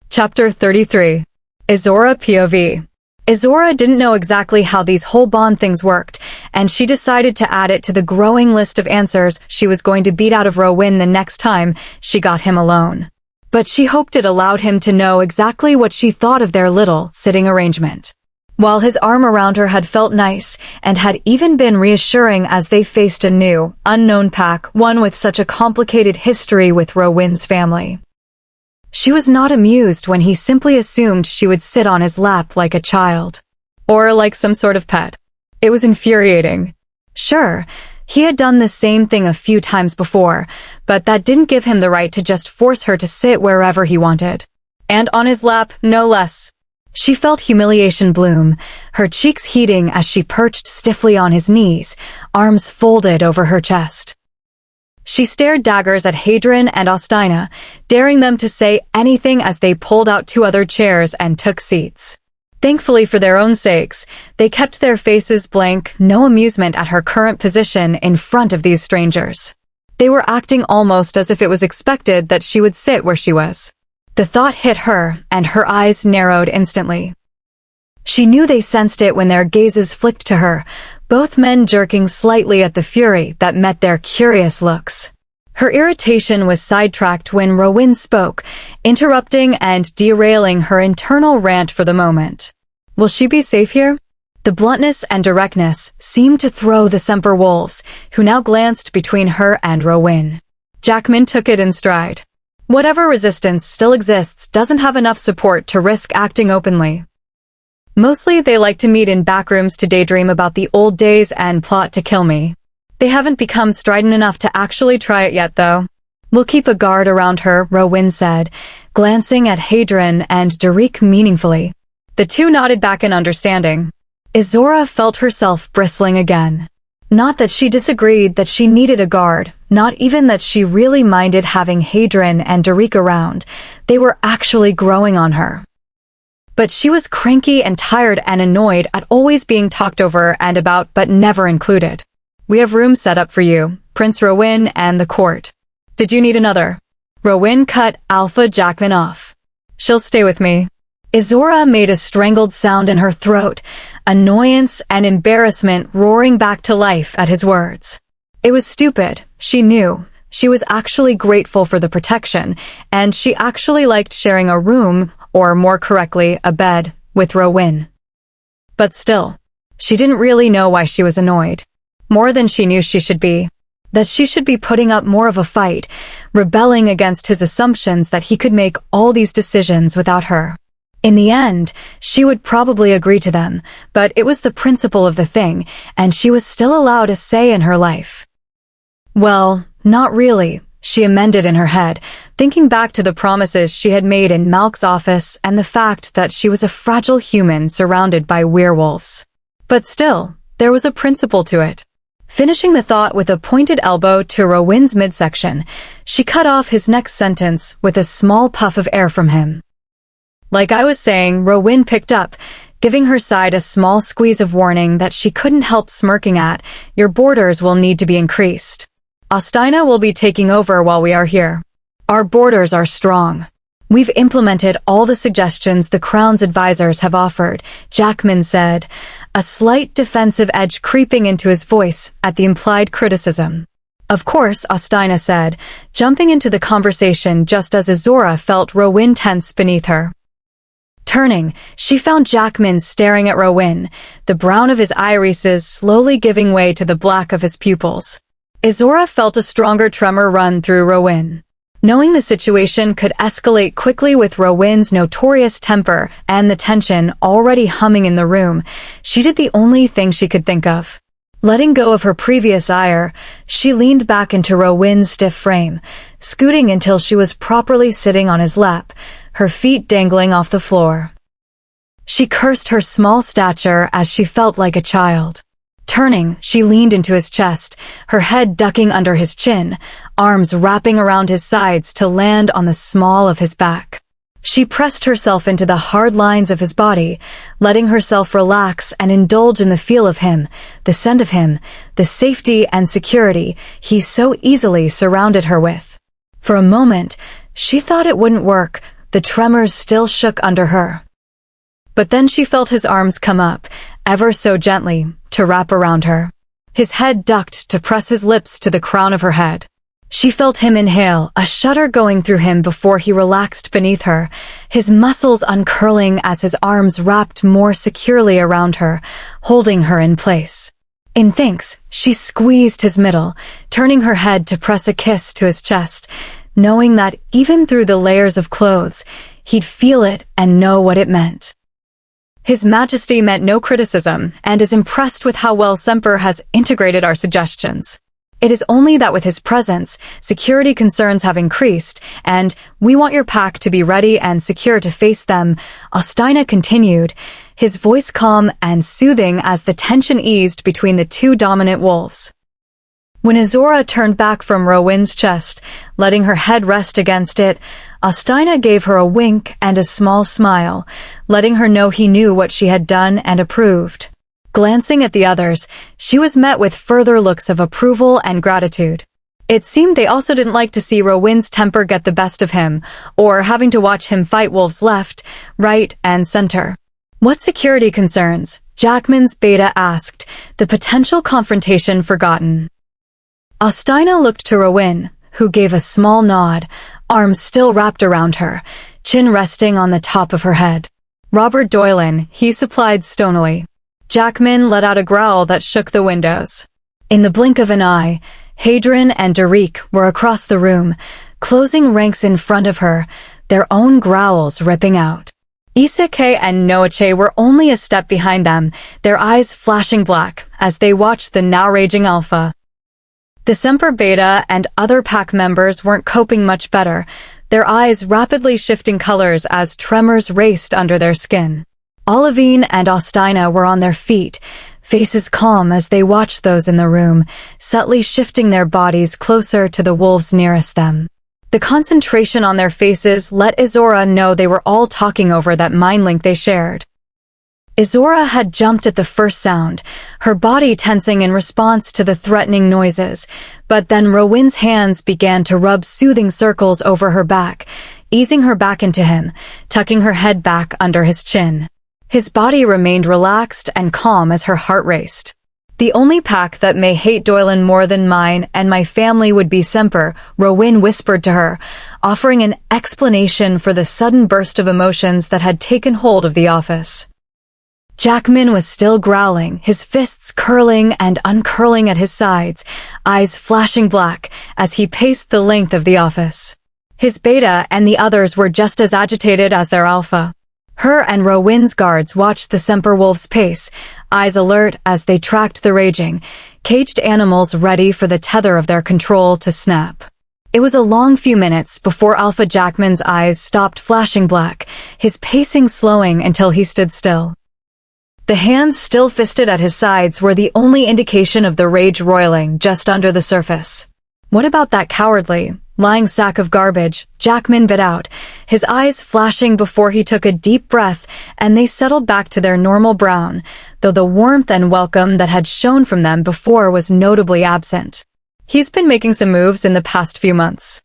Chapter 33. Izzorah POV. Izzorah didn't know exactly how these whole bond things worked, and she decided to add it to the growing list of answers she was going to beat out of Rowan the next time she got him alone. But she hoped it allowed him to know exactly what she thought of their little sitting arrangement. While his arm around her had felt nice, and had even been reassuring as they faced a new, unknown pack, one with such a complicated history with Rowan's family. She was not amused when he simply assumed she would sit on his lap like a child. Or like some sort of pet. It was infuriating. Sure, he had done the same thing a few times before, but that didn't give him the right to just force her to sit wherever he wanted. And on his lap, no less. She felt humiliation bloom, her cheeks heating as she perched stiffly on his knees, arms folded over her chest. She stared daggers at Hadrian and Audina, daring them to say anything as they pulled out 2 other chairs and took seats. Thankfully for their own sakes, they kept their faces blank, no amusement at her current position in front of these strangers. They were acting almost as if it was expected that she would sit where she was. The thought hit her, and her eyes narrowed instantly. She knew they sensed it when their gazes flicked to her, both men jerking slightly at the fury that met their curious looks. Her irritation was sidetracked when Rowan spoke, interrupting and derailing her internal rant for the moment. Will she be safe here? The bluntness and directness seemed to throw the Semper wolves, who now glanced between her and Rowan. Jackman took it in stride. Whatever resistance still exists doesn't have enough support to risk acting openly. Mostly they like to meet in backrooms to daydream about the old days and plot to kill me. They haven't become strident enough to actually try it yet, though. We'll keep a guard around her, Rowan said, glancing at Hadron and Derek meaningfully. The two nodded back in understanding. Izzorah felt herself bristling again. Not that she disagreed that she needed a guard, not even that she really minded having Hadron and Derek around. They were actually growing on her. But she was cranky and tired and annoyed at always being talked over and about but never included. We have rooms set up for you, Prince Rowan and the court. Did you need another? Rowan cut Alpha Jackman off. She'll stay with me. Izzorah made a strangled sound in her throat, annoyance and embarrassment roaring back to life at his words. It was stupid, she knew. She was actually grateful for the protection, and she actually liked sharing a room, or more correctly, a bed, with Rowan. But still, she didn't really know why she was annoyed. More than she knew she should be. That she should be putting up more of a fight, rebelling against his assumptions that he could make all these decisions without her. In the end, she would probably agree to them, but it was the principle of the thing, and she was still allowed a say in her life. Well, not really, she amended in her head, thinking back to the promises she had made in Malk's office and the fact that she was a fragile human surrounded by werewolves. But still, there was a principle to it. Finishing the thought with a pointed elbow to Rowan's midsection, she cut off his next sentence with a small puff of air from him. Like I was saying, Rowan picked up, giving her side a small squeeze of warning that she couldn't help smirking at. Your borders will need to be increased. Ostina will be taking over while we are here. Our borders are strong. We've implemented all the suggestions the Crown's advisors have offered, Jackman said, a slight defensive edge creeping into his voice at the implied criticism. Of course, Ostina said, jumping into the conversation just as Izzorah felt Rowan tense beneath her. Turning, she found Jackman staring at Rowan, the brown of his irises slowly giving way to the black of his pupils. Izzorah felt a stronger tremor run through Rowan. Knowing the situation could escalate quickly with Rowan's notorious temper and the tension already humming in the room, she did the only thing she could think of. Letting go of her previous ire, she leaned back into Rowan's stiff frame, scooting until she was properly sitting on his lap, her feet dangling off the floor. She cursed her small stature as she felt like a child. Turning, she leaned into his chest, her head ducking under his chin, arms wrapping around his sides to land on the small of his back. She pressed herself into the hard lines of his body, letting herself relax and indulge in the feel of him, the scent of him, the safety and security he so easily surrounded her with. For a moment, she thought it wouldn't work, the tremors still shook under her. But then she felt his arms come up, ever so gently, to wrap around her. His head ducked to press his lips to the crown of her head. She felt him inhale, a shudder going through him before he relaxed beneath her, his muscles uncurling as his arms wrapped more securely around her, holding her in place. In thanks, she squeezed his middle, turning her head to press a kiss to his chest, knowing that even through the layers of clothes, he'd feel it and know what it meant. His Majesty meant no criticism and is impressed with how well Semper has integrated our suggestions. It is only that with his presence, security concerns have increased, and we want your pact to be ready and secure to face them, Ostina continued, his voice calm and soothing as the tension eased between the two dominant wolves. When Izzorah turned back from Rowan's chest, letting her head rest against it, Ostina gave her a wink and a small smile, letting her know he knew what she had done and approved. Glancing at the others, she was met with further looks of approval and gratitude. It seemed they also didn't like to see Rowan's temper get the best of him, or having to watch him fight wolves left, right, and center. What security concerns? Jackman's beta asked, the potential confrontation forgotten. Ostina looked to Rowan, who gave a small nod, arms still wrapped around her, chin resting on the top of her head. Robert Doylan, he supplied stonily. Jackman let out a growl that shook the windows. In the blink of an eye, Hadron and Derek were across the room, closing ranks in front of her, their own growls ripping out. Isake and Noache were only a step behind them, their eyes flashing black as they watched the now raging Alpha. The Semper Beta and other pack members weren't coping much better, their eyes rapidly shifting colors as tremors raced under their skin. Olivine and Ostina were on their feet, faces calm as they watched those in the room, subtly shifting their bodies closer to the wolves nearest them. The concentration on their faces let Izzorah know they were all talking over that mind link they shared. Izzorah had jumped at the first sound, her body tensing in response to the threatening noises, but then Rowyn's hands began to rub soothing circles over her back, easing her back into him, tucking her head back under his chin. His body remained relaxed and calm as her heart raced. The only pack that may hate Doylan more than mine and my family would be Semper, Rowyn whispered to her, offering an explanation for the sudden burst of emotions that had taken hold of the office. Jackman was still growling, his fists curling and uncurling at his sides, eyes flashing black as he paced the length of the office. His beta and the others were just as agitated as their alpha. Her and Rowyn's guards watched the Semper wolves pace, eyes alert as they tracked the raging, caged animals ready for the tether of their control to snap. It was a long few minutes before Alpha Jackman's eyes stopped flashing black, his pacing slowing until he stood still. The hands still fisted at his sides were the only indication of the rage roiling just under the surface. What about that cowardly, lying sack of garbage? Jackman bit out, his eyes flashing before he took a deep breath, and they settled back to their normal brown, though the warmth and welcome that had shone from them before was notably absent. He's been making some moves in the past few months.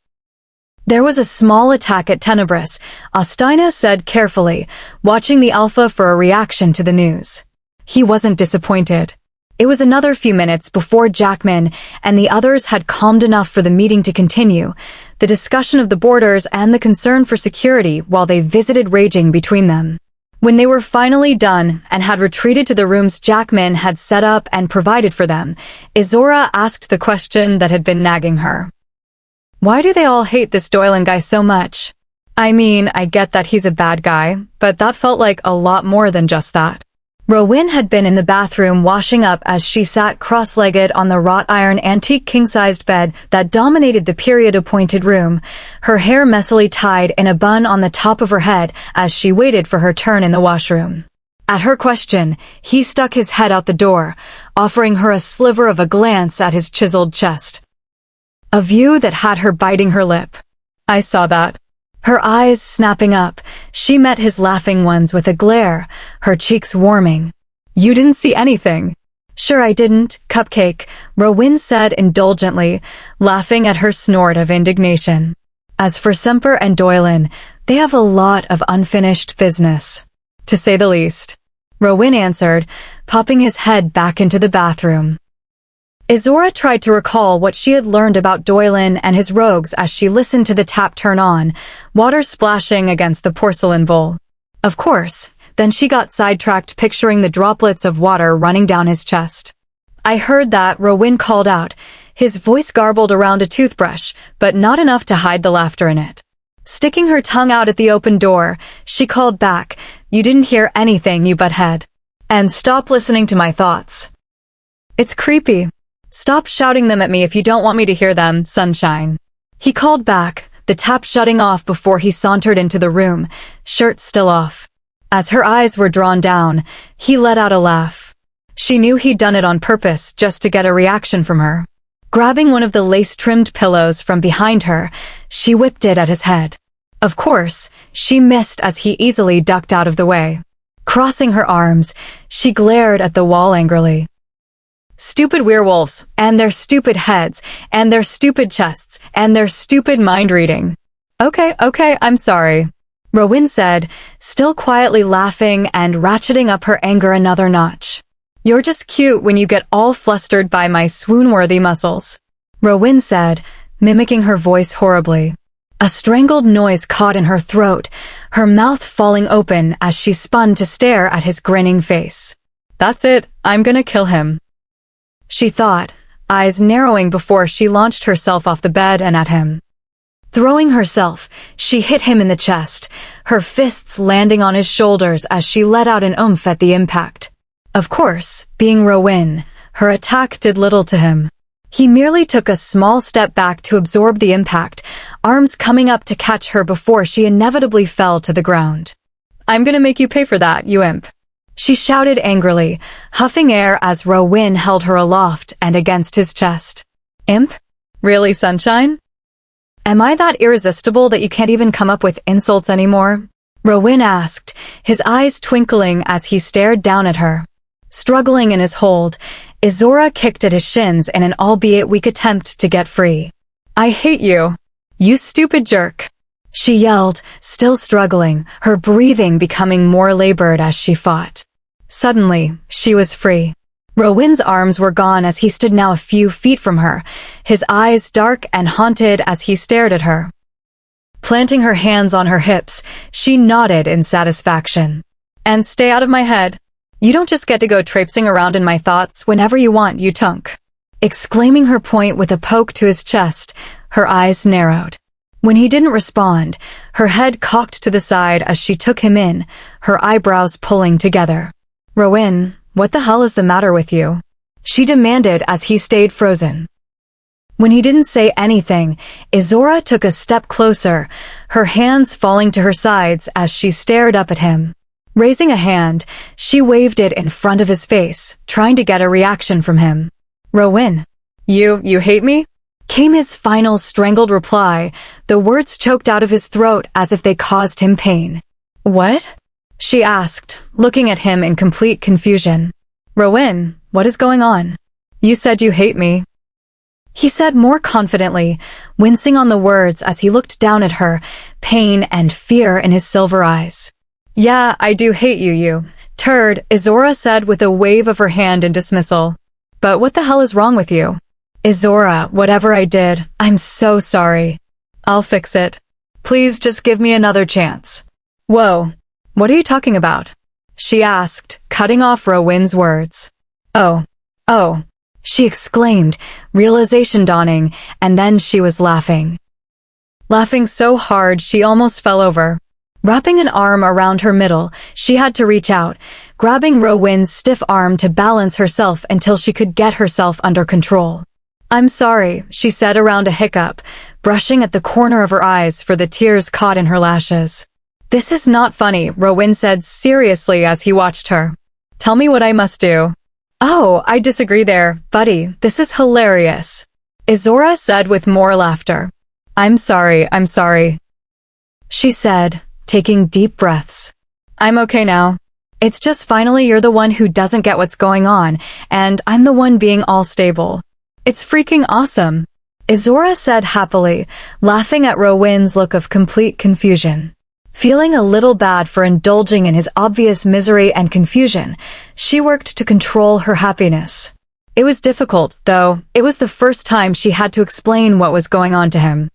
There was a small attack at Tenebris, Ostina said carefully, watching the Alpha for a reaction to the news. He wasn't disappointed. It was another few minutes before Jackman and the others had calmed enough for the meeting to continue, the discussion of the borders and the concern for security while they visited raging between them. When they were finally done and had retreated to the rooms Jackman had set up and provided for them, Izzorah asked the question that had been nagging her. Why do they all hate this Doylan guy so much? I mean, I get that he's a bad guy, but that felt like a lot more than just that. Rowyn had been in the bathroom washing up as she sat cross-legged on the wrought iron antique king-sized bed that dominated the period-appointed room, her hair messily tied in a bun on the top of her head as she waited for her turn in the washroom. At her question, he stuck his head out the door, offering her a sliver of a glance at his chiseled chest. A view that had her biting her lip. I saw that. Her eyes snapping up, she met his laughing ones with a glare, her cheeks warming. You didn't see anything. Sure I didn't, Cupcake, Rowyn said indulgently, laughing at her snort of indignation. As for Semper and Doylan, they have a lot of unfinished business, to say the least. Rowyn answered, popping his head back into the bathroom. Izzorah tried to recall what she had learned about Doylan and his rogues as she listened to the tap turn on, water splashing against the porcelain bowl. Of course, then she got sidetracked picturing the droplets of water running down his chest. I heard that, Rowyn called out, his voice garbled around a toothbrush, but not enough to hide the laughter in it. Sticking her tongue out at the open door, she called back, You didn't hear anything, you butthead. And stop listening to my thoughts. It's creepy. Stop shouting them at me if you don't want me to hear them, sunshine. He called back, the tap shutting off before he sauntered into the room, shirt still off. As her eyes were drawn down, he let out a laugh. She knew he'd done it on purpose just to get a reaction from her. Grabbing one of the lace-trimmed pillows from behind her, she whipped it at his head. Of course, she missed as he easily ducked out of the way. Crossing her arms, she glared at the wall angrily. Stupid werewolves, and their stupid heads, and their stupid chests, and their stupid mind-reading. Okay, I'm sorry, Rowyn said, still quietly laughing and ratcheting up her anger another notch. You're just cute when you get all flustered by my swoon-worthy muscles, Rowyn said, mimicking her voice horribly. A strangled noise caught in her throat, her mouth falling open as she spun to stare at his grinning face. That's it, I'm gonna kill him, she thought, eyes narrowing before she launched herself off the bed and at him. Throwing herself, she hit him in the chest, her fists landing on his shoulders as she let out an oomph at the impact. Of course, being Rowyn, her attack did little to him. He merely took a small step back to absorb the impact, arms coming up to catch her before she inevitably fell to the ground. "I'm gonna make you pay for that, you imp," she shouted angrily, huffing air as Rowan held her aloft and against his chest. "Imp? Really, sunshine? Am I that irresistible that you can't even come up with insults anymore?" Rowan asked, his eyes twinkling as he stared down at her. Struggling in his hold, Izzorah kicked at his shins in an albeit weak attempt to get free. "I hate you, you stupid jerk," she yelled, still struggling, her breathing becoming more labored as she fought. Suddenly, she was free. Rowan's arms were gone as he stood now a few feet from her, his eyes dark and haunted as he stared at her. Planting her hands on her hips, she nodded in satisfaction. "And stay out of my head. You don't just get to go traipsing around in my thoughts whenever you want, you tunk." Exclaiming her point with a poke to his chest, her eyes narrowed. When he didn't respond, her head cocked to the side as she took him in, her eyebrows pulling together. "Rowan, what the hell is the matter with you?" she demanded as he stayed frozen. When he didn't say anything, Izzorah took a step closer, her hands falling to her sides as she stared up at him. Raising a hand, she waved it in front of his face, trying to get a reaction from him. "Rowan, you hate me?" came his final strangled reply, the words choked out of his throat as if they caused him pain. "What?" she asked, looking at him in complete confusion. "Rowan, what is going on? You said you hate me," he said more confidently, wincing on the words as he looked down at her, pain and fear in his silver eyes. "Yeah, I do hate you, you turd," Izzorah said with a wave of her hand in dismissal. "But what the hell is wrong with you?" "Izzorah, whatever I did, I'm so sorry. I'll fix it. Please just give me another chance." "Whoa, what are you talking about?" she asked, cutting off Rowan's words. Oh, she exclaimed, realization dawning, and then she was laughing. Laughing so hard she almost fell over. Wrapping an arm around her middle, she had to reach out, grabbing Rowan's stiff arm to balance herself until she could get herself under control. "I'm sorry," she said around a hiccup, brushing at the corner of her eyes for the tears caught in her lashes. "This is not funny," Rowan said seriously as he watched her. "Tell me what I must do." "Oh, I disagree there, buddy. This is hilarious," Izzorah said with more laughter. I'm sorry," she said, taking deep breaths. "I'm okay now. It's just finally you're the one who doesn't get what's going on, and I'm the one being all stable. It's freaking awesome," Izzorah said happily, laughing at Rowan's look of complete confusion. Feeling a little bad for indulging in his obvious misery and confusion, she worked to control her happiness. It was difficult, though. It was the first time she had to explain what was going on to him.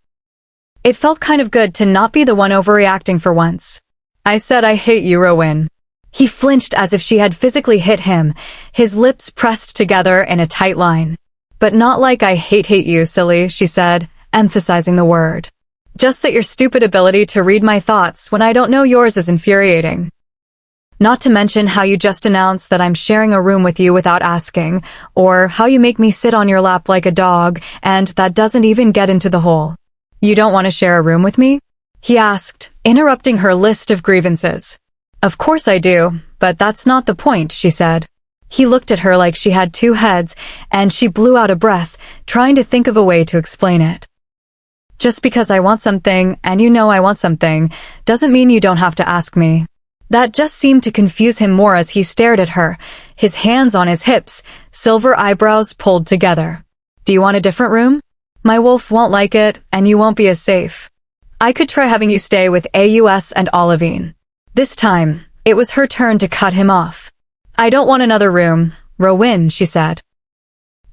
It felt kind of good to not be the one overreacting for once. "I said I hate you, Rowan." He flinched as if she had physically hit him, his lips pressed together in a tight line. "But not like I hate you, silly," she said, emphasizing the word. "Just that your stupid ability to read my thoughts when I don't know yours is infuriating. Not to mention how you just announced that I'm sharing a room with you without asking, or how you make me sit on your lap like a dog, and that doesn't even get into the hole." "You don't want to share a room with me?" he asked, interrupting her list of grievances. "Of course I do, but that's not the point," she said. He looked at her like she had two heads, and she blew out a breath, trying to think of a way to explain it. "Just because I want something, and you know I want something, doesn't mean you don't have to ask me." That just seemed to confuse him more as he stared at her, his hands on his hips, silver eyebrows pulled together. "Do you want a different room? My wolf won't like it, and you won't be as safe. I could try having you stay with Aus and Olivine." This time, it was her turn to cut him off. "I don't want another room, Rowan," she said.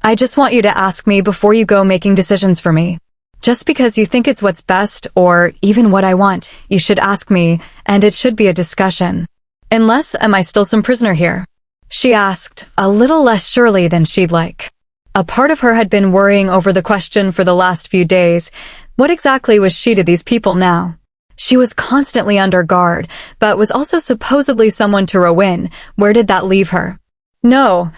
"I just want you to ask me before you go making decisions for me. Just because you think it's what's best, or even what I want, you should ask me, and it should be a discussion. Unless, am I still some prisoner here?" she asked, a little less surely than she'd like. A part of her had been worrying over the question for the last few days. What exactly was she to these people now? She was constantly under guard, but was also supposedly someone to Rowan. Where did that leave her? No,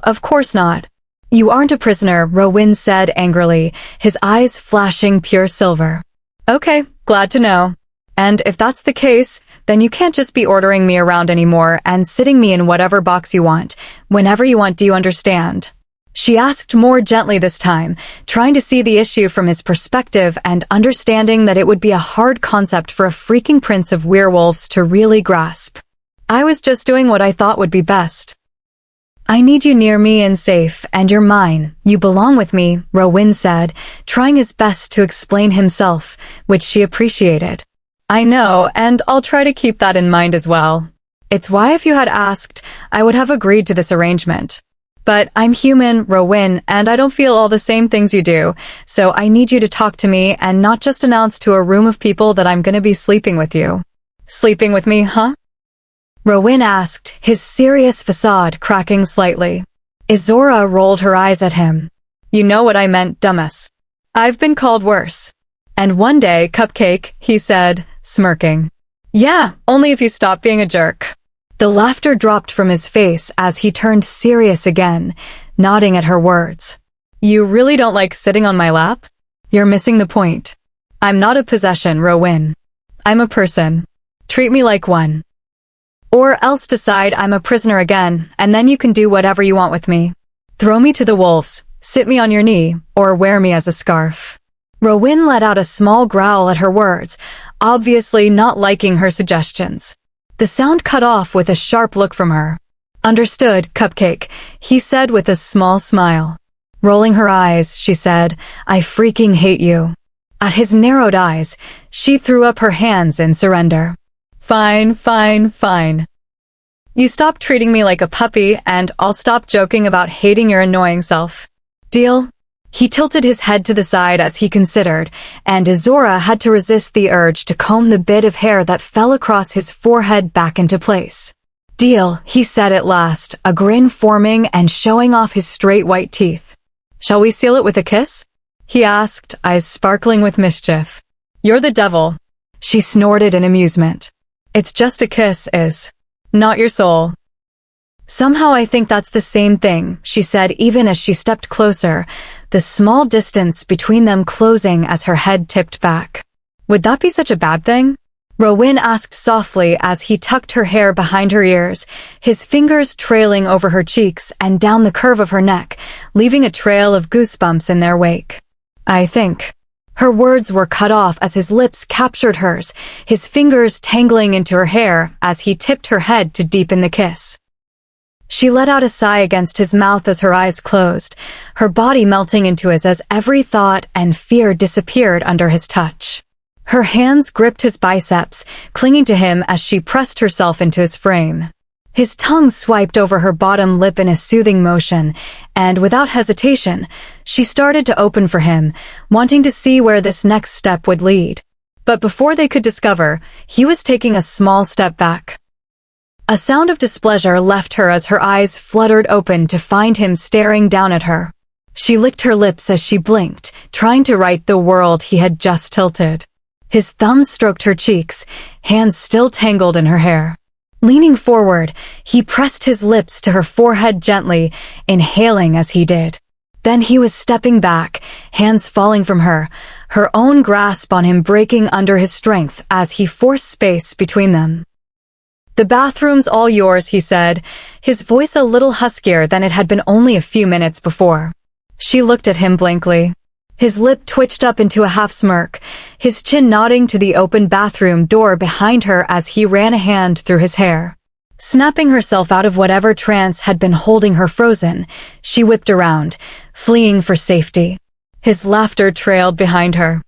of course not. You aren't a prisoner, Rowan said angrily, his eyes flashing pure silver. Okay, glad to know. And if that's the case, then you can't just be ordering me around anymore and sitting me in whatever box you want, whenever you want, do you understand? She asked more gently this time, trying to see the issue from his perspective and understanding that it would be a hard concept for a freaking prince of werewolves to really grasp. I was just doing what I thought would be best. I need you near me and safe, and you're mine. You belong with me, Rowan said, trying his best to explain himself, which she appreciated. I know, and I'll try to keep that in mind as well. It's why if you had asked, I would have agreed to this arrangement. But I'm human, Rowan, and I don't feel all the same things you do, so I need you to talk to me and not just announce to a room of people that I'm gonna be sleeping with you. Sleeping with me, huh? Rowan asked, his serious facade cracking slightly. Izzorah rolled her eyes at him. You know what I meant, dumbass. I've been called worse. And one day, Cupcake, he said, smirking. Yeah, only if you stop being a jerk. The laughter dropped from his face as he turned serious again, nodding at her words. You really don't like sitting on my lap? You're missing the point. I'm not a possession, Rowan. I'm a person. Treat me like one. Or else decide I'm a prisoner again, and then you can do whatever you want with me. Throw me to the wolves, sit me on your knee, or wear me as a scarf. Rowan let out a small growl at her words, obviously not liking her suggestions. The sound cut off with a sharp look from her. Understood, Cupcake, he said with a small smile. Rolling her eyes, she said, I freaking hate you. At his narrowed eyes, she threw up her hands in surrender. Fine, fine, fine. You stop treating me like a puppy, and I'll stop joking about hating your annoying self. Deal? He tilted his head to the side as he considered, and Izzorah had to resist the urge to comb the bit of hair that fell across his forehead back into place. Deal, he said at last, a grin forming and showing off his straight white teeth. Shall we seal it with a kiss? He asked, eyes sparkling with mischief. You're the devil. She snorted in amusement. It's just a kiss, Iz. Not your soul. Somehow I think that's the same thing, she said even as she stepped closer, the small distance between them closing as her head tipped back. Would that be such a bad thing? Rowan asked softly as he tucked her hair behind her ears, his fingers trailing over her cheeks and down the curve of her neck, leaving a trail of goosebumps in their wake. I think. Her words were cut off as his lips captured hers, his fingers tangling into her hair as he tipped her head to deepen the kiss. She let out a sigh against his mouth as her eyes closed, her body melting into his as every thought and fear disappeared under his touch. Her hands gripped his biceps, clinging to him as she pressed herself into his frame. His tongue swiped over her bottom lip in a soothing motion, and without hesitation, she started to open for him, wanting to see where this next step would lead. But before they could discover, he was taking a small step back. A sound of displeasure left her as her eyes fluttered open to find him staring down at her. She licked her lips as she blinked, trying to right the world he had just tilted. His thumb stroked her cheeks, hands still tangled in her hair. Leaning forward, he pressed his lips to her forehead gently, inhaling as he did. Then he was stepping back, hands falling from her, her own grasp on him breaking under his strength as he forced space between them. The bathroom's all yours, he said, his voice a little huskier than it had been only a few minutes before. She looked at him blankly. His lip twitched up into a half smirk, his chin nodding to the open bathroom door behind her as he ran a hand through his hair. Snapping herself out of whatever trance had been holding her frozen, she whipped around, fleeing for safety. His laughter trailed behind her.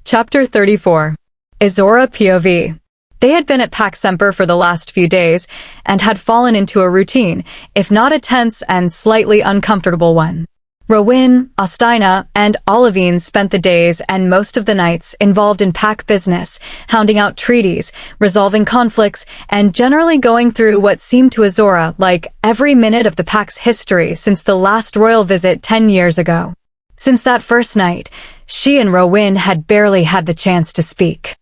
Chapter 34. Izzorah POV. They had been at Pax Semper for the last few days, and had fallen into a routine, if not a tense and slightly uncomfortable one. Rowan, Ostina, and Olivine spent the days and most of the nights involved in pack business, hounding out treaties, resolving conflicts, and generally going through what seemed to Izzorah like every minute of the pack's history since the last royal visit 10 years ago. Since that first night, she and Rowan had barely had the chance to speak.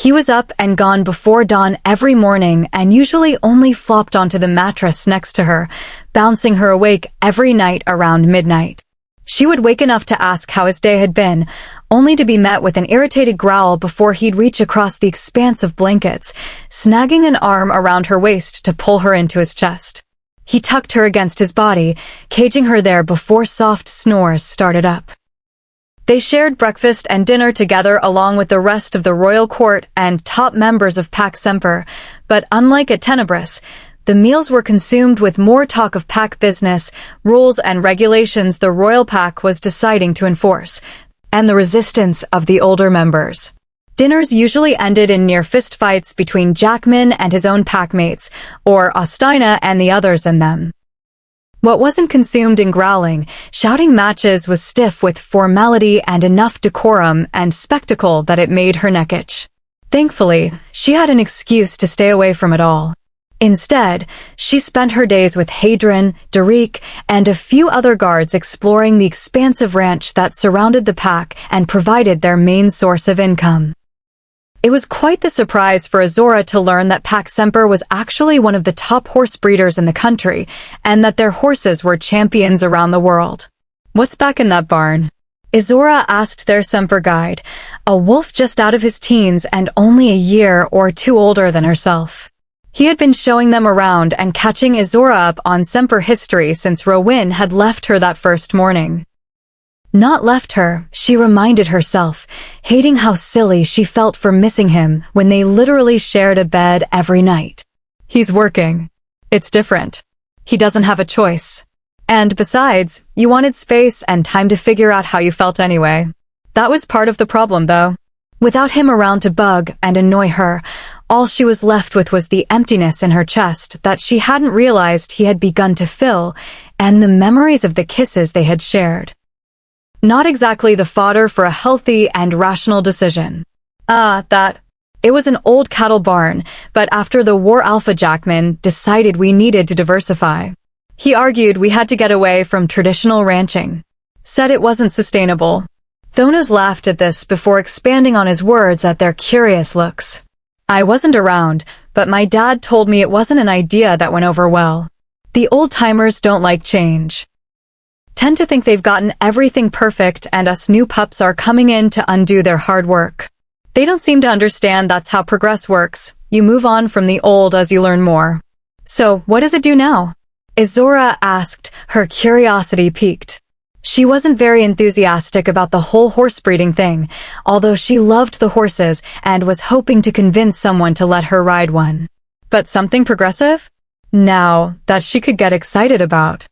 He was up and gone before dawn every morning and usually only flopped onto the mattress next to her, bouncing her awake every night around midnight. She would wake enough to ask how his day had been, only to be met with an irritated growl before he'd reach across the expanse of blankets, snagging an arm around her waist to pull her into his chest. He tucked her against his body, caging her there before soft snores started up. They shared breakfast and dinner together along with the rest of the royal court and top members of Pax Semper, but unlike at Tenebris, the meals were consumed with more talk of pack business, rules and regulations the royal pack was deciding to enforce, and the resistance of the older members. Dinners usually ended in near fistfights between Jackman and his own packmates, or Ostina and the others in them. What wasn't consumed in growling, shouting matches was stiff with formality and enough decorum and spectacle that it made her neck itch. Thankfully, she had an excuse to stay away from it all. Instead, she spent her days with Hadron, Derek, and a few other guards exploring the expansive ranch that surrounded the pack and provided their main source of income. It was quite the surprise for Izzorah to learn that Pax Semper was actually one of the top horse breeders in the country, and that their horses were champions around the world. "What's back in that barn?" Izzorah asked their Semper guide, a wolf just out of his teens and only a year or two older than herself. He had been showing them around and catching Izzorah up on Semper history since Rowyn had left her that first morning. Not left her, she reminded herself, hating how silly she felt for missing him when they literally shared a bed every night. He's working. It's different. He doesn't have a choice. And besides, you wanted space and time to figure out how you felt anyway. That was part of the problem, though. Without him around to bug and annoy her, all she was left with was the emptiness in her chest that she hadn't realized he had begun to fill, and the memories of the kisses they had shared. Not exactly the fodder for a healthy and rational decision. It was an old cattle barn, but after the war Alpha Jackman decided we needed to diversify. He argued we had to get away from traditional ranching. Said it wasn't sustainable. Thonas laughed at this before expanding on his words at their curious looks. I wasn't around, but my dad told me it wasn't an idea that went over well. The old-timers don't like change. Tend to think they've gotten everything perfect and us new pups are coming in to undo their hard work. They don't seem to understand that's how progress works. You move on from the old as you learn more. So, what does it do now? Izzorah asked, her curiosity piqued. She wasn't very enthusiastic about the whole horse breeding thing, although she loved the horses and was hoping to convince someone to let her ride one. But something progressive? Now, that she could get excited about.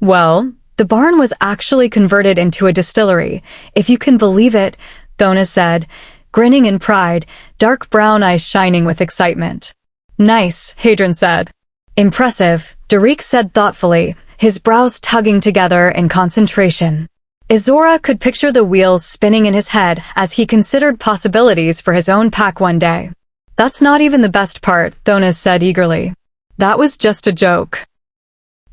Well, the barn was actually converted into a distillery, if you can believe it, Thonas said, grinning in pride, dark brown eyes shining with excitement. Nice, Hadron said. Impressive, Derek said thoughtfully, his brows tugging together in concentration. Izzorah could picture the wheels spinning in his head as he considered possibilities for his own pack one day. That's not even the best part, Thonas said eagerly. That was just a joke.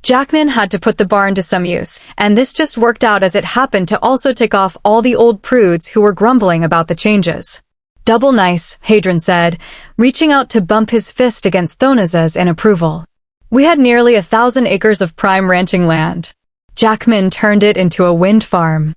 Jackman had to put the barn to some use, and this just worked out as it happened to also tick off all the old prudes who were grumbling about the changes. Double nice, Hadron said, reaching out to bump his fist against Thonas's in approval. We had nearly 1,000 acres of prime ranching land. Jackman turned it into a wind farm.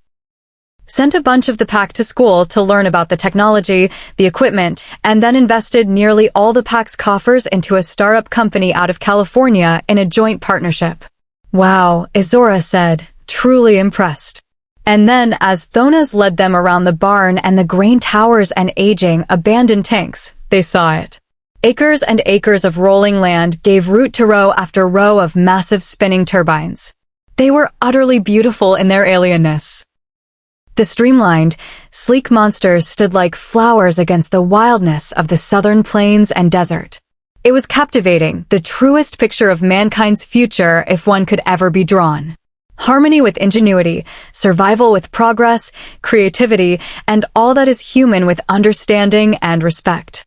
Sent a bunch of the pack to school to learn about the technology, the equipment, and then invested nearly all the pack's coffers into a startup company out of California in a joint partnership. Wow, Izzorah said, truly impressed. And then, as Thonas led them around the barn and the grain towers and aging, abandoned tanks, they saw it. Acres and acres of rolling land gave root to row after row of massive spinning turbines. They were utterly beautiful in their alienness. The streamlined, sleek monsters stood like flowers against the wildness of the southern plains and desert. It was captivating, the truest picture of mankind's future if one could ever be drawn. Harmony with ingenuity, survival with progress, creativity, and all that is human with understanding and respect.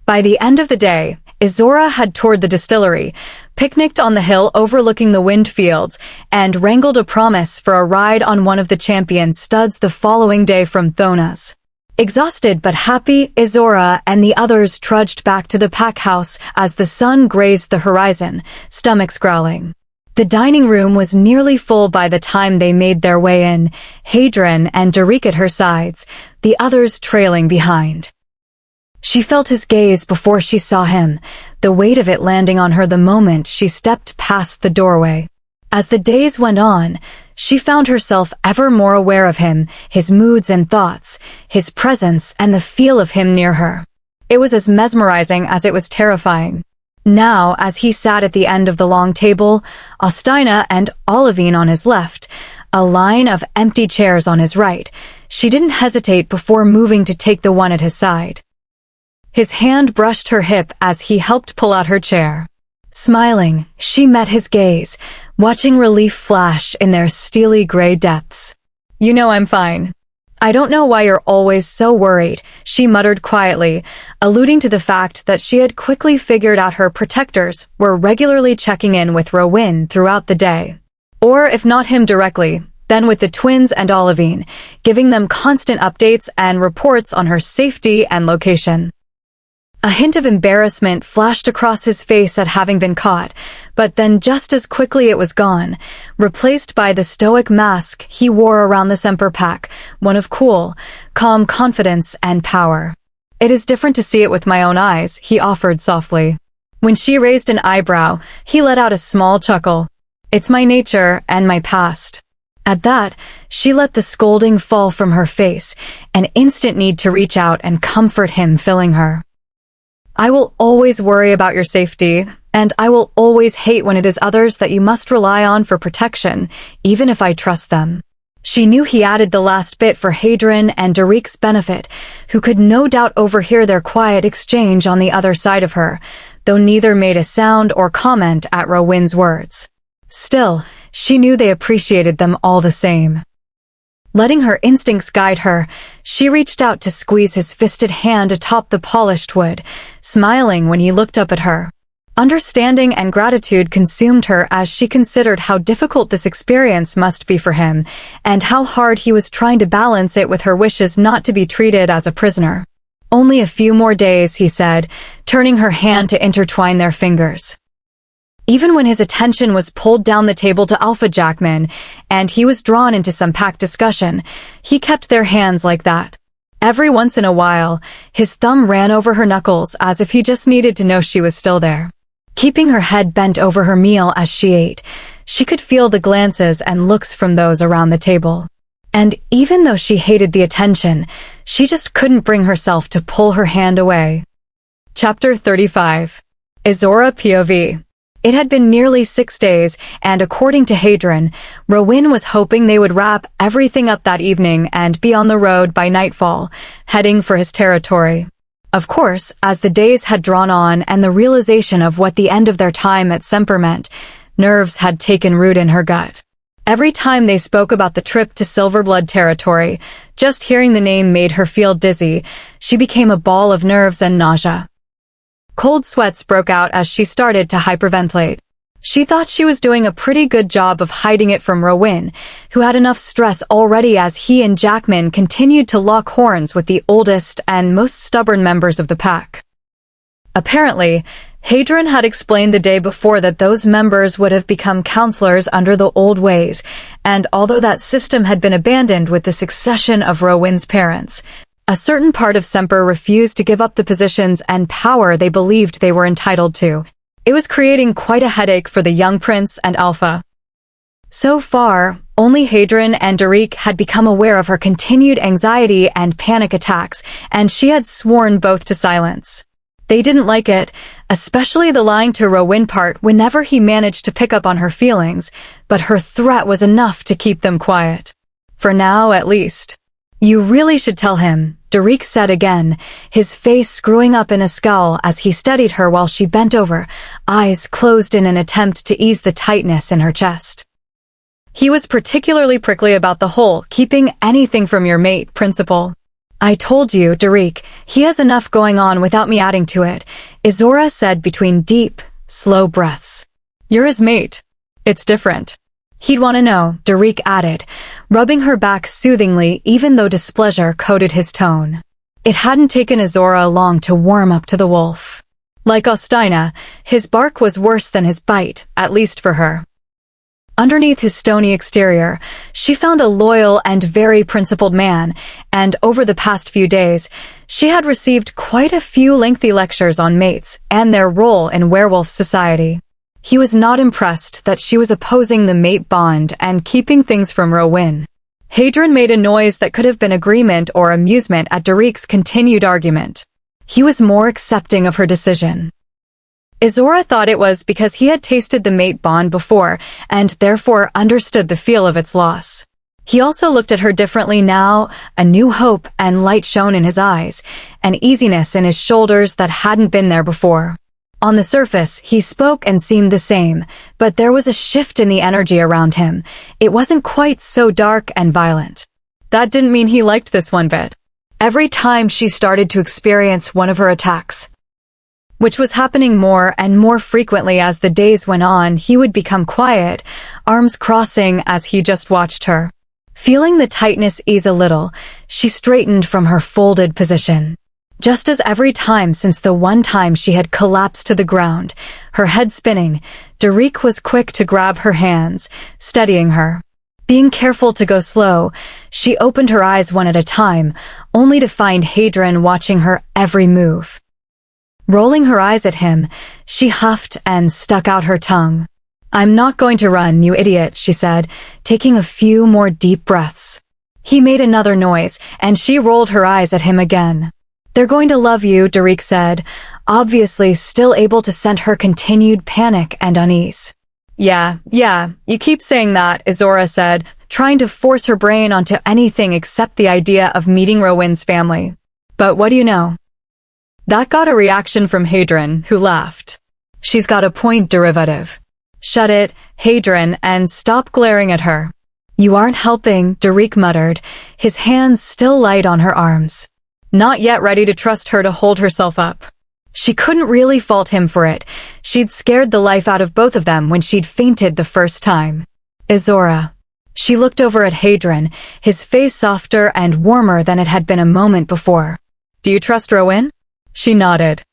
By the end of the day, Izzorah had toured the distillery, picnicked on the hill overlooking the wind fields, and wrangled a promise for a ride on one of the champion studs the following day from Thonas. Exhausted but happy, Izzorah and the others trudged back to the pack house as the sun grazed the horizon, stomachs growling. The dining room was nearly full by the time they made their way in, Hadron and Derek at her sides, the others trailing behind. She felt his gaze before she saw him, the weight of it landing on her the moment she stepped past the doorway. As the days went on, she found herself ever more aware of him, his moods and thoughts, his presence and the feel of him near her. It was as mesmerizing as it was terrifying. Now, as he sat at the end of the long table, Ostina and Olivine on his left, a line of empty chairs on his right, she didn't hesitate before moving to take the one at his side. His hand brushed her hip as he helped pull out her chair. Smiling, she met his gaze, watching relief flash in their steely gray depths. "You know I'm fine. I don't know why you're always so worried," she muttered quietly, alluding to the fact that she had quickly figured out her protectors were regularly checking in with Rowan throughout the day. Or if not him directly, then with the twins and Olivine, giving them constant updates and reports on her safety and location. A hint of embarrassment flashed across his face at having been caught, but then just as quickly it was gone, replaced by the stoic mask he wore around the Semper Pack, one of cool, calm confidence and power. "It is different to see it with my own eyes," he offered softly. When she raised an eyebrow, he let out a small chuckle. "It's my nature and my past." At that, she let the scolding fall from her face, an instant need to reach out and comfort him filling her. "I will always worry about your safety, and I will always hate when it is others that you must rely on for protection, even if I trust them." She knew he added the last bit for Hadron and Derek's benefit, who could no doubt overhear their quiet exchange on the other side of her, though neither made a sound or comment at Rowan's words. Still, she knew they appreciated them all the same. Letting her instincts guide her, she reached out to squeeze his fisted hand atop the polished wood, smiling when he looked up at her. Understanding and gratitude consumed her as she considered how difficult this experience must be for him, and how hard he was trying to balance it with her wishes not to be treated as a prisoner. "Only a few more days," he said, turning her hand to intertwine their fingers. Even when his attention was pulled down the table to Alpha Jackman, and he was drawn into some pact discussion, he kept their hands like that. Every once in a while, his thumb ran over her knuckles as if he just needed to know she was still there. Keeping her head bent over her meal as she ate, she could feel the glances and looks from those around the table. And even though she hated the attention, she just couldn't bring herself to pull her hand away. Chapter 35. Izzorah POV. It had been nearly 6 days, and according to Hadron, Rowan was hoping they would wrap everything up that evening and be on the road by nightfall, heading for his territory. Of course, as the days had drawn on and the realization of what the end of their time at Semper meant, nerves had taken root in her gut. Every time they spoke about the trip to Silverblood territory, just hearing the name made her feel dizzy. She became a ball of nerves and nausea. Cold sweats broke out as she started to hyperventilate. She thought she was doing a pretty good job of hiding it from Rowan, who had enough stress already as he and Jackman continued to lock horns with the oldest and most stubborn members of the pack. Apparently, Hadron had explained the day before that those members would have become counselors under the old ways, and although that system had been abandoned with the succession of Rowan's parents, a certain part of Semper refused to give up the positions and power they believed they were entitled to. It was creating quite a headache for the young prince and Alpha. So far, only Hadron and Derek had become aware of her continued anxiety and panic attacks, and she had sworn both to silence. They didn't like it, especially the lying to Rowan part whenever he managed to pick up on her feelings, but her threat was enough to keep them quiet. For now, at least. "You really should tell him," Derek said again, his face screwing up in a scowl as he steadied her while she bent over, eyes closed in an attempt to ease the tightness in her chest. He was particularly prickly about the whole keeping anything from your mate principle. "I told you, Derek, he has enough going on without me adding to it," Izzorah said between deep, slow breaths. "You're his mate. It's different." "He'd want to know," Derek added, rubbing her back soothingly even though displeasure coated his tone. It hadn't taken Izzorah long to warm up to the wolf. Like Ostina, his bark was worse than his bite, at least for her. Underneath his stony exterior, she found a loyal and very principled man, and over the past few days, she had received quite a few lengthy lectures on mates and their role in werewolf society. He was not impressed that she was opposing the mate bond and keeping things from Rowan. Hadron made a noise that could have been agreement or amusement at Derek's continued argument. He was more accepting of her decision. Izzorah thought it was because he had tasted the mate bond before and therefore understood the feel of its loss. He also looked at her differently now, a new hope and light shone in his eyes, an easiness in his shoulders that hadn't been there before. On the surface, he spoke and seemed the same, but there was a shift in the energy around him. It wasn't quite so dark and violent. That didn't mean he liked this one bit. Every time she started to experience one of her attacks, which was happening more and more frequently as the days went on, he would become quiet, arms crossing as he just watched her. Feeling the tightness ease a little, she straightened from her folded position. Just as every time since the one time she had collapsed to the ground, her head spinning, Derek was quick to grab her hands, steadying her. Being careful to go slow, she opened her eyes one at a time, only to find Hadron watching her every move. Rolling her eyes at him, she huffed and stuck out her tongue. "I'm not going to run, you idiot," she said, taking a few more deep breaths. He made another noise, and she rolled her eyes at him again. "They're going to love you," Derek said, obviously still able to scent her continued panic and unease. Yeah, you keep saying that," Izzorah said, trying to force her brain onto anything except the idea of meeting Rowan's family. "But what do you know?" That got a reaction from Hadron, who laughed. "She's got a point, derivative." "Shut it, Hadron, and stop glaring at her." "You aren't helping," Derek muttered, his hands still light on her arms. Not yet ready to trust her to hold herself up. She couldn't really fault him for it. She'd scared the life out of both of them when she'd fainted the first time. "Izzorah." She looked over at Hadron, his face softer and warmer than it had been a moment before. "Do you trust Rowan?" She nodded.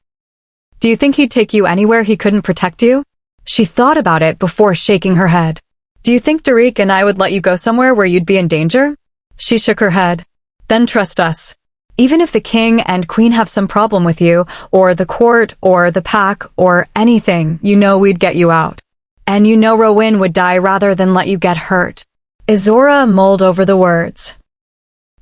"Do you think he'd take you anywhere he couldn't protect you?" She thought about it before shaking her head. "Do you think Derek and I would let you go somewhere where you'd be in danger?" She shook her head. "Then trust us. Even if the king and queen have some problem with you, or the court, or the pact, or anything, you know we'd get you out. And you know Rowan would die rather than let you get hurt." Izzorah mulled over the words.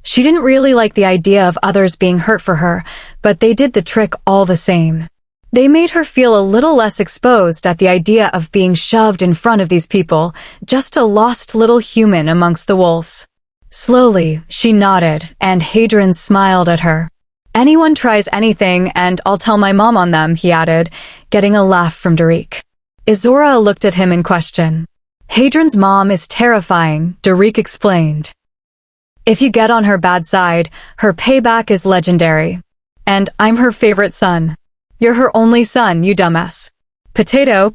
She didn't really like the idea of others being hurt for her, but they did the trick all the same. They made her feel a little less exposed at the idea of being shoved in front of these people, just a lost little human amongst the wolves. Slowly, she nodded, and Hadron smiled at her. "Anyone tries anything, and I'll tell my mom on them," he added, getting a laugh from Derek. Izzorah looked at him in question. "Hadron's mom is terrifying," Derek explained. "If you get on her bad side, her payback is legendary. And I'm her favorite son." "You're her only son, you dumbass." Potato.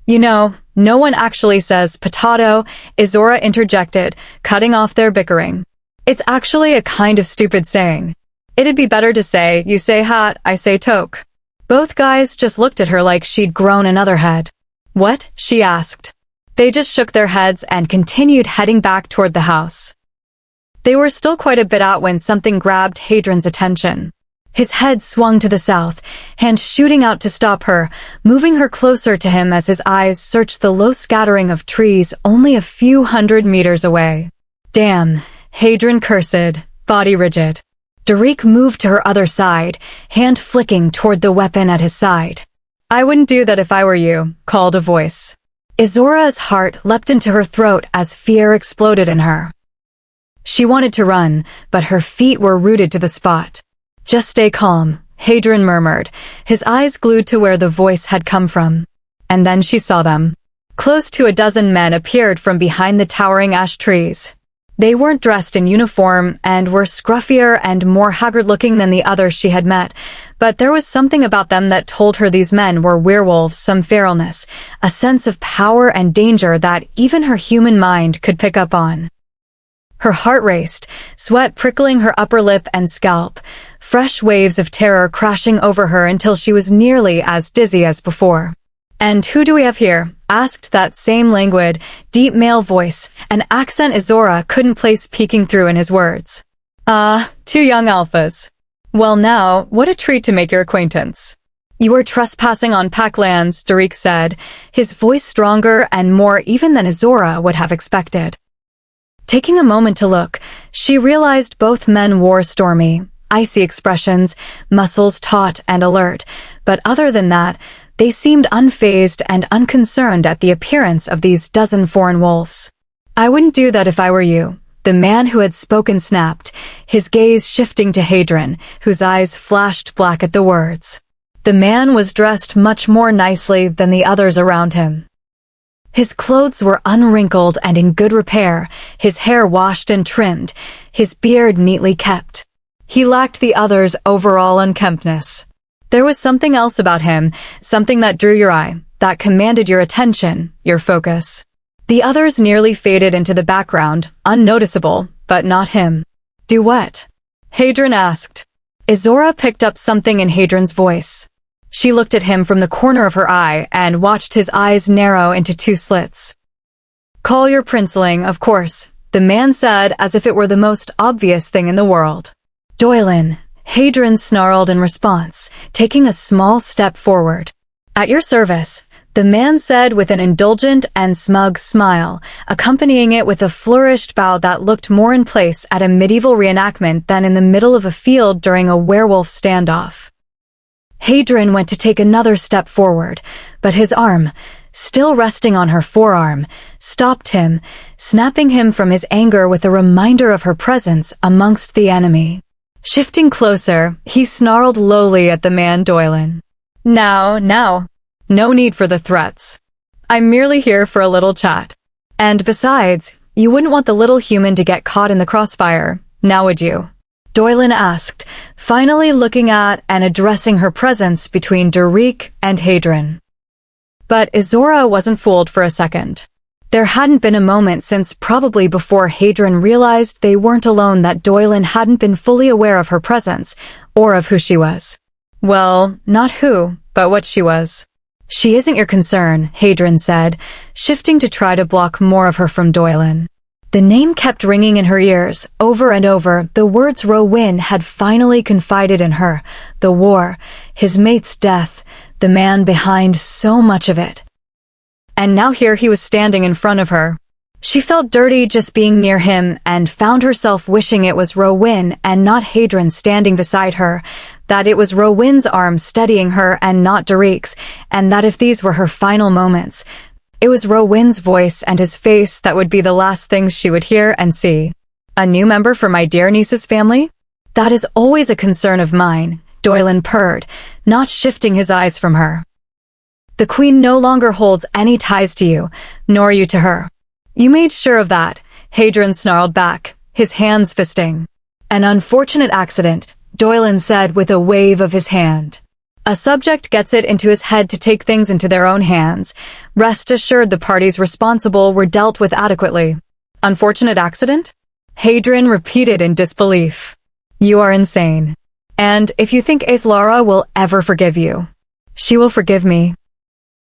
"You know, no one actually says potato," Izzorah interjected, cutting off their bickering. "It's actually a kind of stupid saying. It'd be better to say, you say hat, I say toke." Both guys just looked at her like she'd grown another head. "What?" she asked. They just shook their heads and continued heading back toward the house. They were still quite a bit out when something grabbed Hadron's attention. His head swung to the south, hand shooting out to stop her, moving her closer to him as his eyes searched the low scattering of trees only a few hundred meters away. "Damn," Hadron cursed, body rigid. Derek moved to her other side, hand flicking toward the weapon at his side. "I wouldn't do that if I were you," called a voice. Izzorah's heart leapt into her throat as fear exploded in her. She wanted to run, but her feet were rooted to the spot. "Just stay calm," Hadron murmured, his eyes glued to where the voice had come from. And then she saw them. Close to a dozen men appeared from behind the towering ash trees. They weren't dressed in uniform and were scruffier and more haggard-looking than the others she had met, but there was something about them that told her these men were werewolves, some feralness, a sense of power and danger that even her human mind could pick up on. Her heart raced, sweat prickling her upper lip and scalp, fresh waves of terror crashing over her until she was nearly as dizzy as before. "And who do we have here?" asked that same languid, deep male voice, an accent Izzorah couldn't place peeking through in his words. Two young alphas. Well now, what a treat to make your acquaintance." "You are trespassing on pact lands," Derek said, his voice stronger and more even than Izzorah would have expected. Taking a moment to look, she realized both men wore stormy, icy expressions, muscles taut and alert, but other than that, they seemed unfazed and unconcerned at the appearance of these dozen foreign wolves. "I wouldn't do that if I were you," the man who had spoken snapped, his gaze shifting to Hadron, whose eyes flashed black at the words. The man was dressed much more nicely than the others around him. His clothes were unwrinkled and in good repair, his hair washed and trimmed, his beard neatly kept. He lacked the others' overall unkemptness. There was something else about him, something that drew your eye, that commanded your attention, your focus. The others nearly faded into the background, unnoticeable, but not him. "Do what?" Hadron asked. Izzorah picked up something in Hadron's voice. She looked at him from the corner of her eye and watched his eyes narrow into two slits. "Call your princeling, of course," the man said as if it were the most obvious thing in the world. "Doylin," Hadron snarled in response, taking a small step forward. "At your service," the man said with an indulgent and smug smile, accompanying it with a flourished bow that looked more in place at a medieval reenactment than in the middle of a field during a werewolf standoff. Hadron went to take another step forward, but his arm, still resting on her forearm, stopped him, snapping him from his anger with a reminder of her presence amongst the enemy. Shifting closer, he snarled lowly at the man Doylin. Now, no need for the threats. I'm merely here for a little chat. And besides, you wouldn't want the little human to get caught in the crossfire, now would you?" Doylin asked, finally looking at and addressing her presence between Derek and Hadron. But Izzorah wasn't fooled for a second. There hadn't been a moment since probably before Hadron realized they weren't alone that Doylin hadn't been fully aware of her presence, or of who she was. Well, not who, but what she was. "She isn't your concern," Hadron said, shifting to try to block more of her from Doylin. The name kept ringing in her ears, over and over, the words Rowan had finally confided in her, the war, his mate's death, the man behind so much of it. And now here he was standing in front of her. She felt dirty just being near him and found herself wishing it was Rowan and not Hadron standing beside her, that it was Rowan's arm steadying her and not Derek's, and that if these were her final moments, it was Rowan's voice and his face that would be the last things she would hear and see. "A new member for my dear niece's family? That is always a concern of mine," Doylin purred, not shifting his eyes from her. "The Queen no longer holds any ties to you, nor you to her." "You made sure of that," Hadron snarled back, his hands fisting. "An unfortunate accident," Doylin said with a wave of his hand. "A subject gets it into his head to take things into their own hands. Rest assured the parties responsible were dealt with adequately." "Unfortunate accident?" Hadron repeated in disbelief. "You are insane. And if you think Izzorah will ever forgive you, she will forgive me."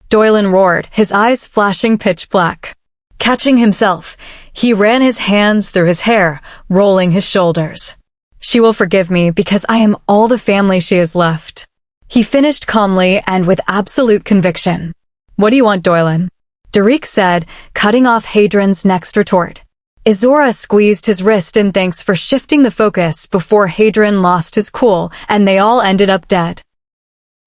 Doylin roared, his eyes flashing pitch black. Catching himself, he ran his hands through his hair, rolling his shoulders. "She will forgive me because I am all the family she has left." He finished calmly and with absolute conviction. "What do you want, Doylin?" Derek said, cutting off Hadron's next retort. Izzorah squeezed his wrist in thanks for shifting the focus before Hadron lost his cool and they all ended up dead.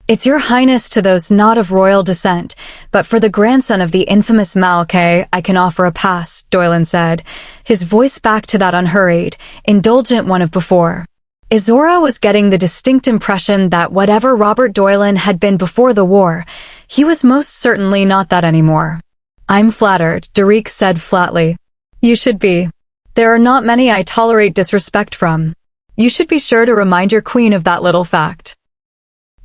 "It's your highness to those not of royal descent, but for the grandson of the infamous Malkay, I can offer a pass," Doylin said, his voice back to that unhurried, indulgent one of before. Izzorah was getting the distinct impression that whatever Robert Doylin had been before the war, he was most certainly not that anymore. "I'm flattered," Derek said flatly. "You should be. There are not many I tolerate disrespect from. You should be sure to remind your queen of that little fact."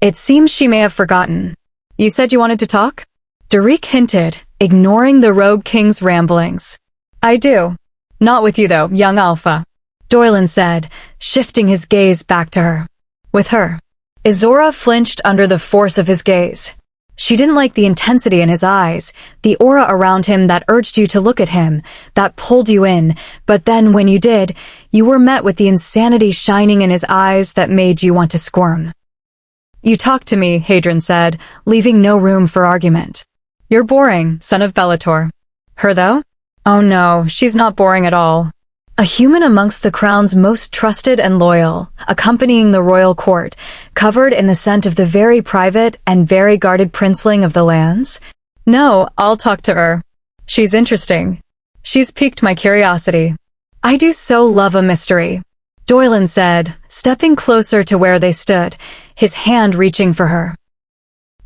"It seems she may have forgotten. You said you wanted to talk?" Derek hinted, ignoring the rogue king's ramblings. "I do." Not with you though, young alpha, Doylan said, shifting his gaze back to her. With her. Izzorah flinched under the force of his gaze. She didn't like the intensity in his eyes, the aura around him that urged you to look at him, that pulled you in, but then when you did, you were met with the insanity shining in his eyes that made you want to squirm. You talked to me, Hadron said, leaving no room for argument. You're boring, son of Bellator. Her though? Oh no, she's not boring at all. A human amongst the crown's most trusted and loyal, accompanying the royal court, covered in the scent of the very private and very guarded princeling of the lands? No, I'll talk to her. She's interesting. She's piqued my curiosity. I do so love a mystery, Doylan said, stepping closer to where they stood, his hand reaching for her.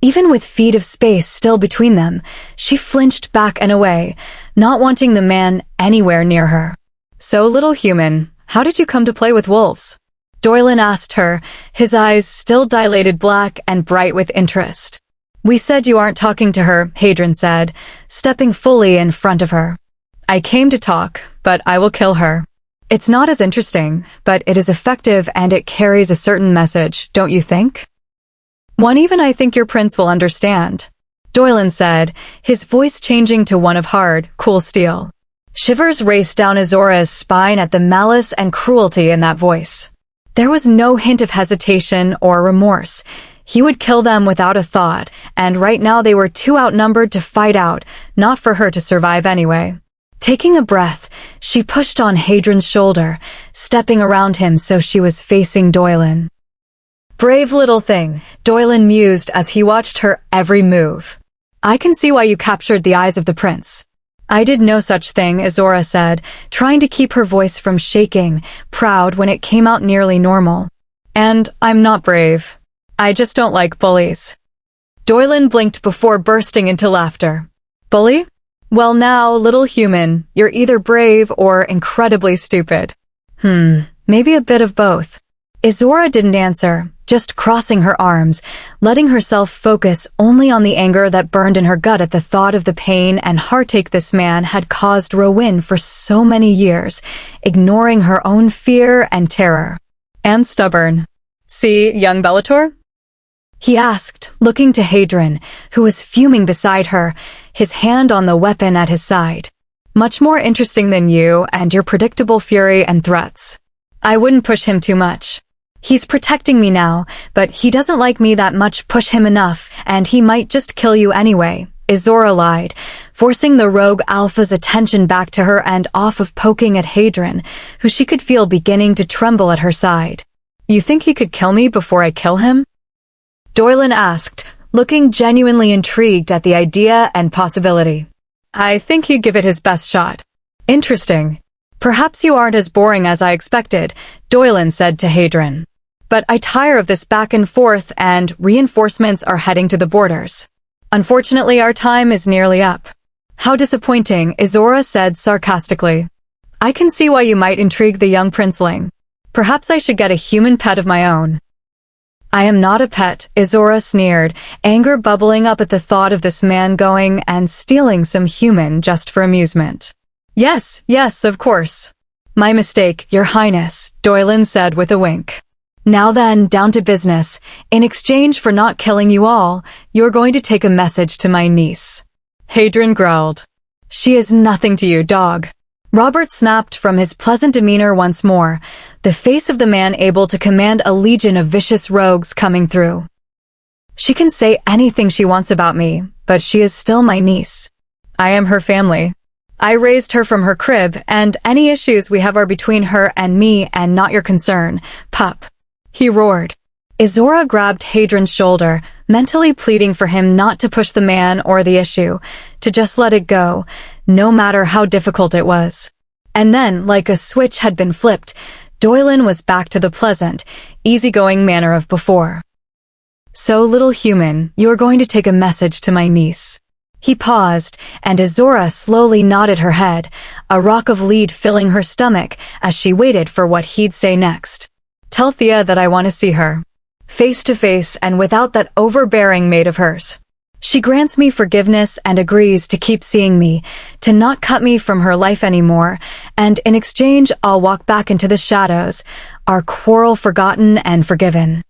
Even with feet of space still between them, she flinched back and away, not wanting the man anywhere near her. So, little human, how did you come to play with wolves? Doylan asked her, his eyes still dilated black and bright with interest. We said you aren't talking to her, Hadron said, stepping fully in front of her. I came to talk, but I will kill her. It's not as interesting, but it is effective and it carries a certain message, don't you think? One even I think your prince will understand, Doylan said, his voice changing to one of hard, cool steel. Shivers raced down Izzorah's spine at the malice and cruelty in that voice. There was no hint of hesitation or remorse. He would kill them without a thought, and right now they were too outnumbered to fight out, not for her to survive anyway. Taking a breath, she pushed on Hadron's shoulder, stepping around him so she was facing Doylan. Brave little thing, Doylan mused as he watched her every move. I can see why you captured the eyes of the prince. I did no such thing, Izzorah said, trying to keep her voice from shaking, proud when it came out nearly normal. And I'm not brave. I just don't like bullies. Doylan blinked before bursting into laughter. Bully? Well now, little human, you're either brave or incredibly stupid. Maybe a bit of both. Izzorah didn't answer, just crossing her arms, letting herself focus only on the anger that burned in her gut at the thought of the pain and heartache this man had caused Rowyn for so many years, ignoring her own fear and terror. And stubborn. See, young Bellator? He asked, looking to Hadron, who was fuming beside her, his hand on the weapon at his side. Much more interesting than you and your predictable fury and threats. I wouldn't push him too much. He's protecting me now, but he doesn't like me that much. Push him enough, and he might just kill you anyway, Izzorah lied, forcing the rogue alpha's attention back to her and off of poking at Hadron, who she could feel beginning to tremble at her side. You think he could kill me before I kill him? Doylan asked, looking genuinely intrigued at the idea and possibility. I think he'd give it his best shot. Interesting. Perhaps you aren't as boring as I expected, Doylan said to Hadron. But I tire of this back and forth and reinforcements are heading to the borders. Unfortunately, our time is nearly up. How disappointing, Izzorah said sarcastically. I can see why you might intrigue the young princeling. Perhaps I should get a human pet of my own. I am not a pet, Izzorah sneered, anger bubbling up at the thought of this man going and stealing some human just for amusement. Yes, of course. My mistake, Your Highness, Doylan said with a wink. Now then, down to business. In exchange for not killing you all, you're going to take a message to my niece. Hadron growled. She is nothing to you, dog. Robert snapped from his pleasant demeanor once more, the face of the man able to command a legion of vicious rogues coming through. She can say anything she wants about me, but she is still my niece. I am her family. I raised her from her crib, and any issues we have are between her and me and not your concern, pup. He roared. Izzorah grabbed Hadron's shoulder, mentally pleading for him not to push the man or the issue, to just let it go, no matter how difficult it was. And then, like a switch had been flipped, Doylan was back to the pleasant, easygoing manner of before. So, little human, you are going to take a message to my niece. He paused, and Izzorah slowly nodded her head, a rock of lead filling her stomach as she waited for what he'd say next. Tell Thea that I want to see her. Face to face and without that overbearing maid of hers. She grants me forgiveness and agrees to keep seeing me, to not cut me from her life anymore, and in exchange I'll walk back into the shadows, our quarrel forgotten and forgiven.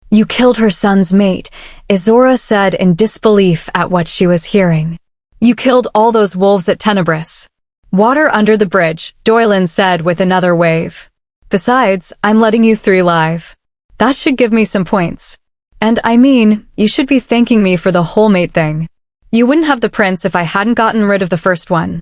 You killed her son's mate, Izzorah said in disbelief at what she was hearing. You killed all those wolves at Tenebris. Water under the bridge, Doylan said with another wave. Besides, I'm letting you 3 live. That should give me some points. And I mean, you should be thanking me for the whole mate thing. You wouldn't have the prince if I hadn't gotten rid of the first one.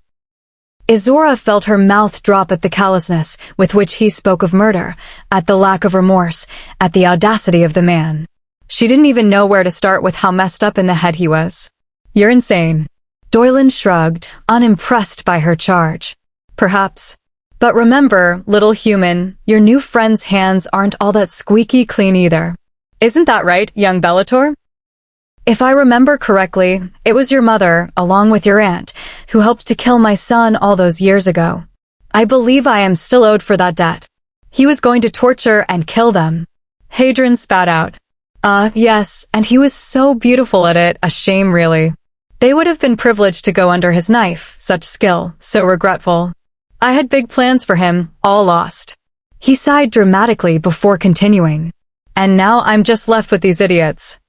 Izzorah felt her mouth drop at the callousness with which he spoke of murder, at the lack of remorse, at the audacity of the man. She didn't even know where to start with how messed up in the head he was. You're insane. Doylan shrugged, unimpressed by her charge. Perhaps. But remember, little human, your new friend's hands aren't all that squeaky clean either. Isn't that right, young Bellator? If I remember correctly, it was your mother, along with your aunt, who helped to kill my son all those years ago. I believe I am still owed for that debt. He was going to torture and kill them. Hadrian spat out. Yes, and he was so beautiful at it, a shame really. They would have been privileged to go under his knife, such skill, so regretful. I had big plans for him, all lost. He sighed dramatically before continuing. And now I'm just left with these idiots.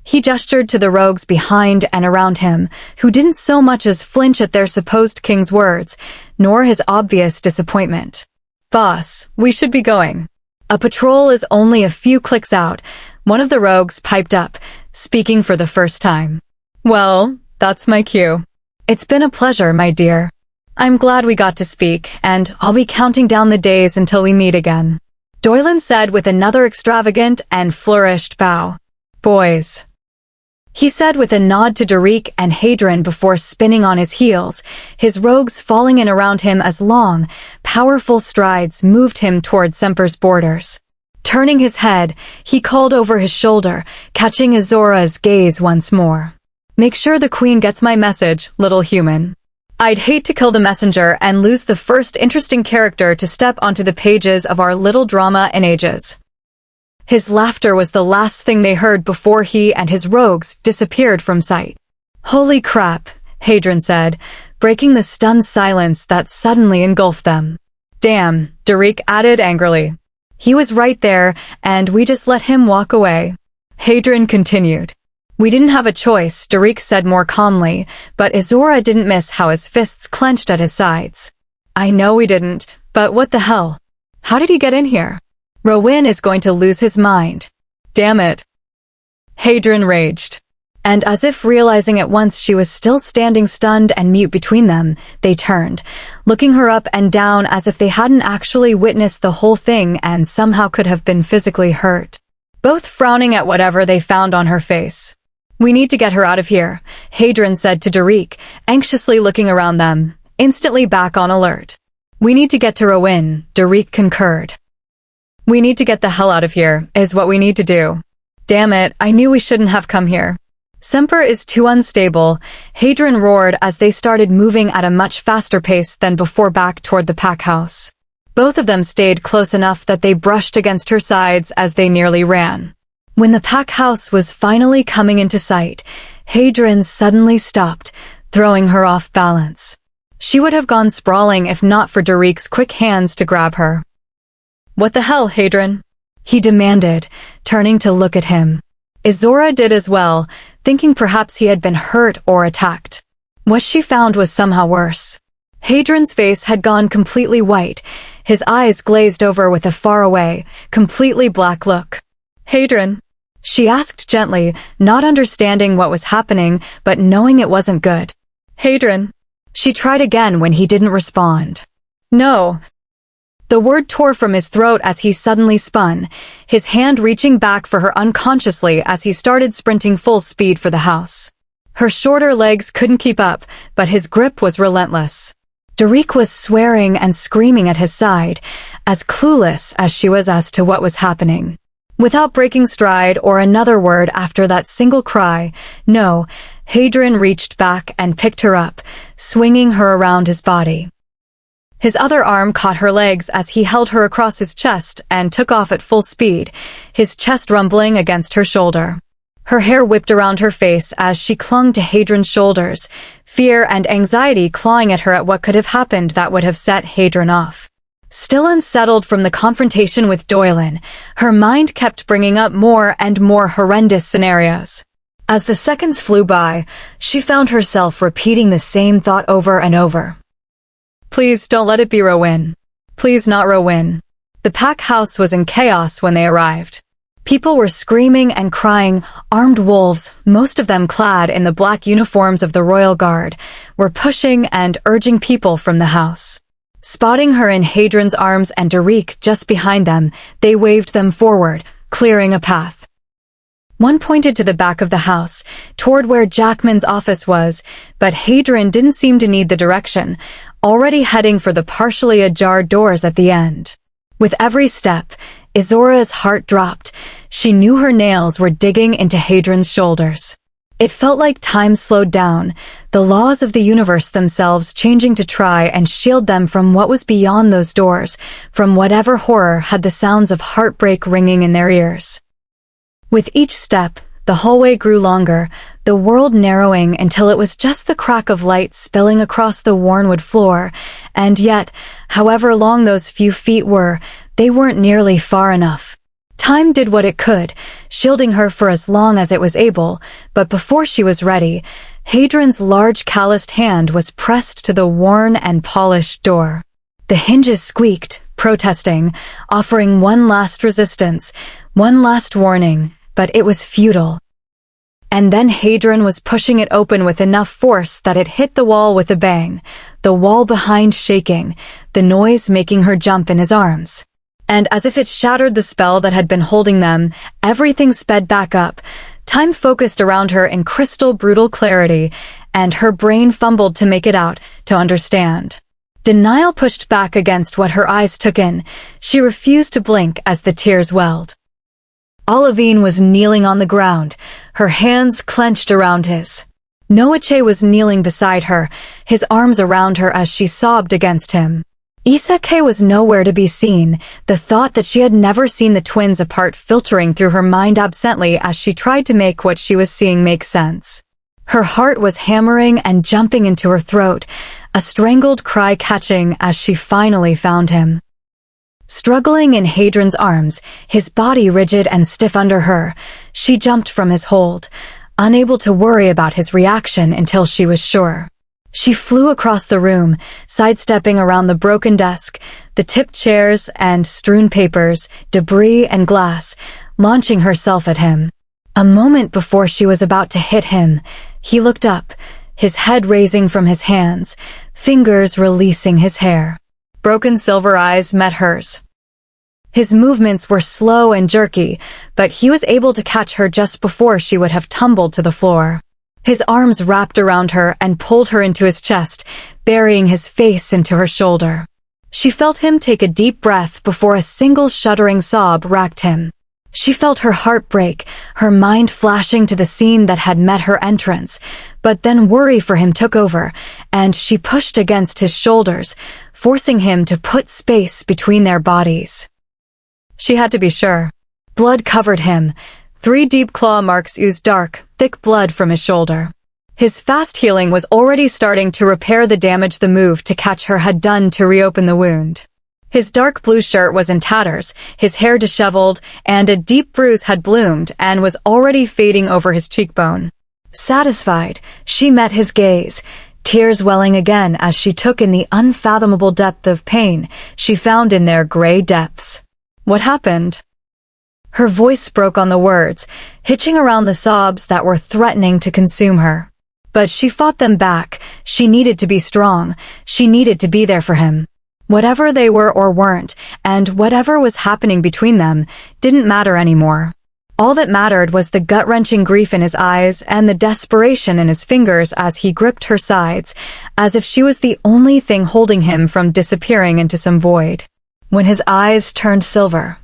He gestured to the rogues behind and around him, who didn't so much as flinch at their supposed king's words, nor his obvious disappointment. Boss, we should be going. A patrol is only a few clicks out, one of the rogues piped up, speaking for the first time. Well, that's my cue. It's been a pleasure, my dear. I'm glad we got to speak, and I'll be counting down the days until we meet again. Doylan said with another extravagant and flourished bow. Boys. He said with a nod to Derek and Hadrian before spinning on his heels, his rogues falling in around him as long, powerful strides moved him toward Semper's borders. Turning his head, he called over his shoulder, catching Izzorah's gaze once more. Make sure the queen gets my message, little human. I'd hate to kill the messenger and lose the first interesting character to step onto the pages of our little drama in ages. His laughter was the last thing they heard before he and his rogues disappeared from sight. Holy crap, Hadrian said, breaking the stunned silence that suddenly engulfed them. Damn, Derek added angrily. He was right there, and we just let him walk away. Hadrian continued. We didn't have a choice, Derek said more calmly, but Izzorah didn't miss how his fists clenched at his sides. I know we didn't, but what the hell? How did he get in here? Rowan is going to lose his mind. Damn it. Hadrian raged. And as if realizing at once she was still standing stunned and mute between them, they turned, looking her up and down as if they hadn't actually witnessed the whole thing and somehow could have been physically hurt. Both frowning at whatever they found on her face. We need to get her out of here, Hadrian said to Derek, anxiously looking around them, instantly back on alert. We need to get to Rowan, Derek concurred. We need to get the hell out of here, is what we need to do. Damn it, I knew we shouldn't have come here. Semper is too unstable, Hadrian roared as they started moving at a much faster pace than before back toward the pack house. Both of them stayed close enough that they brushed against her sides as they nearly ran. When the pack house was finally coming into sight, Hadrian suddenly stopped, throwing her off balance. She would have gone sprawling if not for Derek's quick hands to grab her. What the hell, Hadrian? He demanded, turning to look at him. Izzorah did as well, thinking perhaps he had been hurt or attacked. What she found was somehow worse. Hadrian's face had gone completely white, his eyes glazed over with a faraway, completely black look. Hadrian? She asked gently, not understanding what was happening, but knowing it wasn't good. Hadrian? She tried again when he didn't respond. No. The word tore from his throat as he suddenly spun, his hand reaching back for her unconsciously as he started sprinting full speed for the house. Her shorter legs couldn't keep up, but his grip was relentless. Derek was swearing and screaming at his side, as clueless as she was as to what was happening. Without breaking stride or another word after that single cry, no, Hadrian reached back and picked her up, swinging her around his body. His other arm caught her legs as he held her across his chest and took off at full speed, his chest rumbling against her shoulder. Her hair whipped around her face as she clung to Hadron's shoulders, fear and anxiety clawing at her at what could have happened that would have set Hadron off. Still unsettled from the confrontation with Doylin, her mind kept bringing up more and more horrendous scenarios. As the seconds flew by, she found herself repeating the same thought over and over. Please don't let it be Rowan. Please not Rowan. The pack house was in chaos when they arrived. People were screaming and crying. Armed wolves, most of them clad in the black uniforms of the Royal Guard, were pushing and urging people from the house. Spotting her in Hadron's arms and Derek just behind them, they waved them forward, clearing a path. One pointed to the back of the house, toward where Jackman's office was, but Hadron didn't seem to need the direction, already heading for the partially ajar doors at the end. With every step, Izzorah's heart dropped. She knew her nails were digging into Hadron's shoulders. It felt like time slowed down, the laws of the universe themselves changing to try and shield them from what was beyond those doors, from whatever horror had the sounds of heartbreak ringing in their ears. With each step, the hallway grew longer, the world narrowing until it was just the crack of light spilling across the worn-wood floor, and yet, however long those few feet were, they weren't nearly far enough. Time did what it could, shielding her for as long as it was able, but before she was ready, Hadron's large calloused hand was pressed to the worn and polished door. The hinges squeaked, protesting, offering one last resistance, one last warning, but it was futile. And then Hadron was pushing it open with enough force that it hit the wall with a bang, the wall behind shaking, the noise making her jump in his arms. And as if it shattered the spell that had been holding them, everything sped back up. Time focused around her in crystal brutal clarity, and her brain fumbled to make it out, to understand. Denial pushed back against what her eyes took in. She refused to blink as the tears welled. Olivine was kneeling on the ground, her hands clenched around his. Noache was kneeling beside her, his arms around her as she sobbed against him. Isake was nowhere to be seen, the thought that she had never seen the twins apart filtering through her mind absently as she tried to make what she was seeing make sense. Her heart was hammering and jumping into her throat, a strangled cry catching as she finally found him. Struggling in Hadron's arms, his body rigid and stiff under her, she jumped from his hold, unable to worry about his reaction until she was sure. She flew across the room, sidestepping around the broken desk, the tipped chairs and strewn papers, debris and glass, launching herself at him. A moment before she was about to hit him, he looked up, his head raising from his hands, fingers releasing his hair. Broken silver eyes met hers. His movements were slow and jerky, but he was able to catch her just before she would have tumbled to the floor. His arms wrapped around her and pulled her into his chest, burying his face into her shoulder. She felt him take a deep breath before a single shuddering sob racked him. She felt her heart break, her mind flashing to the scene that had met her entrance, but then worry for him took over, and she pushed against his shoulders, forcing him to put space between their bodies. She had to be sure. Blood covered him. 3 deep claw marks oozed dark, thick blood from his shoulder. His fast healing was already starting to repair the damage the move to catch her had done to reopen the wound. His dark blue shirt was in tatters, his hair disheveled, and a deep bruise had bloomed and was already fading over his cheekbone. Satisfied, she met his gaze, tears welling again as she took in the unfathomable depth of pain she found in their gray depths. What happened? Her voice broke on the words, hitching around the sobs that were threatening to consume her. But she fought them back. She needed to be strong. She needed to be there for him. Whatever they were or weren't, and whatever was happening between them, didn't matter anymore. All that mattered was the gut-wrenching grief in his eyes and the desperation in his fingers as he gripped her sides, as if she was the only thing holding him from disappearing into some void. When his eyes turned silver,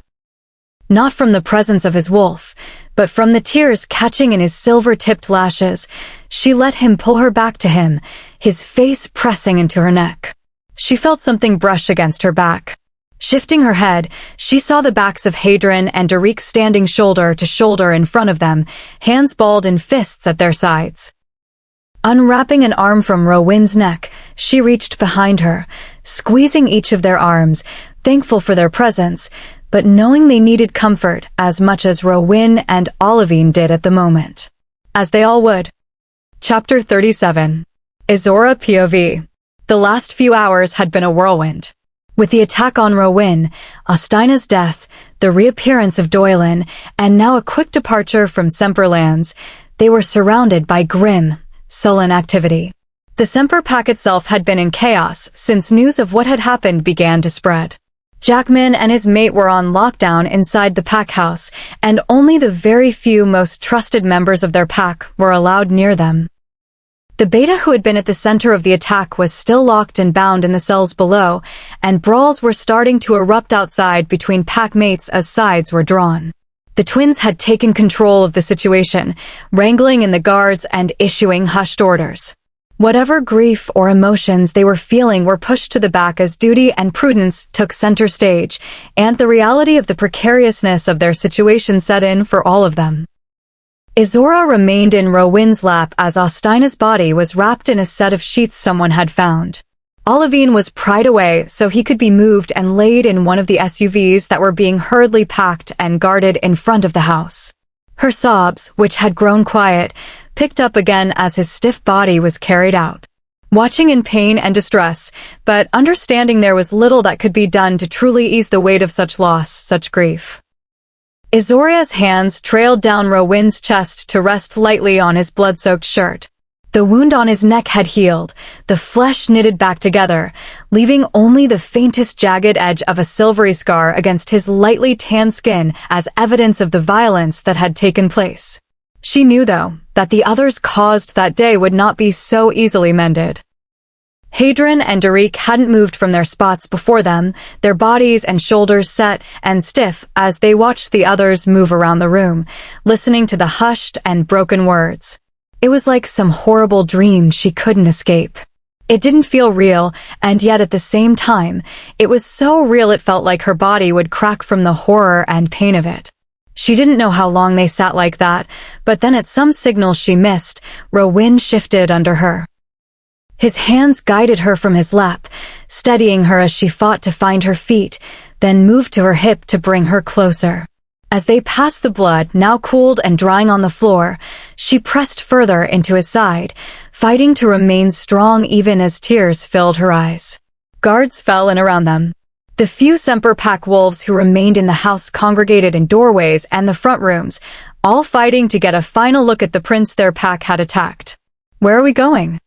not from the presence of his wolf, but from the tears catching in his silver-tipped lashes, she let him pull her back to him, his face pressing into her neck. She felt something brush against her back. Shifting her head, she saw the backs of Hadron and Derek standing shoulder to shoulder in front of them, hands balled in fists at their sides. Unwrapping an arm from Rowyn's neck, she reached behind her, squeezing each of their arms, thankful for their presence, but knowing they needed comfort as much as Rowyn and Olivine did at the moment. As they all would. Chapter 37. Izzorah POV. The last few hours had been a whirlwind. With the attack on Rowyn, Ostina's death, the reappearance of Doylin, and now a quick departure from Semperlands, they were surrounded by grim, sullen activity. The Semper pact itself had been in chaos since news of what had happened began to spread. Jackman and his mate were on lockdown inside the pack house, and only the very few most trusted members of their pack were allowed near them. The beta who had been at the center of the attack was still locked and bound in the cells below, and brawls were starting to erupt outside between pack mates as sides were drawn. The twins had taken control of the situation, wrangling in the guards and issuing hushed orders. Whatever grief or emotions they were feeling were pushed to the back as duty and prudence took center stage, and the reality of the precariousness of their situation set in for all of them. Izzorah remained in Rowyn's lap as Ostina's body was wrapped in a set of sheets someone had found. Olivine was pried away so he could be moved and laid in one of the SUVs that were being hurriedly packed and guarded in front of the house. Her sobs, which had grown quiet, picked up again as his stiff body was carried out. Watching in pain and distress, but understanding there was little that could be done to truly ease the weight of such loss, such grief. Izzorah's hands trailed down Rowyn's chest to rest lightly on his blood-soaked shirt. The wound on his neck had healed, the flesh knitted back together, leaving only the faintest jagged edge of a silvery scar against his lightly tanned skin as evidence of the violence that had taken place. She knew, though, that the others caused that day would not be so easily mended. Hadron and Derek hadn't moved from their spots before them, their bodies and shoulders set and stiff as they watched the others move around the room, listening to the hushed and broken words. It was like some horrible dream she couldn't escape. It didn't feel real, and yet at the same time, it was so real it felt like her body would crack from the horror and pain of it. She didn't know how long they sat like that, but then at some signal she missed, Rowyn shifted under her. His hands guided her from his lap, steadying her as she fought to find her feet, then moved to her hip to bring her closer. As they passed the blood, now cooled and drying on the floor, she pressed further into his side, fighting to remain strong even as tears filled her eyes. Guards fell in around them. The few Semper pack wolves who remained in the house congregated in doorways and the front rooms, all fighting to get a final look at the prince their pack had attacked. "Where are we going?"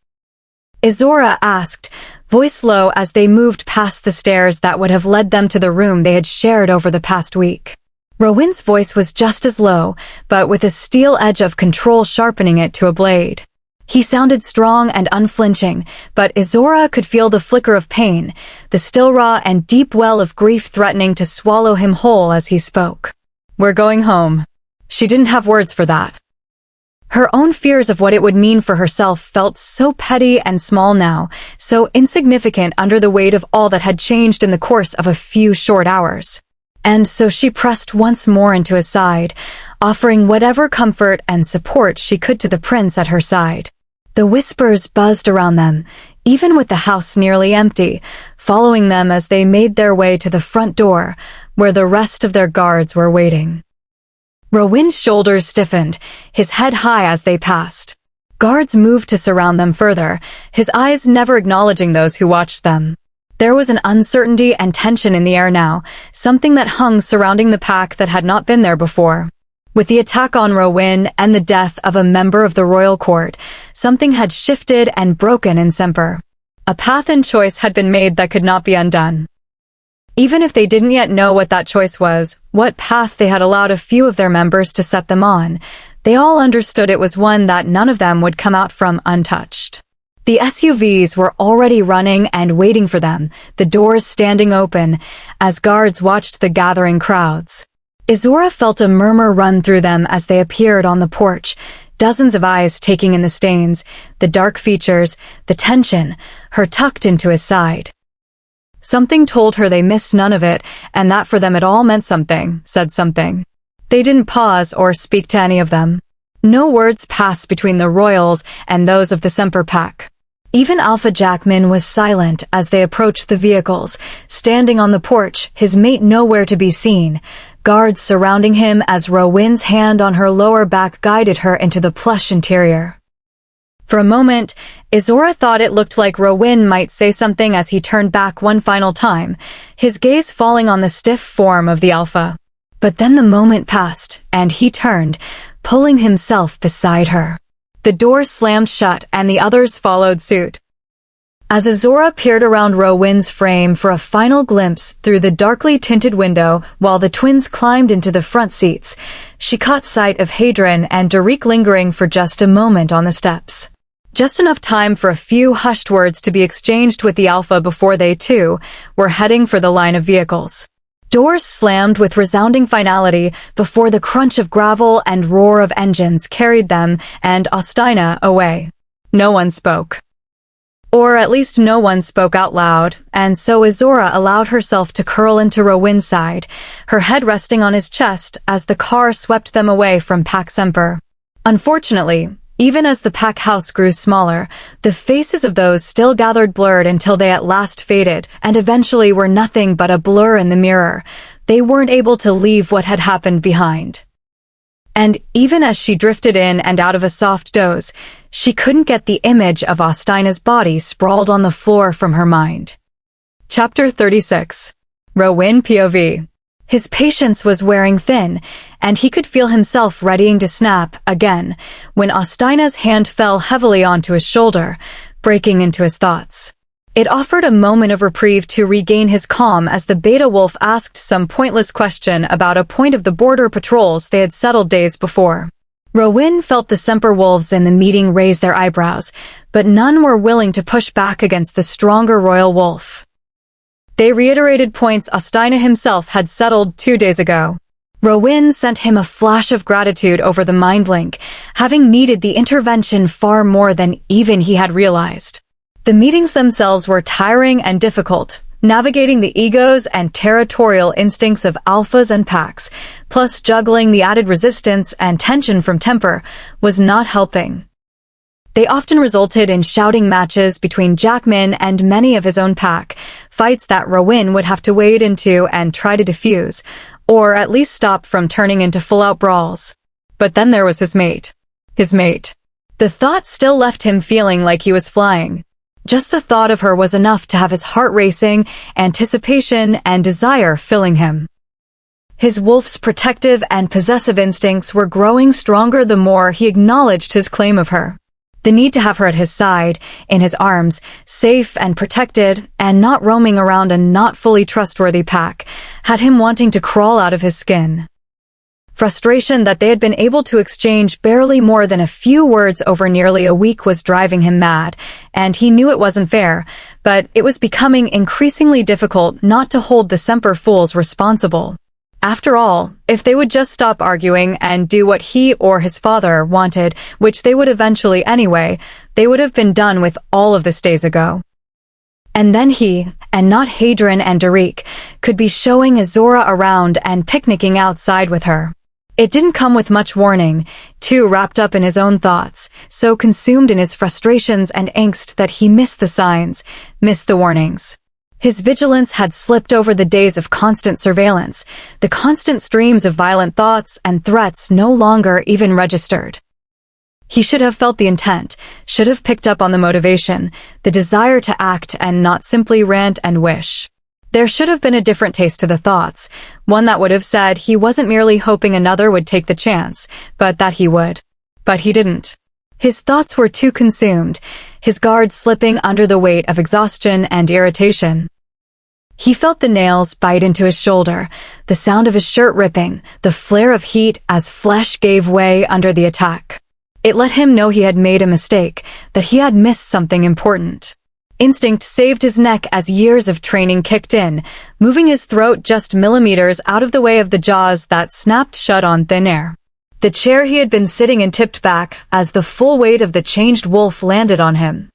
Izzorah asked, voice low as they moved past the stairs that would have led them to the room they had shared over the past week. Rowyn's voice was just as low, but with a steel edge of control sharpening it to a blade. He sounded strong and unflinching, but Izzorah could feel the flicker of pain, the still raw and deep well of grief threatening to swallow him whole as he spoke. "We're going home." She didn't have words for that. Her own fears of what it would mean for herself felt so petty and small now, so insignificant under the weight of all that had changed in the course of a few short hours. And so she pressed once more into his side, offering whatever comfort and support she could to the prince at her side. The whispers buzzed around them, even with the house nearly empty, following them as they made their way to the front door, where the rest of their guards were waiting. Rowyn's shoulders stiffened, his head high as they passed. Guards moved to surround them further, his eyes never acknowledging those who watched them. There was an uncertainty and tension in the air now, something that hung surrounding the pack that had not been there before. With the attack on Rowyn and the death of a member of the royal court, something had shifted and broken in Semper. A path and choice had been made that could not be undone. Even if they didn't yet know what that choice was, what path they had allowed a few of their members to set them on, they all understood it was one that none of them would come out from untouched. The SUVs were already running and waiting for them, the doors standing open, as guards watched the gathering crowds. Izzorah felt a murmur run through them as they appeared on the porch, dozens of eyes taking in the stains, the dark features, the tension, her tucked into his side. Something told her they missed none of it, and that for them it all meant something, said something. They didn't pause or speak to any of them. No words passed between the royals and those of the Semper Pack. Even Alpha Jackman was silent as they approached the vehicles, standing on the porch, his mate nowhere to be seen, guards surrounding him as Rowyn's hand on her lower back guided her into the plush interior. For a moment, Izzorah thought it looked like Rowyn might say something as he turned back one final time, his gaze falling on the stiff form of the Alpha. But then the moment passed, and he turned, pulling himself beside her. The door slammed shut and the others followed suit. As Izzorah peered around Rowyn's frame for a final glimpse through the darkly tinted window while the twins climbed into the front seats, she caught sight of Hadron and Derek lingering for just a moment on the steps. Just enough time for a few hushed words to be exchanged with the Alpha before they, too, were heading for the line of vehicles. Doors slammed with resounding finality before the crunch of gravel and roar of engines carried them and Ostina away. No one spoke. Or at least no one spoke out loud, and so Izzorah allowed herself to curl into Rowyn's side, her head resting on his chest as the car swept them away from Pax Semper. Unfortunately, even as the pack house grew smaller, the faces of those still gathered blurred until they at last faded and eventually were nothing but a blur in the mirror. They weren't able to leave what had happened behind. And even as she drifted in and out of a soft doze, she couldn't get the image of Ostina's body sprawled on the floor from her mind. Chapter 36. Rowyn POV. His patience was wearing thin, and he could feel himself readying to snap again when Ostina's hand fell heavily onto his shoulder, breaking into his thoughts. It offered a moment of reprieve to regain his calm as the beta wolf asked some pointless question about a point of the border patrols they had settled days before. Rowyn felt the Semper wolves in the meeting raise their eyebrows, but none were willing to push back against the stronger royal wolf. They reiterated points Ostina himself had settled 2 days ago. Rowyn sent him a flash of gratitude over the mind link, having needed the intervention far more than even he had realized. The meetings themselves were tiring and difficult, navigating the egos and territorial instincts of alphas and packs, plus juggling the added resistance and tension from temper, was not helping. They often resulted in shouting matches between Jackman and many of his own pack, fights that Rowyn would have to wade into and try to defuse, or at least stop from turning into full-out brawls. But then there was his mate. His mate. The thought still left him feeling like he was flying. Just the thought of her was enough to have his heart racing, anticipation and desire filling him. His wolf's protective and possessive instincts were growing stronger the more he acknowledged his claim of her. The need to have her at his side, in his arms, safe and protected, and not roaming around a not fully trustworthy pack, had him wanting to crawl out of his skin. Frustration that they had been able to exchange barely more than a few words over nearly a week was driving him mad, and he knew it wasn't fair, but it was becoming increasingly difficult not to hold the Semper fools responsible. After all, if they would just stop arguing and do what he or his father wanted, which they would eventually anyway, they would have been done with all of this days ago. And then he, and not Hadron and Derek, could be showing Izzorah around and picnicking outside with her. It didn't come with much warning, too wrapped up in his own thoughts, so consumed in his frustrations and angst that he missed the signs, missed the warnings. His vigilance had slipped over the days of constant surveillance, the constant streams of violent thoughts and threats no longer even registered. He should have felt the intent, should have picked up on the motivation, the desire to act and not simply rant and wish. There should have been a different taste to the thoughts, one that would have said he wasn't merely hoping another would take the chance, but that he would. But he didn't. His thoughts were too consumed, his guard slipping under the weight of exhaustion and irritation. He felt the nails bite into his shoulder, the sound of his shirt ripping, the flare of heat as flesh gave way under the attack. It let him know he had made a mistake, that he had missed something important. Instinct saved his neck as years of training kicked in, moving his throat just millimeters out of the way of the jaws that snapped shut on thin air. The chair he had been sitting in tipped back as the full weight of the changed wolf landed on him.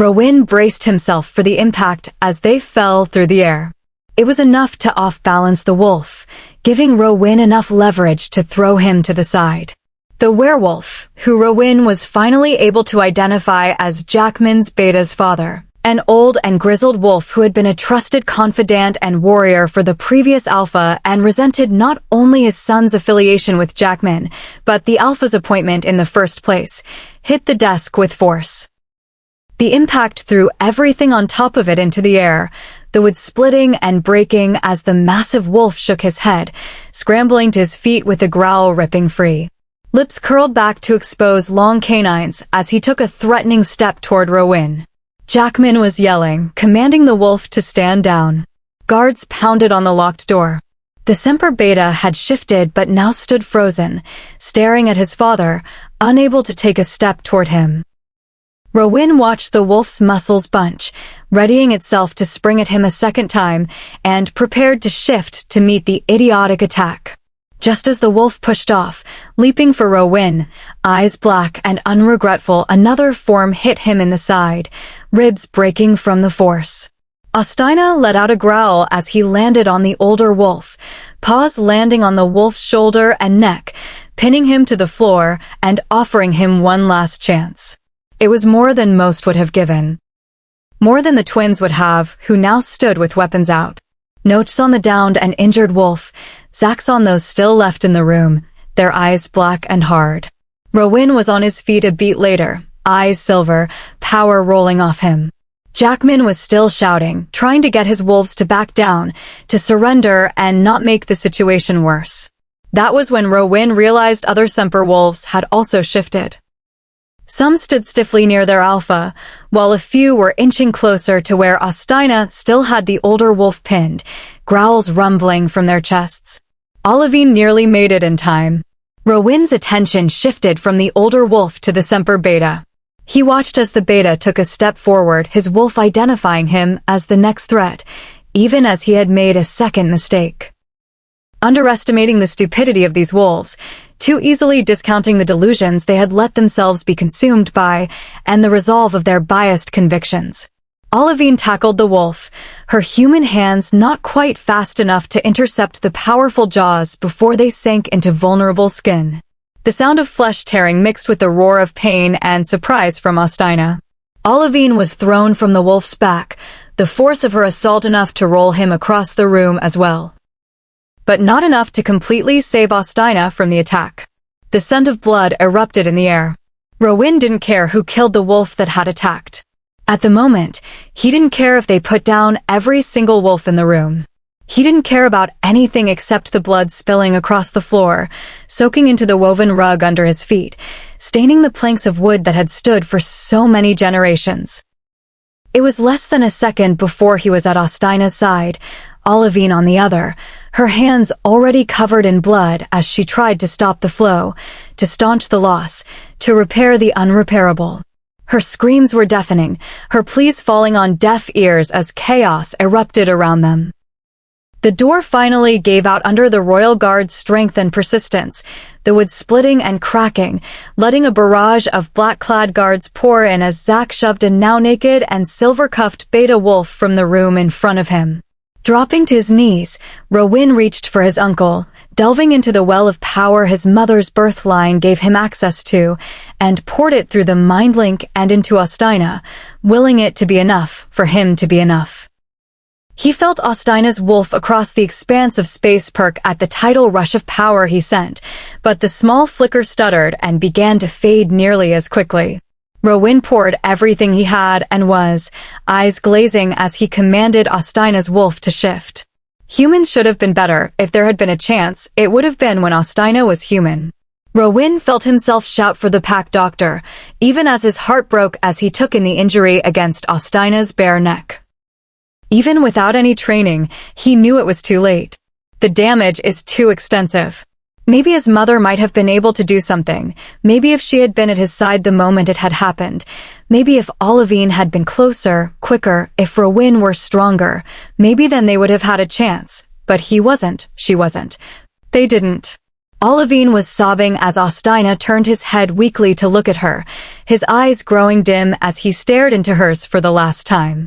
Rowan braced himself for the impact as they fell through the air. It was enough to off-balance the wolf, giving Rowan enough leverage to throw him to the side. The werewolf, who Rowan was finally able to identify as Jackman's Beta's father, an old and grizzled wolf who had been a trusted confidant and warrior for the previous Alpha and resented not only his son's affiliation with Jackman, but the Alpha's appointment in the first place, hit the desk with force. The impact threw everything on top of it into the air, the wood splitting and breaking as the massive wolf shook his head, scrambling to his feet with a growl ripping free. Lips curled back to expose long canines as he took a threatening step toward Rowan. Jackman was yelling, commanding the wolf to stand down. Guards pounded on the locked door. The Semper Beta had shifted but now stood frozen, staring at his father, unable to take a step toward him. Rowan watched the wolf's muscles bunch, readying itself to spring at him a second time, and prepared to shift to meet the idiotic attack. Just as the wolf pushed off, leaping for Rowan, eyes black and unregretful, another form hit him in the side, ribs breaking from the force. Ostina let out a growl as he landed on the older wolf, paws landing on the wolf's shoulder and neck, pinning him to the floor and offering him one last chance. It was more than most would have given. More than the twins would have, who now stood with weapons out. Notes on the downed and injured wolf, Zacks on those still left in the room, their eyes black and hard. Rowan was on his feet a beat later, eyes silver, power rolling off him. Jackman was still shouting, trying to get his wolves to back down, to surrender and not make the situation worse. That was when Rowan realized other Semper wolves had also shifted. Some stood stiffly near their alpha, while a few were inching closer to where Ostina still had the older wolf pinned, growls rumbling from their chests. Olivine nearly made it in time. Rowan's attention shifted from the older wolf to the Semper Beta. He watched as the Beta took a step forward, his wolf identifying him as the next threat, even as he had made a second mistake. Underestimating the stupidity of these wolves, too easily discounting the delusions they had let themselves be consumed by, and the resolve of their biased convictions. Olivine tackled the wolf, her human hands not quite fast enough to intercept the powerful jaws before they sank into vulnerable skin. The sound of flesh tearing mixed with the roar of pain and surprise from Ostina. Olivine was thrown from the wolf's back, the force of her assault enough to roll him across the room as well. But not enough to completely save Ostina from the attack. The scent of blood erupted in the air. Rowan didn't care who killed the wolf that had attacked. At the moment, he didn't care if they put down every single wolf in the room. He didn't care about anything except the blood spilling across the floor, soaking into the woven rug under his feet, staining the planks of wood that had stood for so many generations. It was less than a second before he was at Ostina's side, Olivine on the other, her hands already covered in blood as she tried to stop the flow, to staunch the loss, to repair the unrepairable. Her screams were deafening, her pleas falling on deaf ears as chaos erupted around them. The door finally gave out under the Royal Guard's strength and persistence, the wood splitting and cracking, letting a barrage of black-clad guards pour in as Zack shoved a now-naked and silver-cuffed Beta wolf from the room in front of him. Dropping to his knees, Rowan reached for his uncle, delving into the well of power his mother's birth line gave him access to, and poured it through the mind link and into Ostina, willing it to be enough for him to be enough. He felt Ostina's wolf across the expanse of space perk at the tidal rush of power he sent, but the small flicker stuttered and began to fade nearly as quickly. Rowan poured everything he had and was, eyes glazing as he commanded Ostina's wolf to shift. Humans should have been better. If there had been a chance, it would have been when Ostina was human. Rowan felt himself shout for the pack doctor, even as his heart broke as he took in the injury against Ostina's bare neck. Even without any training, he knew it was too late. The damage is too extensive. Maybe his mother might have been able to do something. Maybe if she had been at his side the moment it had happened. Maybe if Olivine had been closer, quicker, if Rowan were stronger. Maybe then they would have had a chance. But he wasn't, she wasn't. They didn't. Olivine was sobbing as Ostina turned his head weakly to look at her, his eyes growing dim as he stared into hers for the last time.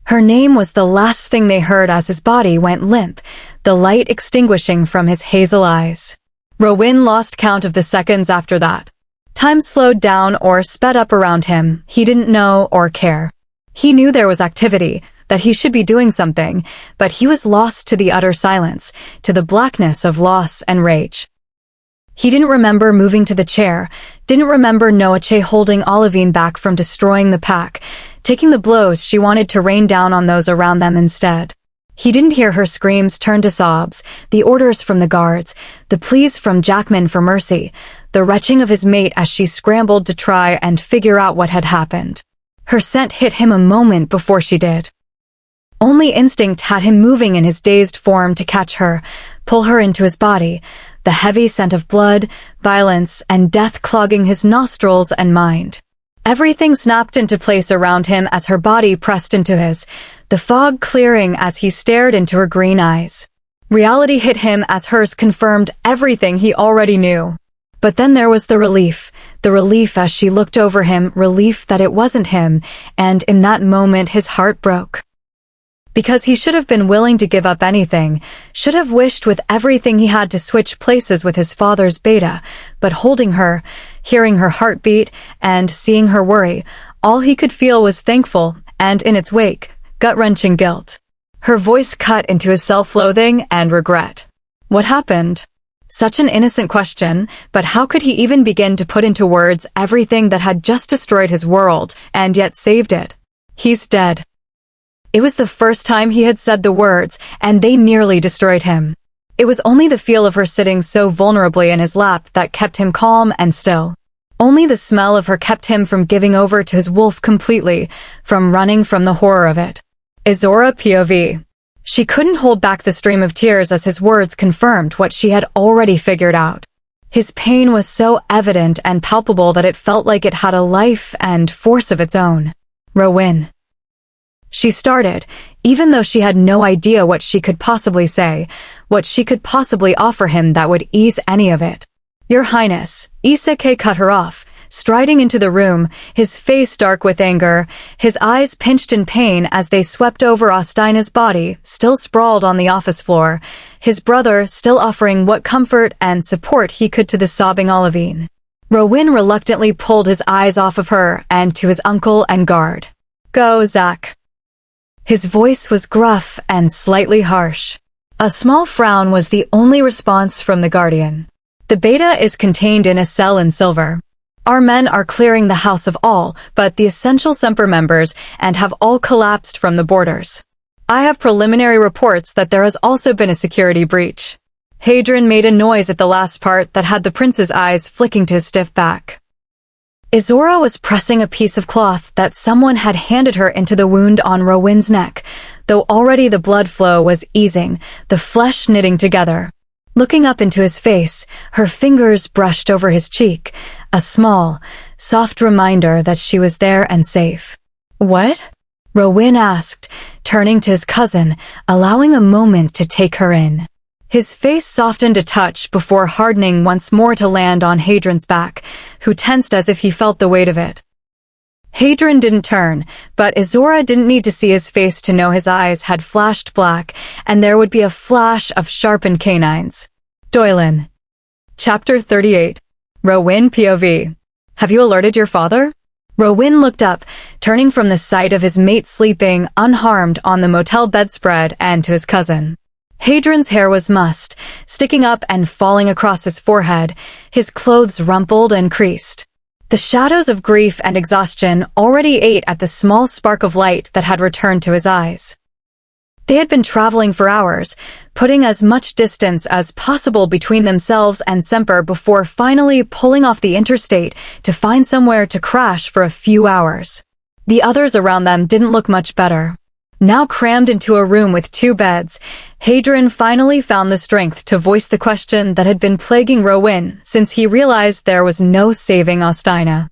Her name was the last thing they heard as his body went limp, the light extinguishing from his hazel eyes. Rowan lost count of the seconds after that. Time slowed down or sped up around him. He didn't know or care. He knew there was activity, that he should be doing something, but he was lost to the utter silence, to the blackness of loss and rage. He didn't remember moving to the chair, didn't remember Noache holding Olivine back from destroying the pack, taking the blows she wanted to rain down on those around them instead. He didn't hear her screams turn to sobs, the orders from the guards, the pleas from Jackman for mercy, the retching of his mate as she scrambled to try and figure out what had happened. Her scent hit him a moment before she did. Only instinct had him moving in his dazed form to catch her, pull her into his body, the heavy scent of blood, violence, and death clogging his nostrils and mind. Everything snapped into place around him as her body pressed into his, the fog clearing as he stared into her green eyes. Reality hit him as hers confirmed everything he already knew. But then there was the relief as she looked over him, relief that it wasn't him, and in that moment his heart broke. Because he should have been willing to give up anything, should have wished with everything he had to switch places with his father's beta, but holding her, hearing her heartbeat, and seeing her worry, all he could feel was thankful, and in its wake, gut-wrenching guilt. Her voice cut into his self-loathing and regret. What happened? Such an innocent question, but how could he even begin to put into words everything that had just destroyed his world, and yet saved it? He's dead. It was the first time he had said the words, and they nearly destroyed him. It was only the feel of her sitting so vulnerably in his lap that kept him calm and still. Only the smell of her kept him from giving over to his wolf completely, from running from the horror of it. Izzorah POV. She couldn't hold back the stream of tears as his words confirmed what she had already figured out. His pain was so evident and palpable that it felt like it had a life and force of its own. Rowan. She started, even though she had no idea what she could possibly say, what she could possibly offer him that would ease any of it. Your Highness, Iseke cut her off, striding into the room, his face dark with anger, his eyes pinched in pain as they swept over Ostina's body, still sprawled on the office floor, his brother still offering what comfort and support he could to the sobbing Olivine. Rowan reluctantly pulled his eyes off of her and to his uncle and guard. Go, Zach. His voice was gruff and slightly harsh. A small frown was the only response from the Guardian. The beta is contained in a cell in silver. Our men are clearing the House of all but the essential Semper members and have all collapsed from the borders. I have preliminary reports that there has also been a security breach. Hadrian made a noise at the last part that had the prince's eyes flicking to his stiff back. Izzorah was pressing a piece of cloth that someone had handed her into the wound on Rowan's neck, though already the blood flow was easing, the flesh knitting together. Looking up into his face, her fingers brushed over his cheek, a small, soft reminder that she was there and safe. What? Rowan asked, turning to his cousin, allowing a moment to take her in. His face softened a touch before hardening once more to land on Hadrian's back, who tensed as if he felt the weight of it. Hadrian didn't turn, but Izzorah didn't need to see his face to know his eyes had flashed black, and there would be a flash of sharpened canines. Doylin. Chapter 38. Rowan POV. Have you alerted your father? Rowan looked up, turning from the sight of his mate sleeping unharmed on the motel bedspread and to his cousin. Hadrian's hair was mussed, sticking up and falling across his forehead, his clothes rumpled and creased. The shadows of grief and exhaustion already ate at the small spark of light that had returned to his eyes. They had been traveling for hours, putting as much distance as possible between themselves and Semper before finally pulling off the interstate to find somewhere to crash for a few hours. The others around them didn't look much better. Now crammed into a room with 2 beds, Hadrian finally found the strength to voice the question that had been plaguing Rowan since he realized there was no saving Ostina.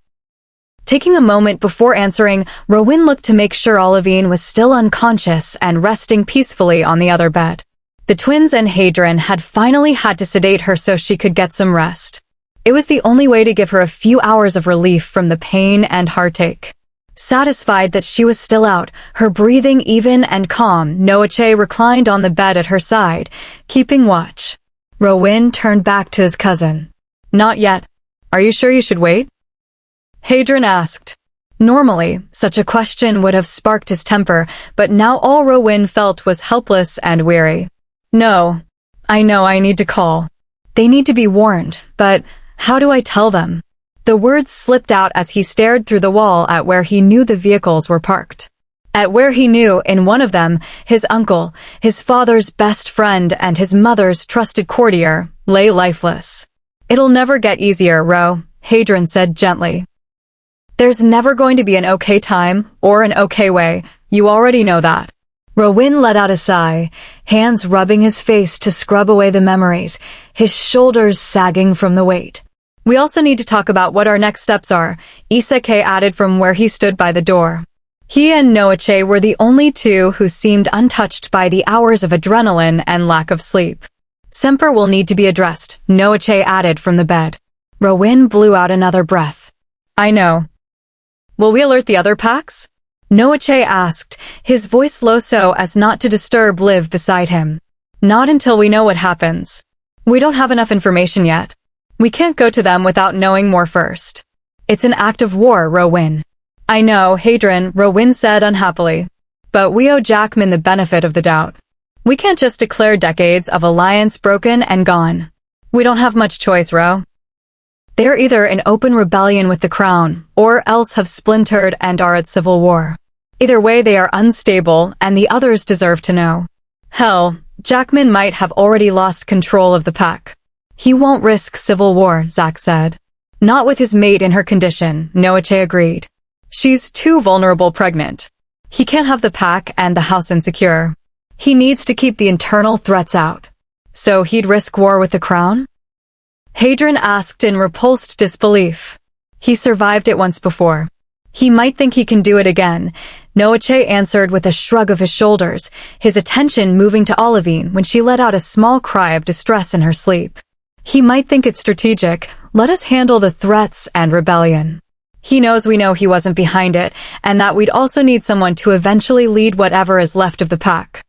Taking a moment before answering, Rowan looked to make sure Olivine was still unconscious and resting peacefully on the other bed. The twins and Hadron had finally had to sedate her so she could get some rest. It was the only way to give her a few hours of relief from the pain and heartache. Satisfied that she was still out, her breathing even and calm, Noache reclined on the bed at her side, keeping watch. Rowan turned back to his cousin. Not yet. Are you sure you should wait? Hadron asked. Normally, such a question would have sparked his temper, but now all Rowan felt was helpless and weary. No. I know I need to call. They need to be warned, but how do I tell them? The words slipped out as he stared through the wall at where he knew the vehicles were parked. At where he knew, in one of them, his uncle, his father's best friend and his mother's trusted courtier, lay lifeless. It'll never get easier, Ro, Hadron said gently. There's never going to be an okay time or an okay way, you already know that. Rowan let out a sigh, hands rubbing his face to scrub away the memories, his shoulders sagging from the weight. We also need to talk about what our next steps are, Izzorah added from where he stood by the door. He and Noache were the only two who seemed untouched by the hours of adrenaline and lack of sleep. Semper will need to be addressed, Noache added from the bed. Rowan blew out another breath. I know. Will we alert the other packs? Noache asked, his voice low so as not to disturb Liv beside him. Not until we know what happens. We don't have enough information yet. We can't go to them without knowing more first. It's an act of war, Rowan. I know, Hadron, Rowan said unhappily. But we owe Jackman the benefit of the doubt. We can't just declare decades of alliance broken and gone. We don't have much choice, Ro. They're either in open rebellion with the crown, or else have splintered and are at civil war. Either way, they are unstable, and the others deserve to know. Hell, Jackman might have already lost control of the pack. He won't risk civil war, Zack said. Not with his mate in her condition, Noache agreed. She's too vulnerable pregnant. He can't have the pack and the house insecure. He needs to keep the internal threats out. So he'd risk war with the crown? Hadron asked in repulsed disbelief. He survived it once before. He might think he can do it again, Noache answered with a shrug of his shoulders, his attention moving to Olivine when she let out a small cry of distress in her sleep. He might think it's strategic, let us handle the threats and rebellion. He knows we know he wasn't behind it, and that we'd also need someone to eventually lead whatever is left of the pack.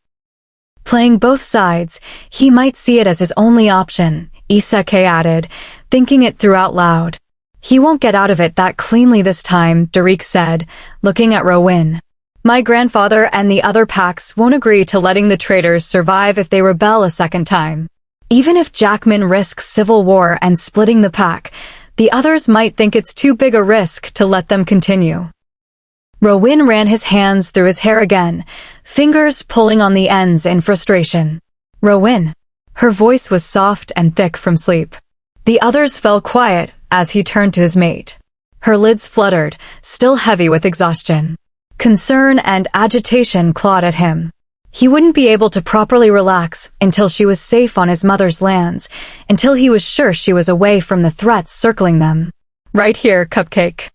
Playing both sides, he might see it as his only option, Izzorah added, thinking it through out loud. He won't get out of it that cleanly this time, Derek said, looking at Rowan. My grandfather and the other packs won't agree to letting the traitors survive if they rebel a second time. Even if Jackman risks civil war and splitting the pack, the others might think it's too big a risk to let them continue. Rowan ran his hands through his hair again, fingers pulling on the ends in frustration. Rowan. Her voice was soft and thick from sleep. The others fell quiet as he turned to his mate. Her lids fluttered, still heavy with exhaustion. Concern and agitation clawed at him. He wouldn't be able to properly relax until she was safe on his mother's lands, until he was sure she was away from the threats circling them. Right here, Cupcake.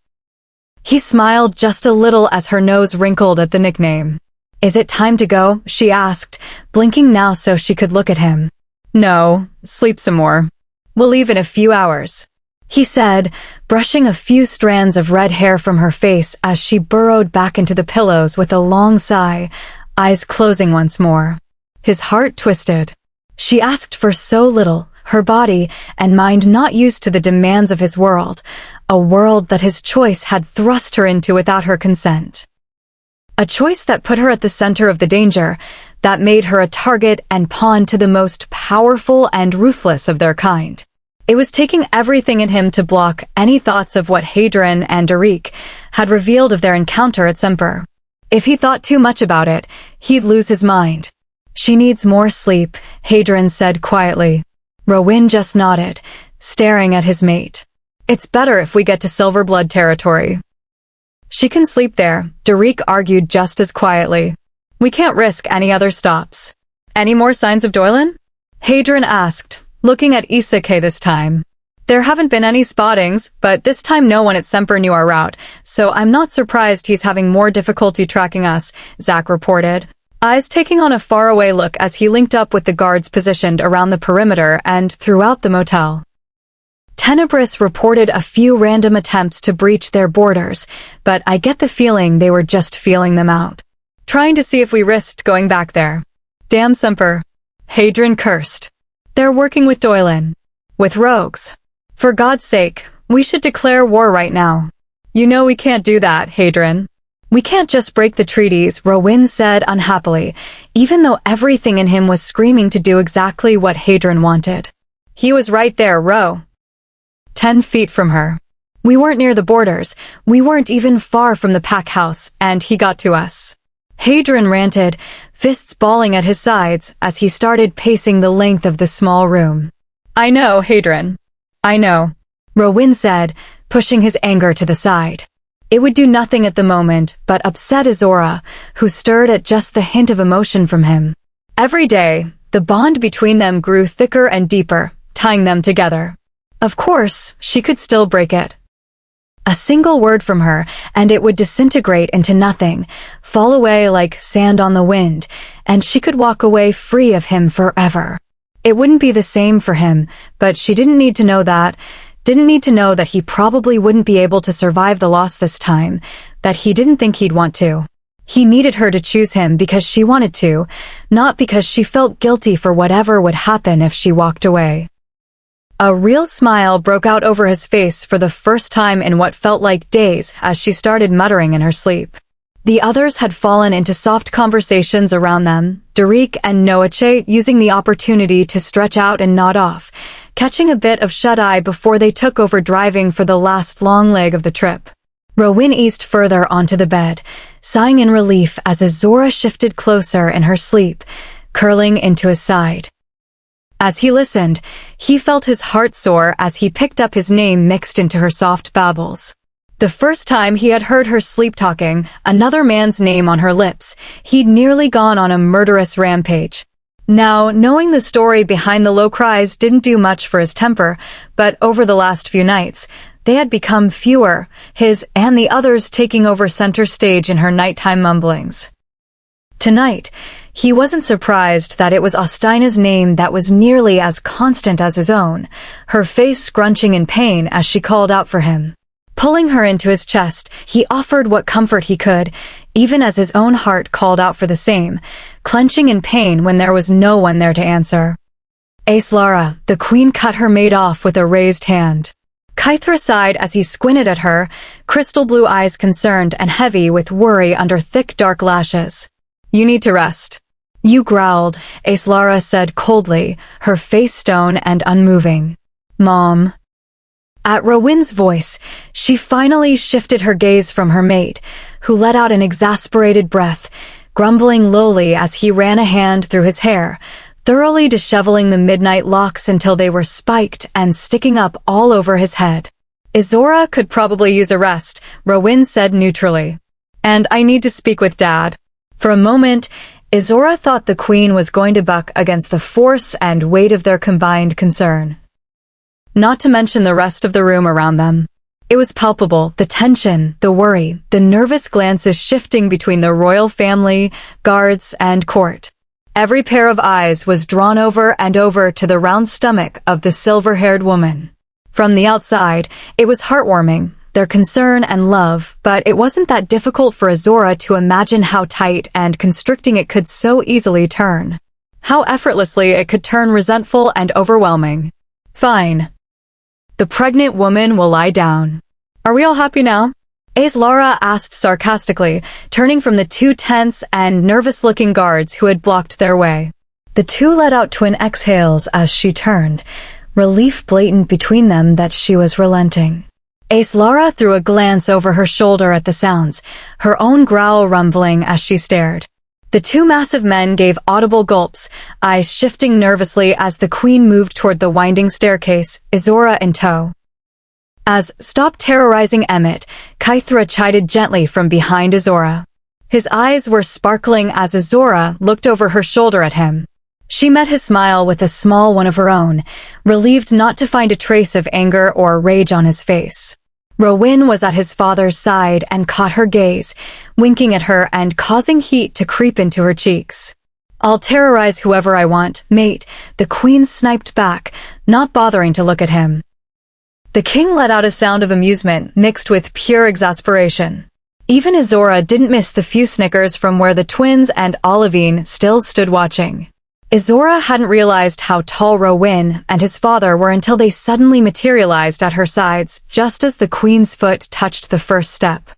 He smiled just a little as her nose wrinkled at the nickname. Is it time to go? She asked, blinking now so she could look at him. No, sleep some more. We'll leave in a few hours, he said, brushing a few strands of red hair from her face as she burrowed back into the pillows with a long sigh, eyes closing once more. His heart twisted. She asked for so little, her body and mind not used to the demands of his world, a world that his choice had thrust her into without her consent. A choice that put her at the center of the danger, that made her a target and pawn to the most powerful and ruthless of their kind. It was taking everything in him to block any thoughts of what Hadron and Derek had revealed of their encounter at Semper. If he thought too much about it, he'd lose his mind. She needs more sleep, Hadron said quietly. Rowan just nodded, staring at his mate. It's better if we get to Silverblood territory. She can sleep there, Derek argued just as quietly. We can't risk any other stops. Any more signs of Doylan? Hadron asked, looking at Izzorah this time. There haven't been any spottings, but this time no one at Semper knew our route, so I'm not surprised he's having more difficulty tracking us, Zack reported. eyes taking on a faraway look as he linked up with the guards positioned around the perimeter and throughout the motel. Tenebris reported a few random attempts to breach their borders, but I get the feeling they were just feeling them out. Trying to see if we risked going back there. Damn Semper. Hadron cursed. They're working with Doylan. With rogues. For God's sake, we should declare war right now. You know we can't do that, Hadron. We can't just break the treaties, Rowan said unhappily, even though everything in him was screaming to do exactly what Hadron wanted. He was right there, Ro. 10 feet from her. We weren't near the borders, we weren't even far from the pack house, and he got to us. Hadron ranted, fists balling at his sides as he started pacing the length of the small room. I know, Hadron. I know, Rowan said, pushing his anger to the side. It would do nothing at the moment but upset Izzorah, who stirred at just the hint of emotion from him. Every day, the bond between them grew thicker and deeper, tying them together. Of course, she could still break it. A single word from her, and it would disintegrate into nothing, fall away like sand on the wind, and she could walk away free of him forever. It wouldn't be the same for him, but she didn't need to know that. Didn't need to know that he probably wouldn't be able to survive the loss this time, that he didn't think he'd want to. He needed her to choose him because she wanted to, not because she felt guilty for whatever would happen if she walked away. A real smile broke out over his face for the first time in what felt like days as she started muttering in her sleep. The others had fallen into soft conversations around them, Derek and Noache using the opportunity to stretch out and nod off, catching a bit of shut-eye before they took over driving for the last long leg of the trip. Rowan eased further onto the bed, sighing in relief as Izzorah shifted closer in her sleep, curling into his side. As he listened, he felt his heart soar as he picked up his name mixed into her soft babbles. The first time he had heard her sleep-talking, another man's name on her lips, he'd nearly gone on a murderous rampage. Now, knowing the story behind the low cries didn't do much for his temper, but over the last few nights, they had become fewer, his and the others taking over center stage in her nighttime mumblings. Tonight, he wasn't surprised that it was Ostina's name that was nearly as constant as his own, her face scrunching in pain as she called out for him. Pulling her into his chest, he offered what comfort he could, even as his own heart called out for the same, clenching in pain when there was no one there to answer. Izzorah, the queen cut her mate off with a raised hand. Kythra sighed as he squinted at her, crystal blue eyes concerned and heavy with worry under thick dark lashes. You need to rest. You growled, Izzorah said coldly, her face stone and unmoving. Mom. At Rowan's voice, she finally shifted her gaze from her mate, who let out an exasperated breath, grumbling lowly as he ran a hand through his hair, thoroughly disheveling the midnight locks until they were spiked and sticking up all over his head. Izzorah could probably use a rest, Rowan said neutrally. And I need to speak with Dad. For a moment, Izzorah thought the queen was going to buck against the force and weight of their combined concern. Not to mention the rest of the room around them. It was palpable, the tension, the worry, the nervous glances shifting between the royal family, guards, and court. Every pair of eyes was drawn over and over to the round stomach of the silver-haired woman. From the outside, it was heartwarming, their concern and love, but it wasn't that difficult for Izzorah to imagine how tight and constricting it could so easily turn. How effortlessly it could turn resentful and overwhelming. Fine. The pregnant woman will lie down. Are we all happy now? Izzorah asked sarcastically, turning from the two tense and nervous-looking guards who had blocked their way. The two let out twin exhales as she turned, relief blatant between them that she was relenting. Izzorah threw a glance over her shoulder at the sounds, her own growl rumbling as she stared. The two massive men gave audible gulps, eyes shifting nervously as the queen moved toward the winding staircase, Izzorah in tow. As "Stop terrorizing Emmett," Kythra chided gently from behind Izzorah. His eyes were sparkling as Izzorah looked over her shoulder at him. She met his smile with a small one of her own, relieved not to find a trace of anger or rage on his face. Rowyn was at his father's side and caught her gaze, winking at her and causing heat to creep into her cheeks. "I'll terrorize whoever I want, mate," the queen sniped back, not bothering to look at him. The king let out a sound of amusement mixed with pure exasperation. Even Izzorah didn't miss the few snickers from where the twins and Olivine still stood watching. Izzorah hadn't realized how tall Rowyn and his father were until they suddenly materialized at her sides just as the queen's foot touched the first step.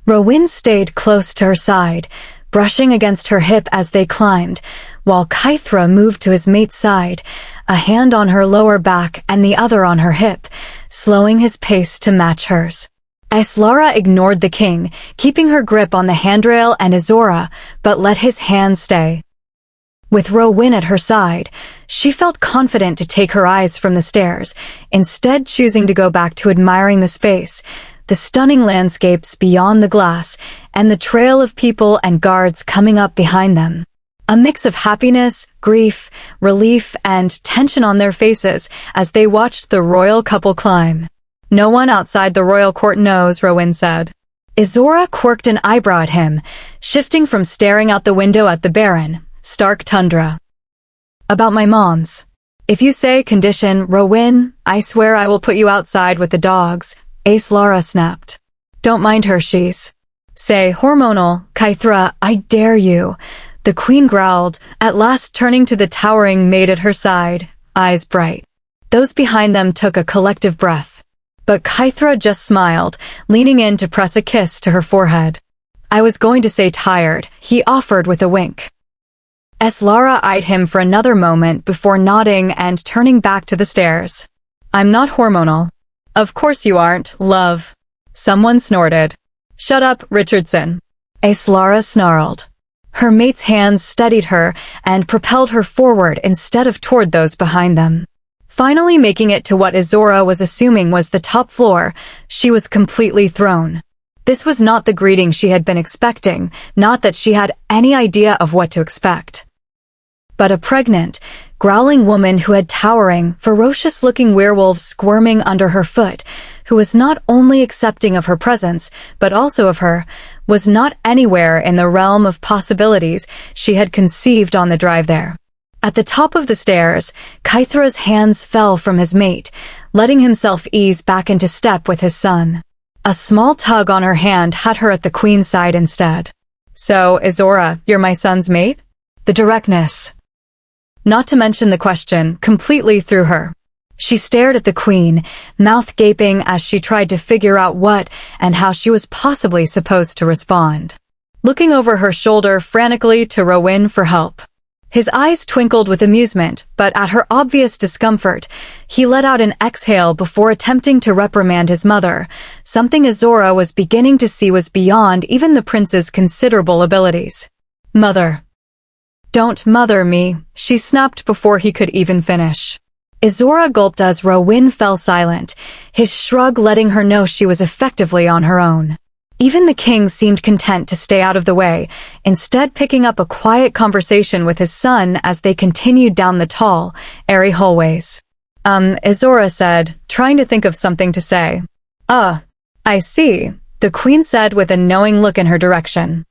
Rowyn stayed close to her side, brushing against her hip as they climbed, while Izzorah moved to his mate's side, a hand on her lower back and the other on her hip, slowing his pace to match hers. Izzorah ignored the king, keeping her grip on the handrail and Izzorah, but let his hand stay. With Rowyn at her side, she felt confident to take her eyes from the stairs, instead choosing to go back to admiring the space, the stunning landscapes beyond the glass, and the trail of people and guards coming up behind them. A mix of happiness, grief, relief, and tension on their faces as they watched the royal couple climb. "No one outside the royal court knows," Rowyn said. Izzorah quirked an eyebrow at him, shifting from staring out the window at the barren, stark tundra. "About my mom's. If you say condition, Rowyn, I swear I will put you outside with the dogs," Izzorah snapped. "Don't mind her, she's." "Say hormonal, Izzorah, I dare you," the queen growled, at last turning to the towering maid at her side, eyes bright. Those behind them took a collective breath. But Izzorah just smiled, leaning in to press a kiss to her forehead. "I was going to say tired," he offered with a wink. Izzorah eyed him for another moment before nodding and turning back to the stairs. "I'm not hormonal." "Of course you aren't, love." Someone snorted. "Shut up, Richardson." Izzorah snarled. Her mate's hands steadied her and propelled her forward instead of toward those behind them. Finally making it to what Izzorah was assuming was the top floor, she was completely thrown. This was not the greeting she had been expecting, not that she had any idea of what to expect. But a pregnant, growling woman who had towering, ferocious-looking werewolves squirming under her foot, who was not only accepting of her presence, but also of her, was not anywhere in the realm of possibilities she had conceived on the drive there. At the top of the stairs, Izzorah's hands fell from his mate, letting himself ease back into step with his son. A small tug on her hand had her at the queen's side instead. "So, Izzorah, you're my son's mate?" The directness, not to mention the question, completely threw her. She stared at the queen, mouth gaping as she tried to figure out what and how she was possibly supposed to respond. Looking over her shoulder frantically to Rowyn for help. His eyes twinkled with amusement, but at her obvious discomfort, he let out an exhale before attempting to reprimand his mother, something Izzorah was beginning to see was beyond even the prince's considerable abilities. "Mother. Don't mother me," she snapped before he could even finish. Izzorah gulped as Rowyn fell silent, his shrug letting her know she was effectively on her own. Even the king seemed content to stay out of the way, instead picking up a quiet conversation with his son as they continued down the tall, airy hallways. Izzorah said, trying to think of something to say. I see," the queen said with a knowing look in her direction.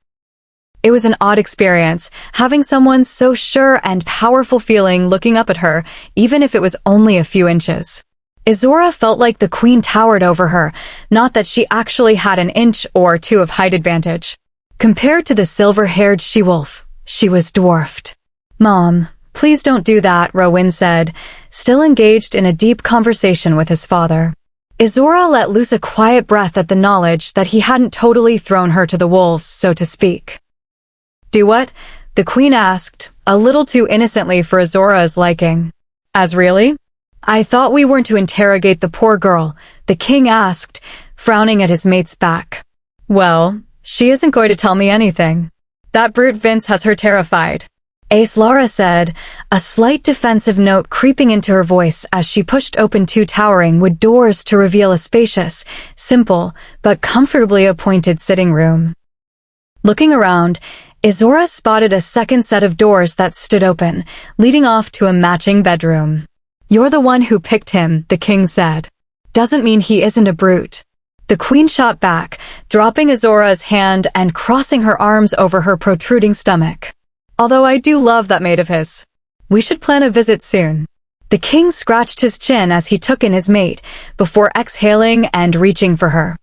It was an odd experience, having someone so sure and powerful feeling looking up at her, even if it was only a few inches. Izzorah felt like the queen towered over her, not that she actually had an inch or two of height advantage. Compared to the silver-haired she-wolf, she was dwarfed. "Mom, please don't do that," Rowyn said, still engaged in a deep conversation with his father. Izzorah let loose a quiet breath at the knowledge that he hadn't totally thrown her to the wolves, so to speak. "Do what?" the queen asked, a little too innocently for Izzorah's liking. "As really?" "I thought we weren't to interrogate the poor girl," the king asked, frowning at his mate's back. "Well, she isn't going to tell me anything. That brute Vince has her terrified," Izzorah said, a slight defensive note creeping into her voice as she pushed open two towering wood doors to reveal a spacious, simple, but comfortably appointed sitting room. Looking around, Izzorah spotted a second set of doors that stood open, leading off to a matching bedroom. "You're the one who picked him," the king said. "Doesn't mean he isn't a brute." The queen shot back, dropping Izzorah's hand and crossing her arms over her protruding stomach. Although I do love that mate of his. We should plan a visit soon. The king scratched his chin as he took in his mate, before exhaling and reaching for her.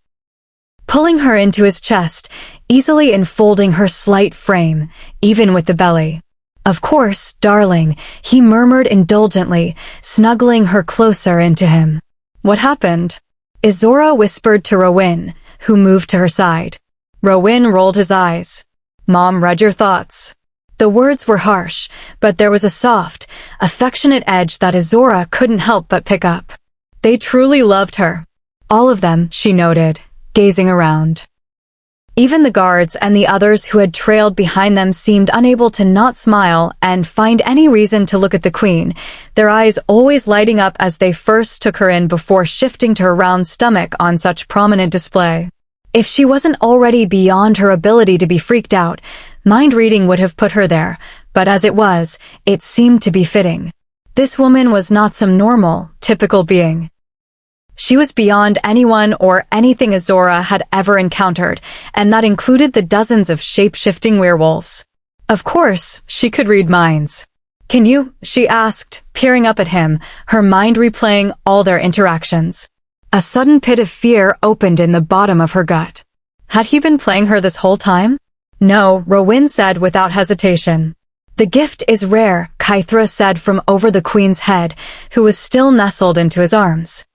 Pulling her into his chest, easily enfolding her slight frame, even with the belly. Of course, darling, he murmured indulgently, snuggling her closer into him. What happened? Izzorah whispered to Rowan, who moved to her side. Rowan rolled his eyes. Mom read your thoughts. The words were harsh, but there was a soft, affectionate edge that Izzorah couldn't help but pick up. They truly loved her. All of them, she noted, gazing around. Even the guards and the others who had trailed behind them seemed unable to not smile and find any reason to look at the queen, their eyes always lighting up as they first took her in before shifting to her round stomach on such prominent display. If she wasn't already beyond her ability to be freaked out, mind reading would have put her there, but as it was, it seemed to be fitting. This woman was not some normal, typical being. She was beyond anyone or anything Izzorah had ever encountered, and that included the dozens of shape-shifting werewolves. Of course, she could read minds. Can you? She asked, peering up at him, her mind replaying all their interactions. A sudden pit of fear opened in the bottom of her gut. Had he been playing her this whole time? No, Rowan said without hesitation. The gift is rare, Kythra said from over the queen's head, who was still nestled into his arms.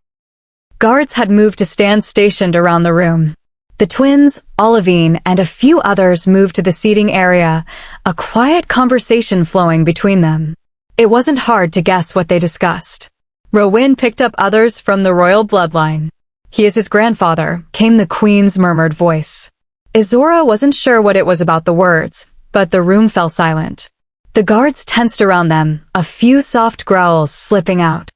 Guards had moved to stand stationed around the room. The twins, Olivine, and a few others moved to the seating area, a quiet conversation flowing between them. It wasn't hard to guess what they discussed. Rowan picked up others from the royal bloodline. He is his grandfather, came the queen's murmured voice. Izzorah wasn't sure what it was about the words, but the room fell silent. The guards tensed around them, a few soft growls slipping out.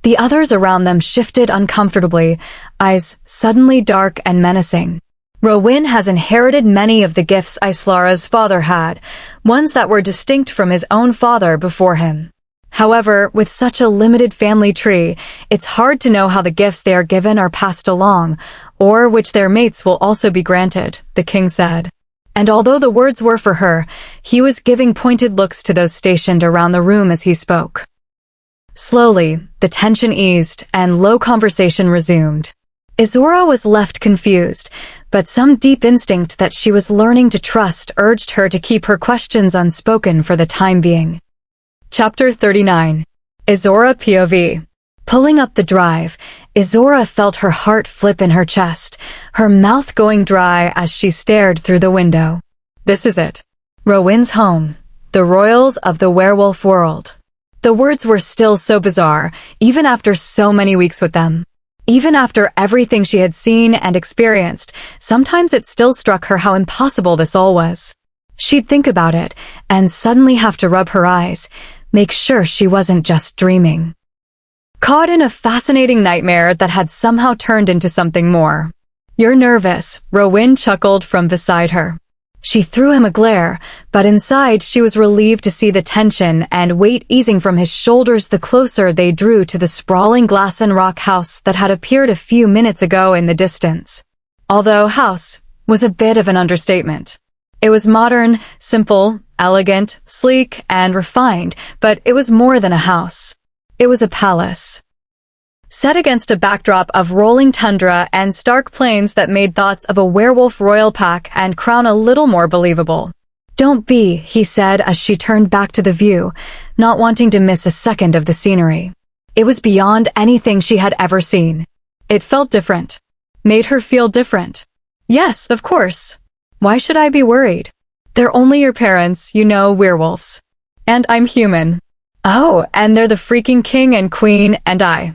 The others around them shifted uncomfortably, eyes suddenly dark and menacing. Rowan has inherited many of the gifts Izzorah's father had, ones that were distinct from his own father before him. However, with such a limited family tree, it's hard to know how the gifts they are given are passed along, or which their mates will also be granted, the king said. And although the words were for her, he was giving pointed looks to those stationed around the room as he spoke. Slowly, the tension eased and low conversation resumed. Izzorah was left confused, but some deep instinct that she was learning to trust urged her to keep her questions unspoken for the time being. Chapter 39. Izzorah POV. Pulling up the drive, Izzorah felt her heart flip in her chest, her mouth going dry as she stared through the window. This is it. Rowan's home. The royals of the werewolf world. The words were still so bizarre, even after so many weeks with them. Even after everything she had seen and experienced, sometimes it still struck her how impossible this all was. She'd think about it, and suddenly have to rub her eyes, make sure she wasn't just dreaming. Caught in a fascinating nightmare that had somehow turned into something more. You're nervous, Rowan chuckled from beside her. She threw him a glare, but inside she was relieved to see the tension and weight easing from his shoulders the closer they drew to the sprawling glass and rock house that had appeared a few minutes ago in the distance. Although house was a bit of an understatement. It was modern, simple, elegant, sleek, and refined, but it was more than a house. It was a palace. Set against a backdrop of rolling tundra and stark plains that made thoughts of a werewolf royal pack and crown a little more believable. Don't be, he said as she turned back to the view, not wanting to miss a second of the scenery. It was beyond anything she had ever seen. It felt different. Made her feel different. Yes, of course. Why should I be worried? They're only your parents, you know, werewolves. And I'm human. Oh, and they're the freaking king and queen and I.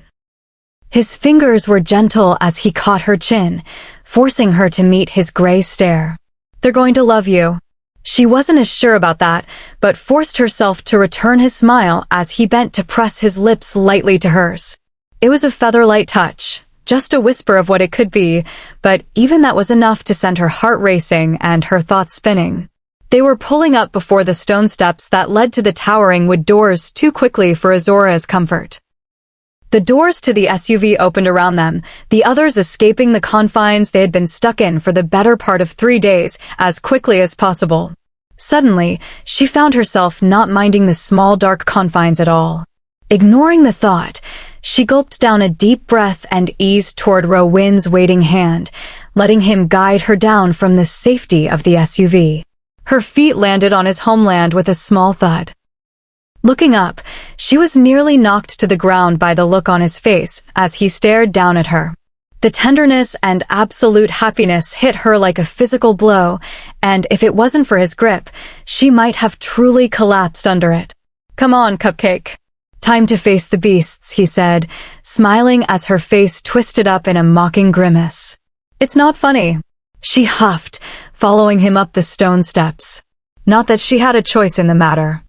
His fingers were gentle as he caught her chin, forcing her to meet his gray stare. They're going to love you. She wasn't as sure about that, but forced herself to return his smile as he bent to press his lips lightly to hers. It was a feather-light touch, just a whisper of what it could be, but even that was enough to send her heart racing and her thoughts spinning. They were pulling up before the stone steps that led to the towering wood doors too quickly for Izzorah's comfort. The doors to the SUV opened around them, the others escaping the confines they had been stuck in for the better part of 3 days as quickly as possible. Suddenly, she found herself not minding the small dark confines at all. Ignoring the thought, she gulped down a deep breath and eased toward Rowin's waiting hand, letting him guide her down from the safety of the SUV. Her feet landed on his homeland with a small thud. Looking up, she was nearly knocked to the ground by the look on his face as he stared down at her. The tenderness and absolute happiness hit her like a physical blow, and if it wasn't for his grip, she might have truly collapsed under it. "Come on, Cupcake. Time to face the beasts," he said, smiling as her face twisted up in a mocking grimace. "It's not funny," she huffed, following him up the stone steps. Not that she had a choice in the matter.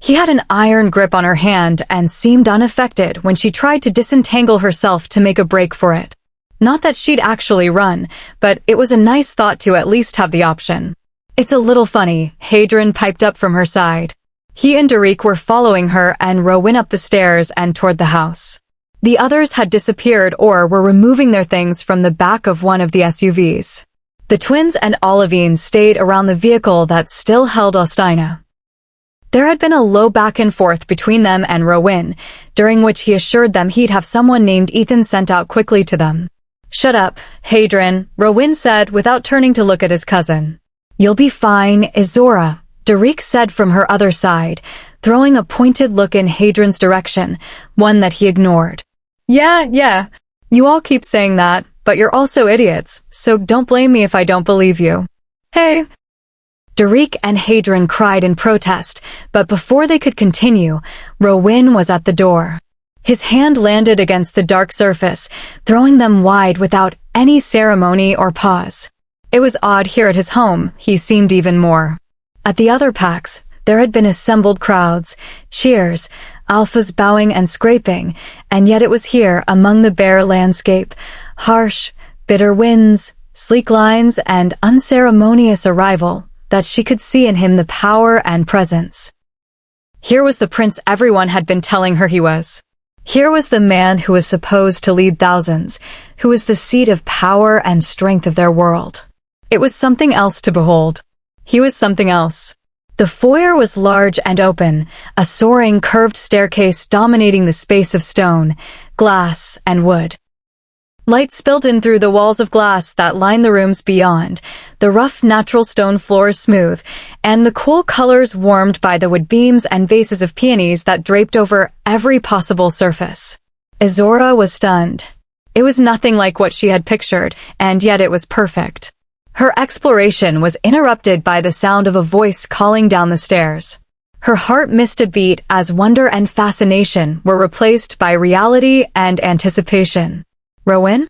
He had an iron grip on her hand and seemed unaffected when she tried to disentangle herself to make a break for it. Not that she'd actually run, but it was a nice thought to at least have the option. "It's a little funny," Hadron piped up from her side. He and Derek were following her and Rowin up the stairs and toward the house. The others had disappeared or were removing their things from the back of one of the SUVs. The twins and Olivine stayed around the vehicle that still held Ostina. There had been a low back and forth between them and Rowin, during which he assured them he'd have someone named Ethan sent out quickly to them. "Shut up, Hadron," Rowin said without turning to look at his cousin. "You'll be fine, Izzorah," Derek said from her other side, throwing a pointed look in Hadron's direction, one that he ignored. Yeah, you all keep saying that, but you're also idiots, so don't blame me if I don't believe you." "Hey." Derek and Hadron cried in protest, but before they could continue, Rowin was at the door. His hand landed against the dark surface, throwing them wide without any ceremony or pause. It was odd here at his home, he seemed even more. At the other packs, there had been assembled crowds, cheers, alphas bowing and scraping, and yet it was here, among the bare landscape, harsh, bitter winds, sleek lines, and unceremonious arrival, that she could see in him the power and presence. Here was the prince everyone had been telling her he was. Here was the man who was supposed to lead thousands, who was the seat of power and strength of their world. It was something else to behold. He was something else. The foyer was large and open, a soaring curved staircase dominating the space of stone, glass, and wood. Light spilled in through the walls of glass that lined the rooms beyond, the rough natural stone floors smooth, and the cool colors warmed by the wood beams and vases of peonies that draped over every possible surface. Izzorah was stunned. It was nothing like what she had pictured, and yet it was perfect. Her exploration was interrupted by the sound of a voice calling down the stairs. Her heart missed a beat as wonder and fascination were replaced by reality and anticipation. "Rowin?"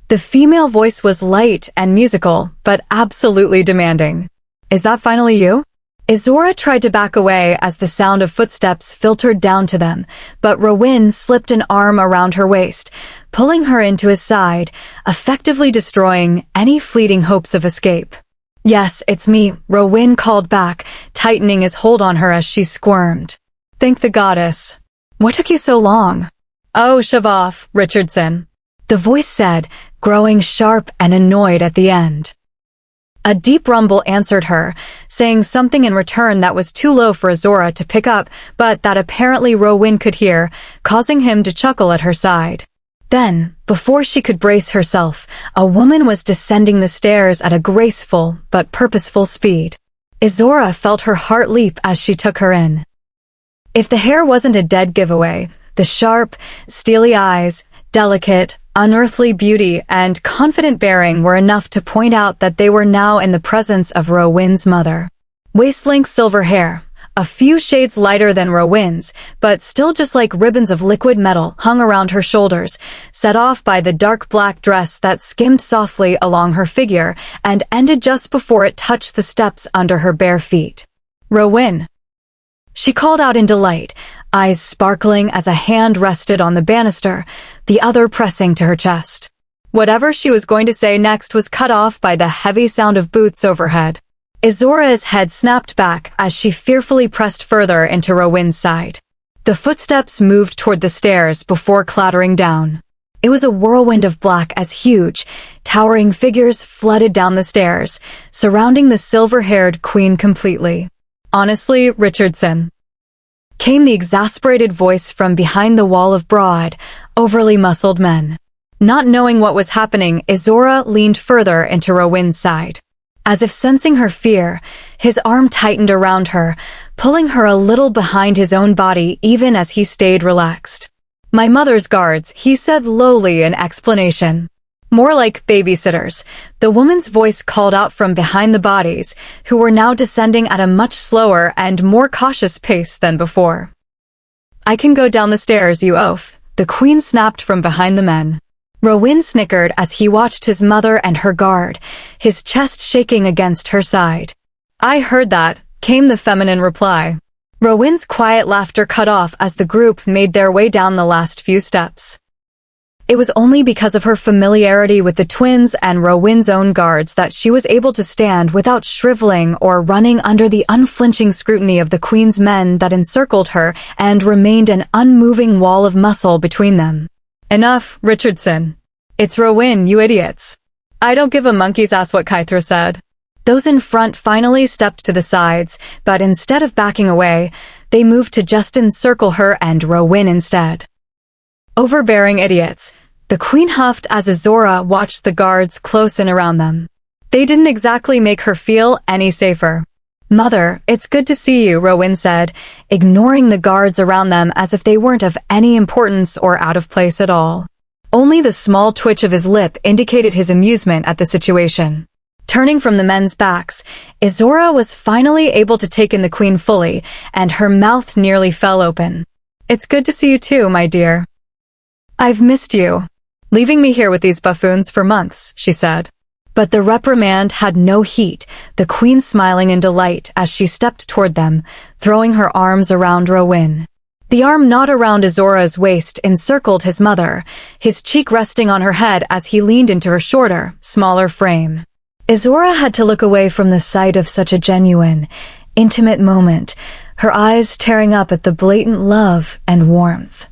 The female voice was light and musical, but absolutely demanding. "Is that finally you?" Izzorah tried to back away as the sound of footsteps filtered down to them, but Rowin slipped an arm around her waist, pulling her into his side, effectively destroying any fleeting hopes of escape. "Yes, it's me," Rowin called back, tightening his hold on her as she squirmed. "Thank the goddess. What took you so long?" "Oh, shove off, Richardson," the voice said, growing sharp and annoyed at the end. A deep rumble answered her, saying something in return that was too low for Izzorah to pick up, but that apparently Rowin could hear, causing him to chuckle at her side. Then, before she could brace herself, a woman was descending the stairs at a graceful but purposeful speed. Izzorah felt her heart leap as she took her in. If the hair wasn't a dead giveaway, the sharp, steely eyes, delicate, unearthly beauty, and confident bearing were enough to point out that they were now in the presence of Rowin's mother. Waist-length silver hair, a few shades lighter than Rowin's, but still just like ribbons of liquid metal hung around her shoulders, set off by the dark black dress that skimmed softly along her figure and ended just before it touched the steps under her bare feet. "Rowin!" She called out in delight, eyes sparkling as a hand rested on the banister, the other pressing to her chest. Whatever she was going to say next was cut off by the heavy sound of boots overhead. Izzorah's head snapped back as she fearfully pressed further into Rowin's side. The footsteps moved toward the stairs before clattering down. It was a whirlwind of black as huge, towering figures flooded down the stairs, surrounding the silver-haired queen completely. "Honestly, Richardson," came the exasperated voice from behind the wall of broad, overly muscled men. Not knowing what was happening, Izzorah leaned further into Rowyn's side. As if sensing her fear, his arm tightened around her, pulling her a little behind his own body even as he stayed relaxed. "My mother's guards," he said lowly in explanation. "More like babysitters," the woman's voice called out from behind the bodies, who were now descending at a much slower and more cautious pace than before. "I can go down the stairs, you oaf," the queen snapped from behind the men. Rowyn snickered as he watched his mother and her guard, his chest shaking against her side. "I heard that," came the feminine reply. Rowyn's quiet laughter cut off as the group made their way down the last few steps. It was only because of her familiarity with the twins and Rowyn's own guards that she was able to stand without shriveling or running under the unflinching scrutiny of the queen's men that encircled her and remained an unmoving wall of muscle between them. "Enough, Richardson. It's Rowyn, you idiots. I don't give a monkey's ass what Kythra said." Those in front finally stepped to the sides, but instead of backing away, they moved to just encircle her and Rowyn instead. "Overbearing idiots," the queen huffed as Izzorah watched the guards close in around them. They didn't exactly make her feel any safer. "Mother, it's good to see you," Rowyn said, ignoring the guards around them as if they weren't of any importance or out of place at all. Only the small twitch of his lip indicated his amusement at the situation. Turning from the men's backs, Izzorah was finally able to take in the queen fully, and her mouth nearly fell open. "It's good to see you too, my dear. I've missed you. Leaving me here with these buffoons for months," she said. But the reprimand had no heat, the queen smiling in delight as she stepped toward them, throwing her arms around Rowyn. The arm not around Izzorah's waist encircled his mother, his cheek resting on her head as he leaned into her shorter, smaller frame. Izzorah had to look away from the sight of such a genuine, intimate moment, her eyes tearing up at the blatant love and warmth.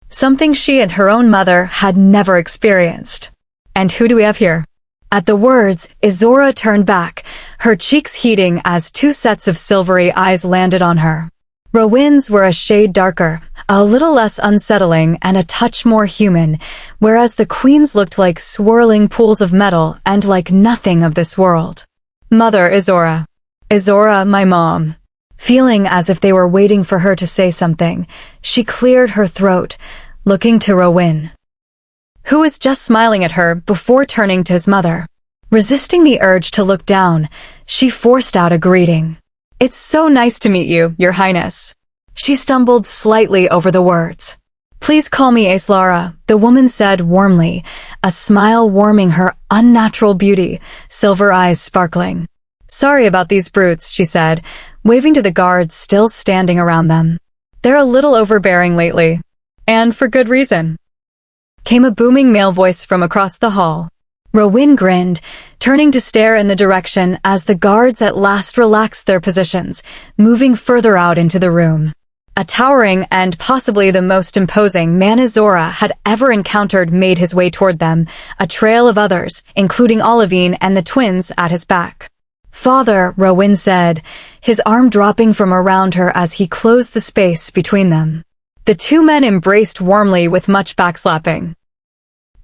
Something she and her own mother had never experienced. "And who do we have here?" At the words, Izzorah turned back, her cheeks heating as two sets of silvery eyes landed on her. Rowyn's were a shade darker, a little less unsettling and a touch more human, whereas the queen's looked like swirling pools of metal and like nothing of this world. "Mother Izzorah. Izzorah, my mom." Feeling as if they were waiting for her to say something, she cleared her throat, looking to Rowyn, who was just smiling at her before turning to his mother. Resisting the urge to look down, she forced out a greeting. "It's so nice to meet you, Your Highness." She stumbled slightly over the words. "Please call me Izzorah," the woman said warmly, a smile warming her unnatural beauty, silver eyes sparkling. "Sorry about these brutes," she said, waving to the guards still standing around them. "They're a little overbearing lately. And for good reason." Came a booming male voice from across the hall. Rowyn grinned, turning to stare in the direction as the guards at last relaxed their positions, moving further out into the room. A towering and possibly the most imposing man Izzorah had ever encountered made his way toward them, a trail of others, including Olivine and the twins, at his back. "Father," Rowyn said, his arm dropping from around her as he closed the space between them. The two men embraced warmly with much backslapping.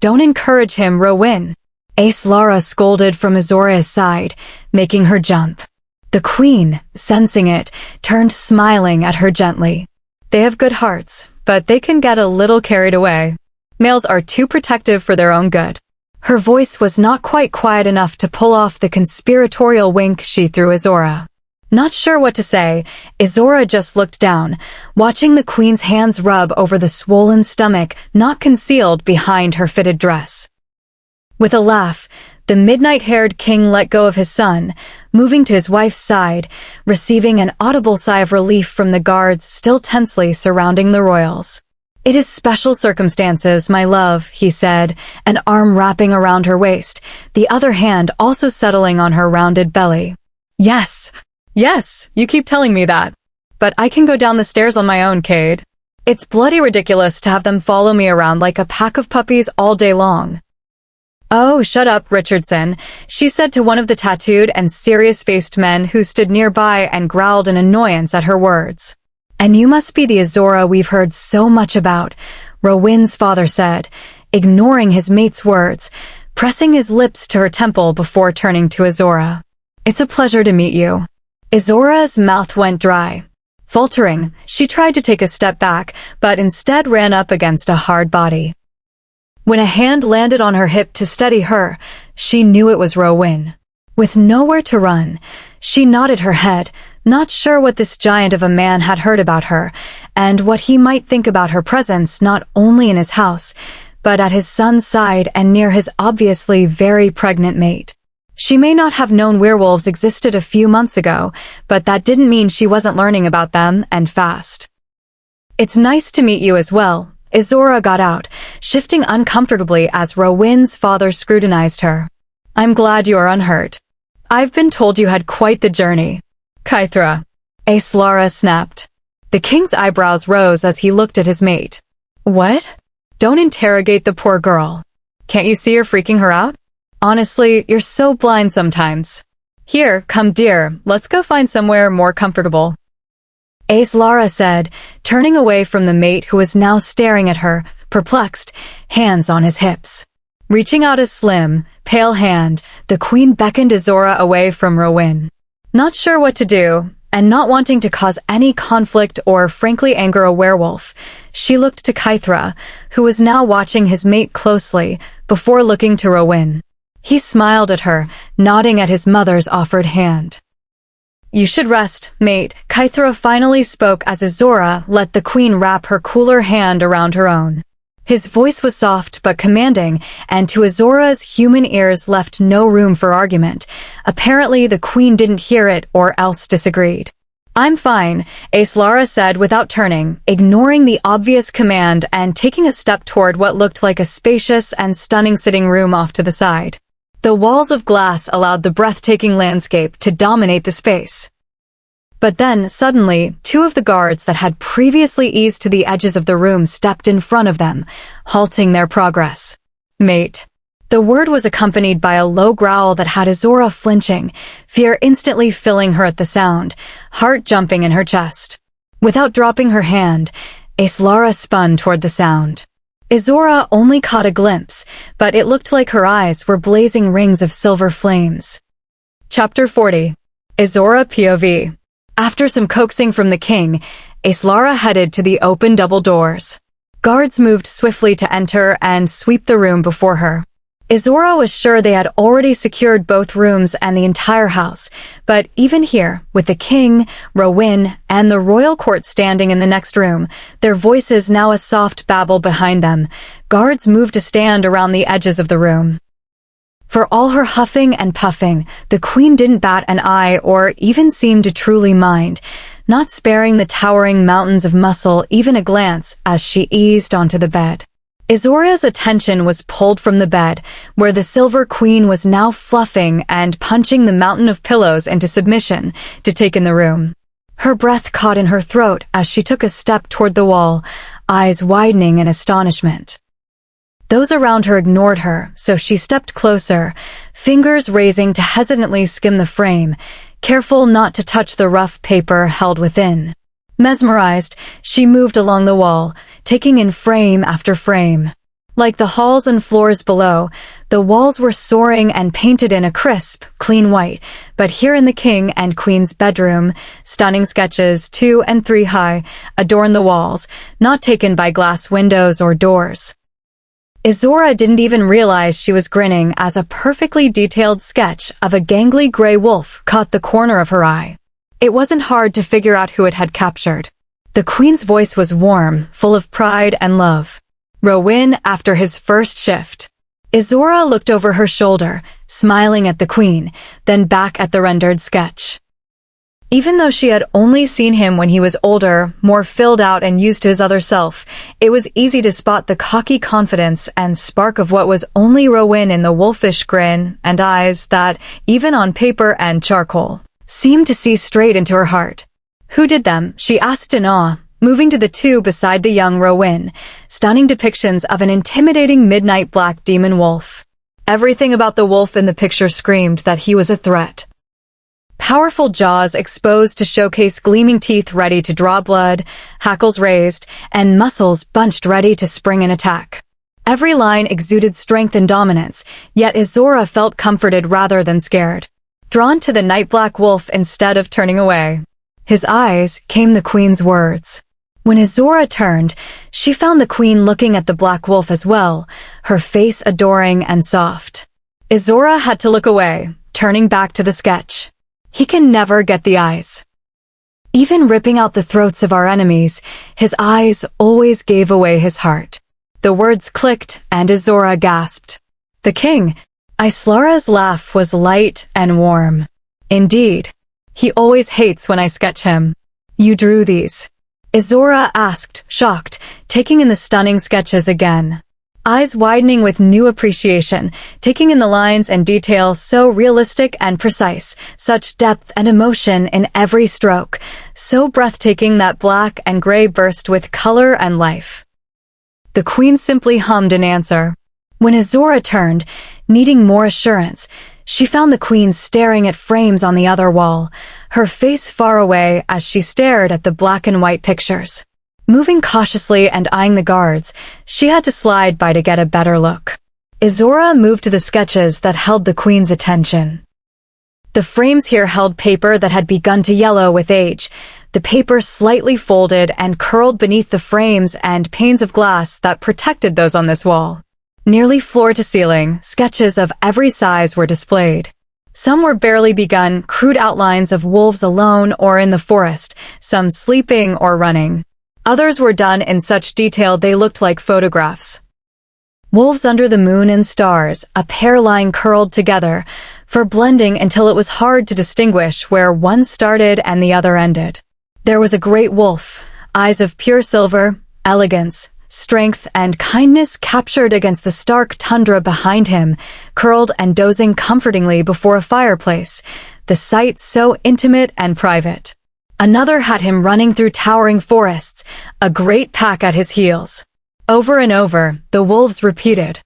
"Don't encourage him, Rowyn," Izzorah scolded from Izzorah's side, making her jump. The queen, sensing it, turned smiling at her gently. "They have good hearts, but they can get a little carried away. Males are too protective for their own good." Her voice was not quite quiet enough to pull off the conspiratorial wink she threw Izzorah. Not sure what to say, Izzorah just looked down, watching the queen's hands rub over the swollen stomach not concealed behind her fitted dress. With a laugh, the midnight-haired king let go of his son, moving to his wife's side, receiving an audible sigh of relief from the guards still tensely surrounding the royals. "It is special circumstances, my love," he said, an arm wrapping around her waist, the other hand also settling on her rounded belly. Yes, you keep telling me that." But I can go down the stairs on my own, Cade. It's bloody ridiculous to have them follow me around like a pack of puppies all day long. Oh, shut up, Richardson, she said to one of the tattooed and serious-faced men who stood nearby and growled in annoyance at her words. And you must be the Izzorah we've heard so much about, Rowyn's father said, ignoring his mate's words, pressing his lips to her temple before turning to Izzorah. It's a pleasure to meet you. Izzorah's mouth went dry. Faltering, she tried to take a step back, but instead ran up against a hard body. When a hand landed on her hip to steady her, she knew it was Rowyn. With nowhere to run, she nodded her head, not sure what this giant of a man had heard about her, and what he might think about her presence not only in his house, but at his son's side and near his obviously very pregnant mate. She may not have known werewolves existed a few months ago, but that didn't mean she wasn't learning about them, and fast. It's nice to meet you as well. Izzorah got out, shifting uncomfortably as Rowyn's father scrutinized her. I'm glad you are unhurt. I've been told you had quite the journey. Izzorah. Izzorah snapped. The king's eyebrows rose as he looked at his mate. What? Don't interrogate the poor girl. Can't you see you're freaking her out? Honestly, you're so blind sometimes. Here, come dear, let's go find somewhere more comfortable. Izzorah said, turning away from the mate who was now staring at her, perplexed, hands on his hips. Reaching out a slim, pale hand, the queen beckoned Izzorah away from Rowyn. Not sure what to do, and not wanting to cause any conflict or frankly anger a werewolf, she looked to Izzorah, who was now watching his mate closely, before looking to Rowyn. He smiled at her, nodding at his mother's offered hand. You should rest, mate, Izzorah finally spoke as Izzorah let the queen wrap her cooler hand around her own. His voice was soft but commanding, and to Izzorah's human ears left no room for argument. Apparently the queen didn't hear it or else disagreed. I'm fine, Izzorah said without turning, ignoring the obvious command and taking a step toward what looked like a spacious and stunning sitting room off to the side. The walls of glass allowed the breathtaking landscape to dominate the space. But then, suddenly, two of the guards that had previously eased to the edges of the room stepped in front of them, halting their progress. Mate. The word was accompanied by a low growl that had Izzorah flinching, fear instantly filling her at the sound, heart jumping in her chest. Without dropping her hand, Izzorah spun toward the sound. Izzorah only caught a glimpse, but it looked like her eyes were blazing rings of silver flames. Chapter 40. Izzorah POV. After some coaxing from the king, Izzorah headed to the open double doors. Guards moved swiftly to enter and sweep the room before her. Izzorah was sure they had already secured both rooms and the entire house, but even here, with the king, Rowyn, and the royal court standing in the next room, their voices now a soft babble behind them, guards moved to stand around the edges of the room. For all her huffing and puffing, the queen didn't bat an eye or even seem to truly mind, not sparing the towering mountains of muscle even a glance as she eased onto the bed. Izzorah's attention was pulled from the bed, where the Silver Queen was now fluffing and punching the mountain of pillows into submission, to take in the room. Her breath caught in her throat as she took a step toward the wall, eyes widening in astonishment. Those around her ignored her, so she stepped closer, fingers raising to hesitantly skim the frame, careful not to touch the rough paper held within. Mesmerized, she moved along the wall, taking in frame after frame. Like the halls and floors below, the walls were soaring and painted in a crisp, clean white, but here in the king and queen's bedroom, stunning sketches, 2 and 3 high, adorned the walls, not taken by glass windows or doors. Izzorah didn't even realize she was grinning as a perfectly detailed sketch of a gangly gray wolf caught the corner of her eye. It wasn't hard to figure out who it had captured. The queen's voice was warm, full of pride and love. Rowyn after his first shift. Izzorah looked over her shoulder, smiling at the queen, then back at the rendered sketch. Even though she had only seen him when he was older, more filled out and used to his other self, it was easy to spot the cocky confidence and spark of what was only Rowyn in the wolfish grin and eyes that, even on paper and charcoal, seemed to see straight into her heart. Who did them? She asked in awe, moving to the two beside the young Rowan, stunning depictions of an intimidating midnight black demon wolf. Everything about the wolf in the picture screamed that he was a threat. Powerful jaws exposed to showcase gleaming teeth ready to draw blood, hackles raised, and muscles bunched ready to spring an attack. Every line exuded strength and dominance, yet Izzorah felt comforted rather than scared, drawn to the night black wolf instead of turning away. His eyes came the queen's words. When Izzorah turned, she found the queen looking at the black wolf as well, her face adoring and soft. Izzorah had to look away, turning back to the sketch. He can never get the eyes. Even ripping out the throats of our enemies, his eyes always gave away his heart. The words clicked, and Izzorah gasped. The king! Izzorah's laugh was light and warm. Indeed. He always hates when I sketch him. You drew these? Izzorah asked, shocked, taking in the stunning sketches again. Eyes widening with new appreciation, taking in the lines and details so realistic and precise, such depth and emotion in every stroke, so breathtaking that black and gray burst with color and life. The queen simply hummed an answer. When Izzorah turned, needing more assurance, she found the queen staring at frames on the other wall, her face far away as she stared at the black and white pictures. Moving cautiously and eyeing the guards, she had to slide by to get a better look. Izzorah moved to the sketches that held the queen's attention. The frames here held paper that had begun to yellow with age, the paper slightly folded and curled beneath the frames and panes of glass that protected those on this wall. Nearly floor to ceiling, sketches of every size were displayed. Some were barely begun, crude outlines of wolves alone or in the forest, some sleeping or running. Others were done in such detail they looked like photographs. Wolves under the moon and stars, a pair lying curled together, for blending until it was hard to distinguish where one started and the other ended. There was a great wolf, eyes of pure silver, elegance, strength and kindness captured against the stark tundra behind him, curled and dozing comfortingly before a fireplace, the sight so intimate and private. Another had him running through towering forests, a great pack at his heels. Over and over, the wolves repeated.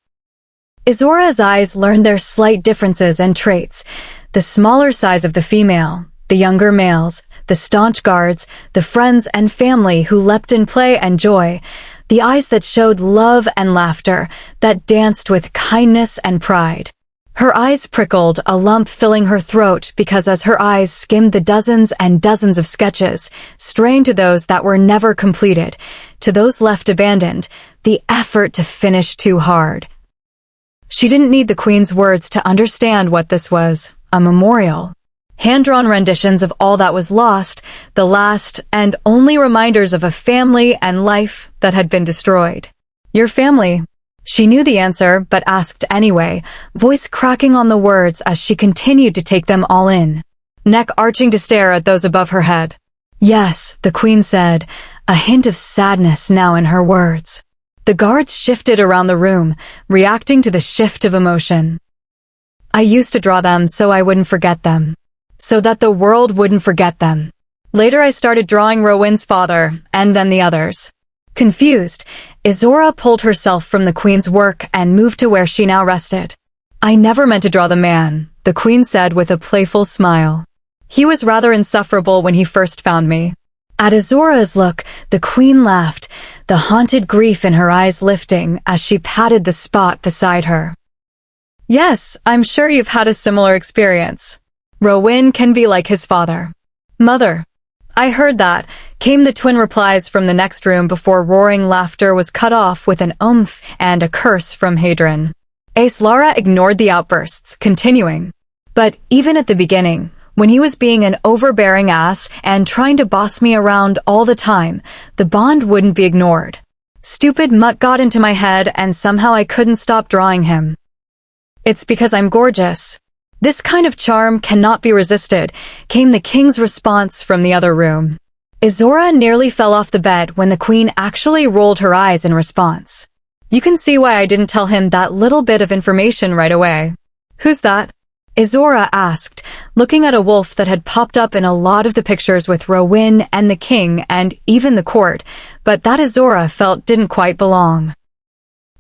Izzorah's eyes learned their slight differences and traits, the smaller size of the female, the younger males, the staunch guards, the friends and family who leapt in play and joy, the eyes that showed love and laughter, that danced with kindness and pride. Her eyes prickled, a lump filling her throat because as her eyes skimmed the dozens and dozens of sketches, straying to those that were never completed, to those left abandoned, the effort to finish too hard. She didn't need the queen's words to understand what this was, a memorial. Hand-drawn renditions of all that was lost, the last and only reminders of a family and life that had been destroyed. Your family. She knew the answer, but asked anyway, voice cracking on the words as she continued to take them all in, neck arching to stare at those above her head. Yes, the queen said, a hint of sadness now in her words. The guards shifted around the room, reacting to the shift of emotion. I used to draw them so I wouldn't forget them. So that the world wouldn't forget them. Later I started drawing Rowan's father, and then the others. Confused, Izzorah pulled herself from the queen's work and moved to where she now rested. I never meant to draw the man, the queen said with a playful smile. He was rather insufferable when he first found me. At Izzorah's look, the queen laughed, the haunted grief in her eyes lifting as she patted the spot beside her. Yes, I'm sure you've had a similar experience. Rowan can be like his father. Mother. I heard that, came the twin replies from the next room before roaring laughter was cut off with an oomph and a curse from Hadron. Izzorah ignored the outbursts, continuing. But even at the beginning, when he was being an overbearing ass and trying to boss me around all the time, the bond wouldn't be ignored. Stupid mutt got into my head and somehow I couldn't stop drawing him. It's because I'm gorgeous. This kind of charm cannot be resisted, came the king's response from the other room. Izzorah nearly fell off the bed when the queen actually rolled her eyes in response. You can see why I didn't tell him that little bit of information right away. Who's that? Izzorah asked, looking at a wolf that had popped up in a lot of the pictures with Rowan and the king and even the court, but that Izzorah felt didn't quite belong.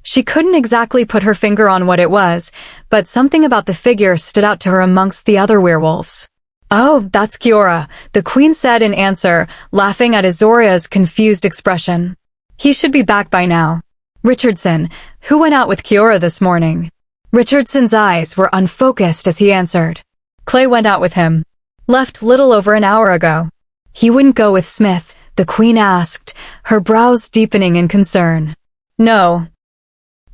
She couldn't exactly put her finger on what it was, but something about the figure stood out to her amongst the other werewolves. "Oh, that's Kiora," the queen said in answer, laughing at Izzorah's confused expression. "He should be back by now." "Richardson, who went out with Kiora this morning?" Richardson's eyes were unfocused as he answered. "Clay went out with him. Left little over an hour ago." "He wouldn't go with Smith?" the queen asked, her brows deepening in concern. "No."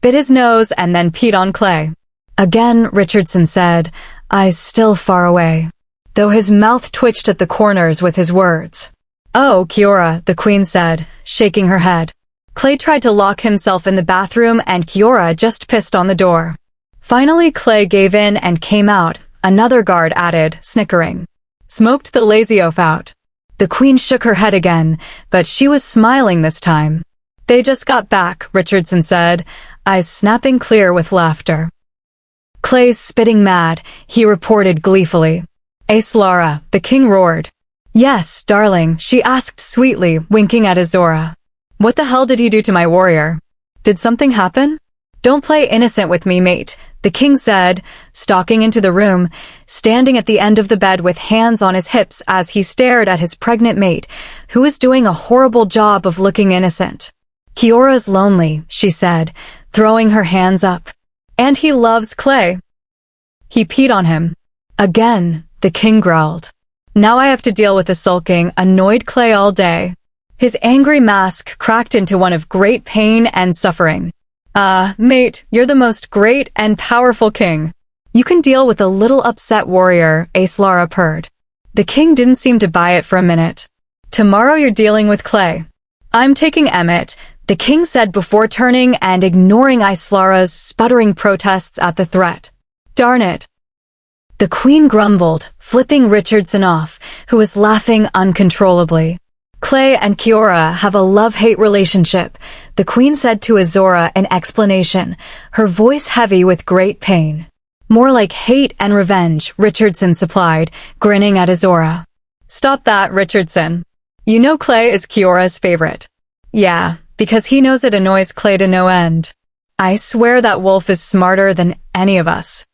Bit his nose and then peed on Clay. Again, Richardson said, eyes still far away, though his mouth twitched at the corners with his words. "Oh, Kiora," the queen said, shaking her head. Clay tried to lock himself in the bathroom and Kiora just pissed on the door. Finally, Clay gave in and came out, another guard added, snickering. "Smoked the lazy oaf out." The queen shook her head again, but she was smiling this time. "They just got back," Richardson said, eyes snapping clear with laughter. Clay's spitting mad, he reported gleefully. "Izzorah," the king roared. "Yes, darling," she asked sweetly, winking at Izzorah. "What the hell did he do to my warrior? Did something happen?" "Don't play innocent with me, mate," the king said, stalking into the room, standing at the end of the bed with hands on his hips as he stared at his pregnant mate, who was doing a horrible job of looking innocent. "Kiora's lonely," she said, throwing her hands up. "And he loves Clay. He peed on him." "Again," the king growled. "Now I have to deal with the sulking, annoyed Clay all day." His angry mask cracked into one of great pain and suffering. Mate, you're the most great and powerful king. You can deal with a little upset warrior," Izzorah purred. The king didn't seem to buy it for a minute. "Tomorrow you're dealing with Clay." "I'm taking Emmett," the king said before turning and ignoring Izzorah's sputtering protests at the threat. "Darn it." The queen grumbled, flipping Richardson off, who was laughing uncontrollably. "Clay and Kiora have a love-hate relationship," the queen said to Izzorah in explanation, her voice heavy with great pain. "More like hate and revenge," Richardson supplied, grinning at Izzorah. "Stop that, Richardson. You know Clay is Kiora's favorite." "Yeah, because he knows it annoys Clay to no end. I swear that wolf is smarter than any of us."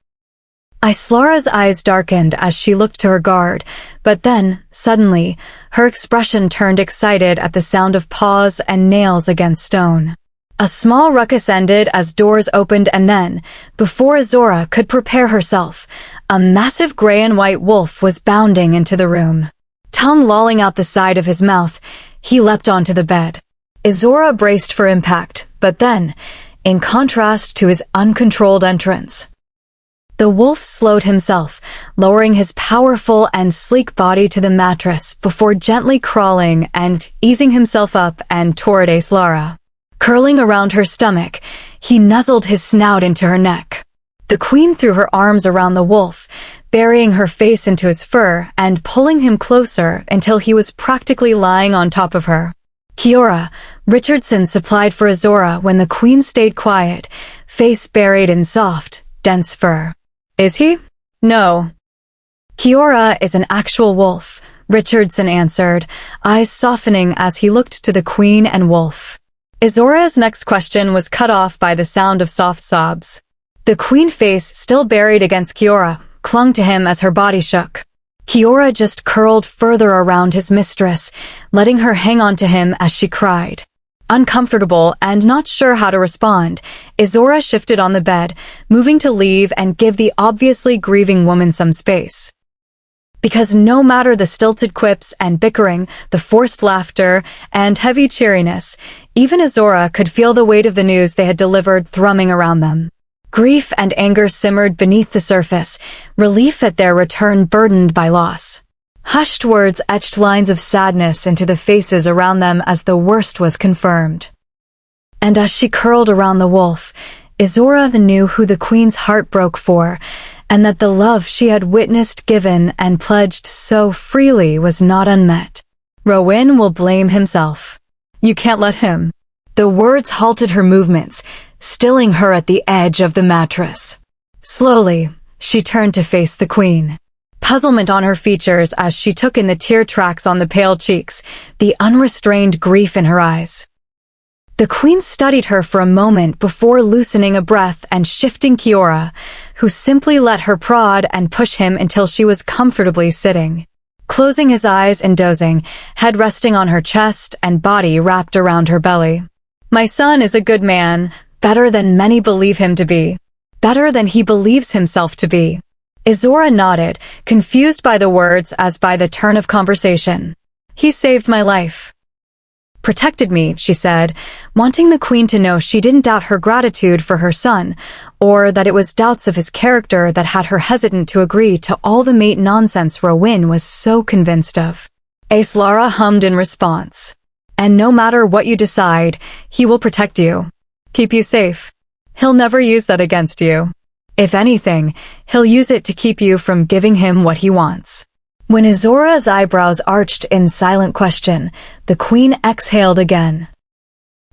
Izzorah's eyes darkened as she looked to her guard, but then, suddenly, her expression turned excited at the sound of paws and nails against stone. A small ruckus ended as doors opened and then, before Izzorah could prepare herself, a massive gray and white wolf was bounding into the room. Tongue lolling out the side of his mouth, he leapt onto the bed. Izzorah braced for impact, but then, in contrast to his uncontrolled entrance, the wolf slowed himself, lowering his powerful and sleek body to the mattress before gently crawling and easing himself up and toward Izzorah. Curling around her stomach, he nuzzled his snout into her neck. The queen threw her arms around the wolf, burying her face into his fur and pulling him closer until he was practically lying on top of her. "Kiora," Richardson supplied for Izzorah when the queen stayed quiet, face buried in soft, dense fur. "Is he?" "No." "Kiora is an actual wolf," Richardson answered, eyes softening as he looked to the queen and wolf. Izzorah's next question was cut off by the sound of soft sobs. The queen face, still buried against Kiora, clung to him as her body shook. Kiora just curled further around his mistress, letting her hang on to him as she cried. Uncomfortable and not sure how to respond, Izzorah shifted on the bed, moving to leave and give the obviously grieving woman some space. Because no matter the stilted quips and bickering, the forced laughter, and heavy cheeriness, even Izzorah could feel the weight of the news they had delivered thrumming around them. Grief and anger simmered beneath the surface, relief at their return burdened by loss. Hushed words etched lines of sadness into the faces around them as the worst was confirmed. And as she curled around the wolf, Izzorah knew who the queen's heart broke for, and that the love she had witnessed, given, and pledged so freely was not unmet. "Rowan will blame himself. You can't let him." The words halted her movements, stilling her at the edge of the mattress. Slowly, She turned to face the queen. Puzzlement on her features as she took in the tear tracks on the pale cheeks, the unrestrained grief in her eyes. The queen studied her for a moment before loosening a breath and shifting Izzorah, who simply let her prod and push him until she was comfortably sitting. Closing his eyes and dozing, head resting on her chest and body wrapped around her belly. My son is a good man, better than many believe him to be. Better than he believes himself to be. Izzorah nodded, confused by the words as by the turn of conversation. He saved my life. Protected me, she said, wanting the queen to know she didn't doubt her gratitude for her son, or that it was doubts of his character that had her hesitant to agree to all the mate nonsense Rowan was so convinced of. Izzorah hummed in response. And no matter what you decide, he will protect you. Keep you safe. He'll never use that against you. If anything, he'll use it to keep you from giving him what he wants. When Izzorah's eyebrows arched in silent question, the queen exhaled again,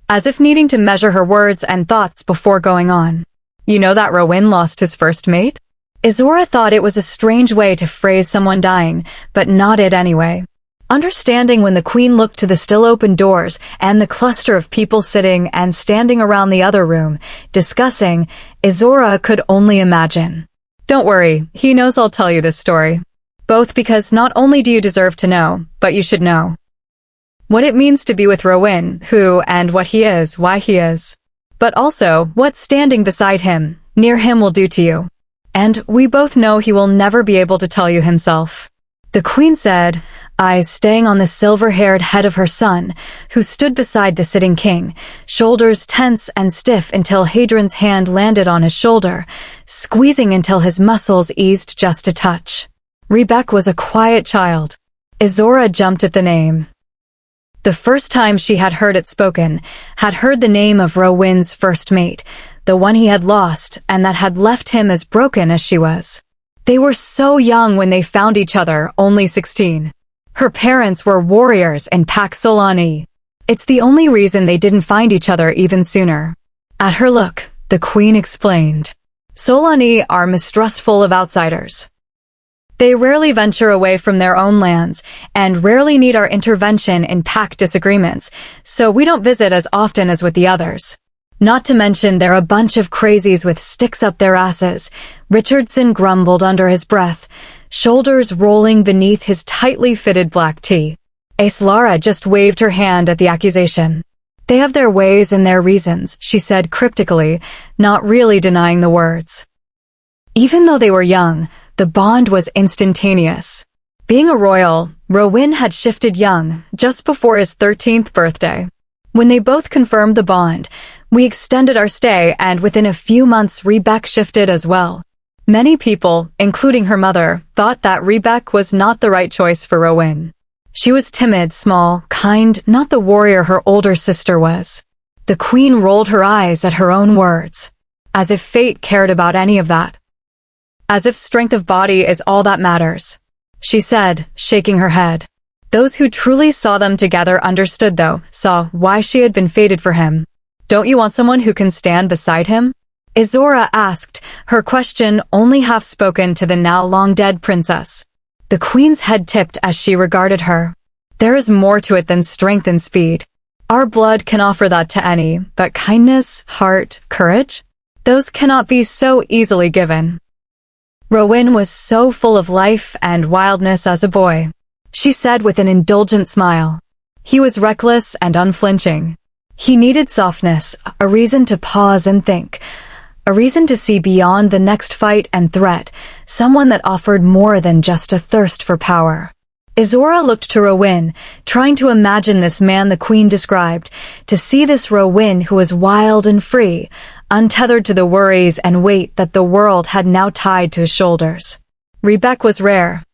as if needing to measure her words and thoughts before going on. You know that Rowan lost his first mate? Izzorah thought it was a strange way to phrase someone dying, but nodded anyway. Understanding when the queen looked to the still open doors and the cluster of people sitting and standing around the other room, discussing, Izzorah could only imagine. Don't worry, he knows I'll tell you this story. Both because not only do you deserve to know, but you should know what it means to be with Rowan, who and what he is, why he is. But also, what standing beside him, near him will do to you. And we both know he will never be able to tell you himself. The queen said, eyes staying on the silver-haired head of her son, who stood beside the sitting king, shoulders tense and stiff until Hadron's hand landed on his shoulder, squeezing until his muscles eased just a touch. Rebecca was a quiet child. Izzorah jumped at the name. The first time she had heard it spoken, had heard the name of Rowan's first mate, the one he had lost and that had left him as broken as she was. They were so young when they found each other, only 16. Her parents were warriors in pact Solani. It's the only reason they didn't find each other even sooner. At her look, the queen explained. Solani are mistrustful of outsiders. They rarely venture away from their own lands, and rarely need our intervention in pact disagreements, so we don't visit as often as with the others. Not to mention they're a bunch of crazies with sticks up their asses, Richardson grumbled under his breath, shoulders rolling beneath his tightly fitted black tee. Izzorah just waved her hand at the accusation. They have their ways and their reasons, she said cryptically, not really denying the words. Even though they were young, the bond was instantaneous. Being a royal, Rowan had shifted young, just before his 13th birthday. When they both confirmed the bond, we extended our stay and within a few months Rebecca shifted as well. Many people, including her mother, thought that Rebecca was not the right choice for Rowan. She was timid, small, kind, not the warrior her older sister was. The queen rolled her eyes at her own words, as if fate cared about any of that. As if strength of body is all that matters, she said, shaking her head. Those who truly saw them together understood though, saw why she had been fated for him. Don't you want someone who can stand beside him? Izzorah asked, her question only half spoken to the now long-dead princess. The queen's head tipped as she regarded her. There is more to it than strength and speed. Our blood can offer that to any, but kindness, heart, courage? Those cannot be so easily given. Rowan was so full of life and wildness as a boy, she said with an indulgent smile. He was reckless and unflinching. He needed softness, a reason to pause and think, a reason to see beyond the next fight and threat, someone that offered more than just a thirst for power. Izzorah looked to Rowan, trying to imagine this man the queen described, to see this Rowan who was wild and free, untethered to the worries and weight that the world had now tied to his shoulders. Rebecca was rare.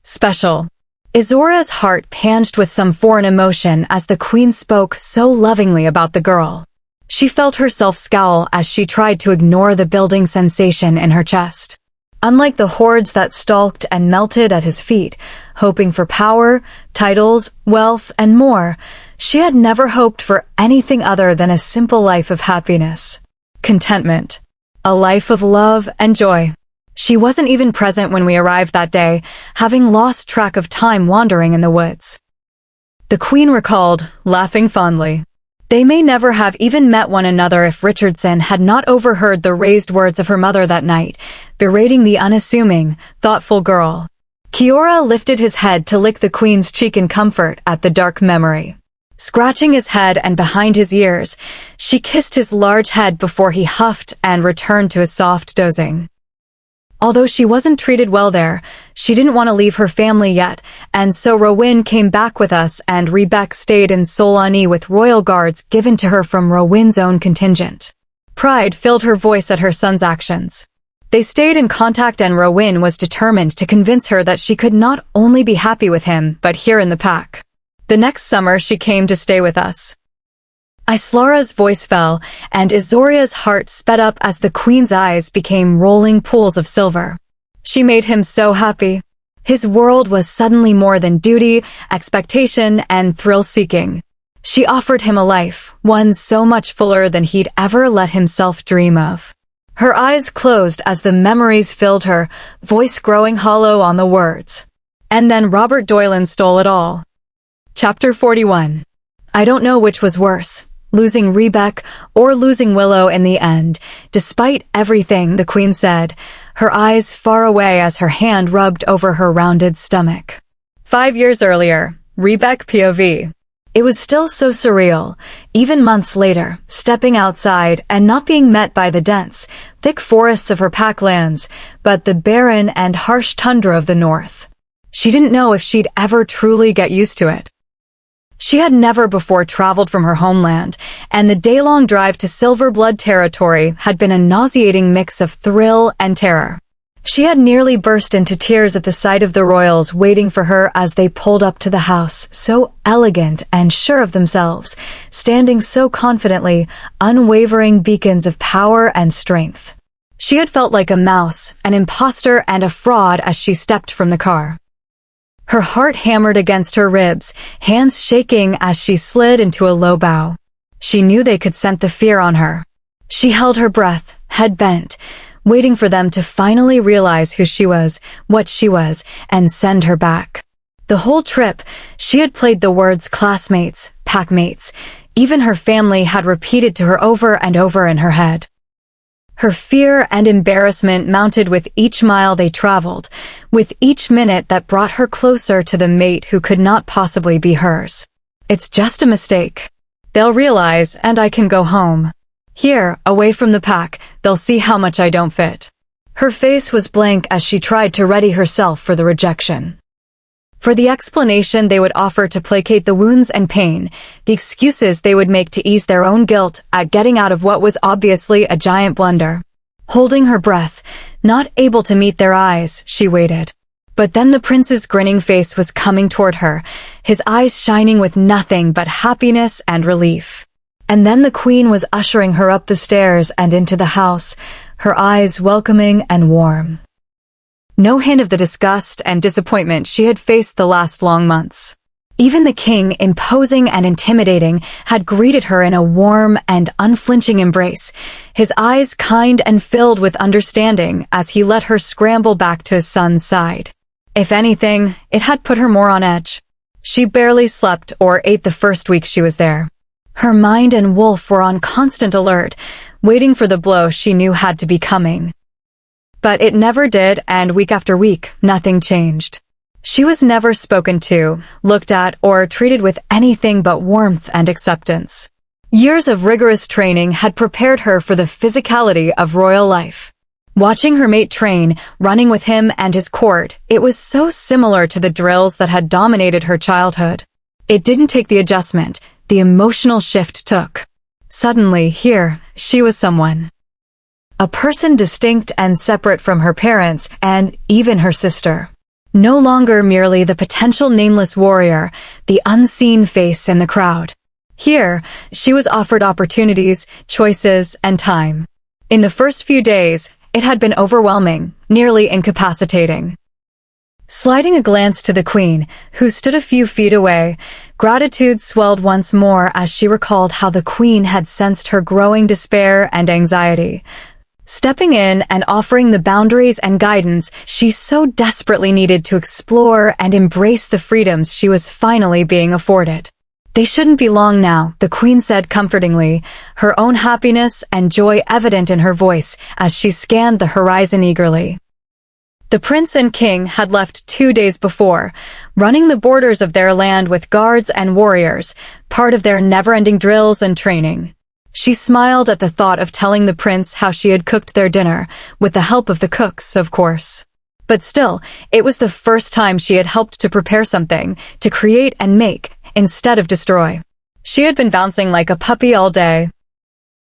Special. Izzorah's heart panged with some foreign emotion as the queen spoke so lovingly about the girl. She felt herself scowl as she tried to ignore the building sensation in her chest. Unlike the hordes that stalked and melted at his feet, hoping for power, titles, wealth, and more, she had never hoped for anything other than a simple life of happiness. Contentment. A life of love and joy. She wasn't even present when we arrived that day, having lost track of time wandering in the woods. The queen recalled, laughing fondly. They may never have even met one another if Richardson had not overheard the raised words of her mother that night, berating the unassuming, thoughtful girl. Kiora lifted his head to lick the queen's cheek in comfort at the dark memory. Scratching his head and behind his ears, she kissed his large head before he huffed and returned to his soft dozing. Although she wasn't treated well there, she didn't want to leave her family yet, and so Rowyn came back with us and Rebek stayed in Solani with royal guards given to her from Rowyn's own contingent. Pride filled her voice at her son's actions. They stayed in contact and Rowyn was determined to convince her that she could not only be happy with him, but here in the pack. The next summer she came to stay with us. Islara's voice fell, and Izzorah's heart sped up as the queen's eyes became rolling pools of silver. She made him so happy. His world was suddenly more than duty, expectation, and thrill-seeking. She offered him a life, one so much fuller than he'd ever let himself dream of. Her eyes closed as the memories filled her, voice growing hollow on the words. And then Robert Doylan stole it all. Chapter 41. I don't know which was worse, losing Rebek or losing Willow in the end, despite everything the queen said, her eyes far away as her hand rubbed over her rounded stomach. 5 years earlier, Rebek POV. It was still so surreal, even months later, stepping outside and not being met by the dense, thick forests of her pack lands, but the barren and harsh tundra of the north. She didn't know if she'd ever truly get used to it. She had never before traveled from her homeland, and the day-long drive to Silverblood territory had been a nauseating mix of thrill and terror. She had nearly burst into tears at the sight of the royals waiting for her as they pulled up to the house, so elegant and sure of themselves, standing so confidently, unwavering beacons of power and strength. She had felt like a mouse, an imposter and a fraud as she stepped from the car. Her heart hammered against her ribs, hands shaking as she slid into a low bow. She knew they could scent the fear on her. She held her breath, head bent, waiting for them to finally realize who she was, what she was, and send her back. The whole trip, she had played the words classmates, packmates. Even her family had repeated to her over and over in her head. Her fear and embarrassment mounted with each mile they traveled, with each minute that brought her closer to the mate who could not possibly be hers. It's just a mistake. They'll realize, and I can go home. Here, away from the pack, they'll see how much I don't fit. Her face was blank as she tried to ready herself for the rejection. For the explanation they would offer to placate the wounds and pain, the excuses they would make to ease their own guilt at getting out of what was obviously a giant blunder. Holding her breath, not able to meet their eyes, she waited. But then the prince's grinning face was coming toward her, his eyes shining with nothing but happiness and relief. And then the queen was ushering her up the stairs and into the house, her eyes welcoming and warm. No hint of the disgust and disappointment she had faced the last long months. Even the king, imposing and intimidating, had greeted her in a warm and unflinching embrace, his eyes kind and filled with understanding as he let her scramble back to his son's side. If anything, it had put her more on edge. She barely slept or ate the first week she was there. Her mind and Wolf were on constant alert, waiting for the blow she knew had to be coming. But it never did, and week after week, nothing changed. She was never spoken to, looked at, or treated with anything but warmth and acceptance. Years of rigorous training had prepared her for the physicality of royal life. Watching her mate train, running with him and his court, it was so similar to the drills that had dominated her childhood. It didn't take the adjustment, the emotional shift took. Suddenly, here, she was someone. A person distinct and separate from her parents and even her sister. No longer merely the potential nameless warrior, the unseen face in the crowd. Here, she was offered opportunities, choices, and time. In the first few days, it had been overwhelming, nearly incapacitating. Sliding a glance to the queen, who stood a few feet away, gratitude swelled once more as she recalled how the queen had sensed her growing despair and anxiety. stepping in and offering the boundaries and guidance she so desperately needed to explore and embrace the freedoms she was finally being afforded. They shouldn't be long now, the queen said comfortingly, her own happiness and joy evident in her voice as she scanned the horizon eagerly. The prince and king had left 2 days before, running the borders of their land with guards and warriors, part of their never-ending drills and training. She smiled at the thought of telling the prince how she had cooked their dinner, with the help of the cooks, of course. But still, it was the first time she had helped to prepare something, to create and make, instead of destroy. She had been bouncing like a puppy all day.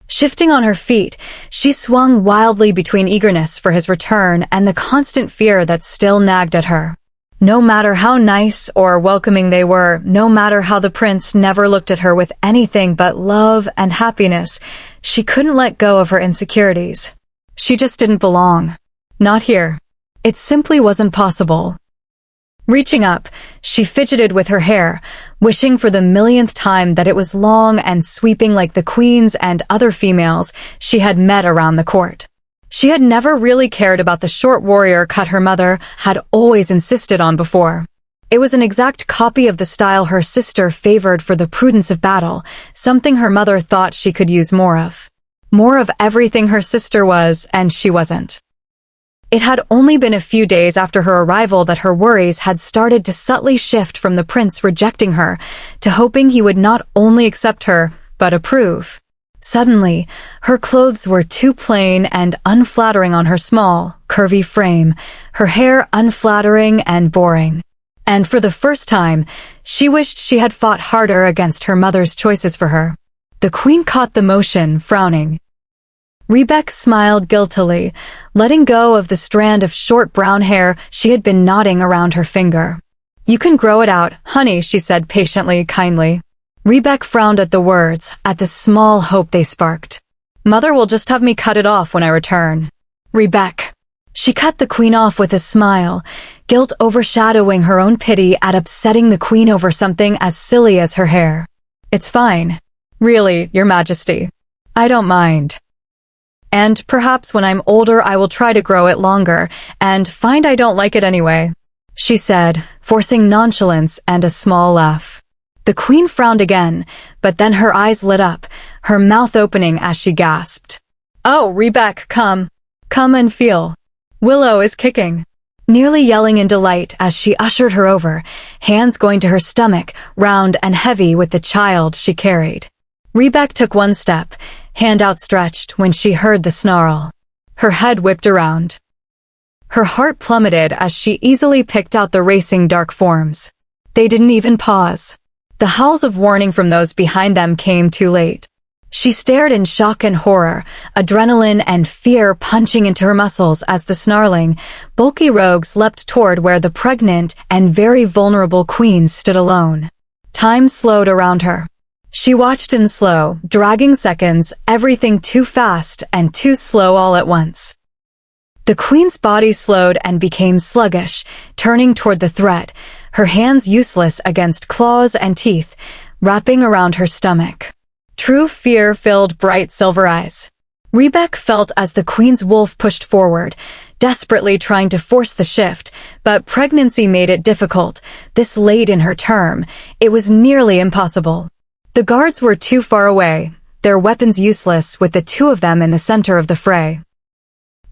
Shifting on her feet, she swung wildly between eagerness for his return and the constant fear that still nagged at her. No matter how nice or welcoming they were, no matter how the prince never looked at her with anything but love and happiness, she couldn't let go of her insecurities. She just didn't belong. Not here. It simply wasn't possible. Reaching up, she fidgeted with her hair, wishing for the millionth time that it was long and sweeping like the queens and other females she had met around the court. She had never really cared about the short warrior cut her mother had always insisted on before. It was an exact copy of the style her sister favored for the prudence of battle, something her mother thought she could use more of. More of everything her sister was, and she wasn't. It had only been a few days after her arrival that her worries had started to subtly shift from the prince rejecting her to hoping he would not only accept her, but approve. Suddenly, her clothes were too plain and unflattering on her small, curvy frame, her hair unflattering and boring. And for the first time, she wished she had fought harder against her mother's choices for her. The queen caught the motion, frowning. Rebecca smiled guiltily, letting go of the strand of short brown hair she had been knotting around her finger. "You can grow it out, honey," she said patiently, kindly. Rebecca frowned at the words, at the small hope they sparked. "Mother will just have me cut it off when I return." Rebecca. She cut the queen off with a smile, guilt overshadowing her own pity at upsetting the queen over something as silly as her hair. "It's fine. Really, Your Majesty. I don't mind. And perhaps when I'm older I will try to grow it longer, and find I don't like it anyway," she said, forcing nonchalance and a small laugh. The queen frowned again, but then her eyes lit up, her mouth opening as she gasped. "Oh, Rebecca, come. Come and feel. Willow is kicking," nearly yelling in delight as she ushered her over, hands going to her stomach, round and heavy with the child she carried. Rebecca took one step, hand outstretched when she heard the snarl. Her head whipped around. Her heart plummeted as she easily picked out the racing dark forms. They didn't even pause. The howls of warning from those behind them came too late. She stared in shock and horror, adrenaline and fear punching into her muscles as the snarling, bulky rogues leapt toward where the pregnant and very vulnerable queen stood alone. Time slowed around her. She watched in slow, dragging seconds, everything too fast and too slow all at once. The queen's body slowed and became sluggish, turning toward the threat, her hands useless against claws and teeth, wrapping around her stomach. True fear filled bright silver eyes. Rebecca felt as the queen's wolf pushed forward, desperately trying to force the shift, but pregnancy made it difficult. This late in her term, it was nearly impossible. The guards were too far away, their weapons useless with the two of them in the center of the fray.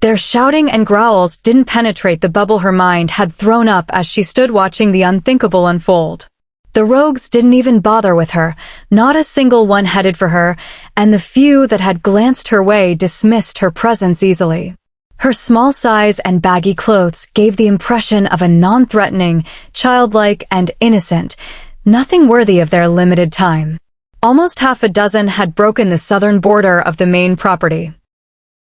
Their shouting and growls didn't penetrate the bubble her mind had thrown up as she stood watching the unthinkable unfold. The rogues didn't even bother with her, not a single one headed for her, and the few that had glanced her way dismissed her presence easily. Her small size and baggy clothes gave the impression of a non-threatening, childlike and innocent, nothing worthy of their limited time. Almost half a dozen had broken the southern border of the main property.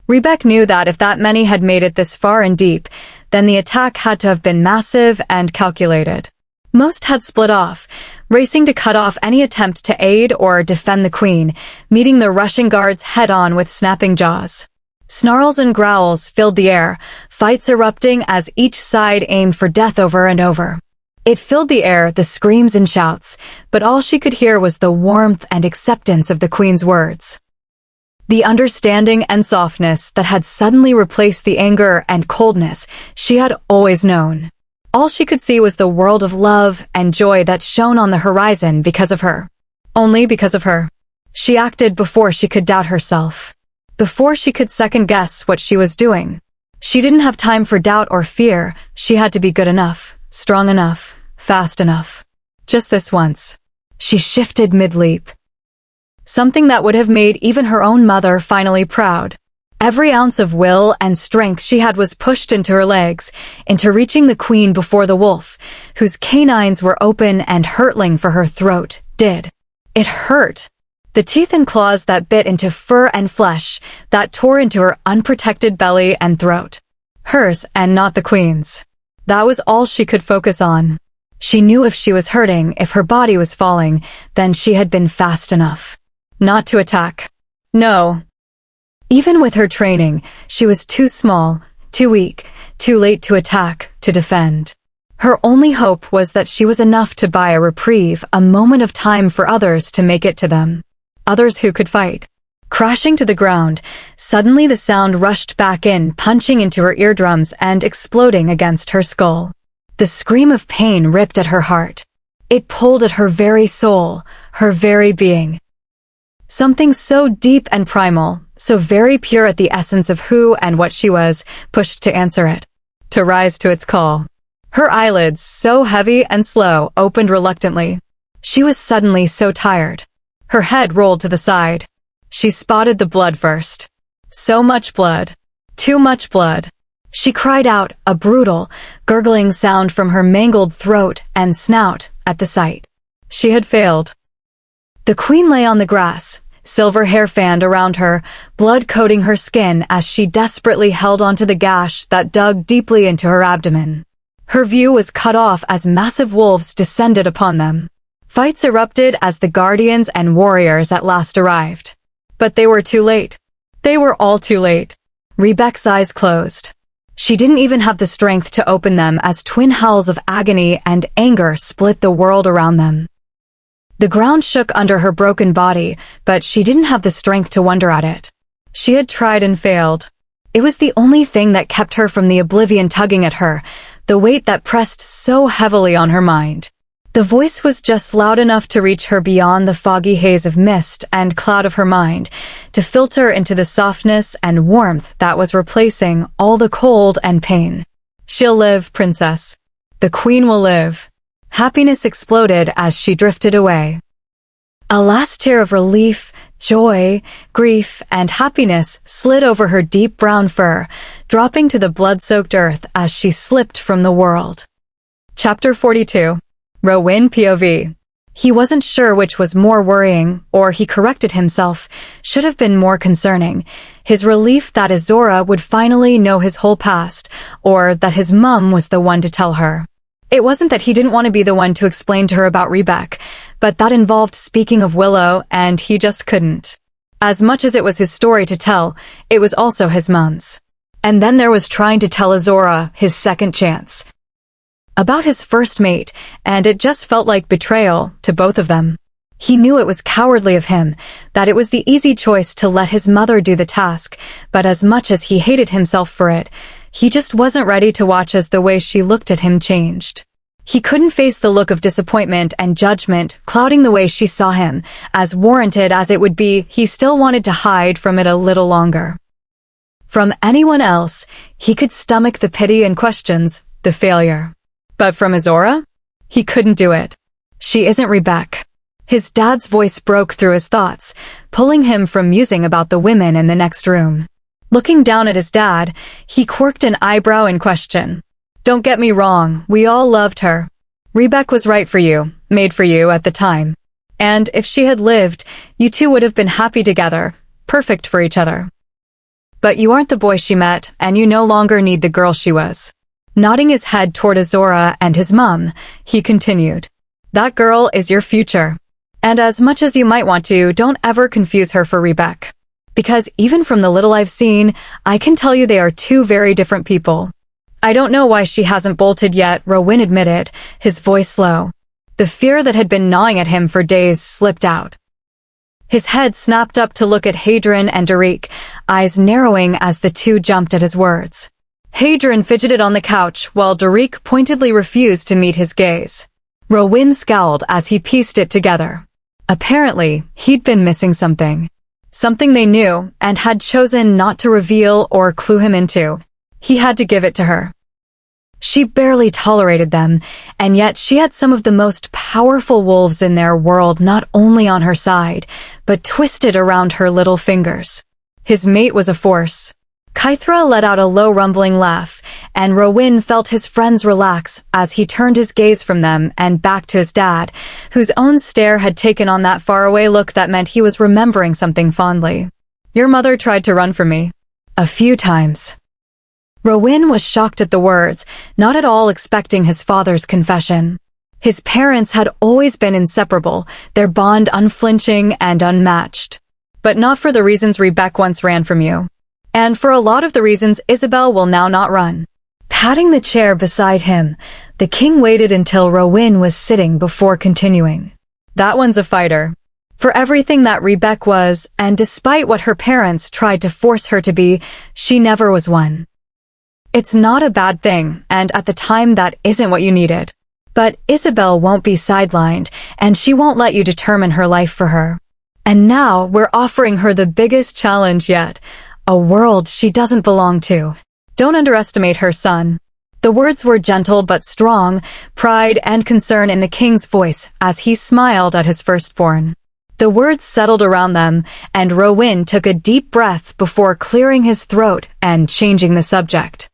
Rebecca knew that if that many had made it this far and deep, then the attack had to have been massive and calculated. Most had split off, racing to cut off any attempt to aid or defend the queen, meeting the rushing guards head-on with snapping jaws. Snarls and growls filled the air, fights erupting as each side aimed for death over and over. It filled the air, the screams and shouts, but all she could hear was the warmth and acceptance of the queen's words. The understanding and softness that had suddenly replaced the anger and coldness she had always known. All she could see was the world of love and joy that shone on the horizon because of her. Only because of her. She acted before she could doubt herself. Before she could second-guess what she was doing. She didn't have time for doubt or fear. She had to be good enough, strong enough, fast enough. Just this once. She shifted mid-leap. Something that would have made even her own mother finally proud. Every ounce of will and strength she had was pushed into her legs, into reaching the queen before the wolf, whose canines were open and hurtling for her throat, did. It hurt. The teeth and claws that bit into fur and flesh, that tore into her unprotected belly and throat. Hers and not the queen's. That was all she could focus on. She knew if she was hurting, if her body was falling, then she had been fast enough. Not to attack. No. Even with her training, she was too small, too weak, too late to attack, to defend. Her only hope was that she was enough to buy a reprieve, a moment of time for others to make it to them. Others who could fight. Crashing to the ground, suddenly the sound rushed back in, punching into her eardrums and exploding against her skull. The scream of pain ripped at her heart. It pulled at her very soul, her very being. Something so deep and primal, so very pure at the essence of who and what she was, pushed to answer it. To rise to its call. Her eyelids, so heavy and slow, opened reluctantly. She was suddenly so tired. Her head rolled to the side. She spotted the blood first. So much blood. Too much blood. She cried out, a brutal, gurgling sound from her mangled throat and snout at the sight. She had failed. The queen lay on the grass, silver hair fanned around her, blood coating her skin as she desperately held onto the gash that dug deeply into her abdomen. Her view was cut off as massive wolves descended upon them. Fights erupted as the guardians and warriors at last arrived. But they were too late. They were all too late. Rebecca's eyes closed. She didn't even have the strength to open them as twin howls of agony and anger split the world around them. The ground shook under her broken body, but she didn't have the strength to wonder at it. She had tried and failed. It was the only thing that kept her from the oblivion tugging at her, the weight that pressed so heavily on her mind. The voice was just loud enough to reach her beyond the foggy haze of mist and cloud of her mind, to filter into the softness and warmth that was replacing all the cold and pain. She'll live, princess. The queen will live. Happiness exploded as she drifted away. A last tear of relief, joy, grief, and happiness slid over her deep brown fur, dropping to the blood-soaked earth as she slipped from the world. Chapter 42. Rowan POV. He wasn't sure which was more worrying, or he corrected himself, should have been more concerning. His relief that Izzorah would finally know his whole past, or that his mum was the one to tell her. It wasn't that he didn't want to be the one to explain to her about Rebecca, but that involved speaking of Willow, and he just couldn't. As much as it was his story to tell, it was also his mum's. And then there was trying to tell Izzorah his second chance. About his first mate, and it just felt like betrayal to both of them. He knew it was cowardly of him, that it was the easy choice to let his mother do the task, but as much as he hated himself for it, he just wasn't ready to watch as the way she looked at him changed. He couldn't face the look of disappointment and judgment clouding the way she saw him, as warranted as it would be. He still wanted to hide from it a little longer. From anyone else, he could stomach the pity and questions, the failure. But from Izzorah? He couldn't do it. She isn't Rebecca. His dad's voice broke through his thoughts, pulling him from musing about the women in the next room. Looking down at his dad, he quirked an eyebrow in question. Don't get me wrong, we all loved her. Rebecca was right for you, made for you at the time. And if she had lived, you two would have been happy together, perfect for each other. But you aren't the boy she met, and you no longer need the girl she was. Nodding his head toward Izzorah and his mum, he continued. That girl is your future. And as much as you might want to, don't ever confuse her for Rebecca. Because even from the little I've seen, I can tell you they are two very different people. I don't know why she hasn't bolted yet, Rowan admitted, his voice low. The fear that had been gnawing at him for days slipped out. His head snapped up to look at Hadrian and Derek, eyes narrowing as the two jumped at his words. Hadrian fidgeted on the couch while Derek pointedly refused to meet his gaze. Rowan scowled as he pieced it together. Apparently, he'd been missing something. Something they knew and had chosen not to reveal or clue him into. He had to give it to her. She barely tolerated them, and yet she had some of the most powerful wolves in their world not only on her side, but twisted around her little fingers. His mate was a force. Izzorah let out a low rumbling laugh, and Rowan felt his friends relax as he turned his gaze from them and back to his dad, whose own stare had taken on that faraway look that meant he was remembering something fondly. Your mother tried to run from me. A few times. Rowan was shocked at the words, not at all expecting his father's confession. His parents had always been inseparable, their bond unflinching and unmatched. But not for the reasons Rebecca once ran from you. And for a lot of the reasons Isabel will now not run. Patting the chair beside him, the king waited until Rowan was sitting before continuing. That one's a fighter. For everything that Rebecca was, and despite what her parents tried to force her to be, she never was one. It's not a bad thing, and at the time that isn't what you needed. But Isabel won't be sidelined, and she won't let you determine her life for her. And now we're offering her the biggest challenge yet, a world she doesn't belong to. Don't underestimate her, son. The words were gentle but strong, pride and concern in the king's voice as he smiled at his firstborn. The words settled around them, and Rowan took a deep breath before clearing his throat and changing the subject.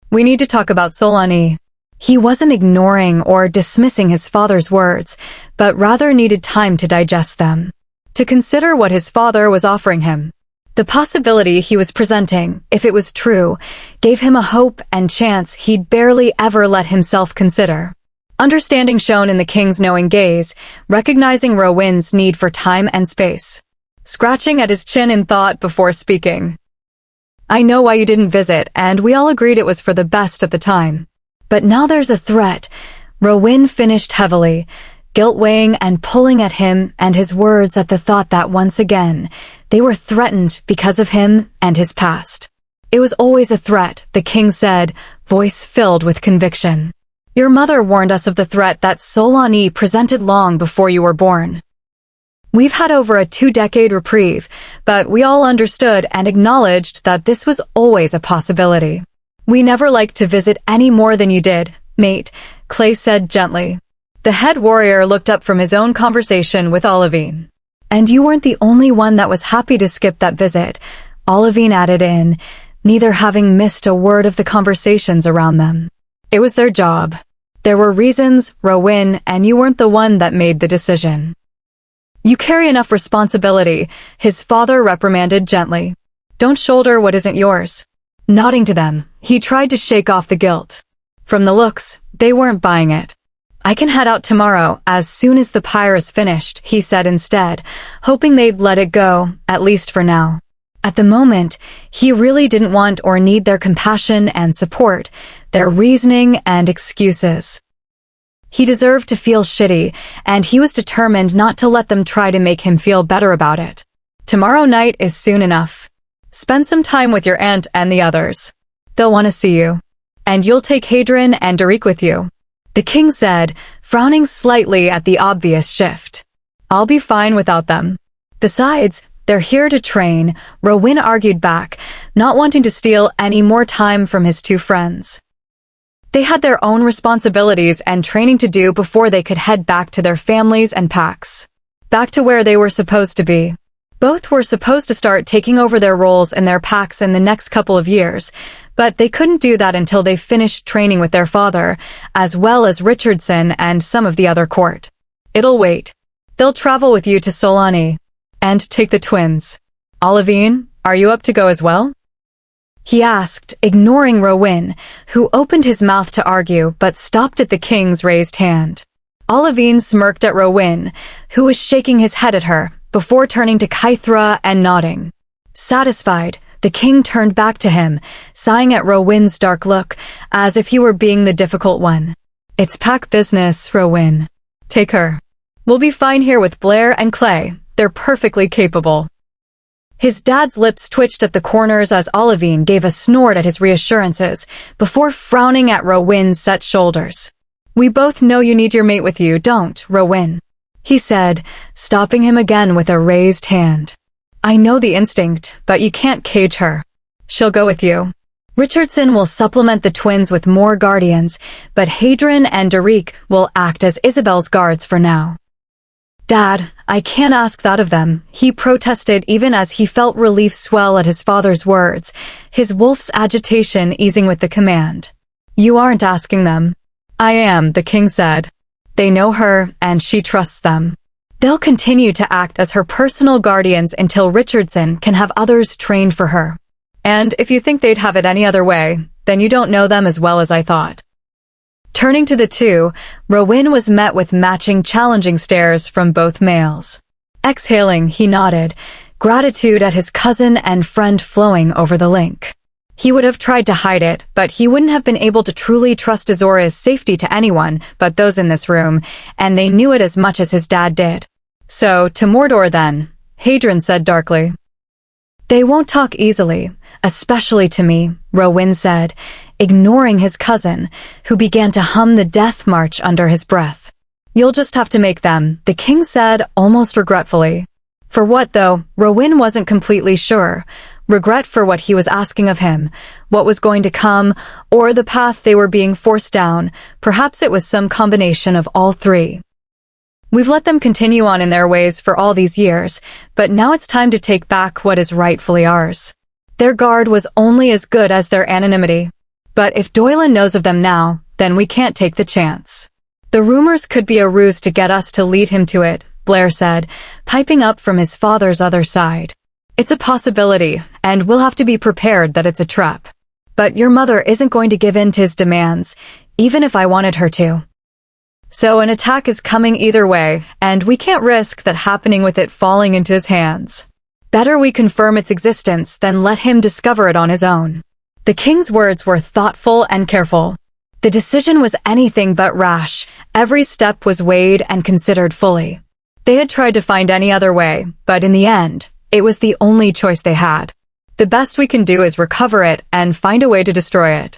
We need to talk about Solani. He wasn't ignoring or dismissing his father's words, but rather needed time to digest them. To consider what his father was offering him. The possibility he was presenting, if it was true, gave him a hope and chance he'd barely ever let himself consider. Understanding shone in the king's knowing gaze, recognizing Rowan's need for time and space. Scratching at his chin in thought before speaking. I know why you didn't visit, and we all agreed it was for the best at the time. But now there's a threat. Rowan finished heavily, guilt weighing and pulling at him and his words at the thought that once again, they were threatened because of him and his past. It was always a threat, the king said, voice filled with conviction. Your mother warned us of the threat that Solani presented long before you were born. We've had over a 2-decade reprieve, but we all understood and acknowledged that this was always a possibility. We never liked to visit any more than you did, mate, Clay said gently. The head warrior looked up from his own conversation with Olivine. And you weren't the only one that was happy to skip that visit, Olivine added in, neither having missed a word of the conversations around them. It was their job. There were reasons, Rowan, and you weren't the one that made the decision. You carry enough responsibility, his father reprimanded gently. Don't shoulder what isn't yours. Nodding to them, he tried to shake off the guilt. From the looks, they weren't buying it. I can head out tomorrow as soon as the pyre is finished, he said instead, hoping they'd let it go, at least for now. At the moment, he really didn't want or need their compassion and support, their reasoning and excuses. He deserved to feel shitty, and he was determined not to let them try to make him feel better about it. Tomorrow night is soon enough. Spend some time with your aunt and the others. They'll want to see you. And you'll take Hadrian and Derek with you. The king said, frowning slightly at the obvious shift. I'll be fine without them. Besides, they're here to train, Rowan argued back, not wanting to steal any more time from his two friends. They had their own responsibilities and training to do before they could head back to their families and packs. Back to where they were supposed to be. Both were supposed to start taking over their roles in their packs in the next couple of years, but they couldn't do that until they finished training with their father, as well as Richardson and some of the other court. It'll wait. They'll travel with you to Solani. And take the twins. Olivine, are you up to go as well? He asked, ignoring Rowan, who opened his mouth to argue but stopped at the king's raised hand. Olivine smirked at Rowan, who was shaking his head at her, before turning to Izzorah and nodding. Satisfied, the king turned back to him, sighing at Rowan's dark look, as if he were being the difficult one. It's pack business, Rowan. Take her. We'll be fine here with Blair and Clay, They're perfectly capable. His dad's lips twitched at the corners as Olivine gave a snort at his reassurances, before frowning at Rowyn's set shoulders. We both know you need your mate with you, don't, Rowyn? He said, stopping him again with a raised hand. I know the instinct, but you can't cage her. She'll go with you. Richardson will supplement the twins with more guardians, but Hadron and Derek will act as Isabel's guards for now. Dad, I can't ask that of them, he protested even as he felt relief swell at his father's words, his wolf's agitation easing with the command. You aren't asking them. I am, the king said. They know her, and she trusts them. They'll continue to act as her personal guardians until Richardson can have others trained for her. And if you think they'd have it any other way, then you don't know them as well as I thought. Turning to the two, Rowyn was met with matching challenging stares from both males. Exhaling, he nodded, gratitude at his cousin and friend flowing over the link. He would have tried to hide it, but he wouldn't have been able to truly trust Izzorah's safety to anyone but those in this room, and they knew it as much as his dad did. So, to Mordor then, Hadron said darkly. They won't talk easily, especially to me, Rowyn said, ignoring his cousin, who began to hum the death march under his breath. You'll just have to make them, the king said almost regretfully. For what, though, Rowyn wasn't completely sure. Regret for what he was asking of him, what was going to come, or the path they were being forced down. Perhaps it was some combination of all three. We've let them continue on in their ways for all these years, but now it's time to take back what is rightfully ours. Their guard was only as good as their anonymity. But if Doylan knows of them now, then we can't take the chance. The rumors could be a ruse to get us to lead him to it, Blair said, piping up from his father's other side. It's a possibility, and we'll have to be prepared that it's a trap. But your mother isn't going to give in to his demands, even if I wanted her to. So an attack is coming either way, and we can't risk that happening with it falling into his hands. Better we confirm its existence than let him discover it on his own. The king's words were thoughtful and careful. The decision was anything but rash. Every step was weighed and considered fully. They had tried to find any other way, but in the end, it was the only choice they had. The best we can do is recover it and find a way to destroy it.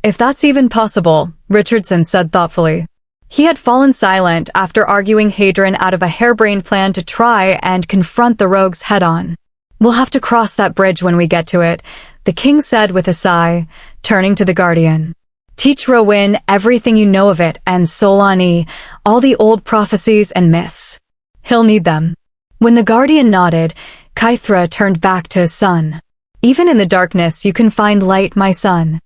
If that's even possible, Richardson said thoughtfully. He had fallen silent after arguing Hadron out of a harebrained plan to try and confront the rogues head-on. We'll have to cross that bridge when we get to it, the king said with a sigh, turning to the guardian. Teach Rowyn everything you know of it and Solani, all the old prophecies and myths. He'll need them. When the guardian nodded, Kythra turned back to his son. Even in the darkness you can find light, my son.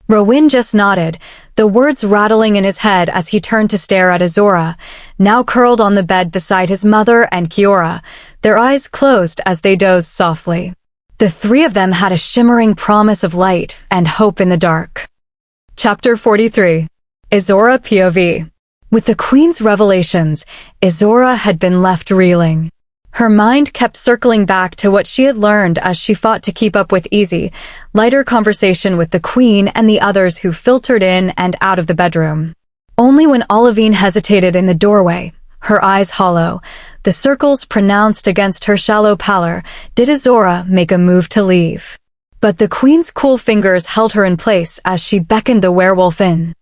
Rowyn just nodded, the words rattling in his head as he turned to stare at Izzorah, now curled on the bed beside his mother and Kiora, their eyes closed as they dozed softly. The three of them had a shimmering promise of light and hope in the dark. Chapter 43. Izzorah POV. With the Queen's revelations, Izzorah had been left reeling. Her mind kept circling back to what she had learned as she fought to keep up with easy, lighter conversation with the Queen and the others who filtered in and out of the bedroom. Only when Olivine hesitated in the doorway, her eyes hollow, the circles pronounced against her shallow pallor, did Izzorah make a move to leave. But the Queen's cool fingers held her in place as she beckoned the werewolf in.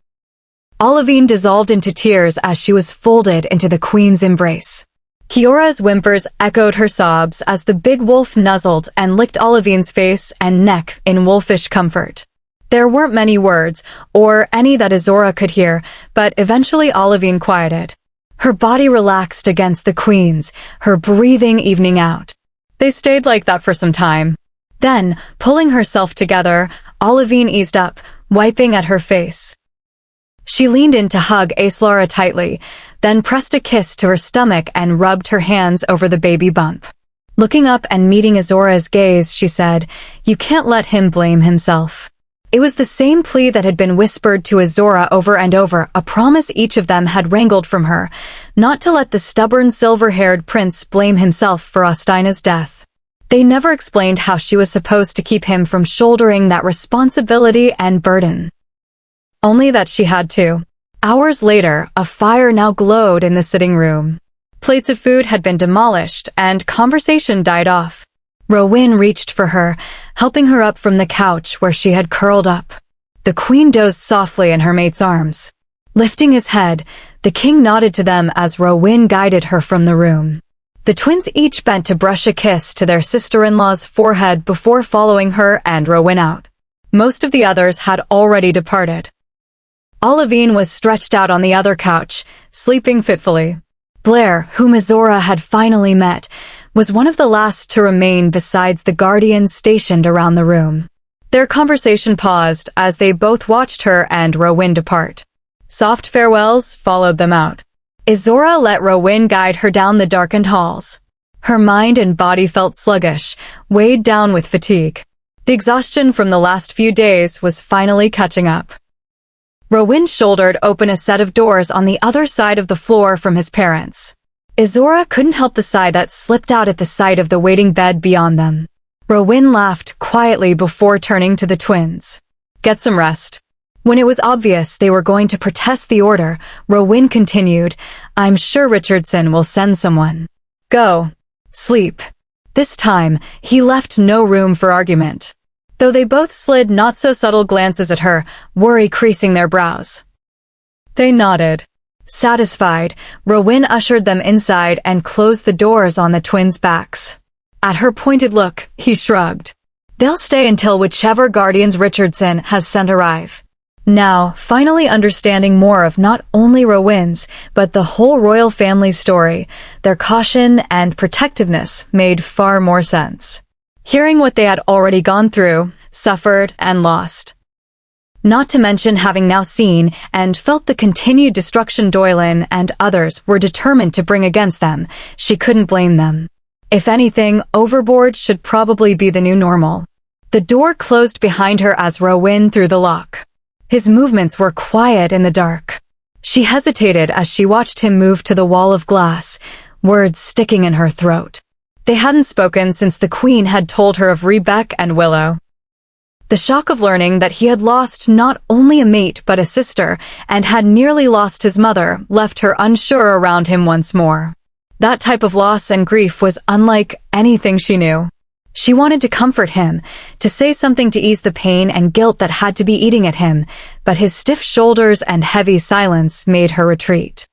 Olivine dissolved into tears as she was folded into the Queen's embrace. Kiora's whimpers echoed her sobs as the big wolf nuzzled and licked Olivine's face and neck in wolfish comfort. There weren't many words, or any that Izzorah could hear, but eventually Olivine quieted. Her body relaxed against the Queen's, her breathing evening out. They stayed like that for some time. Then, pulling herself together, Olivine eased up, wiping at her face. She leaned in to hug Izzorah tightly, then pressed a kiss to her stomach and rubbed her hands over the baby bump. Looking up and meeting Izzorah's gaze, she said, "You can't let him blame himself." It was the same plea that had been whispered to Izzorah over and over, a promise each of them had wrangled from her, not to let the stubborn silver-haired prince blame himself for Ostina's death. They never explained how she was supposed to keep him from shouldering that responsibility and burden. Only that she had to. Hours later, a fire now glowed in the sitting room. Plates of food had been demolished, and conversation died off. Rowan reached for her, helping her up from the couch where she had curled up. The queen dozed softly in her mate's arms. Lifting his head, the king nodded to them as Rowan guided her from the room. The twins each bent to brush a kiss to their sister-in-law's forehead before following her and Rowan out. Most of the others had already departed. Olivine was stretched out on the other couch, sleeping fitfully. Blair, whom Izzorah had finally met, was one of the last to remain besides the guardians stationed around the room. Their conversation paused as they both watched her and Rowan depart. Soft farewells followed them out. Izzorah let Rowan guide her down the darkened halls. Her mind and body felt sluggish, weighed down with fatigue. The exhaustion from the last few days was finally catching up. Rowan shouldered open a set of doors on the other side of the floor from his parents. Izzorah couldn't help the sigh that slipped out at the sight of the waiting bed beyond them. Rowan laughed quietly before turning to the twins. Get some rest. When it was obvious they were going to protest the order, Rowan continued, I'm sure Richardson will send someone. Go. Sleep. This time, he left no room for argument. Though they both slid not-so-subtle glances at her, worry creasing their brows. They nodded. Satisfied, Rowan ushered them inside and closed the doors on the twins' backs. At her pointed look, he shrugged. They'll stay until whichever guardians Richardson has sent arrive. Now, finally understanding more of not only Rowan's, but the whole royal family's story, their caution and protectiveness made far more sense. Hearing what they had already gone through, suffered, and lost. Not to mention having now seen and felt the continued destruction Doylin and others were determined to bring against them, she couldn't blame them. If anything, overboard should probably be the new normal. The door closed behind her as Rowan threw the lock. His movements were quiet in the dark. She hesitated as she watched him move to the wall of glass, words sticking in her throat. They hadn't spoken since the Queen had told her of Rebecca and Willow. The shock of learning that he had lost not only a mate but a sister and had nearly lost his mother left her unsure around him once more. That type of loss and grief was unlike anything she knew. She wanted to comfort him, to say something to ease the pain and guilt that had to be eating at him, but his stiff shoulders and heavy silence made her retreat.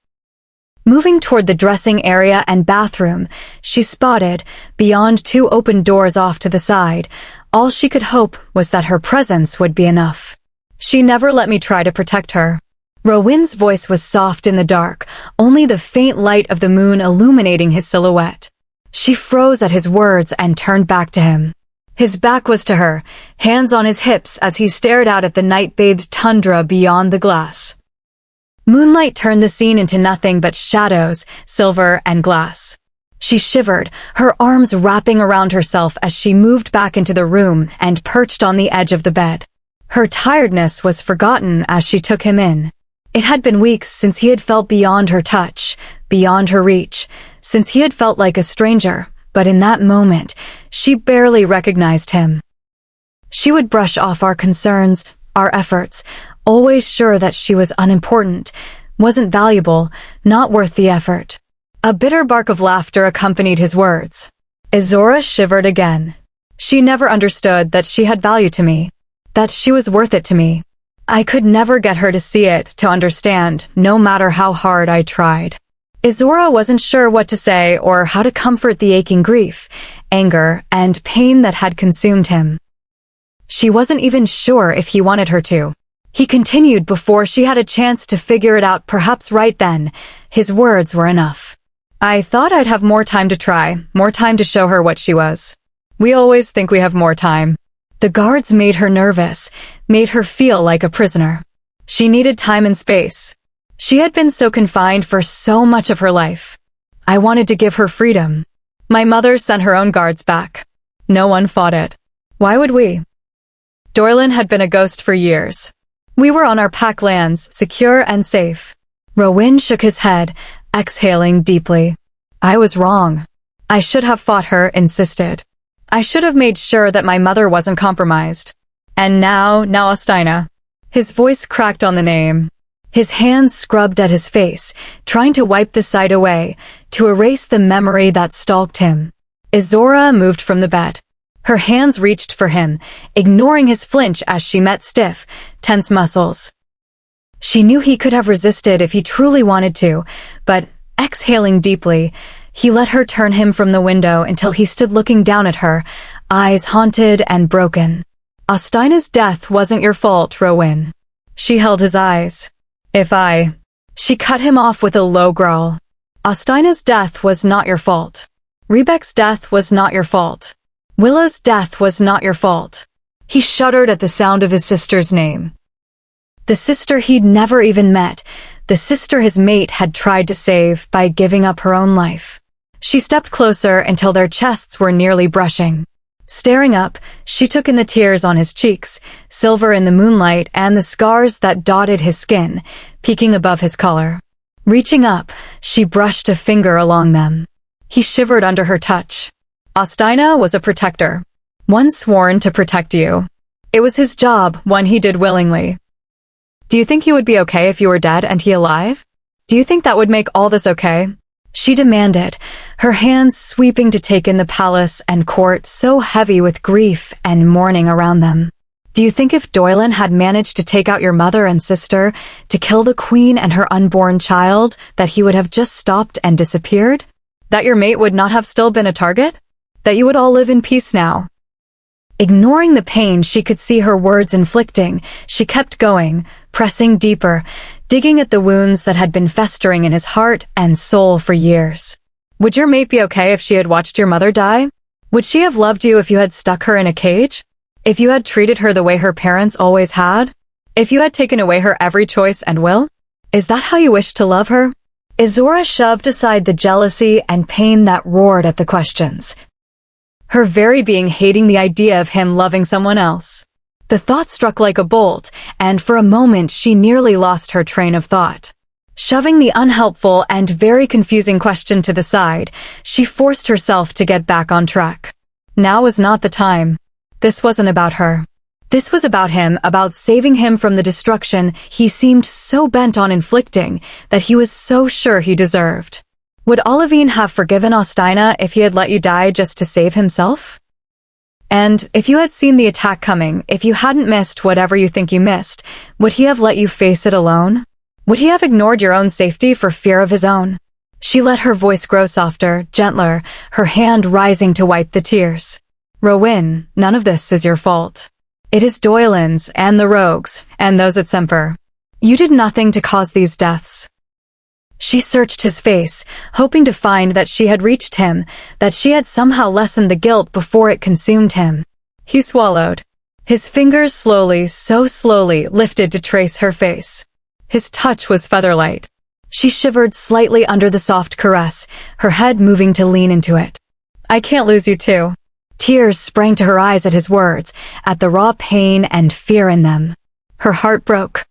Moving toward the dressing area and bathroom, she spotted, beyond two open doors off to the side, all she could hope was that her presence would be enough. She never let me try to protect her. Rowan's voice was soft in the dark, only the faint light of the moon illuminating his silhouette. She froze at his words and turned back to him. His back was to her, hands on his hips as he stared out at the night-bathed tundra beyond the glass. Moonlight turned the scene into nothing but shadows, silver, and glass. She shivered, her arms wrapping around herself as she moved back into the room and perched on the edge of the bed. Her tiredness was forgotten as she took him in. It had been weeks since he had felt beyond her touch, beyond her reach, since he had felt like a stranger, but in that moment, she barely recognized him. She would brush off our concerns, our efforts, always sure that she was unimportant, wasn't valuable, not worth the effort. A bitter bark of laughter accompanied his words. Izzorah shivered again. She never understood that she had value to me, that she was worth it to me. I could never get her to see it, to understand, no matter how hard I tried. Izzorah wasn't sure what to say or how to comfort the aching grief, anger, and pain that had consumed him. She wasn't even sure if he wanted her to. He continued before she had a chance to figure it out, perhaps right then. His words were enough. I thought I'd have more time to try, more time to show her what she was. We always think we have more time. The guards made her nervous, made her feel like a prisoner. She needed time and space. She had been so confined for so much of her life. I wanted to give her freedom. My mother sent her own guards back. No one fought it. Why would we? Doylin had been a ghost for years. We were on our pact lands, secure and safe. Rowan shook his head, exhaling deeply. I was wrong. I should have fought her, insisted. I should have made sure that my mother wasn't compromised. And now Ostina. His voice cracked on the name. His hands scrubbed at his face, trying to wipe the sight away, to erase the memory that stalked him. Izzorah moved from the bed. Her hands reached for him, ignoring his flinch as she met stiff, tense muscles. She knew he could have resisted if he truly wanted to, but, exhaling deeply, he let her turn him from the window until he stood looking down at her, eyes haunted and broken. Austina's death wasn't your fault, Rowan. She held his eyes. She cut him off with a low growl. Austina's death was not your fault. Rebek's death was not your fault. Willow's death was not your fault. He shuddered at the sound of his sister's name. The sister he'd never even met, the sister his mate had tried to save by giving up her own life. She stepped closer until their chests were nearly brushing. Staring up, she took in the tears on his cheeks, silver in the moonlight, and the scars that dotted his skin, peeking above his collar. Reaching up, she brushed a finger along them. He shivered under her touch. Austina was a protector. One sworn to protect you. It was his job, one he did willingly. Do you think he would be okay if you were dead and he alive? Do you think that would make all this okay? She demanded, her hands sweeping to take in the palace and court so heavy with grief and mourning around them. Do you think if Doylan had managed to take out your mother and sister, to kill the queen and her unborn child, that he would have just stopped and disappeared? That your mate would not have still been a target? That you would all live in peace now? Ignoring the pain she could see her words inflicting, she kept going, pressing deeper, digging at the wounds that had been festering in his heart and soul for years. Would your mate be okay if she had watched your mother die? Would she have loved you if you had stuck her in a cage? If you had treated her the way her parents always had? If you had taken away her every choice and will? Is that how you wish to love her? Izzorah shoved aside the jealousy and pain that roared at the questions. Her very being hating the idea of him loving someone else. The thought struck like a bolt, and for a moment she nearly lost her train of thought. Shoving the unhelpful and very confusing question to the side, she forced herself to get back on track. Now was not the time. This wasn't about her. This was about him, about saving him from the destruction he seemed so bent on inflicting that he was so sure he deserved. Would Olivine have forgiven Austina if he had let you die just to save himself? And if you had seen the attack coming, if you hadn't missed whatever you think you missed, would he have let you face it alone? Would he have ignored your own safety for fear of his own? She let her voice grow softer, gentler, her hand rising to wipe the tears. Rowan, none of this is your fault. It is Doylan's and the rogues, and those at Semper. You did nothing to cause these deaths. She searched his face, hoping to find that she had reached him, that she had somehow lessened the guilt before it consumed him. He swallowed. His fingers slowly, so slowly, lifted to trace her face. His touch was featherlight. She shivered slightly under the soft caress, her head moving to lean into it. I can't lose you too. Tears sprang to her eyes at his words, at the raw pain and fear in them. Her heart broke.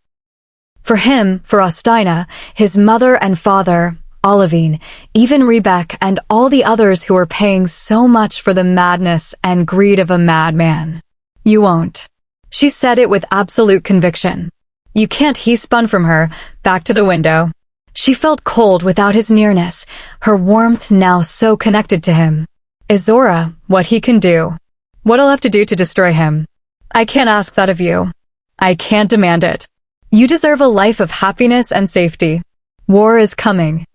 For him, for Austina, his mother and father, Olivine, even Rebek and all the others who were paying so much for the madness and greed of a madman. You won't. She said it with absolute conviction. You can't. He spun from her, back to the window. She felt cold without his nearness, her warmth now so connected to him. Izzorah, what he can do. What I'll have to do to destroy him. I can't ask that of you. I can't demand it. You deserve a life of happiness and safety. War is coming.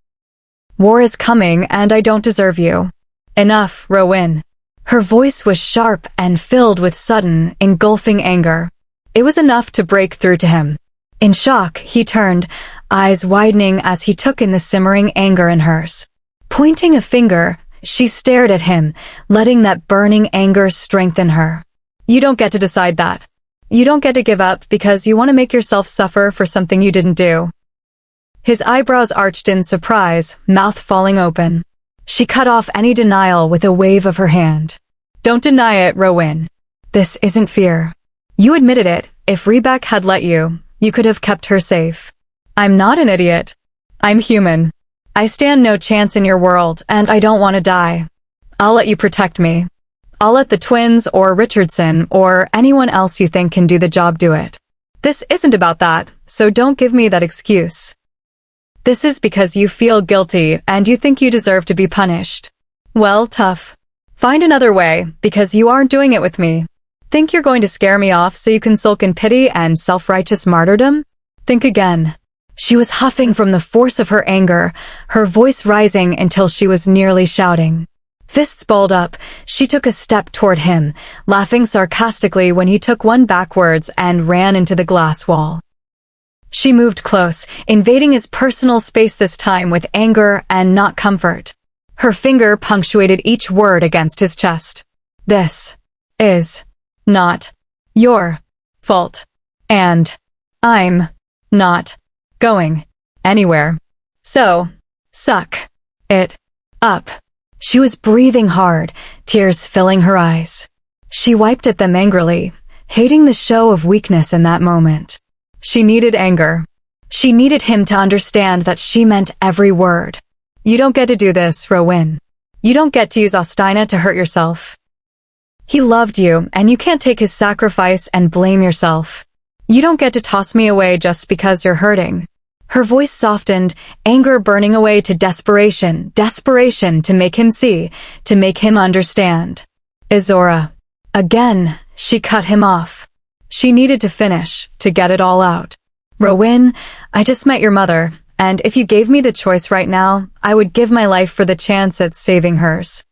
War is coming, and I don't deserve you. Enough, Rowan. Her voice was sharp and filled with sudden, engulfing anger. It was enough to break through to him. In shock, he turned, eyes widening as he took in the simmering anger in hers. Pointing a finger, she stared at him, letting that burning anger strengthen her. You don't get to decide that. You don't get to give up because you want to make yourself suffer for something you didn't do. His eyebrows arched in surprise, mouth falling open. She cut off any denial with a wave of her hand. Don't deny it, Rowan. This isn't fear. You admitted it. If Rebek had let you, you could have kept her safe. I'm not an idiot. I'm human. I stand no chance in your world, and I don't want to die. I'll let you protect me. I'll let the twins or Richardson or anyone else you think can do the job do it. This isn't about that, so don't give me that excuse. This is because you feel guilty and you think you deserve to be punished. Well, tough. Find another way, because you aren't doing it with me. Think you're going to scare me off so you can sulk in pity and self-righteous martyrdom? Think again. She was huffing from the force of her anger, her voice rising until she was nearly shouting. Fists balled up, she took a step toward him, laughing sarcastically when he took one backwards and ran into the glass wall. She moved close, invading his personal space this time with anger and not comfort. Her finger punctuated each word against his chest. This is not your fault. And I'm not going anywhere. So, suck it up. She was breathing hard, tears filling her eyes. She wiped at them angrily, hating the show of weakness in that moment. She needed anger. She needed him to understand that she meant every word. You don't get to do this, Rowan. You don't get to use Ostina to hurt yourself. He loved you, and you can't take his sacrifice and blame yourself. You don't get to toss me away just because you're hurting. Her voice softened, anger burning away to desperation to make him see, to make him understand. Izzorah. Again, she cut him off. She needed to finish, to get it all out. Rowan, I just met your mother, and if you gave me the choice right now, I would give my life for the chance at saving hers.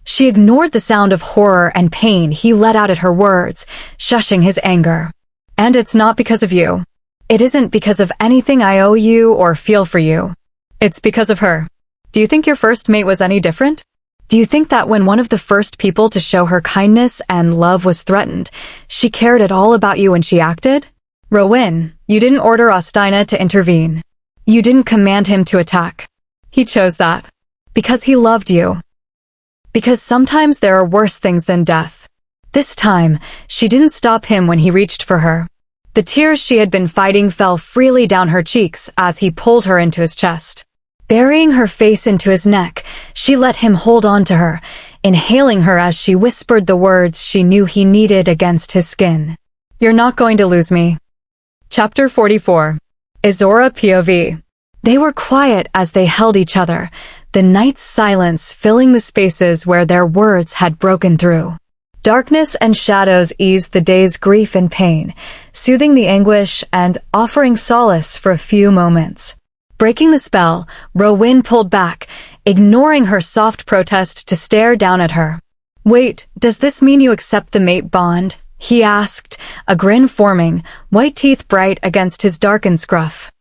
She ignored the sound of horror and pain he let out at her words, shushing his anger. And it's not because of you. It isn't because of anything I owe you or feel for you. It's because of her. Do you think your first mate was any different? Do you think that when one of the first people to show her kindness and love was threatened, she cared at all about you when she acted? Rowan, you didn't order Ostina to intervene. You didn't command him to attack. He chose that. Because he loved you. Because sometimes there are worse things than death. This time, she didn't stop him when he reached for her. The tears she had been fighting fell freely down her cheeks as he pulled her into his chest. Burying her face into his neck, she let him hold on to her, inhaling her as she whispered the words she knew he needed against his skin. You're not going to lose me. Chapter 44. Izzorah POV. They were quiet as they held each other, the night's silence filling the spaces where their words had broken through. Darkness and shadows eased the day's grief and pain, soothing the anguish and offering solace for a few moments. Breaking the spell, Rowan pulled back, ignoring her soft protest to stare down at her. Wait, does this mean you accept the mate bond? He asked, a grin forming, white teeth bright against his darkened scruff.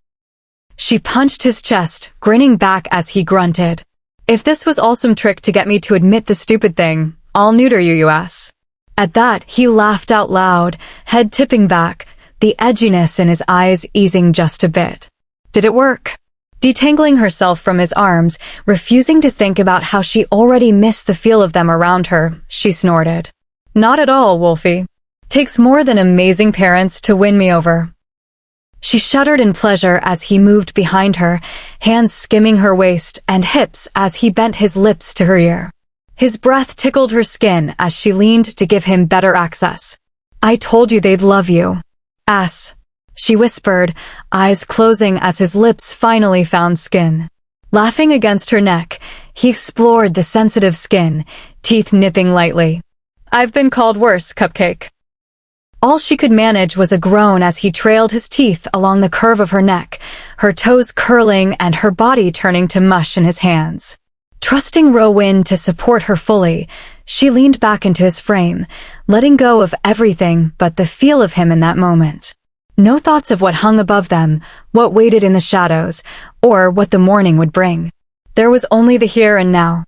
She punched his chest, grinning back as he grunted. If this was all some trick to get me to admit the stupid thing, I'll neuter you ass. At that, he laughed out loud, head tipping back, the edginess in his eyes easing just a bit. Did it work? Detangling herself from his arms, refusing to think about how she already missed the feel of them around her, she snorted. Not at all, Wolfie. Takes more than amazing parents to win me over. She shuddered in pleasure as he moved behind her, hands skimming her waist and hips as he bent his lips to her ear. His breath tickled her skin as she leaned to give him better access. I told you they'd love you. Ass. She whispered, eyes closing as his lips finally found skin. Laughing against her neck, he explored the sensitive skin, teeth nipping lightly. I've been called worse, Cupcake. All she could manage was a groan as he trailed his teeth along the curve of her neck, her toes curling and her body turning to mush in his hands. Trusting Rowan to support her fully, she leaned back into his frame, letting go of everything but the feel of him in that moment. No thoughts of what hung above them, what waited in the shadows, or what the morning would bring. There was only the here and now.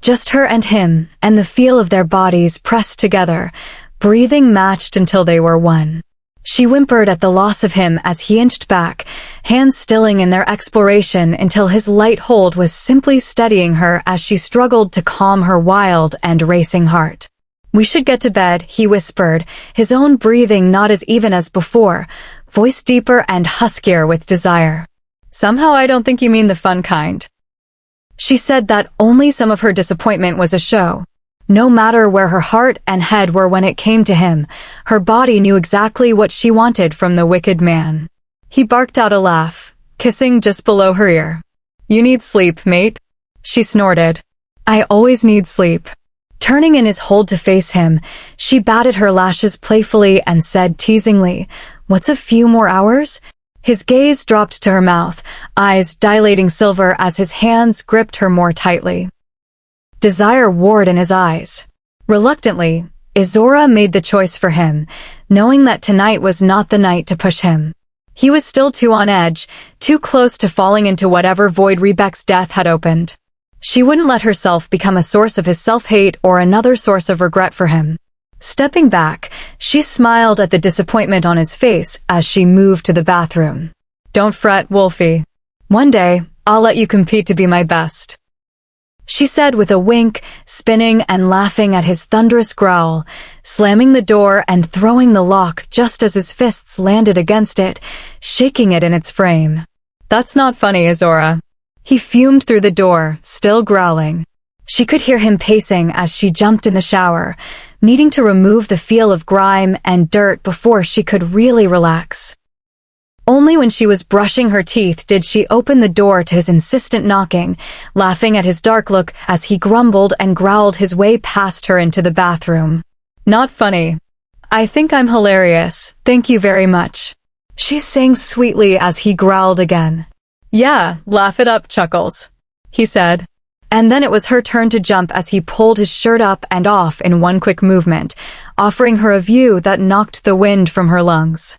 Just her and him, and the feel of their bodies pressed together, breathing matched until they were one. She whimpered at the loss of him as he inched back, hands stilling in their exploration until his light hold was simply steadying her as she struggled to calm her wild and racing heart. We should get to bed, he whispered, his own breathing not as even as before, voice deeper and huskier with desire. Somehow I don't think you mean the fun kind. She said that only some of her disappointment was a show. No matter where her heart and head were when it came to him, her body knew exactly what she wanted from the wicked man. He barked out a laugh, kissing just below her ear. "You need sleep, mate," she snorted. "I always need sleep." Turning in his hold to face him, she batted her lashes playfully and said teasingly, "What's a few more hours?" His gaze dropped to her mouth, eyes dilating silver as his hands gripped her more tightly. Desire warred in his eyes. Reluctantly, Izzorah made the choice for him, knowing that tonight was not the night to push him. He was still too on edge, too close to falling into whatever void Rebek's death had opened. She wouldn't let herself become a source of his self-hate or another source of regret for him. Stepping back, she smiled at the disappointment on his face as she moved to the bathroom. "Don't fret, Wolfie. One day, I'll let you compete to be my best," she said with a wink, spinning and laughing at his thunderous growl, slamming the door and throwing the lock just as his fists landed against it, shaking it in its frame. "That's not funny, Izzorah." He fumed through the door, still growling. She could hear him pacing as she jumped in the shower, needing to remove the feel of grime and dirt before she could really relax. Only when she was brushing her teeth did she open the door to his insistent knocking, laughing at his dark look as he grumbled and growled his way past her into the bathroom. "Not funny. I think I'm hilarious, thank you very much," she sang sweetly as he growled again. "Yeah, laugh it up, Chuckles," he said. And then it was her turn to jump as he pulled his shirt up and off in one quick movement, offering her a view that knocked the wind from her lungs.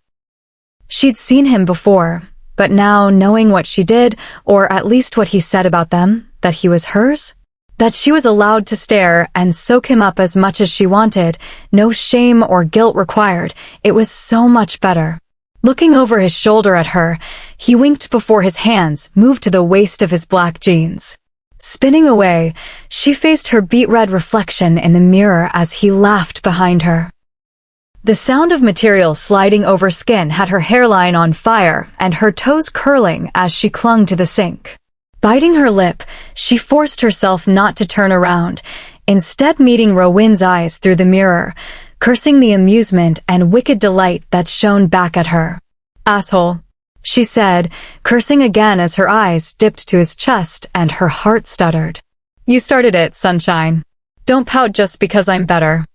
She'd seen him before, but now knowing what she did, or at least what he said about them, that he was hers, that she was allowed to stare and soak him up as much as she wanted, no shame or guilt required, it was so much better. Looking over his shoulder at her, he winked before his hands moved to the waist of his black jeans. Spinning away, she faced her beet-red reflection in the mirror as he laughed behind her. The sound of material sliding over skin had her hairline on fire and her toes curling as she clung to the sink. Biting her lip, she forced herself not to turn around, instead meeting Rowyn's eyes through the mirror, cursing the amusement and wicked delight that shone back at her. "Asshole," she said, cursing again as her eyes dipped to his chest and her heart stuttered. "You started it, sunshine. Don't pout just because I'm better,"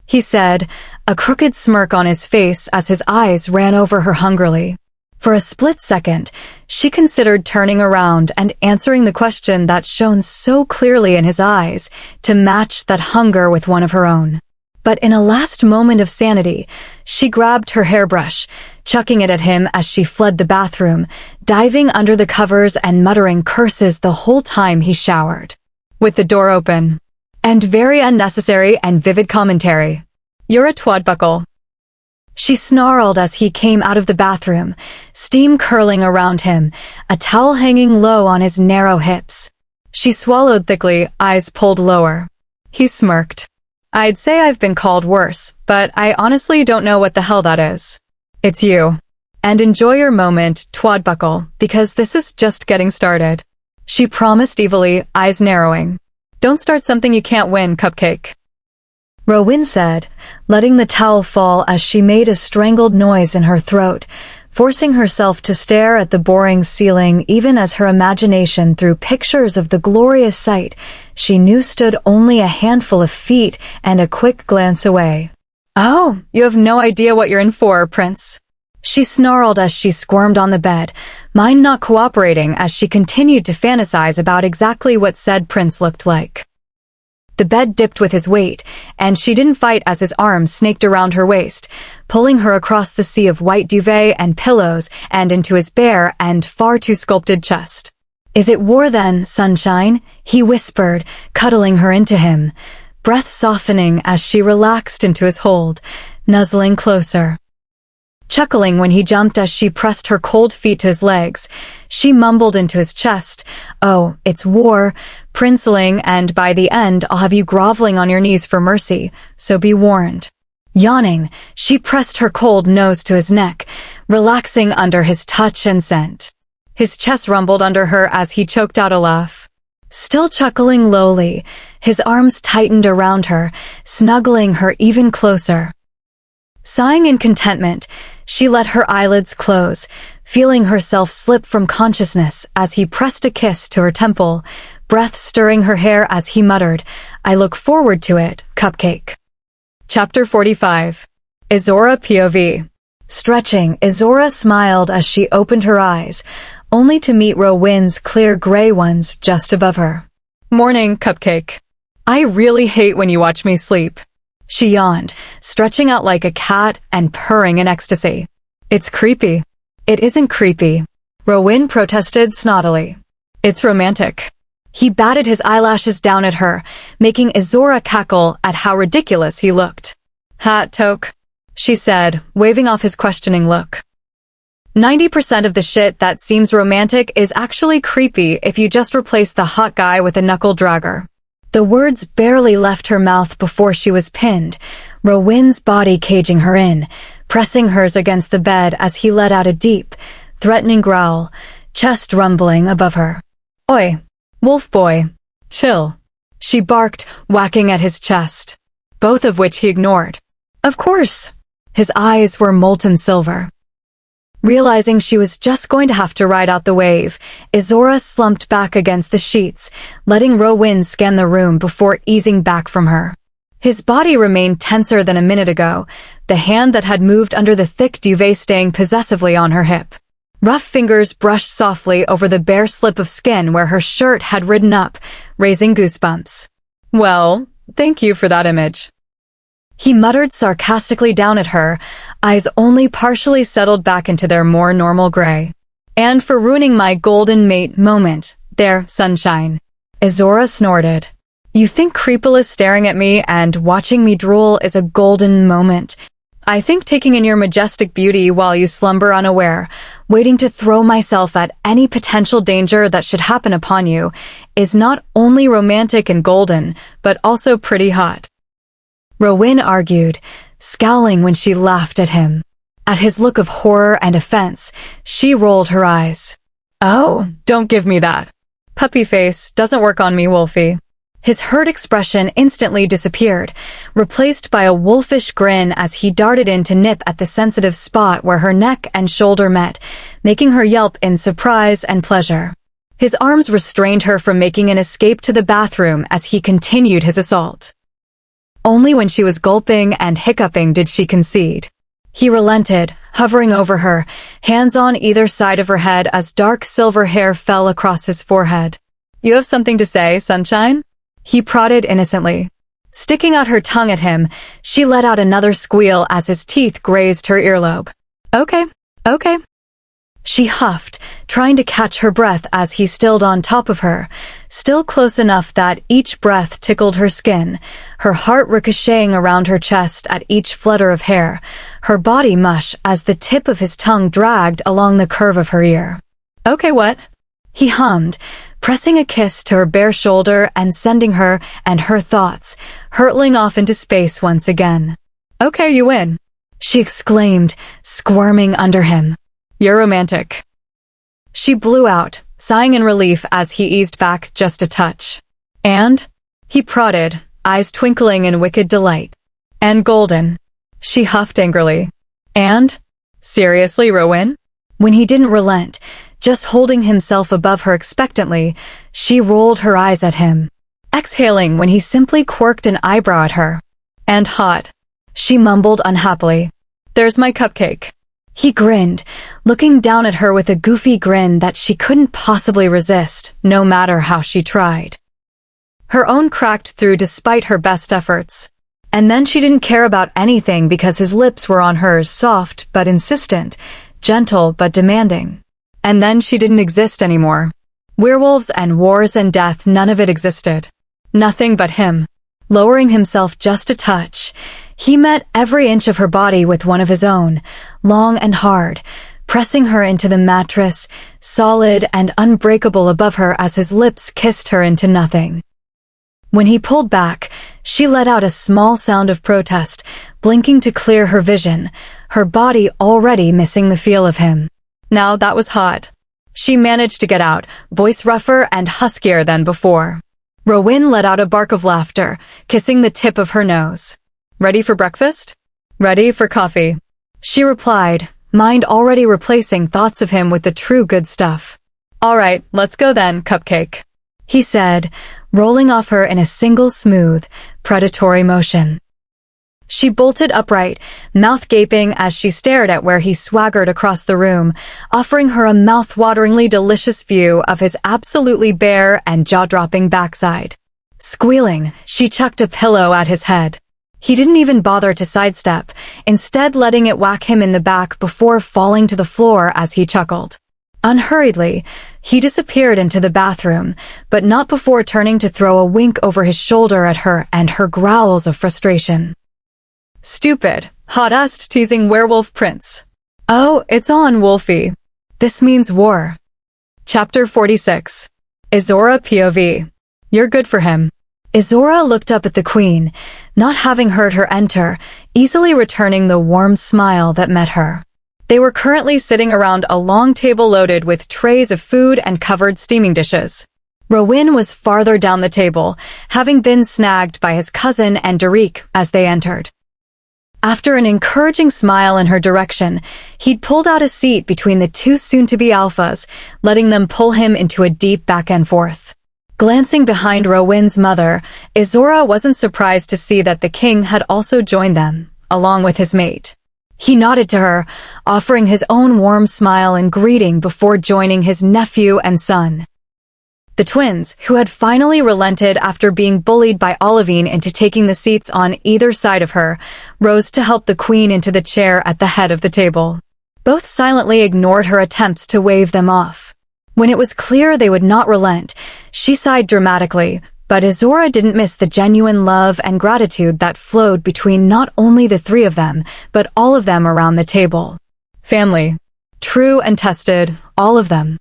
he said, a crooked smirk on his face as his eyes ran over her hungrily. For a split second, she considered turning around and answering the question that shone so clearly in his eyes to match that hunger with one of her own. But in a last moment of sanity, she grabbed her hairbrush, chucking it at him as she fled the bathroom, diving under the covers and muttering curses the whole time he showered. With the door open. And very unnecessary and vivid commentary. "You're a twadbuckle," she snarled as he came out of the bathroom, steam curling around him, a towel hanging low on his narrow hips. She swallowed thickly, eyes pulled lower. He smirked. "I'd say I've been called worse, but I honestly don't know what the hell that is. It's you. And enjoy your moment, twadbuckle, because this is just getting started," she promised evilly, eyes narrowing. "Don't start something you can't win, cupcake," Rowyn said, letting the towel fall as she made a strangled noise in her throat, forcing herself to stare at the boring ceiling even as her imagination threw pictures of the glorious sight she knew stood only a handful of feet and a quick glance away. "Oh, you have no idea what you're in for, Prince," she snarled as she squirmed on the bed, mind not cooperating as she continued to fantasize about exactly what said prince looked like. The bed dipped with his weight, and she didn't fight as his arms snaked around her waist, pulling her across the sea of white duvet and pillows and into his bare and far too sculpted chest. "Is it war then, sunshine?" he whispered, cuddling her into him, breath softening as she relaxed into his hold, nuzzling closer. Chuckling when he jumped as she pressed her cold feet to his legs, she mumbled into his chest, "Oh, it's war, princeling, and by the end I'll have you groveling on your knees for mercy, so be warned." Yawning, she pressed her cold nose to his neck, relaxing under his touch and scent. His chest rumbled under her as he choked out a laugh. Still chuckling lowly, his arms tightened around her, snuggling her even closer. Sighing in contentment, she let her eyelids close, feeling herself slip from consciousness as he pressed a kiss to her temple, breath stirring her hair as he muttered, "I look forward to it, cupcake." Chapter 45. Izzorah POV. Stretching, Izzorah smiled as she opened her eyes, only to meet Rowan's clear gray ones just above her. "Morning, cupcake. I really hate when you watch me sleep." She yawned, stretching out like a cat and purring in ecstasy. "It's creepy." "It isn't creepy," Rowan protested snottily. "It's romantic." He batted his eyelashes down at her, making Izzorah cackle at how ridiculous he looked. "Hat toke," she said, waving off his questioning look. 90% of the shit that seems romantic is actually creepy if you just replace the hot guy with a knuckle dragger. The words barely left her mouth before she was pinned, Rowan's body caging her in, pressing hers against the bed as he let out a deep, threatening growl, chest rumbling above her. "Oi, wolf boy, chill," she barked, whacking at his chest, both of which he ignored. "Of course." His eyes were molten silver. Realizing she was just going to have to ride out the wave, Izzorah slumped back against the sheets, letting Rowan scan the room before easing back from her. His body remained tenser than a minute ago, the hand that had moved under the thick duvet staying possessively on her hip. Rough fingers brushed softly over the bare slip of skin where her shirt had ridden up, raising goosebumps. "Well, thank you for that image." He muttered sarcastically down at her, eyes only partially settled back into their more normal gray. "And for ruining my golden mate moment, there, sunshine." Izzorah snorted. "You think Creepel is staring at me and watching me drool is a golden moment. I think taking in your majestic beauty while you slumber unaware, waiting to throw myself at any potential danger that should happen upon you, is not only romantic and golden, but also pretty hot." Rowan argued, scowling when she laughed at him. At his look of horror and offense, she rolled her eyes. "Oh, don't give me that. Puppy face doesn't work on me, Wolfie." His hurt expression instantly disappeared, replaced by a wolfish grin as he darted in to nip at the sensitive spot where her neck and shoulder met, making her yelp in surprise and pleasure. His arms restrained her from making an escape to the bathroom as he continued his assault. Only when she was gulping and hiccuping did she concede. He relented, hovering over her, hands on either side of her head as dark silver hair fell across his forehead. "You have something to say, sunshine?" He prodded innocently. Sticking out her tongue at him, she let out another squeal as his teeth grazed her earlobe. Okay. She huffed, trying to catch her breath as he stilled on top of her, still close enough that each breath tickled her skin, her heart ricocheting around her chest at each flutter of hair, her body mush as the tip of his tongue dragged along the curve of her ear. "Okay, what?" He hummed, pressing a kiss to her bare shoulder and sending her and her thoughts, hurtling off into space once again. "Okay, you win," she exclaimed, squirming under him. "You're romantic." She blew out, sighing in relief as he eased back just a touch. "And?" He prodded, eyes twinkling in wicked delight. "And golden." She huffed angrily. "And? Seriously, Rowan?" When he didn't relent, just holding himself above her expectantly, she rolled her eyes at him, exhaling when he simply quirked an eyebrow at her. "And hot," she mumbled unhappily. "There's my cupcake." He grinned, looking down at her with a goofy grin that she couldn't possibly resist, no matter how she tried. Her own cracked through despite her best efforts. And then she didn't care about anything because his lips were on hers, soft but insistent, gentle but demanding. And then she didn't exist anymore. Werewolves and wars and death, none of it existed. Nothing but him. Lowering himself just a touch, he met every inch of her body with one of his own, long and hard, pressing her into the mattress, solid and unbreakable above her as his lips kissed her into nothing. When he pulled back, she let out a small sound of protest, blinking to clear her vision, her body already missing the feel of him. Now that was hot. She managed to get out, voice rougher and huskier than before. Rowan let out a bark of laughter, kissing the tip of her nose. "Ready for breakfast?" "Ready for coffee," she replied, mind already replacing thoughts of him with the true good stuff. "All right, let's go then, Cupcake," he said, rolling off her in a single smooth, predatory motion. She bolted upright, mouth gaping as she stared at where he swaggered across the room, offering her a mouth-wateringly delicious view of his absolutely bare and jaw-dropping backside. Squealing, she chucked a pillow at his head. He didn't even bother to sidestep, instead letting it whack him in the back before falling to the floor as he chuckled. Unhurriedly, he disappeared into the bathroom, but not before turning to throw a wink over his shoulder at her and her growls of frustration. "Stupid, hot-assed teasing werewolf prince. Oh, it's on, Wolfie. This means war." Chapter 46. Izzorah POV. You're good for him. Izzorah looked up at the queen, not having heard her enter, easily returning the warm smile that met her. They were currently sitting around a long table loaded with trays of food and covered steaming dishes. Rowan was farther down the table, having been snagged by his cousin and Derek as they entered. After an encouraging smile in her direction, he'd pulled out a seat between the two soon-to-be alphas, letting them pull him into a deep back-and-forth. Glancing behind Rowan's mother, Izzorah wasn't surprised to see that the king had also joined them, along with his mate. He nodded to her, offering his own warm smile and greeting before joining his nephew and son. The twins, who had finally relented after being bullied by Olivine into taking the seats on either side of her, rose to help the queen into the chair at the head of the table. Both silently ignored her attempts to wave them off. When it was clear they would not relent, she sighed dramatically, but Izzorah didn't miss the genuine love and gratitude that flowed between not only the three of them, but all of them around the table. Family. True and tested, all of them.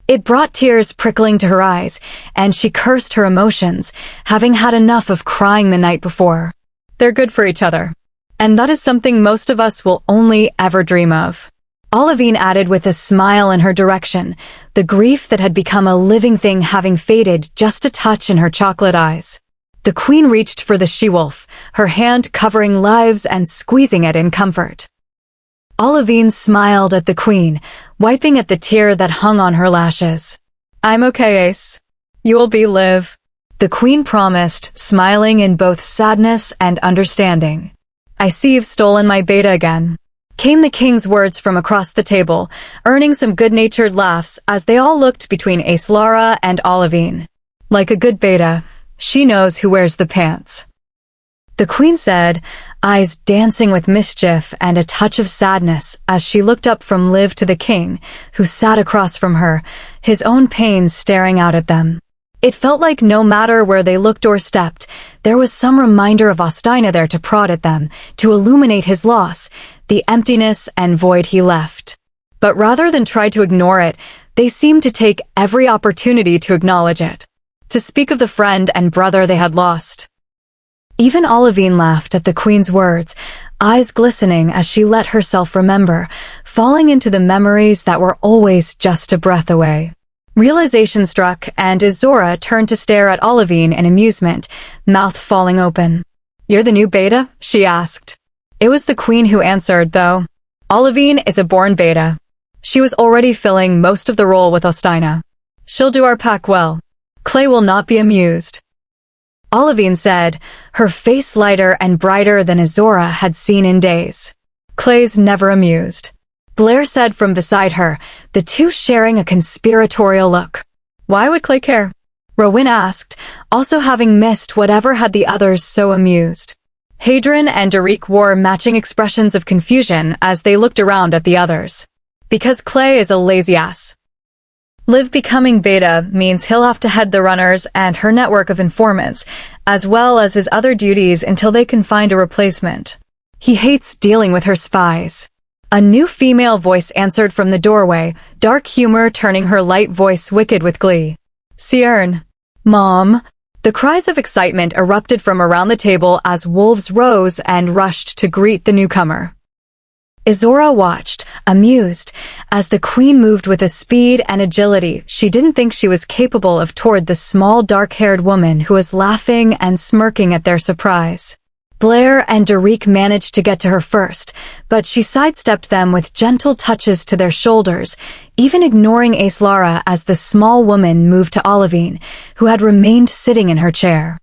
It brought tears prickling to her eyes, and she cursed her emotions, having had enough of crying the night before. They're good for each other. And that is something most of us will only ever dream of. Olivine added with a smile in her direction, the grief that had become a living thing having faded just a touch in her chocolate eyes. The queen reached for the she-wolf, her hand covering Lives and squeezing it in comfort. Olivine smiled at the queen, wiping at the tear that hung on her lashes. "I'm okay, Ace. You will be Liv," the queen promised, smiling in both sadness and understanding. "I see you've stolen my beta again," came the king's words from across the table, earning some good-natured laughs as they all looked between Izzorah and Olivine. Like a good beta, she knows who wears the pants. The queen said, eyes dancing with mischief and a touch of sadness as she looked up from Liv to the king, who sat across from her, his own pain staring out at them. It felt like no matter where they looked or stepped, there was some reminder of Ostina there to prod at them, to illuminate his loss, the emptiness and void he left. But rather than try to ignore it, they seemed to take every opportunity to acknowledge it, to speak of the friend and brother they had lost. Even Olivine laughed at the queen's words, eyes glistening as she let herself remember, falling into the memories that were always just a breath away. Realization struck, and Izzorah turned to stare at Olivine in amusement, mouth falling open. "You're the new beta?" she asked. It was the queen who answered, though. Olivine is a born beta. She was already filling most of the role with Ostina. She'll do our pack well. Clay will not be amused. Olivine said, her face lighter and brighter than Izzorah had seen in days. Clay's never amused. Blair said from beside her, the two sharing a conspiratorial look. Why would Clay care? Rowan asked, also having missed whatever had the others so amused. Hadrian and Derek wore matching expressions of confusion as they looked around at the others. Because Clay is a lazy ass. Liv becoming beta means he'll have to head the runners and her network of informants, as well as his other duties until they can find a replacement. He hates dealing with her spies. A new female voice answered from the doorway, dark humor turning her light voice wicked with glee. Cierne. Mom. The cries of excitement erupted from around the table as wolves rose and rushed to greet the newcomer. Izzorah watched, amused, as the queen moved with a speed and agility she didn't think she was capable of toward the small dark-haired woman who was laughing and smirking at their surprise. Blair and Derek managed to get to her first, but she sidestepped them with gentle touches to their shoulders, even ignoring Izzorah as the small woman moved to Olivine, who had remained sitting in her chair.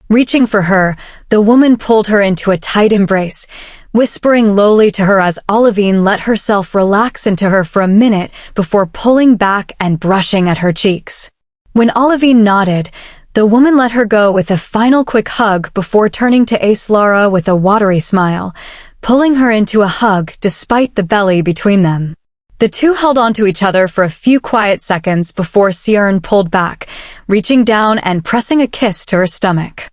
Reaching for her, the woman pulled her into a tight embrace, whispering lowly to her as Olivine let herself relax into her for a minute before pulling back and brushing at her cheeks. When Olivine nodded, the woman let her go with a final quick hug before turning to Izzorah with a watery smile, pulling her into a hug despite the belly between them. The two held onto each other for a few quiet seconds before Siern pulled back, reaching down and pressing a kiss to her stomach.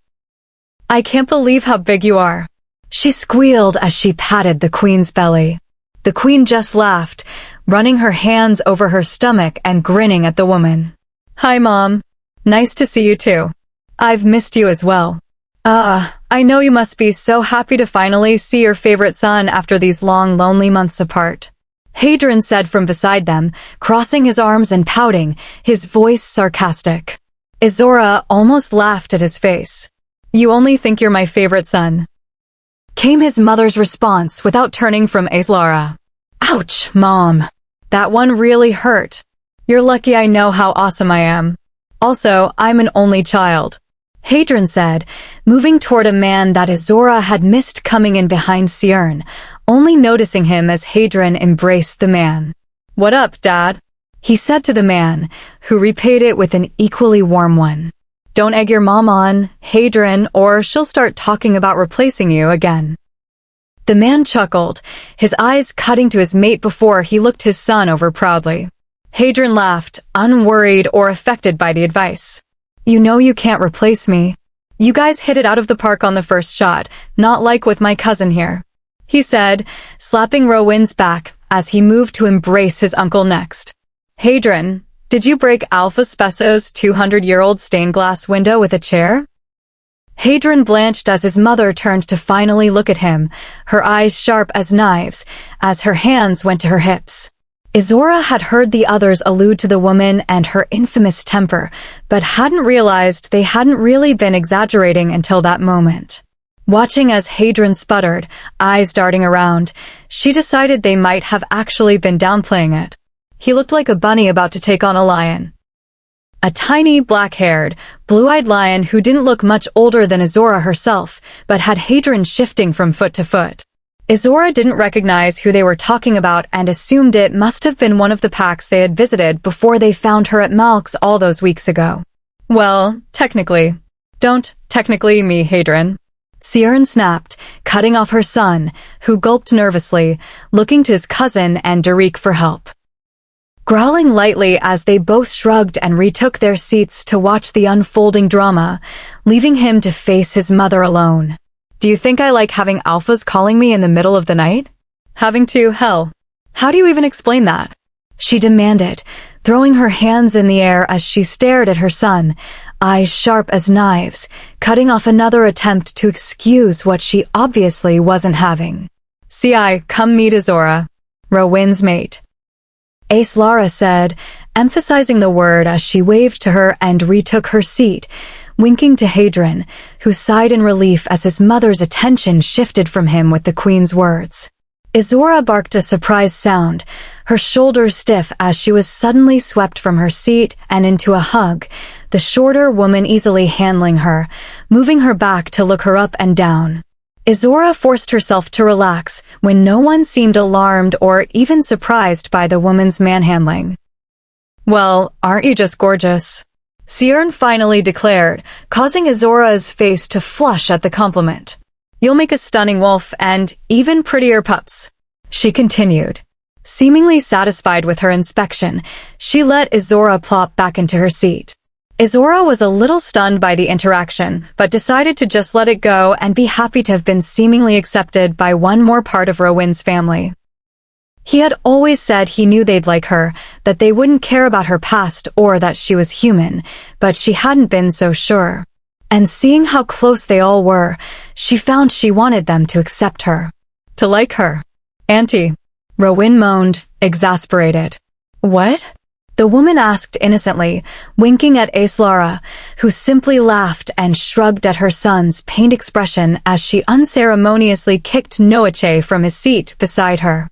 "I can't believe how big you are," she squealed as she patted the queen's belly. The queen just laughed, running her hands over her stomach and grinning at the woman. "Hi, Mom. Nice to see you too. I've missed you as well. I know you must be so happy to finally see your favorite son after these long, lonely months apart," Hadron said from beside them, crossing his arms and pouting, his voice sarcastic. Izzorah almost laughed at his face. "You only think you're my favorite son," came his mother's response without turning from Izzorah. "Ouch, Mom. That one really hurt. You're lucky I know how awesome I am. Also, I'm an only child," Hadron said, moving toward a man that Izzorah had missed coming in behind Siern, only noticing him as Hadron embraced the man. "What up, Dad?" he said to the man, who repaid it with an equally warm one. "Don't egg your mom on, Hadron, or she'll start talking about replacing you again." The man chuckled, his eyes cutting to his mate before he looked his son over proudly. Hadron laughed, unworried or affected by the advice. "You know you can't replace me. You guys hit it out of the park on the first shot, not like with my cousin here," he said, slapping Rowan's back as he moved to embrace his uncle next. "Hadron, did you break Alpha Speso's 200-year-old stained glass window with a chair?" Hadron blanched as his mother turned to finally look at him, her eyes sharp as knives, as her hands went to her hips. Izzorah had heard the others allude to the woman and her infamous temper, but hadn't realized they hadn't really been exaggerating until that moment. Watching as Hadron sputtered, eyes darting around, she decided they might have actually been downplaying it. He looked like a bunny about to take on a lion. A tiny, black-haired, blue-eyed lion who didn't look much older than Izzorah herself, but had Hadron shifting from foot to foot. Izzorah didn't recognize who they were talking about and assumed it must have been one of the packs they had visited before they found her at Malk's all those weeks ago. "Well, technically. Don't technically me, Hadron," Siern snapped, cutting off her son, who gulped nervously, looking to his cousin and Derek for help. Growling lightly as they both shrugged and retook their seats to watch the unfolding drama, leaving him to face his mother alone. "Do you think I like having alphas calling me in the middle of the night? Having to, hell. How do you even explain that?" she demanded, throwing her hands in the air as she stared at her son, eyes sharp as knives, cutting off another attempt to excuse what she obviously wasn't having. "See, come meet Izzorah, Rowan's mate," Izzorah said, emphasizing the word as she waved to her and retook her seat, winking to Hadron, who sighed in relief as his mother's attention shifted from him with the queen's words. Izzorah barked a surprised sound, her shoulders stiff as she was suddenly swept from her seat and into a hug, the shorter woman easily handling her, moving her back to look her up and down. Izzorah forced herself to relax when no one seemed alarmed or even surprised by the woman's manhandling. "Well, aren't you just gorgeous?" Siern finally declared, causing Izzorah's face to flush at the compliment. "You'll make a stunning wolf and even prettier pups," she continued. Seemingly satisfied with her inspection, she let Izzorah plop back into her seat. Izzorah was a little stunned by the interaction, but decided to just let it go and be happy to have been seemingly accepted by one more part of Rowan's family. He had always said he knew they'd like her, that they wouldn't care about her past or that she was human, but she hadn't been so sure. And seeing how close they all were, she found she wanted them to accept her. To like her. "Auntie," Rowan moaned, exasperated. "What?" The woman asked innocently, winking at Izzorah, who simply laughed and shrugged at her son's pained expression as she unceremoniously kicked Noache from his seat beside her.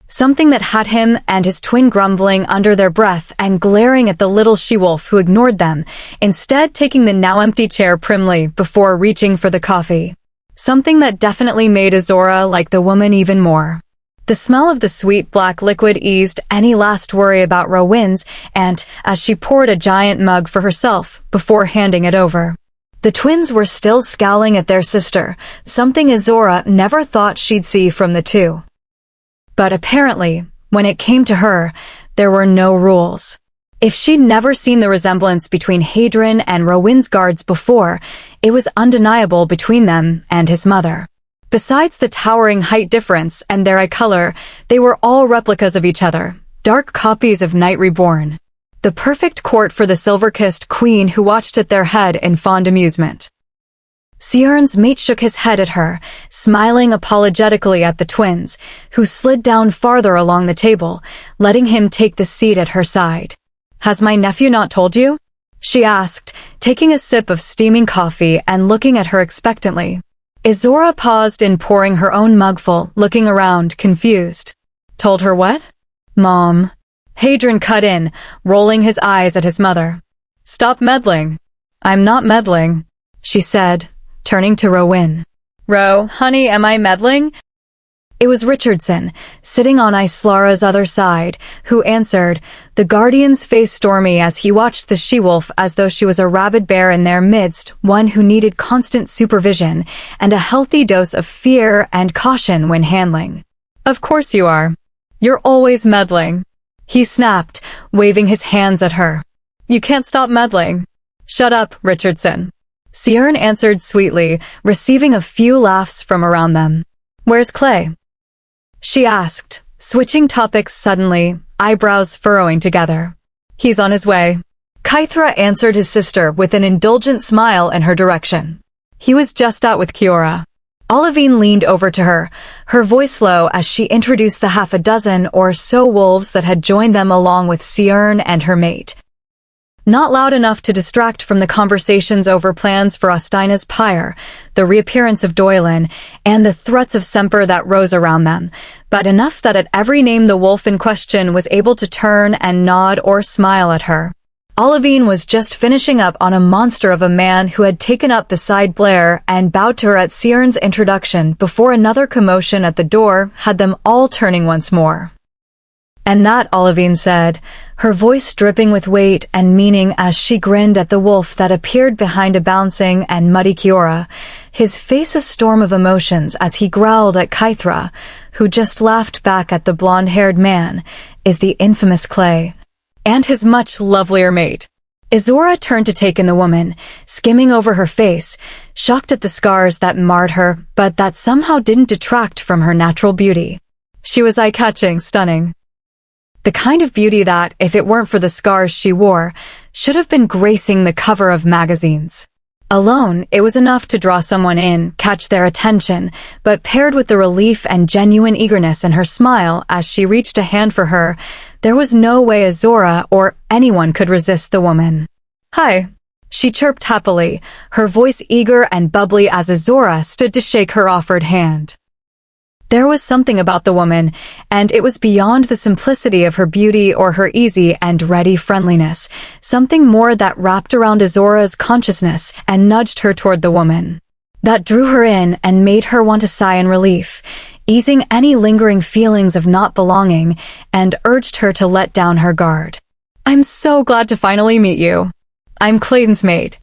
Something that had him and his twin grumbling under their breath and glaring at the little she-wolf who ignored them, instead taking the now-empty chair primly before reaching for the coffee. Something that definitely made Izzorah like the woman even more. The smell of the sweet black liquid eased any last worry about Rowyn's aunt as she poured a giant mug for herself before handing it over. The twins were still scowling at their sister, something Izzorah never thought she'd see from the two. But apparently, when it came to her, there were no rules. If she'd never seen the resemblance between Hadron and Rowyn's guards before, it was undeniable between them and his mother. Besides the towering height difference and their eye color, they were all replicas of each other, dark copies of Night Reborn. The perfect court for the silver-kissed queen who watched at their head in fond amusement. Siern's mate shook his head at her, smiling apologetically at the twins, who slid down farther along the table, letting him take the seat at her side. "Has my nephew not told you?" she asked, taking a sip of steaming coffee and looking at her expectantly. Izzorah paused in pouring her own mugful, looking around, confused. "Told her what?" "Mom." Hadron cut in, rolling his eyes at his mother. "Stop meddling." "I'm not meddling," she said, turning to Rowyn. "Ro, honey, am I meddling?" It was Richardson, sitting on Izzorah's other side, who answered, the guardian's face stormy as he watched the she-wolf as though she was a rabid bear in their midst, one who needed constant supervision and a healthy dose of fear and caution when handling. "Of course you are. You're always meddling," he snapped, waving his hands at her. "You can't stop meddling." "Shut up, Richardson." Siern answered sweetly, receiving a few laughs from around them. "Where's Clay?" she asked, switching topics suddenly, eyebrows furrowing together. "He's on his way." Kythra answered his sister with an indulgent smile in her direction. "He was just out with Kiora." Olivine leaned over to her, her voice low as she introduced the half a dozen or so wolves that had joined them along with Siern and her mate. Not loud enough to distract from the conversations over plans for Ostina's pyre, the reappearance of Doylin, and the threats of Semper that rose around them, but enough that at every name the wolf in question was able to turn and nod or smile at her. Olivine was just finishing up on a monster of a man who had taken up the side blare and bowed to her at Siern's introduction before another commotion at the door had them all turning once more. "And that," Olivine said, her voice dripping with weight and meaning as she grinned at the wolf that appeared behind a bouncing and muddy Kiora, his face a storm of emotions as he growled at Kythra, who just laughed back at the blonde-haired man, "is the infamous Clay. And his much lovelier mate." Izzorah turned to take in the woman, skimming over her face, shocked at the scars that marred her, but that somehow didn't detract from her natural beauty. She was eye-catching, stunning. The kind of beauty that, if it weren't for the scars she wore, should have been gracing the cover of magazines. Alone, it was enough to draw someone in, catch their attention, but paired with the relief and genuine eagerness in her smile as she reached a hand for her, there was no way Izzorah or anyone could resist the woman. "Hi," she chirped happily, her voice eager and bubbly as Izzorah stood to shake her offered hand. There was something about the woman, and it was beyond the simplicity of her beauty or her easy and ready friendliness, something more that wrapped around Izzorah's consciousness and nudged her toward the woman. That drew her in and made her want to sigh in relief, easing any lingering feelings of not belonging, and urged her to let down her guard. "I'm so glad to finally meet you. I'm Clayton's maid,